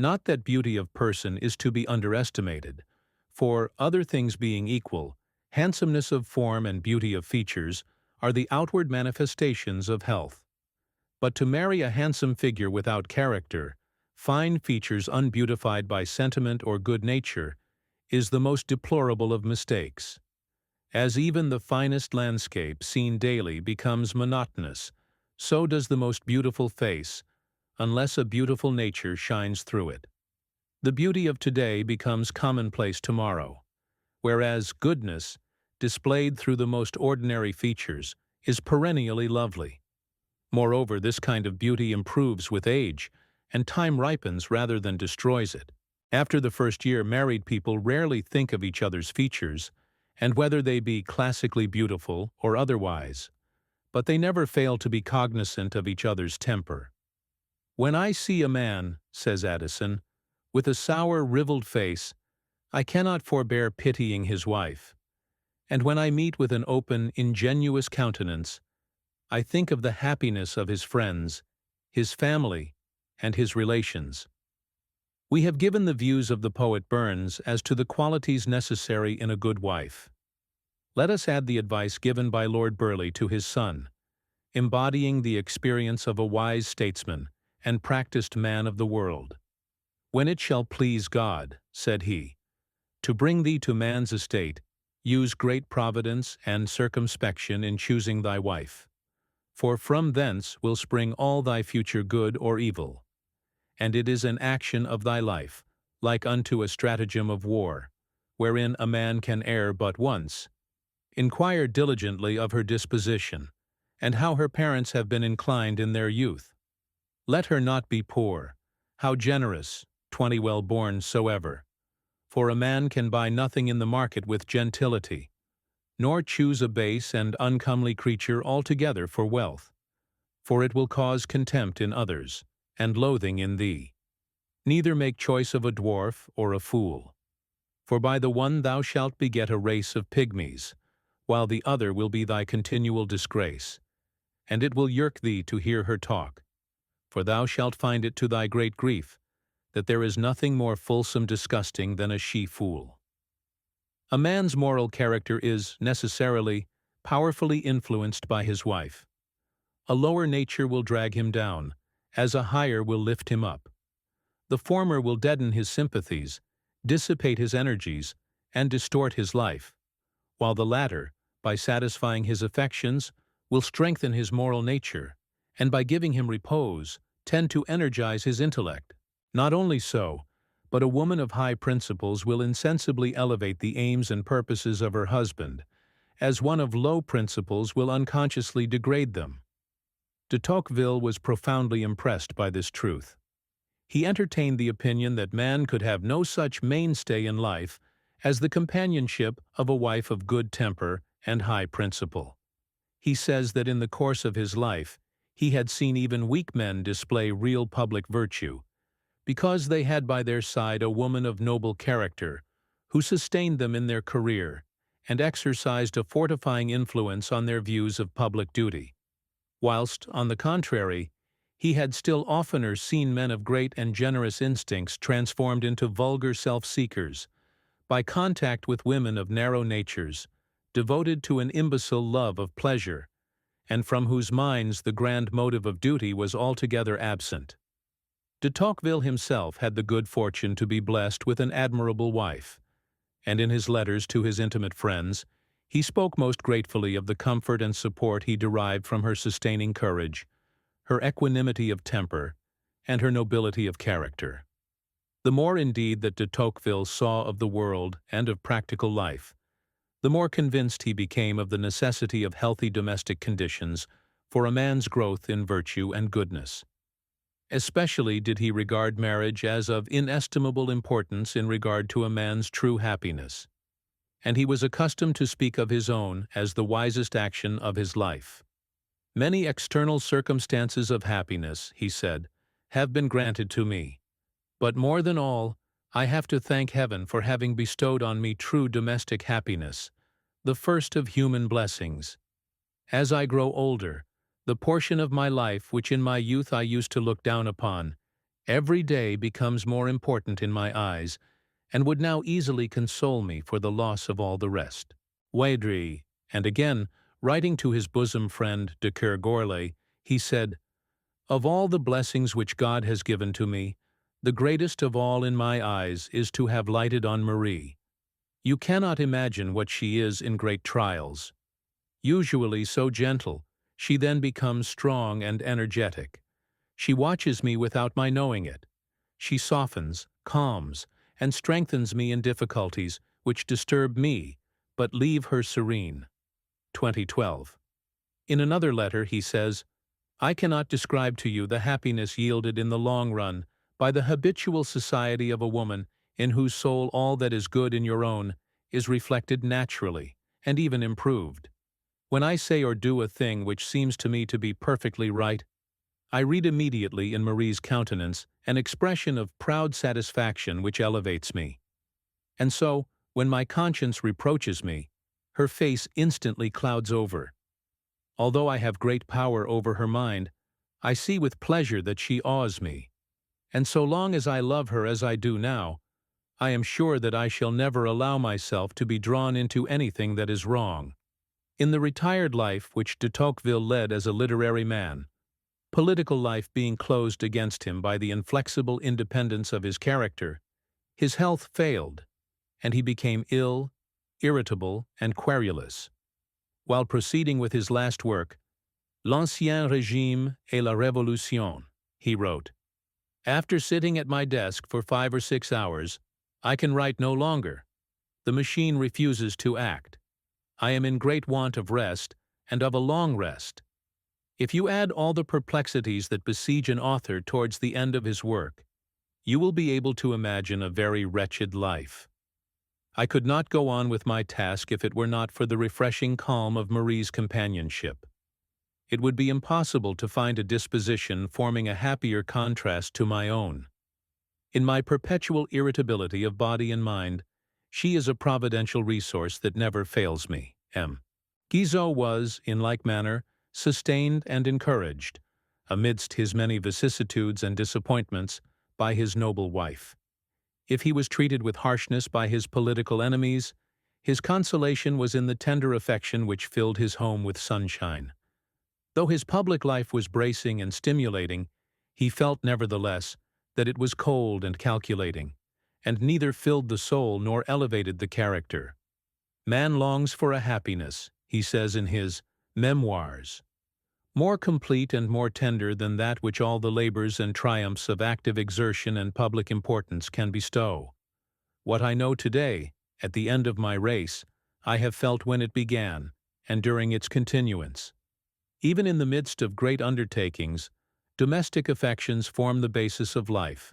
Not that beauty of person is to be underestimated, for, other things being equal, handsomeness of form and beauty of features are the outward manifestations of health. But to marry a handsome figure without character, fine features unbeautified by sentiment or good nature, is the most deplorable of mistakes. As even the finest landscape seen daily becomes monotonous, so does the most beautiful face, unless a beautiful nature shines through it. The beauty of today becomes commonplace tomorrow, whereas goodness, displayed through the most ordinary features, is perennially lovely. Moreover, this kind of beauty improves with age, and time ripens rather than destroys it. After the first year, married people rarely think of each other's features, and whether they be classically beautiful or otherwise, but they never fail to be cognizant of each other's temper. When I see a man, says Addison, with a sour, riveled face, I cannot forbear pitying his wife, and when I meet with an open, ingenuous countenance, I think of the happiness of his friends, his family, and his relations. We have given the views of the poet Burns as to the qualities necessary in a good wife. Let us add the advice given by Lord Burleigh to his son, embodying the experience of a wise statesman and practiced man of the world. When it shall please God, said he, to bring thee to man's estate, use great providence and circumspection in choosing thy wife. For from thence will spring all thy future good or evil. And it is an action of thy life, like unto a stratagem of war, wherein a man can err but once. Inquire diligently of her disposition, and how her parents have been inclined in their youth. Let her not be poor, how generous, 20 well-born soever. For a man can buy nothing in the market with gentility, nor choose a base and uncomely creature altogether for wealth. For it will cause contempt in others, and loathing in thee. Neither make choice of a dwarf or a fool. For by the one thou shalt beget a race of pygmies, while the other will be thy continual disgrace. And it will yerk thee to hear her talk. For thou shalt find it to thy great grief, that there is nothing more fulsome disgusting than a she-fool. A man's moral character is, necessarily, powerfully influenced by his wife. A lower nature will drag him down, as a higher will lift him up. The former will deaden his sympathies, dissipate his energies, and distort his life, while the latter, by satisfying his affections, will strengthen his moral nature, and by giving him repose, tend to energize his intellect. Not only so, but a woman of high principles will insensibly elevate the aims and purposes of her husband, as one of low principles will unconsciously degrade them. De Tocqueville was profoundly impressed by this truth. He entertained the opinion that man could have no such mainstay in life as the companionship of a wife of good temper and high principle. He says that in the course of his life he had seen even weak men display real public virtue, because they had by their side a woman of noble character, who sustained them in their career and exercised a fortifying influence on their views of public duty. Whilst, on the contrary, he had still oftener seen men of great and generous instincts transformed into vulgar self-seekers, by contact with women of narrow natures, devoted to an imbecile love of pleasure, and from whose minds the grand motive of duty was altogether absent. De Tocqueville himself had the good fortune to be blessed with an admirable wife, and in his letters to his intimate friends, he spoke most gratefully of the comfort and support he derived from her sustaining courage, her equanimity of temper, and her nobility of character. The more indeed that de Tocqueville saw of the world and of practical life, the more convinced he became of the necessity of healthy domestic conditions for a man's growth in virtue and goodness. Especially did he regard marriage as of inestimable importance in regard to a man's true happiness, and he was accustomed to speak of his own as the wisest action of his life. Many external circumstances of happiness, he said, have been granted to me, but more than all, I have to thank heaven for having bestowed on me true domestic happiness, the first of human blessings. As I grow older, the portion of my life which in my youth I used to look down upon, every day becomes more important in my eyes, and would now easily console me for the loss of all the rest. Waidri, and again, writing to his bosom friend de Kergorle, he said, "Of all the blessings which God has given to me, the greatest of all in my eyes is to have lighted on Marie. You cannot imagine what she is in great trials. Usually so gentle, she then becomes strong and energetic. She watches me without my knowing it. She softens, calms, and strengthens me in difficulties which disturb me, but leave her serene." 2012. In another letter he says, "I cannot describe to you the happiness yielded in the long run by the habitual society of a woman in whose soul all that is good in your own is reflected naturally, and even improved. When I say or do a thing which seems to me to be perfectly right, I read immediately in Marie's countenance an expression of proud satisfaction which elevates me. And so, when my conscience reproaches me, her face instantly clouds over. Although I have great power over her mind, I see with pleasure that she awes me. And so long as I love her as I do now, I am sure that I shall never allow myself to be drawn into anything that is wrong." In the retired life which de Tocqueville led as a literary man, political life being closed against him by the inflexible independence of his character, his health failed, and he became ill irritable, and querulous. While proceeding with his last work, L'Ancien Régime et la Révolution, he wrote, "After sitting at my desk for 5 or 6 hours, I can write no longer. The machine refuses to act. I am in great want of rest, and of a long rest." If you add all the perplexities that besiege an author towards the end of his work, you will be able to imagine a very wretched life. I could not go on with my task if it were not for the refreshing calm of Marie's companionship. It would be impossible to find a disposition forming a happier contrast to my own. In my perpetual irritability of body and mind, she is a providential resource that never fails me. M. Guizot was, in like manner, sustained and encouraged, amidst his many vicissitudes and disappointments, by his noble wife. If he was treated with harshness by his political enemies, his consolation was in the tender affection which filled his home with sunshine. Though his public life was bracing and stimulating, he felt nevertheless that it was cold and calculating, and neither filled the soul nor elevated the character. Man longs for a happiness, he says in his Memoirs, more complete and more tender than that which all the labors and triumphs of active exertion and public importance can bestow. What I know today, at the end of my race, I have felt when it began, and during its continuance. Even in the midst of great undertakings, domestic affections form the basis of life,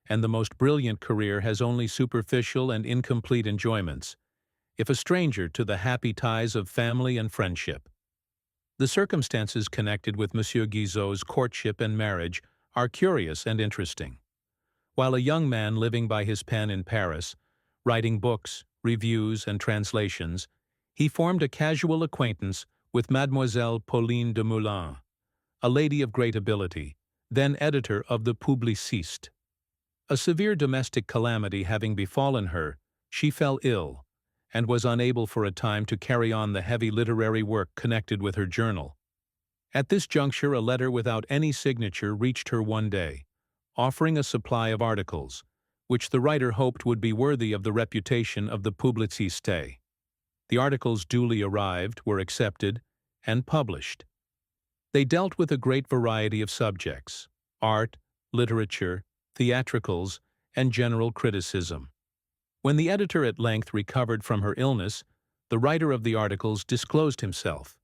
and the most brilliant career has only superficial and incomplete enjoyments, if a stranger to the happy ties of family and friendship. The circumstances connected with Monsieur Guizot's courtship and marriage are curious and interesting. While a young man living by his pen in Paris, writing books, reviews, and translations, he formed a casual acquaintance with Mademoiselle Pauline de Moulins, a lady of great ability, then editor of the Publiciste. A severe domestic calamity having befallen her, she fell ill, and was unable for a time to carry on the heavy literary work connected with her journal. At this juncture a letter without any signature reached her one day, offering a supply of articles, which the writer hoped would be worthy of the reputation of the Publiciste. The articles duly arrived, were accepted, and published. They dealt with a great variety of subjects: art, literature, theatricals, and general criticism. When the editor at length recovered from her illness, the writer of the articles disclosed himself.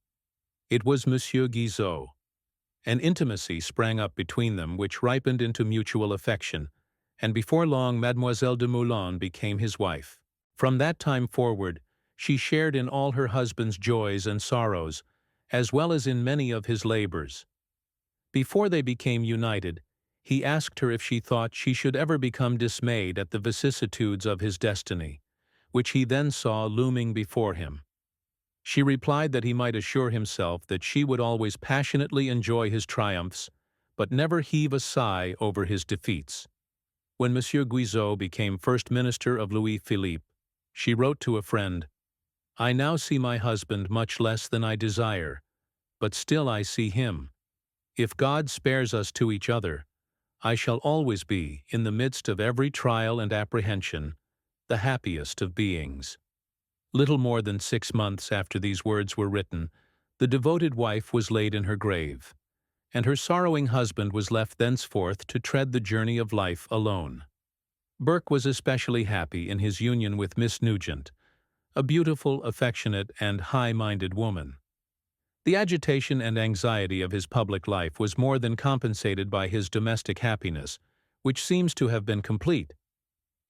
It was Monsieur Guizot. An intimacy sprang up between them which ripened into mutual affection, and before long Mademoiselle de Moulins became his wife. From that time forward, she shared in all her husband's joys and sorrows, as well as in many of his labors. Before they became united, he asked her if she thought she should ever become dismayed at the vicissitudes of his destiny, which he then saw looming before him. She replied that he might assure himself that she would always passionately enjoy his triumphs, but never heave a sigh over his defeats. When Monsieur Guizot became First Minister of Louis Philippe, she wrote to a friend, "I now see my husband much less than I desire, but still I see him. If God spares us to each other, I shall always be, in the midst of every trial and apprehension, the happiest of beings." Little more than 6 months after these words were written, the devoted wife was laid in her grave, and her sorrowing husband was left thenceforth to tread the journey of life alone. Burke was especially happy in his union with Miss Nugent, a beautiful, affectionate, and high-minded woman. The agitation and anxiety of his public life was more than compensated by his domestic happiness, which seems to have been complete.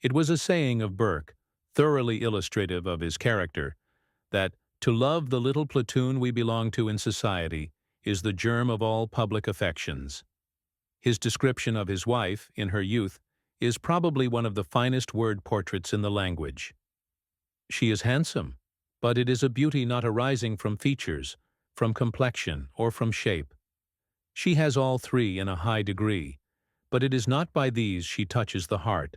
It was a saying of Burke, thoroughly illustrative of his character, that to love the little platoon we belong to in society is the germ of all public affections. His description of his wife, in her youth, is probably one of the finest word portraits in the language. She is handsome, but it is a beauty not arising from features, from complexion, or from shape. She has all three in a high degree, but it is not by these she touches the heart.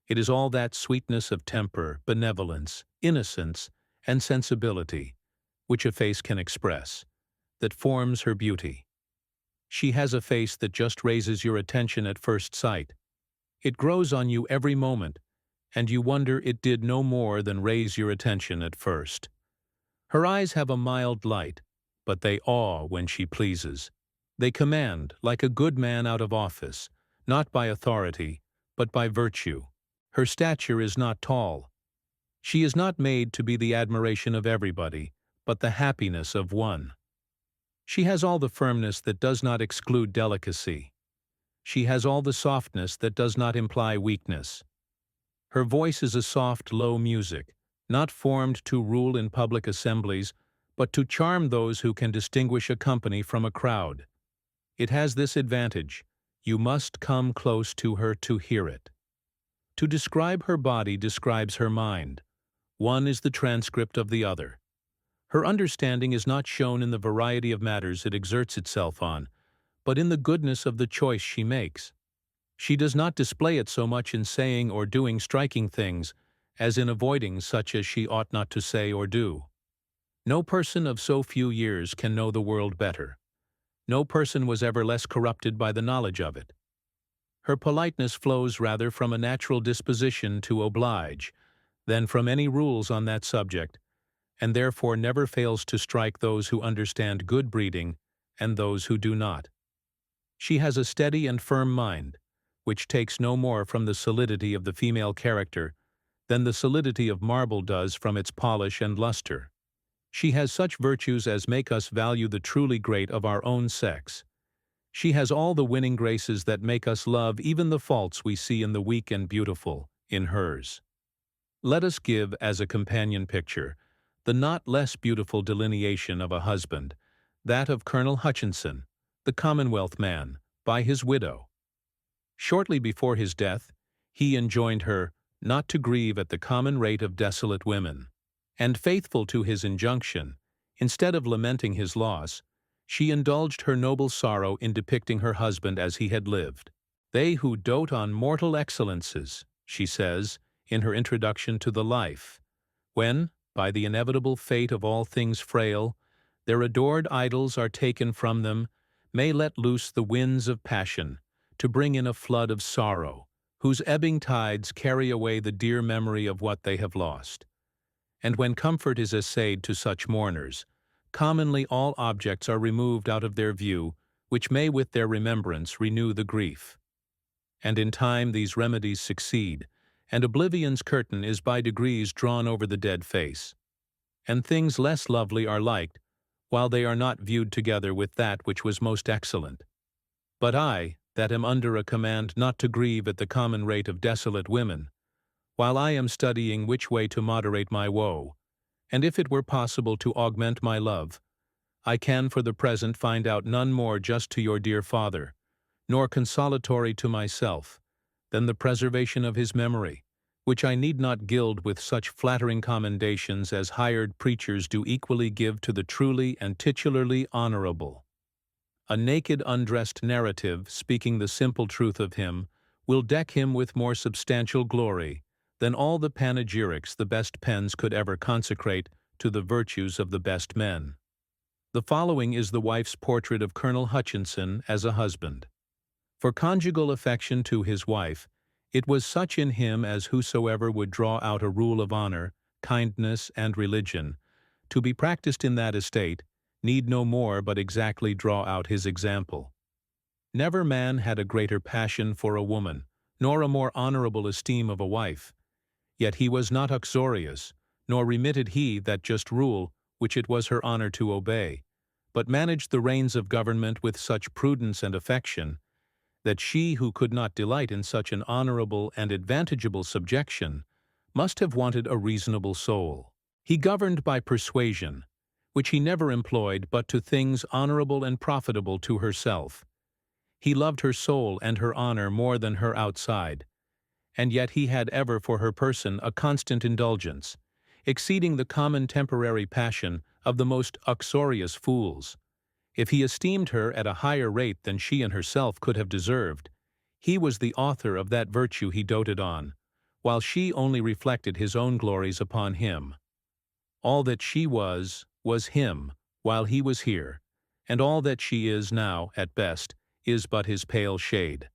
It is all that sweetness of temper, benevolence, innocence, and sensibility, which a face can express, that forms her beauty. She has a face that just raises your attention at first sight. It grows on you every moment, and you wonder it did no more than raise your attention at first. Her eyes have a mild light, but they awe when she pleases. They command, like a good man out of office, not by authority, but by virtue. Her stature is not tall. She is not made to be the admiration of everybody, but the happiness of one. She has all the firmness that does not exclude delicacy. She has all the softness that does not imply weakness. Her voice is a soft, low music, not formed to rule in public assemblies, but to charm those who can distinguish a company from a crowd. It has this advantage: you must come close to her to hear it. To describe her body describes her mind. One is the transcript of the other. Her understanding is not shown in the variety of matters it exerts itself on, but in the goodness of the choice she makes. She does not display it so much in saying or doing striking things as in avoiding such as she ought not to say or do. No person of so few years can know the world better. No person was ever less corrupted by the knowledge of it. Her politeness flows rather from a natural disposition to oblige than from any rules on that subject, and therefore never fails to strike those who understand good breeding and those who do not. She has a steady and firm mind, which takes no more from the solidity of the female character than the solidity of marble does from its polish and luster. She has such virtues as make us value the truly great of our own sex. She has all the winning graces that make us love even the faults we see in the weak and beautiful, in hers. Let us give, as a companion picture, the not less beautiful delineation of a husband, that of Colonel Hutchinson, the Commonwealth man, by his widow. Shortly before his death, he enjoined her not to grieve at the common rate of desolate women. And faithful to his injunction, instead of lamenting his loss, she indulged her noble sorrow in depicting her husband as he had lived. They who dote on mortal excellences, she says, in her introduction to the Life, when, by the inevitable fate of all things frail, their adored idols are taken from them, may let loose the winds of passion, to bring in a flood of sorrow, whose ebbing tides carry away the dear memory of what they have lost. And when comfort is essayed to such mourners, commonly all objects are removed out of their view, which may with their remembrance renew the grief. And in time these remedies succeed, and oblivion's curtain is by degrees drawn over the dead face. And things less lovely are liked, while they are not viewed together with that which was most excellent. But I, that am under a command not to grieve at the common rate of desolate women, while I am studying which way to moderate my woe, and if it were possible to augment my love, I can for the present find out none more just to your dear father, nor consolatory to myself, than the preservation of his memory, which I need not gild with such flattering commendations as hired preachers do equally give to the truly and titularly honorable. A naked, undressed narrative, speaking the simple truth of him, will deck him with more substantial glory than all the panegyrics the best pens could ever consecrate to the virtues of the best men. The following is the wife's portrait of Colonel Hutchinson as a husband. For conjugal affection to his wife, it was such in him as whosoever would draw out a rule of honor, kindness, and religion, to be practiced in that estate, need no more but exactly draw out his example. Never man had a greater passion for a woman, nor a more honorable esteem of a wife. Yet he was not uxorious, nor remitted he that just rule which it was her honor to obey, but managed the reins of government with such prudence and affection, that she who could not delight in such an honorable and advantageable subjection must have wanted a reasonable soul. He governed by persuasion, which he never employed but to things honorable and profitable to herself. He loved her soul and her honor more than her outside, and yet he had ever for her person a constant indulgence, exceeding the common temporary passion of the most uxorious fools. If he esteemed her at a higher rate than she and herself could have deserved, he was the author of that virtue he doted on, while she only reflected his own glories upon him. All that she was him, while he was here, and all that she is now, at best, is but his pale shade.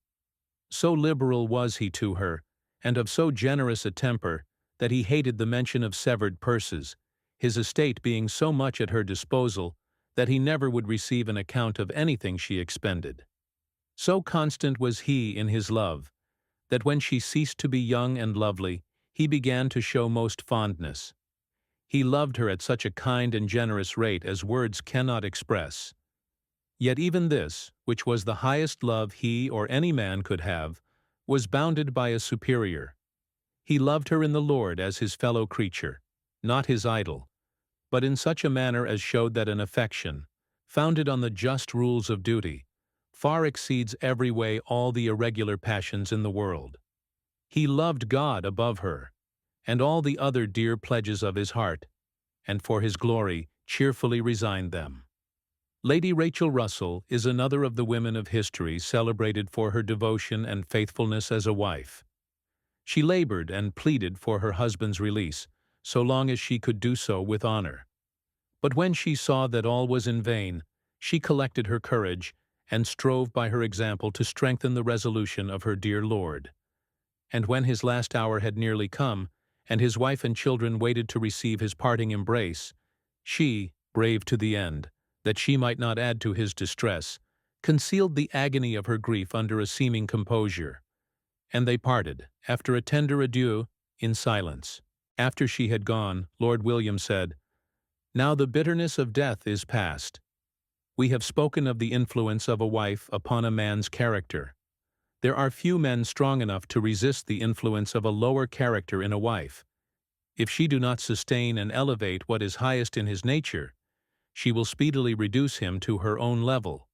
So liberal was he to her, and of so generous a temper that he hated the mention of severed purses, his estate being so much at her disposal that he never would receive an account of anything she expended. So constant was he in his love, that when she ceased to be young and lovely, he began to show most fondness. He loved her at such a kind and generous rate as words cannot express. Yet even this, which was the highest love he or any man could have, was bounded by a superior. He loved her in the Lord as his fellow creature, not his idol, but in such a manner as showed that an affection, founded on the just rules of duty, far exceeds every way all the irregular passions in the world. He loved God above her, and all the other dear pledges of his heart, and for his glory cheerfully resigned them. Lady Rachel Russell is another of the women of history celebrated for her devotion and faithfulness as a wife. She labored and pleaded for her husband's release, so long as she could do so with honor. But when she saw that all was in vain, she collected her courage and strove by her example to strengthen the resolution of her dear lord. And when his last hour had nearly come, and his wife and children waited to receive his parting embrace, she, brave to the end, that she might not add to his distress, concealed the agony of her grief under a seeming composure. And they parted, after a tender adieu, in silence. After she had gone, Lord William said, "Now the bitterness of death is past. We have spoken of the influence of a wife upon a man's character. There are few men strong enough to resist the influence of a lower character in a wife. If she do not sustain and elevate what is highest in his nature, she will speedily reduce him to her own level.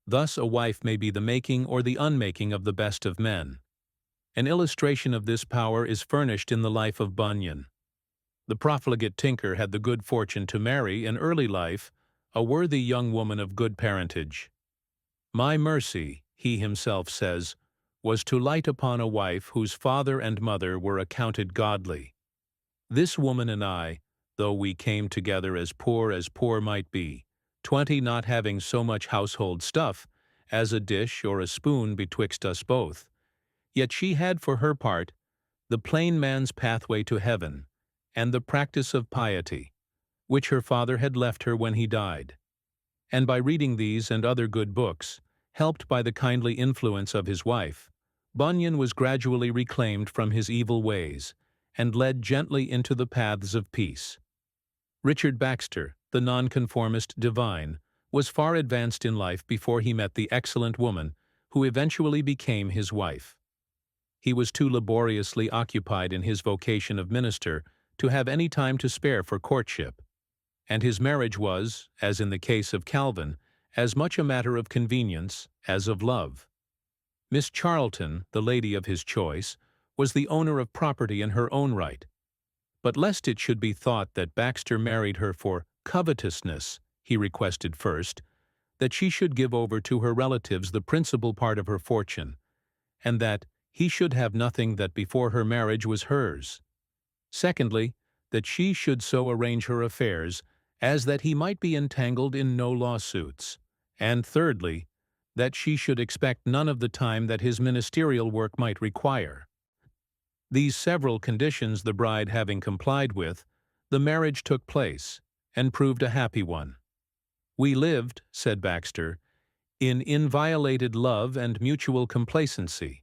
Thus a wife may be the making or the unmaking of the best of men. An illustration of this power is furnished in the life of Bunyan. The profligate tinker had the good fortune to marry, in early life, a worthy young woman of good parentage. My mercy, he himself says, was to light upon a wife whose father and mother were accounted godly. This woman and I, though we came together as poor might be, 20 not having so much household stuff as a dish or a spoon betwixt us both, yet she had for her part the plain man's pathway to heaven, and the practice of piety, which her father had left her when he died. And by reading these and other good books, helped by the kindly influence of his wife, Bunyan was gradually reclaimed from his evil ways, and led gently into the paths of peace. Richard Baxter, the nonconformist divine, was far advanced in life before he met the excellent woman who eventually became his wife. He was too laboriously occupied in his vocation of minister to have any time to spare for courtship, and his marriage was, as in the case of Calvin, as much a matter of convenience as of love. Miss Charlton, the lady of his choice, was the owner of property in her own right. But lest it should be thought that Baxter married her for covetousness, he requested first, that she should give over to her relatives the principal part of her fortune, and that he should have nothing that before her marriage was hers. Secondly, that she should so arrange her affairs as that he might be entangled in no lawsuits, and thirdly, that she should expect none of the time that his ministerial work might require. These several conditions the bride having complied with, the marriage took place, and proved a happy one. We lived, said Baxter, in inviolated love and mutual complacency,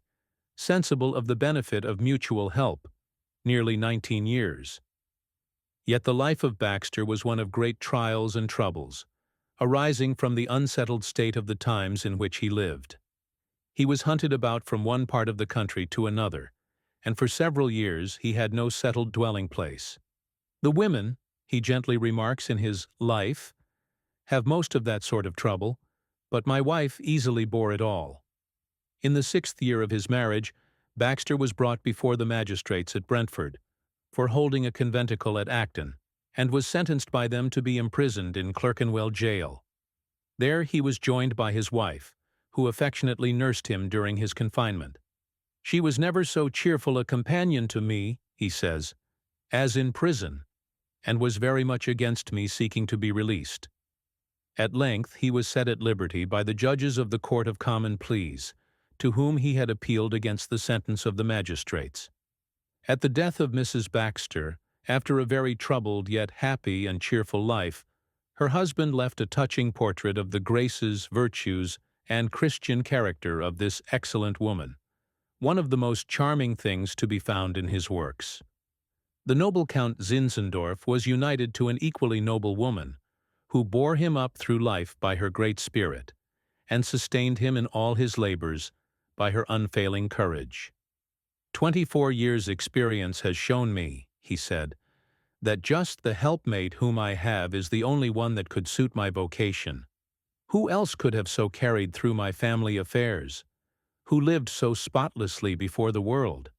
sensible of the benefit of mutual help, nearly 19 years. Yet the life of Baxter was one of great trials and troubles, arising from the unsettled state of the times in which he lived. He was hunted about from one part of the country to another, and for several years he had no settled dwelling place. The women, he gently remarks in his Life, have most of that sort of trouble, but my wife easily bore it all. In the 6th year of his marriage, Baxter was brought before the magistrates at Brentford for holding a conventicle at Acton, and was sentenced by them to be imprisoned in Clerkenwell jail. There he was joined by his wife, who affectionately nursed him during his confinement. She was never so cheerful a companion to me, he says, as in prison, and was very much against me seeking to be released. At length he was set at liberty by the judges of the Court of Common Pleas, to whom he had appealed against the sentence of the magistrates. At the death of Mrs. Baxter, after a very troubled yet happy and cheerful life, her husband left a touching portrait of the graces, virtues, and Christian character of this excellent woman, one of the most charming things to be found in his works. The noble Count Zinzendorf was united to an equally noble woman, who bore him up through life by her great spirit, and sustained him in all his labors by her unfailing courage. 24 years' experience has shown me, he said, that just the helpmate whom I have is the only one that could suit my vocation. Who else could have so carried through my family affairs? Who lived so spotlessly before the world?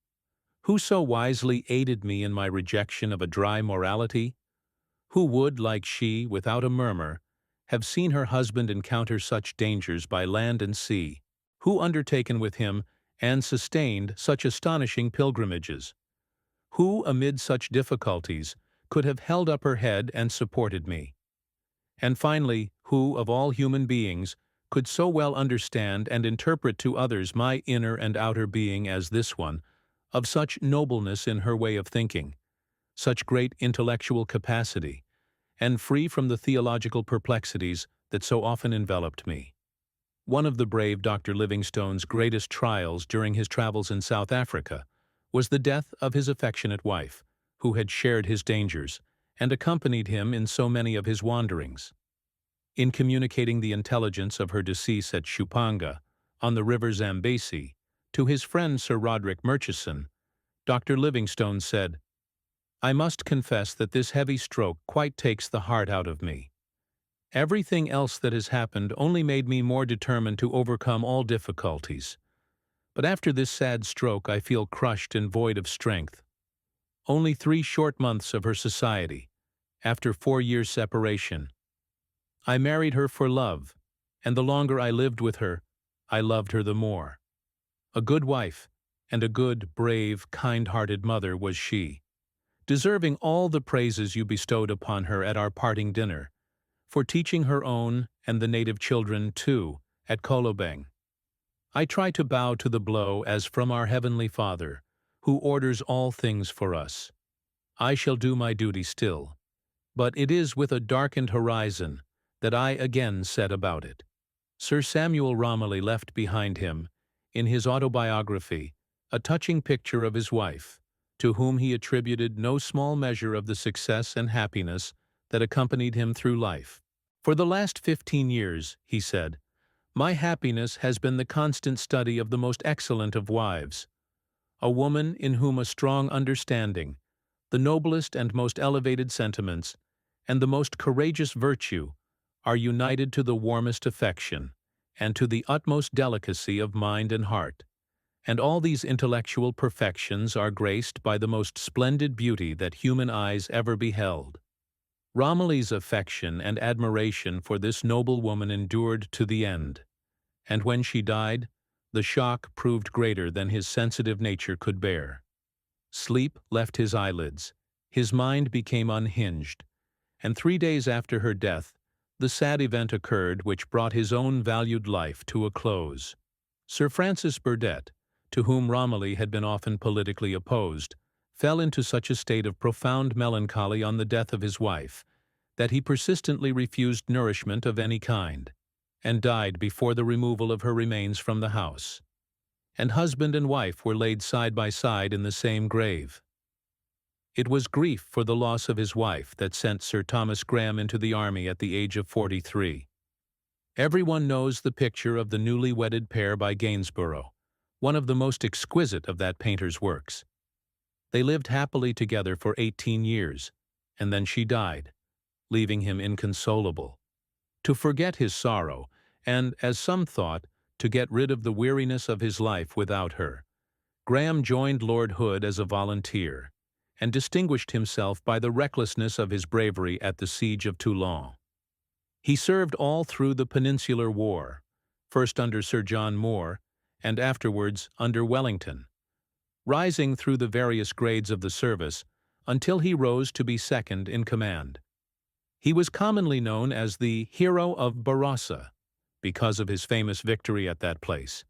Who so wisely aided me in my rejection of a dry morality? Who would, like she, without a murmur, have seen her husband encounter such dangers by land and sea? Who undertaken with him and sustained such astonishing pilgrimages? Who, amid such difficulties, could have held up her head and supported me? And finally, who, of all human beings, could so well understand and interpret to others my inner and outer being as this one, of such nobleness in her way of thinking, such great intellectual capacity, and free from the theological perplexities that so often enveloped me? One of the brave Dr. Livingstone's greatest trials during his travels in South Africa was the death of his affectionate wife, who had shared his dangers and accompanied him in so many of his wanderings. In communicating the intelligence of her decease at Shupanga, on the river Zambesi, to his friend Sir Roderick Murchison, Dr. Livingstone said, "I must confess that this heavy stroke quite takes the heart out of me. Everything else that has happened only made me more determined to overcome all difficulties. But after this sad stroke I feel crushed and void of strength. Only 3 short months of her society, after 4 years' separation. I married her for love, and the longer I lived with her, I loved her the more. A good wife, and a good, brave, kind-hearted mother was she, deserving all the praises you bestowed upon her at our parting dinner, for teaching her own and the native children, too, at Kolobeng. I try to bow to the blow as from our Heavenly Father, who orders all things for us. I shall do my duty still, but it is with a darkened horizon that I again set about it." Sir Samuel Romilly left behind him, in his autobiography, a touching picture of his wife, to whom he attributed no small measure of the success and happiness that accompanied him through life. "For the last 15 years, he said, my happiness has been the constant study of the most excellent of wives, a woman in whom a strong understanding, the noblest and most elevated sentiments, and the most courageous virtue are united to the warmest affection, and to the utmost delicacy of mind and heart, and all these intellectual perfections are graced by the most splendid beauty that human eyes ever beheld." Romilly's affection and admiration for this noble woman endured to the end, and when she died, the shock proved greater than his sensitive nature could bear. Sleep left his eyelids, his mind became unhinged, and 3 days after her death, the sad event occurred which brought his own valued life to a close. Sir Francis Burdett, to whom Romilly had been often politically opposed, fell into such a state of profound melancholy on the death of his wife that he persistently refused nourishment of any kind, and died before the removal of her remains from the house. And husband and wife were laid side by side in the same grave. It was grief for the loss of his wife that sent Sir Thomas Graham into the army at the age of 43. Everyone knows the picture of the newly wedded pair by Gainsborough, one of the most exquisite of that painter's works. They lived happily together for 18 years, and then she died, leaving him inconsolable. To forget his sorrow, and, as some thought, to get rid of the weariness of his life without her, Graham joined Lord Hood as a volunteer, and distinguished himself by the recklessness of his bravery at the siege of Toulon. He served all through the Peninsular War, first under Sir John Moore, and afterwards under Wellington, rising through the various grades of the service until he rose to be second in command. He was commonly known as the Hero of Barossa, because of his famous victory at that place,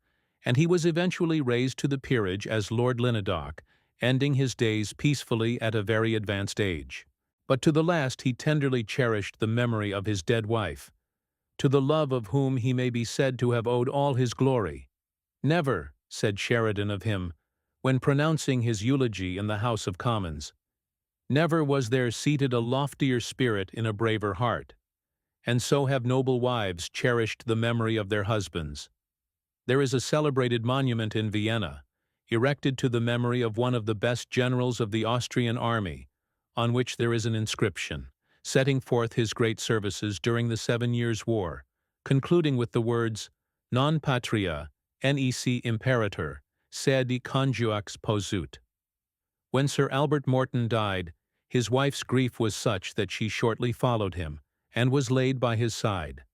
and he was eventually raised to the peerage as Lord Lynedoch, ending his days peacefully at a very advanced age. But to the last he tenderly cherished the memory of his dead wife, to the love of whom he may be said to have owed all his glory. "Never," said Sheridan of him, when pronouncing his eulogy in the House of Commons, "never was there seated a loftier spirit in a braver heart, and so have noble wives cherished the memory of their husbands. There is a celebrated monument in Vienna, erected to the memory of one of the best generals of the Austrian army, on which there is an inscription, setting forth his great services during the 7 Years' War, concluding with the words, Non patria, nec imperator, sed conjuax posuit. When Sir Albert Morton died, his wife's grief was such that she shortly followed him, and was laid by his side.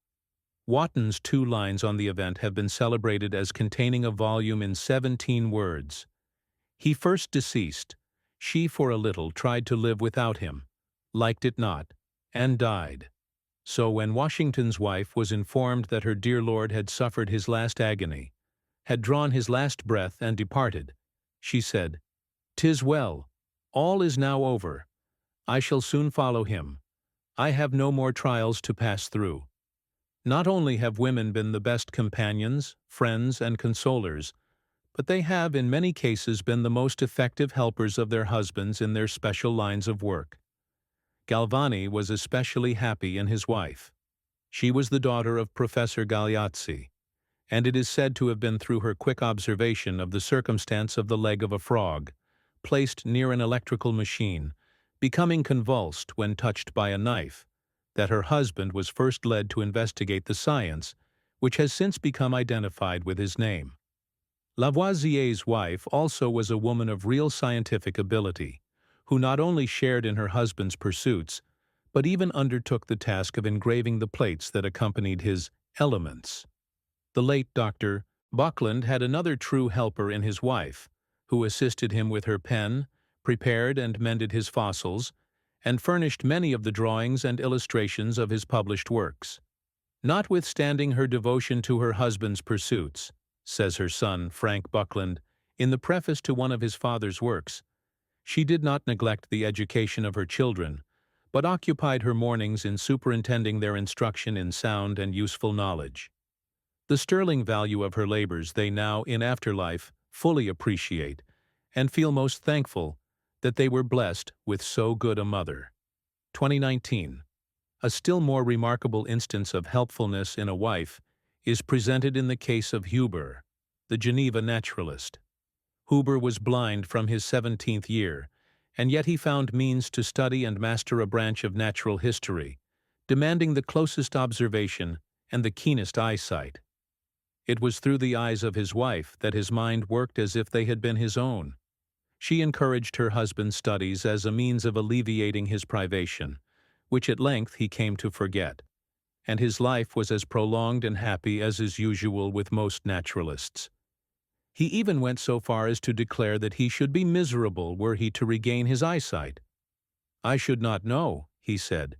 Wotton's 2 lines on the event have been celebrated as containing a volume in 17 words. He first deceased, she for a little tried to live without him, liked it not, and died. So when Washington's wife was informed that her dear lord had suffered his last agony, had drawn his last breath and departed, she said, "'Tis well, all is now over, I shall soon follow him, I have no more trials to pass through." Not only have women been the best companions, friends, and consolers, but they have in many cases been the most effective helpers of their husbands in their special lines of work. Galvani was especially happy in his wife. She was the daughter of Professor Galeazzi, and it is said to have been through her quick observation of the circumstance of the leg of a frog, placed near an electrical machine, becoming convulsed when touched by a knife, that her husband was first led to investigate the science, which has since become identified with his name. Lavoisier's wife also was a woman of real scientific ability, who not only shared in her husband's pursuits, but even undertook the task of engraving the plates that accompanied his elements. The late Dr. Buckland had another true helper in his wife, who assisted him with her pen, prepared and mended his fossils, and furnished many of the drawings and illustrations of his published works. Notwithstanding her devotion to her husband's pursuits, says her son, Frank Buckland, in the preface to one of his father's works, she did not neglect the education of her children, but occupied her mornings in superintending their instruction in sound and useful knowledge. The sterling value of her labors they now, in afterlife, fully appreciate, and feel most thankful that they were blessed with so good a mother. 2019. A still more remarkable instance of helpfulness in a wife is presented in the case of Huber, the Geneva naturalist. Huber was blind from his 17th year, and yet he found means to study and master a branch of natural history, demanding the closest observation and the keenest eyesight. It was through the eyes of his wife that his mind worked as if they had been his own. She encouraged her husband's studies as a means of alleviating his privation, which at length he came to forget, and his life was as prolonged and happy as is usual with most naturalists. He even went so far as to declare that he should be miserable were he to regain his eyesight. "I should not know," he said,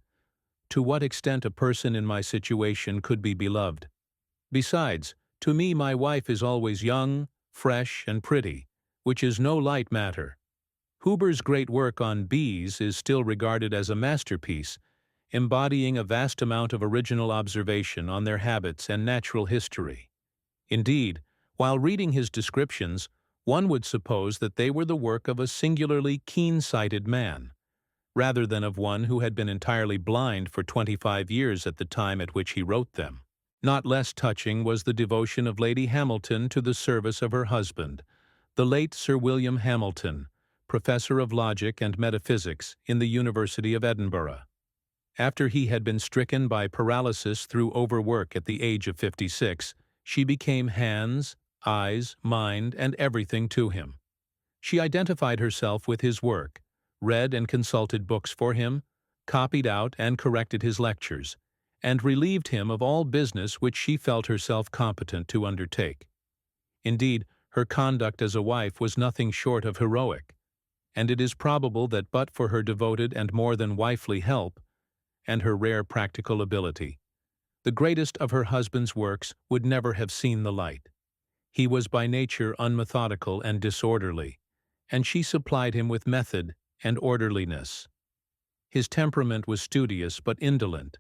"to what extent a person in my situation could be beloved. Besides, to me my wife is always young, fresh, and pretty, which is no light matter." Huber's great work on bees is still regarded as a masterpiece, embodying a vast amount of original observation on their habits and natural history. Indeed, while reading his descriptions, one would suppose that they were the work of a singularly keen-sighted man, rather than of one who had been entirely blind for 25 years at the time at which he wrote them. Not less touching was the devotion of Lady Hamilton to the service of her husband, the late Sir William Hamilton, professor of logic and metaphysics in the University of Edinburgh. After he had been stricken by paralysis through overwork at the age of 56, she became hands, eyes, mind, and everything to him. She identified herself with his work, read and consulted books for him, copied out and corrected his lectures, and relieved him of all business which she felt herself competent to undertake. Indeed, her conduct as a wife was nothing short of heroic, and it is probable that but for her devoted and more than wifely help, and her rare practical ability, the greatest of her husband's works would never have seen the light. He was by nature unmethodical and disorderly, and she supplied him with method and orderliness. His temperament was studious but indolent,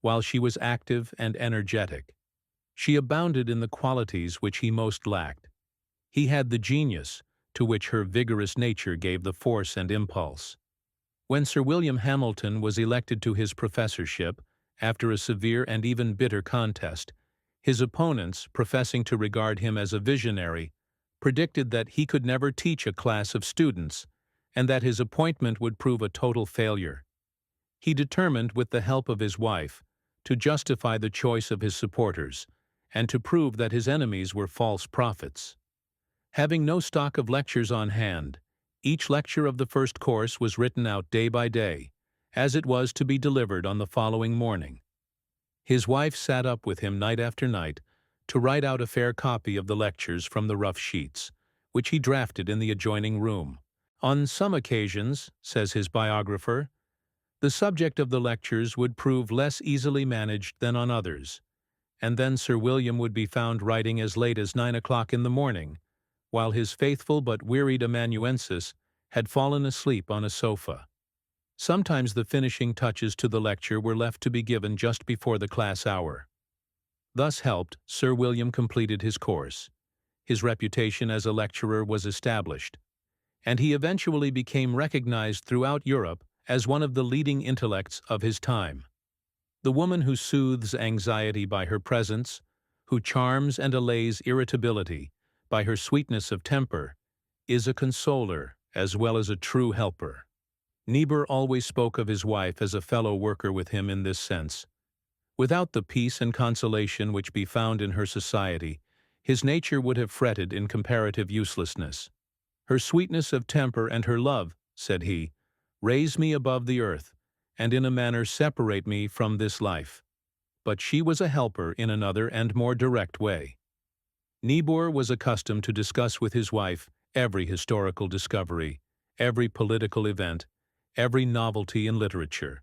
while she was active and energetic. She abounded in the qualities which he most lacked. He had the genius, to which her vigorous nature gave the force and impulse. When Sir William Hamilton was elected to his professorship, after a severe and even bitter contest, his opponents, professing to regard him as a visionary, predicted that he could never teach a class of students, and that his appointment would prove a total failure. He determined, with the help of his wife, to justify the choice of his supporters, and to prove that his enemies were false prophets. Having no stock of lectures on hand, each lecture of the first course was written out day by day, as it was to be delivered on the following morning. His wife sat up with him night after night to write out a fair copy of the lectures from the rough sheets, which he drafted in the adjoining room. On some occasions, says his biographer, the subject of the lectures would prove less easily managed than on others, and then Sir William would be found writing as late as 9 o'clock in the morning, while his faithful but wearied amanuensis had fallen asleep on a sofa. Sometimes the finishing touches to the lecture were left to be given just before the class hour. Thus helped, Sir William completed his course. His reputation as a lecturer was established, and he eventually became recognized throughout Europe as one of the leading intellects of his time. The woman who soothes anxiety by her presence, who charms and allays irritability by her sweetness of temper, is a consoler as well as a true helper. Niebuhr always spoke of his wife as a fellow worker with him in this sense. Without the peace and consolation which be found in her society, his nature would have fretted in comparative uselessness. Her sweetness of temper and her love, said he, raise me above the earth, and in a manner separate me from this life. But she was a helper in another and more direct way. Niebuhr was accustomed to discuss with his wife every historical discovery, every political event, every novelty in literature,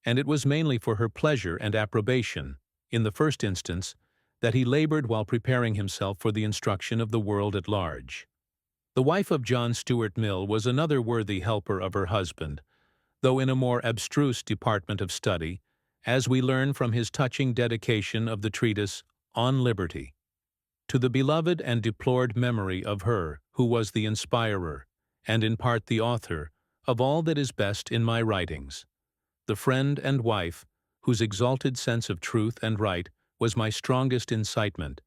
and it was mainly for her pleasure and approbation, in the first instance, that he labored while preparing himself for the instruction of the world at large. The wife of John Stuart Mill was another worthy helper of her husband, though in a more abstruse department of study, as we learn from his touching dedication of the treatise On Liberty. To the beloved and deplored memory of her who was the inspirer, and in part the author, of all that is best in my writings, the friend and wife, whose exalted sense of truth and right was my strongest incitement,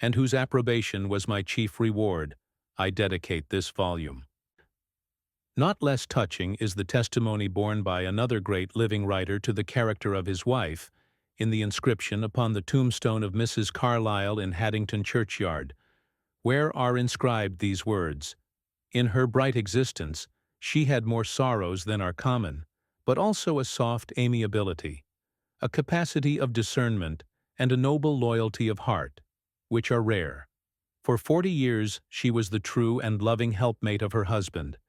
and whose approbation was my chief reward, I dedicate this volume. Not less touching is the testimony borne by another great living writer to the character of his wife, in the inscription upon the tombstone of Mrs. Carlyle in Haddington churchyard, where are inscribed these words: "In her bright existence, she had more sorrows than are common, but also a soft amiability, a capacity of discernment, and a noble loyalty of heart, which are rare. For 40 years she was the true and loving helpmate of her husband,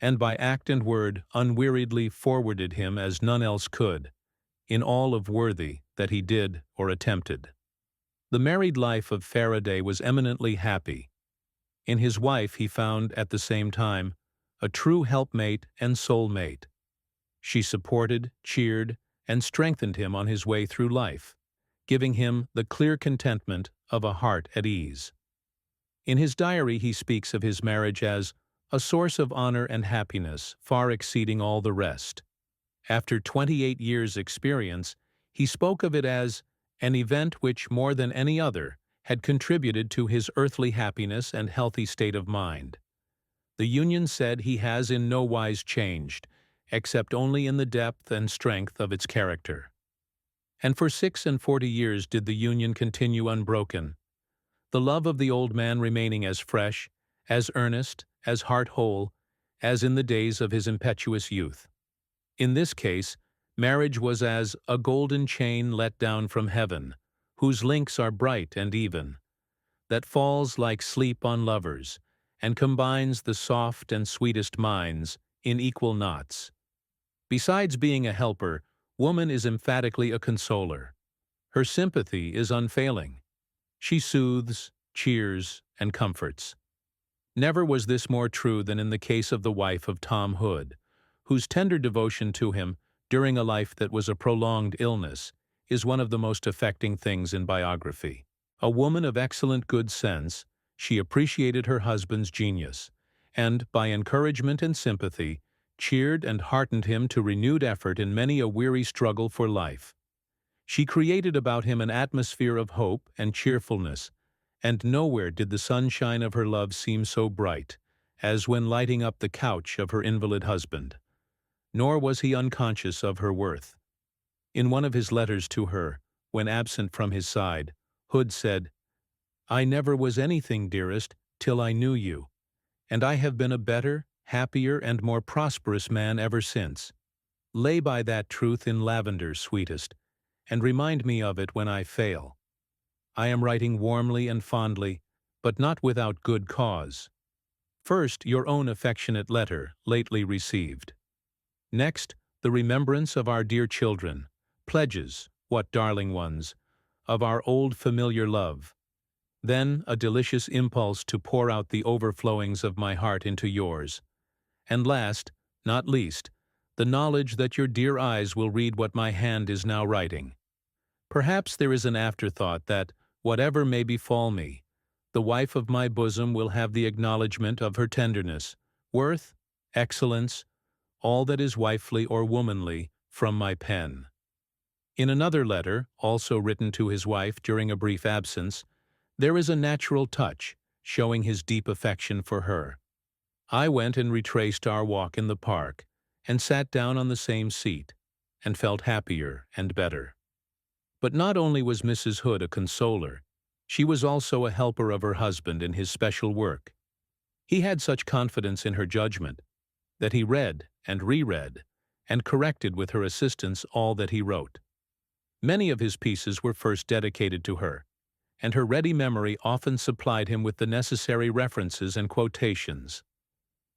and by act and word unweariedly forwarded him as none else could, in all of worthy that he did or attempted." The married life of Faraday was eminently happy. In his wife he found, at the same time, a true helpmate and soulmate. She supported, cheered, and strengthened him on his way through life, giving him the clear contentment of a heart at ease. In his diary he speaks of his marriage as a source of honor and happiness far exceeding all the rest. After 28 years' experience, he spoke of it as an event which, more than any other, had contributed to his earthly happiness and healthy state of mind. The union, said, he has in no wise changed, except only in the depth and strength of its character. And for 46 years did the union continue unbroken, the love of the old man remaining as fresh, as earnest, as heart-whole, as in the days of his impetuous youth. In this case, marriage was as a golden chain let down from heaven, whose links are bright and even, that falls like sleep on lovers, and combines the soft and sweetest minds in equal knots. Besides being a helper, woman is emphatically a consoler. Her sympathy is unfailing. She soothes, cheers, and comforts. Never was this more true than in the case of the wife of Tom Hood, whose tender devotion to him during a life that was a prolonged illness is one of the most affecting things in biography. A woman of excellent good sense, she appreciated her husband's genius, and, by encouragement and sympathy, cheered and heartened him to renewed effort in many a weary struggle for life. She created about him an atmosphere of hope and cheerfulness, and nowhere did the sunshine of her love seem so bright as when lighting up the couch of her invalid husband. Nor was he unconscious of her worth. In one of his letters to her, when absent from his side, Hood said, "I never was anything, dearest, till I knew you, and I have been a better, happier, and more prosperous man ever since. Lay by that truth in lavender, sweetest, and remind me of it when I fail. I am writing warmly and fondly, but not without good cause. First, your own affectionate letter, lately received. Next, the remembrance of our dear children, pledges, what darling ones, of our old familiar love. Then a delicious impulse to pour out the overflowings of my heart into yours. And last, not least, the knowledge that your dear eyes will read what my hand is now writing. Perhaps there is an afterthought that, whatever may befall me, the wife of my bosom will have the acknowledgment of her tenderness, worth, excellence, all that is wifely or womanly, from my pen." In another letter, also written to his wife during a brief absence, there is a natural touch, showing his deep affection for her. "I went and retraced our walk in the park, and sat down on the same seat, and felt happier and better." But not only was Mrs. Hood a consoler, she was also a helper of her husband in his special work. He had such confidence in her judgment that he read and reread and corrected with her assistance all that he wrote. Many of his pieces were first dedicated to her, and her ready memory often supplied him with the necessary references and quotations.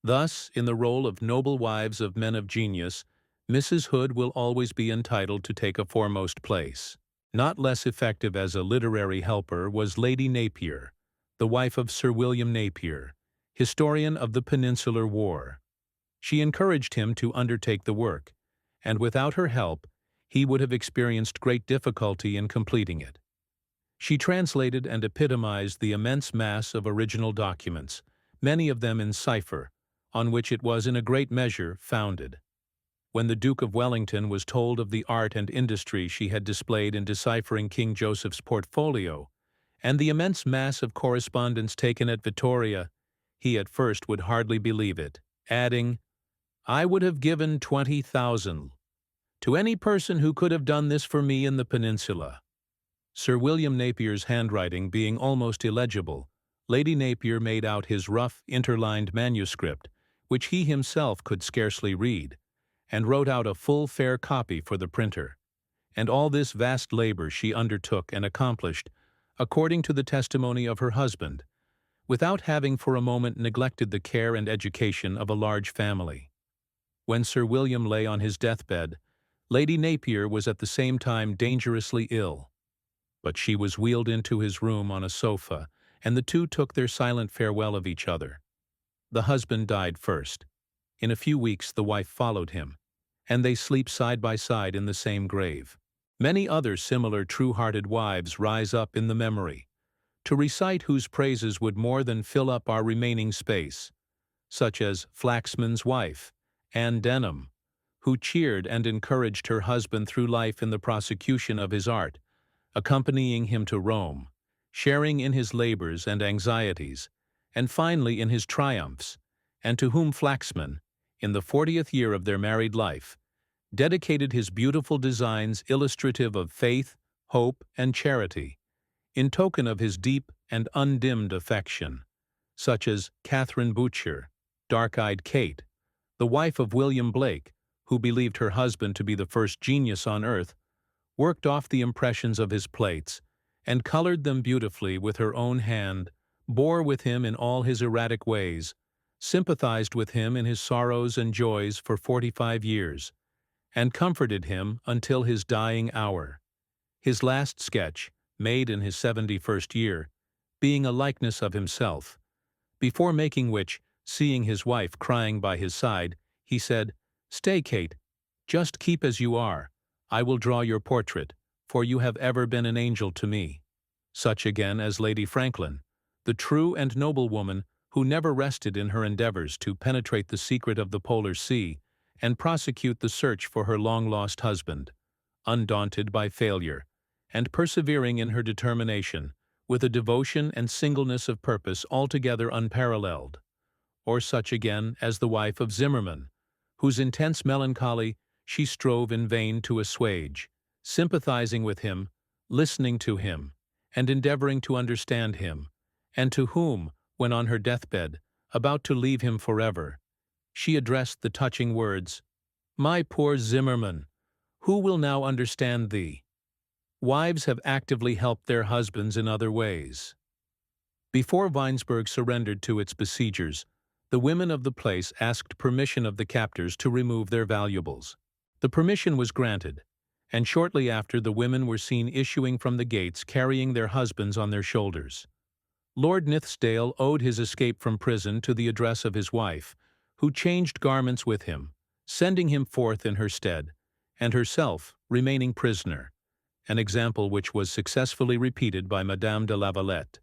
Thus, in the role of noble wives of men of genius, Mrs. Hood will always be entitled to take a foremost place. Not less effective as a literary helper was Lady Napier, the wife of Sir William Napier, historian of the Peninsular War. She encouraged him to undertake the work, and without her help, he would have experienced great difficulty in completing it. She translated and epitomized the immense mass of original documents, many of them in cipher, on which it was in a great measure founded. When the Duke of Wellington was told of the art and industry she had displayed in deciphering King Joseph's portfolio, and the immense mass of correspondence taken at Vittoria, he at first would hardly believe it, adding, "I would have given 20,000 to any person who could have done this for me in the peninsula." Sir William Napier's handwriting being almost illegible, Lady Napier made out his rough, interlined manuscript, which he himself could scarcely read, and wrote out a full fair copy for the printer. And all this vast labor she undertook and accomplished, according to the testimony of her husband, without having for a moment neglected the care and education of a large family. When Sir William lay on his deathbed, Lady Napier was at the same time dangerously ill. But she was wheeled into his room on a sofa, and the two took their silent farewell of each other. The husband died first. In a few weeks the wife followed him, and they sleep side by side in the same grave. Many other similar true-hearted wives rise up in the memory, to recite whose praises would more than fill up our remaining space, such as Flaxman's wife, Anne Denham, who cheered and encouraged her husband through life in the prosecution of his art, accompanying him to Rome, sharing in his labors and anxieties, and finally in his triumphs, and to whom Flaxman, in the 40th year of their married life, dedicated his beautiful designs illustrative of faith, hope, and charity, in token of his deep and undimmed affection, such as Catherine Boucher, dark-eyed Kate, the wife of William Blake, who believed her husband to be the first genius on earth, worked off the impressions of his plates, and colored them beautifully with her own hand, bore with him in all his erratic ways, sympathized with him in his sorrows and joys for 45 years, and comforted him until his dying hour. His last sketch, made in his 71st year, being a likeness of himself. Before making which, seeing his wife crying by his side, he said, "Stay, Kate. Just keep as you are. I will draw your portrait, for you have ever been an angel to me." Such again as Lady Franklin, the true and noble woman who never rested in her endeavors to penetrate the secret of the polar sea and prosecute the search for her long-lost husband, undaunted by failure, and persevering in her determination, with a devotion and singleness of purpose altogether unparalleled. Or such again as the wife of Zimmermann, whose intense melancholy she strove in vain to assuage, sympathizing with him, listening to him, and endeavoring to understand him, and to whom, when on her deathbed, about to leave him forever, she addressed the touching words, "My poor Zimmermann, who will now understand thee?" Wives have actively helped their husbands in other ways. Before Weinsberg surrendered to its besiegers, the women of the place asked permission of the captors to remove their valuables. The permission was granted, and shortly after the women were seen issuing from the gates carrying their husbands on their shoulders. Lord Nithsdale owed his escape from prison to the address of his wife, who changed garments with him, sending him forth in her stead, and herself remaining prisoner, an example which was successfully repeated by Madame de Lavalette.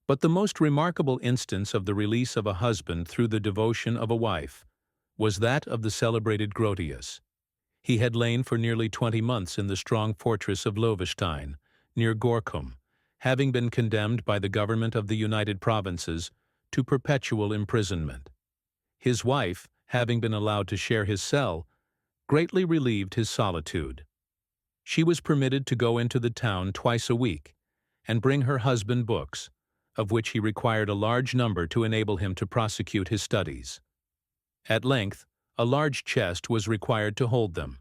But the most remarkable instance of the release of a husband through the devotion of a wife was that of the celebrated Grotius. He had lain for nearly 20 months in the strong fortress of Loevestein, near Gorkum, having been condemned by the government of the United Provinces to perpetual imprisonment. His wife, having been allowed to share his cell, greatly relieved his solitude. She was permitted to go into the town twice a week and bring her husband books, of which he required a large number to enable him to prosecute his studies. At length, a large chest was required to hold them.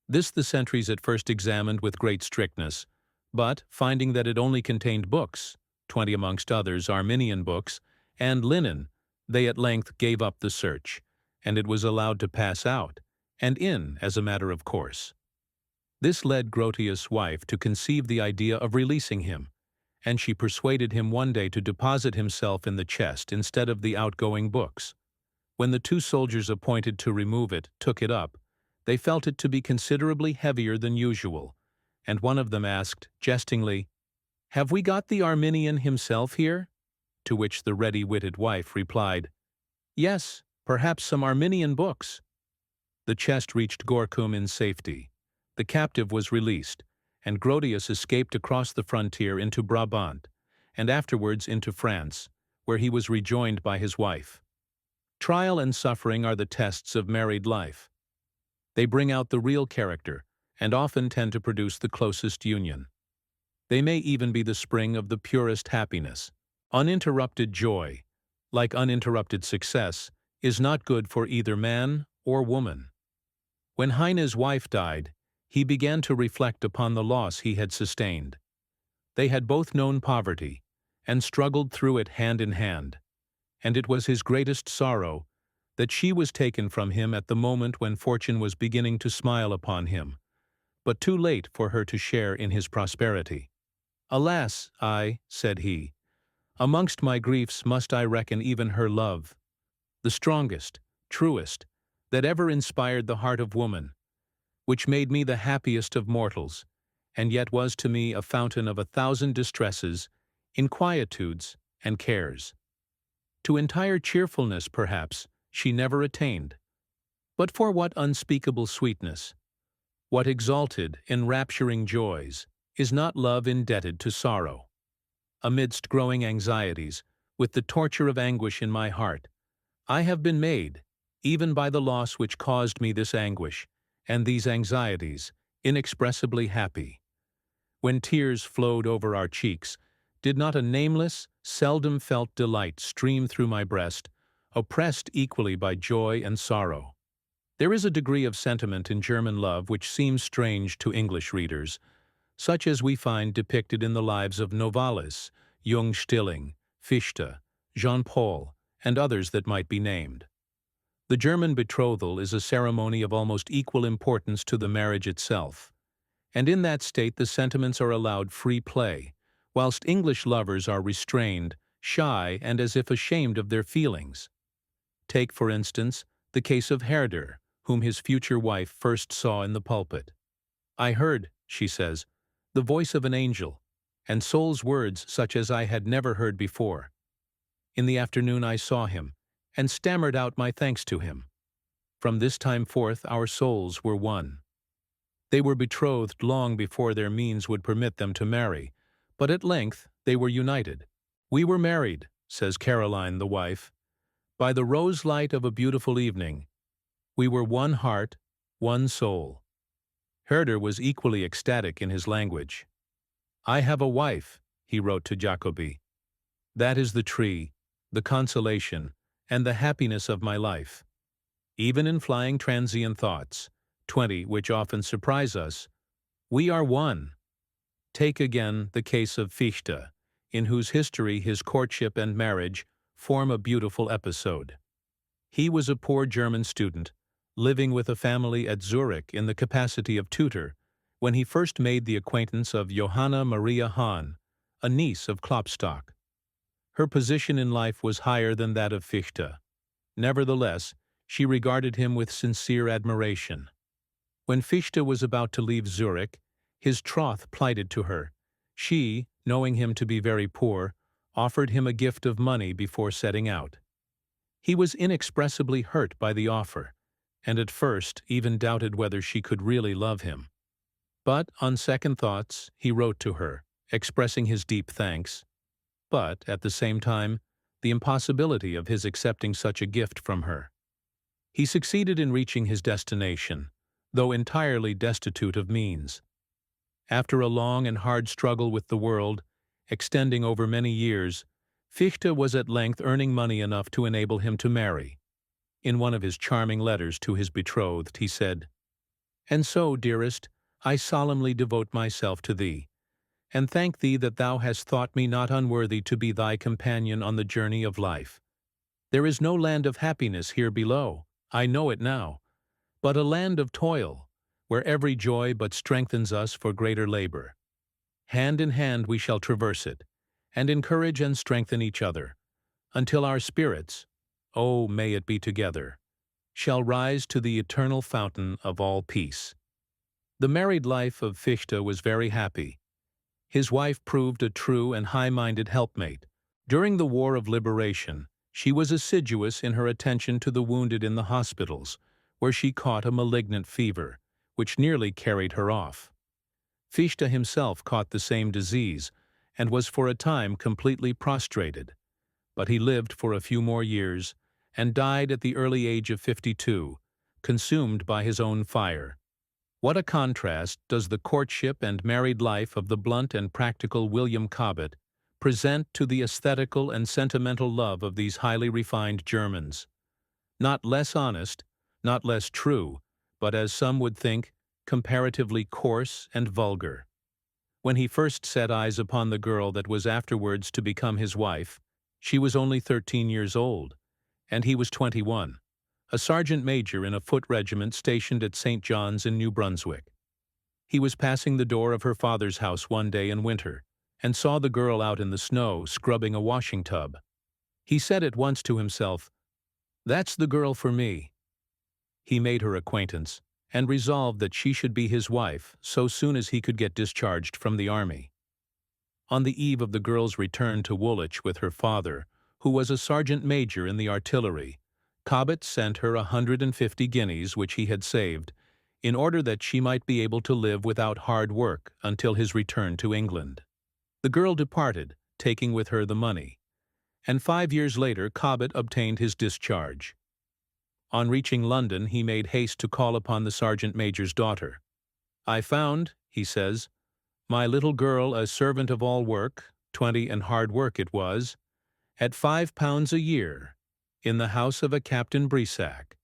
This the sentries at first examined with great strictness, but, finding that it only contained books, 20 amongst others Arminian books, and linen, they at length gave up the search, and it was allowed to pass out, and in as a matter of course. This led Grotius' wife to conceive the idea of releasing him, and she persuaded him one day to deposit himself in the chest instead of the outgoing books. When the 2 soldiers appointed to remove it took it up, they felt it to be considerably heavier than usual, and one of them asked, jestingly, "Have we got the Arminian himself here?" To which the ready-witted wife replied, "Yes, perhaps some Arminian books." The chest reached Gorkum in safety. The captive was released, and Grotius escaped across the frontier into Brabant, and afterwards into France, where he was rejoined by his wife. Trial and suffering are the tests of married life. They bring out the real character, and often tend to produce the closest union. They may even be the spring of the purest happiness. Uninterrupted joy, like uninterrupted success, is not good for either man or woman. When Heine's wife died, he began to reflect upon the loss he had sustained. They had both known poverty, and struggled through it hand in hand, and it was his greatest sorrow that she was taken from him at the moment when fortune was beginning to smile upon him, but too late for her to share in his prosperity. "Alas, said he, amongst my griefs must I reckon even her love, the strongest, truest, that ever inspired the heart of woman, which made me the happiest of mortals, and yet was to me a fountain of 1,000 distresses, inquietudes, and cares. To entire cheerfulness, perhaps, she never attained. But for what unspeakable sweetness, what exalted, enrapturing joys, is not love indebted to sorrow? Amidst growing anxieties, with the torture of anguish in my heart, I have been made, even by the loss which caused me this anguish, and these anxieties, inexpressibly happy. When tears flowed over our cheeks, did not a nameless, seldom felt delight stream through my breast, oppressed equally by joy and sorrow? There is a degree of sentiment in German love which seems strange to English readers, such as we find depicted in the lives of Novalis, Jung Stilling, Fichte, Jean-Paul, and others that might be named. The German betrothal is a ceremony of almost equal importance to the marriage itself, and in that state the sentiments are allowed free play, whilst English lovers are restrained, shy, and as if ashamed of their feelings. Take, for instance, the case of Herder, whom his future wife first saw in the pulpit. "I heard," she says, "the voice of an angel, and soul's words such as I had never heard before. In the afternoon I saw him, and stammered out my thanks to him. From this time forth our souls were one." They were betrothed long before their means would permit them to marry, but at length they were united. "We were married," says Caroline the wife, "by the rose light of a beautiful evening. We were one heart, one soul." Herder was equally ecstatic in his language. "I have a wife," he wrote to Jacobi. "That is the tree, the consolation, and the happiness of my life. Even in flying transient thoughts, 20 which often surprise us, we are one." Take again the case of Fichte, in whose history his courtship and marriage form a beautiful episode. He was a poor German student, living with a family at Zurich in the capacity of tutor, when he first made the acquaintance of Johanna Maria Hahn, a niece of Klopstock. Her position in life was higher than that of Fichte. Nevertheless, she regarded him with sincere admiration. When Fichte was about to leave Zurich, his troth plighted to her, she, knowing him to be very poor, offered him a gift of money before setting out. He was inexpressibly hurt by the offer, and at first even doubted whether she could really love him. But, on second thoughts, he wrote to her, expressing his deep thanks, but, at the same time, the impossibility of his accepting such a gift from her. He succeeded in reaching his destination, though entirely destitute of means. After a long and hard struggle with the world, extending over many years, Fichte was at length earning money enough to enable him to marry. In one of his charming letters to his betrothed, he said, "And so, dearest, I solemnly devote myself to thee, and thank thee that thou hast thought me not unworthy to be thy companion on the journey of life. There is no land of happiness here below, I know it now, but a land of toil, where every joy but strengthens us for greater labor. Hand in hand we shall traverse it, and encourage and strengthen each other, until our spirits, oh, may it be together, shall rise to the eternal fountain of all peace." The married life of Fichte was very happy. His wife proved a true and high-minded helpmate. During the War of Liberation, she was assiduous in her attention to the wounded in the hospitals, where she caught a malignant fever, which nearly carried her off. Fichte himself caught the same disease, and was for a time completely prostrated, but he lived for a few more years, and died at the early age of 52, consumed by his own fire. What a contrast does the courtship and married life of the blunt and practical William Cobbett present to the aesthetical and sentimental love of these highly refined Germans. Not less honest, not less true, but as some would think, comparatively coarse and vulgar. When he first set eyes upon the girl that was afterwards to become his wife, she was only 13 years old, and he was 21. A sergeant major in a foot regiment stationed at St. John's in New Brunswick. He was passing the door of her father's house one day in winter, and saw the girl out in the snow scrubbing a washing tub. He said at once to himself, "That's the girl for me." He made her acquaintance, and resolved that she should be his wife so soon as he could get discharged from the army. On the eve of the girl's return to Woolwich with her father, who was a sergeant major in the artillery, Cobbett sent her 150 guineas which he had saved, in order that she might be able to live without hard work until his return to England. The girl departed, taking with her the money, and 5 years later Cobbett obtained his discharge. On reaching London, he made haste to call upon the sergeant major's daughter. "I found," he says, "my little girl a servant of all work, 20 and hard work it was, at £5 a year, in the house of a Captain Brissac,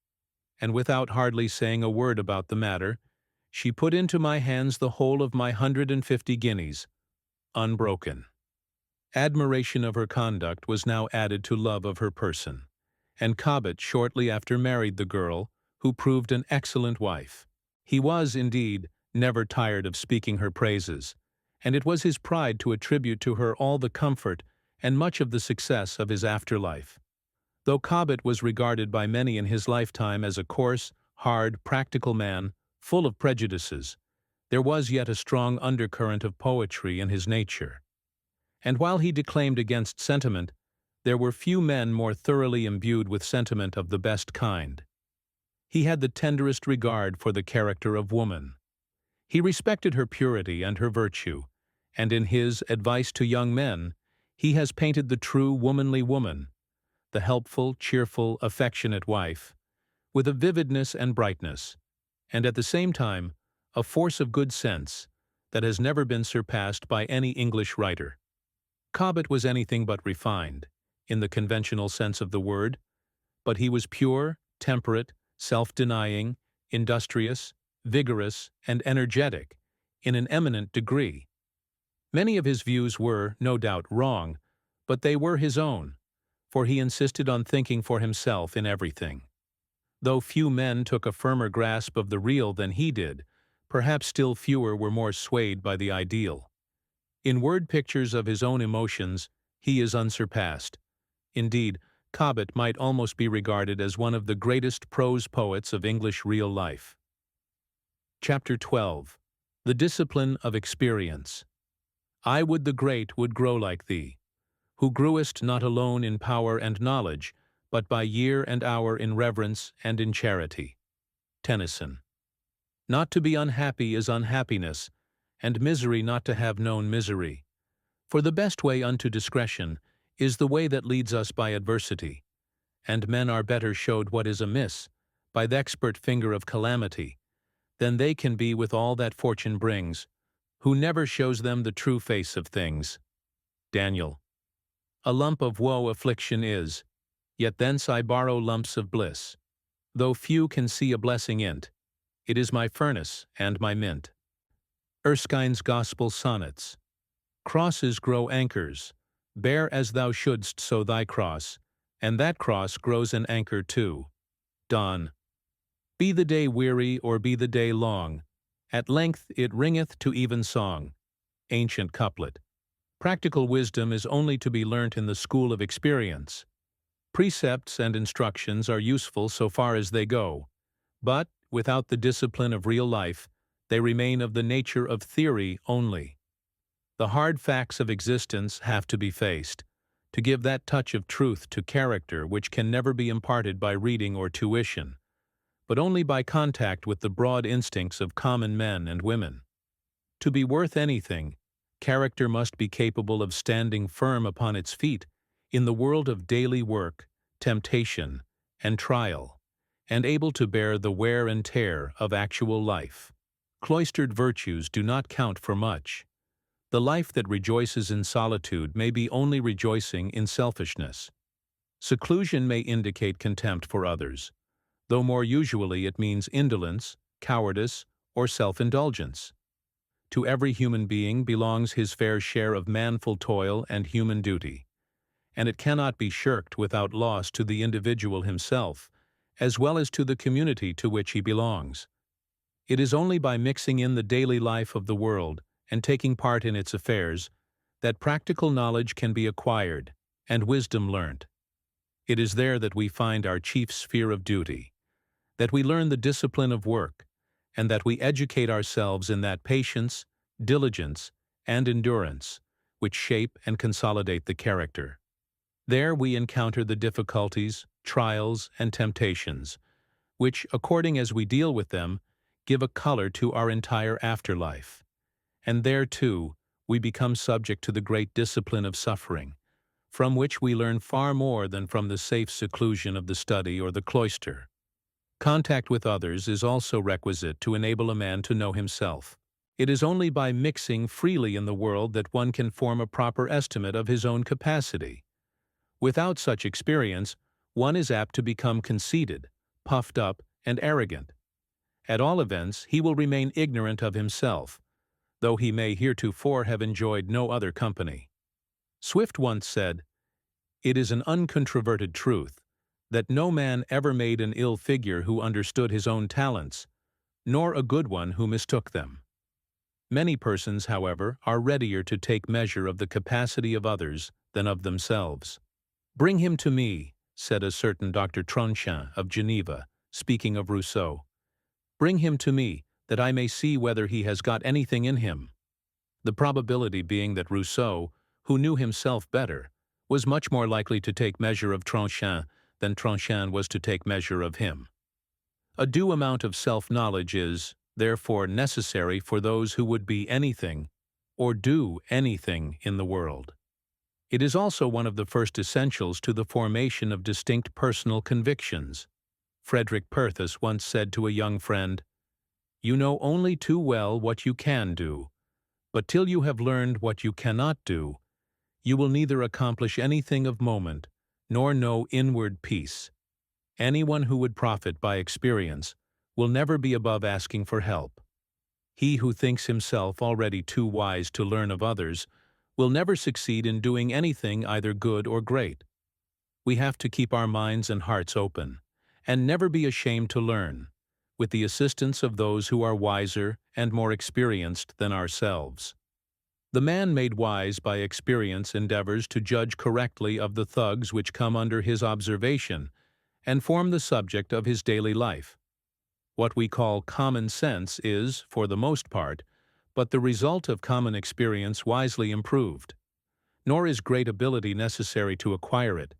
and without hardly saying a word about the matter, she put into my hands the whole of my 150 guineas, unbroken." Admiration of her conduct was now added to love of her person, and Cobbett shortly after married the girl, who proved an excellent wife. He was, indeed, never tired of speaking her praises, and it was his pride to attribute to her all the comfort and much of the success of his afterlife. Though Cobbett was regarded by many in his lifetime as a coarse, hard, practical man, full of prejudices, there was yet a strong undercurrent of poetry in his nature. And while he declaimed against sentiment, there were few men more thoroughly imbued with sentiment of the best kind. He had the tenderest regard for the character of woman. He respected her purity and her virtue, and in his Advice to Young Men, he has painted the true womanly woman, the helpful, cheerful, affectionate wife, with a vividness and brightness, and at the same time, a force of good sense that has never been surpassed by any English writer. Cobbett was anything but refined, in the conventional sense of the word, but he was pure, temperate, self-denying, industrious, vigorous, and energetic, in an eminent degree. Many of his views were, no doubt, wrong, but they were his own, for he insisted on thinking for himself in everything. Though few men took a firmer grasp of the real than he did, perhaps still fewer were more swayed by the ideal. In word pictures of his own emotions, he is unsurpassed. Indeed, Cobbett might almost be regarded as one of the greatest prose poets of English real life. Chapter 12. The Discipline of Experience. I would the great would grow like thee, who grewest not alone in power and knowledge, but by year and hour in reverence and in charity. Tennyson. Not to be unhappy is unhappiness, and misery not to have known misery. For the best way unto discretion is the way that leads us by adversity, and men are better showed what is amiss, by th' expert finger of calamity, than they can be with all that fortune brings, who never shows them the true face of things. Daniel. A lump of woe affliction is, yet thence I borrow lumps of bliss. Though few can see a blessing in't, it is my furnace and my mint. Erskine's Gospel Sonnets. Crosses grow anchors, bear as thou shouldst so thy cross, and that cross grows an anchor too. Donne. Be the day weary or be the day long, at length it ringeth to even song. Ancient couplet. Practical wisdom is only to be learnt in the school of experience. Precepts and instructions are useful so far as they go, but, without the discipline of real life, they remain of the nature of theory only. The hard facts of existence have to be faced, to give that touch of truth to character which can never be imparted by reading or tuition, but only by contact with the broad instincts of common men and women. To be worth anything, character must be capable of standing firm upon its feet in the world of daily work, temptation, and trial, and able to bear the wear and tear of actual life. Cloistered virtues do not count for much. The life that rejoices in solitude may be only rejoicing in selfishness. Seclusion may indicate contempt for others, though more usually it means indolence, cowardice, or self-indulgence. To every human being belongs his fair share of manful toil and human duty, and it cannot be shirked without loss to the individual himself, as well as to the community to which he belongs. It is only by mixing in the daily life of the world and taking part in its affairs that practical knowledge can be acquired and wisdom learnt. It is there that we find our chief sphere of duty, that we learn the discipline of work, and that we educate ourselves in that patience, diligence, and endurance which shape and consolidate the character. There we encounter the difficulties, trials, and temptations, which, according as we deal with them, give a color to our entire afterlife. And there, too, we become subject to the great discipline of suffering, from which we learn far more than from the safe seclusion of the study or the cloister. Contact with others is also requisite to enable a man to know himself. It is only by mixing freely in the world that one can form a proper estimate of his own capacity. Without such experience, one is apt to become conceited, puffed up, and arrogant. At all events, he will remain ignorant of himself, though he may heretofore have enjoyed no other company. Swift once said, "It is an uncontroverted truth that no man ever made an ill figure who understood his own talents, nor a good one who mistook them." Many persons, however, are readier to take measure of the capacity of others than of themselves. "Bring him to me," said a certain Dr. Tronchin of Geneva, speaking of Rousseau. "Bring him to me, that I may see whether he has got anything in him." The probability being that Rousseau, who knew himself better, was much more likely to take measure of Tronchin than Tronchin was to take measure of him. A due amount of self-knowledge is, therefore, necessary for those who would be anything, or do anything in the world. It is also one of the first essentials to the formation of distinct personal convictions. Frederick Perthus once said to a young friend, "You know only too well what you can do, but till you have learned what you cannot do, you will neither accomplish anything of moment, nor know inward peace. Anyone who would profit by experience will never be above asking for help. He who thinks himself already too wise to learn of others will never succeed in doing anything either good or great. We have to keep our minds and hearts open, and never be ashamed to learn, with the assistance of those who are wiser and more experienced than ourselves." The man made wise by experience endeavors to judge correctly of the thugs which come under his observation and form the subject of his daily life. What we call common sense is, for the most part, but the result of common experience wisely improved. Nor is great ability necessary to acquire it,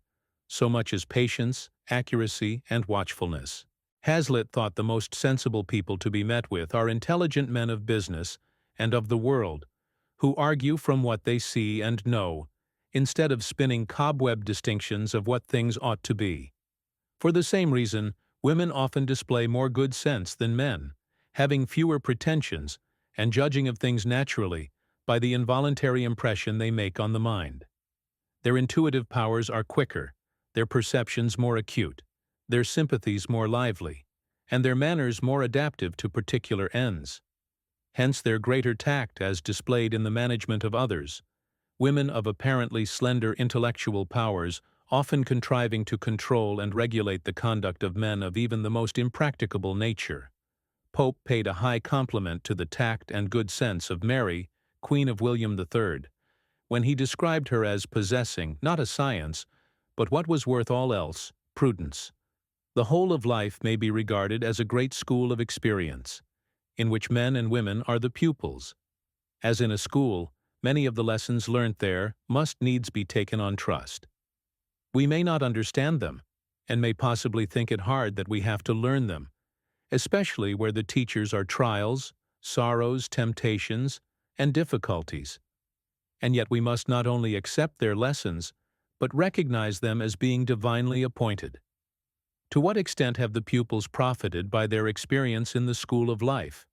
so much as patience, accuracy, and watchfulness. Hazlitt thought the most sensible people to be met with are intelligent men of business and of the world, who argue from what they see and know, instead of spinning cobweb distinctions of what things ought to be. For the same reason, women often display more good sense than men, having fewer pretensions, and judging of things naturally, by the involuntary impression they make on the mind. Their intuitive powers are quicker, their perceptions more acute, their sympathies more lively, and their manners more adaptive to particular ends. Hence their greater tact as displayed in the management of others, women of apparently slender intellectual powers often contriving to control and regulate the conduct of men of even the most impracticable nature. Pope paid a high compliment to the tact and good sense of Mary, Queen of William III, when he described her as possessing, not a science, but what was worth all else, prudence. The whole of life may be regarded as a great school of experience, in which men and women are the pupils. As in a school, many of the lessons learnt there must needs be taken on trust. We may not understand them, and may possibly think it hard that we have to learn them, especially where the teachers are trials, sorrows, temptations, and difficulties. And yet we must not only accept their lessons, but recognize them as being divinely appointed. To what extent have the pupils profited by their experience in the school of life?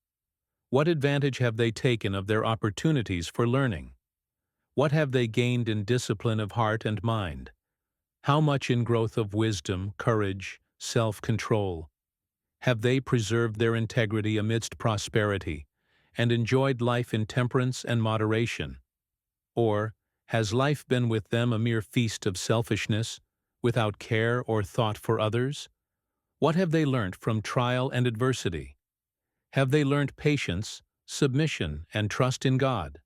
What advantage have they taken of their opportunities for learning? What have they gained in discipline of heart and mind? How much in growth of wisdom, courage, self-control? Have they preserved their integrity amidst prosperity, and enjoyed life in temperance and moderation? Or has life been with them a mere feast of selfishness, without care or thought for others? What have they learnt from trial and adversity? Have they learnt patience, submission, and trust in God?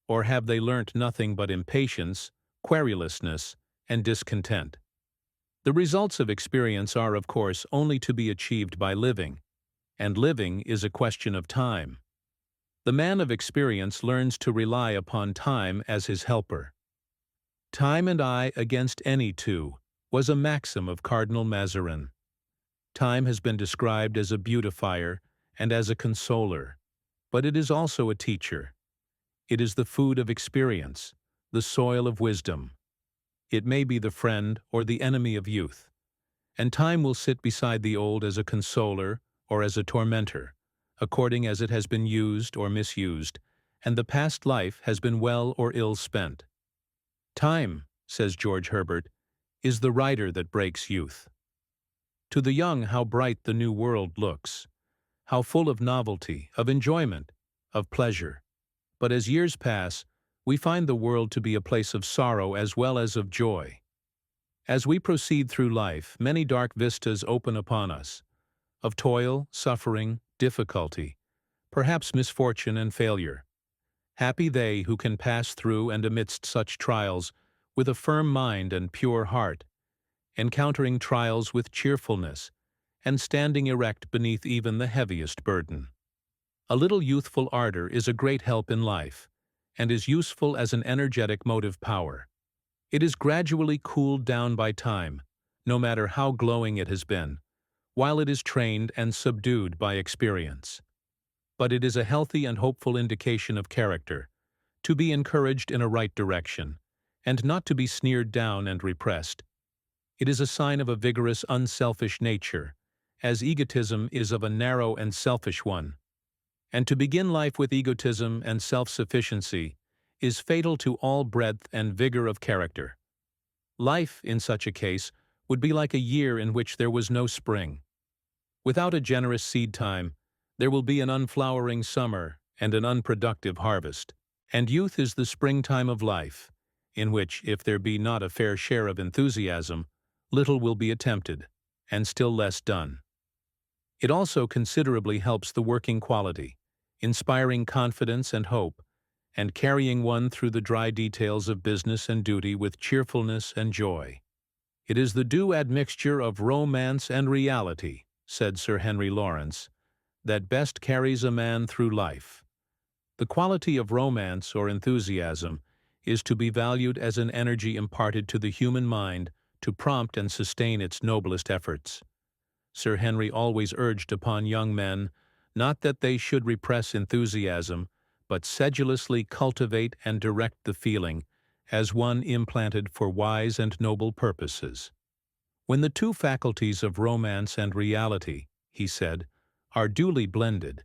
Or have they learnt nothing but impatience, querulousness, and discontent? The results of experience are, of course, only to be achieved by living, and living is a question of time. The man of experience learns to rely upon time as his helper. "Time and I against any two" was a maxim of Cardinal Mazarin. Time has been described as a beautifier and as a consoler, but it is also a teacher. It is the food of experience, the soil of wisdom. It may be the friend or the enemy of youth, and time will sit beside the old as a consoler or as a tormentor, according as it has been used or misused, and the past life has been well or ill spent. "Time," says George Herbert, "is the rider that breaks youth." To the young how bright the new world looks, how full of novelty, of enjoyment, of pleasure. But as years pass, we find the world to be a place of sorrow as well as of joy. As we proceed through life, many dark vistas open upon us, of toil, suffering, difficulty, perhaps misfortune and failure. Happy they who can pass through and amidst such trials with a firm mind and pure heart, encountering trials with cheerfulness, and standing erect beneath even the heaviest burden. A little youthful ardor is a great help in life, and is useful as an energetic motive power. It is gradually cooled down by time, no matter how glowing it has been, while it is trained and subdued by experience. But it is a healthy and hopeful indication of character, to be encouraged in a right direction, and not to be sneered down and repressed. It is a sign of a vigorous, unselfish nature, as egotism is of a narrow and selfish one. And to begin life with egotism and self-sufficiency is fatal to all breadth and vigor of character. Life, in such a case, would be like a year in which there was no spring. Without a generous seed time, there will be an unflowering summer and an unproductive harvest. And youth is the springtime of life, in which, if there be not a fair share of enthusiasm, little will be attempted, and still less done. It also considerably helps the working quality, inspiring confidence and hope, and carrying one through the dry details of business and duty with cheerfulness and joy. It is the due admixture of romance and reality, said Sir Henry Lawrence, that best carries a man through life. The quality of romance or enthusiasm is to be valued as an energy imparted to the human mind to prompt and sustain its noblest efforts. Sir Henry always urged upon young men not that they should repress enthusiasm, but sedulously cultivate and direct the feeling as one implanted for wise and noble purposes. When the two faculties of romance and reality, he said, are duly blended,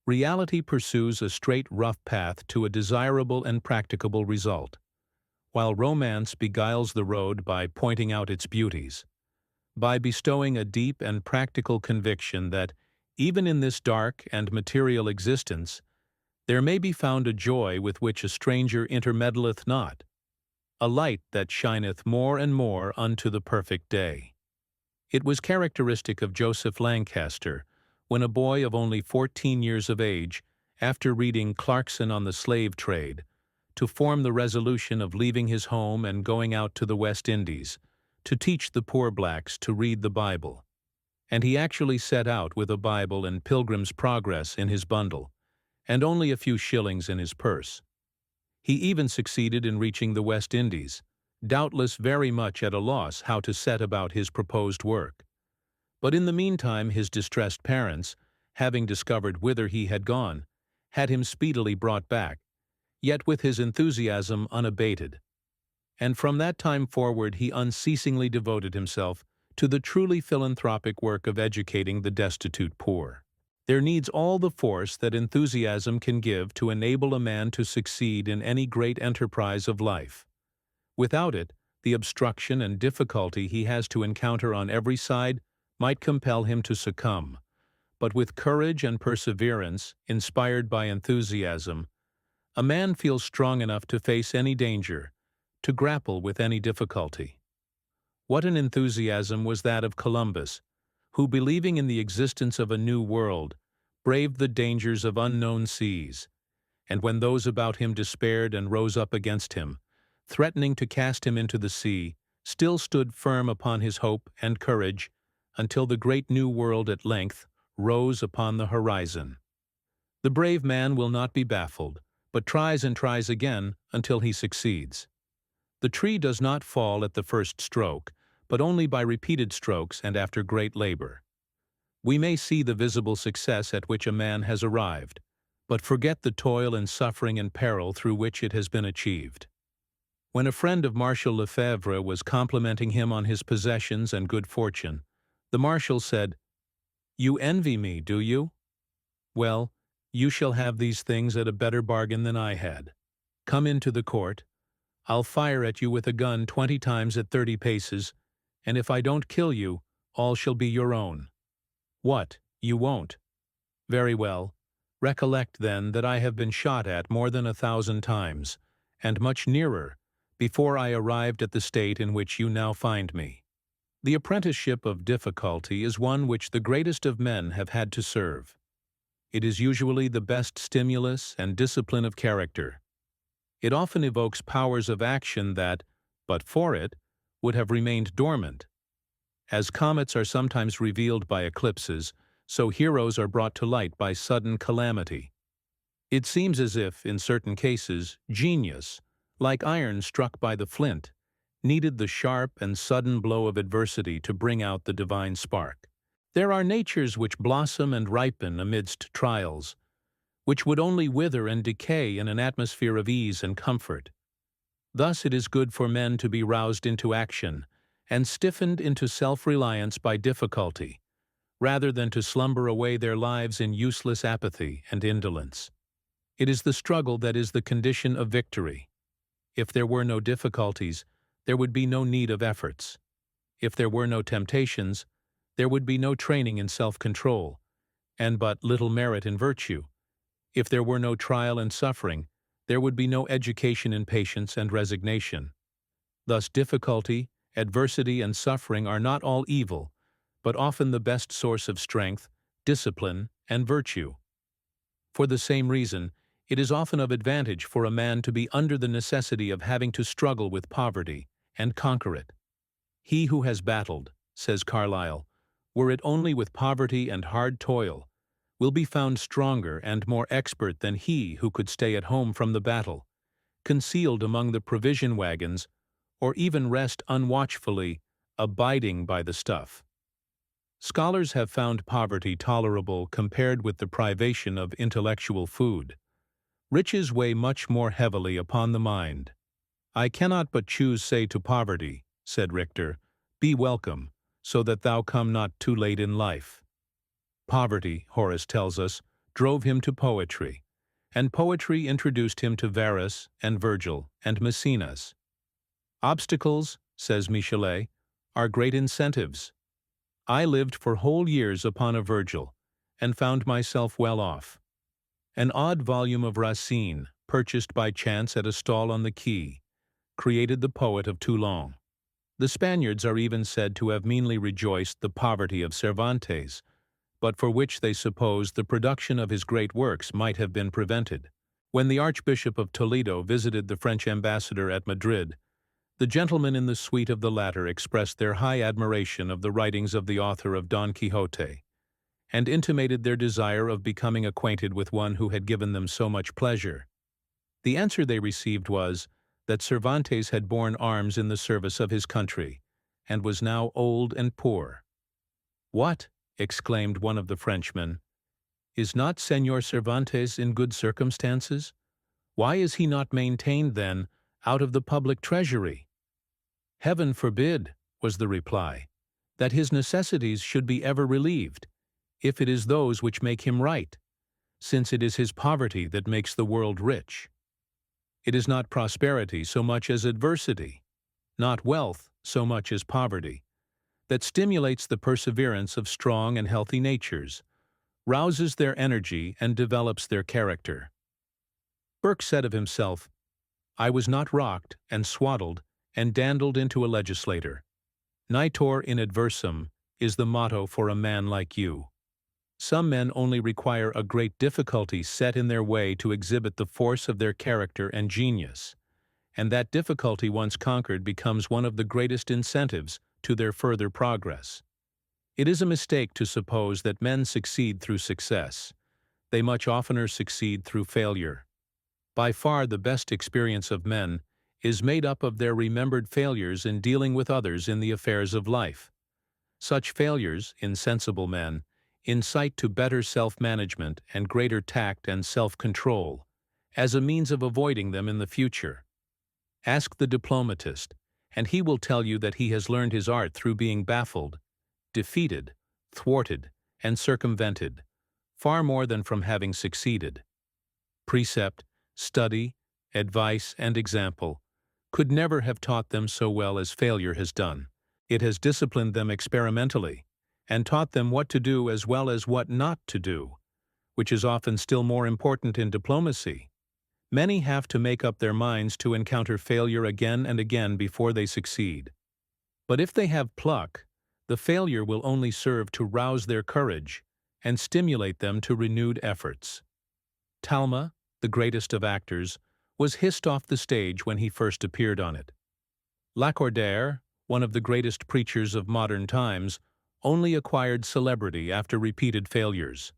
reality pursues a straight, rough path to a desirable and practicable result, while romance beguiles the road by pointing out its beauties, by bestowing a deep and practical conviction that, even in this dark and material existence, there may be found a joy with which a stranger intermeddleth not, a light that shineth more and more unto the perfect day. It was characteristic of Joseph Lancaster, when a boy of only 14 years of age, after reading Clarkson on the slave trade, to form the resolution of leaving his home and going out to the West Indies, to teach the poor blacks to read the Bible. And he actually set out with a Bible and Pilgrim's Progress in his bundle, and only a few shillings in his purse. He even succeeded in reaching the West Indies, doubtless very much at a loss how to set about his proposed work. But in the meantime his distressed parents, having discovered whither he had gone, had him speedily brought back, yet with his enthusiasm unabated. And from that time forward he unceasingly devoted himself to the truly philanthropic work of educating the destitute poor. There needs all the force that enthusiasm can give to enable a man to succeed in any great enterprise of life. Without it, the obstruction and difficulty he has to encounter on every side might compel him to succumb, but with courage and perseverance, inspired by enthusiasm, a man feels strong enough to face any danger, to grapple with any difficulty. What an enthusiasm was that of Columbus, who, believing in the existence of a new world, braved the dangers of unknown seas, and when those about him despaired and rose up against him, threatening to cast him into the sea, still stood firm upon his hope and courage until the great new world at length rose upon the horizon. The brave man will not be baffled, but tries and tries again until he succeeds. The tree does not fall at the first stroke, but only by repeated strokes and after great labor. We may see the visible success at which a man has arrived, but forget the toil and suffering and peril through which it has been achieved. When a friend of Marshal Lefebvre was complimenting him on his possessions and good fortune, the Marshal said, "You envy me, do you? Well, you shall have these things at a better bargain than I had. Come into the court. I'll fire at you with a gun 20 times at 30 paces, and if I don't kill you, all shall be your own." What, you won't? Very well. Recollect, then, that I have been shot at more than 1,000 times, and much nearer, before I arrived at the state in which you now find me. The apprenticeship of difficulty is one which the greatest of men have had to serve. It is usually the best stimulus and discipline of character. It often evokes powers of action that, but for it, would have remained dormant. As comets are sometimes revealed by eclipses, so heroes are brought to light by sudden calamity. It seems as if, in certain cases, genius, like iron struck by the flint, needed the sharp and sudden blow of adversity to bring out the divine spark. There are natures which blossom and ripen amidst trials, which would only wither and decay in an atmosphere of ease and comfort. Thus it is good for men to be roused into action and stiffened into self-reliance by difficulty, rather than to slumber away their lives in useless apathy and indolence. It is the struggle that is the condition of victory. If there were no difficulties, there would be no need of efforts. If there were no temptations, there would be no training in self-control, and but little merit in virtue. If there were no trial and suffering, there would be no education in patience and resignation. Thus difficulty, adversity, and suffering are not all evil, but often the best source of strength, discipline, and virtue. For the same reason, it is often of advantage for a man to be under the necessity of having to struggle with poverty and conquer it. He who has battled, says Carlyle, were it only with poverty and hard toil, will be found stronger and more expert than he who could stay at home from the battle, concealed among the provision wagons, or even rest unwatchfully, abiding by the stuff. Scholars have found poverty tolerable compared with the privation of intellectual food. Riches weigh much more heavily upon the mind. I cannot but choose say to poverty, said Richter, be welcome, so that thou come not too late in life. Poverty, Horace tells us, drove him to poetry, and poetry introduced him to Varus and Virgil and Maecenas. Obstacles, says Michelet, are great incentives. I lived for whole years upon a Virgil, and found myself well off. An odd volume of Racine, purchased by chance at a stall on the quay, created the poet of Toulon. The Spaniards are even said to have meanly rejoiced the poverty of Cervantes, but for which they suppose the production of his great works might have been prevented. When the Archbishop of Toledo visited the French ambassador at Madrid, the gentlemen in the suite of the latter expressed their high admiration of the writings of the author of Don Quixote, and intimated their desire of becoming acquainted with one who had given them so much pleasure. The answer they received was, that Cervantes had borne arms in the service of his country, and was now old and poor. "What!" exclaimed one of the Frenchmen, "is not Señor Cervantes in good circumstances? Why is he not maintained, then, out of the public treasury?" "Heaven forbid," was the reply, "that his necessities should be ever relieved, if it is those which make him right, since it is his poverty that makes the world rich. It is not prosperity so much as adversity, not wealth so much as poverty, that stimulates the perseverance of strong and healthy natures, rouses their energy and develops their character." Burke said of himself, "I was not rocked and swaddled and dandled into a legislator. Nitor in adversum is the motto for a man like you." Some men only require a great difficulty set in their way to exhibit the force of their character and genius, and that difficulty once conquered becomes one of the greatest incentives to their further progress. It is a mistake to suppose that men succeed through success. They much oftener succeed through failure. By far the best experience of men is made up of their remembered failures in dealing with others in the affairs of life. Such failures, in sensible men, incite to better self-management and greater tact and self-control, as a means of avoiding them in the future. Ask the diplomatist, and he will tell you that he has learned his art through being baffled, defeated, thwarted, and circumvented, far more than from having succeeded. Precept, study, advice, and example could never have taught them so well as failure has done. It has disciplined them experimentally, and taught them what to do as well as what not to do, which is often still more important in diplomacy. Many have to make up their minds to encounter failure again and again before they succeed. But if they have pluck, the failure will only serve to rouse their courage, and stimulate them to renewed efforts. Talma, the greatest of actors, was hissed off the stage when he first appeared on it. Lacordaire, one of the greatest preachers of modern times, only acquired celebrity after repeated failures.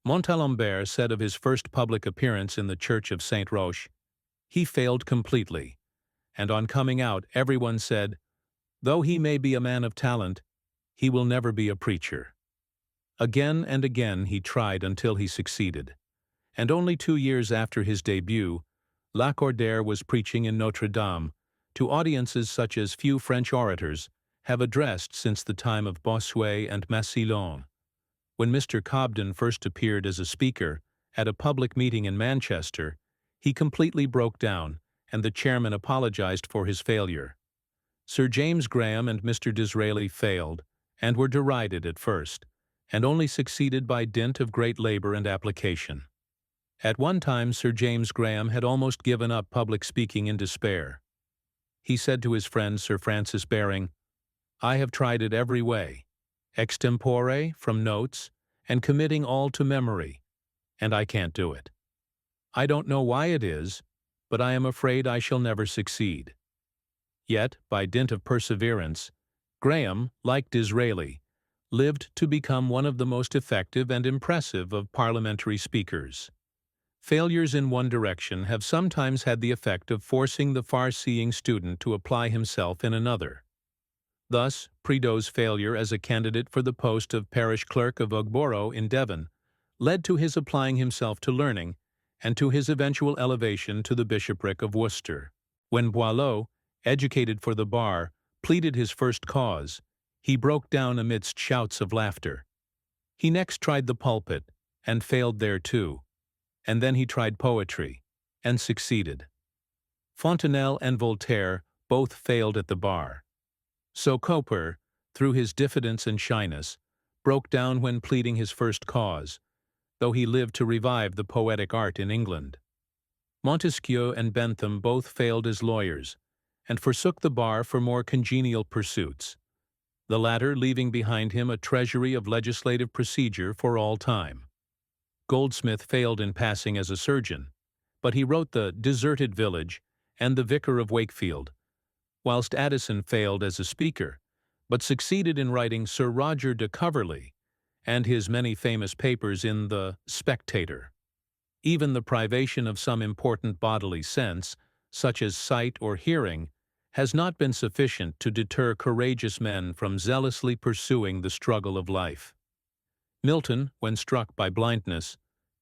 Montalembert said of his first public appearance in the Church of Saint Roch, "He failed completely," and on coming out everyone said, "Though he may be a man of talent, he will never be a preacher." Again and again he tried until he succeeded, and only 2 years after his debut, Lacordaire was preaching in Notre Dame to audiences such as few French orators have addressed since the time of Bossuet and Massillon. When Mr. Cobden first appeared as a speaker at a public meeting in Manchester, he completely broke down, and the chairman apologized for his failure. Sir James Graham and Mr. Disraeli failed, and were derided at first, and only succeeded by dint of great labor and application. At one time Sir James Graham had almost given up public speaking in despair. He said to his friend Sir Francis Baring, "I have tried it every way, extempore, from notes, and committing all to memory, and I can't do it. I don't know why it is, but I am afraid I shall never succeed." Yet, by dint of perseverance, Graham, like Disraeli, lived to become one of the most effective and impressive of parliamentary speakers. Failures in one direction have sometimes had the effect of forcing the far-seeing student to apply himself in another. Thus, Prideaux's failure as a candidate for the post of parish clerk of Ugboro in Devon led to his applying himself to learning and to his eventual elevation to the bishopric of Worcester. When Boileau, educated for the bar, pleaded his first cause, he broke down amidst shouts of laughter. He next tried the pulpit, and failed there too, and then he tried poetry, and succeeded. Fontenelle and Voltaire both failed at the bar. So Cowper, through his diffidence and shyness, broke down when pleading his first cause, though he lived to revive the poetic art in England. Montesquieu and Bentham both failed as lawyers, and forsook the bar for more congenial pursuits, the latter leaving behind him a treasury of legislative procedure for all time. Goldsmith failed in passing as a surgeon, but he wrote The Deserted Village and The Vicar of Wakefield, whilst Addison failed as a speaker, but succeeded in writing Sir Roger de Coverley and his many famous papers in The Spectator. Even the privation of some important bodily sense, such as sight or hearing, has not been sufficient to deter courageous men from zealously pursuing the struggle of life. Milton, when struck by blindness,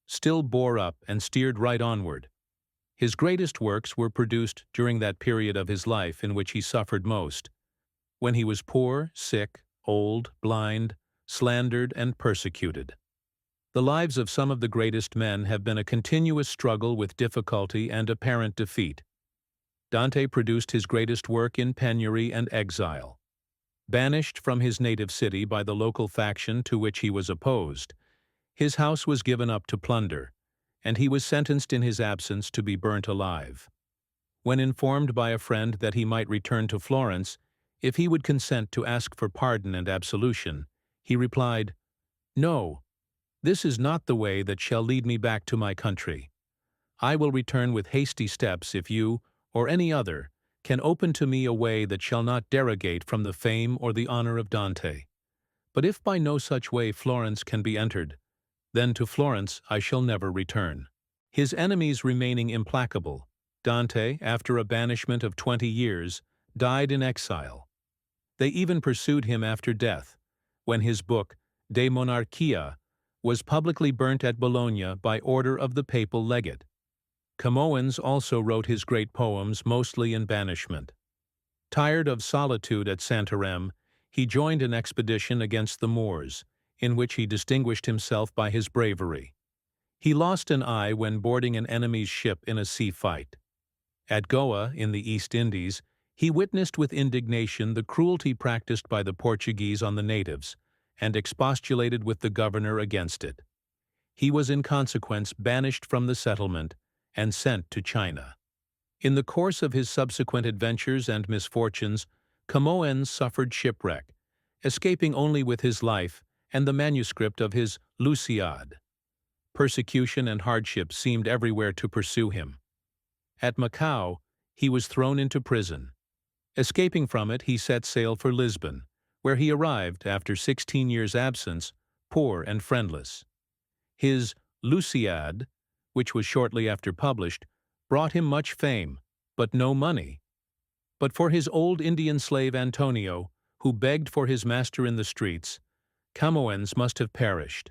still bore up and steered right onward. His greatest works were produced during that period of his life in which he suffered most, when he was poor, sick, old, blind, slandered, and persecuted. The lives of some of the greatest men have been a continuous struggle with difficulty and apparent defeat. Dante produced his greatest work in penury and exile. Banished from his native city by the local faction to which he was opposed, his house was given up to plunder, and he was sentenced in his absence to be burnt alive. When informed by a friend that he might return to Florence if he would consent to ask for pardon and absolution, he replied, "No, this is not the way that shall lead me back to my country. I will return with hasty steps if you, or any other, can open to me a way that shall not derogate from the fame or the honor of Dante. But if by no such way Florence can be entered, then to Florence I shall never return." His enemies remaining implacable, Dante, after a banishment of 20 years, died in exile. They even pursued him after death, when his book, De Monarchia, was publicly burnt at Bologna by order of the papal legate. Camoens also wrote his great poems mostly in banishment. Tired of solitude at Santarem, he joined an expedition against the Moors, in which he distinguished himself by his bravery. He lost an eye when boarding an enemy's ship in a sea fight. At Goa, in the East Indies, he witnessed with indignation the cruelty practiced by the Portuguese on the natives, and expostulated with the governor against it. He was in consequence banished from the settlement and sent to China. In the course of his subsequent adventures and misfortunes, Camoens suffered shipwreck, escaping only with his life and the manuscript of his Lusiad. Persecution and hardship seemed everywhere to pursue him. At Macau, he was thrown into prison. Escaping from it, he set sail for Lisbon, where he arrived after 16 years' absence, poor and friendless. His Lusiad, which was shortly after published, brought him much fame, but no money. But for his old Indian slave Antonio, who begged for his master in the streets, Camoens must have perished.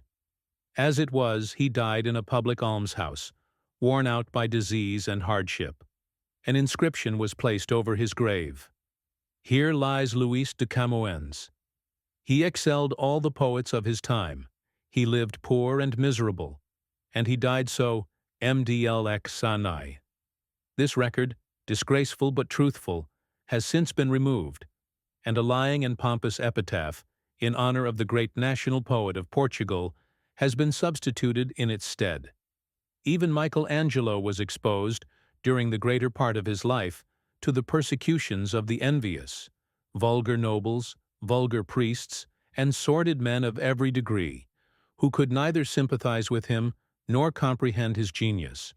As it was, he died in a public almshouse, worn out by disease and hardship. An inscription was placed over his grave. Here lies Luis de Camoens. He excelled all the poets of his time. He lived poor and miserable, and he died so mdlx sanai. This record, disgraceful but truthful, has since been removed, and a lying and pompous epitaph, in honor of the great national poet of Portugal, has been substituted in its stead. Even Michelangelo was exposed, during the greater part of his life, to the persecutions of the envious, vulgar nobles, vulgar priests, and sordid men of every degree, who could neither sympathize with him nor comprehend his genius.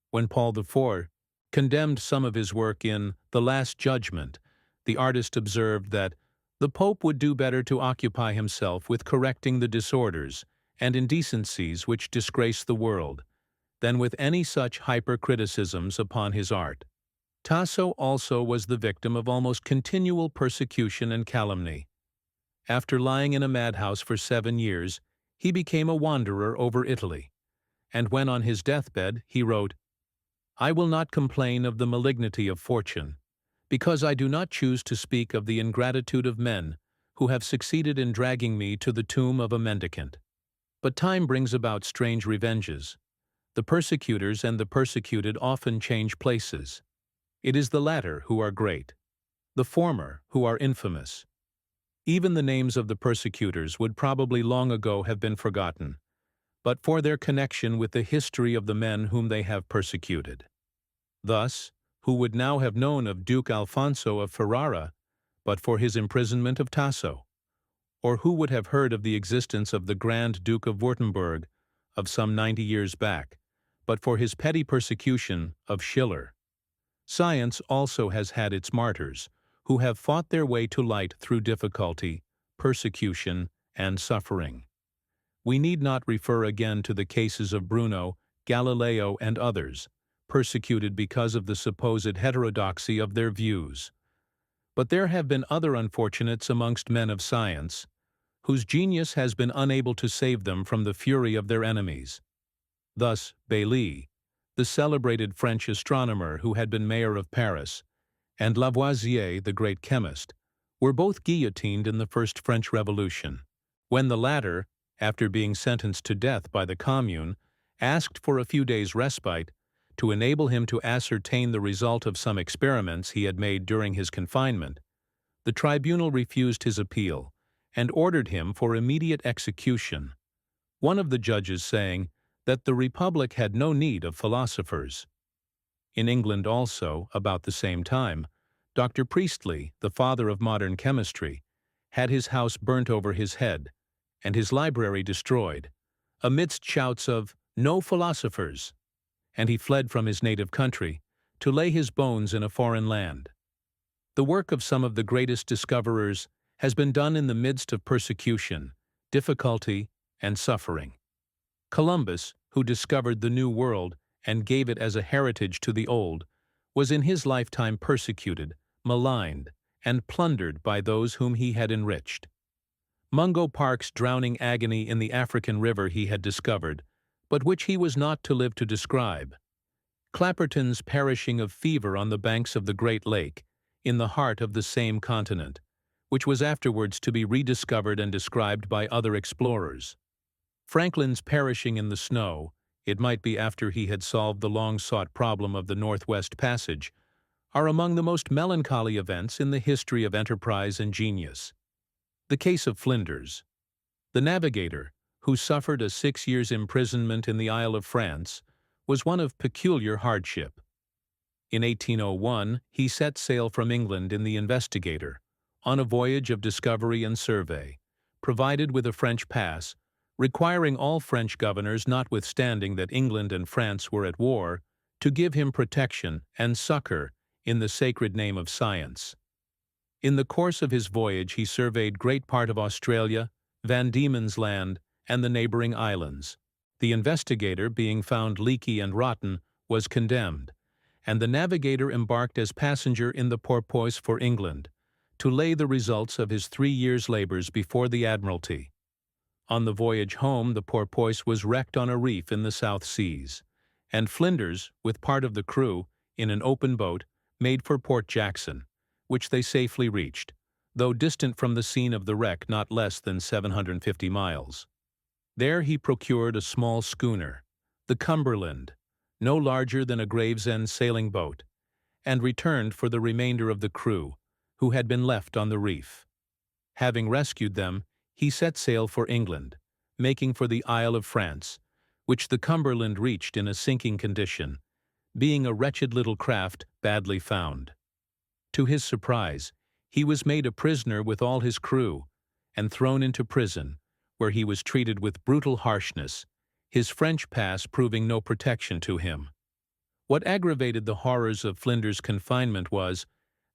When Paul IV condemned some of his work in The Last Judgment, the artist observed that the Pope would do better to occupy himself with correcting the disorders and indecencies which disgrace the world, than with any such hypercriticisms upon his art. Tasso also was the victim of almost continual persecution and calumny. After lying in a madhouse for 7 years, he became a wanderer over Italy, and when on his deathbed he wrote, "I will not complain of the malignity of fortune, because I do not choose to speak of the ingratitude of men who have succeeded in dragging me to the tomb of a mendicant. But time brings about strange revenges. The persecutors and the persecuted often change places. It is the latter who are great, the former who are infamous. Even the names of the persecutors would probably long ago have been forgotten, but for their connection with the history of the men whom they have persecuted. Thus, who would now have known of Duke Alfonso of Ferrara, but for his imprisonment of Tasso? Or who would have heard of the existence of the Grand Duke of Württemberg of some 90 years back, but for his petty persecution of Schiller? Science also has had its martyrs, who have fought their way to light through difficulty, persecution, and suffering. We need not refer again to the cases of Bruno, Galileo, and others, persecuted because of the supposed heterodoxy of their views. But there have been other unfortunates amongst men of science, whose genius has been unable to save them from the fury of their enemies. Thus Bailly, the celebrated French astronomer who had been mayor of Paris, and Lavoisier, the great chemist, were both guillotined in the First French Revolution, when the latter, after being sentenced to death by the Commune, asked for a few days' respite to enable him to ascertain the result of some experiments he had made during his confinement. The tribunal refused his appeal and ordered him for immediate execution, one of the judges saying that the Republic had no need of philosophers. In England also, about the same time, Dr. Priestley, the father of modern chemistry, had his house burnt over his head and his library destroyed, amidst shouts of "No philosophers!" and he fled from his native country to lay his bones in a foreign land. The work of some of the greatest discoverers has been done in the midst of persecution, difficulty, and suffering. Columbus, who discovered the New World and gave it as a heritage to the Old, was in his lifetime persecuted, maligned, and plundered by those whom he had enriched. Mungo Park's drowning agony in the African river he had discovered, but which he was not to live to describe. Clapperton's perishing of fever on the banks of the Great Lake, in the heart of the same continent, which was afterwards to be rediscovered and described by other explorers. Franklin's perishing in the snow, it might be after he had solved the long-sought problem of the Northwest Passage, are among the most melancholy events in the history of enterprise and genius. The case of Flinders, the navigator, who suffered a 6 years' imprisonment in the Isle of France, was one of peculiar hardship. In 1801, he set sail from England in the Investigator, on a voyage of discovery and survey, provided with a French pass, requiring all French governors, notwithstanding that England and France were at war, to give him protection and succor in the sacred name of science. In the course of his voyage he surveyed great part of Australia, Van Diemen's Land, and the neighboring islands. The investigator, being found leaky and rotten, was condemned, and the navigator embarked as passenger in the Porpoise for England, to lay the results of his 3 years' labors before the Admiralty. On the voyage home the Porpoise was wrecked on a reef in the South Seas, and Flinders, with part of the crew, in an open boat, made for Port Jackson, which they safely reached, though distant from the scene of the wreck not less than 750 miles. There he procured a small schooner, the Cumberland, no larger than a Gravesend sailing boat, and returned for the remainder of the crew, who had been left on the reef. Having rescued them, he set sail for England, making for the Isle of France, which the Cumberland reached in a sinking condition, being a wretched little craft badly found. To his surprise, he was made a prisoner with all his crew, and thrown into prison, where he was treated with brutal harshness, his French pass proving no protection to him. What aggravated the horrors of Flinders' confinement was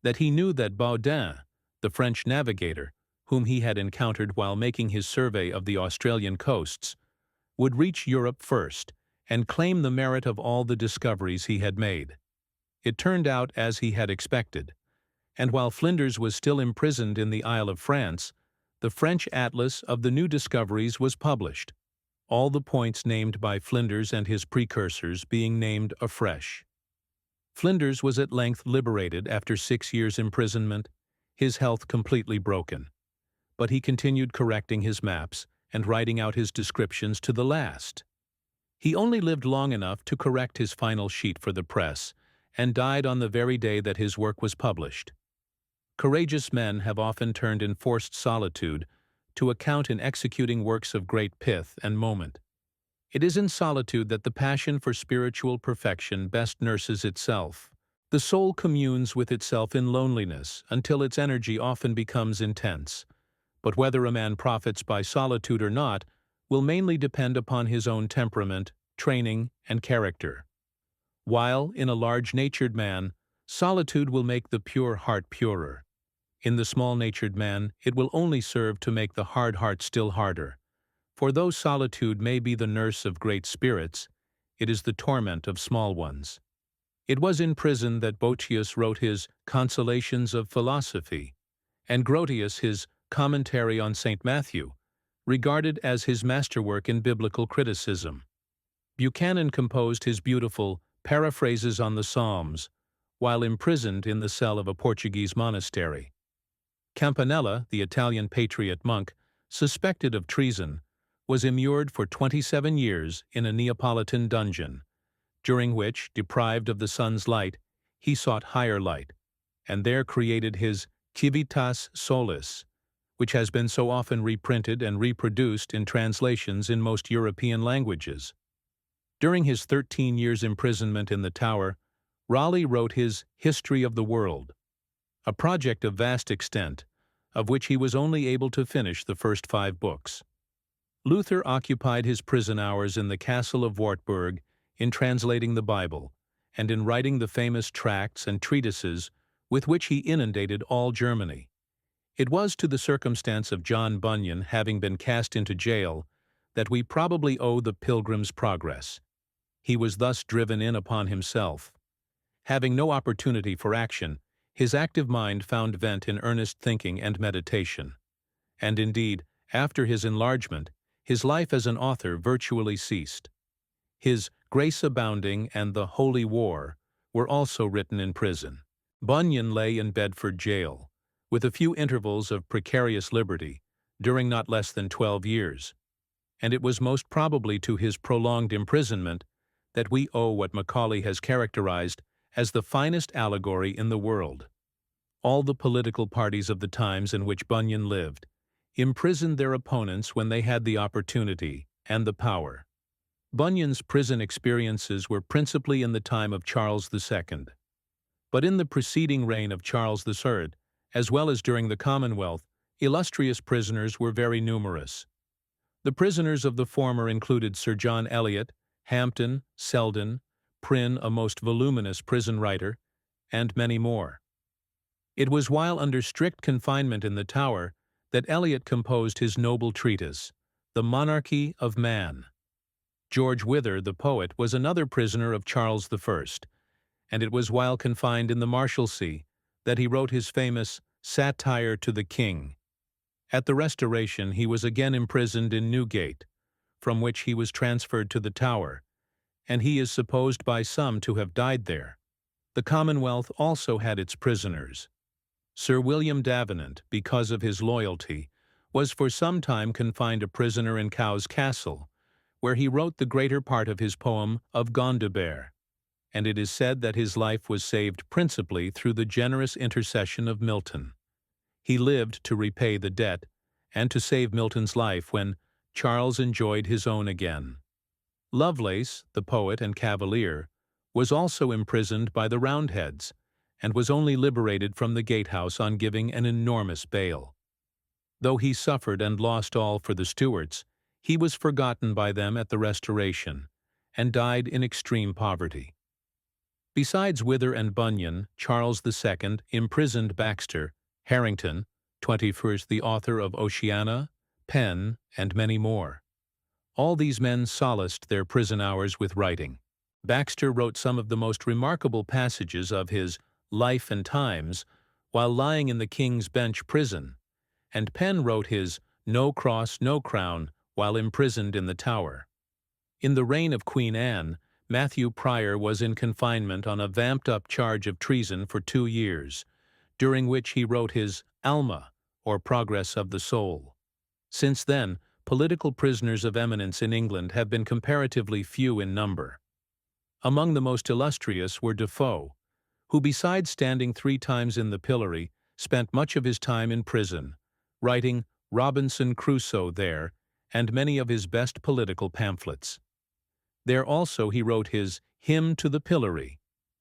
that he knew that Baudin, the French navigator, whom he had encountered while making his survey of the Australian coasts, would reach Europe first and claim the merit of all the discoveries he had made. It turned out as he had expected, and while Flinders was still imprisoned in the Isle of France, the French atlas of the new discoveries was published, all the points named by Flinders and his precursors being named afresh. Flinders was at length liberated after 6 years' imprisonment, his health completely broken. But he continued correcting his maps and writing out his descriptions to the last. He only lived long enough to correct his final sheet for the press, and died on the very day that his work was published. Courageous men have often turned enforced solitude to account in executing works of great pith and moment. It is in solitude that the passion for spiritual perfection best nurses itself. The soul communes with itself in loneliness until its energy often becomes intense. But whether a man profits by solitude or not will mainly depend upon his own temperament, training, and character. While, in a large-natured man, solitude will make the pure heart purer, in the small-natured man it will only serve to make the hard heart still harder. For though solitude may be the nurse of great spirits, it is the torment of small ones. It was in prison that Boetius wrote his Consolations of Philosophy, and Grotius his Commentary on St. Matthew, regarded as his masterwork in biblical criticism. Buchanan composed his beautiful Paraphrases on the Psalms, while imprisoned in the cell of a Portuguese monastery. Campanella, the Italian patriot monk, suspected of treason, was immured for 27 years in a Neapolitan dungeon, during which, deprived of the sun's light, he sought higher light, and there created his Civitas Solis, which has been so often reprinted and reproduced in translations in most European languages. During his 13 years' imprisonment in the Tower, Raleigh wrote his History of the World, a project of vast extent, of which he was only able to finish the first 5 books. Luther occupied his prison hours in the castle of Wartburg in translating the Bible, and in writing the famous tracts and treatises with which he inundated all Germany. It was to the circumstance of John Bunyan having been cast into jail that we probably owe the Pilgrim's Progress. He was thus driven in upon himself. Having no opportunity for action, his active mind found vent in earnest thinking and meditation. And indeed, after his enlargement, his life as an author virtually ceased. His Grace Abounding and the Holy War were also written in prison. Bunyan lay in Bedford jail, with a few intervals of precarious liberty, during not less than 12 years. And it was most probably to his prolonged imprisonment that we owe what Macaulay has characterized as the finest allegory in the world. All the political parties of the times in which Bunyan lived imprisoned their opponents when they had the opportunity and the power. Bunyan's prison experiences were principally in the time of Charles II. But in the preceding reign of Charles III, as well as during the Commonwealth, illustrious prisoners were very numerous. The prisoners of the former included Sir John Eliot, Hampden, Selden, Prynne, a most voluminous prison writer, and many more. It was while under strict confinement in the Tower that Eliot composed his noble treatise, The Monarchy of Man. George Wither, the poet, was another prisoner of Charles I, and it was while confined in the Marshalsea that he wrote his famous Satire to the King. At the Restoration he was again imprisoned in Newgate, from which he was transferred to the Tower, and he is supposed by some to have died there. The Commonwealth also had its prisoners. Sir William Davenant, because of his loyalty, was for some time confined a prisoner in Cowes Castle, where he wrote the greater part of his poem of Gondibert, and it is said that his life was saved principally through the generous intercession of Milton. He lived to repay the debt and to save Milton's life when Charles enjoyed his own again. Lovelace, the poet and cavalier, was also imprisoned by the Roundheads, and was only liberated from the gatehouse on giving an enormous bail. Though he suffered and lost all for the Stuarts, he was forgotten by them at the Restoration, and died in extreme poverty. Besides Wither and Bunyan, Charles II imprisoned Baxter, Harrington, 21st the author of Oceana, Penn, and many more. All these men solaced their prison hours with writing. Baxter wrote some of the most remarkable passages of his Life and Times while lying in the King's Bench prison, and Penn wrote his No Cross, No Crown while imprisoned in the Tower. In the reign of Queen Anne, Matthew Prior was in confinement on a vamped-up charge of treason for 2 years, during which he wrote his Alma, or Progress of the Soul. Since then, political prisoners of eminence in England have been comparatively few in number. Among the most illustrious were Defoe, who besides standing 3 times in the pillory, spent much of his time in prison, writing Robinson Crusoe there and many of his best political pamphlets. There also he wrote his Hymn to the Pillory,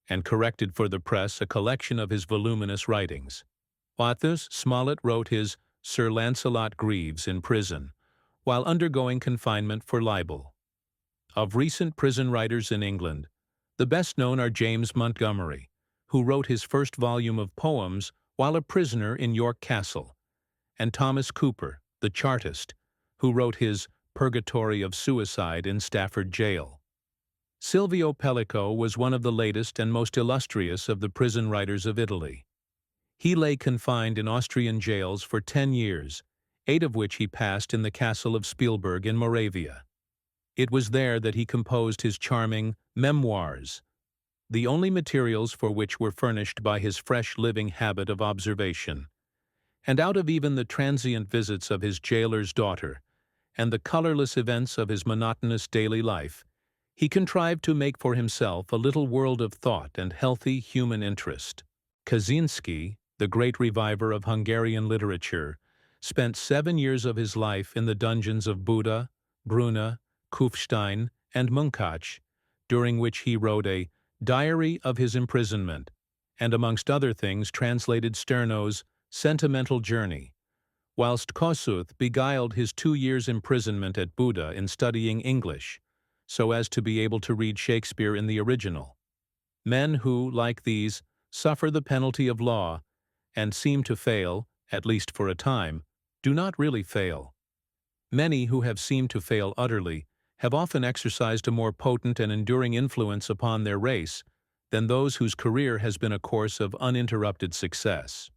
and corrected for the press a collection of his voluminous writings. Arthur Smollett wrote his Sir Lancelot Greaves in prison, while undergoing confinement for libel. Of recent prison writers in England, the best known are James Montgomery, who wrote his first volume of poems while a prisoner in York Castle, and Thomas Cooper, the Chartist, who wrote his Purgatory of Suicide in Stafford Jail. Silvio Pellico was one of the latest and most illustrious of the prison writers of Italy. He lay confined in Austrian jails for 10 years, 8 of which he passed in the castle of Spielberg in Moravia. It was there that he composed his charming Memoirs, the only materials for which were furnished by his fresh living habit of observation. And out of even the transient visits of his jailer's daughter, and the colorless events of his monotonous daily life, he contrived to make for himself a little world of thought and healthy human interest. Kaczynski, the great reviver of Hungarian literature, spent 7 years of his life in the dungeons of Buda, Brunna, Kufstein, and Munkacs, during which he wrote a Diary of his Imprisonment, and amongst other things translated Sterno's Sentimental Journey, whilst Kossuth beguiled his 2 years' imprisonment at Buda in studying English, so as to be able to read Shakespeare in the original. Men who, like these, suffer the penalty of law, and seem to fail, at least for a time, do not really fail. Many who have seemed to fail utterly have often exercised a more potent and enduring influence upon their race than those whose career has been a course of uninterrupted success.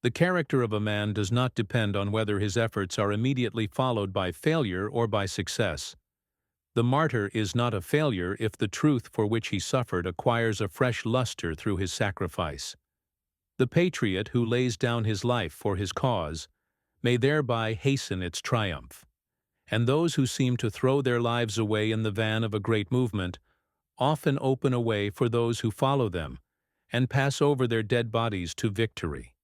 The character of a man does not depend on whether his efforts are immediately followed by failure or by success. The martyr is not a failure if the truth for which he suffered acquires a fresh luster through his sacrifice. The patriot who lays down his life for his cause may thereby hasten its triumph. And those who seem to throw their lives away in the van of a great movement often open a way for those who follow them and pass over their dead bodies to victory.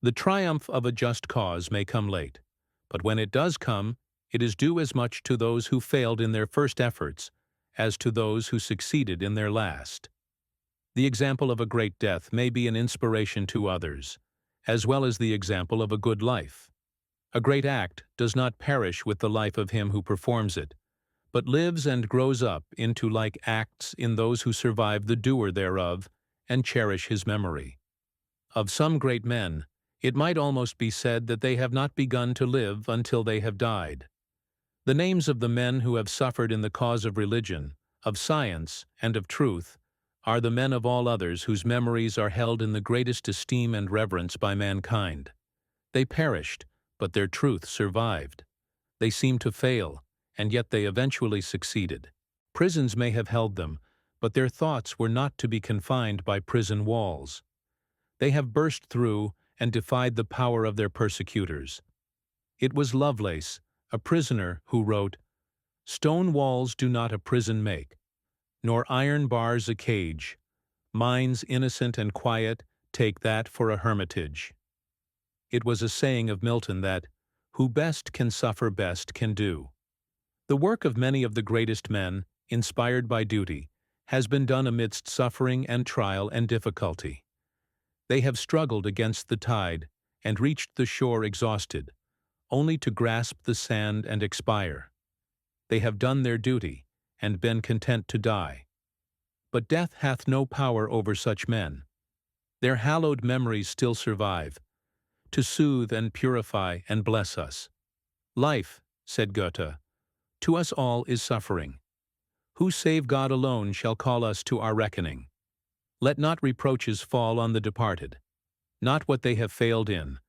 The triumph of a just cause may come late, but when it does come, it is due as much to those who failed in their first efforts as to those who succeeded in their last. The example of a great death may be an inspiration to others, as well as the example of a good life. A great act does not perish with the life of him who performs it, but lives and grows up into like acts in those who survive the doer thereof and cherish his memory. Of some great men, it might almost be said that they have not begun to live until they have died. The names of the men who have suffered in the cause of religion, of science, and of truth are the men of all others whose memories are held in the greatest esteem and reverence by mankind. They perished, but their truth survived. They seemed to fail, and yet they eventually succeeded. Prisons may have held them, but their thoughts were not to be confined by prison walls. They have burst through and defied the power of their persecutors. It was Lovelace, a prisoner, who wrote, "Stone walls do not a prison make, nor iron bars a cage. Minds innocent and quiet take that for a hermitage." It was a saying of Milton that, "Who best can suffer best can do." The work of many of the greatest men, inspired by duty, has been done amidst suffering and trial and difficulty. They have struggled against the tide and reached the shore exhausted, only to grasp the sand and expire. They have done their duty and been content to die. But death hath no power over such men. Their hallowed memories still survive, to soothe and purify and bless us. "Life," said Goethe, "to us all is suffering. Who save God alone shall call us to our reckoning? Let not reproaches fall on the departed, not what they have failed in,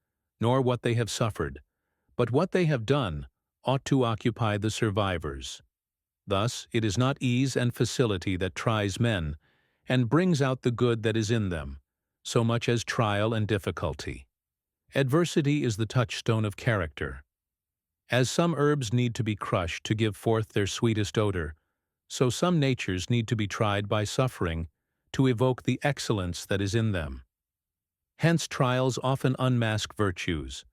nor what they have suffered, but what they have done ought to occupy the survivors." Thus, it is not ease and facility that tries men and brings out the good that is in them, so much as trial and difficulty. Adversity is the touchstone of character. As some herbs need to be crushed to give forth their sweetest odor, so some natures need to be tried by suffering to evoke the excellence that is in them. Hence trials often unmask virtues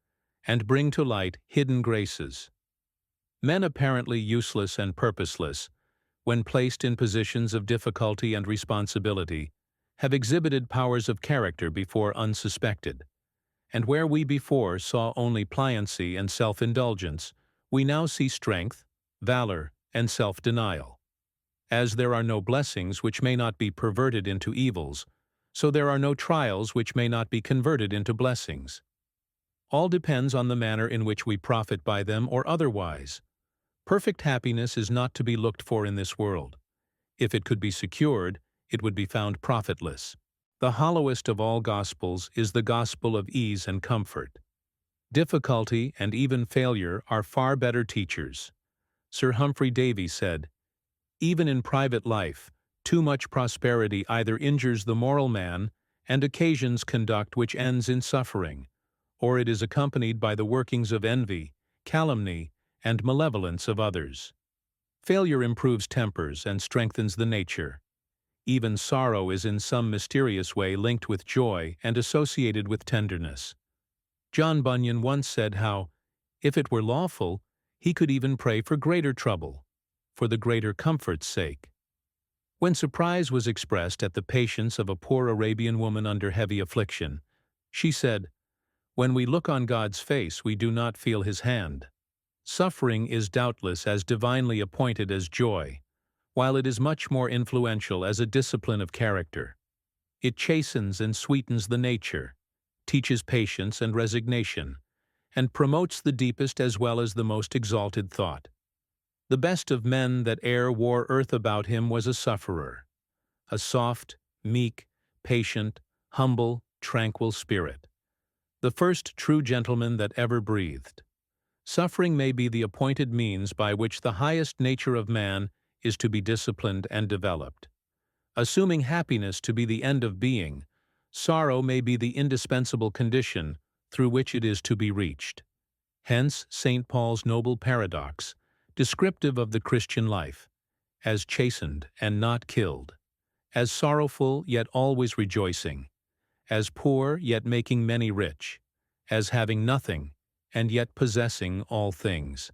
and bring to light hidden graces. Men apparently useless and purposeless, when placed in positions of difficulty and responsibility, have exhibited powers of character before unsuspected. And where we before saw only pliancy and self-indulgence, we now see strength, valor, and self-denial. As there are no blessings which may not be perverted into evils, so there are no trials which may not be converted into blessings. All depends on the manner in which we profit by them or otherwise. Perfect happiness is not to be looked for in this world. If it could be secured, it would be found profitless. The hollowest of all gospels is the gospel of ease and comfort. Difficulty and even failure are far better teachers. Sir Humphrey Davy said, "Even in private life, too much prosperity either injures the moral man and occasions conduct which ends in suffering, or it is accompanied by the workings of envy, calumny, and malevolence of others. Failure improves tempers and strengthens the nature. Even sorrow is in some mysterious way linked with joy and associated with tenderness." John Bunyan once said how, if it were lawful, he could even pray for greater trouble, for the greater comfort's sake. When surprise was expressed at the patience of a poor Arabian woman under heavy affliction, she said, "When we look on God's face, we do not feel his hand." Suffering is doubtless as divinely appointed as joy, while it is much more influential as a discipline of character. It chastens and sweetens the nature, teaches patience and resignation, and promotes the deepest as well as the most exalted thought. The best of men that e'er wore earth about him was a sufferer, a soft, meek, patient, humble, tranquil spirit, the first true gentleman that ever breathed. Suffering may be the appointed means by which the highest nature of man is to be disciplined and developed. Assuming happiness to be the end of being, sorrow may be the indispensable condition through which it is to be reached. Hence St. Paul's noble paradox, descriptive of the Christian life, as chastened and not killed, as sorrowful yet always rejoicing, as poor yet making many rich, as having nothing and yet possessing all things.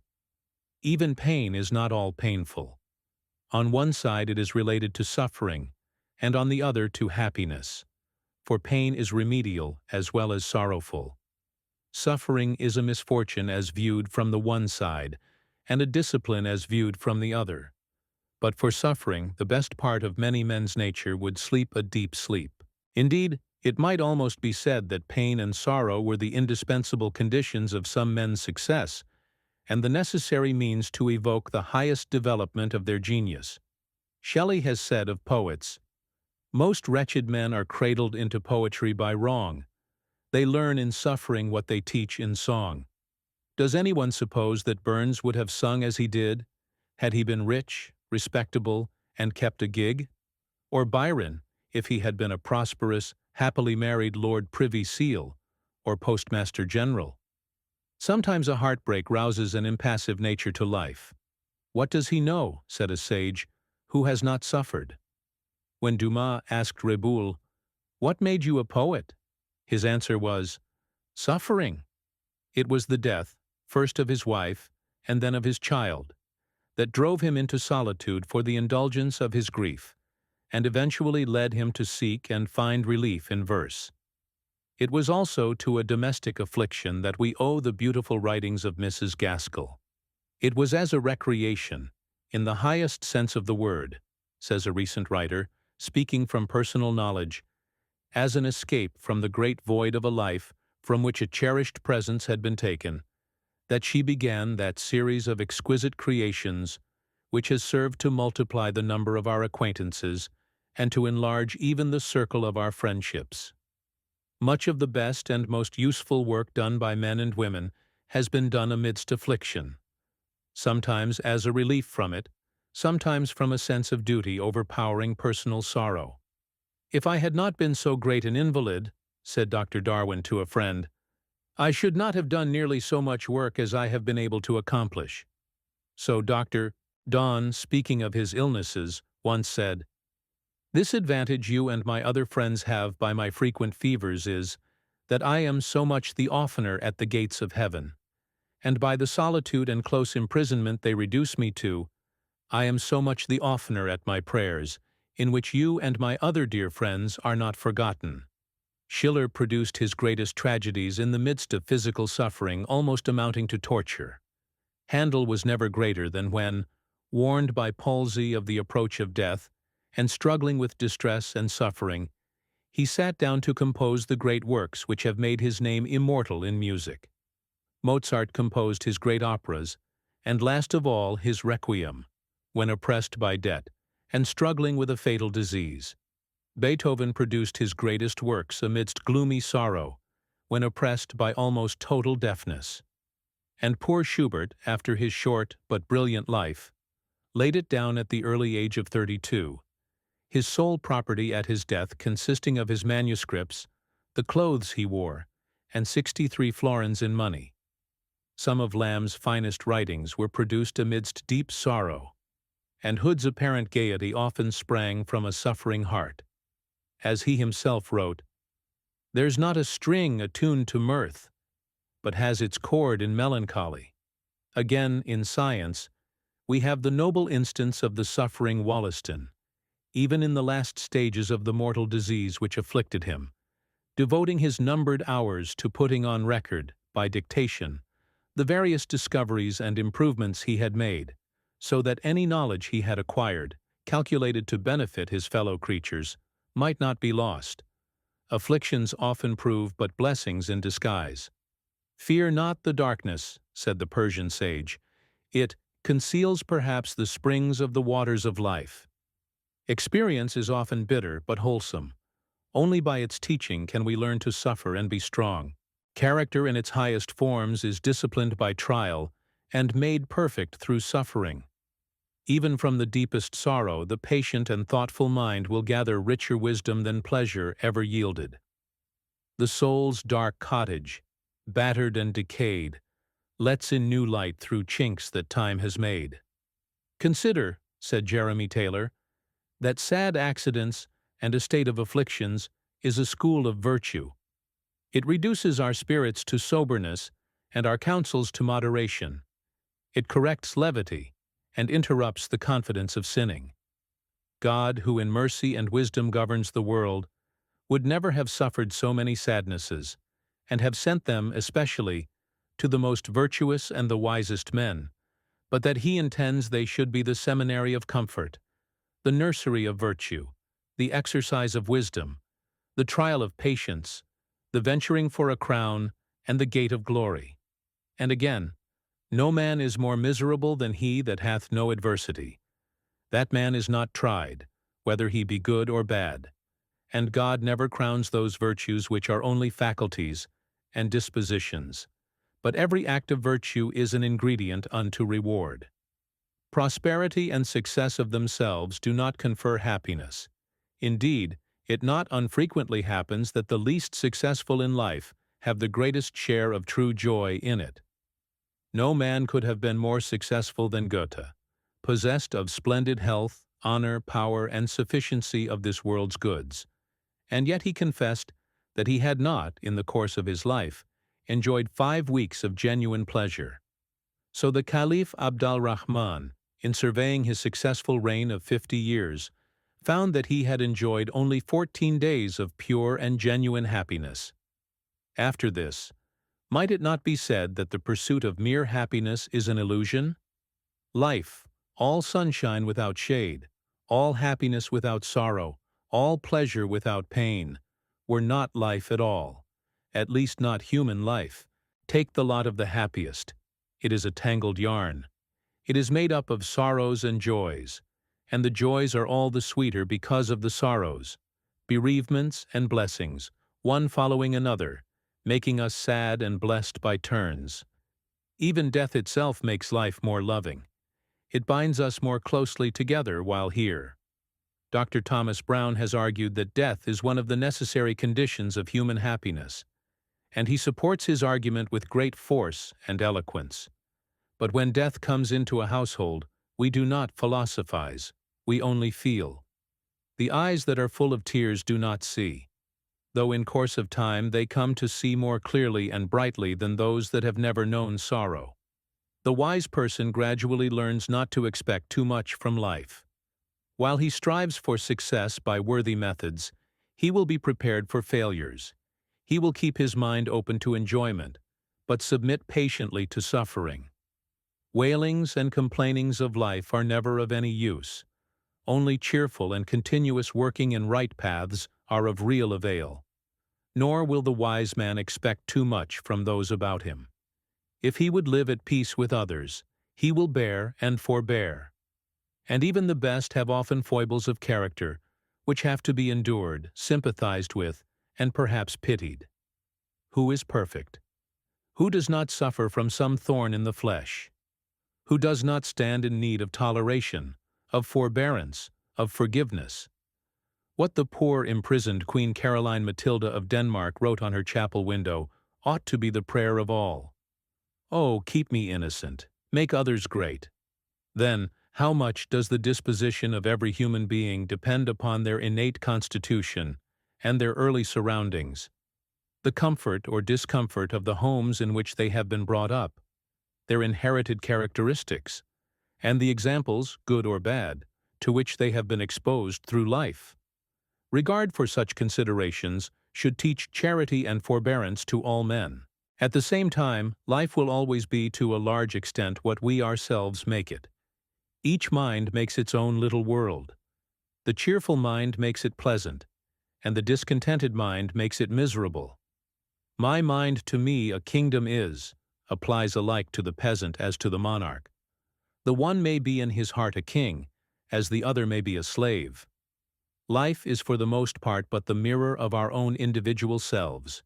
Even pain is not all painful. On one side it is related to suffering, and on the other to happiness, for pain is remedial as well as sorrowful. Suffering is a misfortune as viewed from the one side, and a discipline as viewed from the other. But for suffering, the best part of many men's nature would sleep a deep sleep. Indeed, it might almost be said that pain and sorrow were the indispensable conditions of some men's success, and the necessary means to evoke the highest development of their genius. Shelley has said of poets, "Most wretched men are cradled into poetry by wrong. They learn in suffering what they teach in song." Does anyone suppose that Burns would have sung as he did, had he been rich, respectable, and kept a gig? Or Byron, if he had been a prosperous, happily married Lord Privy Seal, or Postmaster General? Sometimes a heartbreak rouses an impassive nature to life. "What does he know," said a sage, "who has not suffered?" When Dumas asked Reboul, "What made you a poet?" his answer was, "Suffering." It was the death, first of his wife, and then of his child, that drove him into solitude for the indulgence of his grief, and eventually led him to seek and find relief in verse. It was also to a domestic affliction that we owe the beautiful writings of Mrs. Gaskell. "It was as a recreation, in the highest sense of the word," says a recent writer, speaking from personal knowledge, "as an escape from the great void of a life from which a cherished presence had been taken, that she began that series of exquisite creations which has served to multiply the number of our acquaintances and to enlarge even the circle of our friendships. Much of the best and most useful work done by men and women has been done amidst affliction, sometimes as a relief from it, sometimes from a sense of duty overpowering personal sorrow. If I had not been so great an invalid," said Dr. Darwin to a friend, "I should not have done nearly so much work as I have been able to accomplish." So Dr. Don, speaking of his illnesses, once said, "This advantage you and my other friends have by my frequent fevers is, that I am so much the oftener at the gates of heaven, and by the solitude and close imprisonment they reduce me to, I am so much the oftener at my prayers, in which you and my other dear friends are not forgotten." Schiller produced his greatest tragedies in the midst of physical suffering almost amounting to torture. Handel was never greater than when, warned by palsy of the approach of death, and struggling with distress and suffering, he sat down to compose the great works which have made his name immortal in music. Mozart composed his great operas, and last of all his Requiem, when oppressed by debt, and struggling with a fatal disease. Beethoven produced his greatest works amidst gloomy sorrow, when oppressed by almost total deafness. And poor Schubert, after his short but brilliant life, laid it down at the early age of 32, his sole property at his death consisting of his manuscripts, the clothes he wore, and 63 florins in money. Some of Lamb's finest writings were produced amidst deep sorrow, and Hood's apparent gaiety often sprang from a suffering heart. As he himself wrote, "There's not a string attuned to mirth, but has its chord in melancholy." Again, in science, we have the noble instance of the suffering Wollaston, even in the last stages of the mortal disease which afflicted him, devoting his numbered hours to putting on record, by dictation, the various discoveries and improvements he had made, so that any knowledge he had acquired, calculated to benefit his fellow creatures, might not be lost. Afflictions often prove but blessings in disguise. "Fear not the darkness," said the Persian sage. "It conceals perhaps the springs of the waters of life." Experience is often bitter but wholesome. Only by its teaching can we learn to suffer and be strong. Character in its highest forms is disciplined by trial and made perfect through suffering. Even from the deepest sorrow, the patient and thoughtful mind will gather richer wisdom than pleasure ever yielded. The soul's dark cottage, battered and decayed, lets in new light through chinks that time has made. "Consider," said Jeremy Taylor, "that sad accidents and a state of afflictions is a school of virtue. It reduces our spirits to soberness and our counsels to moderation. It corrects levity and interrupts the confidence of sinning. God, who in mercy and wisdom governs the world, would never have suffered so many sadnesses, and have sent them, especially, to the most virtuous and the wisest men, but that he intends they should be the seminary of comfort, the nursery of virtue, the exercise of wisdom, the trial of patience, the venturing for a crown, and the gate of glory. And again, no man is more miserable than he that hath no adversity. That man is not tried, whether he be good or bad. And God never crowns those virtues which are only faculties and dispositions, but every act of virtue is an ingredient unto reward. Prosperity and success of themselves do not confer happiness. Indeed, it not unfrequently happens that the least successful in life have the greatest share of true joy in it. No man could have been more successful than Goethe, possessed of splendid health, honor, power, and sufficiency of this world's goods, and yet he confessed that he had not, in the course of his life, enjoyed 5 weeks of genuine pleasure. So the Caliph Abd al-Rahman, in surveying his successful reign of 50 years, found that he had enjoyed only 14 days of pure and genuine happiness. After this, might it not be said that the pursuit of mere happiness is an illusion? Life, all sunshine without shade, all happiness without sorrow, all pleasure without pain, were not life at all, at least not human life. Take the lot of the happiest. It is a tangled yarn. It is made up of sorrows and joys, and the joys are all the sweeter because of the sorrows, bereavements and blessings, one following another, making us sad and blessed by turns. Even death itself makes life more loving. It binds us more closely together while here. Dr. Thomas Brown has argued that death is one of the necessary conditions of human happiness, and he supports his argument with great force and eloquence. But when death comes into a household, we do not philosophize, we only feel. The eyes that are full of tears do not see, though in course of time they come to see more clearly and brightly than those that have never known sorrow. The wise person gradually learns not to expect too much from life. While he strives for success by worthy methods, he will be prepared for failures. He will keep his mind open to enjoyment, but submit patiently to suffering. Wailings and complainings of life are never of any use. Only cheerful and continuous working in right paths are of real avail. Nor will the wise man expect too much from those about him. If he would live at peace with others, he will bear and forbear. And even the best have often foibles of character, which have to be endured, sympathized with, and perhaps pitied. Who is perfect? Who does not suffer from some thorn in the flesh? Who does not stand in need of toleration, of forbearance, of forgiveness? What the poor imprisoned Queen Caroline Matilda of Denmark wrote on her chapel window ought to be the prayer of all. Oh, keep me innocent, make others great. Then, how much does the disposition of every human being depend upon their innate constitution and their early surroundings, the comfort or discomfort of the homes in which they have been brought up, their inherited characteristics, and the examples, good or bad, to which they have been exposed through life. Regard for such considerations should teach charity and forbearance to all men. At the same time, life will always be to a large extent what we ourselves make it. Each mind makes its own little world. The cheerful mind makes it pleasant, and the discontented mind makes it miserable. My mind to me a kingdom is, applies alike to the peasant as to the monarch. The one may be in his heart a king, as the other may be a slave. Life is for the most part but the mirror of our own individual selves.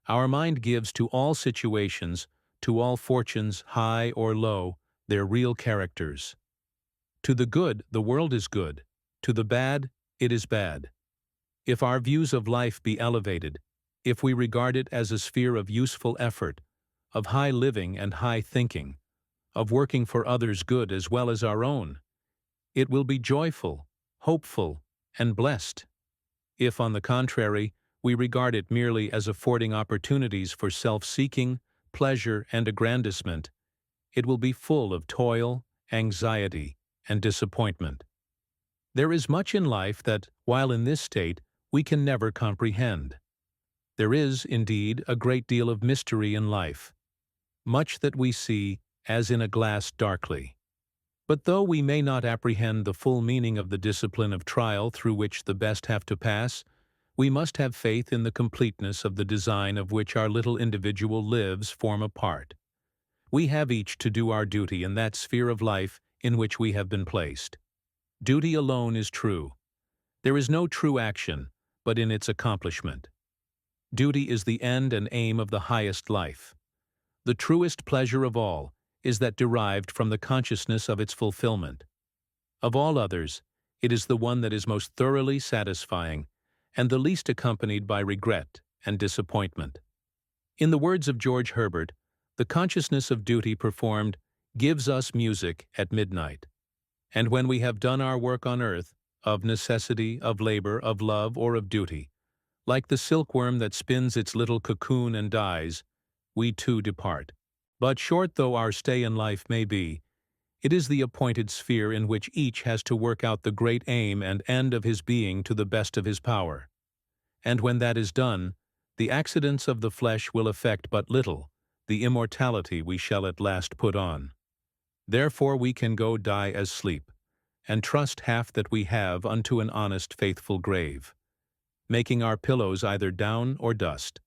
Our mind gives to all situations, to all fortunes, high or low, their real characters. To the good, the world is good. To the bad, it is bad. If our views of life be elevated, if we regard it as a sphere of useful effort, of high living and high thinking, of working for others' good as well as our own, it will be joyful, hopeful, and blessed. If, on the contrary, we regard it merely as affording opportunities for self-seeking, pleasure, and aggrandizement, it will be full of toil, anxiety, and disappointment. There is much in life that, while in this state, we can never comprehend. There is, indeed, a great deal of mystery in life, much that we see as in a glass darkly. But though we may not apprehend the full meaning of the discipline of trial through which the best have to pass, we must have faith in the completeness of the design of which our little individual lives form a part. We have each to do our duty in that sphere of life in which we have been placed. Duty alone is true. There is no true action but in its accomplishment. Duty is the end and aim of the highest life. The truest pleasure of all is that derived from the consciousness of its fulfillment. Of all others, it is the one that is most thoroughly satisfying and the least accompanied by regret and disappointment. In the words of George Herbert, the consciousness of duty performed gives us music at midnight. And when we have done our work on earth, of necessity, of labor, of love, or of duty, like the silkworm that spins its little cocoon and dies, we too depart. But short though our stay in life may be, it is the appointed sphere in which each has to work out the great aim and end of his being to the best of his power. And when that is done, the accidents of the flesh will affect but little the immortality we shall at last put on. Therefore we can go die as sleep, and trust half that we have unto an honest faithful grave, making our pillows either down or dust.